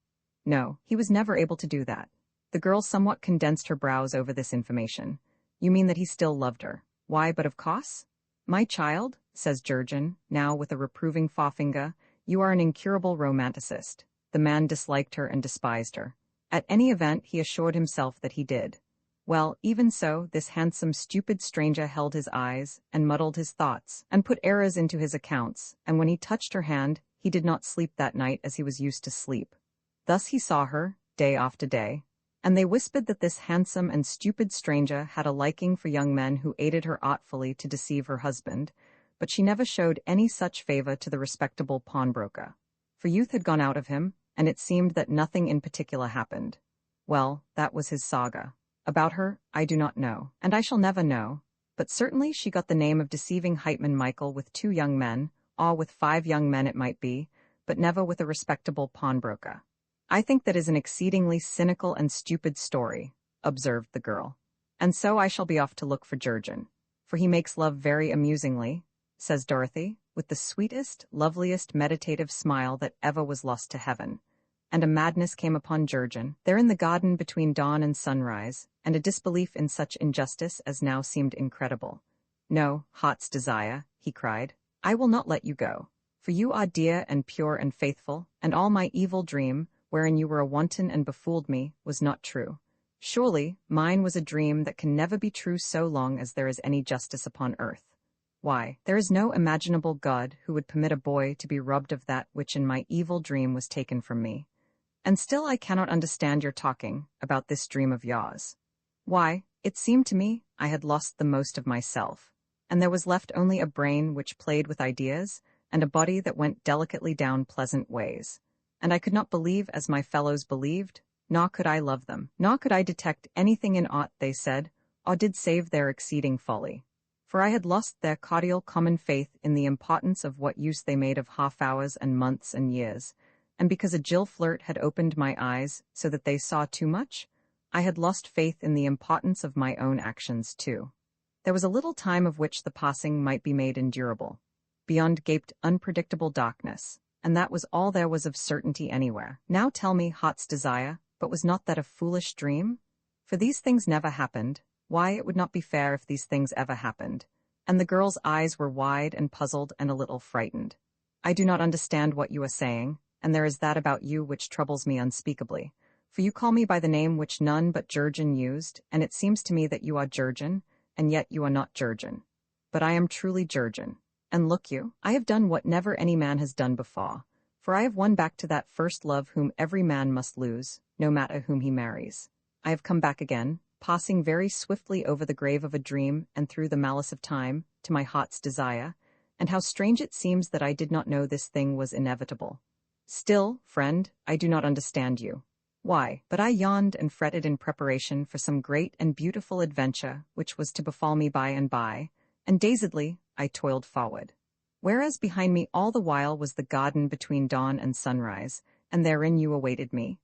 No, he was never able to do that. The girl somewhat condensed her brows over this information. You mean that he still loved her? Why, but of course? My child, says Jurgen, now with a reproving forefinger, you are an incurable romanticist. The man disliked her and despised her. At any event, he assured himself that he did. Well, even so, this handsome, stupid stranger held his eyes, and muddled his thoughts, and put errors into his accounts, and when he touched her hand, he did not sleep that night as he was used to sleep. Thus he saw her, day after day, and they whispered that this handsome and stupid stranger had a liking for young men who aided her artfully to deceive her husband, but she never showed any such favor to the respectable pawnbroker. For youth had gone out of him, and it seemed that nothing in particular happened. Well, that was his saga. About her, I do not know, and I shall never know, but certainly she got the name of deceiving Heitman Michael with 2 young men, or with 5 young men it might be, but never with a respectable pawnbroker. I think that is an exceedingly cynical and stupid story, observed the girl. And so I shall be off to look for Jurgen, for he makes love very amusingly, says Dorothy, with the sweetest, loveliest meditative smile that ever was lost to heaven. And a madness came upon Jurgen, there in the garden between dawn and sunrise, and a disbelief in such injustice as now seemed incredible. No, heart's desire, he cried, I will not let you go, for you are dear and pure and faithful, and all my evil dream, wherein you were a wanton and befooled me, was not true. Surely, mine was a dream that can never be true so long as there is any justice upon earth. Why, there is no imaginable God who would permit a boy to be robbed of that which in my evil dream was taken from me. And still I cannot understand your talking about this dream of yours. Why, it seemed to me I had lost the most of myself, and there was left only a brain which played with ideas, and a body that went delicately down pleasant ways. And I could not believe as my fellows believed, nor could I love them, nor could I detect anything in aught they said, or did save their exceeding folly. For I had lost their cordial common faith in the importance of what use they made of half-hours and months and years, and because a Jill flirt had opened my eyes so that they saw too much, I had lost faith in the importance of my own actions too. There was a little time of which the passing might be made endurable. Beyond gaped unpredictable darkness, and that was all there was of certainty anywhere. Now tell me, heart's desire, but was not that a foolish dream? For these things never happened. Why, it would not be fair if these things ever happened. And the girl's eyes were wide and puzzled and a little frightened. I do not understand what you are saying, and there is that about you which troubles me unspeakably. For you call me by the name which none but Jurgen used, and it seems to me that you are Jurgen, and yet you are not Jurgen. But I am truly Jurgen. And look you, I have done what never any man has done before, for I have won back to that first love whom every man must lose, no matter whom he marries. I have come back again, passing very swiftly over the grave of a dream and through the malice of time, to my heart's desire, and how strange it seems that I did not know this thing was inevitable. Still, friend, I do not understand you. Why? But I yawned and fretted in preparation for some great and beautiful adventure which was to befall me by and by, and dazedly I toiled forward. Whereas behind me all the while was the garden between dawn and sunrise, and therein you awaited me.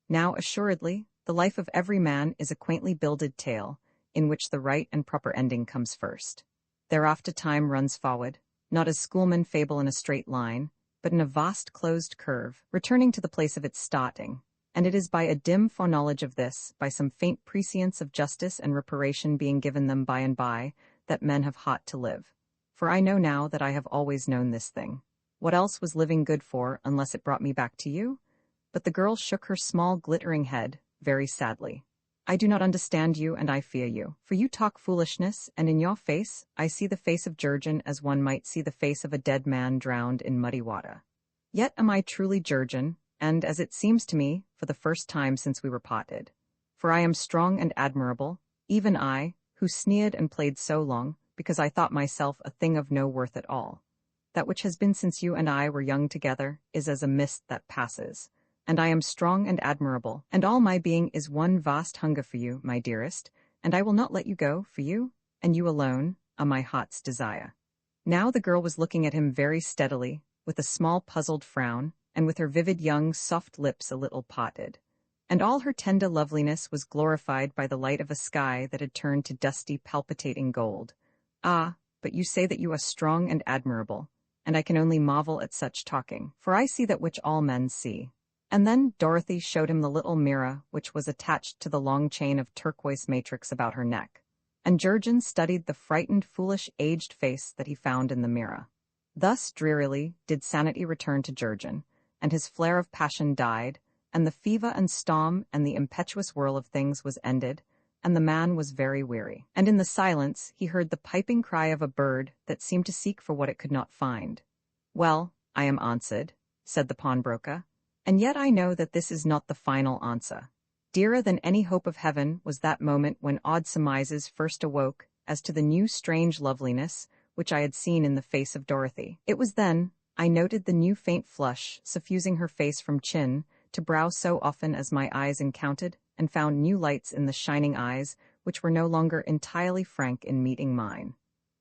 Now assuredly, the life of every man is a quaintly builded tale, in which the right and proper ending comes first. Thereafter time runs forward, not as schoolmen fable in a straight line, but in a vast closed curve, returning to the place of its starting. And it is by a dim foreknowledge of this, by some faint prescience of justice and reparation being given them by and by, that men have sought to live. For I know now that I have always known this thing. What else was living good for, unless it brought me back to you? But the girl shook her small glittering head, very sadly. I do not understand you, and I fear you, for you talk foolishness, and in your face I see the face of Jurgen as one might see the face of a dead man drowned in muddy water. Yet am I truly Jurgen, and, as it seems to me, for the first time since we were parted. For I am strong and admirable, even I, who sneered and played so long, because I thought myself a thing of no worth at all. That which has been since you and I were young together is as a mist that passes. And I am strong and admirable, and all my being is one vast hunger for you, my dearest, and I will not let you go, for you, and you alone, are my heart's desire. Now the girl was looking at him very steadily, with a small puzzled frown, and with her vivid young soft lips a little parted. And all her tender loveliness was glorified by the light of a sky that had turned to dusty palpitating gold. Ah, but you say that you are strong and admirable, and I can only marvel at such talking, for I see that which all men see. And then Dorothy showed him the little mirror which was attached to the long chain of turquoise matrix about her neck, and Jurgen studied the frightened, foolish, aged face that he found in the mirror. Thus drearily did sanity return to Jurgen, and his flare of passion died, and the fever and storm and the impetuous whirl of things was ended, and the man was very weary. And in the silence he heard the piping cry of a bird that seemed to seek for what it could not find. Well, I am answered, said the pawnbroker, and yet I know that this is not the final answer. Dearer than any hope of heaven was that moment when odd surmises first awoke as to the new strange loveliness which I had seen in the face of Dorothy. It was then I noted the new faint flush suffusing her face from chin to brow so often as my eyes encountered, and found new lights in the shining eyes which were no longer entirely frank in meeting mine.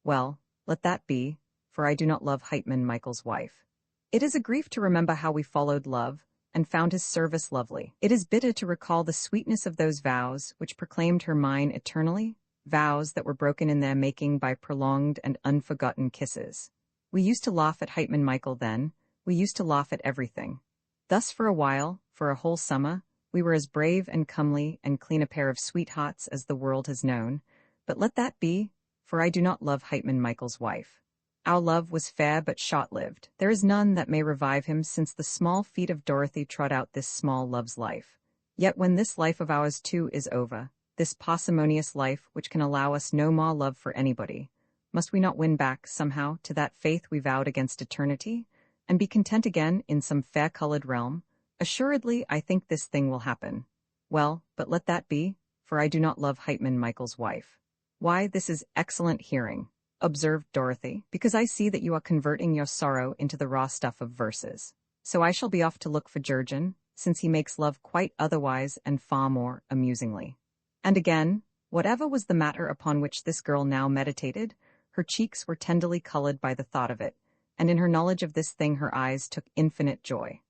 Well, let that be, for I do not love Heitman Michael's wife. It is a grief to remember how we followed love, and found his service lovely. It is bitter to recall the sweetness of those vows which proclaimed her mine eternally, vows that were broken in their making by prolonged and unforgotten kisses. We used to laugh at Heitman Michael then, we used to laugh at everything. Thus for a while, for a whole summer, we were as brave and comely and clean a pair of sweethearts as the world has known, but let that be, for I do not love Heitman Michael's wife. Our love was fair but short-lived. There is none that may revive him since the small feet of Dorothy trod out this small love's life. Yet when this life of ours too is over, this parsimonious life which can allow us no more love for anybody, must we not win back, somehow, to that faith we vowed against eternity, and be content again in some fair-colored realm? Assuredly, I think this thing will happen. Well, but let that be, for I do not love Heitman Michael's wife. Why, this is excellent hearing, observed Dorothy, because I see that you are converting your sorrow into the raw stuff of verses. So I shall be off to look for Jurgen, since he makes love quite otherwise and far more amusingly. And again, whatever was the matter upon which this girl now meditated, her cheeks were tenderly colored by the thought of it, and in her knowledge of this thing her eyes took infinite joy.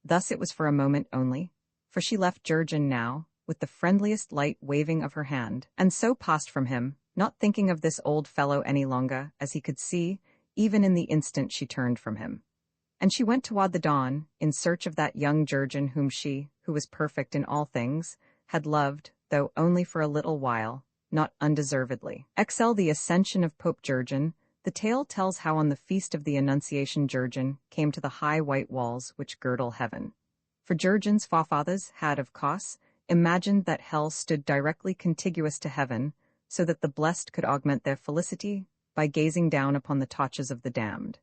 Thus it was for a moment only, for she left Jurgen now, with the friendliest light waving of her hand, and so passed from him, not thinking of this old fellow any longer, as he could see, even in the instant she turned from him. And she went toward the dawn, in search of that young Jurgen whom she, who was perfect in all things, had loved, though only for a little while, not undeservedly. The Ascension of Pope Jurgen. The tale tells how on the feast of the Annunciation Jurgen came to the high white walls which girdle heaven. For Jurgen's forefathers had, of course, imagined that hell stood directly contiguous to heaven, so that the blessed could augment their felicity by gazing down upon the torches of the damned.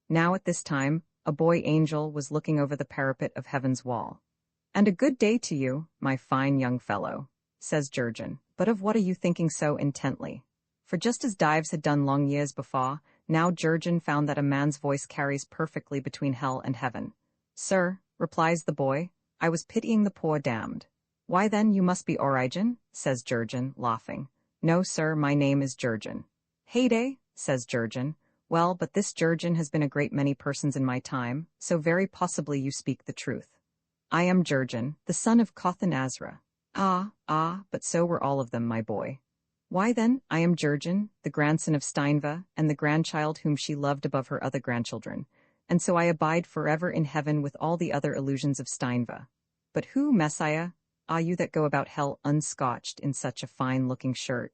Now at this time, a boy angel was looking over the parapet of heaven's wall. "And a good day to you, my fine young fellow," says Jurgen. "But of what are you thinking so intently?" For just as Dives had done long years before, now Jurgen found that a man's voice carries perfectly between hell and heaven. "Sir," replies the boy. I was pitying the poor damned. Why then you must be Origen, says Jurgen, laughing. No, sir, my name is Jurgen. Heyday, says Jurgen. Well, but this Jurgen has been a great many persons in my time, so very possibly you speak the truth. I am Jurgen, the son of Koth and Azra. Ah, but so were all of them, my boy. Why then, I am Jurgen, the grandson of Steinva, and the grandchild whom she loved above her other grandchildren, and so I abide forever in heaven with all the other illusions of Steinva. But who, Messiah, are you that go about hell unscotched in such a fine-looking shirt?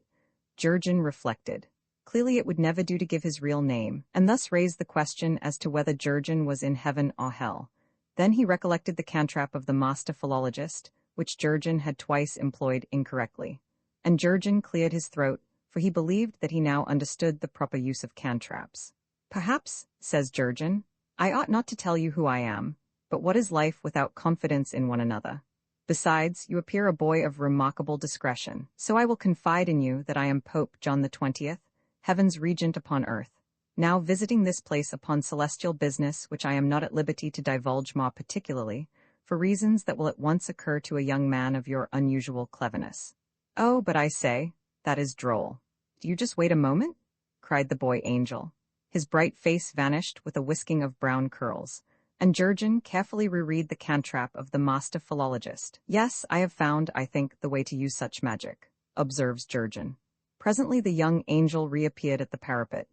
Jurgen reflected. Clearly it would never do to give his real name, and thus raised the question as to whether Jurgen was in heaven or hell. Then he recollected the cantrap of the master philologist, which Jurgen had twice employed incorrectly. And Jurgen cleared his throat, for he believed that he now understood the proper use of cantraps. Perhaps, says Jurgen, I ought not to tell you who I am, but what is life without confidence in one another? Besides, you appear a boy of remarkable discretion, so I will confide in you that I am Pope John the 20th, heaven's regent upon earth, now visiting this place upon celestial business which I am not at liberty to divulge more particularly, for reasons that will at once occur to a young man of your unusual cleverness. Oh, but I say, that is droll. Do you just wait a moment? Cried the boy angel. His bright face vanished with a whisking of brown curls, and Jurgen carefully reread the cantrap of the master philologist. Yes, I have found, I think, the way to use such magic, observes Jurgen. Presently the young angel reappeared at the parapet.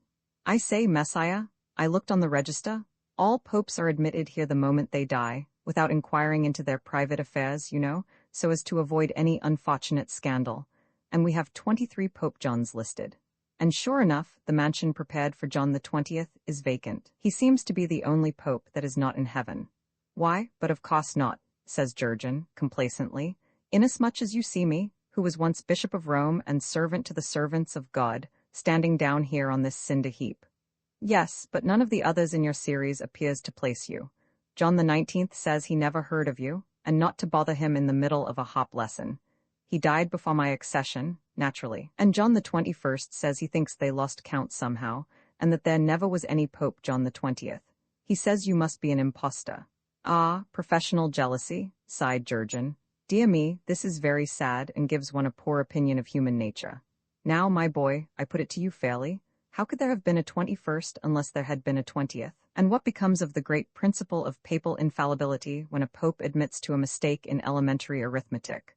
I say, Messiah, I looked on the register. All popes are admitted here the moment they die, without inquiring into their private affairs, you know, so as to avoid any unfortunate scandal, and we have 23 Pope Johns listed. And sure enough, the mansion prepared for John the 20th is vacant. He seems to be the only pope that is not in heaven. Why, but of course not, says Jurgen, complacently, inasmuch as you see me, who was once Bishop of Rome and servant to the servants of God, standing down here on this cinder heap. Yes, but none of the others in your series appears to place you. John the 19th says he never heard of you, and not to bother him in the middle of a hop lesson. He died before my accession, naturally, and John the 21st says he thinks they lost count somehow, and that there never was any Pope John the 20th. He says you must be an impostor. Ah, professional jealousy, sighed Jurgen. Dear me, this is very sad and gives one a poor opinion of human nature. Now, my boy, I put it to you fairly, how could there have been a 21st unless there had been a 20th? And what becomes of the great principle of papal infallibility when a pope admits to a mistake in elementary arithmetic?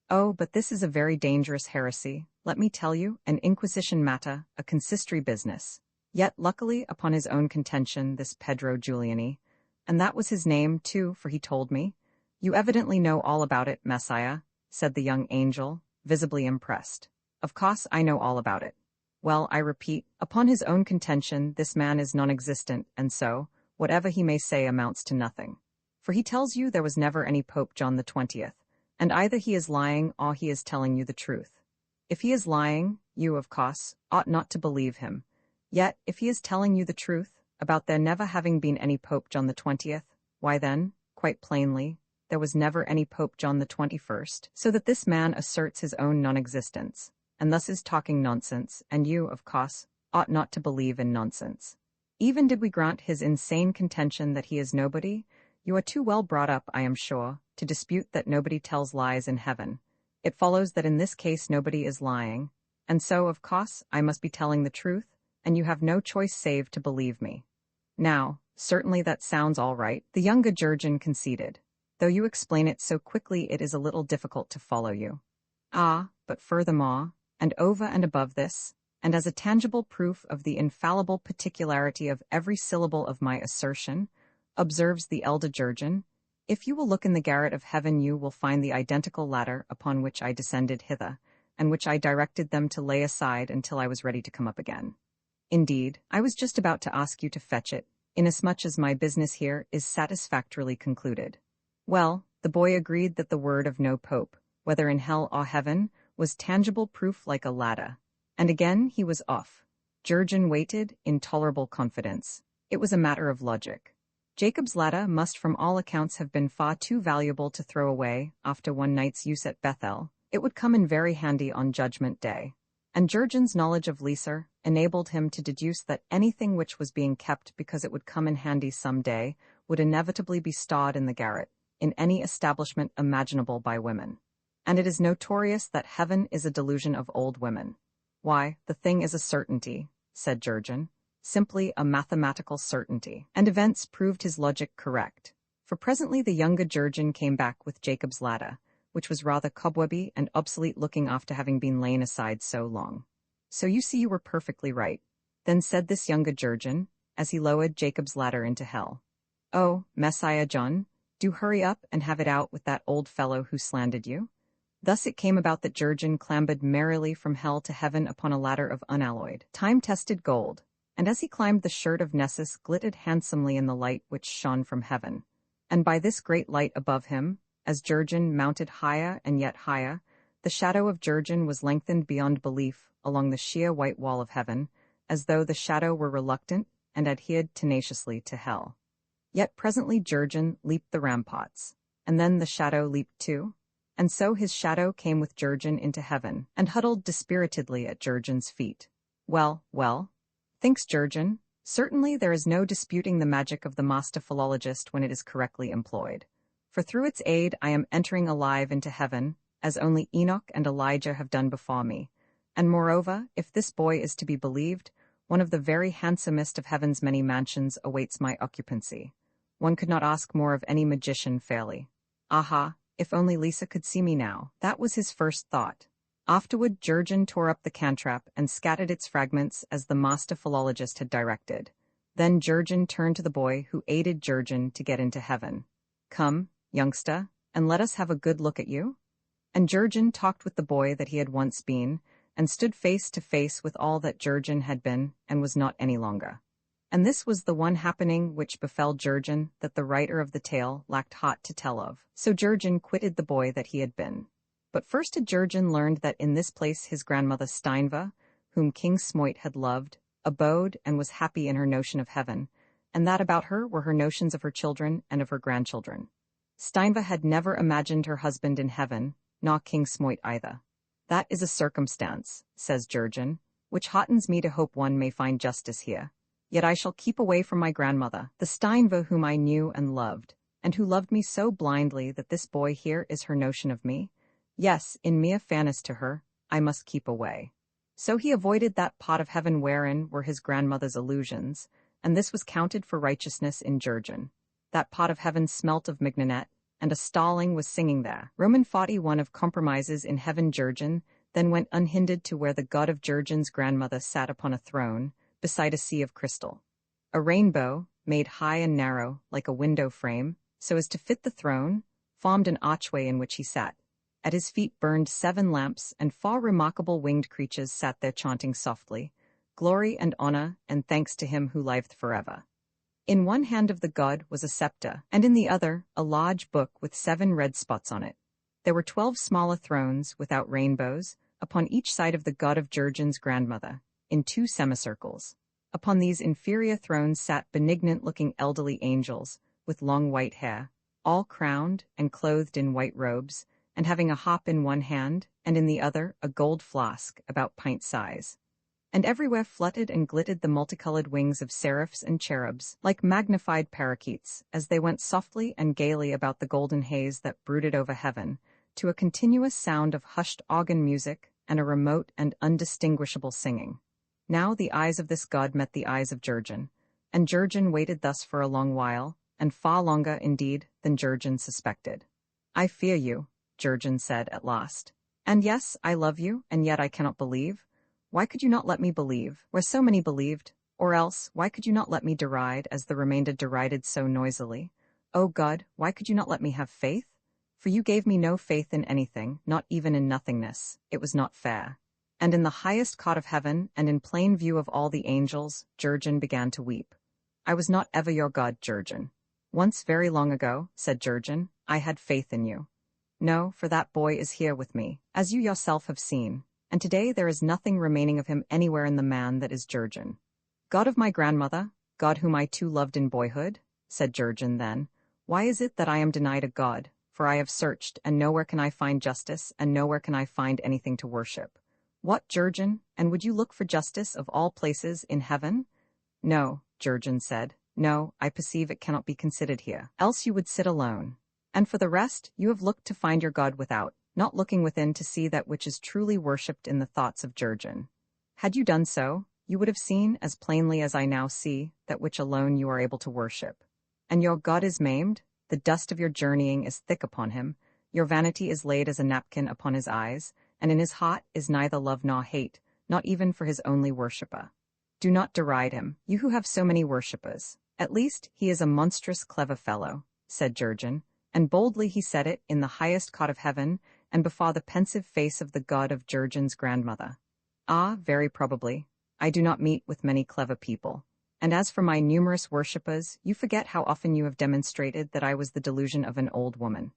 Oh, but this is a very dangerous heresy, let me tell you, an inquisition matter, a consistory business. Yet, luckily, upon his own contention, this Pedro Giuliani, and that was his name, too, for he told me. You evidently know all about it, Messiah, said the young angel, visibly impressed. Of course I know all about it. Well, I repeat, upon his own contention, this man is non-existent, and so, whatever he may say amounts to nothing. For he tells you there was never any Pope John the 20th, and either he is lying or he is telling you the truth. If he is lying, you, of course, ought not to believe him. Yet, if he is telling you the truth, about there never having been any Pope John the 20th, why then, quite plainly, there was never any Pope John the 21st, so that this man asserts his own non-existence, and thus is talking nonsense, and you, of course, ought not to believe in nonsense. Even did we grant his insane contention that he is nobody, you are too well brought up, I am sure, to dispute that nobody tells lies in heaven. It follows that in this case nobody is lying, and so, of course, I must be telling the truth, and you have no choice save to believe me. Now, certainly that sounds all right, the younger Jurgen conceded. Though you explain it so quickly it is a little difficult to follow you. Ah, but furthermore, and over and above this, and as a tangible proof of the infallible particularity of every syllable of my assertion, observes the elder Jurgen, if you will look in the garret of heaven you will find the identical ladder upon which I descended hither, and which I directed them to lay aside until I was ready to come up again. Indeed, I was just about to ask you to fetch it, inasmuch as my business here is satisfactorily concluded. Well, the boy agreed that the word of no pope, whether in hell or heaven, was tangible proof like a ladder. And again he was off. Jurgen waited in tolerable confidence. It was a matter of logic. Jacob's ladder must from all accounts have been far too valuable to throw away after one night's use at Bethel. It would come in very handy on Judgment Day. And Jurgen's knowledge of Leaser enabled him to deduce that anything which was being kept because it would come in handy some day would inevitably be stawed in the garret, in any establishment imaginable by women. And it is notorious that heaven is a delusion of old women. Why, the thing is a certainty, said Jurgen, simply a mathematical certainty. And events proved his logic correct. For presently the younger Jurgen came back with Jacob's ladder, which was rather cobwebby and obsolete-looking after having been lain aside so long. So you see you were perfectly right, then said this younger Jurgen, as he lowered Jacob's ladder into hell. Oh, Messiah John, do hurry up and have it out with that old fellow who slandered you. Thus it came about that Jurgen clambered merrily from hell to heaven upon a ladder of unalloyed, time-tested gold, and as he climbed the shirt of Nessus glittered handsomely in the light which shone from heaven. And by this great light above him, as Jurgen mounted higher and yet higher, the shadow of Jurgen was lengthened beyond belief along the sheer white wall of heaven, as though the shadow were reluctant and adhered tenaciously to hell. Yet presently Jurgen leaped the ramparts, and then the shadow leaped too, and so his shadow came with Jurgen into heaven, and huddled dispiritedly at Jurgen's feet. Well, well, thinks Jurgen, certainly there is no disputing the magic of the master philologist when it is correctly employed. For through its aid I am entering alive into heaven, as only Enoch and Elijah have done before me. And moreover, if this boy is to be believed, one of the very handsomest of heaven's many mansions awaits my occupancy. One could not ask more of any magician fairly. Aha, if only Lisa could see me now. That was his first thought. Afterward Jurgen tore up the cantrap and scattered its fragments as the master philologist had directed. Then Jurgen turned to the boy who aided Jurgen to get into heaven. Come, youngster, and let us have a good look at you. And Jurgen talked with the boy that he had once been, and stood face to face with all that Jurgen had been and was not any longer. And this was the one happening which befell Jurgen that the writer of the tale lacked heart to tell of. So Jurgen quitted the boy that he had been. But first had Jurgen learned that in this place his grandmother Steinva, whom King Smoit had loved, abode and was happy in her notion of heaven, and that about her were her notions of her children and of her grandchildren. Steinva had never imagined her husband in heaven, nor King Smoit either. That is a circumstance, says Jurgen, which heartens me to hope one may find justice here. Yet I shall keep away from my grandmother, the Steinva whom I knew and loved, and who loved me so blindly that this boy here is her notion of me. Yes, in mere fairness to her, I must keep away. So he avoided that pot of heaven wherein were his grandmother's illusions, and this was counted for righteousness in Jurgen. That pot of heaven smelt of mignonette, and a stalling was singing there. Roman 41 of compromises in heaven. Jurgen then went unhindered to where the god of Jurgen's grandmother sat upon a throne, beside a sea of crystal. A rainbow, made high and narrow, like a window frame, so as to fit the throne, formed an archway in which he sat. At his feet burned 7 lamps, and 4 remarkable winged creatures sat there chanting softly, "Glory and honor, and thanks to him who liveth forever." In one hand of the god was a scepter, and in the other a large book with 7 red spots on it. There were 12 smaller thrones, without rainbows, upon each side of the god of Jurgen's grandmother, in 2 semicircles. Upon these inferior thrones sat benignant-looking elderly angels, with long white hair, all crowned and clothed in white robes, and having a hop in one hand, and in the other a gold flask about pint size. And everywhere fluttered and glittered the multicolored wings of seraphs and cherubs, like magnified parakeets, as they went softly and gaily about the golden haze that brooded over heaven, to a continuous sound of hushed organ music and a remote and undistinguishable singing. Now the eyes of this god met the eyes of Jurgen, and Jurgen waited thus for a long while, and far longer, indeed, than Jurgen suspected. "I fear you," Jurgen said at last. "And yes, I love you, and yet I cannot believe. Why could you not let me believe, where so many believed? Or else, why could you not let me deride, as the remainder derided so noisily? O God, why could you not let me have faith? For you gave me no faith in anything, not even in nothingness. It was not fair." And in the highest court of heaven, and in plain view of all the angels, Jurgen began to weep. "I was not ever your God, Jurgen. Once very long ago," said Jurgen, "I had faith in you. No, for that boy is here with me, as you yourself have seen, and today there is nothing remaining of him anywhere in the man that is Jurgen. God of my grandmother, God whom I too loved in boyhood," said Jurgen then, "why is it that I am denied a God? For I have searched, and nowhere can I find justice, and nowhere can I find anything to worship." "What, Jurgen, and would you look for justice of all places in heaven?" "No," Jurgen said, No, I perceive it cannot be considered here, else you would sit alone. And for the rest, you have looked to find your God without, not looking within to see that which is truly worshipped in the thoughts of Jurgen. Had you done so, you would have seen, as plainly as I now see, that which alone you are able to worship. And your God is maimed, the dust of your journeying is thick upon him, your vanity is laid as a napkin upon his eyes, and in his heart is neither love nor hate, not even for his only worshipper. Do not deride him, you who have so many worshippers. At least he is a monstrous clever fellow, said Jurgen, and boldly he said it in the highest court of heaven, and before the pensive face of the God of Jurgen's grandmother. Ah, very probably. I do not meet with many clever people. And as for my numerous worshippers, you forget how often you have demonstrated that I was the delusion of an old woman.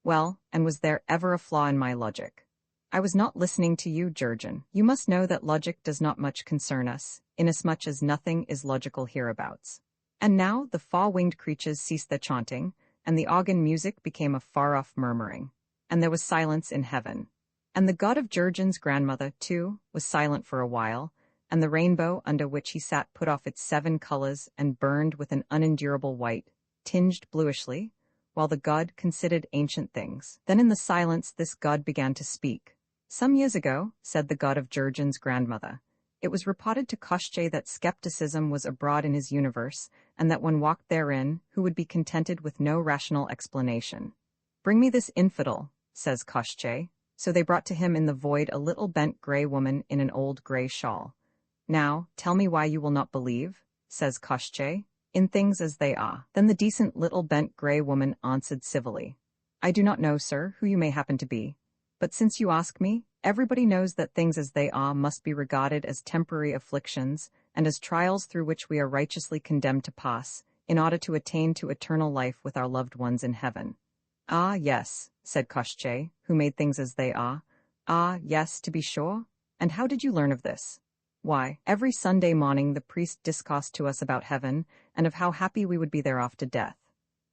Well, and was there ever a flaw in my logic? I was not listening to you, Jurgen. You must know that logic does not much concern us, inasmuch as nothing is logical hereabouts. And now the far-winged creatures ceased their chanting, and the organ music became a far-off murmuring. And there was silence in heaven. And the God of Jurgen's grandmother, too, was silent for a while, and the rainbow under which he sat put off its 7 colors and burned with an unendurable white, tinged bluishly, while the God considered ancient things. Then in the silence this God began to speak. Some years ago, said the God of Jurgen's grandmother, it was reported to Koschei that skepticism was abroad in his universe, and that one walked therein who would be contented with no rational explanation. Bring me this infidel, says Koschei. So they brought to him in the void a little bent gray woman in an old gray shawl. Now, tell me why you will not believe, says Koschei, in things as they are. Then the decent little bent gray woman answered civilly, I do not know, sir, who you may happen to be. But since you ask me, everybody knows that things as they are must be regarded as temporary afflictions, and as trials through which we are righteously condemned to pass, in order to attain to eternal life with our loved ones in heaven. Ah, yes, said Koschei, who made things as they are. Ah, yes, to be sure. And how did you learn of this? Why, every Sunday morning the priest discoursed to us about heaven, and of how happy we would be there after death.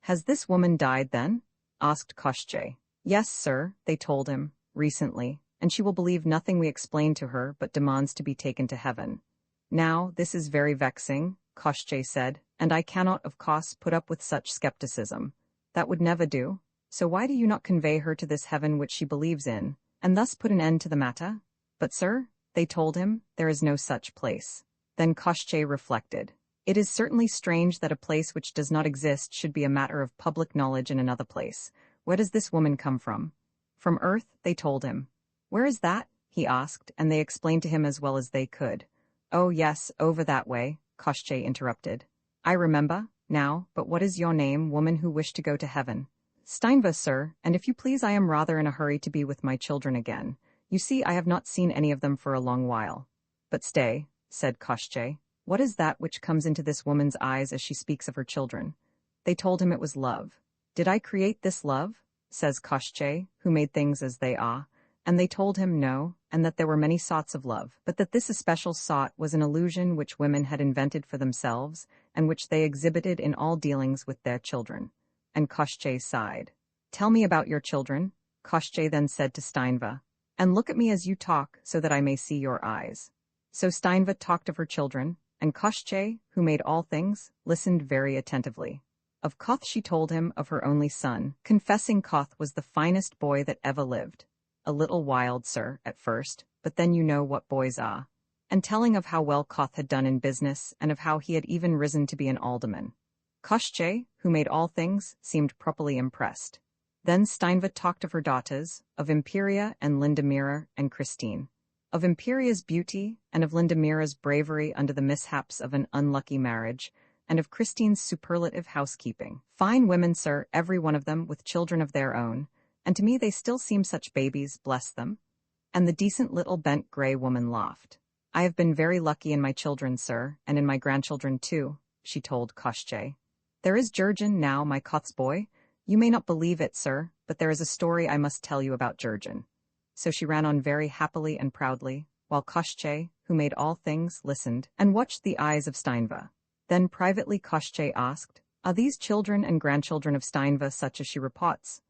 Has this woman died, then? Asked Koschei. Yes, sir, they told him, recently, and she will believe nothing we explain to her, but demands to be taken to heaven. Now, this is very vexing, Koschei said, and I cannot, of course, put up with such skepticism. That would never do. So why do you not convey her to this heaven which she believes in, and thus put an end to the matter? But, sir, they told him, there is no such place. Then Koschei reflected. It is certainly strange that a place which does not exist should be a matter of public knowledge in another place. Where does this woman come from? From Earth, they told him. Where is that? He asked, and they explained to him as well as they could. Oh yes, over that way, Koschei interrupted. I remember, now, but what is your name, woman who wished to go to heaven? Steinva, sir, and if you please I am rather in a hurry to be with my children again. You see, I have not seen any of them for a long while. But stay, said Koschei. What is that which comes into this woman's eyes as she speaks of her children? They told him it was love. Did I create this love? Says Koschei, who made things as they are. And they told him no, and that there were many sorts of love, but that this especial sort was an illusion which women had invented for themselves, and which they exhibited in all dealings with their children. And Koschei sighed. Tell me about your children, Koschei then said to Steinva, and look at me as you talk so that I may see your eyes. So Steinva talked of her children, and Koschei, who made all things, listened very attentively. Of Koth she told him of her only son, confessing Koth was the finest boy that ever lived. A little wild, sir, at first, but then you know what boys are. And telling of how well Koth had done in business, and of how he had even risen to be an alderman. Koschei, who made all things, seemed properly impressed. Then Steinva talked of her daughters, of Imperia and Lindamira and Christine, of Imperia's beauty and of Lindamira's bravery under the mishaps of an unlucky marriage, and of Christine's superlative housekeeping. Fine women, sir, every one of them, with children of their own, and to me they still seem such babies, bless them. And the decent little bent gray woman laughed. I have been very lucky in my children, sir, and in my grandchildren too, she told Koschei. There is Jurgen now, my Koth's boy. You may not believe it, sir, but there is a story I must tell you about Jurgen. So she ran on very happily and proudly, while Koschei, who made all things, listened, and watched the eyes of Steinva. Then privately Koschei asked, Are these children and grandchildren of Steinva such as she reports?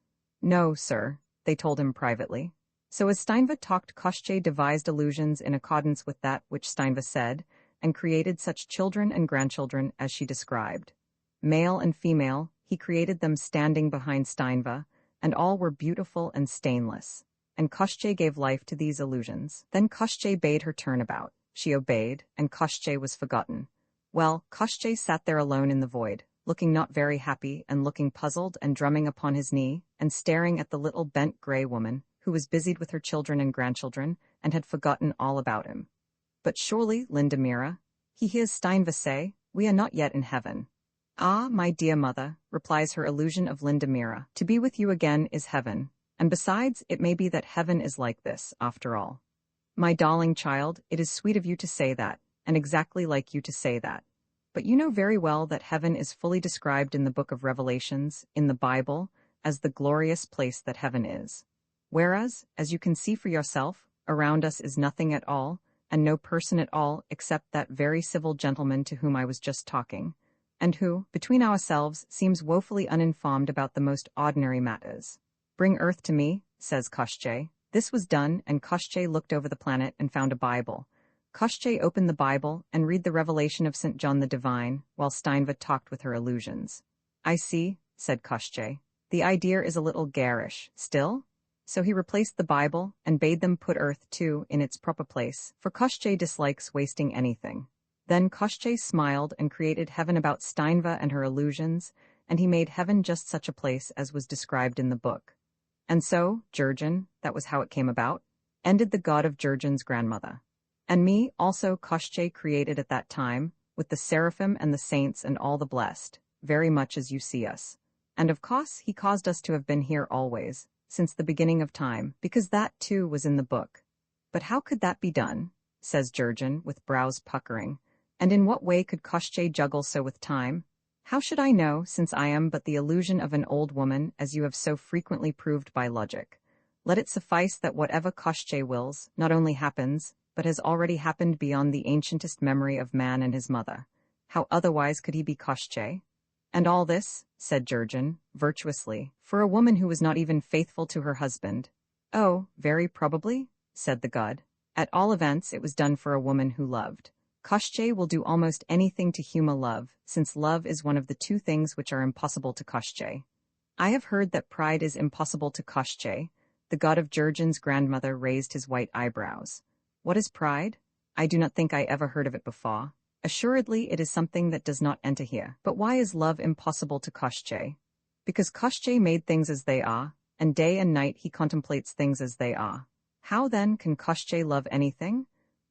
No, sir, they told him privately. So as Steinva talked, Koschei devised allusions in accordance with that which Steinva said, and created such children and grandchildren as she described. male and female, he created them standing behind Steinva, and all were beautiful and stainless. And Koshchei gave life to these illusions. Then Koshchei bade her turn about. She obeyed, and Koshchei was forgotten. Well, Koshchei sat there alone in the void, looking not very happy and looking puzzled and drumming upon his knee, and staring at the little bent grey woman, who was busied with her children and grandchildren, and had forgotten all about him. But surely, Lindamira, he hears Steinva say, we are not yet in heaven. Ah, my dear mother, replies her illusion of Lindamira, to be with you again is heaven, and besides, it may be that heaven is like this, after all. My darling child, it is sweet of you to say that, and exactly like you to say that. But you know very well that heaven is fully described in the book of Revelations, in the Bible, as the glorious place that heaven is. Whereas, as you can see for yourself, around us is nothing at all, and no person at all except that very civil gentleman to whom I was just talking, and who, between ourselves, seems woefully uninformed about the most ordinary matters. Bring earth to me, says Koshchei. This was done, and Koshchei looked over the planet and found a Bible. Koshchei opened the Bible and read the Revelation of St. John the Divine, while Steinva talked with her illusions. I see, said Koshchei. The idea is a little garish, still? So he replaced the Bible and bade them put earth, too, in its proper place, for Koshchei dislikes wasting anything. Then Koshchei smiled and created heaven about Steinva and her illusions, and he made heaven just such a place as was described in the book. And so, Jurgen, that was how it came about, ended the god of Jurgen's grandmother. And me also Koshchei created at that time, with the seraphim and the saints and all the blessed, very much as you see us. And of course he caused us to have been here always, since the beginning of time, because that too was in the book. But how could that be done? Says Jurgen, with brows puckering. And in what way could Koshchei juggle so with time? How should I know, since I am but the illusion of an old woman, as you have so frequently proved by logic? Let it suffice that whatever Koshchei wills, not only happens, but has already happened beyond the ancientest memory of man and his mother. How otherwise could he be Koshchei? And all this, said Jurgen, virtuously, for a woman who was not even faithful to her husband. Oh, very probably, said the god. At all events, it was done for a woman who loved. Koshchei will do almost anything to humour love, since love is one of the two things which are impossible to Koshchei. I have heard that pride is impossible to Koshchei. The god of Jurgen's grandmother raised his white eyebrows. What is pride? I do not think I ever heard of it before. Assuredly, it is something that does not enter here. But why is love impossible to Koshchei? Because Koshchei made things as they are, and day and night he contemplates things as they are. How then can Koshchei love anything?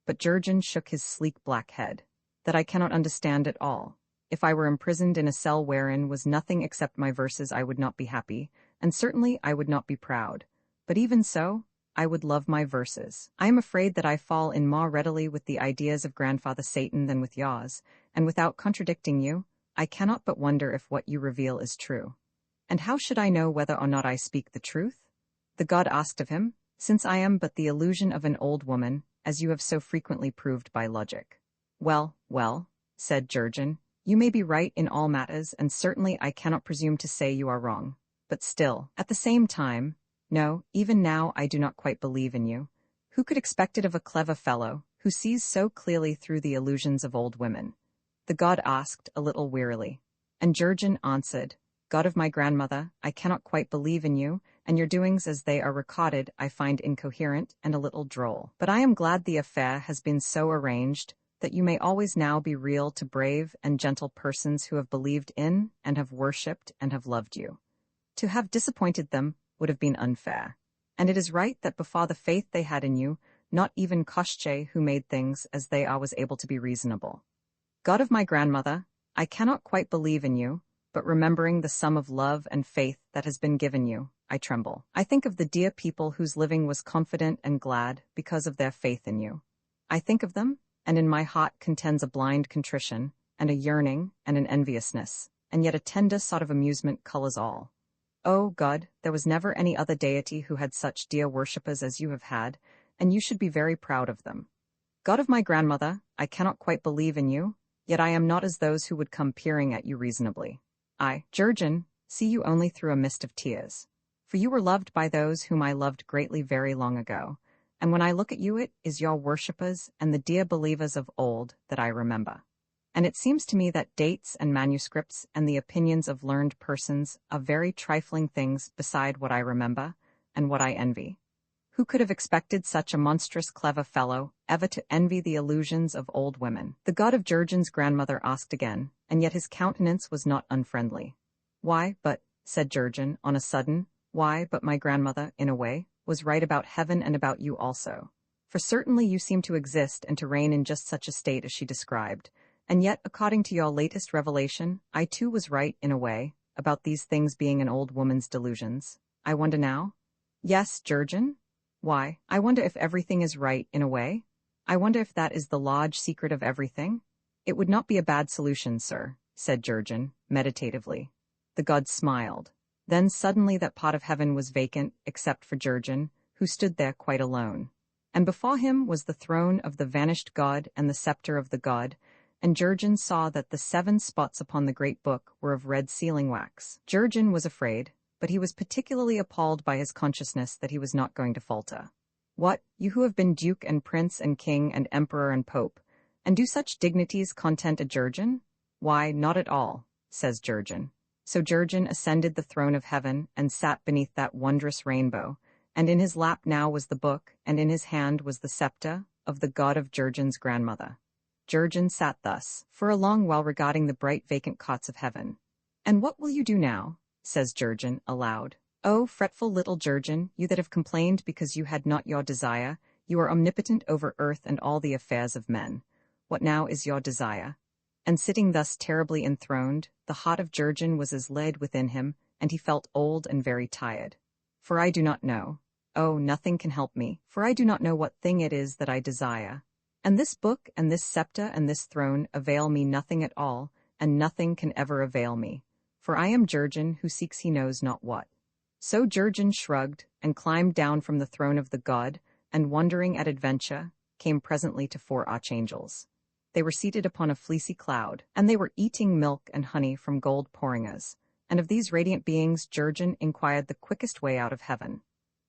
But Jurgen shook his sleek black head. That I cannot understand at all. If I were imprisoned in a cell wherein was nothing except my verses, I would not be happy, and certainly I would not be proud. But even so, I would love my verses. I am afraid that I fall in more readily with the ideas of Grandfather Satan than with yours, and without contradicting you, I cannot but wonder if what you reveal is true. And how should I know whether or not I speak the truth? The god asked of him, since I am but the illusion of an old woman, as you have so frequently proved by logic. Well, said Jurgen, you may be right in all matters, and certainly I cannot presume to say you are wrong. But still, at the same time, no, even now I do not quite believe in you. Who could expect it of a clever fellow, who sees so clearly through the illusions of old women? The god asked, a little wearily. And Jurgen answered, God of my grandmother, I cannot quite believe in you, and your doings as they are recorded I find incoherent and a little droll. But I am glad the affair has been so arranged that you may always now be real to brave and gentle persons who have believed in and have worshipped and have loved you. To have disappointed them would have been unfair, and it is right that before the faith they had in you, not even Koshchei, who made things as they are, was able to be reasonable. God of my grandmother, I cannot quite believe in you, but remembering the sum of love and faith that has been given you, I tremble. I think of the dear people whose living was confident and glad because of their faith in you. I think of them, and in my heart contends a blind contrition, and a yearning, and an enviousness, and yet a tender sort of amusement colours all. Oh, God, there was never any other deity who had such dear worshippers as you have had, and you should be very proud of them. God of my grandmother, I cannot quite believe in you, yet I am not as those who would come peering at you reasonably. I, Jurgen, see you only through a mist of tears. For you were loved by those whom I loved greatly very long ago, and when I look at you it is your worshippers and the dear believers of old that I remember. And it seems to me that dates and manuscripts and the opinions of learned persons are very trifling things beside what I remember and what I envy. Who could have expected such a monstrous clever fellow ever to envy the illusions of old women? The god of Jurgen's grandmother asked again, and yet his countenance was not unfriendly. Why, but, said Jurgen, on a sudden, why, but my grandmother, in a way, was right about heaven and about you also. For certainly you seem to exist and to reign in just such a state as she described. And yet, according to your latest revelation, I too was right, in a way, about these things being an old woman's delusions. I wonder now? Yes, Jurgen? Why, I wonder if everything is right, in a way? I wonder if that is the large secret of everything? It would not be a bad solution, sir, said Jurgen, meditatively. The god smiled. Then suddenly that part of heaven was vacant, except for Jurgen, who stood there quite alone. And before him was the throne of the vanished god and the scepter of the god, and Jurgen saw that the 7 spots upon the great book were of red sealing wax. Jurgen was afraid, but he was particularly appalled by his consciousness that he was not going to falter. What, you who have been duke and prince and king and emperor and pope, and do such dignities content a Jurgen? Why, not at all, says Jurgen. So Jurgen ascended the throne of heaven and sat beneath that wondrous rainbow, and in his lap now was the book, and in his hand was the scepter of the god of Jurgen's grandmother. Jurgen sat thus, for a long while regarding the bright vacant cots of heaven. And what will you do now? Says Jurgen, aloud. Oh, fretful little Jurgen, you that have complained because you had not your desire, you are omnipotent over earth and all the affairs of men. What now is your desire? And sitting thus terribly enthroned, the heart of Jurgen was as lead within him, and he felt old and very tired. For I do not know. Oh, nothing can help me, for I do not know what thing it is that I desire. And this book and this scepter and this throne avail me nothing at all, and nothing can ever avail me. For I am Jurgen who seeks he knows not what. So Jurgen shrugged, and climbed down from the throne of the god, and wondering at adventure, came presently to 4 archangels. They were seated upon a fleecy cloud, and they were eating milk and honey from gold porringers. And of these radiant beings Jurgen inquired the quickest way out of heaven.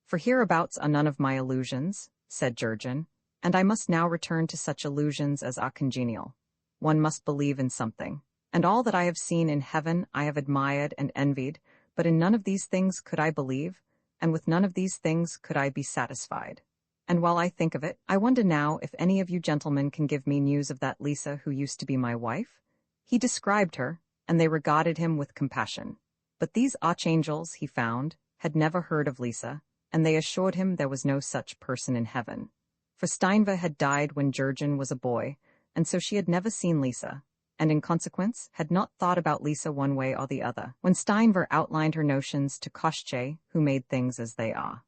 For hereabouts are none of my illusions, said Jurgen, and I must now return to such illusions as are congenial. One must believe in something. And all that I have seen in heaven I have admired and envied, but in none of these things could I believe, and with none of these things could I be satisfied. And while I think of it, I wonder now if any of you gentlemen can give me news of that Lisa who used to be my wife? He described her, and they regarded him with compassion. But these archangels, he found, had never heard of Lisa, and they assured him there was no such person in heaven. For Steinve had died when Jurgen was a boy, and so she had never seen Lisa, and in consequence had not thought about Lisa one way or the other, when Steinve outlined her notions to Koschei, who made things as they are.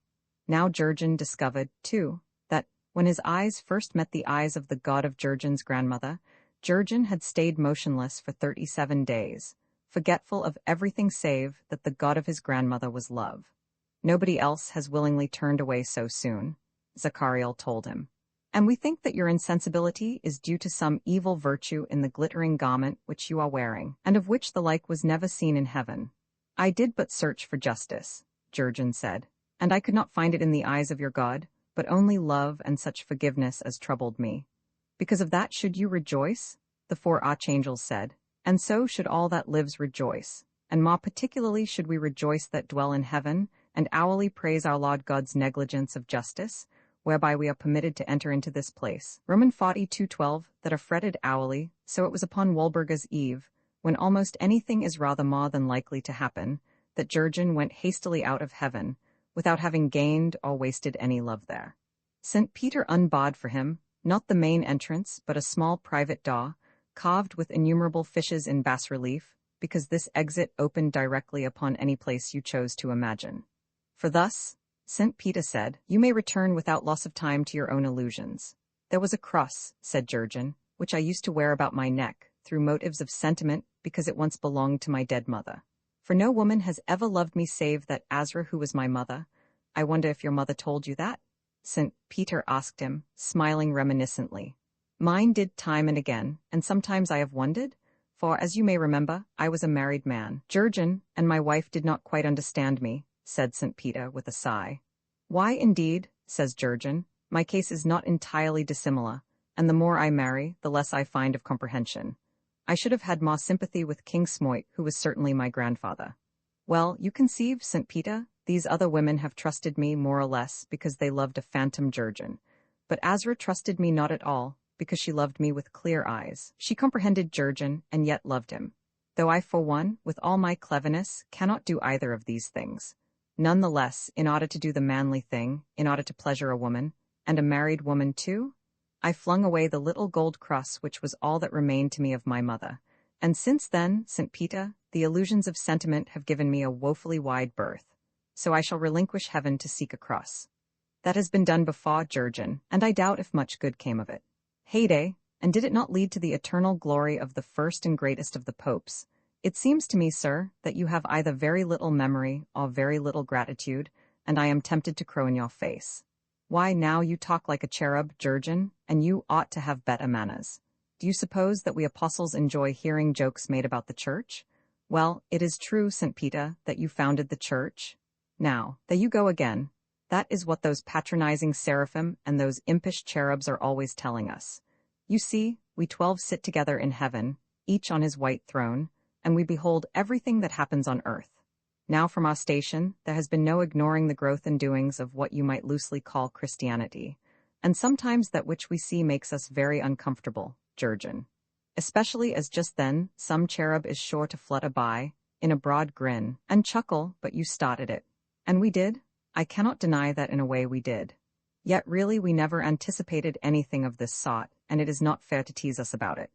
Now Jurgen discovered, too, that, when his eyes first met the eyes of the god of Jurgen's grandmother, Jurgen had stayed motionless for 37 days, forgetful of everything save that the god of his grandmother was love. Nobody else has willingly turned away so soon, Zachariel told him. And we think that your insensibility is due to some evil virtue in the glittering garment which you are wearing, and of which the like was never seen in heaven. I did but search for justice, Jurgen said, and I could not find it in the eyes of your God, but only love and such forgiveness as troubled me. Because of that should you rejoice? The 4 archangels said, and so should all that lives rejoice, and more particularly should we rejoice that dwell in heaven, and hourly praise our Lord God's negligence of justice, whereby we are permitted to enter into this place. Roman 42:12, that are fretted hourly, so it was upon Walburga's eve, when almost anything is rather more than likely to happen, that Jurgen went hastily out of heaven, without having gained or wasted any love there. St. Peter unbarred for him, not the main entrance, but a small private door, carved with innumerable fishes in bas-relief, because this exit opened directly upon any place you chose to imagine. For thus, St. Peter said, you may return without loss of time to your own illusions. There was a cross, said Jurgen, which I used to wear about my neck, through motives of sentiment, because it once belonged to my dead mother. For no woman has ever loved me save that Azra who was my mother. I wonder if your mother told you that? St. Peter asked him, smiling reminiscently. Mine did time and again, and sometimes I have wondered, for as you may remember, I was a married man. Jurgen and my wife did not quite understand me, said St. Peter with a sigh. Why, indeed, says Jurgen, my case is not entirely dissimilar, and the more I marry, the less I find of comprehension. I should have had more sympathy with King Smoit, who was certainly my grandfather. Well, you conceive, St. Peter, these other women have trusted me more or less because they loved a phantom Jurgen. But Azra trusted me not at all, because she loved me with clear eyes. She comprehended Jurgen, and yet loved him. Though I, for one, with all my cleverness, cannot do either of these things. None the less, in order to do the manly thing, in order to pleasure a woman, and a married woman too, I flung away the little gold cross which was all that remained to me of my mother. And since then, St. Peter, the illusions of sentiment have given me a woefully wide berth. So I shall relinquish heaven to seek a cross. That has been done before, Jurgen, and I doubt if much good came of it. Heyday, and did it not lead to the eternal glory of the first and greatest of the popes? It seems to me, sir, that you have either very little memory or very little gratitude, and I am tempted to crow in your face. Why, now you talk like a cherub, Jurgen, and you ought to have better manners. Do you suppose that we apostles enjoy hearing jokes made about the church? Well, it is true, St. Peter, that you founded the church. Now, there you go again. That is what those patronizing seraphim and those impish cherubs are always telling us. You see, we 12 sit together in heaven, each on his white throne, and we behold everything that happens on earth. Now from our station, there has been no ignoring the growth and doings of what you might loosely call Christianity, and sometimes that which we see makes us very uncomfortable, Jurgen. Especially as just then, some cherub is sure to flutter by, in a broad grin, and chuckle, but you started it. And we did? I cannot deny that in a way we did. Yet really we never anticipated anything of this sort, and it is not fair to tease us about it.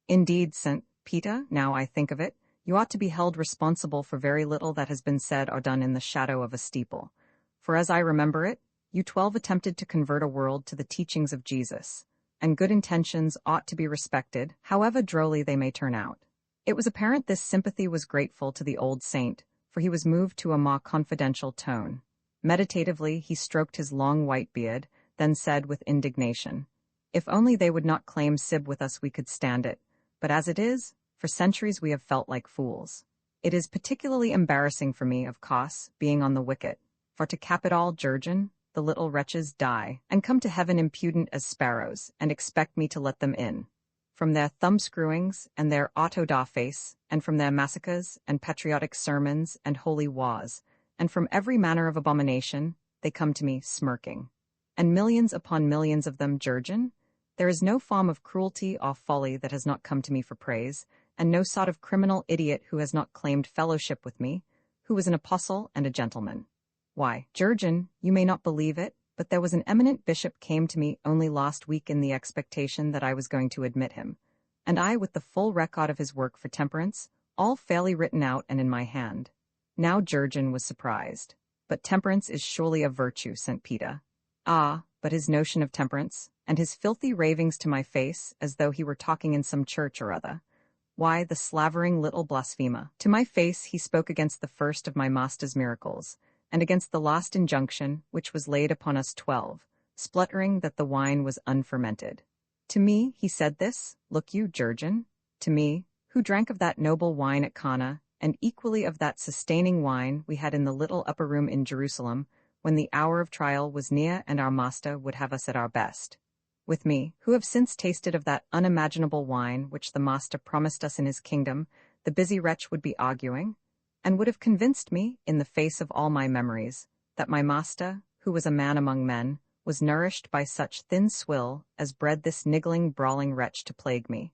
Indeed, St. Peter, now I think of it, you ought to be held responsible for very little that has been said or done in the shadow of a steeple. For as I remember it, you 12 attempted to convert a world to the teachings of Jesus, and good intentions ought to be respected, however drolly they may turn out. It was apparent this sympathy was grateful to the old saint, for he was moved to a more confidential tone. Meditatively he stroked his long white beard, then said with indignation, "If only they would not claim Sib with us we could stand it, but as it is, for centuries we have felt like fools. It is particularly embarrassing for me, of course, being on the wicket, for to cap it all, Jurgen, the little wretches die, and come to heaven impudent as sparrows, and expect me to let them in. From their thumbscrewings, and their auto-da-face, and from their massacres, and patriotic sermons, and holy wars, and from every manner of abomination, they come to me smirking. And millions upon millions of them, Jurgen? There is no form of cruelty or folly that has not come to me for praise, and no sort of criminal idiot who has not claimed fellowship with me, who was an apostle and a gentleman. Why, Jurgen, you may not believe it, but there was an eminent bishop came to me only last week in the expectation that I was going to admit him, and I with the full record of his work for temperance, all fairly written out and in my hand. Now Jurgen was surprised. But temperance is surely a virtue, St. Peter. Ah, but his notion of temperance, and his filthy ravings to my face, as though he were talking in some church or other. Why, the slavering little blasphemer. To my face he spoke against the first of my master's miracles, and against the last injunction which was laid upon us 12, spluttering that the wine was unfermented. To me he said this, look you, Jurgen, to me, who drank of that noble wine at Cana, and equally of that sustaining wine we had in the little upper room in Jerusalem, when the hour of trial was near and our master would have us at our best. With me, who have since tasted of that unimaginable wine which the master promised us in his kingdom, the busy wretch would be arguing, and would have convinced me, in the face of all my memories, that my master, who was a man among men, was nourished by such thin swill as bred this niggling, brawling wretch to plague me.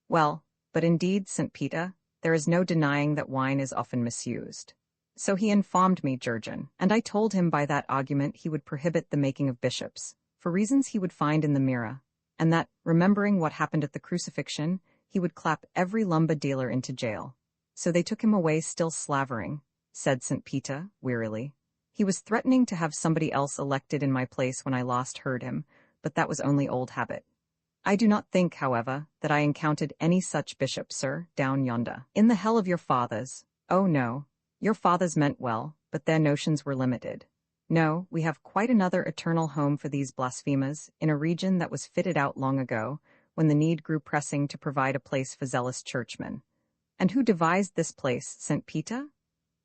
Well, but indeed, St. Peter, there is no denying that wine is often misused. So he informed me, Jurgen, and I told him by that argument he would prohibit the making of bishops, for reasons he would find in the mirror, and that, remembering what happened at the crucifixion, he would clap every lumber dealer into jail. So they took him away still slavering, said St. Peter, wearily. He was threatening to have somebody else elected in my place when I last heard him, but that was only old habit. I do not think, however, that I encountered any such bishop, sir, down yonder. In the hell of your fathers. Oh no, your fathers meant well, but their notions were limited. No, we have quite another eternal home for these blasphemers, in a region that was fitted out long ago, when the need grew pressing to provide a place for zealous churchmen. And who devised this place, St. Peter?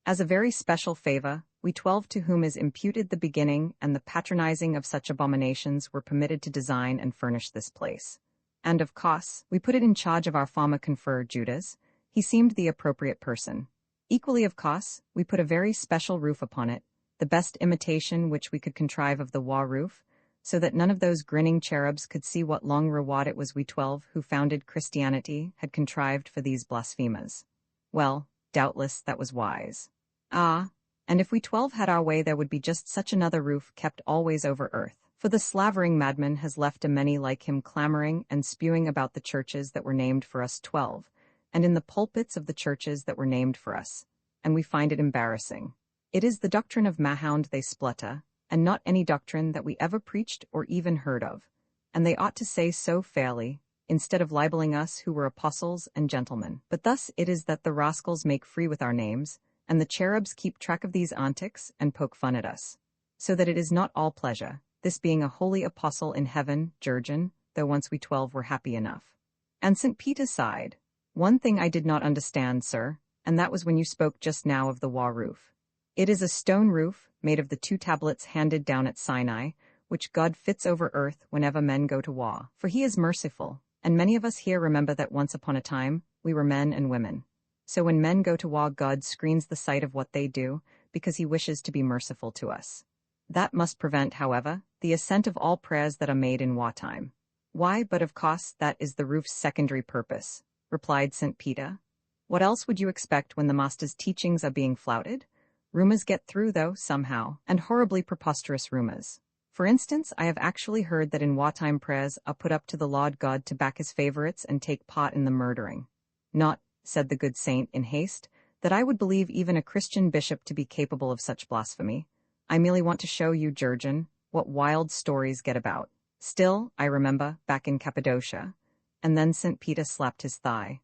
As a very special favor, we 12 to whom is imputed the beginning and the patronizing of such abominations were permitted to design and furnish this place. And of course, we put it in charge of our farmer confer Judas. He seemed the appropriate person. Equally of course, we put a very special roof upon it, the best imitation which we could contrive of the war roof, so that none of those grinning cherubs could see what long reward it was we 12 who founded Christianity had contrived for these blasphemers. Well, doubtless that was wise. Ah, and if we 12 had our way there would be just such another roof kept always over earth. For the slavering madman has left a many like him clamoring and spewing about the churches that were named for us 12, and in the pulpits of the churches that were named for us, and we find it embarrassing. It is the doctrine of Mahound they splutter, and not any doctrine that we ever preached or even heard of, and they ought to say so fairly, instead of libeling us who were apostles and gentlemen. But thus it is that the rascals make free with our names, and the cherubs keep track of these antics and poke fun at us. So that it is not all pleasure, this being a holy apostle in heaven, Jurgen, though once we 12 were happy enough. And St. Peter sighed. One thing I did not understand, sir, and that was when you spoke just now of the war roof. It is a stone roof, made of the 2 tablets handed down at Sinai, which God fits over earth whenever men go to war. For he is merciful, and many of us here remember that once upon a time, we were men and women. So when men go to war, God screens the sight of what they do, because he wishes to be merciful to us. That must prevent, however, the assent of all prayers that are made in wartime. Why, but of course that is the roof's secondary purpose, replied St. Peter. What else would you expect when the master's teachings are being flouted? Rumors get through, though, somehow, and horribly preposterous rumors. For instance, I have actually heard that in wartime prayers are put up to the Lord God to back his favorites and take part in the murdering. Not, said the good saint in haste, that I would believe even a Christian bishop to be capable of such blasphemy. I merely want to show you, Jurgen, what wild stories get about. Still, I remember, back in Cappadocia. And then St. Peter slapped his thigh.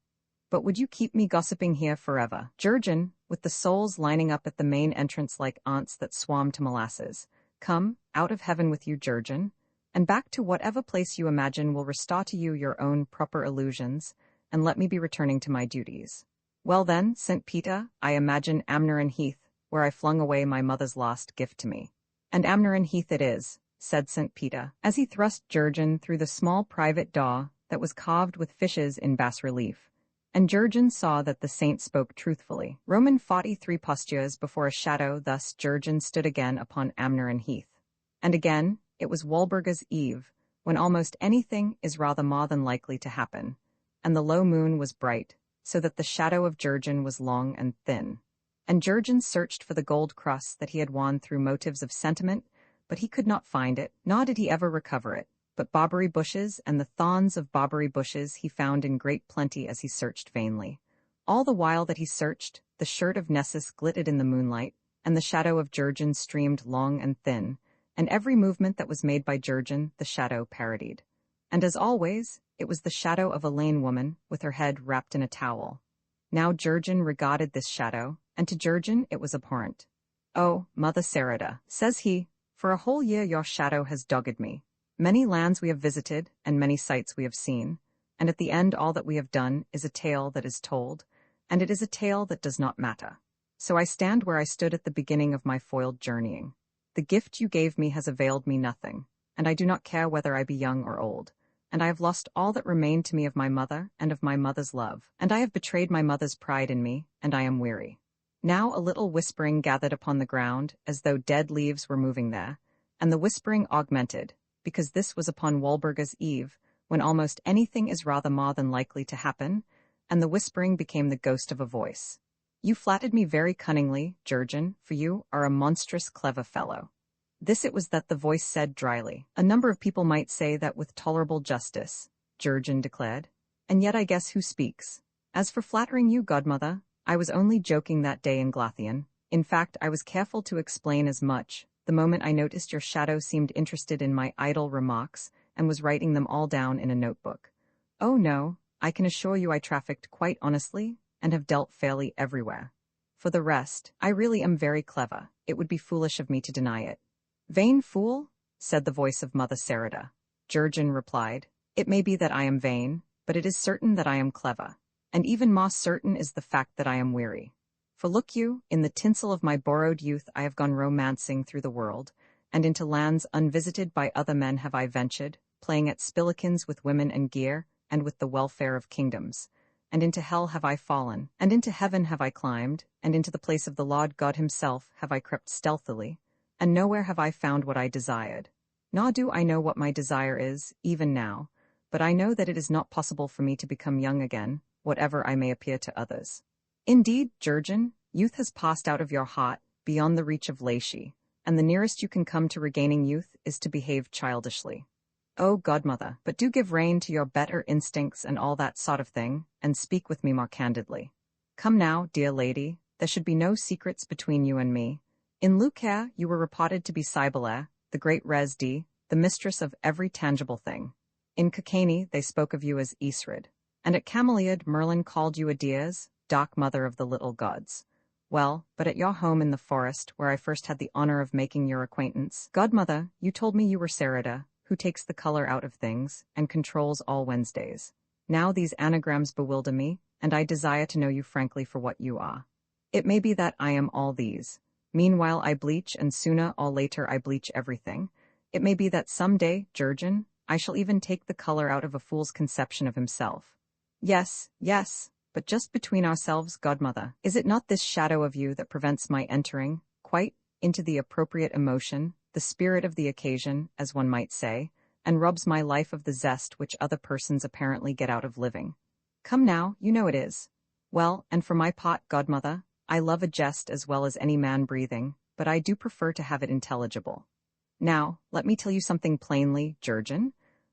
But would you keep me gossiping here forever? Jurgen, with the souls lining up at the main entrance like ants that swam to molasses. Come, out of heaven with you, Jurgen, and back to whatever place you imagine will restore to you your own proper illusions, and let me be returning to my duties. Well then, St. Peter, I imagine Amner Heath, where I flung away my mother's lost gift to me. And Amner Heath it is, said St. Peter, as he thrust Jurgen through the small private door that was carved with fishes in bas-relief. And Jurgen saw that the saint spoke truthfully. Roman 43 postures before a shadow, thus Jurgen stood again upon Amner Heath. And again, it was Walburga's Eve, when almost anything is rather more than likely to happen, and the low moon was bright, so that the shadow of Jurgen was long and thin. And Jurgen searched for the gold cross that he had won through motives of sentiment, but he could not find it, nor did he ever recover it. But barberry bushes and the thorns of barberry bushes he found in great plenty as he searched vainly. All the while that he searched, the shirt of Nessus glittered in the moonlight, and the shadow of Jurgen streamed long and thin, and every movement that was made by Jurgen the shadow parodied. And as always, it was the shadow of a lame woman, with her head wrapped in a towel. Now Jurgen regarded this shadow, and to Jurgen it was abhorrent. "Oh, Mother Sarada," says he, "for a whole year your shadow has dogged me. Many lands we have visited, and many sights we have seen, and at the end all that we have done is a tale that is told, and it is a tale that does not matter. So I stand where I stood at the beginning of my foiled journeying. The gift you gave me has availed me nothing, and I do not care whether I be young or old, and I have lost all that remained to me of my mother and of my mother's love, and I have betrayed my mother's pride in me, and I am weary." Now a little whispering gathered upon the ground, as though dead leaves were moving there, and the whispering augmented, because this was upon Walburga's Eve, when almost anything is rather more than likely to happen, and the whispering became the ghost of a voice. "You flattered me very cunningly, Jurgen, for you are a monstrous clever fellow." This it was that the voice said dryly. "A number of people might say that with tolerable justice," Jurgen declared, "and yet I guess who speaks. As for flattering you, godmother, I was only joking that day in Glathian. In fact, I was careful to explain as much, the moment I noticed your shadow seemed interested in my idle remarks and was writing them all down in a notebook. Oh no, I can assure you I trafficked quite honestly and have dealt fairly everywhere. For the rest, I really am very clever. It would be foolish of me to deny it." "Vain fool?" said the voice of Mother Sarada. Jurgen replied, "It may be that I am vain, but it is certain that I am clever, and even more certain is the fact that I am weary. For look you, in the tinsel of my borrowed youth I have gone romancing through the world, and into lands unvisited by other men have I ventured, playing at spillikins with women and gear, and with the welfare of kingdoms. And into hell have I fallen, and into heaven have I climbed, and into the place of the Lord God himself have I crept stealthily, and nowhere have I found what I desired. Nor do I know what my desire is, even now, but I know that it is not possible for me to become young again, whatever I may appear to others. Indeed, Jurgen, youth has passed out of your heart, beyond the reach of Laishi, and the nearest you can come to regaining youth is to behave childishly. Oh, godmother, but do give rein to your better instincts and all that sort of thing, and speak with me more candidly. Come now, dear lady, there should be no secrets between you and me. In Lucaire you were reported to be Cybele, the great Resdi, the mistress of every tangible thing. In Cocani they spoke of you as Isrid, and at Cameliad Merlin called you Adiers, dark mother of the little gods. Well, but at your home in the forest, where I first had the honor of making your acquaintance, godmother, you told me you were Serida, who takes the color out of things, and controls all Wednesdays. Now these anagrams bewilder me, and I desire to know you frankly for what you are. It may be that I am all these. Meanwhile I bleach, and sooner or later I bleach everything. It may be that some day, Jurgen, I shall even take the color out of a fool's conception of himself. Yes, yes, but just between ourselves, godmother, is it not this shadow of you that prevents my entering, quite, into the appropriate emotion, the spirit of the occasion, as one might say, and robs my life of the zest which other persons apparently get out of living? Come now, you know it is. Well, and for my part, godmother, I love a jest as well as any man breathing, but I do prefer to have it intelligible. Now, let me tell you something plainly, Jurgen.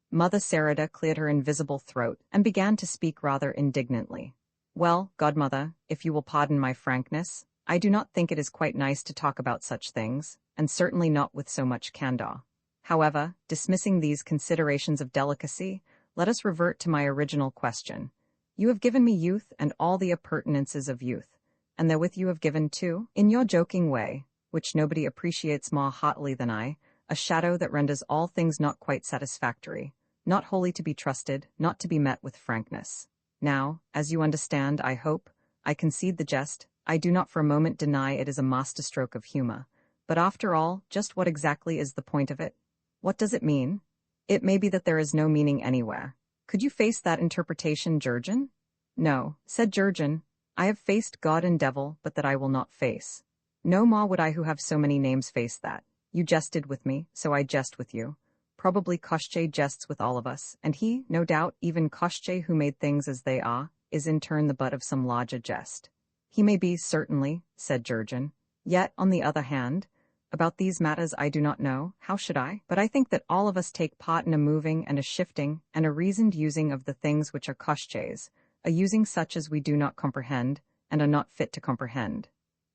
Mother Serida cleared her invisible throat and began to speak rather indignantly. Well, godmother, if you will pardon my frankness, I do not think it is quite nice to talk about such things, and certainly not with so much candor. However, dismissing these considerations of delicacy, let us revert to my original question. You have given me youth and all the appurtenances of youth, and therewith you have given too, in your joking way, which nobody appreciates more heartily than I, a shadow that renders all things not quite satisfactory, not wholly to be trusted, not to be met with frankness. Now, as you understand, I hope, I concede the jest, I do not for a moment deny it is a masterstroke of humor. But after all, just what exactly is the point of it? What does it mean? It may be that there is no meaning anywhere. Could you face that interpretation, Jurgen? No, said Jurgen, I have faced God and devil, but that I will not face. No more would I who have so many names face that. You jested with me, so I jest with you. Probably Koshchei jests with all of us, and he, no doubt, even Koshchei who made things as they are, is in turn the butt of some larger jest. He may be, certainly, said Jurgen. Yet, on the other hand, about these matters I do not know, how should I? But I think that all of us take part in a moving and a shifting and a reasoned using of the things which are Koshchei's, a using such as we do not comprehend, and are not fit to comprehend.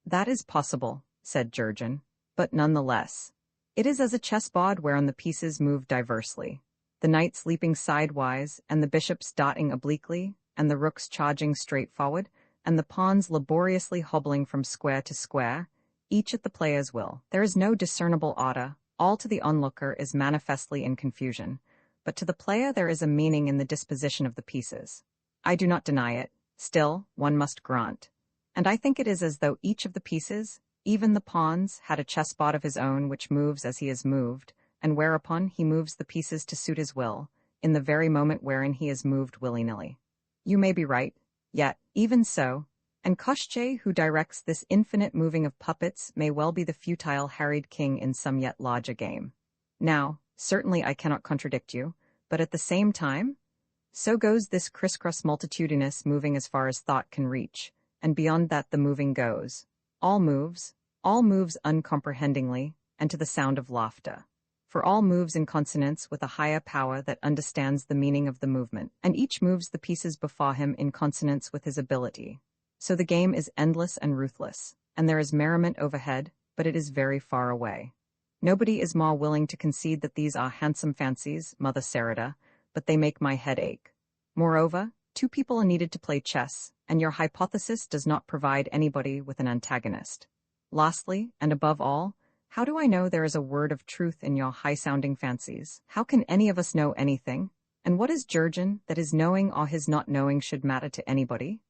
That is possible, said Jurgen, but none the less. It is as a chessboard whereon the pieces move diversely, the knights leaping sidewise, and the bishops darting obliquely, and the rooks charging straight forward, and the pawns laboriously hobbling from square to square, each at the player's will. There is no discernible order, all to the onlooker is manifestly in confusion, but to the player there is a meaning in the disposition of the pieces. I do not deny it, still, one must grant. And I think it is as though each of the pieces, even the pawns, had a chessboard of his own which moves as he is moved, and whereupon he moves the pieces to suit his will, in the very moment wherein he is moved willy-nilly. You may be right, yet, even so, and Koshchei, who directs this infinite moving of puppets, may well be the futile harried king in some yet larger game. Now, certainly I cannot contradict you, but at the same time, so goes this crisscross multitudinous moving as far as thought can reach, and beyond that the moving goes. All moves uncomprehendingly, and to the sound of laughter. For all moves in consonance with a higher power that understands the meaning of the movement, and each moves the pieces before him in consonance with his ability. So the game is endless and ruthless, and there is merriment overhead, but it is very far away. Nobody is more willing to concede that these are handsome fancies, Mother Serida, but they make my head ache. Moreover, 2 people are needed to play chess, and your hypothesis does not provide anybody with an antagonist. Lastly, and above all, how do I know there is a word of truth in your high-sounding fancies? How can any of us know anything? And what is Jurgen, that his knowing or his not knowing should matter to anybody?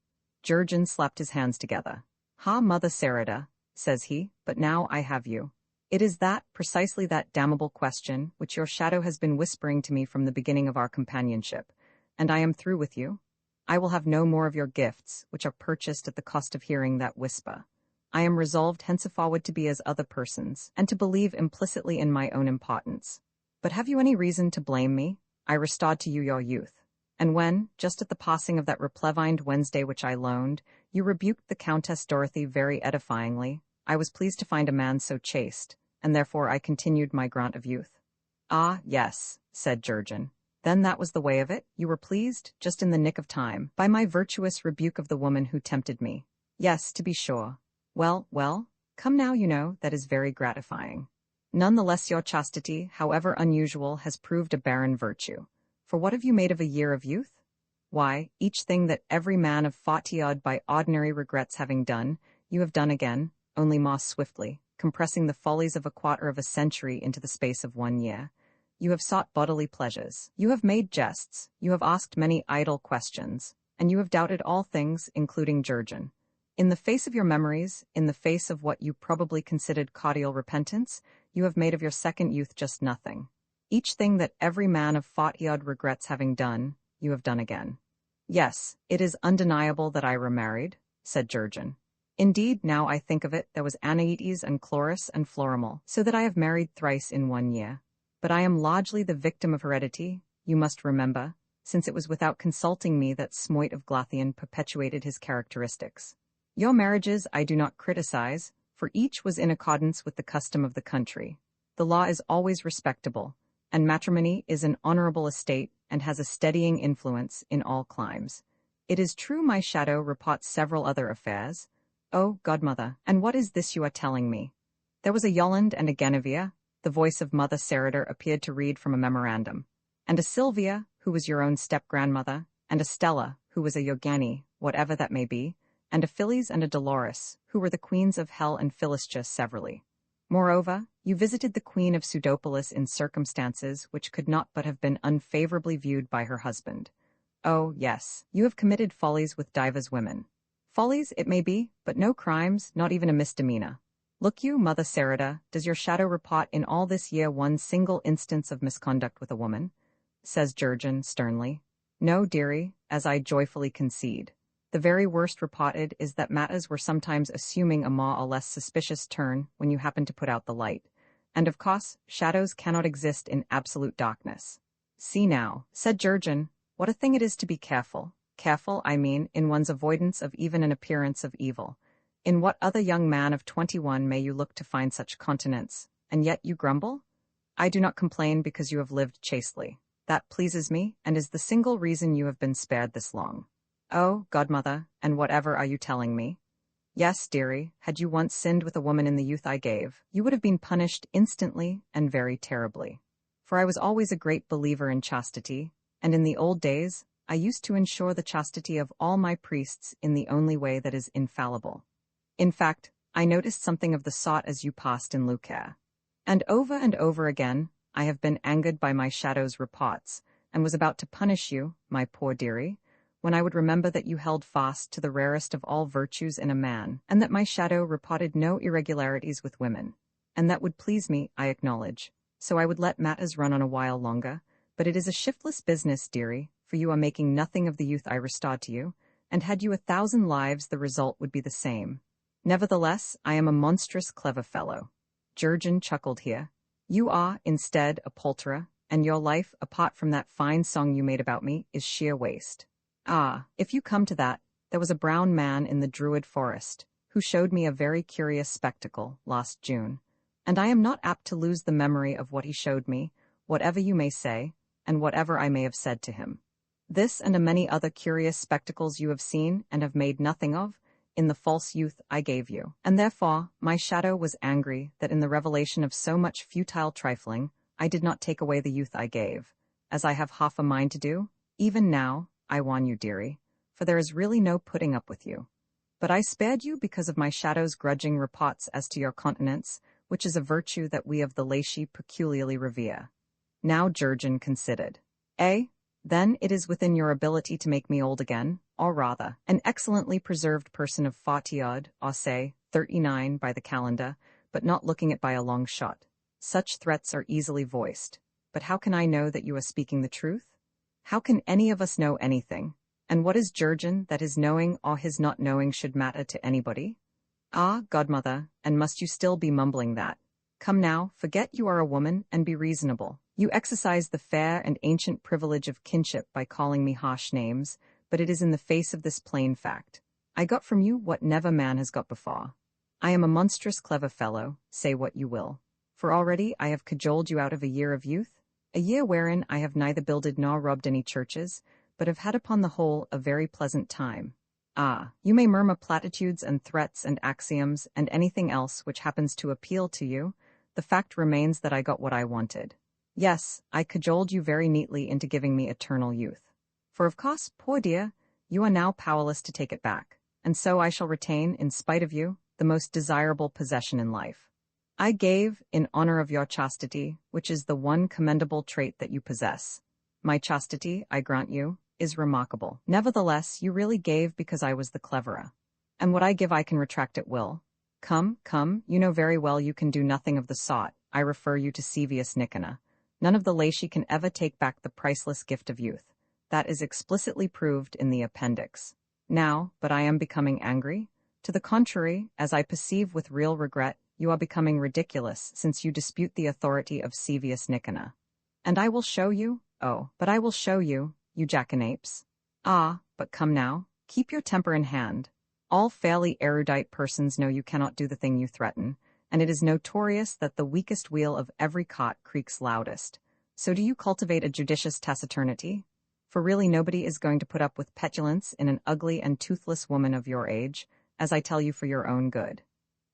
Jurgen slapped his hands together. Ha, Mother Serida, says he, but now I have you. It is that, precisely that damnable question, which your shadow has been whispering to me from the beginning of our companionship, and I am through with you. I will have no more of your gifts, which are purchased at the cost of hearing that whisper. I am resolved henceforward to be as other persons, and to believe implicitly in my own importance. But have you any reason to blame me? I restored to you your youth. And when, just at the passing of that replevined Wednesday which I loaned, you rebuked the Countess Dorothy very edifyingly, I was pleased to find a man so chaste, and therefore I continued my grant of youth. Ah, yes, said Jurgen. Then that was the way of it? You were pleased, just in the nick of time, by my virtuous rebuke of the woman who tempted me. Yes, to be sure. Well, well, come now, you know, that is very gratifying. None the less your chastity, however unusual, has proved a barren virtue. For what have you made of a year of youth? Why, each thing that every man of 40-odd by ordinary regrets having done, you have done again, only more swiftly, compressing the follies of a quarter of a century into the space of 1 year. You have sought bodily pleasures, you have made jests, you have asked many idle questions, and you have doubted all things, including Jurgen. In the face of your memories, in the face of what you probably considered cordial repentance, you have made of your second youth just nothing. Each thing that every man of 40-odd regrets having done, you have done again. Yes, it is undeniable that I remarried, said Jurgen. Indeed, now I think of it, there was Anaetes and Chloris and Florimel, so that I have married thrice in 1 year. But I am largely the victim of heredity, you must remember, since it was without consulting me that Smoit of Glothian perpetuated his characteristics. Your marriages I do not criticize, for each was in accordance with the custom of the country. The law is always respectable, and matrimony is an honorable estate and has a steadying influence in all climes. It is true my shadow reports several other affairs. Oh, godmother, and what is this you are telling me? There was a Yolande and a Guinevere, the voice of Mother Sarada appeared to read from a memorandum, and a Sylvia, who was your own step-grandmother, and a Stella, who was a Yogani, whatever that may be, and a Phyllis and a Dolores, who were the queens of Hell and Philistia severally. Moreover, you visited the Queen of Pseudopolis in circumstances which could not but have been unfavorably viewed by her husband. Oh, yes, you have committed follies with divers women. Follies, it may be, but no crimes, not even a misdemeanor. Look you, Mother Sarada, does your shadow report in all this year one single instance of misconduct with a woman? Says Jurgen sternly. No, dearie, as I joyfully concede. The very worst reported is that matters were sometimes assuming a more or less suspicious turn when you happened to put out the light. And of course, shadows cannot exist in absolute darkness. See now, said Jurgen, what a thing it is to be careful. Careful, I mean, in one's avoidance of even an appearance of evil. In what other young man of 21 may you look to find such continence, and yet you grumble? I do not complain because you have lived chastely. That pleases me, and is the single reason you have been spared this long. Oh, godmother, and whatever are you telling me? Yes, dearie, had you once sinned with a woman in the youth I gave, you would have been punished instantly and very terribly. For I was always a great believer in chastity, and in the old days, I used to ensure the chastity of all my priests in the only way that is infallible. In fact, I noticed something of the sort as you passed in Lucre. And over again, I have been angered by my shadow's reports, and was about to punish you, my poor dearie, when I would remember that you held fast to the rarest of all virtues in a man, and that my shadow reported no irregularities with women. And that would please me, I acknowledge, so I would let matters run on a while longer, but it is a shiftless business, dearie, for you are making nothing of the youth I restored to you, and had you 1,000 lives the result would be the same. Nevertheless, I am a monstrous clever fellow. Jurgen chuckled here. You are, instead, a poulterer, and your life, apart from that fine song you made about me, is sheer waste. Ah, if you come to that, there was a brown man in the Druid forest, who showed me a very curious spectacle last June, and I am not apt to lose the memory of what he showed me, whatever you may say, and whatever I may have said to him. This and a many other curious spectacles you have seen and have made nothing of, in the false youth I gave you, and therefore my shadow was angry that in the revelation of so much futile trifling, I did not take away the youth I gave, as I have half a mind to do, even now, I warn you, dearie, for there is really no putting up with you. But I spared you because of my shadow's grudging reports as to your continence, which is a virtue that we of the Lachi peculiarly revere. Now Jurgen considered. Then it is within your ability to make me old again, or rather, an excellently preserved person of 40-odd, or say, 39 by the calendar, but not looking it by a long shot. Such threats are easily voiced. But how can I know that you are speaking the truth? How can any of us know anything? And what is Jurgen that his knowing or his not knowing should matter to anybody? Ah, godmother, and must you still be mumbling that? Come now, forget you are a woman, and be reasonable. You exercise the fair and ancient privilege of kinship by calling me harsh names, but it is in the face of this plain fact. I got from you what never man has got before. I am a monstrous clever fellow, say what you will. For already I have cajoled you out of a year of youth, a year wherein I have neither builded nor robbed any churches, but have had upon the whole a very pleasant time. Ah, you may murmur platitudes and threats and axioms and anything else which happens to appeal to you. The fact remains that I got what I wanted. Yes, I cajoled you very neatly into giving me eternal youth. For of course, poor dear, you are now powerless to take it back, and so I shall retain, in spite of you, the most desirable possession in life. I gave, in honor of your chastity, which is the one commendable trait that you possess. My chastity, I grant you, is remarkable. Nevertheless, you really gave because I was the cleverer. And what I give I can retract at will. Come, come, you know very well you can do nothing of the sort. I refer you to Sevius Nicanor. None of the laity can ever take back the priceless gift of youth. That is explicitly proved in the appendix. Now, but I am becoming angry? To the contrary, as I perceive with real regret, you are becoming ridiculous, since you dispute the authority of Sevius Nicanor. And I will show you, oh, but I will show you, you jackanapes. Ah, but come now, keep your temper in hand. All fairly erudite persons know you cannot do the thing you threaten, and it is notorious that the weakest wheel of every cot creaks loudest. So do you cultivate a judicious taciturnity? For really nobody is going to put up with petulance in an ugly and toothless woman of your age, as I tell you for your own good.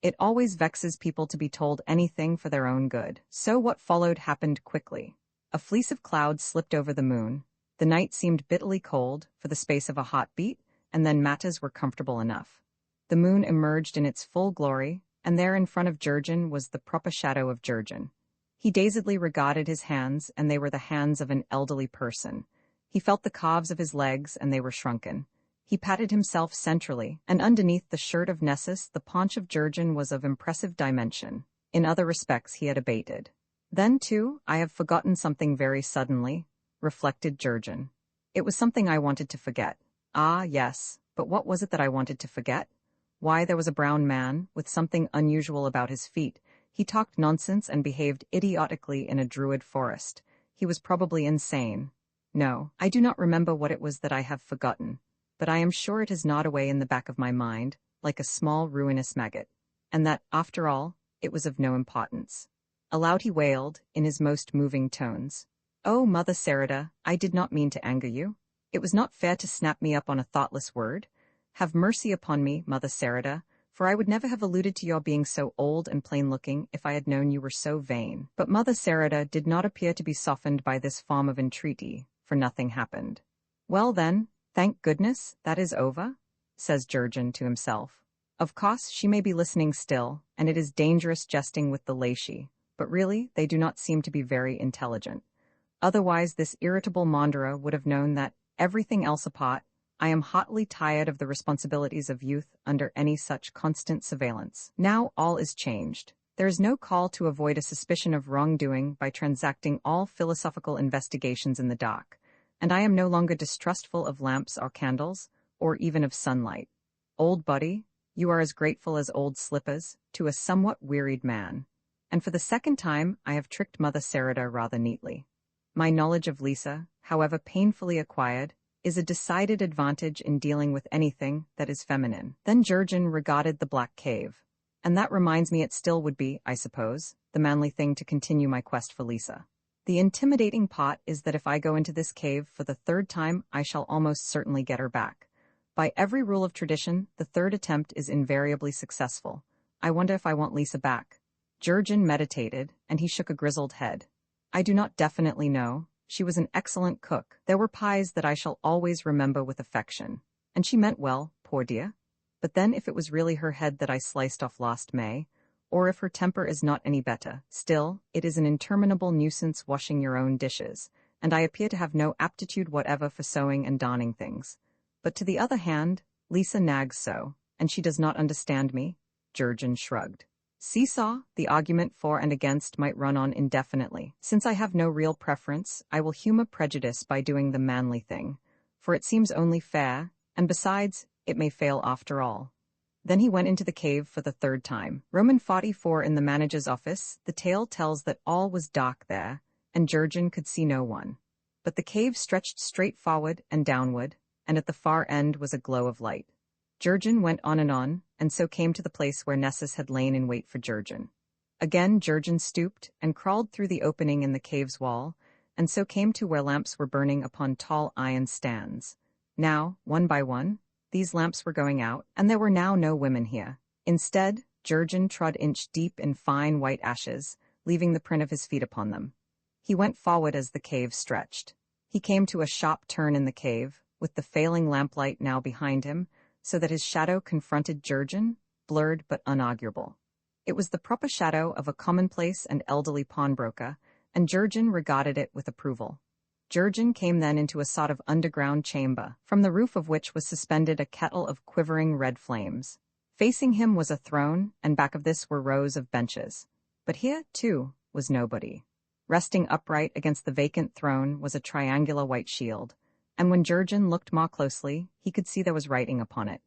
It always vexes people to be told anything for their own good. So what followed happened quickly. A fleece of clouds slipped over the moon. The night seemed bitterly cold for the space of a hot beat, and then matters were comfortable enough. The moon emerged in its full glory, and there in front of Jurgen was the proper shadow of Jurgen. He dazedly regarded his hands, and they were the hands of an elderly person. He felt the calves of his legs, and they were shrunken. He patted himself centrally, and underneath the shirt of Nessus the paunch of Jurgen was of impressive dimension. In other respects he had abated. Then, too, I have forgotten something very suddenly, reflected Jurgen. It was something I wanted to forget. Ah, yes, but what was it that I wanted to forget? Why, there was a brown man, with something unusual about his feet. He talked nonsense and behaved idiotically in a druid forest. He was probably insane. No, I do not remember what it was that I have forgotten, but I am sure it is gnawed away in the back of my mind, like a small ruinous maggot, and that, after all, it was of no importance. Aloud he wailed, in his most moving tones, "Oh, Mother Sarada, I did not mean to anger you. It was not fair to snap me up on a thoughtless word. Have mercy upon me, Mother Sarada, for I would never have alluded to your being so old and plain-looking if I had known you were so vain." But Mother Sarada did not appear to be softened by this form of entreaty, for nothing happened. "Well then, thank goodness, that is over," says Jurgen to himself. Of course, she may be listening still, and it is dangerous jesting with the laity, but really, they do not seem to be very intelligent. Otherwise, this irritable maunderer would have known that, everything else apart, I am heartily tired of the responsibilities of youth under any such constant surveillance. Now all is changed. There is no call to avoid a suspicion of wrongdoing by transacting all philosophical investigations in the dark, and I am no longer distrustful of lamps or candles, or even of sunlight. Old buddy, you are as grateful as old slippers, to a somewhat wearied man. And for the second time, I have tricked Mother Sarada rather neatly. My knowledge of Lisa, however painfully acquired, is a decided advantage in dealing with anything that is feminine. Then Jurgen regarded the black cave. And that reminds me it still would be, I suppose, the manly thing to continue my quest for Lisa. The intimidating part is that if I go into this cave for the third time, I shall almost certainly get her back. By every rule of tradition, the third attempt is invariably successful. I wonder if I want Lisa back. Jurgen meditated, and he shook a grizzled head. I do not definitely know. She was an excellent cook. There were pies that I shall always remember with affection. And she meant well, poor dear. But then if it was really her head that I sliced off last May, or if her temper is not any better, still, it is an interminable nuisance washing your own dishes, and I appear to have no aptitude whatever for sewing and darning things. But to the other hand, Lisa nags so, and she does not understand me. Jurgen shrugged. Seesaw, the argument for and against might run on indefinitely. Since I have no real preference, I will humor prejudice by doing the manly thing, for it seems only fair, and besides, it may fail after all. Then he went into the cave for the third time. Roman 44 in the manager's office, the tale tells that all was dark there, and Jurgen could see no one. But the cave stretched straight forward and downward, and at the far end was a glow of light. Jurgen went on, and so came to the place where Nessus had lain in wait for Jurgen. Again Jurgen stooped and crawled through the opening in the cave's wall, and so came to where lamps were burning upon tall iron stands. Now, one by one, these lamps were going out, and there were now no women here. Instead, Jurgen trod inch-deep in fine white ashes, leaving the print of his feet upon them. He went forward as the cave stretched. He came to a sharp turn in the cave, with the failing lamplight now behind him, so that his shadow confronted Jurgen, blurred but unarguable. It was the proper shadow of a commonplace and elderly pawnbroker, and Jurgen regarded it with approval. Jurgen came then into a sort of underground chamber, from the roof of which was suspended a kettle of quivering red flames. Facing him was a throne, and back of this were rows of benches. But here, too, was nobody. Resting upright against the vacant throne was a triangular white shield, and when Jurgen looked more closely, he could see there was writing upon it.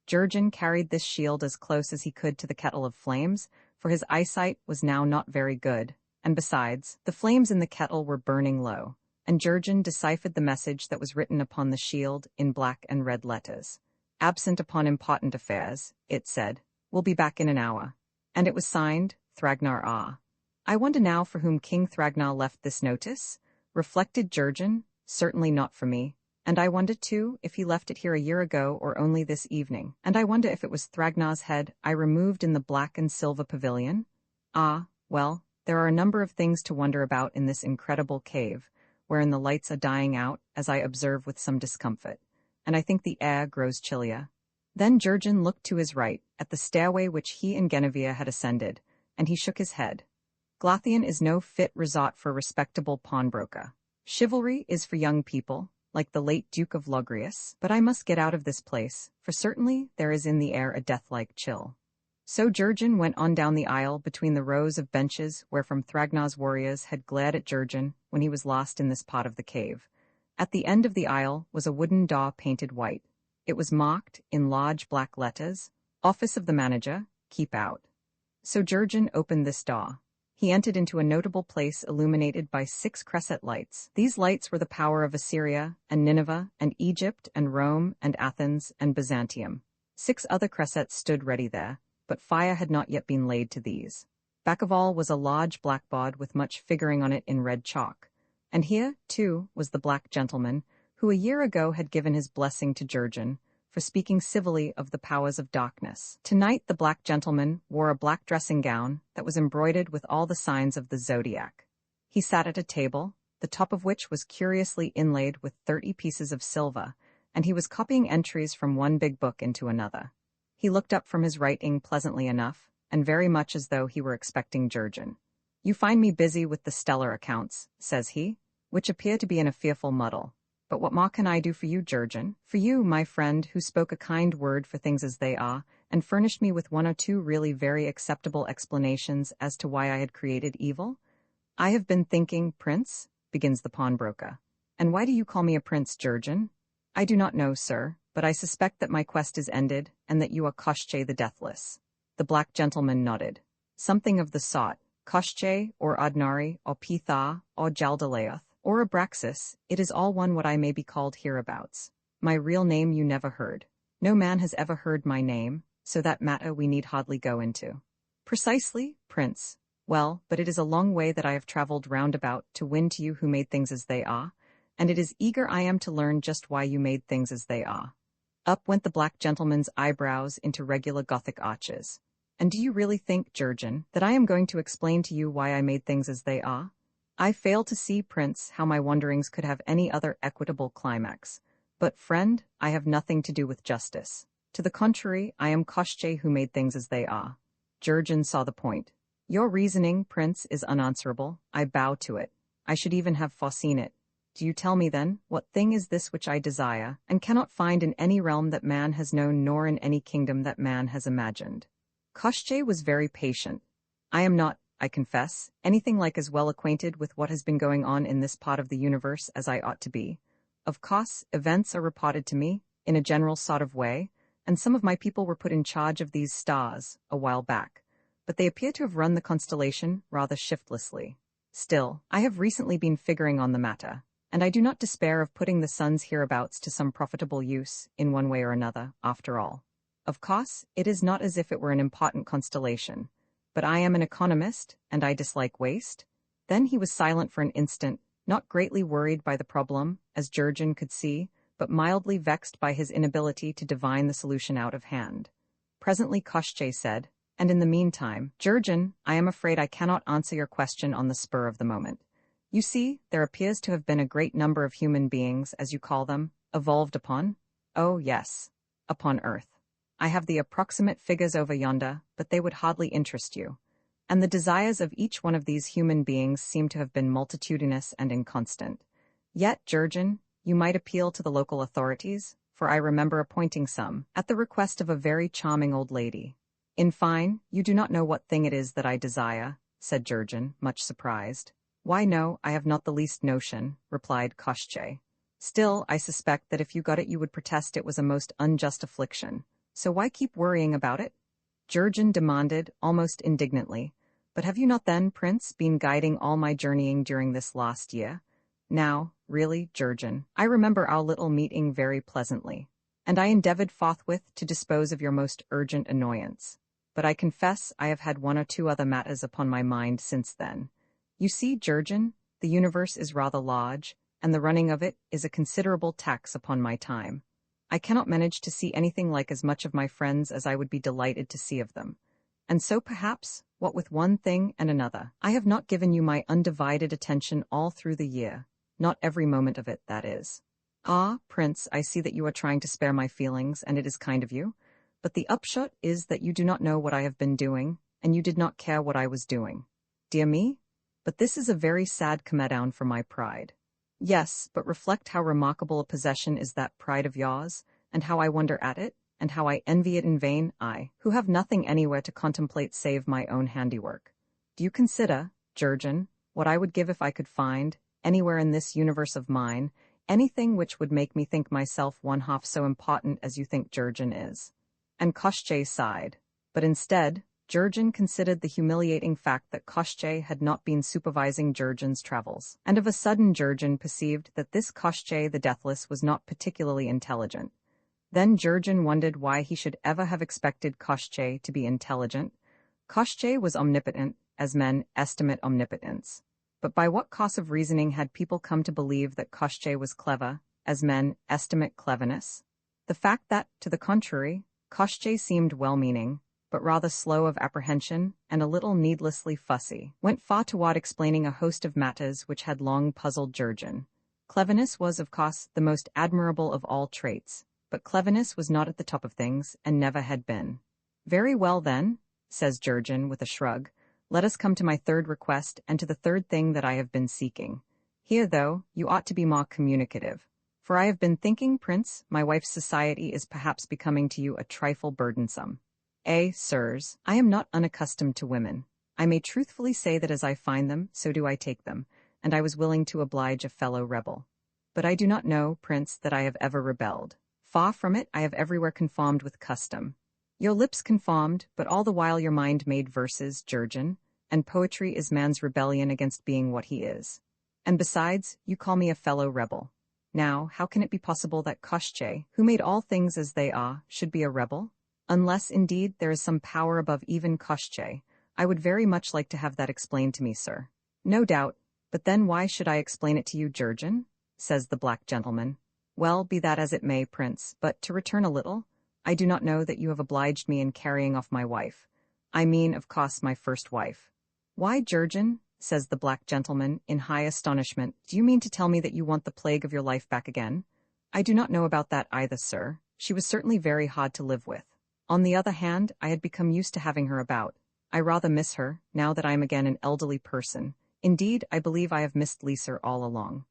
Jurgen carried this shield as close as he could to the kettle of flames, for his eyesight was now not very good, and besides, the flames in the kettle were burning low, and Jurgen deciphered the message that was written upon the shield in black and red letters. Absent upon important affairs, it said, "Will be back in an hour." And it was signed, Thragnar Ah. I wonder now for whom King Thragnar left this notice, reflected Jurgen, certainly not for me, and I wonder too if he left it here a year ago or only this evening, and I wonder if it was Thragnar's head I removed in the black and silver pavilion. Ah, well, there are a number of things to wonder about in this incredible cave, wherein the lights are dying out, as I observe with some discomfort, and I think the air grows chillier. Then Jurgen looked to his right, at the stairway which he and Genevieve had ascended, and he shook his head. Glathian is no fit resort for a respectable pawnbroker. Chivalry is for young people, like the late Duke of Logrius, but I must get out of this place, for certainly there is in the air a death-like chill. So Jurgen went on down the aisle between the rows of benches wherefrom Thragnar's warriors had glared at Jurgen when he was lost in this part of the cave. At the end of the aisle was a wooden door painted white. It was marked, in large black letters, "Office of the Manager, Keep Out." So Jurgen opened this door. He entered into a notable place illuminated by 6 cresset lights. These lights were the power of Assyria, and Nineveh, and Egypt, and Rome, and Athens, and Byzantium. 6 other cressets stood ready there, but fire had not yet been laid to these. Back of all was a large blackboard with much figuring on it in red chalk. And here, too, was the black gentleman, who a year ago had given his blessing to Jurgen, for speaking civilly of the powers of darkness. Tonight the black gentleman wore a black dressing gown that was embroidered with all the signs of the zodiac. He sat at a table, the top of which was curiously inlaid with 30 pieces of silver, and he was copying entries from one big book into another. He looked up from his writing pleasantly enough, and very much as though he were expecting Jurgen. "You find me busy with the stellar accounts," says he, "which appear to be in a fearful muddle. But what more can I do for you, Jurgen? For you, my friend, who spoke a kind word for things as they are, and furnished me with 1 or 2 really very acceptable explanations as to why I had created evil? I have been thinking, Prince," begins the pawnbroker. "And why do you call me a prince, Jurgen?" "I do not know, sir, but I suspect that my quest is ended, and that you are Koshchei the Deathless." The black gentleman nodded. "Something of the sort. Koshchei, or Adnari, or Pitha, or Jaldaleoth, or Abraxas, it is all one what I may be called hereabouts. My real name you never heard. No man has ever heard my name, so that matter we need hardly go into." "Precisely, Prince. Well, but it is a long way that I have traveled roundabout to win to you who made things as they are, and it is eager I am to learn just why you made things as they are." Up went the black gentleman's eyebrows into regular Gothic arches. "And do you really think, Jurgen, that I am going to explain to you why I made things as they are? I fail to see, Prince, how my wonderings could have any other equitable climax. But, friend, I have nothing to do with justice. To the contrary, I am Koshchei who made things as they are." Jurgen saw the point. "Your reasoning, Prince, is unanswerable. I bow to it. I should even have foreseen it. Do you tell me, then, what thing is this which I desire, and cannot find in any realm that man has known nor in any kingdom that man has imagined?" Koshchei was very patient. I am not, I confess, anything like as well acquainted with what has been going on in this part of the universe as I ought to be. Of course, events are reported to me, in a general sort of way, and some of my people were put in charge of these stars, a while back, but they appear to have run the constellation rather shiftlessly. Still, I have recently been figuring on the matter, and I do not despair of putting the sun's hereabouts to some profitable use, in one way or another, after all. Of course, it is not as if it were an important constellation, but I am an economist, and I dislike waste. Then he was silent for an instant, not greatly worried by the problem, as Jurgen could see, but mildly vexed by his inability to divine the solution out of hand. Presently Koshchei said, "And in the meantime, Jurgen, I am afraid I cannot answer your question on the spur of the moment. You see, there appears to have been a great number of human beings, as you call them, evolved upon? Oh, yes. Upon Earth. I have the approximate figures over yonder, but they would hardly interest you. And the desires of each one of these human beings seem to have been multitudinous and inconstant. Yet, Jurgen, you might appeal to the local authorities, for I remember appointing some, at the request of a very charming old lady. In fine, you do not know what thing it is that I desire," said Jurgen, much surprised. "Why, no, I have not the least notion," replied Koshchei. "Still, I suspect that if you got it you would protest it was a most unjust affliction. So why keep worrying about it?" Jurgen demanded, almost indignantly. "But have you not then, Prince, been guiding all my journeying during this last year? Now, really, Jurgen, I remember our little meeting very pleasantly, and I endeavored forthwith to dispose of your most urgent annoyance. But I confess I have had one or two other matters upon my mind since then. You see, Jurgen, the universe is rather large, and the running of it is a considerable tax upon my time. I cannot manage to see anything like as much of my friends as I would be delighted to see of them. And so perhaps, what with one thing and another, I have not given you my undivided attention all through the year, not every moment of it, that is. Ah, Prince, I see that you are trying to spare my feelings, and it is kind of you. But the upshot is that you do not know what I have been doing, and you did not care what I was doing. Dear me? But this is a very sad come-down for my pride. Yes, but reflect how remarkable a possession is that pride of yours, and how I wonder at it, and how I envy it in vain, I, who have nothing anywhere to contemplate save my own handiwork. Do you consider, Jurgen, what I would give if I could find, anywhere in this universe of mine, anything which would make me think myself one half so important as you think Jurgen is?" And Koshchei sighed. But instead, Jurgen considered the humiliating fact that Koshchei had not been supervising Jurgen's travels, and of a sudden Jurgen perceived that this Koshchei the Deathless was not particularly intelligent. Then Jurgen wondered why he should ever have expected Koshchei to be intelligent. Koshchei was omnipotent, as men estimate omnipotence. But by what course of reasoning had people come to believe that Koshchei was clever, as men estimate cleverness? The fact that, to the contrary, Koshchei seemed well-meaning, but rather slow of apprehension and a little needlessly fussy, went far toward explaining a host of matters which had long puzzled Jurgen. Cleverness was, of course, the most admirable of all traits, but cleverness was not at the top of things, and never had been. "Very well, then," says Jurgen with a shrug, "let us come to my third request and to the third thing that I have been seeking. Here, though, you ought to be more communicative. For I have been thinking, Prince, my wife's society is perhaps becoming to you a trifle burdensome. Sirs, I am not unaccustomed to women. I may truthfully say that as I find them, so do I take them, and I was willing to oblige a fellow rebel. But I do not know, Prince, that I have ever rebelled. Far from it, I have everywhere conformed with custom. Your lips conformed, but all the while your mind made verses, Jurgen, and poetry is man's rebellion against being what he is. And besides, you call me a fellow rebel. Now, how can it be possible that Koshchei, who made all things as they are, should be a rebel? Unless, indeed, there is some power above even Koshchei. I would very much like to have that explained to me, sir." "No doubt, but then why should I explain it to you, Jurgen?" says the black gentleman. "Well, be that as it may, Prince, but to return a little, I do not know that you have obliged me in carrying off my wife. I mean, of course, my first wife." "Why, Jurgen," says the black gentleman, in high astonishment, "do you mean to tell me that you want the plague of your life back again?" "I do not know about that either, sir. She was certainly very hard to live with. On the other hand, I had become used to having her about. I rather miss her, now that I am again an elderly person. Indeed, I believe I have missed Lisa all along."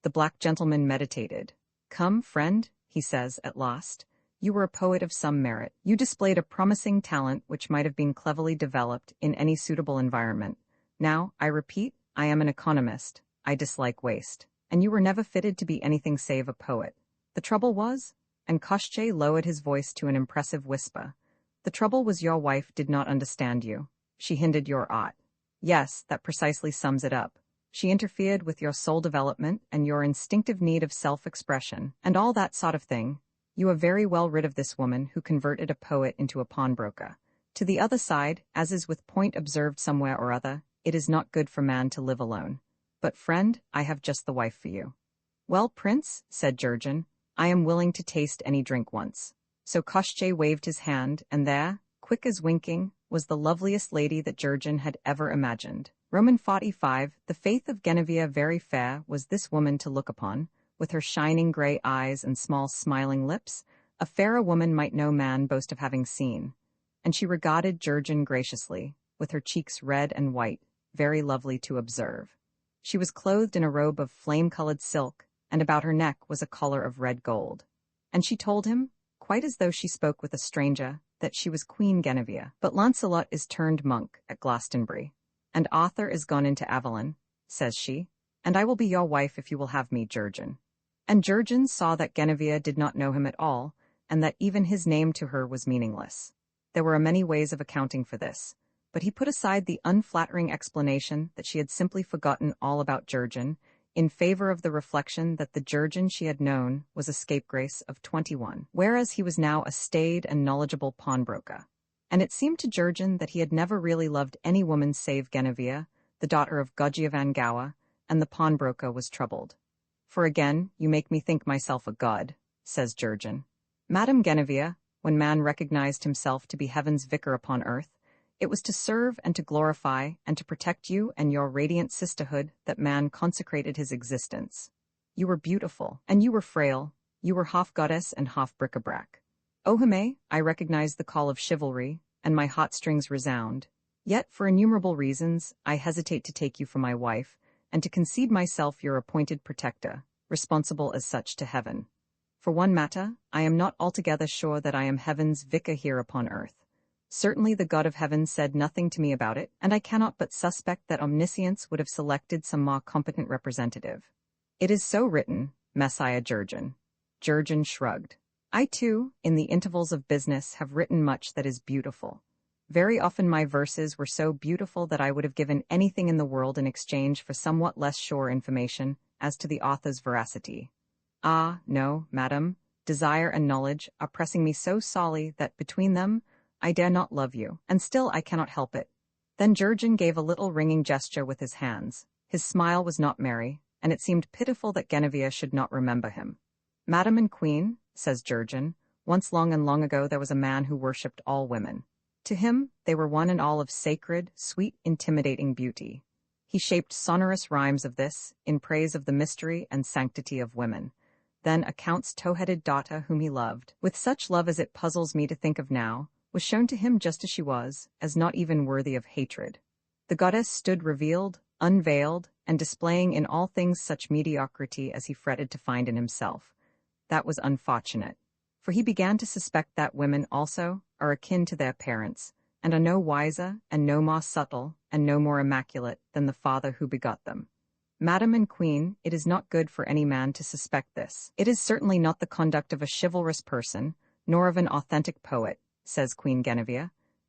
The black gentleman meditated. "Come, friend," he says at last, You were a poet of some merit. You displayed a promising talent which might have been cleverly developed in any suitable environment. Now, I repeat, I am an economist. I dislike waste. And you were never fitted to be anything save a poet. The trouble was, and Koshchei lowered his voice to an impressive whisper, the trouble was your wife did not understand you. She hindered your art. Yes, that precisely sums it up. She interfered with your soul development and your instinctive need of self-expression, and all that sort of thing. You are very well rid of this woman who converted a poet into a pawnbroker. To the other side, as is with point observed somewhere or other, it is not good for man to live alone. But friend, I have just the wife for you. Well, Prince, said Jurgen, I am willing to taste any drink once. So Koshchei waved his hand, and there, quick as winking, was the loveliest lady that Jurgen had ever imagined. Roman 45, the faith of Genevieve very fair was this woman to look upon, with her shining grey eyes and small smiling lips, a fairer woman might no man boast of having seen. And she regarded Jurgen graciously, with her cheeks red and white, very lovely to observe. She was clothed in a robe of flame-colored silk, and about her neck was a collar of red gold. And she told him, quite as though she spoke with a stranger, that she was Queen Genevieve. But Lancelot is turned monk at Glastonbury, and Arthur is gone into Avalon, says she, and I will be your wife if you will have me, Jurgen. And Jurgen saw that Genevieve did not know him at all, and that even his name to her was meaningless. There were many ways of accounting for this, but he put aside the unflattering explanation that she had simply forgotten all about Jurgen, in favor of the reflection that the Jurgen she had known was a scapegrace of 21, whereas he was now a staid and knowledgeable pawnbroker. And it seemed to Jurgen that he had never really loved any woman save Genevieve, the daughter of Godje van Gouwe, and the pawnbroker was troubled. For again, you make me think myself a god, says Jurgen. Madame Genevieve, when man recognized himself to be heaven's vicar upon earth, it was to serve and to glorify and to protect you and your radiant sisterhood that man consecrated his existence. You were beautiful, and you were frail, you were half goddess and half bric-a-brac. Ohime, I recognize the call of chivalry, and my heartstrings resound. Yet, for innumerable reasons, I hesitate to take you for my wife, and to concede myself your appointed protector, responsible as such to heaven. For one matter, I am not altogether sure that I am heaven's vicar here upon earth. Certainly the God of heaven said nothing to me about it, and I cannot but suspect that omniscience would have selected some more competent representative. It is so written, Messiah Jurgen. Jurgen shrugged. I too, in the intervals of business, have written much that is beautiful. Very often my verses were so beautiful that I would have given anything in the world in exchange for somewhat less sure information as to the author's veracity. Ah, no, madam, desire and knowledge are pressing me so sorely that between them I dare not love you, and still I cannot help it. Then Jurgen gave a little ringing gesture with his hands. His smile was not merry, and it seemed pitiful that Genevieve should not remember him. Madam and Queen, says Jurgen, once long and long ago there was a man who worshipped all women. To him, they were one and all of sacred, sweet, intimidating beauty. He shaped sonorous rhymes of this, in praise of the mystery and sanctity of women. Then a count's tow-headed daughter whom he loved, with such love as it puzzles me to think of now, was shown to him just as she was, as not even worthy of hatred. The goddess stood revealed, unveiled, and displaying in all things such mediocrity as he fretted to find in himself. That was unfortunate, for he began to suspect that women also are akin to their parents, and are no wiser, and no more subtle, and no more immaculate than the Father who begot them. Madam and Queen, it is not good for any man to suspect this. It is certainly not the conduct of a chivalrous person, nor of an authentic poet, says Queen Genevieve,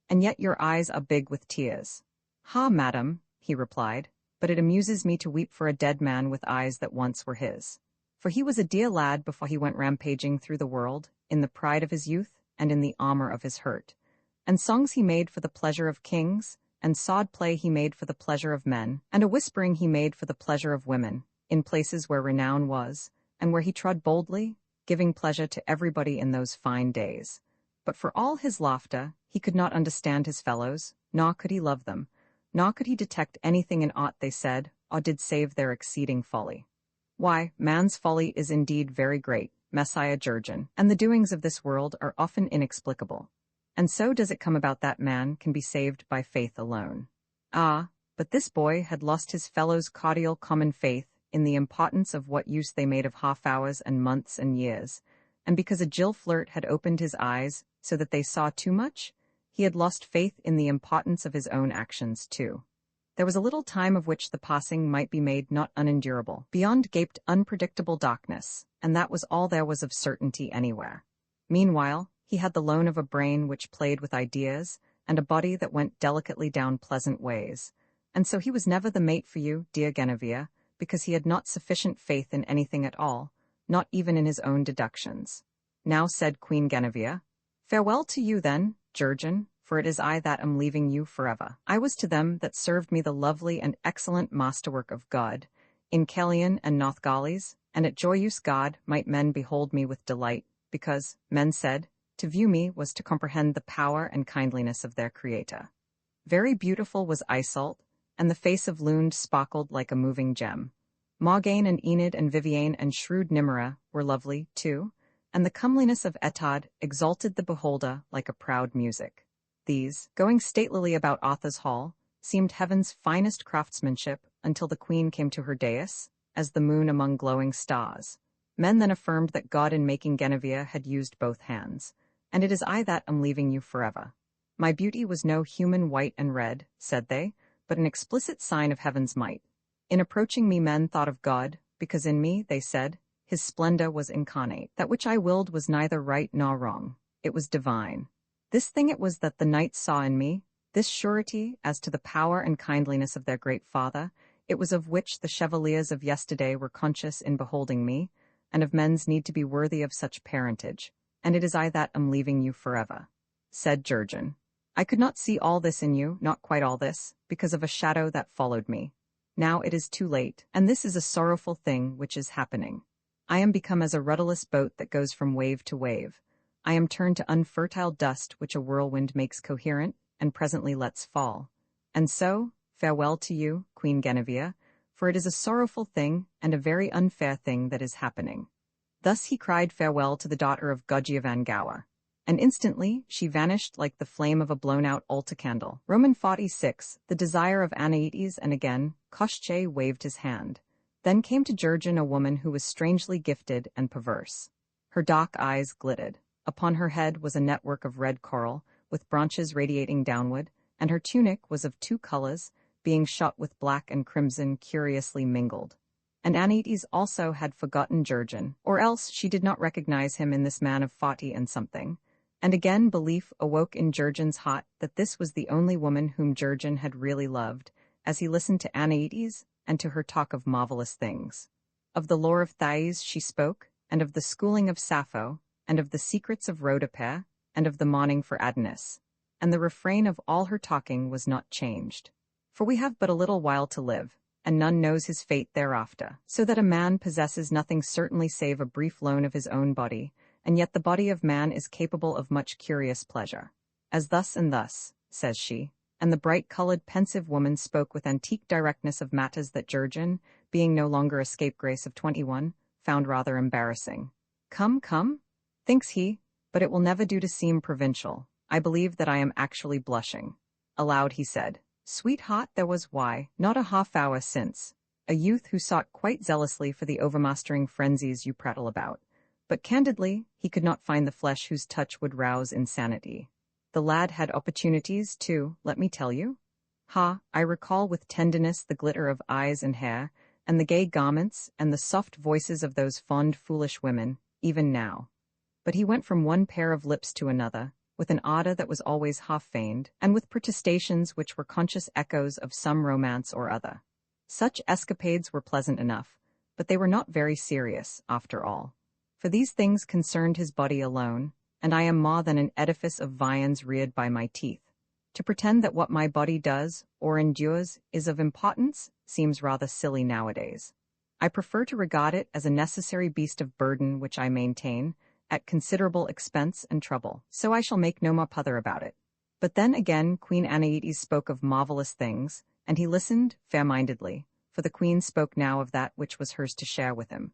and yet your eyes are big with tears. Ha, madam, he replied, but it amuses me to weep for a dead man with eyes that once were his. For he was a dear lad before he went rampaging through the world, in the pride of his youth, and in the armor of his hurt. And songs he made for the pleasure of kings, and sod play he made for the pleasure of men, and a whispering he made for the pleasure of women, in places where renown was, and where he trod boldly, giving pleasure to everybody in those fine days. But for all his laughter, he could not understand his fellows, nor could he love them, nor could he detect anything in aught they said, or did save their exceeding folly. Why, man's folly is indeed very great, Messiah Jurgen, and the doings of this world are often inexplicable. And so does it come about that man can be saved by faith alone. Ah, but this boy had lost his fellows' cordial common faith in the importance of what use they made of half-hours and months and years, and because a Jill flirt had opened his eyes so that they saw too much, he had lost faith in the impotence of his own actions too. There was a little time of which the passing might be made not unendurable. Beyond gaped unpredictable darkness, and that was all there was of certainty anywhere. Meanwhile, he had the loan of a brain which played with ideas, and a body that went delicately down pleasant ways. And so he was never the mate for you, dear Genevieve, because he had not sufficient faith in anything at all, not even in his own deductions. Now said Queen Genevieve, "Farewell to you then, Jurgen, for it is I that am leaving you forever. I was to them that served me the lovely and excellent masterwork of God, in Kelian and Northgales, and at Joyous God might men behold me with delight, because, men said, to view me was to comprehend the power and kindliness of their Creator. Very beautiful was Iseult, and the face of Lund sparkled like a moving gem. Morgane and Enid and Viviane and shrewd Nimera were lovely, too, and the comeliness of Etod exalted the beholder like a proud music. These, going statelily about Arthur's hall, seemed heaven's finest craftsmanship until the queen came to her dais, as the moon among glowing stars. Men then affirmed that God in making Genevieve had used both hands, and it is I that am leaving you forever. My beauty was no human white and red, said they, but an explicit sign of heaven's might. In approaching me men thought of God, because in me, they said, his splendor was incarnate. That which I willed was neither right nor wrong. It was divine. This thing it was that the knights saw in me, this surety as to the power and kindliness of their great father, it was of which the chevaliers of yesterday were conscious in beholding me, and of men's need to be worthy of such parentage, and it is I that am leaving you forever," said Jurgen. "I could not see all this in you, not quite all this, because of a shadow that followed me. Now it is too late, and this is a sorrowful thing which is happening. I am become as a rudderless boat that goes from wave to wave. I am turned to unfertile dust which a whirlwind makes coherent, and presently lets fall. And so, farewell to you, Queen Genevieve, for it is a sorrowful thing, and a very unfair thing that is happening." Thus he cried farewell to the daughter of Godje van Gower, and instantly she vanished like the flame of a blown-out altar candle. Roman 46, the desire of Anaetes, and again, Koshchei waved his hand. Then came to Jurgen a woman who was strangely gifted and perverse. Her dark eyes glittered. Upon her head was a network of red coral, with branches radiating downward, and her tunic was of two colors, being shot with black and crimson curiously mingled. And Anaetes also had forgotten Jurgen, or else she did not recognize him in this man of 40 and something. And again belief awoke in Jurgen's heart that this was the only woman whom Jurgen had really loved, as he listened to Anaetes and to her talk of marvelous things. Of the lore of Thais she spoke, and of the schooling of Sappho, and of the secrets of Rhodope, and of the mourning for Adonis. And the refrain of all her talking was not changed. For we have but a little while to live, and none knows his fate thereafter, so that a man possesses nothing certainly save a brief loan of his own body, and yet the body of man is capable of much curious pleasure. As thus and thus, says she, and the bright-colored pensive woman spoke with antique directness of matters that Jurgen, being no longer a scapegrace of 21, found rather embarrassing. Come, come, thinks he, but it will never do to seem provincial. I believe that I am actually blushing. Aloud he said, "Sweetheart, there was not a half-hour since, a youth who sought quite zealously for the overmastering frenzies you prattle about. But candidly, he could not find the flesh whose touch would rouse insanity. The lad had opportunities, too, let me tell you. Ha, I recall with tenderness the glitter of eyes and hair, and the gay garments, and the soft voices of those fond foolish women, even now. But he went from one pair of lips to another, with an ardor that was always half-feigned, and with protestations which were conscious echoes of some romance or other. Such escapades were pleasant enough, but they were not very serious, after all. For these things concerned his body alone, and I am more than an edifice of viands reared by my teeth. To pretend that what my body does, or endures, is of importance, seems rather silly nowadays. I prefer to regard it as a necessary beast of burden which I maintain, at considerable expense and trouble, so I shall make no more pother about it." But then again Queen Anaetes spoke of marvelous things, and he listened fair-mindedly, for the queen spoke now of that which was hers to share with him.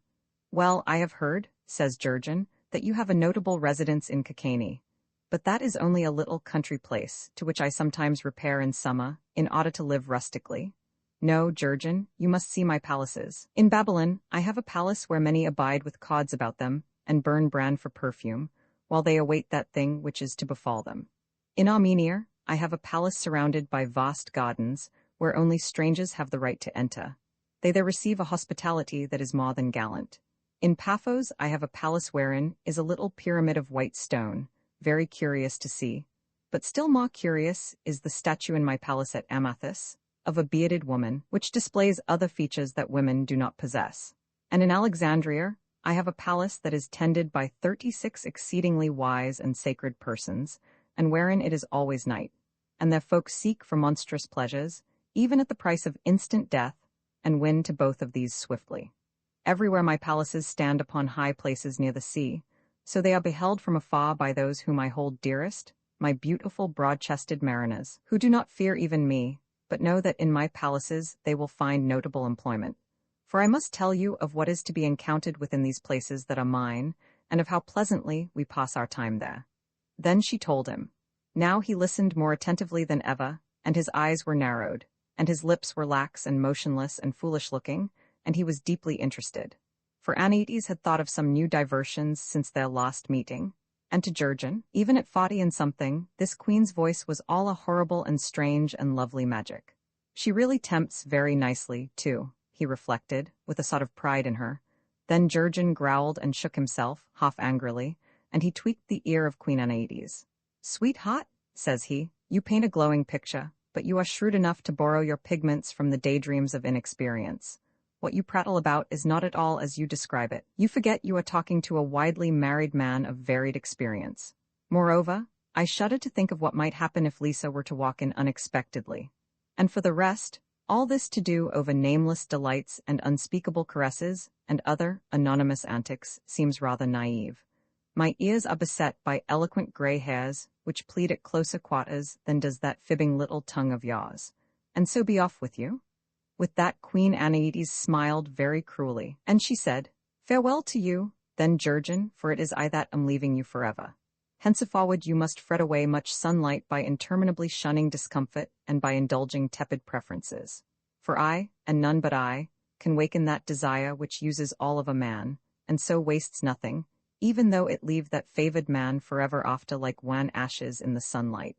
"Well, I have heard," says Jurgen, "that you have a notable residence in Kakani, but that is only a little country place, to which I sometimes repair in summer, in order to live rustically. No, Jurgen, you must see my palaces. In Babylon, I have a palace where many abide with cords about them, and burn bran for perfume, while they await that thing which is to befall them. In Armenia, I have a palace surrounded by vast gardens, where only strangers have the right to enter. They there receive a hospitality that is more than gallant. In Paphos I have a palace wherein is a little pyramid of white stone, very curious to see. But still more curious is the statue in my palace at Amathus, of a bearded woman, which displays other features that women do not possess. And in Alexandria, I have a palace that is tended by 36 exceedingly wise and sacred persons, and wherein it is always night, and their folk seek for monstrous pleasures, even at the price of instant death, and win to both of these swiftly. Everywhere my palaces stand upon high places near the sea, so they are beheld from afar by those whom I hold dearest, my beautiful broad-chested mariners, who do not fear even me, but know that in my palaces they will find notable employment. For I must tell you of what is to be encountered within these places that are mine, and of how pleasantly we pass our time there. Then she told him. Now he listened more attentively than ever, and his eyes were narrowed, and his lips were lax and motionless and foolish-looking, and he was deeply interested. For Anaetes had thought of some new diversions since their last meeting, and to Jurgen, even at 40 and something, this queen's voice was all a horrible and strange and lovely magic. She really tempts very nicely, too, he reflected, with a sort of pride in her. Then Jurgen growled and shook himself, half angrily, and he tweaked the ear of Queen Anaetes. "Sweetheart," says he, "you paint a glowing picture, but you are shrewd enough to borrow your pigments from the daydreams of inexperience. What you prattle about is not at all as you describe it. You forget you are talking to a widely married man of varied experience. Moreover, I shudder to think of what might happen if Lisa were to walk in unexpectedly. And for the rest, all this to do over nameless delights and unspeakable caresses and other anonymous antics seems rather naive. My ears are beset by eloquent gray hairs, which plead at closer quarters than does that fibbing little tongue of yours. And so be off with you." With that Queen Anaetes smiled very cruelly, and she said, "Farewell to you, then, Jurgen, for it is I that am leaving you forever. Henceforward you must fret away much sunlight by interminably shunning discomfort and by indulging tepid preferences. For I, and none but I, can waken that desire which uses all of a man, and so wastes nothing, even though it leave that favored man forever after like wan ashes in the sunlight.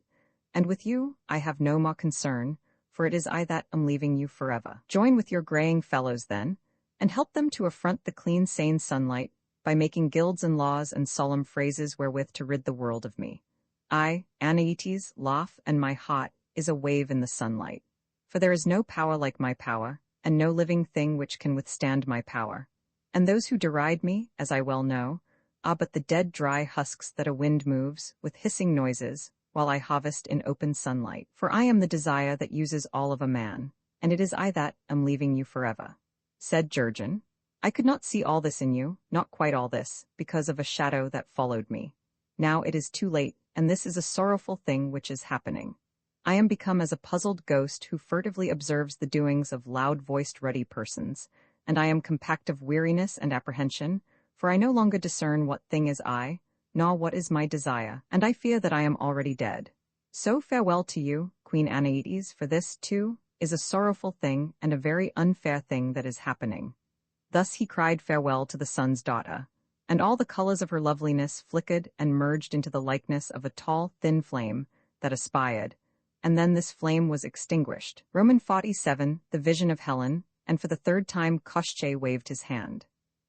And with you I have no more concern, for it is I that am leaving you forever. Join with your graying fellows then, and help them to affront the clean sane sunlight, by making guilds and laws and solemn phrases wherewith to rid the world of me. I, Anaetes, laugh, and my heart is a wave in the sunlight. For there is no power like my power, and no living thing which can withstand my power. And those who deride me, as I well know, are but the dead dry husks that a wind moves, with hissing noises, while I harvest in open sunlight. For I am the desire that uses all of a man, and it is I that am leaving you forever." Said Jurgen, "I could not see all this in you, not quite all this, because of a shadow that followed me. Now it is too late, and this is a sorrowful thing which is happening. I am become as a puzzled ghost who furtively observes the doings of loud-voiced ruddy persons, and I am compact of weariness and apprehension, for I no longer discern what thing is I, nor what is my desire, and I fear that I am already dead. So farewell to you, Queen Anaetes, for this, too, is a sorrowful thing and a very unfair thing that is happening." Thus he cried farewell to the sun's daughter, and all the colors of her loveliness flickered and merged into the likeness of a tall, thin flame that aspired, and then this flame was extinguished. Roman 47, the vision of Helen, and for the third time Koschei waved his hand.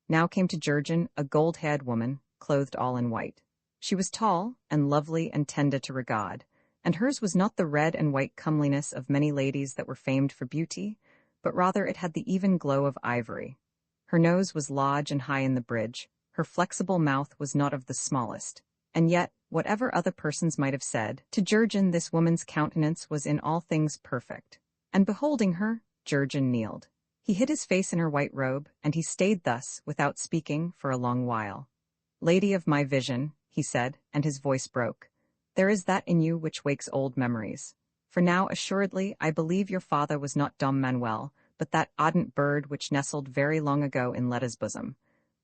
Now came to Jurgen a gold-haired woman, clothed all in white. She was tall and lovely and tender to regard, and hers was not the red and white comeliness of many ladies that were famed for beauty, but rather it had the even glow of ivory. Her nose was large and high in the bridge, her flexible mouth was not of the smallest, and yet, whatever other persons might have said, to Jurgen this woman's countenance was in all things perfect. And beholding her, Jurgen kneeled. He hid his face in her white robe, and he stayed thus, without speaking, for a long while. "Lady of my vision," he said, and his voice broke, "there is that in you which wakes old memories. For now, assuredly, I believe your father was not Dom Manuel, but that ardent bird which nestled very long ago in Letta's bosom.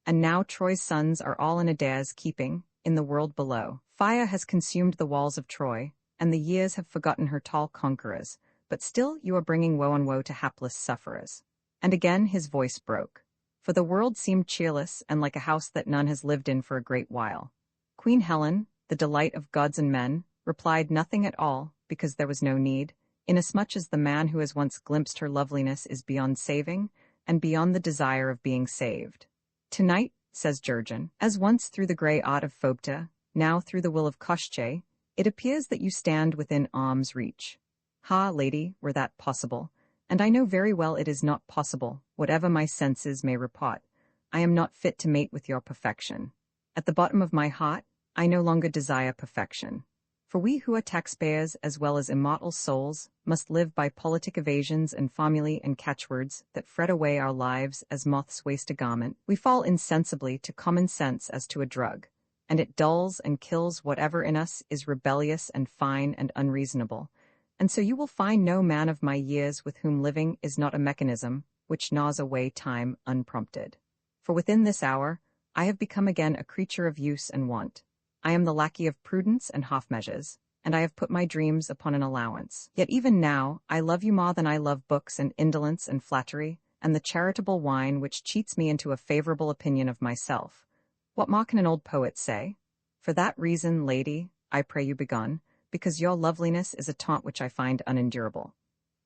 And now Troy's sons are all in Adair's keeping, in the world below. Fire has consumed the walls of Troy, and the years have forgotten her tall conquerors, but still you are bringing woe on woe to hapless sufferers." And again his voice broke. for the world seemed cheerless and like a house that none has lived in for a great while. Queen Helen, the delight of gods and men, replied nothing at all, because there was no need, inasmuch as the man who has once glimpsed her loveliness is beyond saving, and beyond the desire of being saved. Tonight, says Jurgen, as once through the grey art of Phobta, now through the will of Koshchei, it appears that you stand within arm's reach. Ha, lady, were that possible, and I know very well it is not possible, whatever my senses may report. I am not fit to mate with your perfection. At the bottom of my heart, I no longer desire perfection. For we who are taxpayers as well as immortal souls must live by politic evasions and formulae and catchwords that fret away our lives as moths waste a garment. We fall insensibly to common sense as to a drug, and it dulls and kills whatever in us is rebellious and fine and unreasonable. And so you will find no man of my years with whom living is not a mechanism which gnaws away time unprompted. For within this hour, I have become again a creature of use and want. I am the lackey of prudence and half-measures, and I have put my dreams upon an allowance. Yet even now, I love you more than I love books and indolence and flattery, and the charitable wine which cheats me into a favorable opinion of myself. What more can an old poet say? For that reason, lady, I pray you begone, because your loveliness is a taunt which I find unendurable.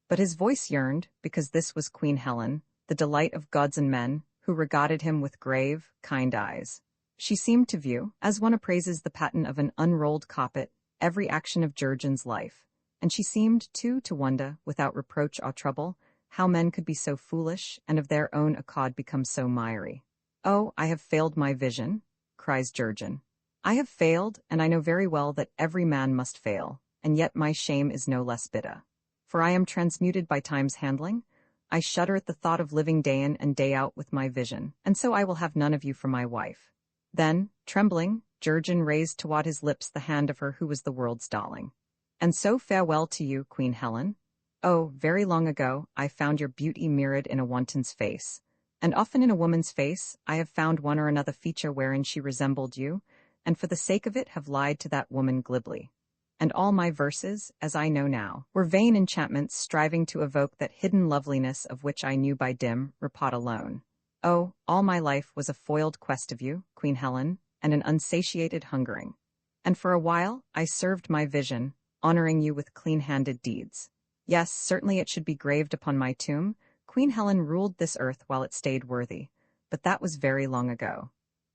But his voice yearned, because this was Queen Helen, the delight of gods and men, who regarded him with grave, kind eyes. She seemed to view, as one appraises the pattern of an unrolled carpet, every action of Jurgen's life, and she seemed, too, to wonder, without reproach or trouble, how men could be so foolish and of their own accord become so miry. "Oh, I have failed my vision," cries Jurgen. "I have failed, and I know very well that every man must fail, and yet my shame is no less bitter. For I am transmuted by time's handling. I shudder at the thought of living day in and day out with my vision, and so I will have none of you for my wife." Then, trembling, Jurgen raised toward his lips the hand of her who was the world's darling. "And so farewell to you, Queen Helen. Oh, very long ago, I found your beauty mirrored in a wanton's face, and often in a woman's face I have found one or another feature wherein she resembled you, and for the sake of it have lied to that woman glibly. And all my verses, as I know now, were vain enchantments striving to evoke that hidden loveliness of which I knew by dim report alone. Oh, all my life was a foiled quest of you, Queen Helen, and an unsatiated hungering. And for a while I served my vision, honoring you with clean-handed deeds. Yes, certainly it should be graved upon my tomb, Queen Helen ruled this earth while it stayed worthy, but that was very long ago.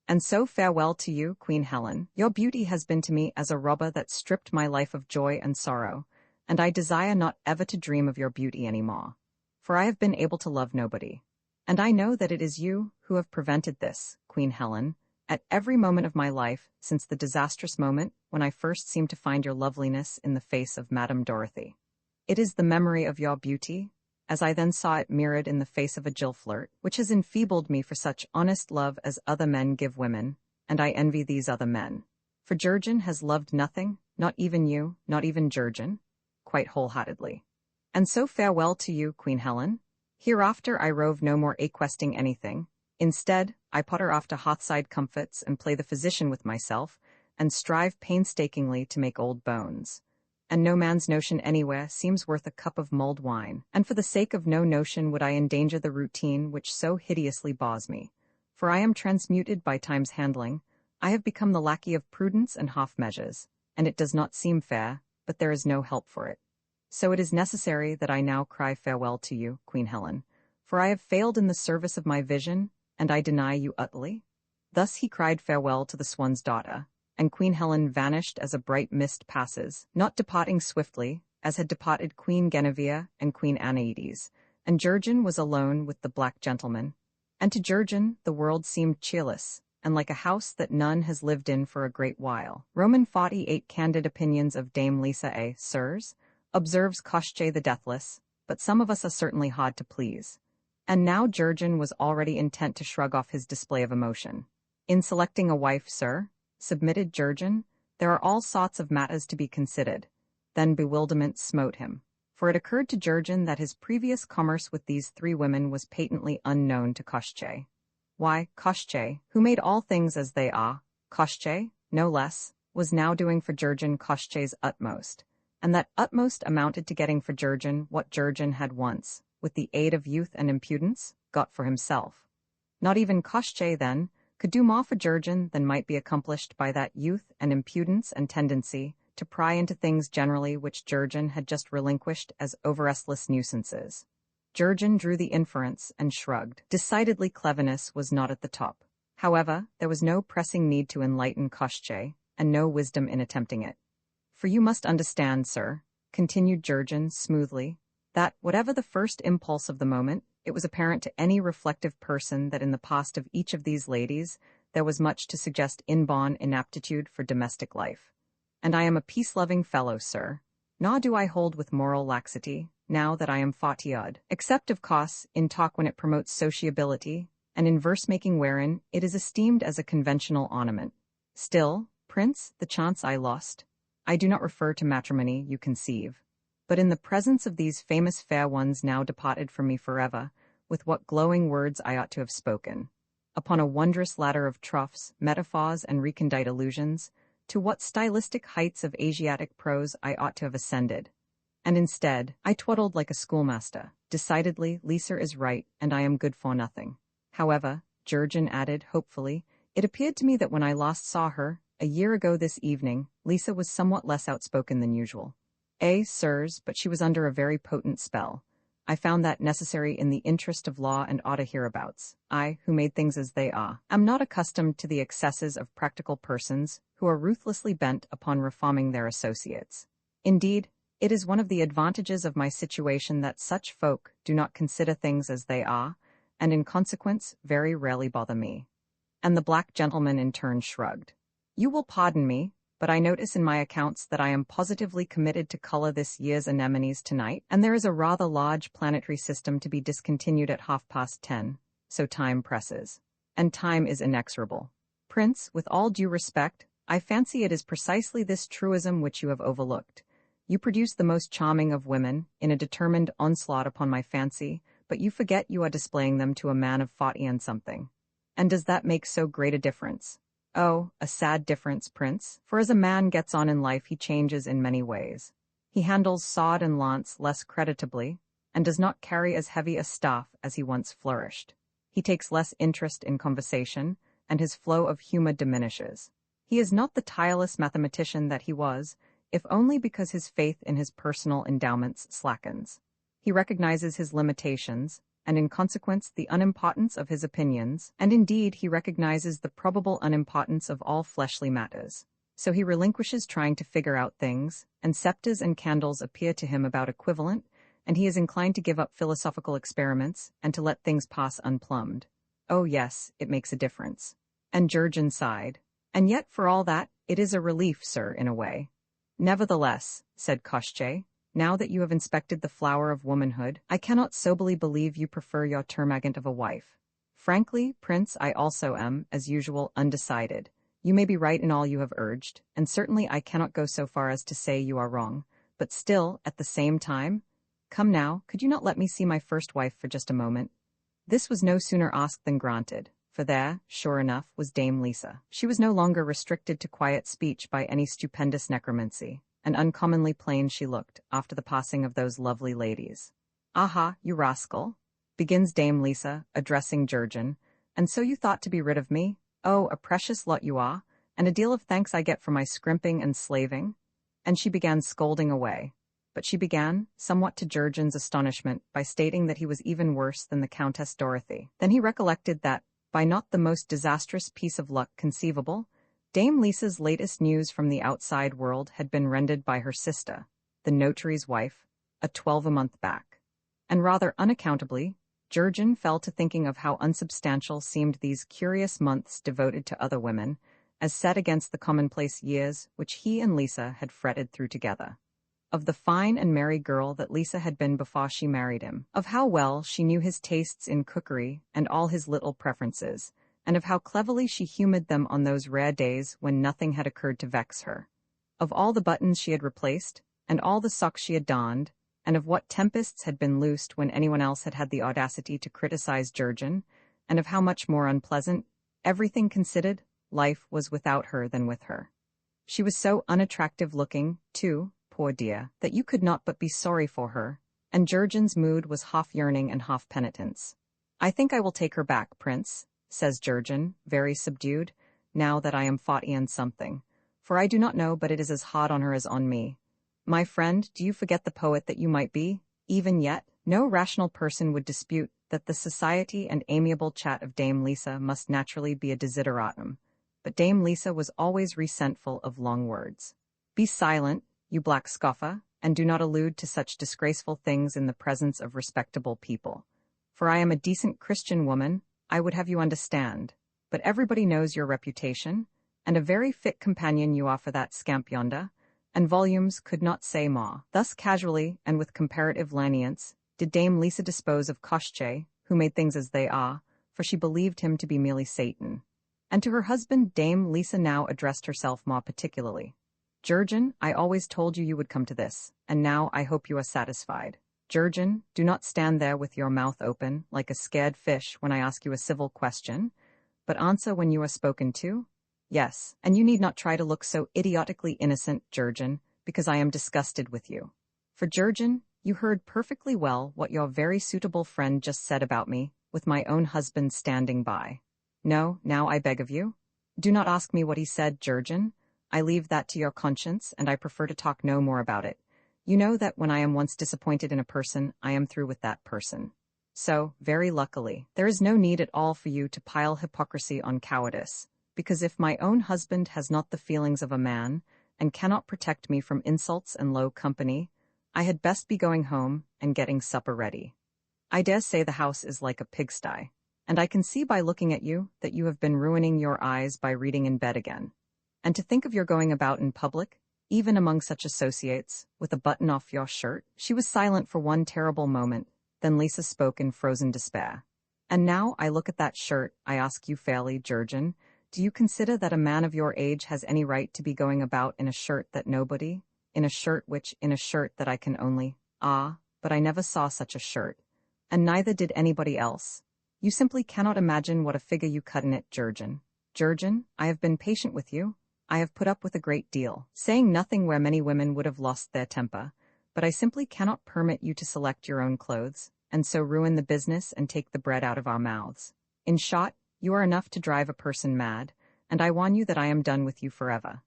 And so farewell to you, Queen Helen. Your beauty has been to me as a robber that stripped my life of joy and sorrow, and I desire not ever to dream of your beauty any more, for I have been able to love nobody. And I know that it is you who have prevented this, Queen Helen, at every moment of my life since the disastrous moment when I first seemed to find your loveliness in the face of Madame Dorothy. It is the memory of your beauty, as I then saw it mirrored in the face of a Jill flirt, which has enfeebled me for such honest love as other men give women, and I envy these other men. For Jurgen has loved nothing, not even you, not even Jurgen, quite wholeheartedly. And so farewell to you, Queen Helen. Hereafter I rove no more a-questing anything. Instead, I potter off to hearthside comforts and play the physician with myself, and strive painstakingly to make old bones. And no man's notion anywhere seems worth a cup of mulled wine, and for the sake of no notion would I endanger the routine which so hideously bores me. For I am transmuted by time's handling, I have become the lackey of prudence and half-measures, and it does not seem fair, but there is no help for it. So it is necessary that I now cry farewell to you, Queen Helen, for I have failed in the service of my vision, and I deny you utterly." Thus he cried farewell to the swan's daughter, and Queen Helen vanished as a bright mist passes, not departing swiftly, as had departed Queen Guinevere and Queen Anaides, and Jurgen was alone with the black gentleman. And to Jurgen the world seemed cheerless, and like a house that none has lived in for a great while. Roman 48 Candid Opinions of Dame Lisa A. Sirs, observes Koshchei the Deathless, but some of us are certainly hard to please. And now Jurgen was already intent to shrug off his display of emotion. "In selecting a wife, sir," submitted Jurgen, "there are all sorts of matters to be considered." Then bewilderment smote him, for it occurred to Jurgen that his previous commerce with these three women was patently unknown to Koshchei. Why, Koshchei, who made all things as they are, Koshchei, no less, was now doing for Jurgen Koshchei's utmost, and that utmost amounted to getting for Jurgen what Jurgen had once, with the aid of youth and impudence, got for himself. Not even Koschei, then, could do more for Jurgen than might be accomplished by that youth and impudence and tendency to pry into things generally which Jurgen had just relinquished as overrestless nuisances. Jurgen drew the inference and shrugged. Decidedly cleverness was not at the top. However, there was no pressing need to enlighten Koschei, and no wisdom in attempting it. For you must understand, sir, continued Jurgen smoothly, that, whatever the first impulse of the moment, it was apparent to any reflective person that in the past of each of these ladies there was much to suggest inborn inaptitude for domestic life. And I am a peace-loving fellow, sir, nor do I hold with moral laxity, now that I am 40-odd, except, of course, in talk when it promotes sociability, and in verse-making wherein it is esteemed as a conventional ornament. Still, Prince, the chance I lost, I do not refer to matrimony, you conceive, but in the presence of these famous fair ones now departed from me forever, with what glowing words I ought to have spoken. Upon a wondrous ladder of troughs, metaphors, and recondite allusions, to what stylistic heights of Asiatic prose I ought to have ascended. And instead, I twaddled like a schoolmaster. Decidedly, Lisa is right, and I am good for nothing. However, Jurgen added, hopefully, it appeared to me that when I last saw her, a year ago this evening, Lisa was somewhat less outspoken than usual. Sirs, but she was under a very potent spell. I found that necessary in the interest of law and order hereabouts. I, who made things as they are, am not accustomed to the excesses of practical persons who are ruthlessly bent upon reforming their associates. Indeed, it is one of the advantages of my situation that such folk do not consider things as they are, and in consequence very rarely bother me. And the black gentleman in turn shrugged. You will pardon me, but I notice in my accounts that I am positively committed to color this year's anemones tonight, and there is a rather large planetary system to be discontinued at 10:30, so time presses. And time is inexorable. Prince, with all due respect, I fancy it is precisely this truism which you have overlooked. You produce the most charming of women, in a determined onslaught upon my fancy, but you forget you are displaying them to a man of 40 and something. And does that make so great a difference? Oh, a sad difference, Prince, for as a man gets on in life he changes in many ways. He handles sword and lance less creditably, and does not carry as heavy a staff as he once flourished. He takes less interest in conversation, and his flow of humor diminishes. He is not the tireless mathematician that he was, if only because his faith in his personal endowments slackens. He recognizes his limitations, and in consequence the unimportance of his opinions, and indeed he recognizes the probable unimportance of all fleshly matters. So he relinquishes trying to figure out things, and scepters and candles appear to him about equivalent, and he is inclined to give up philosophical experiments, and to let things pass unplumbed. Oh yes, it makes a difference. And Jurgen sighed. And yet, for all that, it is a relief, sir, in a way. Nevertheless, said Koschei, now that you have inspected the flower of womanhood, I cannot soberly believe you prefer your termagant of a wife. Frankly, Prince, I also am, as usual, undecided. You may be right in all you have urged, and certainly I cannot go so far as to say you are wrong, but still, at the same time, come now, could you not let me see my first wife for just a moment? This was no sooner asked than granted, for there, sure enough, was Dame Lisa. She was no longer restricted to quiet speech by any stupendous necromancy, and uncommonly plain she looked, after the passing of those lovely ladies. Aha, you rascal, begins Dame Lisa, addressing Jurgen, and so you thought to be rid of me? Oh, a precious lot you are, and a deal of thanks I get for my scrimping and slaving. And she began scolding away. But she began, somewhat to Jurgen's astonishment, by stating that he was even worse than the Countess Dorothy. Then he recollected that, by not the most disastrous piece of luck conceivable, Dame Lisa's latest news from the outside world had been rendered by her sister, the notary's wife, a 12 month back. And rather unaccountably, Jurgen fell to thinking of how unsubstantial seemed these curious months devoted to other women, as set against the commonplace years which he and Lisa had fretted through together. Of the fine and merry girl that Lisa had been before she married him, of how well she knew his tastes in cookery and all his little preferences, and of how cleverly she humored them on those rare days when nothing had occurred to vex her. Of all the buttons she had replaced, and all the socks she had donned, and of what tempests had been loosed when anyone else had had the audacity to criticize Jurgen, and of how much more unpleasant, everything considered, life was without her than with her. She was so unattractive looking, too, poor dear, that you could not but be sorry for her, and Jurgen's mood was half yearning and half penitence. I think I will take her back, Prince, says Jurgen, very subdued, now that I am 40 and something. For I do not know, but it is as hard on her as on me. My friend, do you forget the poet that you might be? Even yet, no rational person would dispute that the society and amiable chat of Dame Lisa must naturally be a desideratum. But Dame Lisa was always resentful of long words. Be silent, you black scoffer, and do not allude to such disgraceful things in the presence of respectable people. For I am a decent Christian woman, I would have you understand. But everybody knows your reputation, and a very fit companion you are for that scamp yonder, and volumes could not say more. Thus casually, and with comparative lenience, did Dame Lisa dispose of Koshchei, who made things as they are, for she believed him to be merely Satan. And to her husband Dame Lisa now addressed herself more particularly. Jurgen, I always told you would come to this, and now I hope you are satisfied. Jurgen, do not stand there with your mouth open, like a scared fish when I ask you a civil question, but answer when you are spoken to. Yes, and you need not try to look so idiotically innocent, Jurgen, because I am disgusted with you. For Jurgen, you heard perfectly well what your very suitable friend just said about me, with my own husband standing by. No, now I beg of you. Do not ask me what he said, Jurgen. I leave that to your conscience, and I prefer to talk no more about it. You know that when I am once disappointed in a person, I am through with that person. So, very luckily, there is no need at all for you to pile hypocrisy on cowardice, because if my own husband has not the feelings of a man, and cannot protect me from insults and low company, I had best be going home and getting supper ready. I dare say the house is like a pigsty, and I can see by looking at you that you have been ruining your eyes by reading in bed again. And to think of your going about in public, even among such associates, with a button off your shirt. She was silent for one terrible moment, then Lisa spoke in frozen despair. And now I look at that shirt, I ask you fairly, Jurgen, do you consider that a man of your age has any right to be going about in a shirt that nobody, in a shirt that I can only, but I never saw such a shirt, and neither did anybody else. You simply cannot imagine what a figure you cut in it, Jurgen. Jurgen, I have been patient with you. I have put up with a great deal, saying nothing where many women would have lost their temper, but I simply cannot permit you to select your own clothes, and so ruin the business and take the bread out of our mouths. In short, you are enough to drive a person mad, and I warn you that I am done with you forever.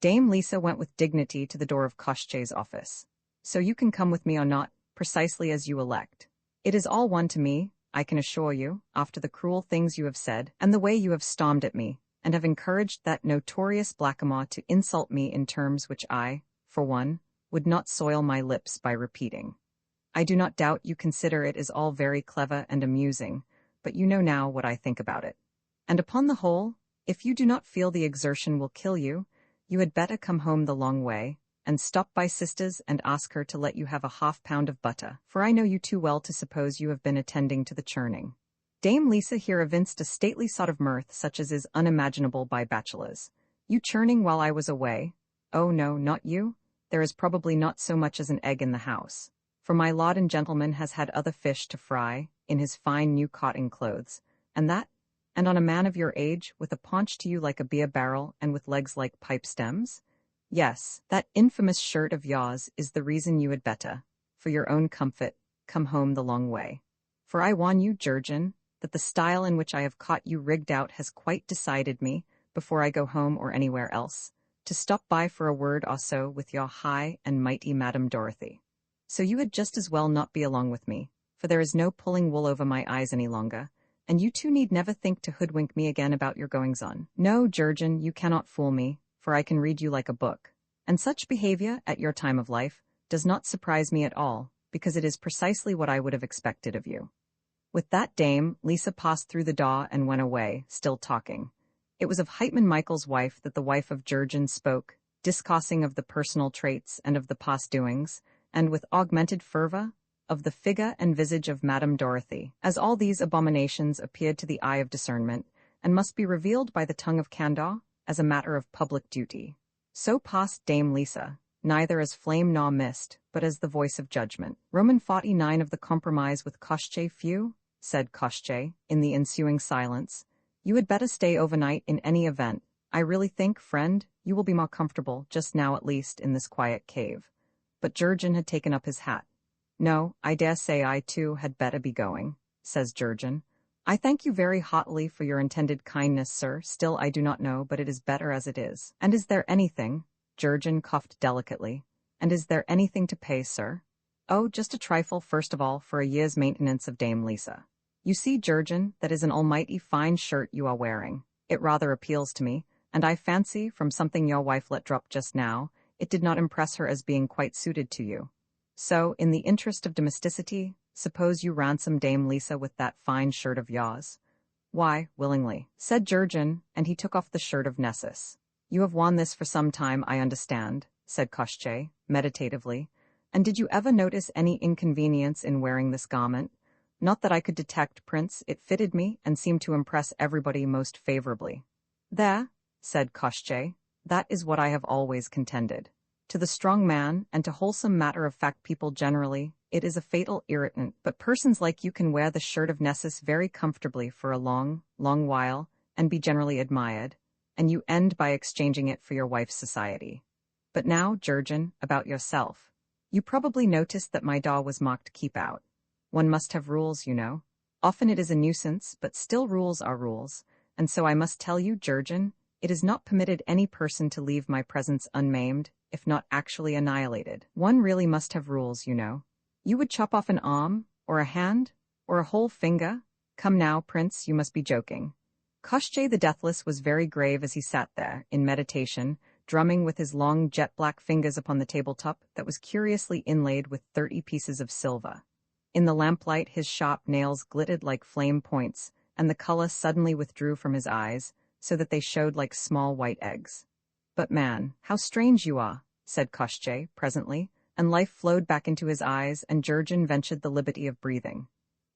Dame Lisa went with dignity to the door of Koshchei's office. So you can come with me or not, precisely as you elect. It is all one to me, I can assure you, after the cruel things you have said, and the way you have stormed at me, and have encouraged that notorious blackamoor to insult me in terms which I, for one, would not soil my lips by repeating. I do not doubt you consider it is all very clever and amusing, but you know now what I think about it. And upon the whole, if you do not feel the exertion will kill you, you had better come home the long way, and stop by sister's and ask her to let you have a half-pound of butter, for I know you too well to suppose you have been attending to the churning. Dame Lisa here evinced a stately sort of mirth such as is unimaginable by bachelors. You churning while I was away? Oh no, not you. There is probably not so much as an egg in the house. For my lord and gentleman has had other fish to fry, in his fine new cotton clothes, and on a man of your age, with a paunch to you like a beer barrel and with legs like pipe stems? Yes, that infamous shirt of yours is the reason you had better, for your own comfort, come home the long way. For I warn you, Jurgen, that the style in which I have caught you rigged out has quite decided me, before I go home or anywhere else, to stop by for a word or so with your high and mighty Madame Dorothy. So you had just as well not be along with me, for there is no pulling wool over my eyes any longer, and you two need never think to hoodwink me again about your goings-on. No, Jurgen, you cannot fool me, for I can read you like a book, and such behavior, at your time of life, does not surprise me at all, because it is precisely what I would have expected of you. With that Dame, Lisa passed through the door and went away, still talking. It was of Heitman Michael's wife that the wife of Jurgen spoke, discoursing of the personal traits and of the past doings, and with augmented fervor, of the figure and visage of Madame Dorothy, as all these abominations appeared to the eye of discernment, and must be revealed by the tongue of candor, as a matter of public duty. So passed Dame Lisa, neither as flame nor mist, but as the voice of judgment. Roman 49 of the compromise with Koshchei few, said Koshchei, in the ensuing silence. You had better stay overnight in any event. I really think, friend, you will be more comfortable, just now at least, in this quiet cave. But Jurgen had taken up his hat. No, I dare say I too had better be going, says Jurgen. I thank you very heartily for your intended kindness, sir. Still I do not know, but it is better as it is. And is there anything? Jurgen coughed delicately. And is there anything to pay, sir? Oh, just a trifle, first of all, for a year's maintenance of Dame Lisa. You see, Jurgen, that is an almighty fine shirt you are wearing. It rather appeals to me, and I fancy, from something your wife let drop just now, it did not impress her as being quite suited to you. So, in the interest of domesticity, suppose you ransom Dame Lisa with that fine shirt of yours. Why, willingly, said Jurgen, and he took off the shirt of Nessus. You have worn this for some time, I understand, said Koschei, meditatively. And did you ever notice any inconvenience in wearing this garment? Not that I could detect, Prince. It fitted me and seemed to impress everybody most favorably. There, said Koschei, that is what I have always contended. To the strong man, and to wholesome matter-of-fact people generally, it is a fatal irritant, but persons like you can wear the shirt of Nessus very comfortably for a long, long while, and be generally admired, and you end by exchanging it for your wife's society. But now, Jurgen, about yourself. You probably noticed that my door was marked Keep Out. One must have rules, you know. Often it is a nuisance, but still rules are rules, and so I must tell you, Jurgen, it is not permitted any person to leave my presence unmaimed, if not actually annihilated. One really must have rules, you know. You would chop off an arm, or a hand, or a whole finger? Come now, Prince, you must be joking. Koschei the Deathless was very grave as he sat there, in meditation, drumming with his long jet-black fingers upon the tabletop that was curiously inlaid with 30 pieces of silver. In the lamplight his sharp nails glittered like flame points, and the color suddenly withdrew from his eyes, so that they showed like small white eggs. But man, how strange you are, said Koschei, presently, and life flowed back into his eyes, and Jurgen ventured the liberty of breathing.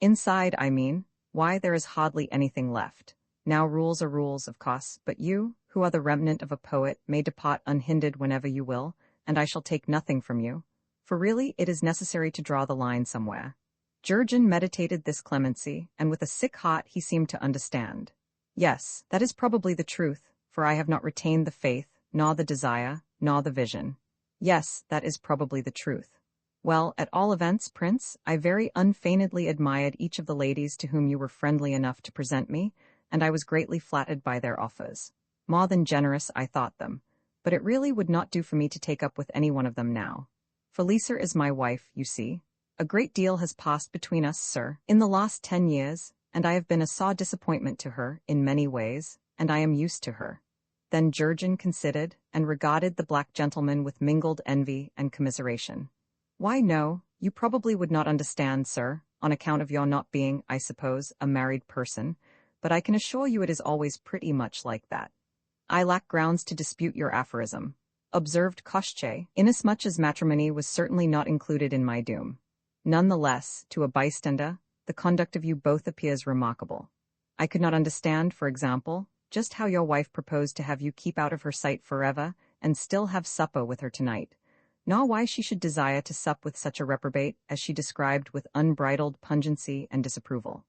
Inside, I mean, why, there is hardly anything left. Now rules are rules, of course, but you, who are the remnant of a poet, may depart unhindered whenever you will, and I shall take nothing from you. For really it is necessary to draw the line somewhere. Jurgen meditated this clemency, and with a sick heart he seemed to understand. Yes, that is probably the truth, for I have not retained the faith, nor the desire, nor the vision. Yes, that is probably the truth. Well, at all events, Prince, I very unfeignedly admired each of the ladies to whom you were friendly enough to present me, and I was greatly flattered by their offers. More than generous I thought them, but it really would not do for me to take up with any one of them now. For Lisa is my wife, you see. A great deal has passed between us, sir, in the last 10 years, and I have been a sore disappointment to her, in many ways, and I am used to her. Then Jurgen considered, and regarded the black gentleman with mingled envy and commiseration. Why, no, you probably would not understand, sir, on account of your not being, I suppose, a married person, but I can assure you it is always pretty much like that. I lack grounds to dispute your aphorism, observed Koschei, inasmuch as matrimony was certainly not included in my doom. None the less, to a bystander, the conduct of you both appears remarkable. I could not understand, for example, just how your wife proposed to have you keep out of her sight forever and still have supper with her tonight, nor why she should desire to sup with such a reprobate as she described with unbridled pungency and disapproval.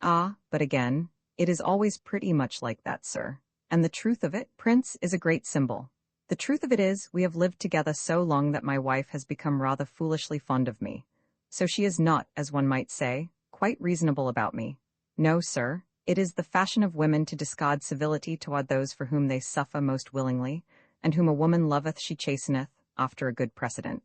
Ah, but again, it is always pretty much like that, sir. And the truth of it, Prince, is a great symbol. The truth of it is, we have lived together so long that my wife has become rather foolishly fond of me. So she is not, as one might say, quite reasonable about me. No, sir, it is the fashion of women to discard civility toward those for whom they suffer most willingly, and whom a woman loveth she chasteneth, after a good precedent.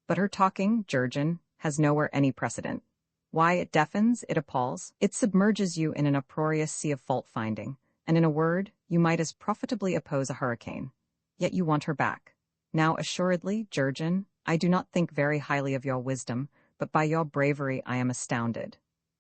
But her talking, Jurgen, has nowhere any precedent. Why, it deafens, it appalls, it submerges you in an uproarious sea of fault-finding, and in a word, you might as profitably oppose a hurricane. Yet you want her back. Now, assuredly, Jurgen, I do not think very highly of your wisdom, but by your bravery I am astounded.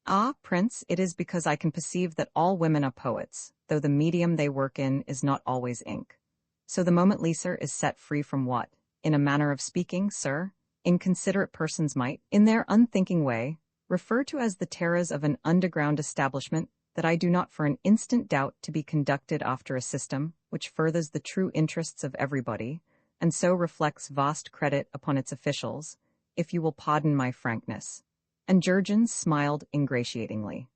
Ah, Prince, it is because I can perceive that all women are poets, though the medium they work in is not always ink. So the moment Lisa is set free from what, in a manner of speaking, sir, inconsiderate persons might, in their unthinking way, refer to as the terrors of an underground establishment that I do not for an instant doubt to be conducted after a system which furthers the true interests of everybody, and so reflects vast credit upon its officials, if you will pardon my frankness. And Jurgen smiled ingratiatingly.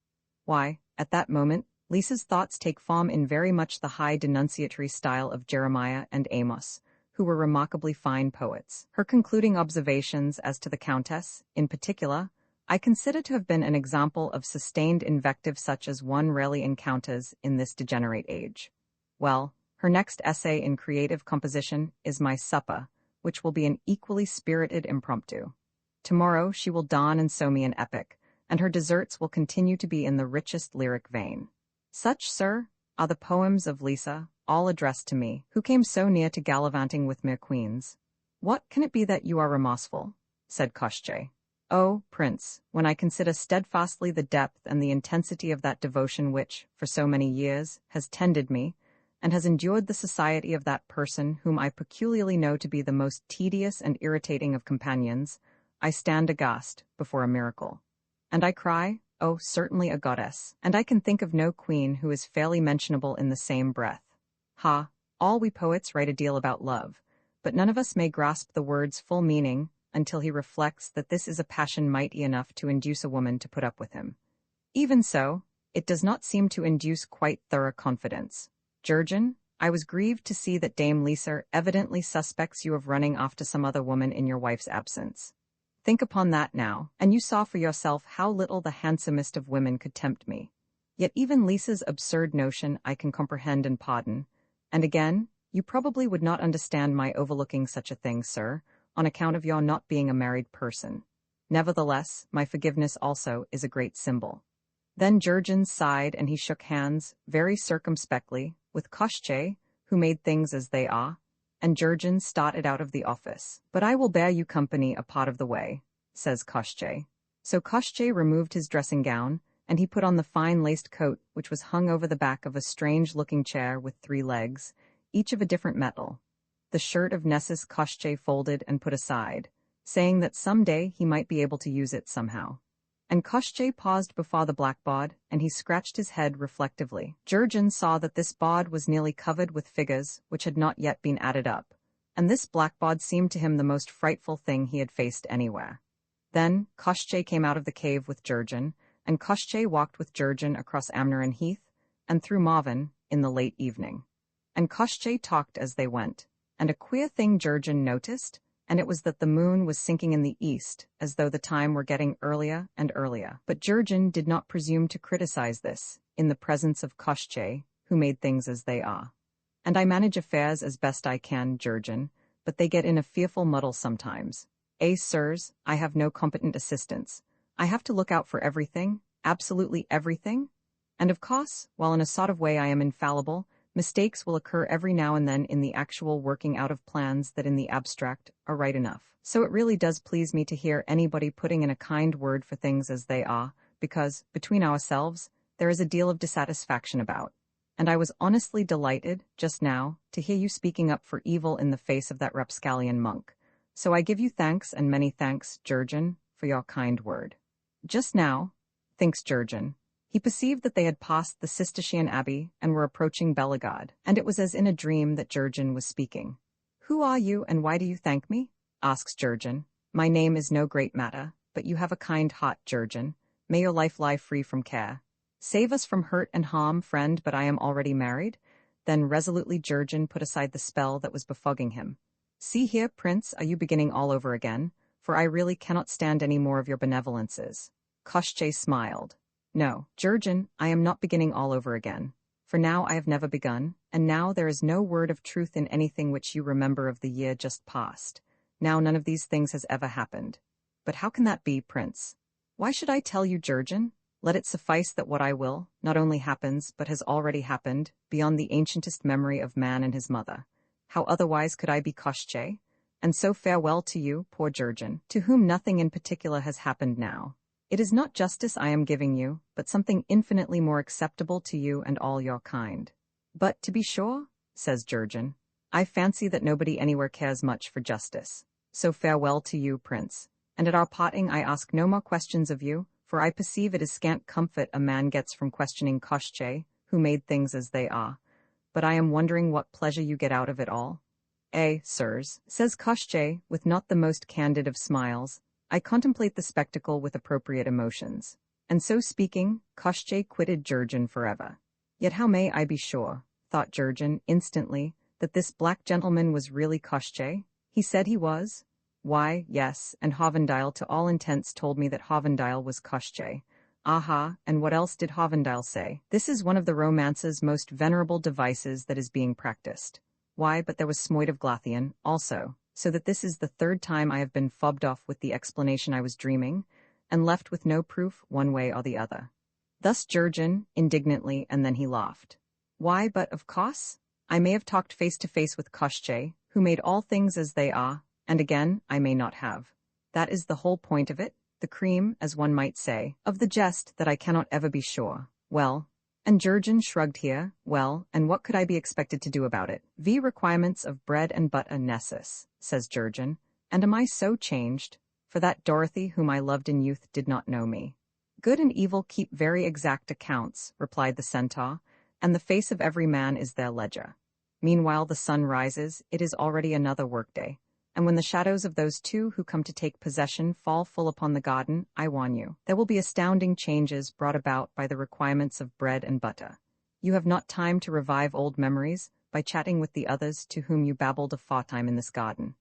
Why, at that moment, Lisa's thoughts take form in very much the high denunciatory style of Jeremiah and Amos, who were remarkably fine poets. Her concluding observations as to the Countess, in particular, I consider to have been an example of sustained invective such as one rarely encounters in this degenerate age. Well, her next essay in creative composition is My Supper, which will be an equally spirited impromptu. Tomorrow she will don and sew me an epic, and her desserts will continue to be in the richest lyric vein. Such, sir, are the poems of Lisa, all addressed to me, who came so near to gallivanting with mere queens. What can it be that you are remorseful? Said Koshchei. Oh, Prince, when I consider steadfastly the depth and the intensity of that devotion which, for so many years, has tended me, and has endured the society of that person whom I peculiarly know to be the most tedious and irritating of companions, I stand aghast before a miracle. And I cry, oh, certainly a goddess, and I can think of no queen who is fairly mentionable in the same breath. Ha, all we poets write a deal about love, but none of us may grasp the word's full meaning until he reflects that this is a passion mighty enough to induce a woman to put up with him. Even so, it does not seem to induce quite thorough confidence. Jurgen, I was grieved to see that Dame Lisa evidently suspects you of running after some other woman in your wife's absence. Think upon that now, and you saw for yourself how little the handsomest of women could tempt me. Yet even Lisa's absurd notion I can comprehend and pardon. And again, you probably would not understand my overlooking such a thing, sir, on account of your not being a married person. Nevertheless, my forgiveness also is a great symbol. Then Jurgen sighed and he shook hands, very circumspectly, with Koshchei, who made things as they are, and Jurgen started out of the office. But I will bear you company a part of the way, says Koshchei. So Koshchei removed his dressing gown, and he put on the fine laced coat which was hung over the back of a strange-looking chair with 3 legs, each of a different metal. The shirt of Nessus Koshchei folded and put aside, saying that some day he might be able to use it somehow. And Koshchei paused before the blackboard, and he scratched his head reflectively. Jurgen saw that this board was nearly covered with figures which had not yet been added up, and this blackboard seemed to him the most frightful thing he had faced anywhere. Then Koshchei came out of the cave with Jurgen, and Koshchei walked with Jurgen across Amnerin Heath, and through Marvin, in the late evening. And Koshchei talked as they went, and a queer thing Jurgen noticed, and it was that the moon was sinking in the east, as though the time were getting earlier and earlier. But Jurgen did not presume to criticize this, in the presence of Koshchei, who made things as they are. And I manage affairs as best I can, Jurgen, but they get in a fearful muddle sometimes. Sirs, I have no competent assistants. I have to look out for everything, absolutely everything. And of course, while in a sort of way I am infallible, mistakes will occur every now and then in the actual working out of plans that in the abstract are right enough. So it really does please me to hear anybody putting in a kind word for things as they are, because, between ourselves, there is a deal of dissatisfaction about. And I was honestly delighted, just now, to hear you speaking up for evil in the face of that rapscallion monk. So I give you thanks and many thanks, Jurgen, for your kind word. Just now, thinks Jurgen, he perceived that they had passed the Cistercian Abbey and were approaching Bellegarde, and it was as in a dream that Jurgen was speaking. Who are you and why do you thank me? Asks Jurgen. My name is no great matter, but you have a kind heart, Jurgen. May your life lie free from care. Save us from hurt and harm, friend, but I am already married. Then resolutely Jurgen put aside the spell that was befogging him. See here, Prince, are you beginning all over again? For I really cannot stand any more of your benevolences. Koshchei smiled. No, Jurgen, I am not beginning all over again. For now I have never begun, and now there is no word of truth in anything which you remember of the year just past. Now none of these things has ever happened. But how can that be, Prince? Why should I tell you, Jurgen? Let it suffice that what I will, not only happens, but has already happened, beyond the ancientest memory of man and his mother. How otherwise could I be Koshchei? And so farewell to you, poor Jurgen, to whom nothing in particular has happened now. It is not justice I am giving you, but something infinitely more acceptable to you and all your kind. But, to be sure, says Jurgen, I fancy that nobody anywhere cares much for justice. So farewell to you, Prince, and at our parting I ask no more questions of you, for I perceive it is scant comfort a man gets from questioning Koshchei, who made things as they are. But I am wondering what pleasure you get out of it all. Sirs, says Koshchei, with not the most candid of smiles, I contemplate the spectacle with appropriate emotions. And so speaking, Koshchei quitted Jurgen forever. Yet how may I be sure, thought Jurgen instantly, that this black gentleman was really Koshchei? He said he was. Why, yes, and Hovendile to all intents told me that Hovendile was Koshchei. Aha, and what else did Hovendile say? This is one of the romance's most venerable devices that is being practiced. Why, but there was Smoit of Glathian, also, so that this is the third time I have been fobbed off with the explanation I was dreaming, and left with no proof one way or the other. Thus Jurgen, indignantly, and then he laughed. Why, but of course? I may have talked face to face with Koshchei, who made all things as they are, and again, I may not have. That is the whole point of it, the cream, as one might say, of the jest that I cannot ever be sure. Well, and Jurgen shrugged here, well, and what could I be expected to do about it? V requirements of bread and butter nessus, says Jurgen, and am I so changed? For that Dorothy whom I loved in youth did not know me. Good and evil keep very exact accounts, replied the centaur, and the face of every man is their ledger. Meanwhile the sun rises, it is already another workday. And when the shadows of those two who come to take possession fall full upon the garden, I warn you, there will be astounding changes brought about by the requirements of bread and butter. You have not time to revive old memories by chatting with the others to whom you babbled aforetime in this garden.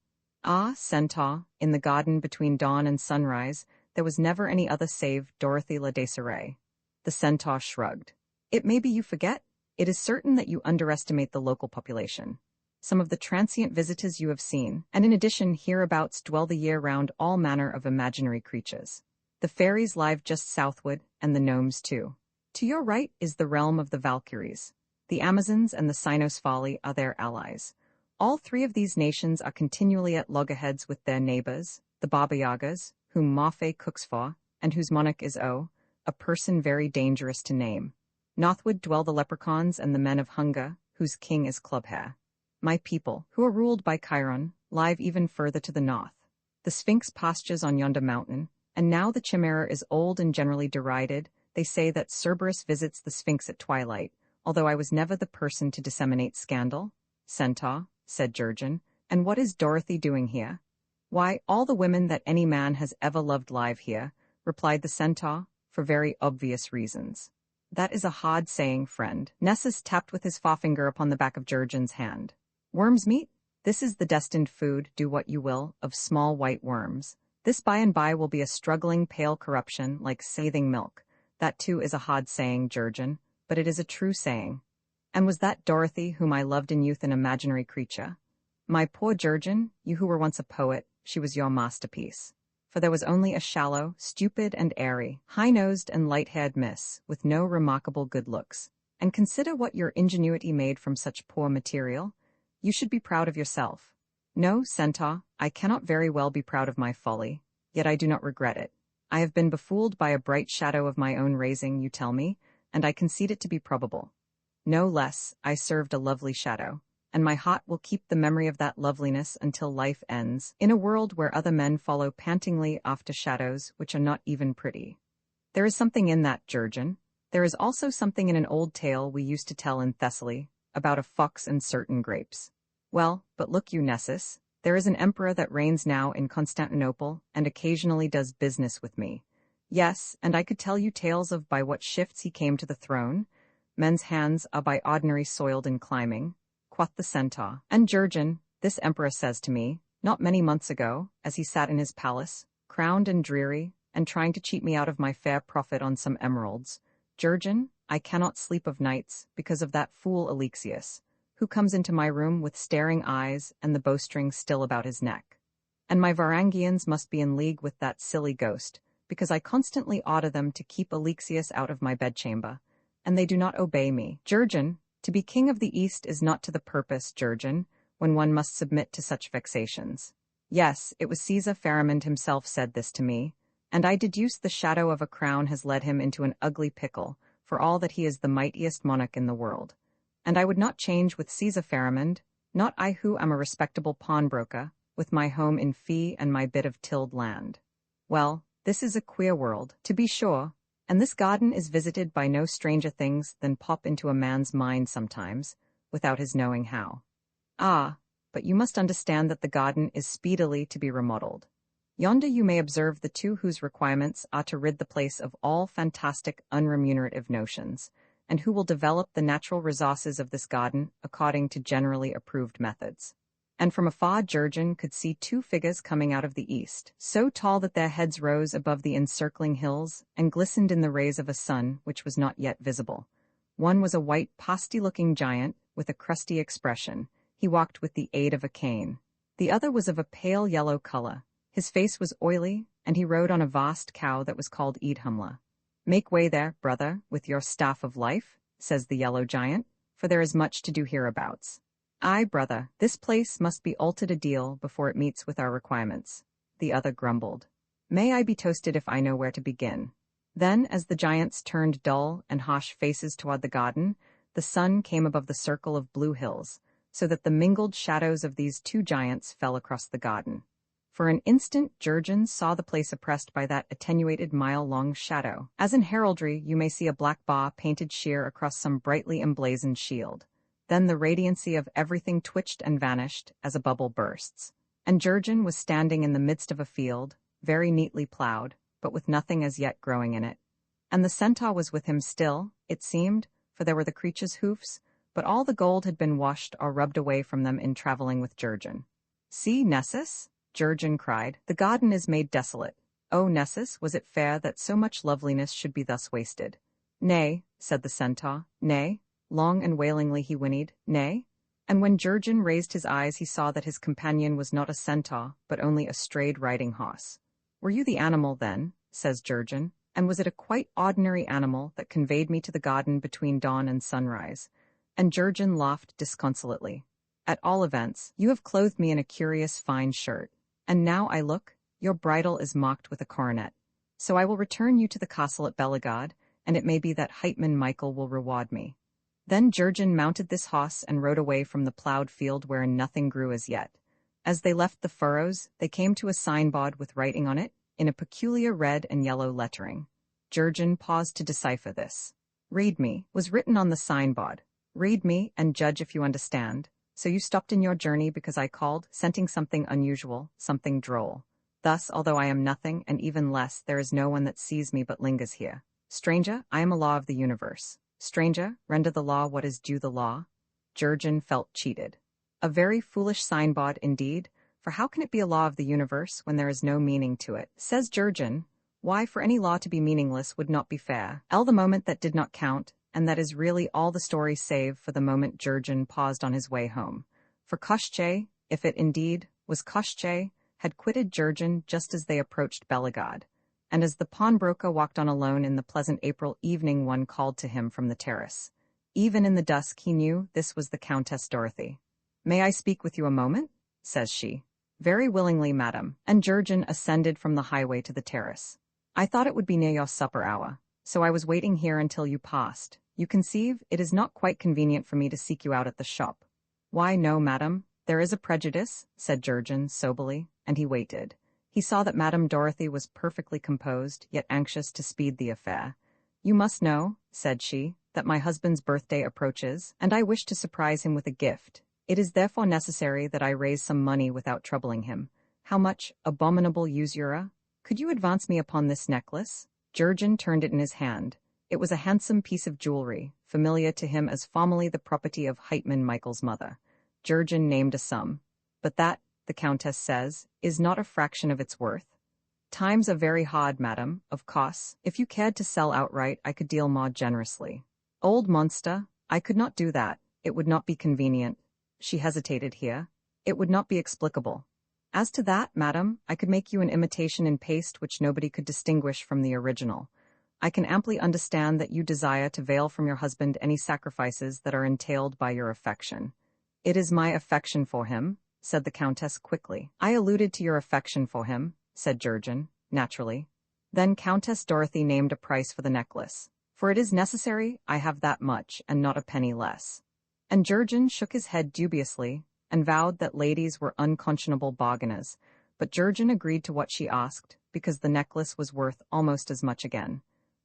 Ah, centaur, in the garden between dawn and sunrise, there was never any other save Dorothy la Desiree. The centaur shrugged. It may be you forget. It is certain that you underestimate the local population. Some of the transient visitors you have seen, and in addition hereabouts dwell the year round all manner of imaginary creatures. The fairies live just southward, and the gnomes too. To your right is the realm of the Valkyries. The Amazons and the Cynosphali are their allies. All three of these nations are continually at loggerheads with their neighbors, the Baba Yagas, whom Mafe cooks for, and whose monarch is O, a person very dangerous to name. Northward dwell the leprechauns and the men of hunger, whose king is Clubhair. My people, who are ruled by Chiron, live even further to the north. The Sphinx pastures on yonder mountain, and now the chimera is old and generally derided. They say that Cerberus visits the Sphinx at twilight, although I was never the person to disseminate scandal. Centaur, said Jurgen, and what is Dorothy doing here? Why, all the women that any man has ever loved live here, replied the centaur, for very obvious reasons. That is a hard saying, friend. Nessus tapped with his forefinger upon the back of Jurgen's hand. Worms' meat? This is the destined food, do what you will, of small white worms. This by and by will be a struggling pale corruption like seething milk. That too is a hard saying, Jurgen, but it is a true saying. And was that Dorothy whom I loved in youth an imaginary creature? My poor Jurgen, you who were once a poet, she was your masterpiece. For there was only a shallow, stupid and airy, high-nosed and light-haired miss, with no remarkable good looks. And consider what your ingenuity made from such poor material. You should be proud of yourself. No, centaur, I cannot very well be proud of my folly, yet I do not regret it. I have been befooled by a bright shadow of my own raising, you tell me, and I concede it to be probable. No less, I served a lovely shadow, and my heart will keep the memory of that loveliness until life ends, in a world where other men follow pantingly after shadows which are not even pretty. There is something in that, Jurgen. There is also something in an old tale we used to tell in Thessaly, about a fox and certain grapes. Well, but look you, Nessus, there is an emperor that reigns now in Constantinople, and occasionally does business with me. Yes, and I could tell you tales of by what shifts he came to the throne. Men's hands are by ordinary soiled in climbing, quoth the centaur. And Jurgen, this emperor says to me, not many months ago, as he sat in his palace, crowned and dreary, and trying to cheat me out of my fair profit on some emeralds, Jurgen, I cannot sleep of nights, because of that fool Alexius, who comes into my room with staring eyes and the bowstring still about his neck. And my Varangians must be in league with that silly ghost, because I constantly order them to keep Alexius out of my bedchamber, and they do not obey me. Jurgen, to be king of the East is not to the purpose, Jurgen, when one must submit to such vexations. Yes, it was Caesar Pharamond himself said this to me, and I deduce the shadow of a crown has led him into an ugly pickle, for all that he is the mightiest monarch in the world. And I would not change with Caesar Pharamond, not I who am a respectable pawnbroker, with my home in fee and my bit of tilled land. Well, this is a queer world, to be sure, and this garden is visited by no stranger things than pop into a man's mind sometimes, without his knowing how. Ah, but you must understand that the garden is speedily to be remodeled. Yonder you may observe the two whose requirements are to rid the place of all fantastic, unremunerative notions, and who will develop the natural resources of this garden according to generally approved methods. And from afar Jurgen could see two figures coming out of the east, so tall that their heads rose above the encircling hills and glistened in the rays of a sun which was not yet visible. One was a white, pasty-looking giant with a crusty expression. He walked with the aid of a cane. The other was of a pale yellow color. His face was oily, and he rode on a vast cow that was called Eadhamla. "Make way there, brother, with your staff of life," says the yellow giant, "for there is much to do hereabouts." "Aye, brother, this place must be altered a deal before it meets with our requirements," the other grumbled. "May I be toasted if I know where to begin." Then, as the giants turned dull and harsh faces toward the garden, the sun came above the circle of blue hills, so that the mingled shadows of these two giants fell across the garden. For an instant Jurgen saw the place oppressed by that attenuated mile-long shadow. As in heraldry you may see a black bar painted sheer across some brightly emblazoned shield. Then the radiancy of everything twitched and vanished as a bubble bursts. And Jurgen was standing in the midst of a field, very neatly plowed, but with nothing as yet growing in it. And the centaur was with him still, it seemed, for there were the creature's hoofs, but all the gold had been washed or rubbed away from them in traveling with Jurgen. "See, Nessus," Jurgen cried, "the garden is made desolate. Oh, Nessus, was it fair that so much loveliness should be thus wasted?" "Nay," said the centaur, "nay." Long and wailingly he whinnied, "Nay?" And when Jurgen raised his eyes he saw that his companion was not a centaur, but only a strayed riding horse. "Were you the animal, then?" says Jurgen, "and was it a quite ordinary animal that conveyed me to the garden between dawn and sunrise?" And Jurgen laughed disconsolately. "At all events, you have clothed me in a curious fine shirt. And now I look, your bridle is marked with a coronet. So I will return you to the castle at Bellegard, and it may be that Hetman Michael will reward me." Then Jurgen mounted this horse and rode away from the ploughed field wherein nothing grew as yet. As they left the furrows, they came to a signboard with writing on it, in a peculiar red and yellow lettering. Jurgen paused to decipher this. "Read me," was written on the signboard. "Read me, and judge if you understand. So you stopped in your journey because I called, scenting something unusual, something droll. Thus, although I am nothing, and even less, there is no one that sees me but lingers here. Stranger, I am a law of the universe. Stranger, render the law what is due the law." Jurgen felt cheated. A very foolish signboard indeed, for how can it be a law of the universe when there is no meaning to it? Says Jurgen, why, for any law to be meaningless would not be fair. The moment that did not count, and that is really all the story save for the moment Jurgen paused on his way home. For Koschei, if it indeed was Koschei, had quitted Jurgen just as they approached Bellegard. And as the pawnbroker walked on alone in the pleasant April evening, one called to him from the terrace. Even in the dusk he knew this was the Countess Dorothy. "May I speak with you a moment?" says she. "Very willingly, madam." And Jurgen ascended from the highway to the terrace. "I thought it would be near your supper hour, so I was waiting here until you passed. You conceive, it is not quite convenient for me to seek you out at the shop." "Why, no, madam, there is a prejudice," said Jurgen soberly, and he waited. He saw that Madame Dorothy was perfectly composed, yet anxious to speed the affair. "You must know," said she, "that my husband's birthday approaches, and I wish to surprise him with a gift. It is therefore necessary that I raise some money without troubling him. How much, abominable usurer? Could you advance me upon this necklace?" Jurgen turned it in his hand. It was a handsome piece of jewelry, familiar to him as formerly the property of Hetman Michael's mother. Jurgen named a sum. "But that," the Countess says, "is not a fraction of its worth." "Times are very hard, madam, of course. If you cared to sell outright, I could deal more generously." "Old monster, I could not do that. It would not be convenient." She hesitated here. "It would not be explicable. As to that, madam, I could make you an imitation in paste which nobody could distinguish from the original. I can amply understand that you desire to veil from your husband any sacrifices that are entailed by your affection." "It is my affection for him," said the Countess quickly. "I alluded to your affection for him," said Jurgen, naturally. Then Countess Dorothy named a price for the necklace. "For it is necessary I have that much, and not a penny less." And Jurgen shook his head dubiously, and vowed that ladies were unconscionable bargainers, but Jurgen agreed to what she asked, because the necklace was worth almost as much again.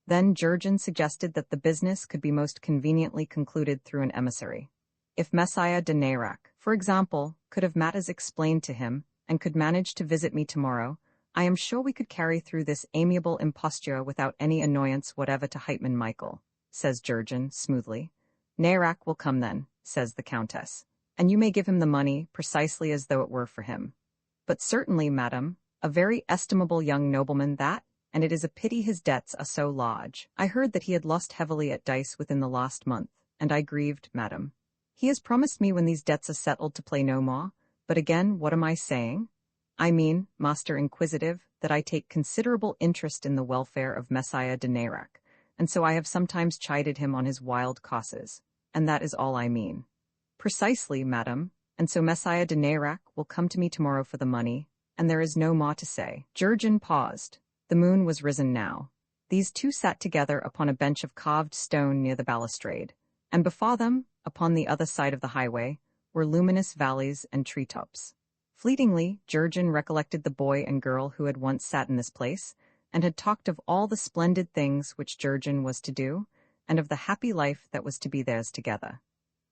Then Jurgen suggested that the business could be most conveniently concluded through an emissary. If Messiah de Nayrac, for example, could have matters explained to him, and could manage to visit me tomorrow, I am sure we could carry through this amiable imposture without any annoyance whatever to Hetman Michael, says Jurgen smoothly. "Nayrac will come then," says the Countess. and you may give him the money precisely as though it were for him. But certainly, madam, a very estimable young nobleman that, and it is a pity his debts are so large. I heard that he had lost heavily at dice within the last month, and I grieved, madam. He has promised me when these debts are settled to play no more, but again, what am I saying? I mean, Master Inquisitive, that I take considerable interest in the welfare of Messiah de Nayrac, and so I have sometimes chided him on his wild causes, and that is all I mean. Precisely, madam, and so Messiah de Nayrac will come to me tomorrow for the money, and there is no more to say. Jurgen paused. The moon was risen now. These two sat together upon a bench of carved stone near the balustrade, and before them, upon the other side of the highway, were luminous valleys and treetops. Fleetingly, Jurgen recollected the boy and girl who had once sat in this place, and had talked of all the splendid things which Jurgen was to do, and of the happy life that was to be theirs together.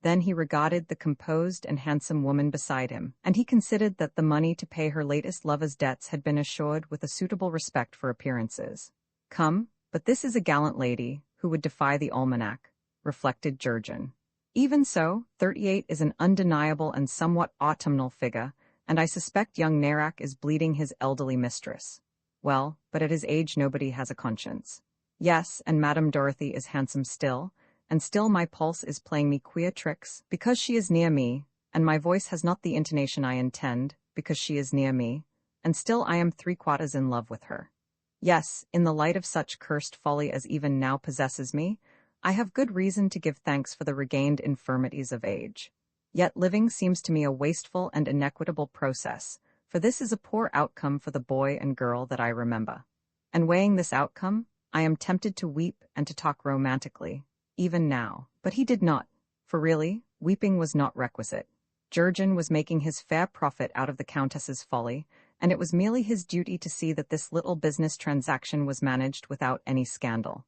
Then he regarded the composed and handsome woman beside him, and he considered that the money to pay her latest lover's debts had been assured with a suitable respect for appearances. Come, but this is a gallant lady, who would defy the almanac, reflected Jurgen. Even so, 38 is an undeniable and somewhat autumnal figure, and I suspect young Nayrac is bleeding his elderly mistress. Well, but at his age nobody has a conscience. Yes, and Madame Dorothy is handsome still, and still my pulse is playing me queer tricks, because she is near me, and my voice has not the intonation I intend, because she is near me, and still I am 3/4 in love with her. Yes, in the light of such cursed folly as even now possesses me, I have good reason to give thanks for the regained infirmities of age. Yet living seems to me a wasteful and inequitable process, for this is a poor outcome for the boy and girl that I remember. And weighing this outcome, I am tempted to weep and to talk romantically, even now. But he did not, for really, weeping was not requisite. Jurgen was making his fair profit out of the Countess's folly, and it was merely his duty to see that this little business transaction was managed without any scandal.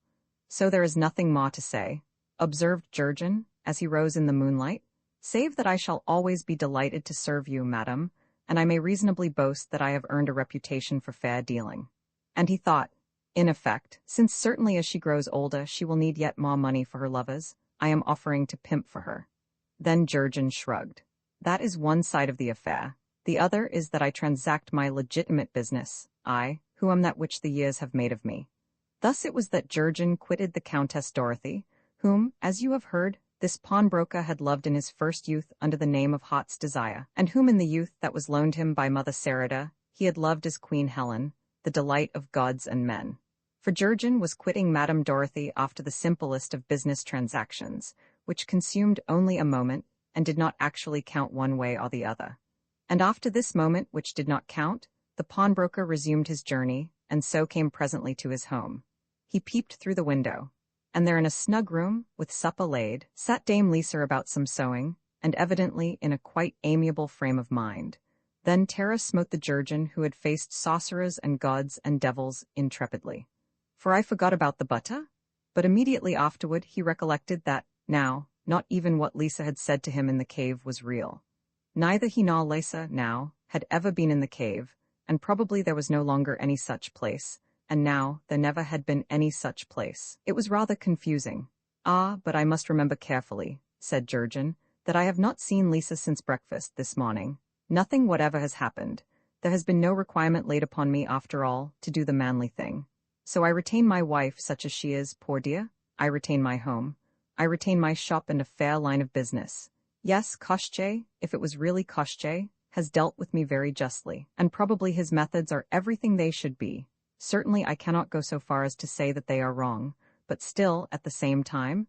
So there is nothing more to say, observed Jurgen, as he rose in the moonlight, save that I shall always be delighted to serve you, madam, and I may reasonably boast that I have earned a reputation for fair dealing. And he thought, in effect, since certainly as she grows older she will need yet more money for her lovers, I am offering to pimp for her. Then Jurgen shrugged. That is one side of the affair. The other is that I transact my legitimate business, I, who am that which the years have made of me. Thus it was that Jurgen quitted the Countess Dorothy, whom, as you have heard, this pawnbroker had loved in his first youth under the name of Heart's Desire, and whom in the youth that was loaned him by Mother Sarada, he had loved as Queen Helen, the delight of gods and men. For Jurgen was quitting Madame Dorothy after the simplest of business transactions, which consumed only a moment, and did not actually count one way or the other. And after this moment which did not count, the pawnbroker resumed his journey, and so came presently to his home. He peeped through the window, and there in a snug room, with supper laid, sat Dame Lisa about some sewing, and evidently in a quite amiable frame of mind. Then terror smote the Jurgen who had faced sorcerers and gods and devils intrepidly. For I forgot about the butter? But immediately afterward he recollected that, now, not even what Lisa had said to him in the cave was real. Neither he nor Lisa, now, had ever been in the cave, and probably there was no longer any such place, and now there never had been any such place. It was rather confusing. Ah, but I must remember carefully, said Jurgen, that I have not seen Lisa since breakfast this morning. Nothing whatever has happened. There has been no requirement laid upon me, after all, to do the manly thing. So I retain my wife, such as she is, poor dear. I retain my home. I retain my shop and a fair line of business. Yes, Koshchei, if it was really Koshchei, has dealt with me very justly, and probably his methods are everything they should be. Certainly I cannot go so far as to say that they are wrong, but still, at the same time.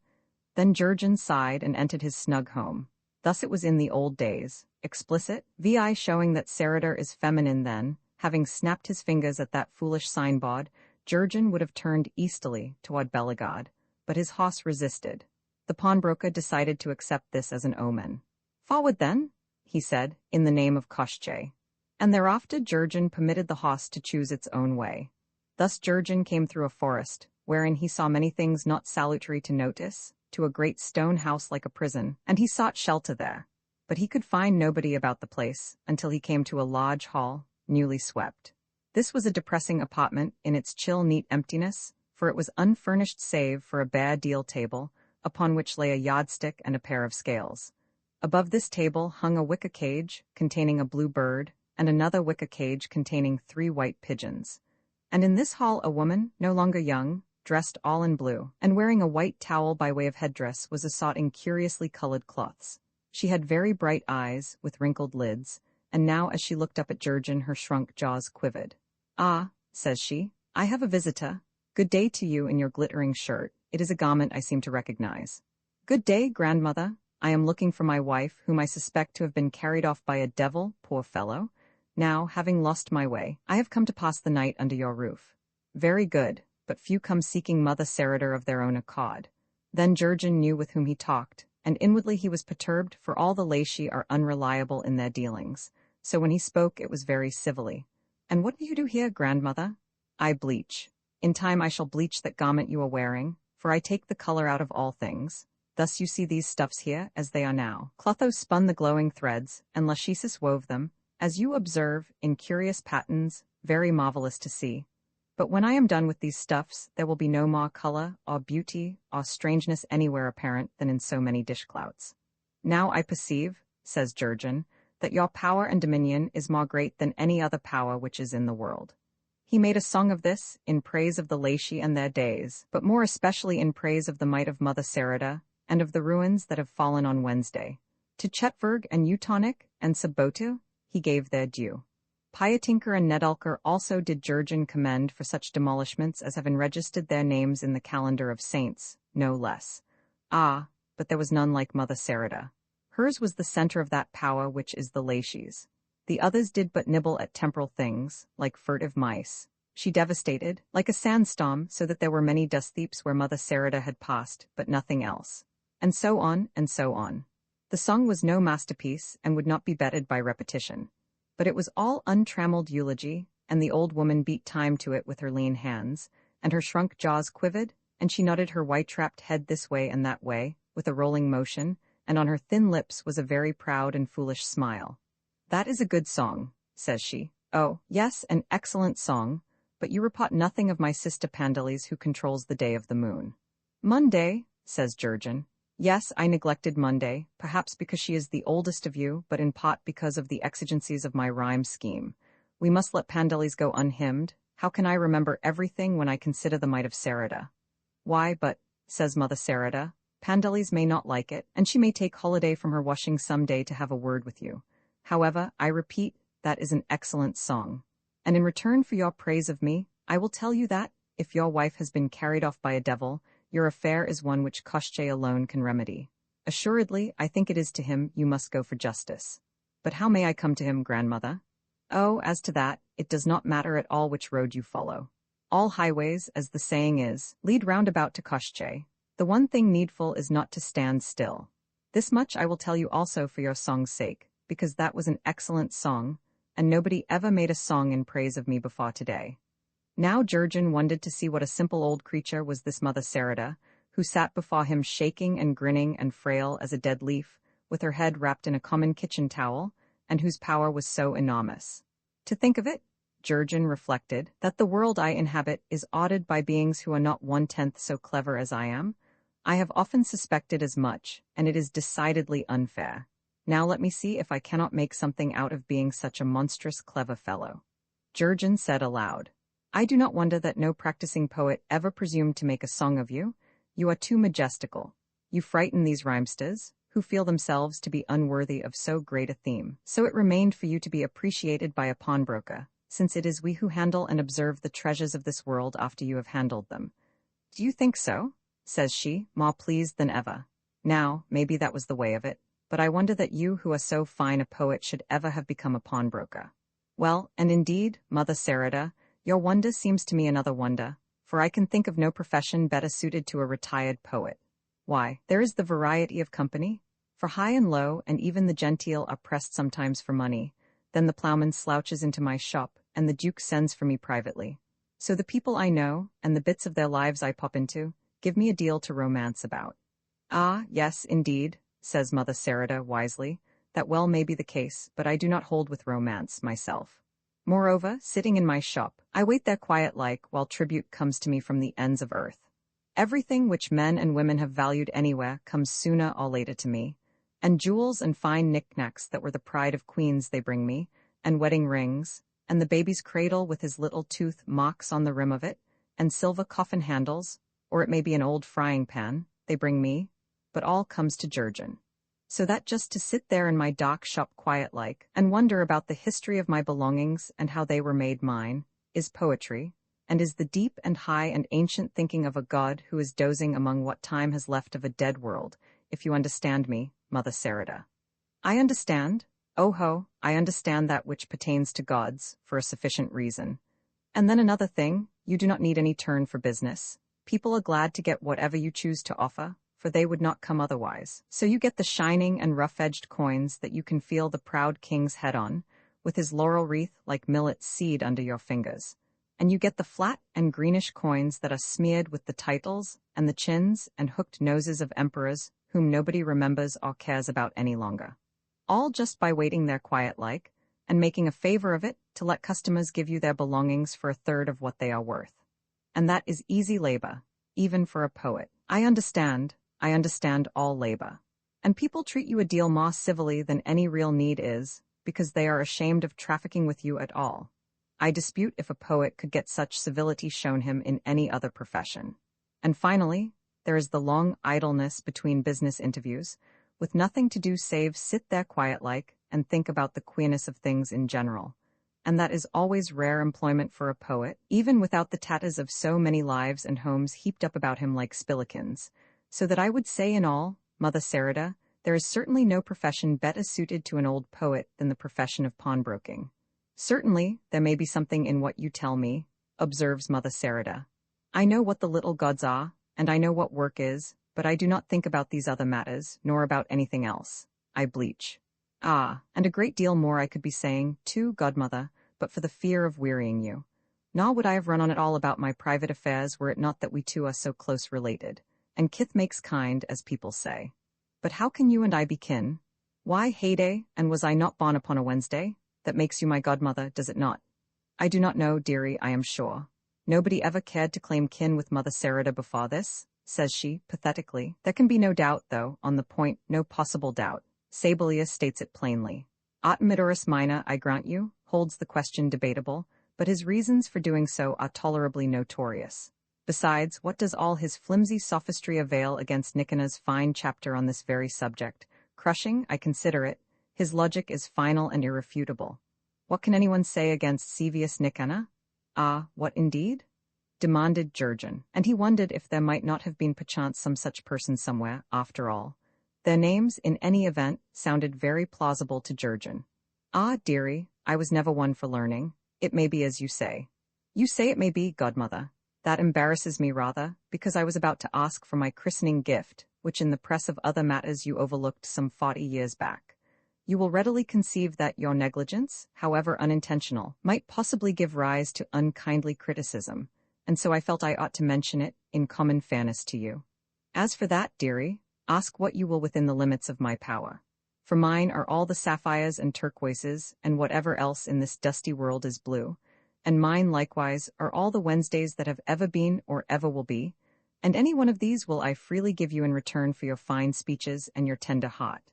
Then Jurgen sighed and entered his snug home. Thus it was in the old days, explicit, vi showing that Sarada is feminine then, having snapped his fingers at that foolish signboard, Jurgen would have turned easterly toward Bellegarde, but his horse resisted. The pawnbroker decided to accept this as an omen. Forward then, he said, in the name of Koshchei. And thereafter Jurgen permitted the horse to choose its own way. Thus Jurgen came through a forest, wherein he saw many things not salutary to notice, to a great stone house like a prison, and he sought shelter there. But he could find nobody about the place, until he came to a large hall, newly swept. This was a depressing apartment in its chill neat emptiness, for it was unfurnished save for a bare deal table, upon which lay a yardstick and a pair of scales. Above this table hung a wicker cage containing a blue bird, and another wicker cage containing 3 white pigeons. And in this hall a woman, no longer young, dressed all in blue, and wearing a white towel by way of headdress, was sought in curiously colored cloths. She had very bright eyes, with wrinkled lids, and now as she looked up at Jurgen her shrunk jaws quivered. "Ah," says she, "I have a visitor. Good day to you in your glittering shirt. It is a garment I seem to recognize." "Good day, grandmother. I am looking for my wife, whom I suspect to have been carried off by a devil, poor fellow. Now, having lost my way, I have come to pass the night under your roof." "Very good, but few come seeking Mother Sarada of their own accord." Then Jurgen knew with whom he talked, and inwardly he was perturbed, for all the Laishi are unreliable in their dealings. So when he spoke it was very civilly. "And what do you do here, grandmother?" "I bleach. In time I shall bleach that garment you are wearing, for I take the color out of all things. Thus you see these stuffs here, as they are now." Clotho spun the glowing threads, and Lachesis wove them, as you observe, in curious patterns, very marvelous to see. "But when I am done with these stuffs, there will be no more color, or beauty, or strangeness anywhere apparent than in so many dishclouts." "Now I perceive," says Jurgen, "that your power and dominion is more great than any other power which is in the world." He made a song of this, in praise of the Laishi and their days, but more especially in praise of the might of Mother Sarada, and of the ruins that have fallen on Wednesday. To Chetverg and Utonik and Sabotu he gave their due. Pyatinker and Nedalker also did Jurgen commend for such demolishments as have enregistered their names in the calendar of saints, no less. Ah, but there was none like Mother Sarada. Hers was the center of that power which is the Laishi's. The others did but nibble at temporal things, like furtive mice. She devastated, like a sandstorm, so that there were many dust heaps where Mother Sarada had passed, but nothing else. And so on, and so on. The song was no masterpiece, and would not be bettered by repetition. But it was all untrammeled eulogy, and the old woman beat time to it with her lean hands, and her shrunk jaws quivered, and she nodded her white-trapped head this way and that way, with a rolling motion, and on her thin lips was a very proud and foolish smile. "That is a good song," says she. "Oh, yes, an excellent song, but you report nothing of my sister Pandalis who controls the day of the moon." "Monday," says Jurgen. "Yes, I neglected Monday, perhaps because she is the oldest of you, but in part because of the exigencies of my rhyme scheme. We must let Pandalis go unhymned. How can I remember everything when I consider the might of Sarada?" "Why, but," says Mother Sarada, "Pandalis may not like it, and she may take holiday from her washing some day to have a word with you. However, I repeat, that is an excellent song. And in return for your praise of me, I will tell you that, if your wife has been carried off by a devil, your affair is one which Koshchei alone can remedy. Assuredly, I think it is to him you must go for justice. But how may I come to him, grandmother?" "Oh, as to that, it does not matter at all which road you follow. All highways, as the saying is, lead round about to Koshchei. The one thing needful is not to stand still. This much I will tell you also for your song's sake, because that was an excellent song, and nobody ever made a song in praise of me before today." Now Jurgen wondered to see what a simple old creature was this Mother Sarada, who sat before him shaking and grinning and frail as a dead leaf, with her head wrapped in a common kitchen towel, and whose power was so enormous. To think of it, Jurgen reflected, that the world I inhabit is ordered by beings who are not 1/10 so clever as I am. I have often suspected as much, and it is decidedly unfair. Now let me see if I cannot make something out of being such a monstrous clever fellow. Jurgen said aloud, "I do not wonder that no practicing poet ever presumed to make a song of you. You are too majestical. You frighten these rhymesters, who feel themselves to be unworthy of so great a theme. So it remained for you to be appreciated by a pawnbroker, since it is we who handle and observe the treasures of this world after you have handled them." "Do you think so?" says she, more pleased than ever. "Now, maybe that was the way of it, but I wonder that you who are so fine a poet should ever have become a pawnbroker." "Well, and indeed, Mother Sarada, your wonder seems to me another wonder, for I can think of no profession better suited to a retired poet. Why, there is the variety of company, for high and low, and even the genteel are pressed sometimes for money. Then the ploughman slouches into my shop, and the duke sends for me privately. So the people I know, and the bits of their lives I pop into, give me a deal to romance about." "Ah, yes, indeed," says Mother Sarada wisely, "that well may be the case, but I do not hold with romance, myself. Moreover, sitting in my shop, I wait there quiet-like while tribute comes to me from the ends of earth. Everything which men and women have valued anywhere comes sooner or later to me, And jewels and fine knickknacks that were the pride of queens they bring me, and wedding rings, and the baby's cradle with his little tooth marks on the rim of it, and silver coffin handles, or it may be an old frying pan, they bring me, but all comes to Jurgen. So that just to sit there in my dark shop quiet-like, and wonder about the history of my belongings and how they were made mine, is poetry, and is the deep and high and ancient thinking of a god who is dozing among what time has left of a dead world, if you understand me, Mother Sarada. I understand. Oh ho, I understand that which pertains to gods, for a sufficient reason. And then another thing, you do not need any turn for business. People are glad to get whatever you choose to offer, for they would not come otherwise. So you get the shining and rough-edged coins that you can feel the proud king's head on, with his laurel wreath like millet seed under your fingers. And you get the flat and greenish coins that are smeared with the titles and the chins and hooked noses of emperors whom nobody remembers or cares about any longer. All just by waiting there quiet-like, and making a favor of it to let customers give you their belongings for a third of what they are worth. And that is easy labor, even for a poet. I understand all labor. And people treat you a deal more civilly than any real need is, because they are ashamed of trafficking with you at all. I dispute if a poet could get such civility shown him in any other profession. And finally, there is the long idleness between business interviews, with nothing to do save sit there quiet-like and think about the queerness of things in general. And that is always rare employment for a poet, even without the tatters of so many lives and homes heaped up about him like spillikins. So that I would say in all, Mother Sarada, there is certainly no profession better suited to an old poet than the profession of pawnbroking. Certainly, there may be something in what you tell me, observes Mother Sarada. I know what the little gods are, and I know what work is, but I do not think about these other matters, nor about anything else. I bleach. Ah, and a great deal more I could be saying, too, godmother, but for the fear of wearying you. Nor would I have run on at all about my private affairs were it not that we two are so close related. And kith makes kind, as people say. But how can you and I be kin? Why, heyday, and was I not born upon a Wednesday? That makes you my godmother, does it not? I do not know, dearie, I am sure. Nobody ever cared to claim kin with Mother Sarada before this, says she, pathetically. There can be no doubt, though, on the point, no possible doubt. Sabellius states it plainly. Artemidorus Minor, I grant you, holds the question debatable, but his reasons for doing so are tolerably notorious. Besides, what does all his flimsy sophistry avail against Nicanor's fine chapter on this very subject? Crushing, I consider it. His logic is final and irrefutable. What can anyone say against Sevius Nicanor? Ah, what indeed? Demanded Jurgen, and he wondered if there might not have been perchance some such person somewhere, after all. Their names, in any event, sounded very plausible to Jurgen. Ah, dearie, I was never one for learning. It may be as you say. You say it may be, godmother. That embarrasses me rather, because I was about to ask for my christening gift, which in the press of other matters you overlooked some 40 years back. You will readily conceive that your negligence, however unintentional, might possibly give rise to unkindly criticism, and so I felt I ought to mention it, in common fairness to you. As for that, dearie, ask what you will within the limits of my power. For mine are all the sapphires and turquoises, and whatever else in this dusty world is blue, and mine likewise are all the Wednesdays that have ever been or ever will be, and any one of these will I freely give you in return for your fine speeches and your tender heart.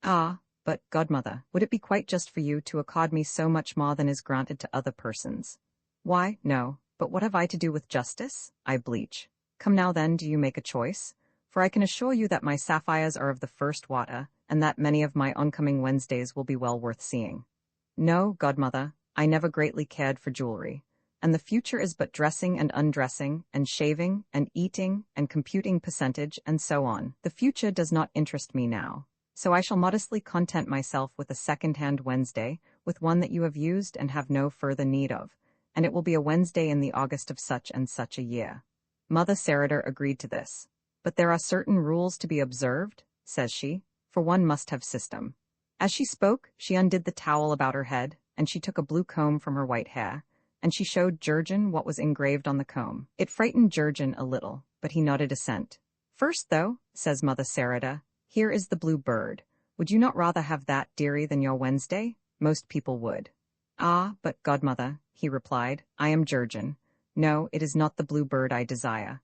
Ah, but, godmother, would it be quite just for you to accord me so much more than is granted to other persons? Why, no, but what have I to do with justice? I bleach. Come now then, do you make a choice? For I can assure you that my sapphires are of the first water, and that many of my oncoming Wednesdays will be well worth seeing. No, godmother, I never greatly cared for jewelry, and the future is but dressing and undressing, and shaving, and eating, and computing percentage, and so on. The future does not interest me now, so I shall modestly content myself with a second-hand Wednesday, with one that you have used and have no further need of, and it will be a Wednesday in the August of such and such a year. Mother Sarada agreed to this. But there are certain rules to be observed, says she, for one must have system. As she spoke, she undid the towel about her head, and she took a blue comb from her white hair, and she showed Jurgen what was engraved on the comb. It frightened Jurgen a little, but he nodded assent. First, though, says Mother Sarada, here is the blue bird. Would you not rather have that, dearie, than your Wednesday? Most people would. Ah, but, godmother, he replied, I am Jurgen. No, it is not the blue bird I desire.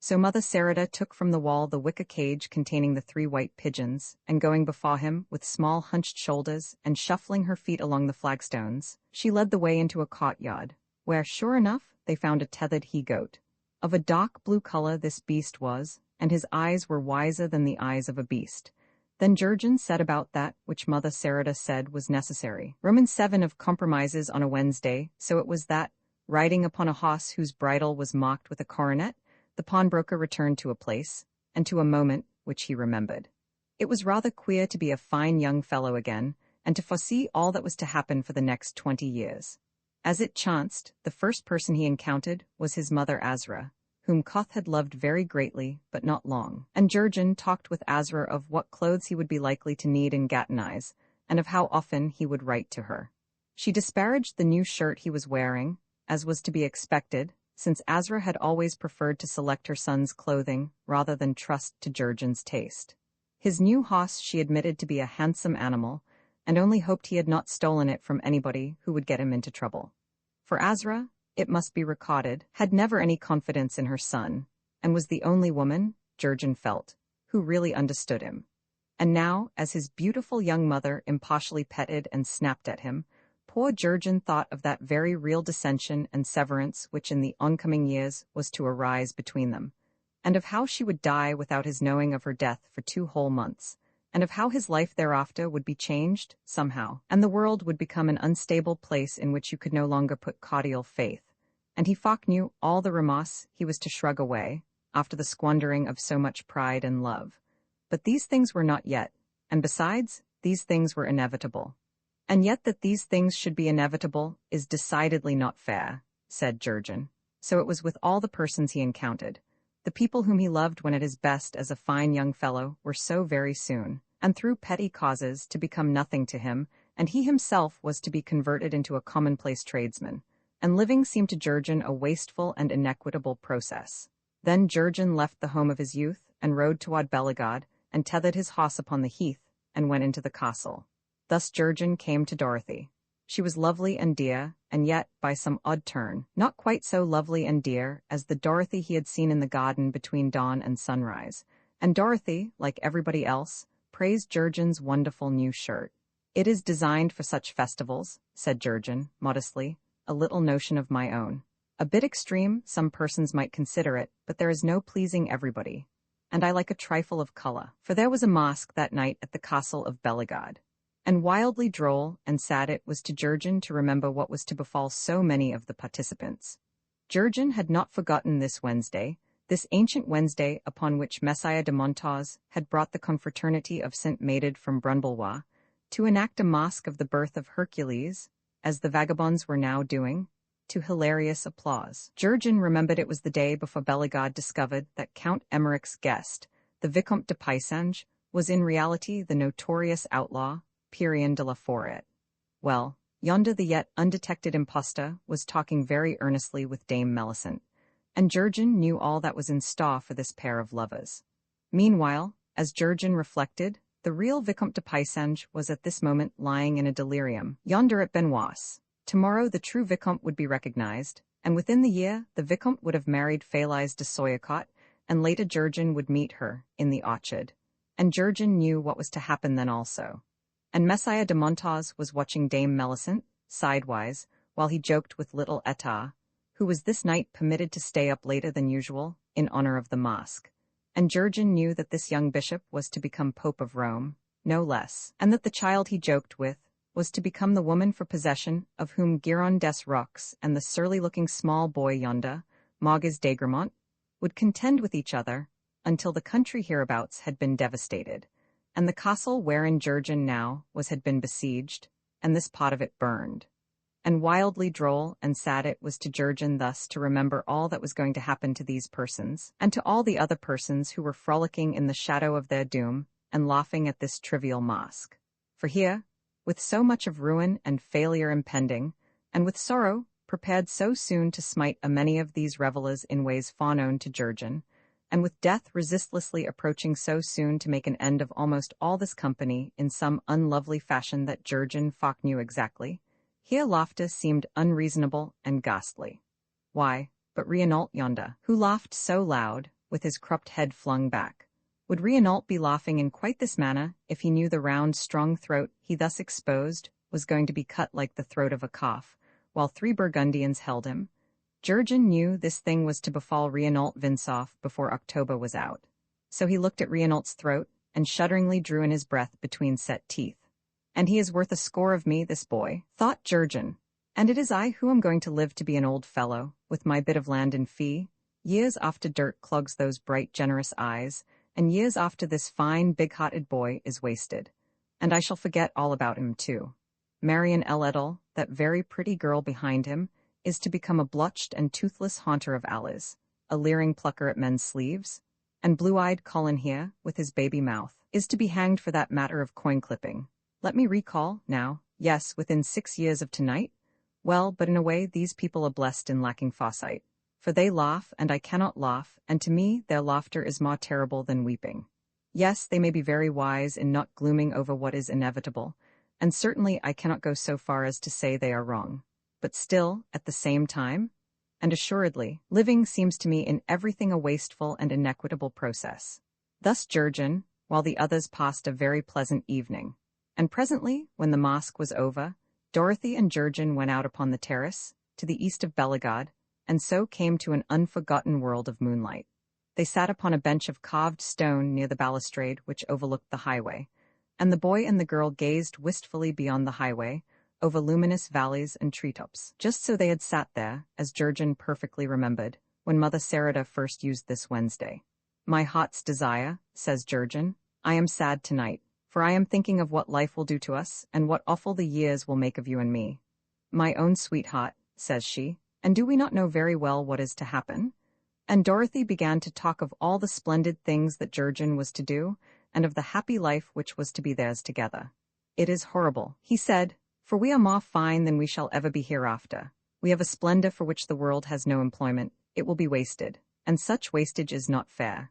So Mother Sarada took from the wall the wicker cage containing the 3 white pigeons, and going before him with small hunched shoulders and shuffling her feet along the flagstones, she led the way into a courtyard, where, sure enough, they found a tethered he-goat. Of a dark blue color this beast was, and his eyes were wiser than the eyes of a beast. Then Jurgen set about that which Mother Sarada said was necessary. Roman 7 of compromises on a Wednesday, so it was that, riding upon a horse whose bridle was marked with a coronet, the pawnbroker returned to a place, and to a moment which he remembered. It was rather queer to be a fine young fellow again, and to foresee all that was to happen for the next 20 years. As it chanced, the first person he encountered was his mother Azra, whom Koth had loved very greatly, but not long. And Jurgen talked with Azra of what clothes he would be likely to need in Gatenize, and of how often he would write to her. She disparaged the new shirt he was wearing, as was to be expected, since Azra had always preferred to select her son's clothing rather than trust to Jurgen's taste. His new horse she admitted to be a handsome animal, and only hoped he had not stolen it from anybody who would get him into trouble. For Azra, it must be recorded, had never any confidence in her son, and was the only woman, Jurgen felt, who really understood him. And now, as his beautiful young mother impartially petted and snapped at him, poor Jurgen thought of that very real dissension and severance which in the oncoming years was to arise between them, and of how she would die without his knowing of her death for 2 whole months, and of how his life thereafter would be changed, somehow, and the world would become an unstable place in which you could no longer put cordial faith, and he knew all the remorse he was to shrug away, after the squandering of so much pride and love. But these things were not yet, and besides, these things were inevitable. And yet that these things should be inevitable is decidedly not fair, said Jurgen. So it was with all the persons he encountered. The people whom he loved when at his best as a fine young fellow were so very soon, and through petty causes, to become nothing to him, and he himself was to be converted into a commonplace tradesman, and living seemed to Jurgen a wasteful and inequitable process. Then Jurgen left the home of his youth, and rode toward Bellegard, and tethered his horse upon the heath, and went into the castle. Thus Jurgen came to Dorothy. She was lovely and dear, and yet, by some odd turn, not quite so lovely and dear as the Dorothy he had seen in the garden between dawn and sunrise. And Dorothy, like everybody else, praised Jurgen's wonderful new shirt. "It is designed for such festivals," said Jurgen, modestly, "a little notion of my own. A bit extreme, some persons might consider it, but there is no pleasing everybody. And I like a trifle of colour." For there was a masque that night at the castle of Bellegard. And wildly droll and sad it was to Jurgen to remember what was to befall so many of the participants. Jurgen had not forgotten this Wednesday, this ancient Wednesday upon which Messiah de Montauz had brought the confraternity of St. Mated from Brunbellois, to enact a masque of the birth of Hercules, as the vagabonds were now doing, to hilarious applause. Jurgen remembered it was the day before Bellegard discovered that Count Emmerich's guest, the Vicomte de Paysange, was in reality the notorious outlaw, Pierrien de la Forêt. Well, yonder the yet undetected impostor was talking very earnestly with Dame Melisande, and Jurgen knew all that was in store for this pair of lovers. Meanwhile, as Jurgen reflected, the real Vicomte de Paysange was at this moment lying in a delirium, yonder at Benoist. Tomorrow the true Vicomte would be recognized, and within the year the Vicomte would have married Félise de Soyacot, and later Jurgen would meet her in the orchard. And Jurgen knew what was to happen then also. And Messiah de Montauz was watching Dame Melisande, sidewise, while he joked with little Etah, who was this night permitted to stay up later than usual, in honor of the masque. And Jurgen knew that this young bishop was to become Pope of Rome, no less, and that the child he joked with was to become the woman for possession of whom Giron des Rocs and the surly-looking small boy yonder, Maugis d'Aigramont, would contend with each other until the country hereabouts had been devastated, and the castle wherein Jurgen now was had been besieged, and this part of it burned. And wildly droll and sad it was to Jurgen thus to remember all that was going to happen to these persons, and to all the other persons who were frolicking in the shadow of their doom, and laughing at this trivial masque. For here, with so much of ruin and failure impending, and with sorrow prepared so soon to smite a many of these revellers in ways far-known to Jurgen, and with death resistlessly approaching so soon to make an end of almost all this company in some unlovely fashion that Jurgen knew exactly, here laughter seemed unreasonable and ghastly. Why, but Reinault yonder, who laughed so loud, with his cropped head flung back. Would Renault be laughing in quite this manner if he knew the round, strong throat he thus exposed was going to be cut like the throat of a calf, while 3 Burgundians held him? Jurgen knew this thing was to befall Renault Vinsoff before October was out. So he looked at Renault's throat and shudderingly drew in his breath between set teeth. And he is worth a score of me, this boy, thought Jurgen. And it is I who am going to live to be an old fellow, with my bit of land in fee, years after dirt clogs those bright, generous eyes, and years after this fine, big-hearted boy is wasted. And I shall forget all about him, too. Marion Eledel, that very pretty girl behind him, is to become a blotched and toothless haunter of alleys, a leering plucker at men's sleeves, and blue-eyed Colin here, with his baby mouth, is to be hanged for that matter of coin-clipping. Let me recall, now, yes, within 6 years of tonight? Well, but in a way these people are blessed in lacking foresight. For they laugh, and I cannot laugh, and to me their laughter is more terrible than weeping. Yes, they may be very wise in not glooming over what is inevitable, and certainly I cannot go so far as to say they are wrong. But still, at the same time, and assuredly, living seems to me in everything a wasteful and inequitable process. Thus Jurgen, while the others passed a very pleasant evening. And presently, when the masque was over, Dorothy and Jurgen went out upon the terrace, to the east of Bellegarde, and so came to an unforgotten world of moonlight. They sat upon a bench of carved stone near the balustrade which overlooked the highway, and the boy and the girl gazed wistfully beyond the highway, over luminous valleys and treetops. Just so they had sat there, as Jurgen perfectly remembered, when Mother Sarada first used this Wednesday. My heart's desire, says Jurgen, I am sad tonight, for I am thinking of what life will do to us, and what awful the years will make of you and me. My own sweetheart, says she, and do we not know very well what is to happen? And Dorothy began to talk of all the splendid things that Jurgen was to do, and of the happy life which was to be theirs together. It is horrible, he said, for we are more fine than we shall ever be hereafter. We have a splendor for which the world has no employment. It will be wasted, and such wastage is not fair.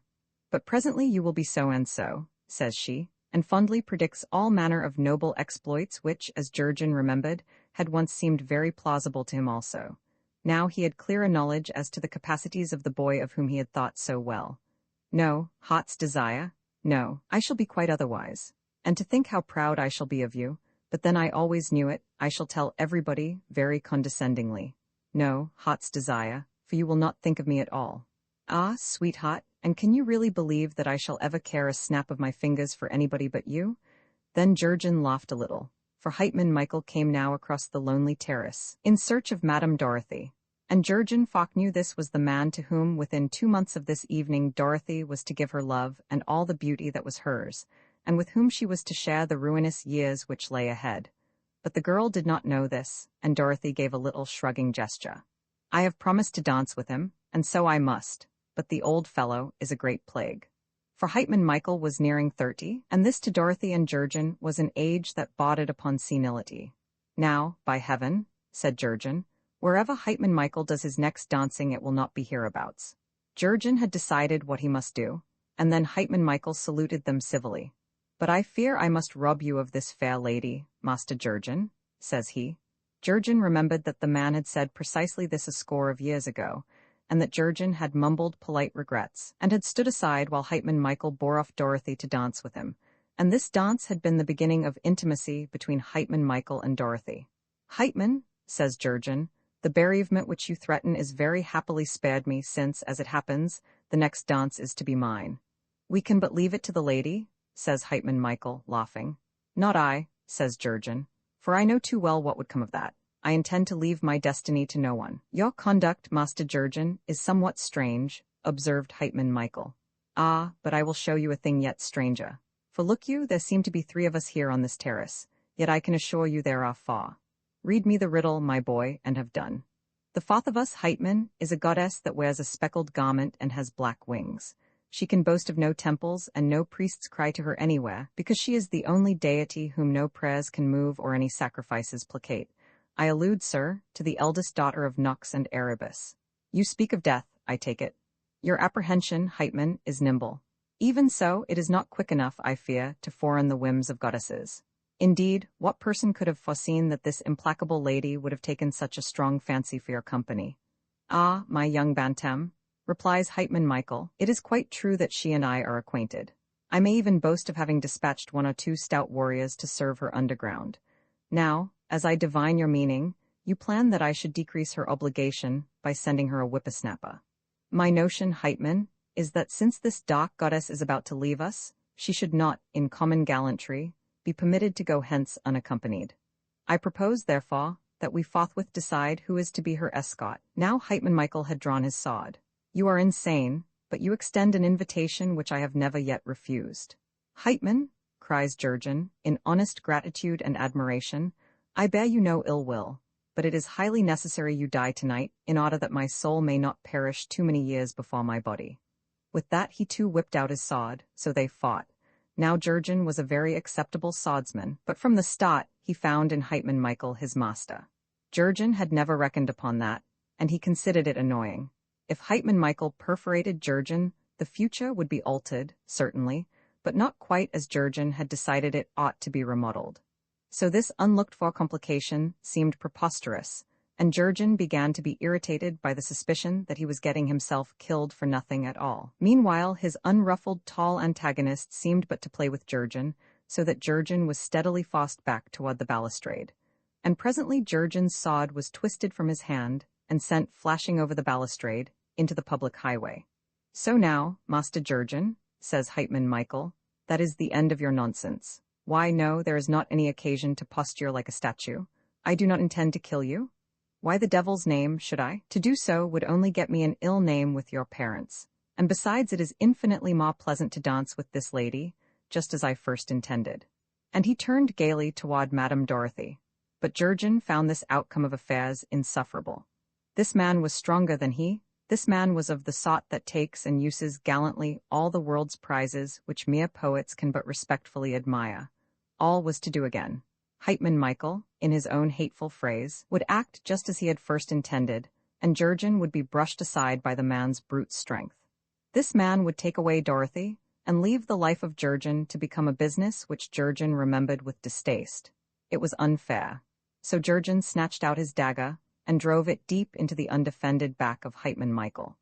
But presently you will be so and so, says she, and fondly predicts all manner of noble exploits which, as Jurgen remembered, had once seemed very plausible to him also. Now he had clearer knowledge as to the capacities of the boy of whom he had thought so well. No, heart's desire, no, I shall be quite otherwise. And to think how proud I shall be of you, but then I always knew it, I shall tell everybody, very condescendingly. No, heart's desire, for you will not think of me at all. Ah, sweetheart, and can you really believe that I shall ever care a snap of my fingers for anybody but you? Then Jurgen laughed a little, for Heitman Michael came now across the lonely terrace, in search of Madame Dorothy. And Jurgen Fock knew this was the man to whom within 2 months of this evening Dorothy was to give her love and all the beauty that was hers, and with whom she was to share the ruinous years which lay ahead. But the girl did not know this, and Dorothy gave a little shrugging gesture. I have promised to dance with him, and so I must, but the old fellow is a great plague. For Heitman Michael was nearing 30, and this to Dorothy and Jurgen was an age that boded upon senility. Now, by heaven, said Jurgen, wherever Heitman Michael does his next dancing it will not be hereabouts. Jurgen had decided what he must do, and then Heitman Michael saluted them civilly. But I fear I must rob you of this fair lady, Master Jurgen, says he. Jurgen remembered that the man had said precisely this a score of years ago, and that Jurgen had mumbled polite regrets, and had stood aside while Heitman Michael bore off Dorothy to dance with him, and this dance had been the beginning of intimacy between Heitman Michael and Dorothy. Heitman, says Jurgen, the bereavement which you threaten is very happily spared me, since, as it happens, the next dance is to be mine. We can but leave it to the lady, says Heitman Michael, laughing. Not I, says Jurgen, for I know too well what would come of that. I intend to leave my destiny to no one. Your conduct, Master Jurgen, is somewhat strange, observed Heitman Michael. Ah, but I will show you a thing yet stranger. For look you, there seem to be 3 of us here on this terrace, yet I can assure you there are 4. Read me the riddle, my boy, and have done. The 4th of us, Heitman, is a goddess that wears a speckled garment and has black wings. She can boast of no temples, and no priests cry to her anywhere, because she is the only deity whom no prayers can move or any sacrifices placate. I allude, sir, to the eldest daughter of Nox and Erebus. You speak of death, I take it. Your apprehension, Heitman, is nimble. Even so, it is not quick enough, I fear, to foreign the whims of goddesses. Indeed, what person could have foreseen that this implacable lady would have taken such a strong fancy for your company? Ah, my young bantam, replies Heitman Michael. It is quite true that she and I are acquainted. I may even boast of having dispatched 1 or 2 stout warriors to serve her underground. Now, as I divine your meaning, you plan that I should decrease her obligation by sending her a whippersnapper. My notion, Heitman, is that since this dark goddess is about to leave us, she should not, in common gallantry, be permitted to go hence unaccompanied. I propose, therefore, that we forthwith decide who is to be her escort. Now Heitman Michael had drawn his sword. You are insane, but you extend an invitation which I have never yet refused. Heitman, cries Jurgen, in honest gratitude and admiration, I bear you no ill will, but it is highly necessary you die tonight, in order that my soul may not perish too many years before my body. With that he too whipped out his sword, so they fought. Now Jurgen was a very acceptable swordsman, but from the start he found in Heitman Michael his master. Jurgen had never reckoned upon that, and he considered it annoying. If Heitman Michael perforated Jurgen, the future would be altered, certainly, but not quite as Jurgen had decided it ought to be remodeled. So this unlooked-for complication seemed preposterous, and Jurgen began to be irritated by the suspicion that he was getting himself killed for nothing at all. Meanwhile, his unruffled tall antagonist seemed but to play with Jurgen, so that Jurgen was steadily forced back toward the balustrade. And presently Jurgen's sword was twisted from his hand and sent flashing over the balustrade into the public highway. So now, Master Jurgen, says Heitman Michael, that is the end of your nonsense. Why, no, there is not any occasion to posture like a statue. I do not intend to kill you. Why the devil's name should I? To do so would only get me an ill name with your parents. And besides, it is infinitely more pleasant to dance with this lady, just as I first intended. And he turned gaily toward Madame Dorothy. But Jurgen found this outcome of affairs insufferable. This man was stronger than he. This man was of the sort that takes and uses gallantly all the world's prizes which mere poets can but respectfully admire. All was to do again. Heitman Michael, in his own hateful phrase, would act just as he had first intended, and Jurgen would be brushed aside by the man's brute strength. This man would take away Dorothy, and leave the life of Jurgen to become a business which Jurgen remembered with distaste. It was unfair. So Jurgen snatched out his dagger, and drove it deep into the undefended back of Heitman Michael.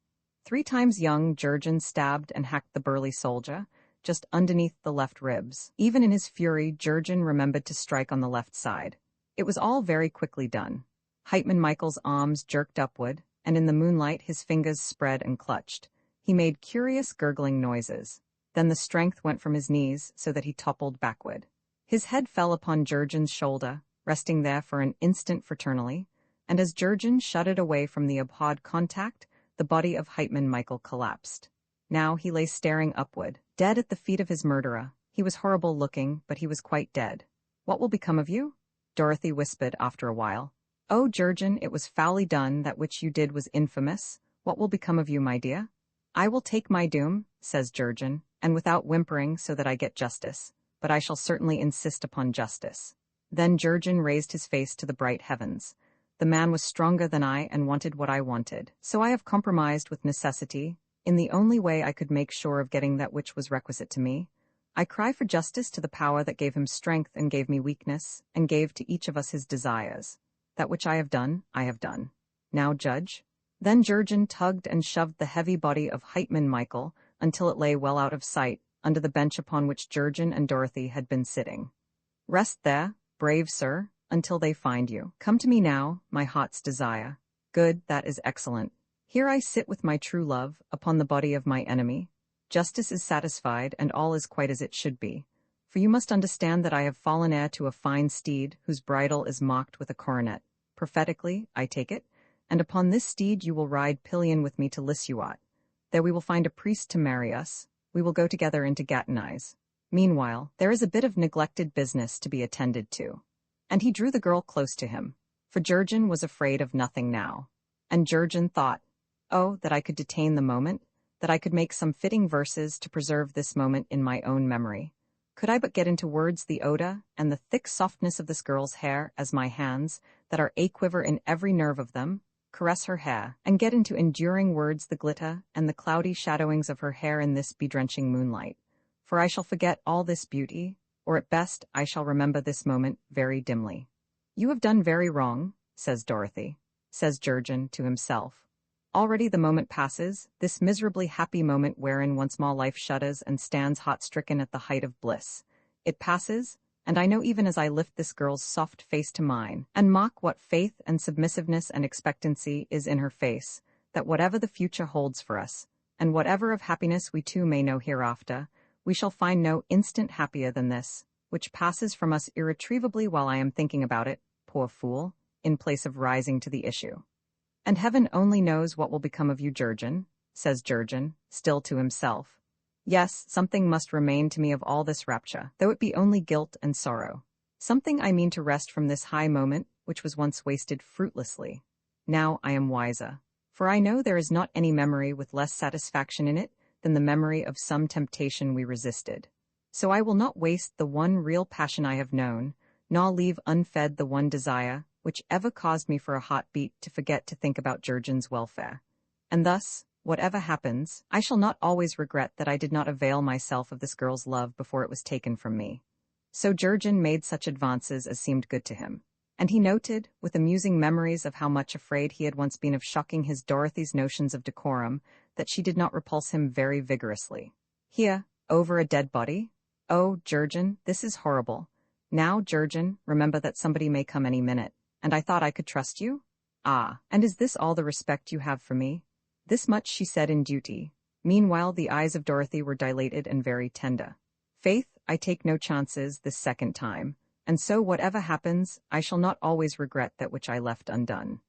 3 times young Jurgen stabbed and hacked the burly soldier, just underneath the left ribs. Even in his fury, Jurgen remembered to strike on the left side. It was all very quickly done. Heitman Michael's arms jerked upward, and in the moonlight his fingers spread and clutched. He made curious gurgling noises. Then the strength went from his knees so that he toppled backward. His head fell upon Jurgen's shoulder, resting there for an instant fraternally, and as Jurgen shuddered away from the abhorred contact, the body of Heitman Michael collapsed. Now he lay staring upward, dead at the feet of his murderer. He was horrible looking, but he was quite dead. What will become of you? Dorothy whispered after a while. Oh, Jurgen, it was foully done, that which you did was infamous. What will become of you, my dear? I will take my doom, says Jurgen, and without whimpering so that I get justice, but I shall certainly insist upon justice. Then Jurgen raised his face to the bright heavens. The man was stronger than I and wanted what I wanted, so I have compromised with necessity, in the only way I could make sure of getting that which was requisite to me. I cry for justice to the power that gave him strength and gave me weakness, and gave to each of us his desires. That which I have done, I have done. Now judge. Then Jurgen tugged and shoved the heavy body of Heitman Michael until it lay well out of sight, under the bench upon which Jurgen and Dorothy had been sitting. Rest there, brave sir, until they find you. Come to me now, my heart's desire. Good, that is excellent. Here I sit with my true love, upon the body of my enemy. Justice is satisfied, and all is quite as it should be. For you must understand that I have fallen heir to a fine steed, whose bridle is marked with a coronet. Prophetically, I take it, and upon this steed you will ride pillion with me to Lissuat. There we will find a priest to marry us. We will go together into Gatenize. Meanwhile, there is a bit of neglected business to be attended to. And he drew the girl close to him, for Jurgen was afraid of nothing now. And Jurgen thought, oh, that I could detain the moment, that I could make some fitting verses to preserve this moment in my own memory. Could I but get into words the odor and the thick softness of this girl's hair as my hands, that are a-quiver in every nerve of them, caress her hair, and get into enduring words the glitter and the cloudy shadowings of her hair in this bedrenching moonlight. For I shall forget all this beauty, or at best I shall remember this moment very dimly. You have done very wrong, says Dorothy. Says Jurgen to himself. Already the moment passes, this miserably happy moment wherein one small life shudders and stands hot-stricken at the height of bliss. It passes, and I know even as I lift this girl's soft face to mine, and mock what faith and submissiveness and expectancy is in her face, that whatever the future holds for us, and whatever of happiness we too may know hereafter, we shall find no instant happier than this, which passes from us irretrievably while I am thinking about it, poor fool, in place of rising to the issue. And heaven only knows what will become of you, Jurgen, says Jurgen, still to himself. Yes, something must remain to me of all this rapture, though it be only guilt and sorrow. Something I mean to wrest from this high moment, which was once wasted fruitlessly. Now I am wiser, for I know there is not any memory with less satisfaction in it than the memory of some temptation we resisted. So I will not waste the one real passion I have known, nor leave unfed the one desire which ever caused me for a hot beat to forget to think about Jurgen's welfare. And thus, whatever happens, I shall not always regret that I did not avail myself of this girl's love before it was taken from me. So Jurgen made such advances as seemed good to him, and he noted, with amusing memories of how much afraid he had once been of shocking his Dorothy's notions of decorum, that she did not repulse him very vigorously. Here, over a dead body? Oh, Jurgen, this is horrible. Now, Jurgen, remember that somebody may come any minute, and I thought I could trust you? Ah, and is this all the respect you have for me? This much she said in duty. Meanwhile the eyes of Dorothy were dilated and very tender. Faith, I take no chances this second time, and so whatever happens, I shall not always regret that which I left undone.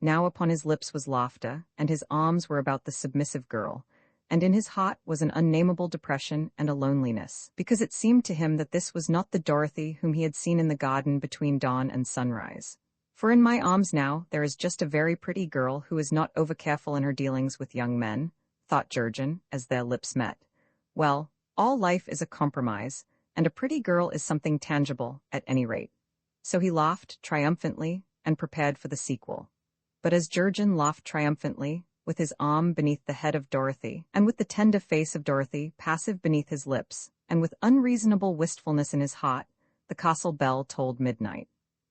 Now upon his lips was laughter, and his arms were about the submissive girl, and in his heart was an unnameable depression and a loneliness, because it seemed to him that this was not the Dorothy whom he had seen in the garden between dawn and sunrise. For in my arms now there is just a very pretty girl who is not over-careful in her dealings with young men, thought Jurgen, as their lips met. Well, all life is a compromise, and a pretty girl is something tangible, at any rate. So he laughed triumphantly and prepared for the sequel. But as Jurgen laughed triumphantly, with his arm beneath the head of Dorothy, and with the tender face of Dorothy passive beneath his lips, and with unreasonable wistfulness in his heart, the castle bell tolled midnight.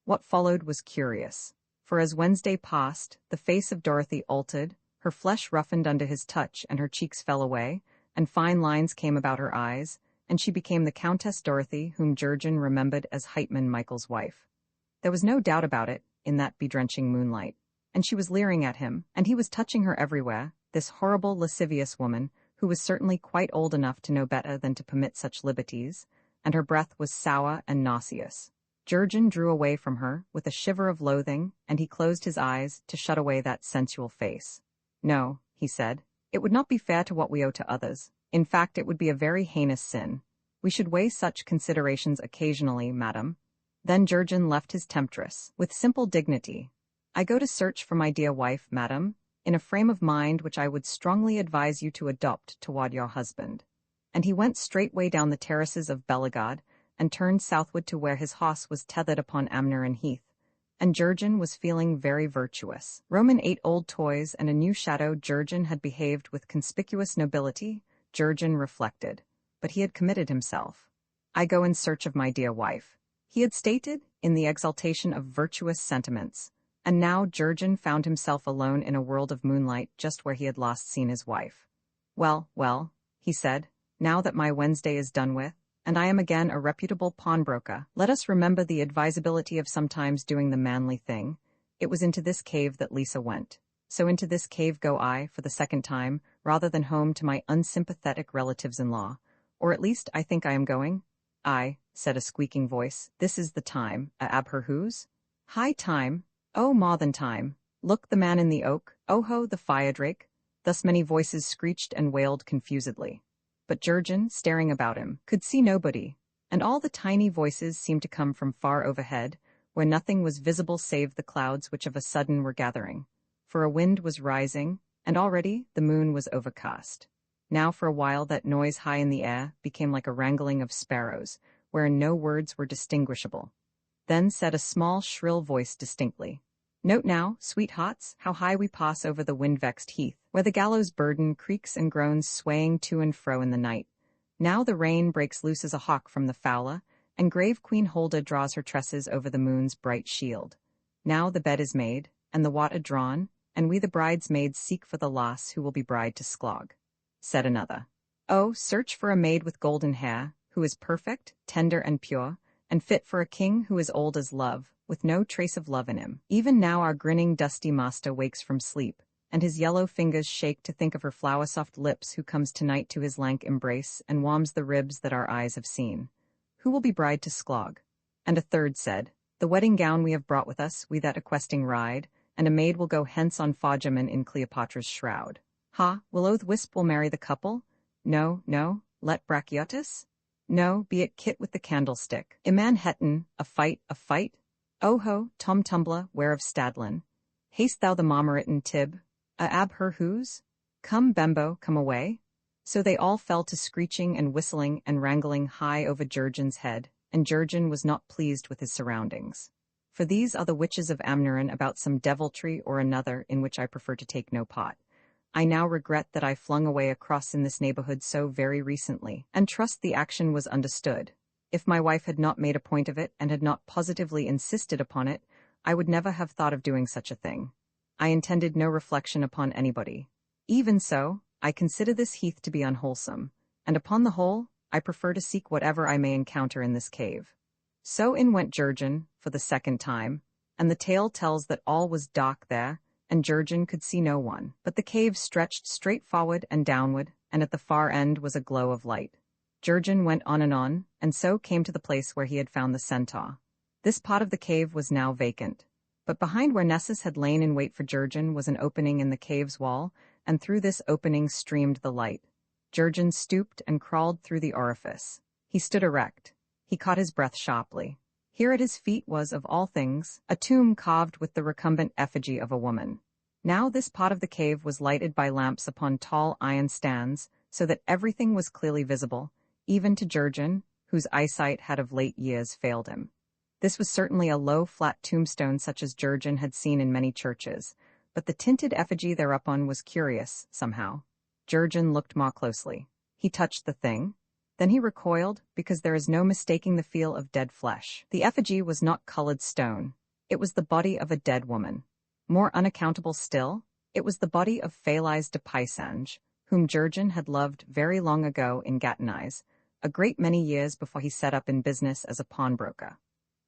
What followed was curious, for as Wednesday passed, the face of Dorothy altered, her flesh roughened under his touch and her cheeks fell away, and fine lines came about her eyes, and she became the Countess Dorothy whom Jurgen remembered as Heitman Michael's wife. There was no doubt about it, in that bedrenching moonlight, and she was leering at him, and he was touching her everywhere, this horrible lascivious woman, who was certainly quite old enough to know better than to permit such liberties, and her breath was sour and nauseous. Jurgen drew away from her, with a shiver of loathing, and he closed his eyes to shut away that sensual face. No, he said, it would not be fair to what we owe to others. In fact, it would be a very heinous sin. We should weigh such considerations occasionally, madam. Then Jurgen left his temptress, with simple dignity. I go to search for my dear wife, madam, in a frame of mind which I would strongly advise you to adopt toward your husband. And he went straightway down the terraces of Bellegarde, and turned southward to where his horse was tethered upon Amner Heath, and Jurgen was feeling very virtuous. Roman ate old toys and a new shadow. Jurgen had behaved with conspicuous nobility, Jurgen reflected, but he had committed himself. I go in search of my dear wife, he had stated, in the exaltation of virtuous sentiments, and now Jurgen found himself alone in a world of moonlight just where he had last seen his wife. Well, well, he said, now that my Wednesday is done with, and I am again a reputable pawnbroker, let us remember the advisability of sometimes doing the manly thing. It was into this cave that Lisa went. So into this cave go I, for the second time, rather than home to my unsympathetic relatives-in-law. Or at least I think I am going. Aye, said a squeaking voice, this is the time, abherwho's? High time, oh more than time. Look the man in the oak, oh ho the fire-drake. Thus many voices screeched and wailed confusedly. But Jurgen, staring about him, could see nobody, and all the tiny voices seemed to come from far overhead, where nothing was visible save the clouds which of a sudden were gathering. For a wind was rising, and already the moon was overcast. Now for a while that noise high in the air became like a wrangling of sparrows, wherein no words were distinguishable. Then said a small shrill voice distinctly, Note now, sweethearts, how high we pass over the wind-vexed heath, where the gallows burden creaks and groans swaying to and fro in the night. Now the rain breaks loose as a hawk from the fowler, and grave Queen Holda draws her tresses over the moon's bright shield. Now the bed is made, and the water drawn, and we the bridesmaids seek for the lass who will be bride to Sklog. Said another. Oh, search for a maid with golden hair, who is perfect, tender and pure, and fit for a king who is old as love, with no trace of love in him. Even now our grinning dusty master wakes from sleep, and his yellow fingers shake to think of her flower-soft lips who comes tonight to his lank embrace and warms the ribs that our eyes have seen. Who will be bride to Sklog? And a third said, The wedding gown we have brought with us, we that a-questing ride, and a maid will go hence on Fodgerman in Cleopatra's shroud. Ha, will Oath-Wisp will marry the couple? No, no, let Brachiotis? No, be it Kit with the candlestick. Iman Hetton, a fight, a fight? Oh-ho, Tom Tumbler, where of Stadlin? Haste thou the Marmoritan Tib? A-ab her whose? Come, Bembo, come away? So they all fell to screeching and whistling and wrangling high over Jurgen's head, and Jurgen was not pleased with his surroundings. For these are the witches of Amnerin about some deviltry or another in which I prefer to take no part. I now regret that I flung away a cross in this neighborhood so very recently, and trust the action was understood. If my wife had not made a point of it and had not positively insisted upon it, I would never have thought of doing such a thing. I intended no reflection upon anybody. Even so, I consider this heath to be unwholesome, and upon the whole, I prefer to seek whatever I may encounter in this cave. So in went Jurgen, for the second time, and the tale tells that all was dark there, and Jurgen could see no one, but the cave stretched straight forward and downward, and at the far end was a glow of light. Jurgen went on, and so came to the place where he had found the centaur. This part of the cave was now vacant, but behind where Nessus had lain in wait for Jurgen was an opening in the cave's wall, and through this opening streamed the light. Jurgen stooped and crawled through the orifice. He stood erect. He caught his breath sharply. Here at his feet was, of all things, a tomb carved with the recumbent effigy of a woman. Now this part of the cave was lighted by lamps upon tall iron stands, so that everything was clearly visible, even to Jurgen, whose eyesight had of late years failed him. This was certainly a low, flat tombstone such as Jurgen had seen in many churches, but the tinted effigy thereupon was curious, somehow. Jurgen looked more closely. He touched the thing. Then he recoiled, because there is no mistaking the feel of dead flesh. The effigy was not colored stone. It was the body of a dead woman. More unaccountable still, it was the body of Félix de Paysange, whom Jurgen had loved very long ago in Gatineis, a great many years before he set up in business as a pawnbroker.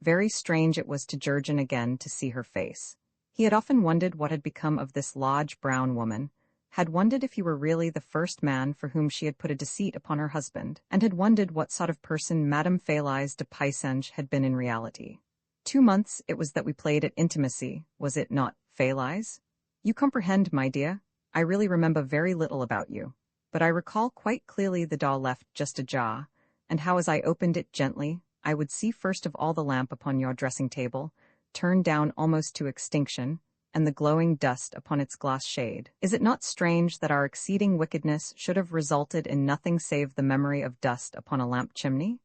Very strange it was to Jurgen again to see her face. He had often wondered what had become of this large brown woman, had wondered if he were really the first man for whom she had put a deceit upon her husband, and had wondered what sort of person Madame Félix de Paysange had been in reality. 2 months it was that we played at intimacy, was it not, Félix? You comprehend, my dear, I really remember very little about you, but I recall quite clearly the door left just ajar, and how as I opened it gently, I would see first of all the lamp upon your dressing-table, turned down almost to extinction, and the glowing dust upon its glass shade. Is it not strange that our exceeding wickedness should have resulted in nothing save the memory of dust upon a lamp chimney?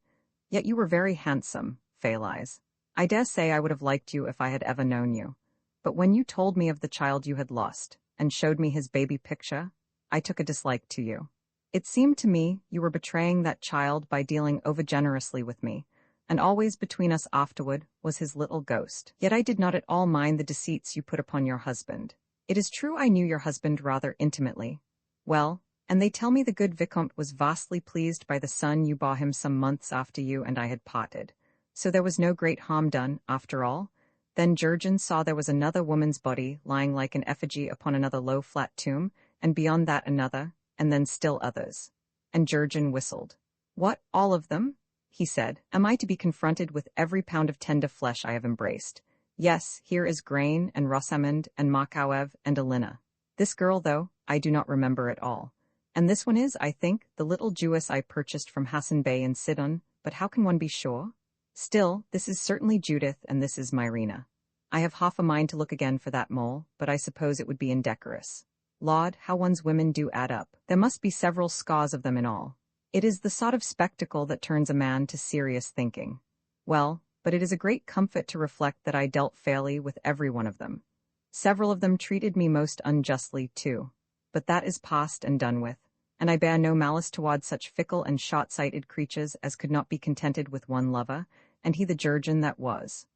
Yet you were very handsome, Félix. I dare say I would have liked you if I had ever known you. But when you told me of the child you had lost, and showed me his baby picture, I took a dislike to you. It seemed to me you were betraying that child by dealing over-generously with me, and always between us afterward was his little ghost. Yet I did not at all mind the deceits you put upon your husband. It is true I knew your husband rather intimately. Well, and they tell me the good Vicomte was vastly pleased by the son you bore him some months after you and I had parted. So there was no great harm done, after all. Then Jurgen saw there was another woman's body lying like an effigy upon another low flat tomb, and beyond that another, and then still others. And Jurgen whistled. What, all of them? He said, am I to be confronted with every pound of tender flesh I have embraced? Yes, here is Grain, and Rosamond, and Makawev, and Alina. This girl, though, I do not remember at all. And this one is, I think, the little Jewess I purchased from Hassan Bey in Sidon, but how can one be sure? Still, this is certainly Judith, and this is Myrina. I have half a mind to look again for that mole, but I suppose it would be indecorous. Laud, how one's women do add up. There must be several scores of them in all. It is the sort of spectacle that turns a man to serious thinking. Well, but it is a great comfort to reflect that I dealt fairly with every one of them. Several of them treated me most unjustly, too. But that is past and done with, and I bear no malice toward such fickle and short-sighted creatures as could not be contented with one lover, and he the Jurgen that was.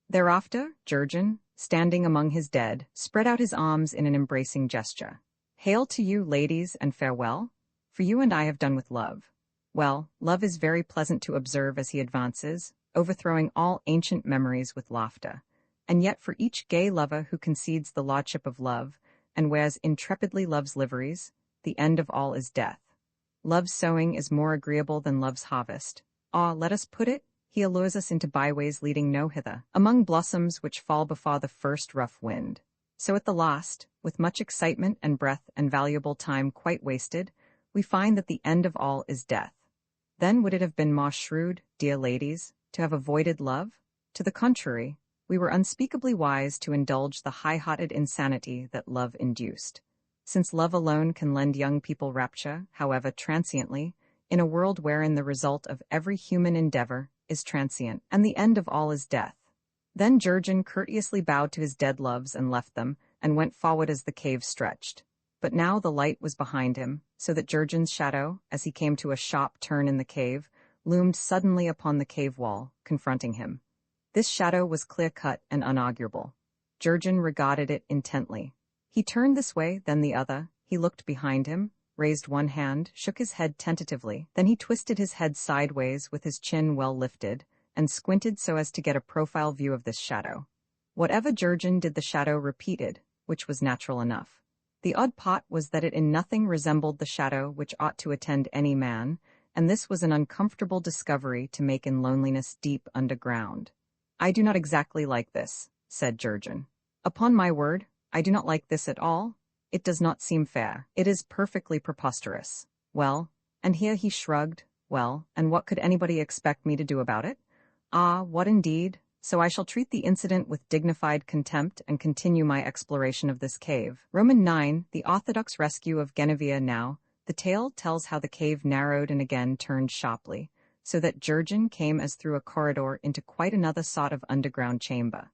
Thereafter, Jurgen, standing among his dead, spread out his arms in an embracing gesture. Hail to you, ladies, and farewell, for you and I have done with love. Well, love is very pleasant to observe as he advances, overthrowing all ancient memories with laughter. And yet for each gay lover who concedes the lordship of love, and wears intrepidly love's liveries, the end of all is death. Love's sowing is more agreeable than love's harvest. Ah, let us put it, he allures us into byways leading no hither, among blossoms which fall before the first rough wind. So at the last, with much excitement and breath and valuable time quite wasted, we find that the end of all is death. Then would it have been more shrewd, dear ladies, to have avoided love? To the contrary, we were unspeakably wise to indulge the high-hearted insanity that love induced. Since love alone can lend young people rapture, however transiently, in a world wherein the result of every human endeavor is transient, and the end of all is death. Then Jurgen courteously bowed to his dead loves and left them, and went forward as the cave stretched. But now the light was behind him, so that Jurgen's shadow, as he came to a sharp turn in the cave, loomed suddenly upon the cave wall, confronting him. This shadow was clear-cut and unarguable. Jurgen regarded it intently. He turned this way, then the other, he looked behind him, raised one hand, shook his head tentatively, then he twisted his head sideways with his chin well lifted, and squinted so as to get a profile view of this shadow. Whatever Jurgen did the shadow repeated, which was natural enough. The odd part was that it in nothing resembled the shadow which ought to attend any man, and this was an uncomfortable discovery to make in loneliness deep underground. "I do not exactly like this," said Jurgen. "Upon my word, I do not like this at all. It does not seem fair. It is perfectly preposterous. Well," and here he shrugged, "well, and what could anybody expect me to do about it? Ah, what indeed? So I shall treat the incident with dignified contempt and continue my exploration of this cave." Roman 9, the Orthodox rescue of Genevieve now, the tale tells how the cave narrowed and again turned sharply, so that Jurgen came as through a corridor into quite another sort of underground chamber.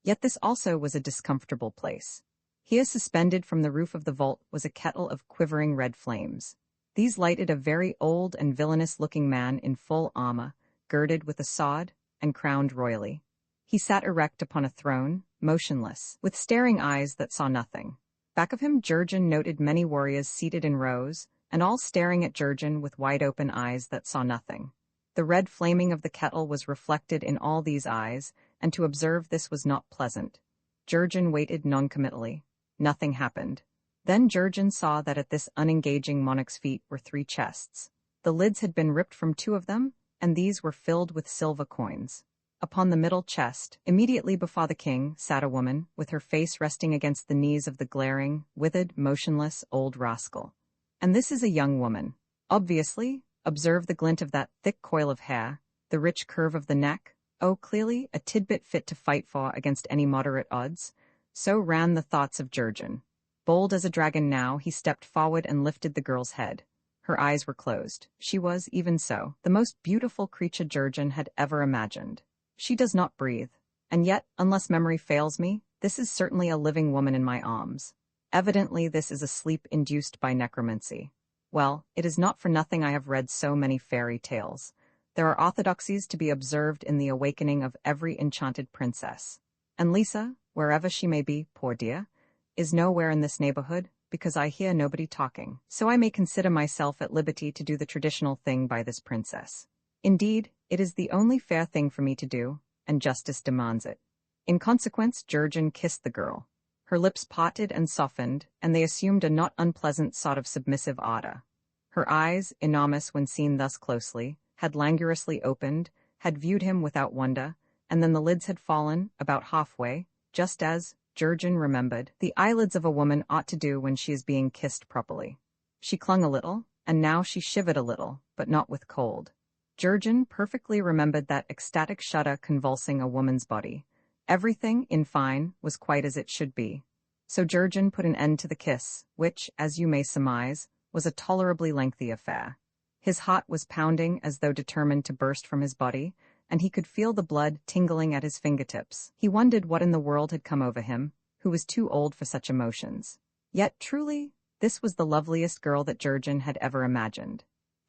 Yet this also was a discomfortable place. Here suspended from the roof of the vault was a kettle of quivering red flames. These lighted a very old and villainous-looking man in full armor, girded with a sword, and crowned royally. He sat erect upon a throne, motionless, with staring eyes that saw nothing. Back of him Jurgen noted many warriors seated in rows, and all staring at Jurgen with wide-open eyes that saw nothing. The red flaming of the kettle was reflected in all these eyes, and to observe this was not pleasant. Jurgen waited noncommittally. Nothing happened. Then Jurgen saw that at this unengaging monarch's feet were 3 chests. The lids had been ripped from 2 of them, and these were filled with silver coins. Upon the middle chest, immediately before the king, sat a woman, with her face resting against the knees of the glaring, withered, motionless old rascal. And this is a young woman. Obviously, observe the glint of that thick coil of hair, the rich curve of the neck. Oh, clearly, a tidbit fit to fight for against any moderate odds. So ran the thoughts of Jurgen. Bold as a dragon now, he stepped forward and lifted the girl's head. Her eyes were closed. She was, even so, the most beautiful creature Jurgen had ever imagined. She does not breathe. And yet, unless memory fails me, this is certainly a living woman in my arms. Evidently this is a sleep induced by necromancy. Well, it is not for nothing I have read so many fairy tales. There are orthodoxies to be observed in the awakening of every enchanted princess. And Lisa, wherever she may be, poor dear, is nowhere in this neighborhood, because I hear nobody talking, so I may consider myself at liberty to do the traditional thing by this princess. Indeed, it is the only fair thing for me to do, and justice demands it. In consequence, Jurgen kissed the girl. Her lips parted and softened, and they assumed a not unpleasant sort of submissive ardor. Her eyes, enormous when seen thus closely, had languorously opened, had viewed him without wonder, and then the lids had fallen, about halfway, just as, Jurgen remembered, the eyelids of a woman ought to do when she is being kissed properly. She clung a little, and now she shivered a little, but not with cold. Jurgen perfectly remembered that ecstatic shudder convulsing a woman's body. Everything, in fine, was quite as it should be. So Jurgen put an end to the kiss, which, as you may surmise, was a tolerably lengthy affair. His heart was pounding as though determined to burst from his body, and he could feel the blood tingling at his fingertips. He wondered what in the world had come over him, who was too old for such emotions. Yet, truly, this was the loveliest girl that Jurgen had ever imagined.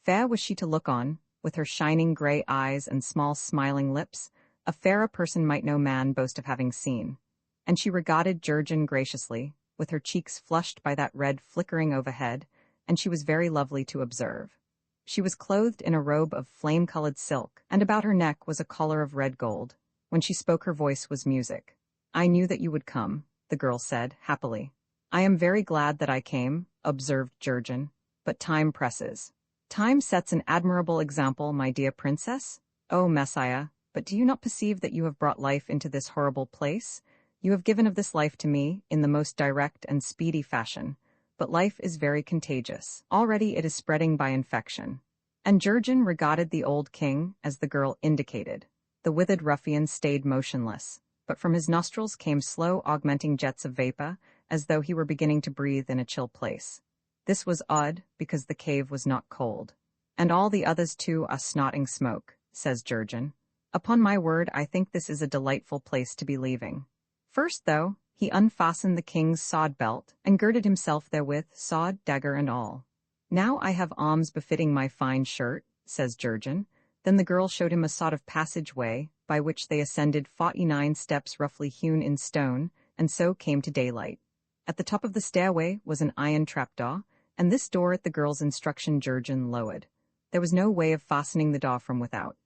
Fair was she to look on, with her shining gray eyes and small smiling lips, a fairer person might no man boast of having seen. and she regarded Jurgen graciously, with her cheeks flushed by that red flickering overhead, and she was very lovely to observe. She was clothed in a robe of flame-colored silk, and about her neck was a collar of red gold. When she spoke, her voice was music. "I knew that you would come," the girl said, happily. "I am very glad that I came," observed Jurgen, "but time presses." "Time sets an admirable example, my dear princess. Oh, Messiah, but do you not perceive that you have brought life into this horrible place? You have given of this life to me, in the most direct and speedy fashion. But life is very contagious. Already it is spreading by infection." And Jurgen regarded the old king, as the girl indicated. The withered ruffian stayed motionless, but from his nostrils came slow augmenting jets of vapor, as though he were beginning to breathe in a chill place. This was odd, because the cave was not cold. "And all the others too are snorting smoke," says Jurgen. "Upon my word, I think this is a delightful place to be leaving." First, though, he unfastened the king's sword belt, and girded himself therewith, sword, dagger, and all. "Now I have arms befitting my fine shirt," says Jurgen. Then the girl showed him a sort of passage-way, by which they ascended 49 steps roughly hewn in stone, and so came to daylight. At the top of the stairway was an iron trapdoor, and this door at the girl's instruction Jurgen lowered. There was no way of fastening the door from without.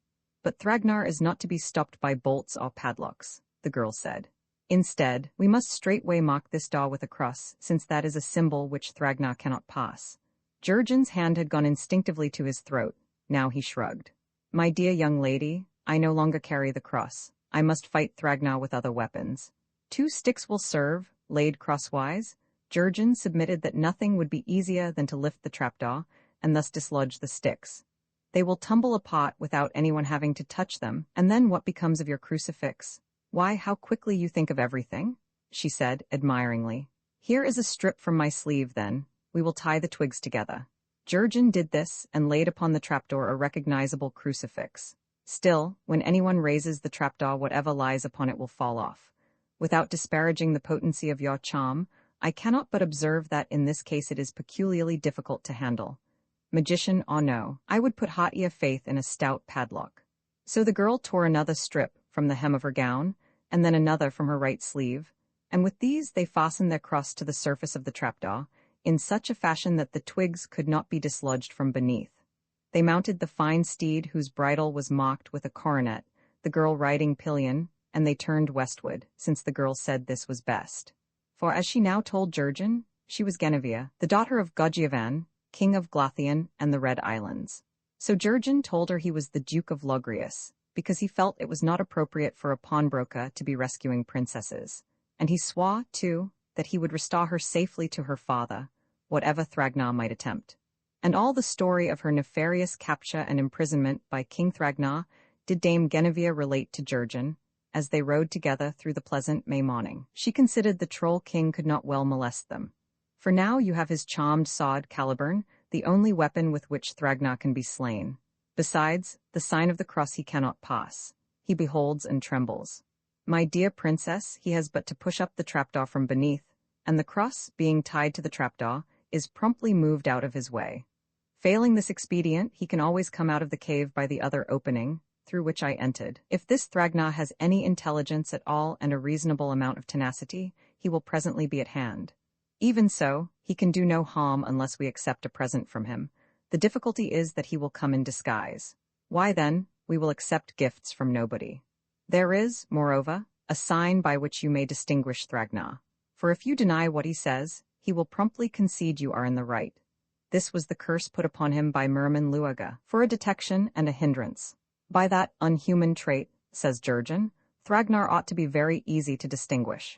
"But Thragnar is not to be stopped by bolts or padlocks," the girl said. "Instead, we must straightway mark this door with a cross, since that is a symbol which Thragnar cannot pass." Jurgen's hand had gone instinctively to his throat. Now he shrugged. "My dear young lady, I no longer carry the cross. I must fight Thragnar with other weapons. 2 sticks will serve, laid crosswise." Jurgen submitted that nothing would be easier than to lift the trapdoor, and thus dislodge the sticks. "They will tumble apart without anyone having to touch them, and then what becomes of your crucifix? Why, how quickly you think of everything," she said, admiringly. "Here is a strip from my sleeve, then. We will tie the twigs together." Jurgen did this, and laid upon the trapdoor a recognizable crucifix. Still, when anyone raises the trapdoor, whatever lies upon it will fall off. Without disparaging the potency of your charm, I cannot but observe that in this case it is peculiarly difficult to handle. Magician or no, I would put heartier faith in a stout padlock. So the girl tore another strip from the hem of her gown, and then another from her right sleeve, and with these they fastened their cross to the surface of the trapdoor, in such a fashion that the twigs could not be dislodged from beneath. They mounted the fine steed whose bridle was marked with a coronet, the girl riding pillion, and they turned westward, since the girl said this was best. For as she now told Jurgen, she was Guinevere, the daughter of Godgiavan, king of Glothian and the Red Islands. So Jurgen told her he was the Duke of Logrius, because he felt it was not appropriate for a pawnbroker to be rescuing princesses, and he swore, too, that he would restore her safely to her father, whatever Thragnar might attempt. And all the story of her nefarious capture and imprisonment by King Thragnar did Dame Guinevere relate to Jurgen, as they rode together through the pleasant May morning. She considered the troll king could not well molest them. "For now you have his charmed sword, Caliburn, the only weapon with which Thragnar can be slain. Besides, the sign of the cross he cannot pass. He beholds and trembles. My dear princess, he has but to push up the trapdoor from beneath, and the cross, being tied to the trapdoor, is promptly moved out of his way. Failing this expedient, he can always come out of the cave by the other opening, through which I entered. If this Thragnar has any intelligence at all and a reasonable amount of tenacity, he will presently be at hand. Even so, he can do no harm unless we accept a present from him. The difficulty is that he will come in disguise. Why then, we will accept gifts from nobody. There is, moreover, a sign by which you may distinguish Thragnar. For if you deny what he says, he will promptly concede you are in the right. This was the curse put upon him by Merman Luaga, for a detection and a hindrance. By that unhuman trait, says Jurgen, Thragnar ought to be very easy to distinguish.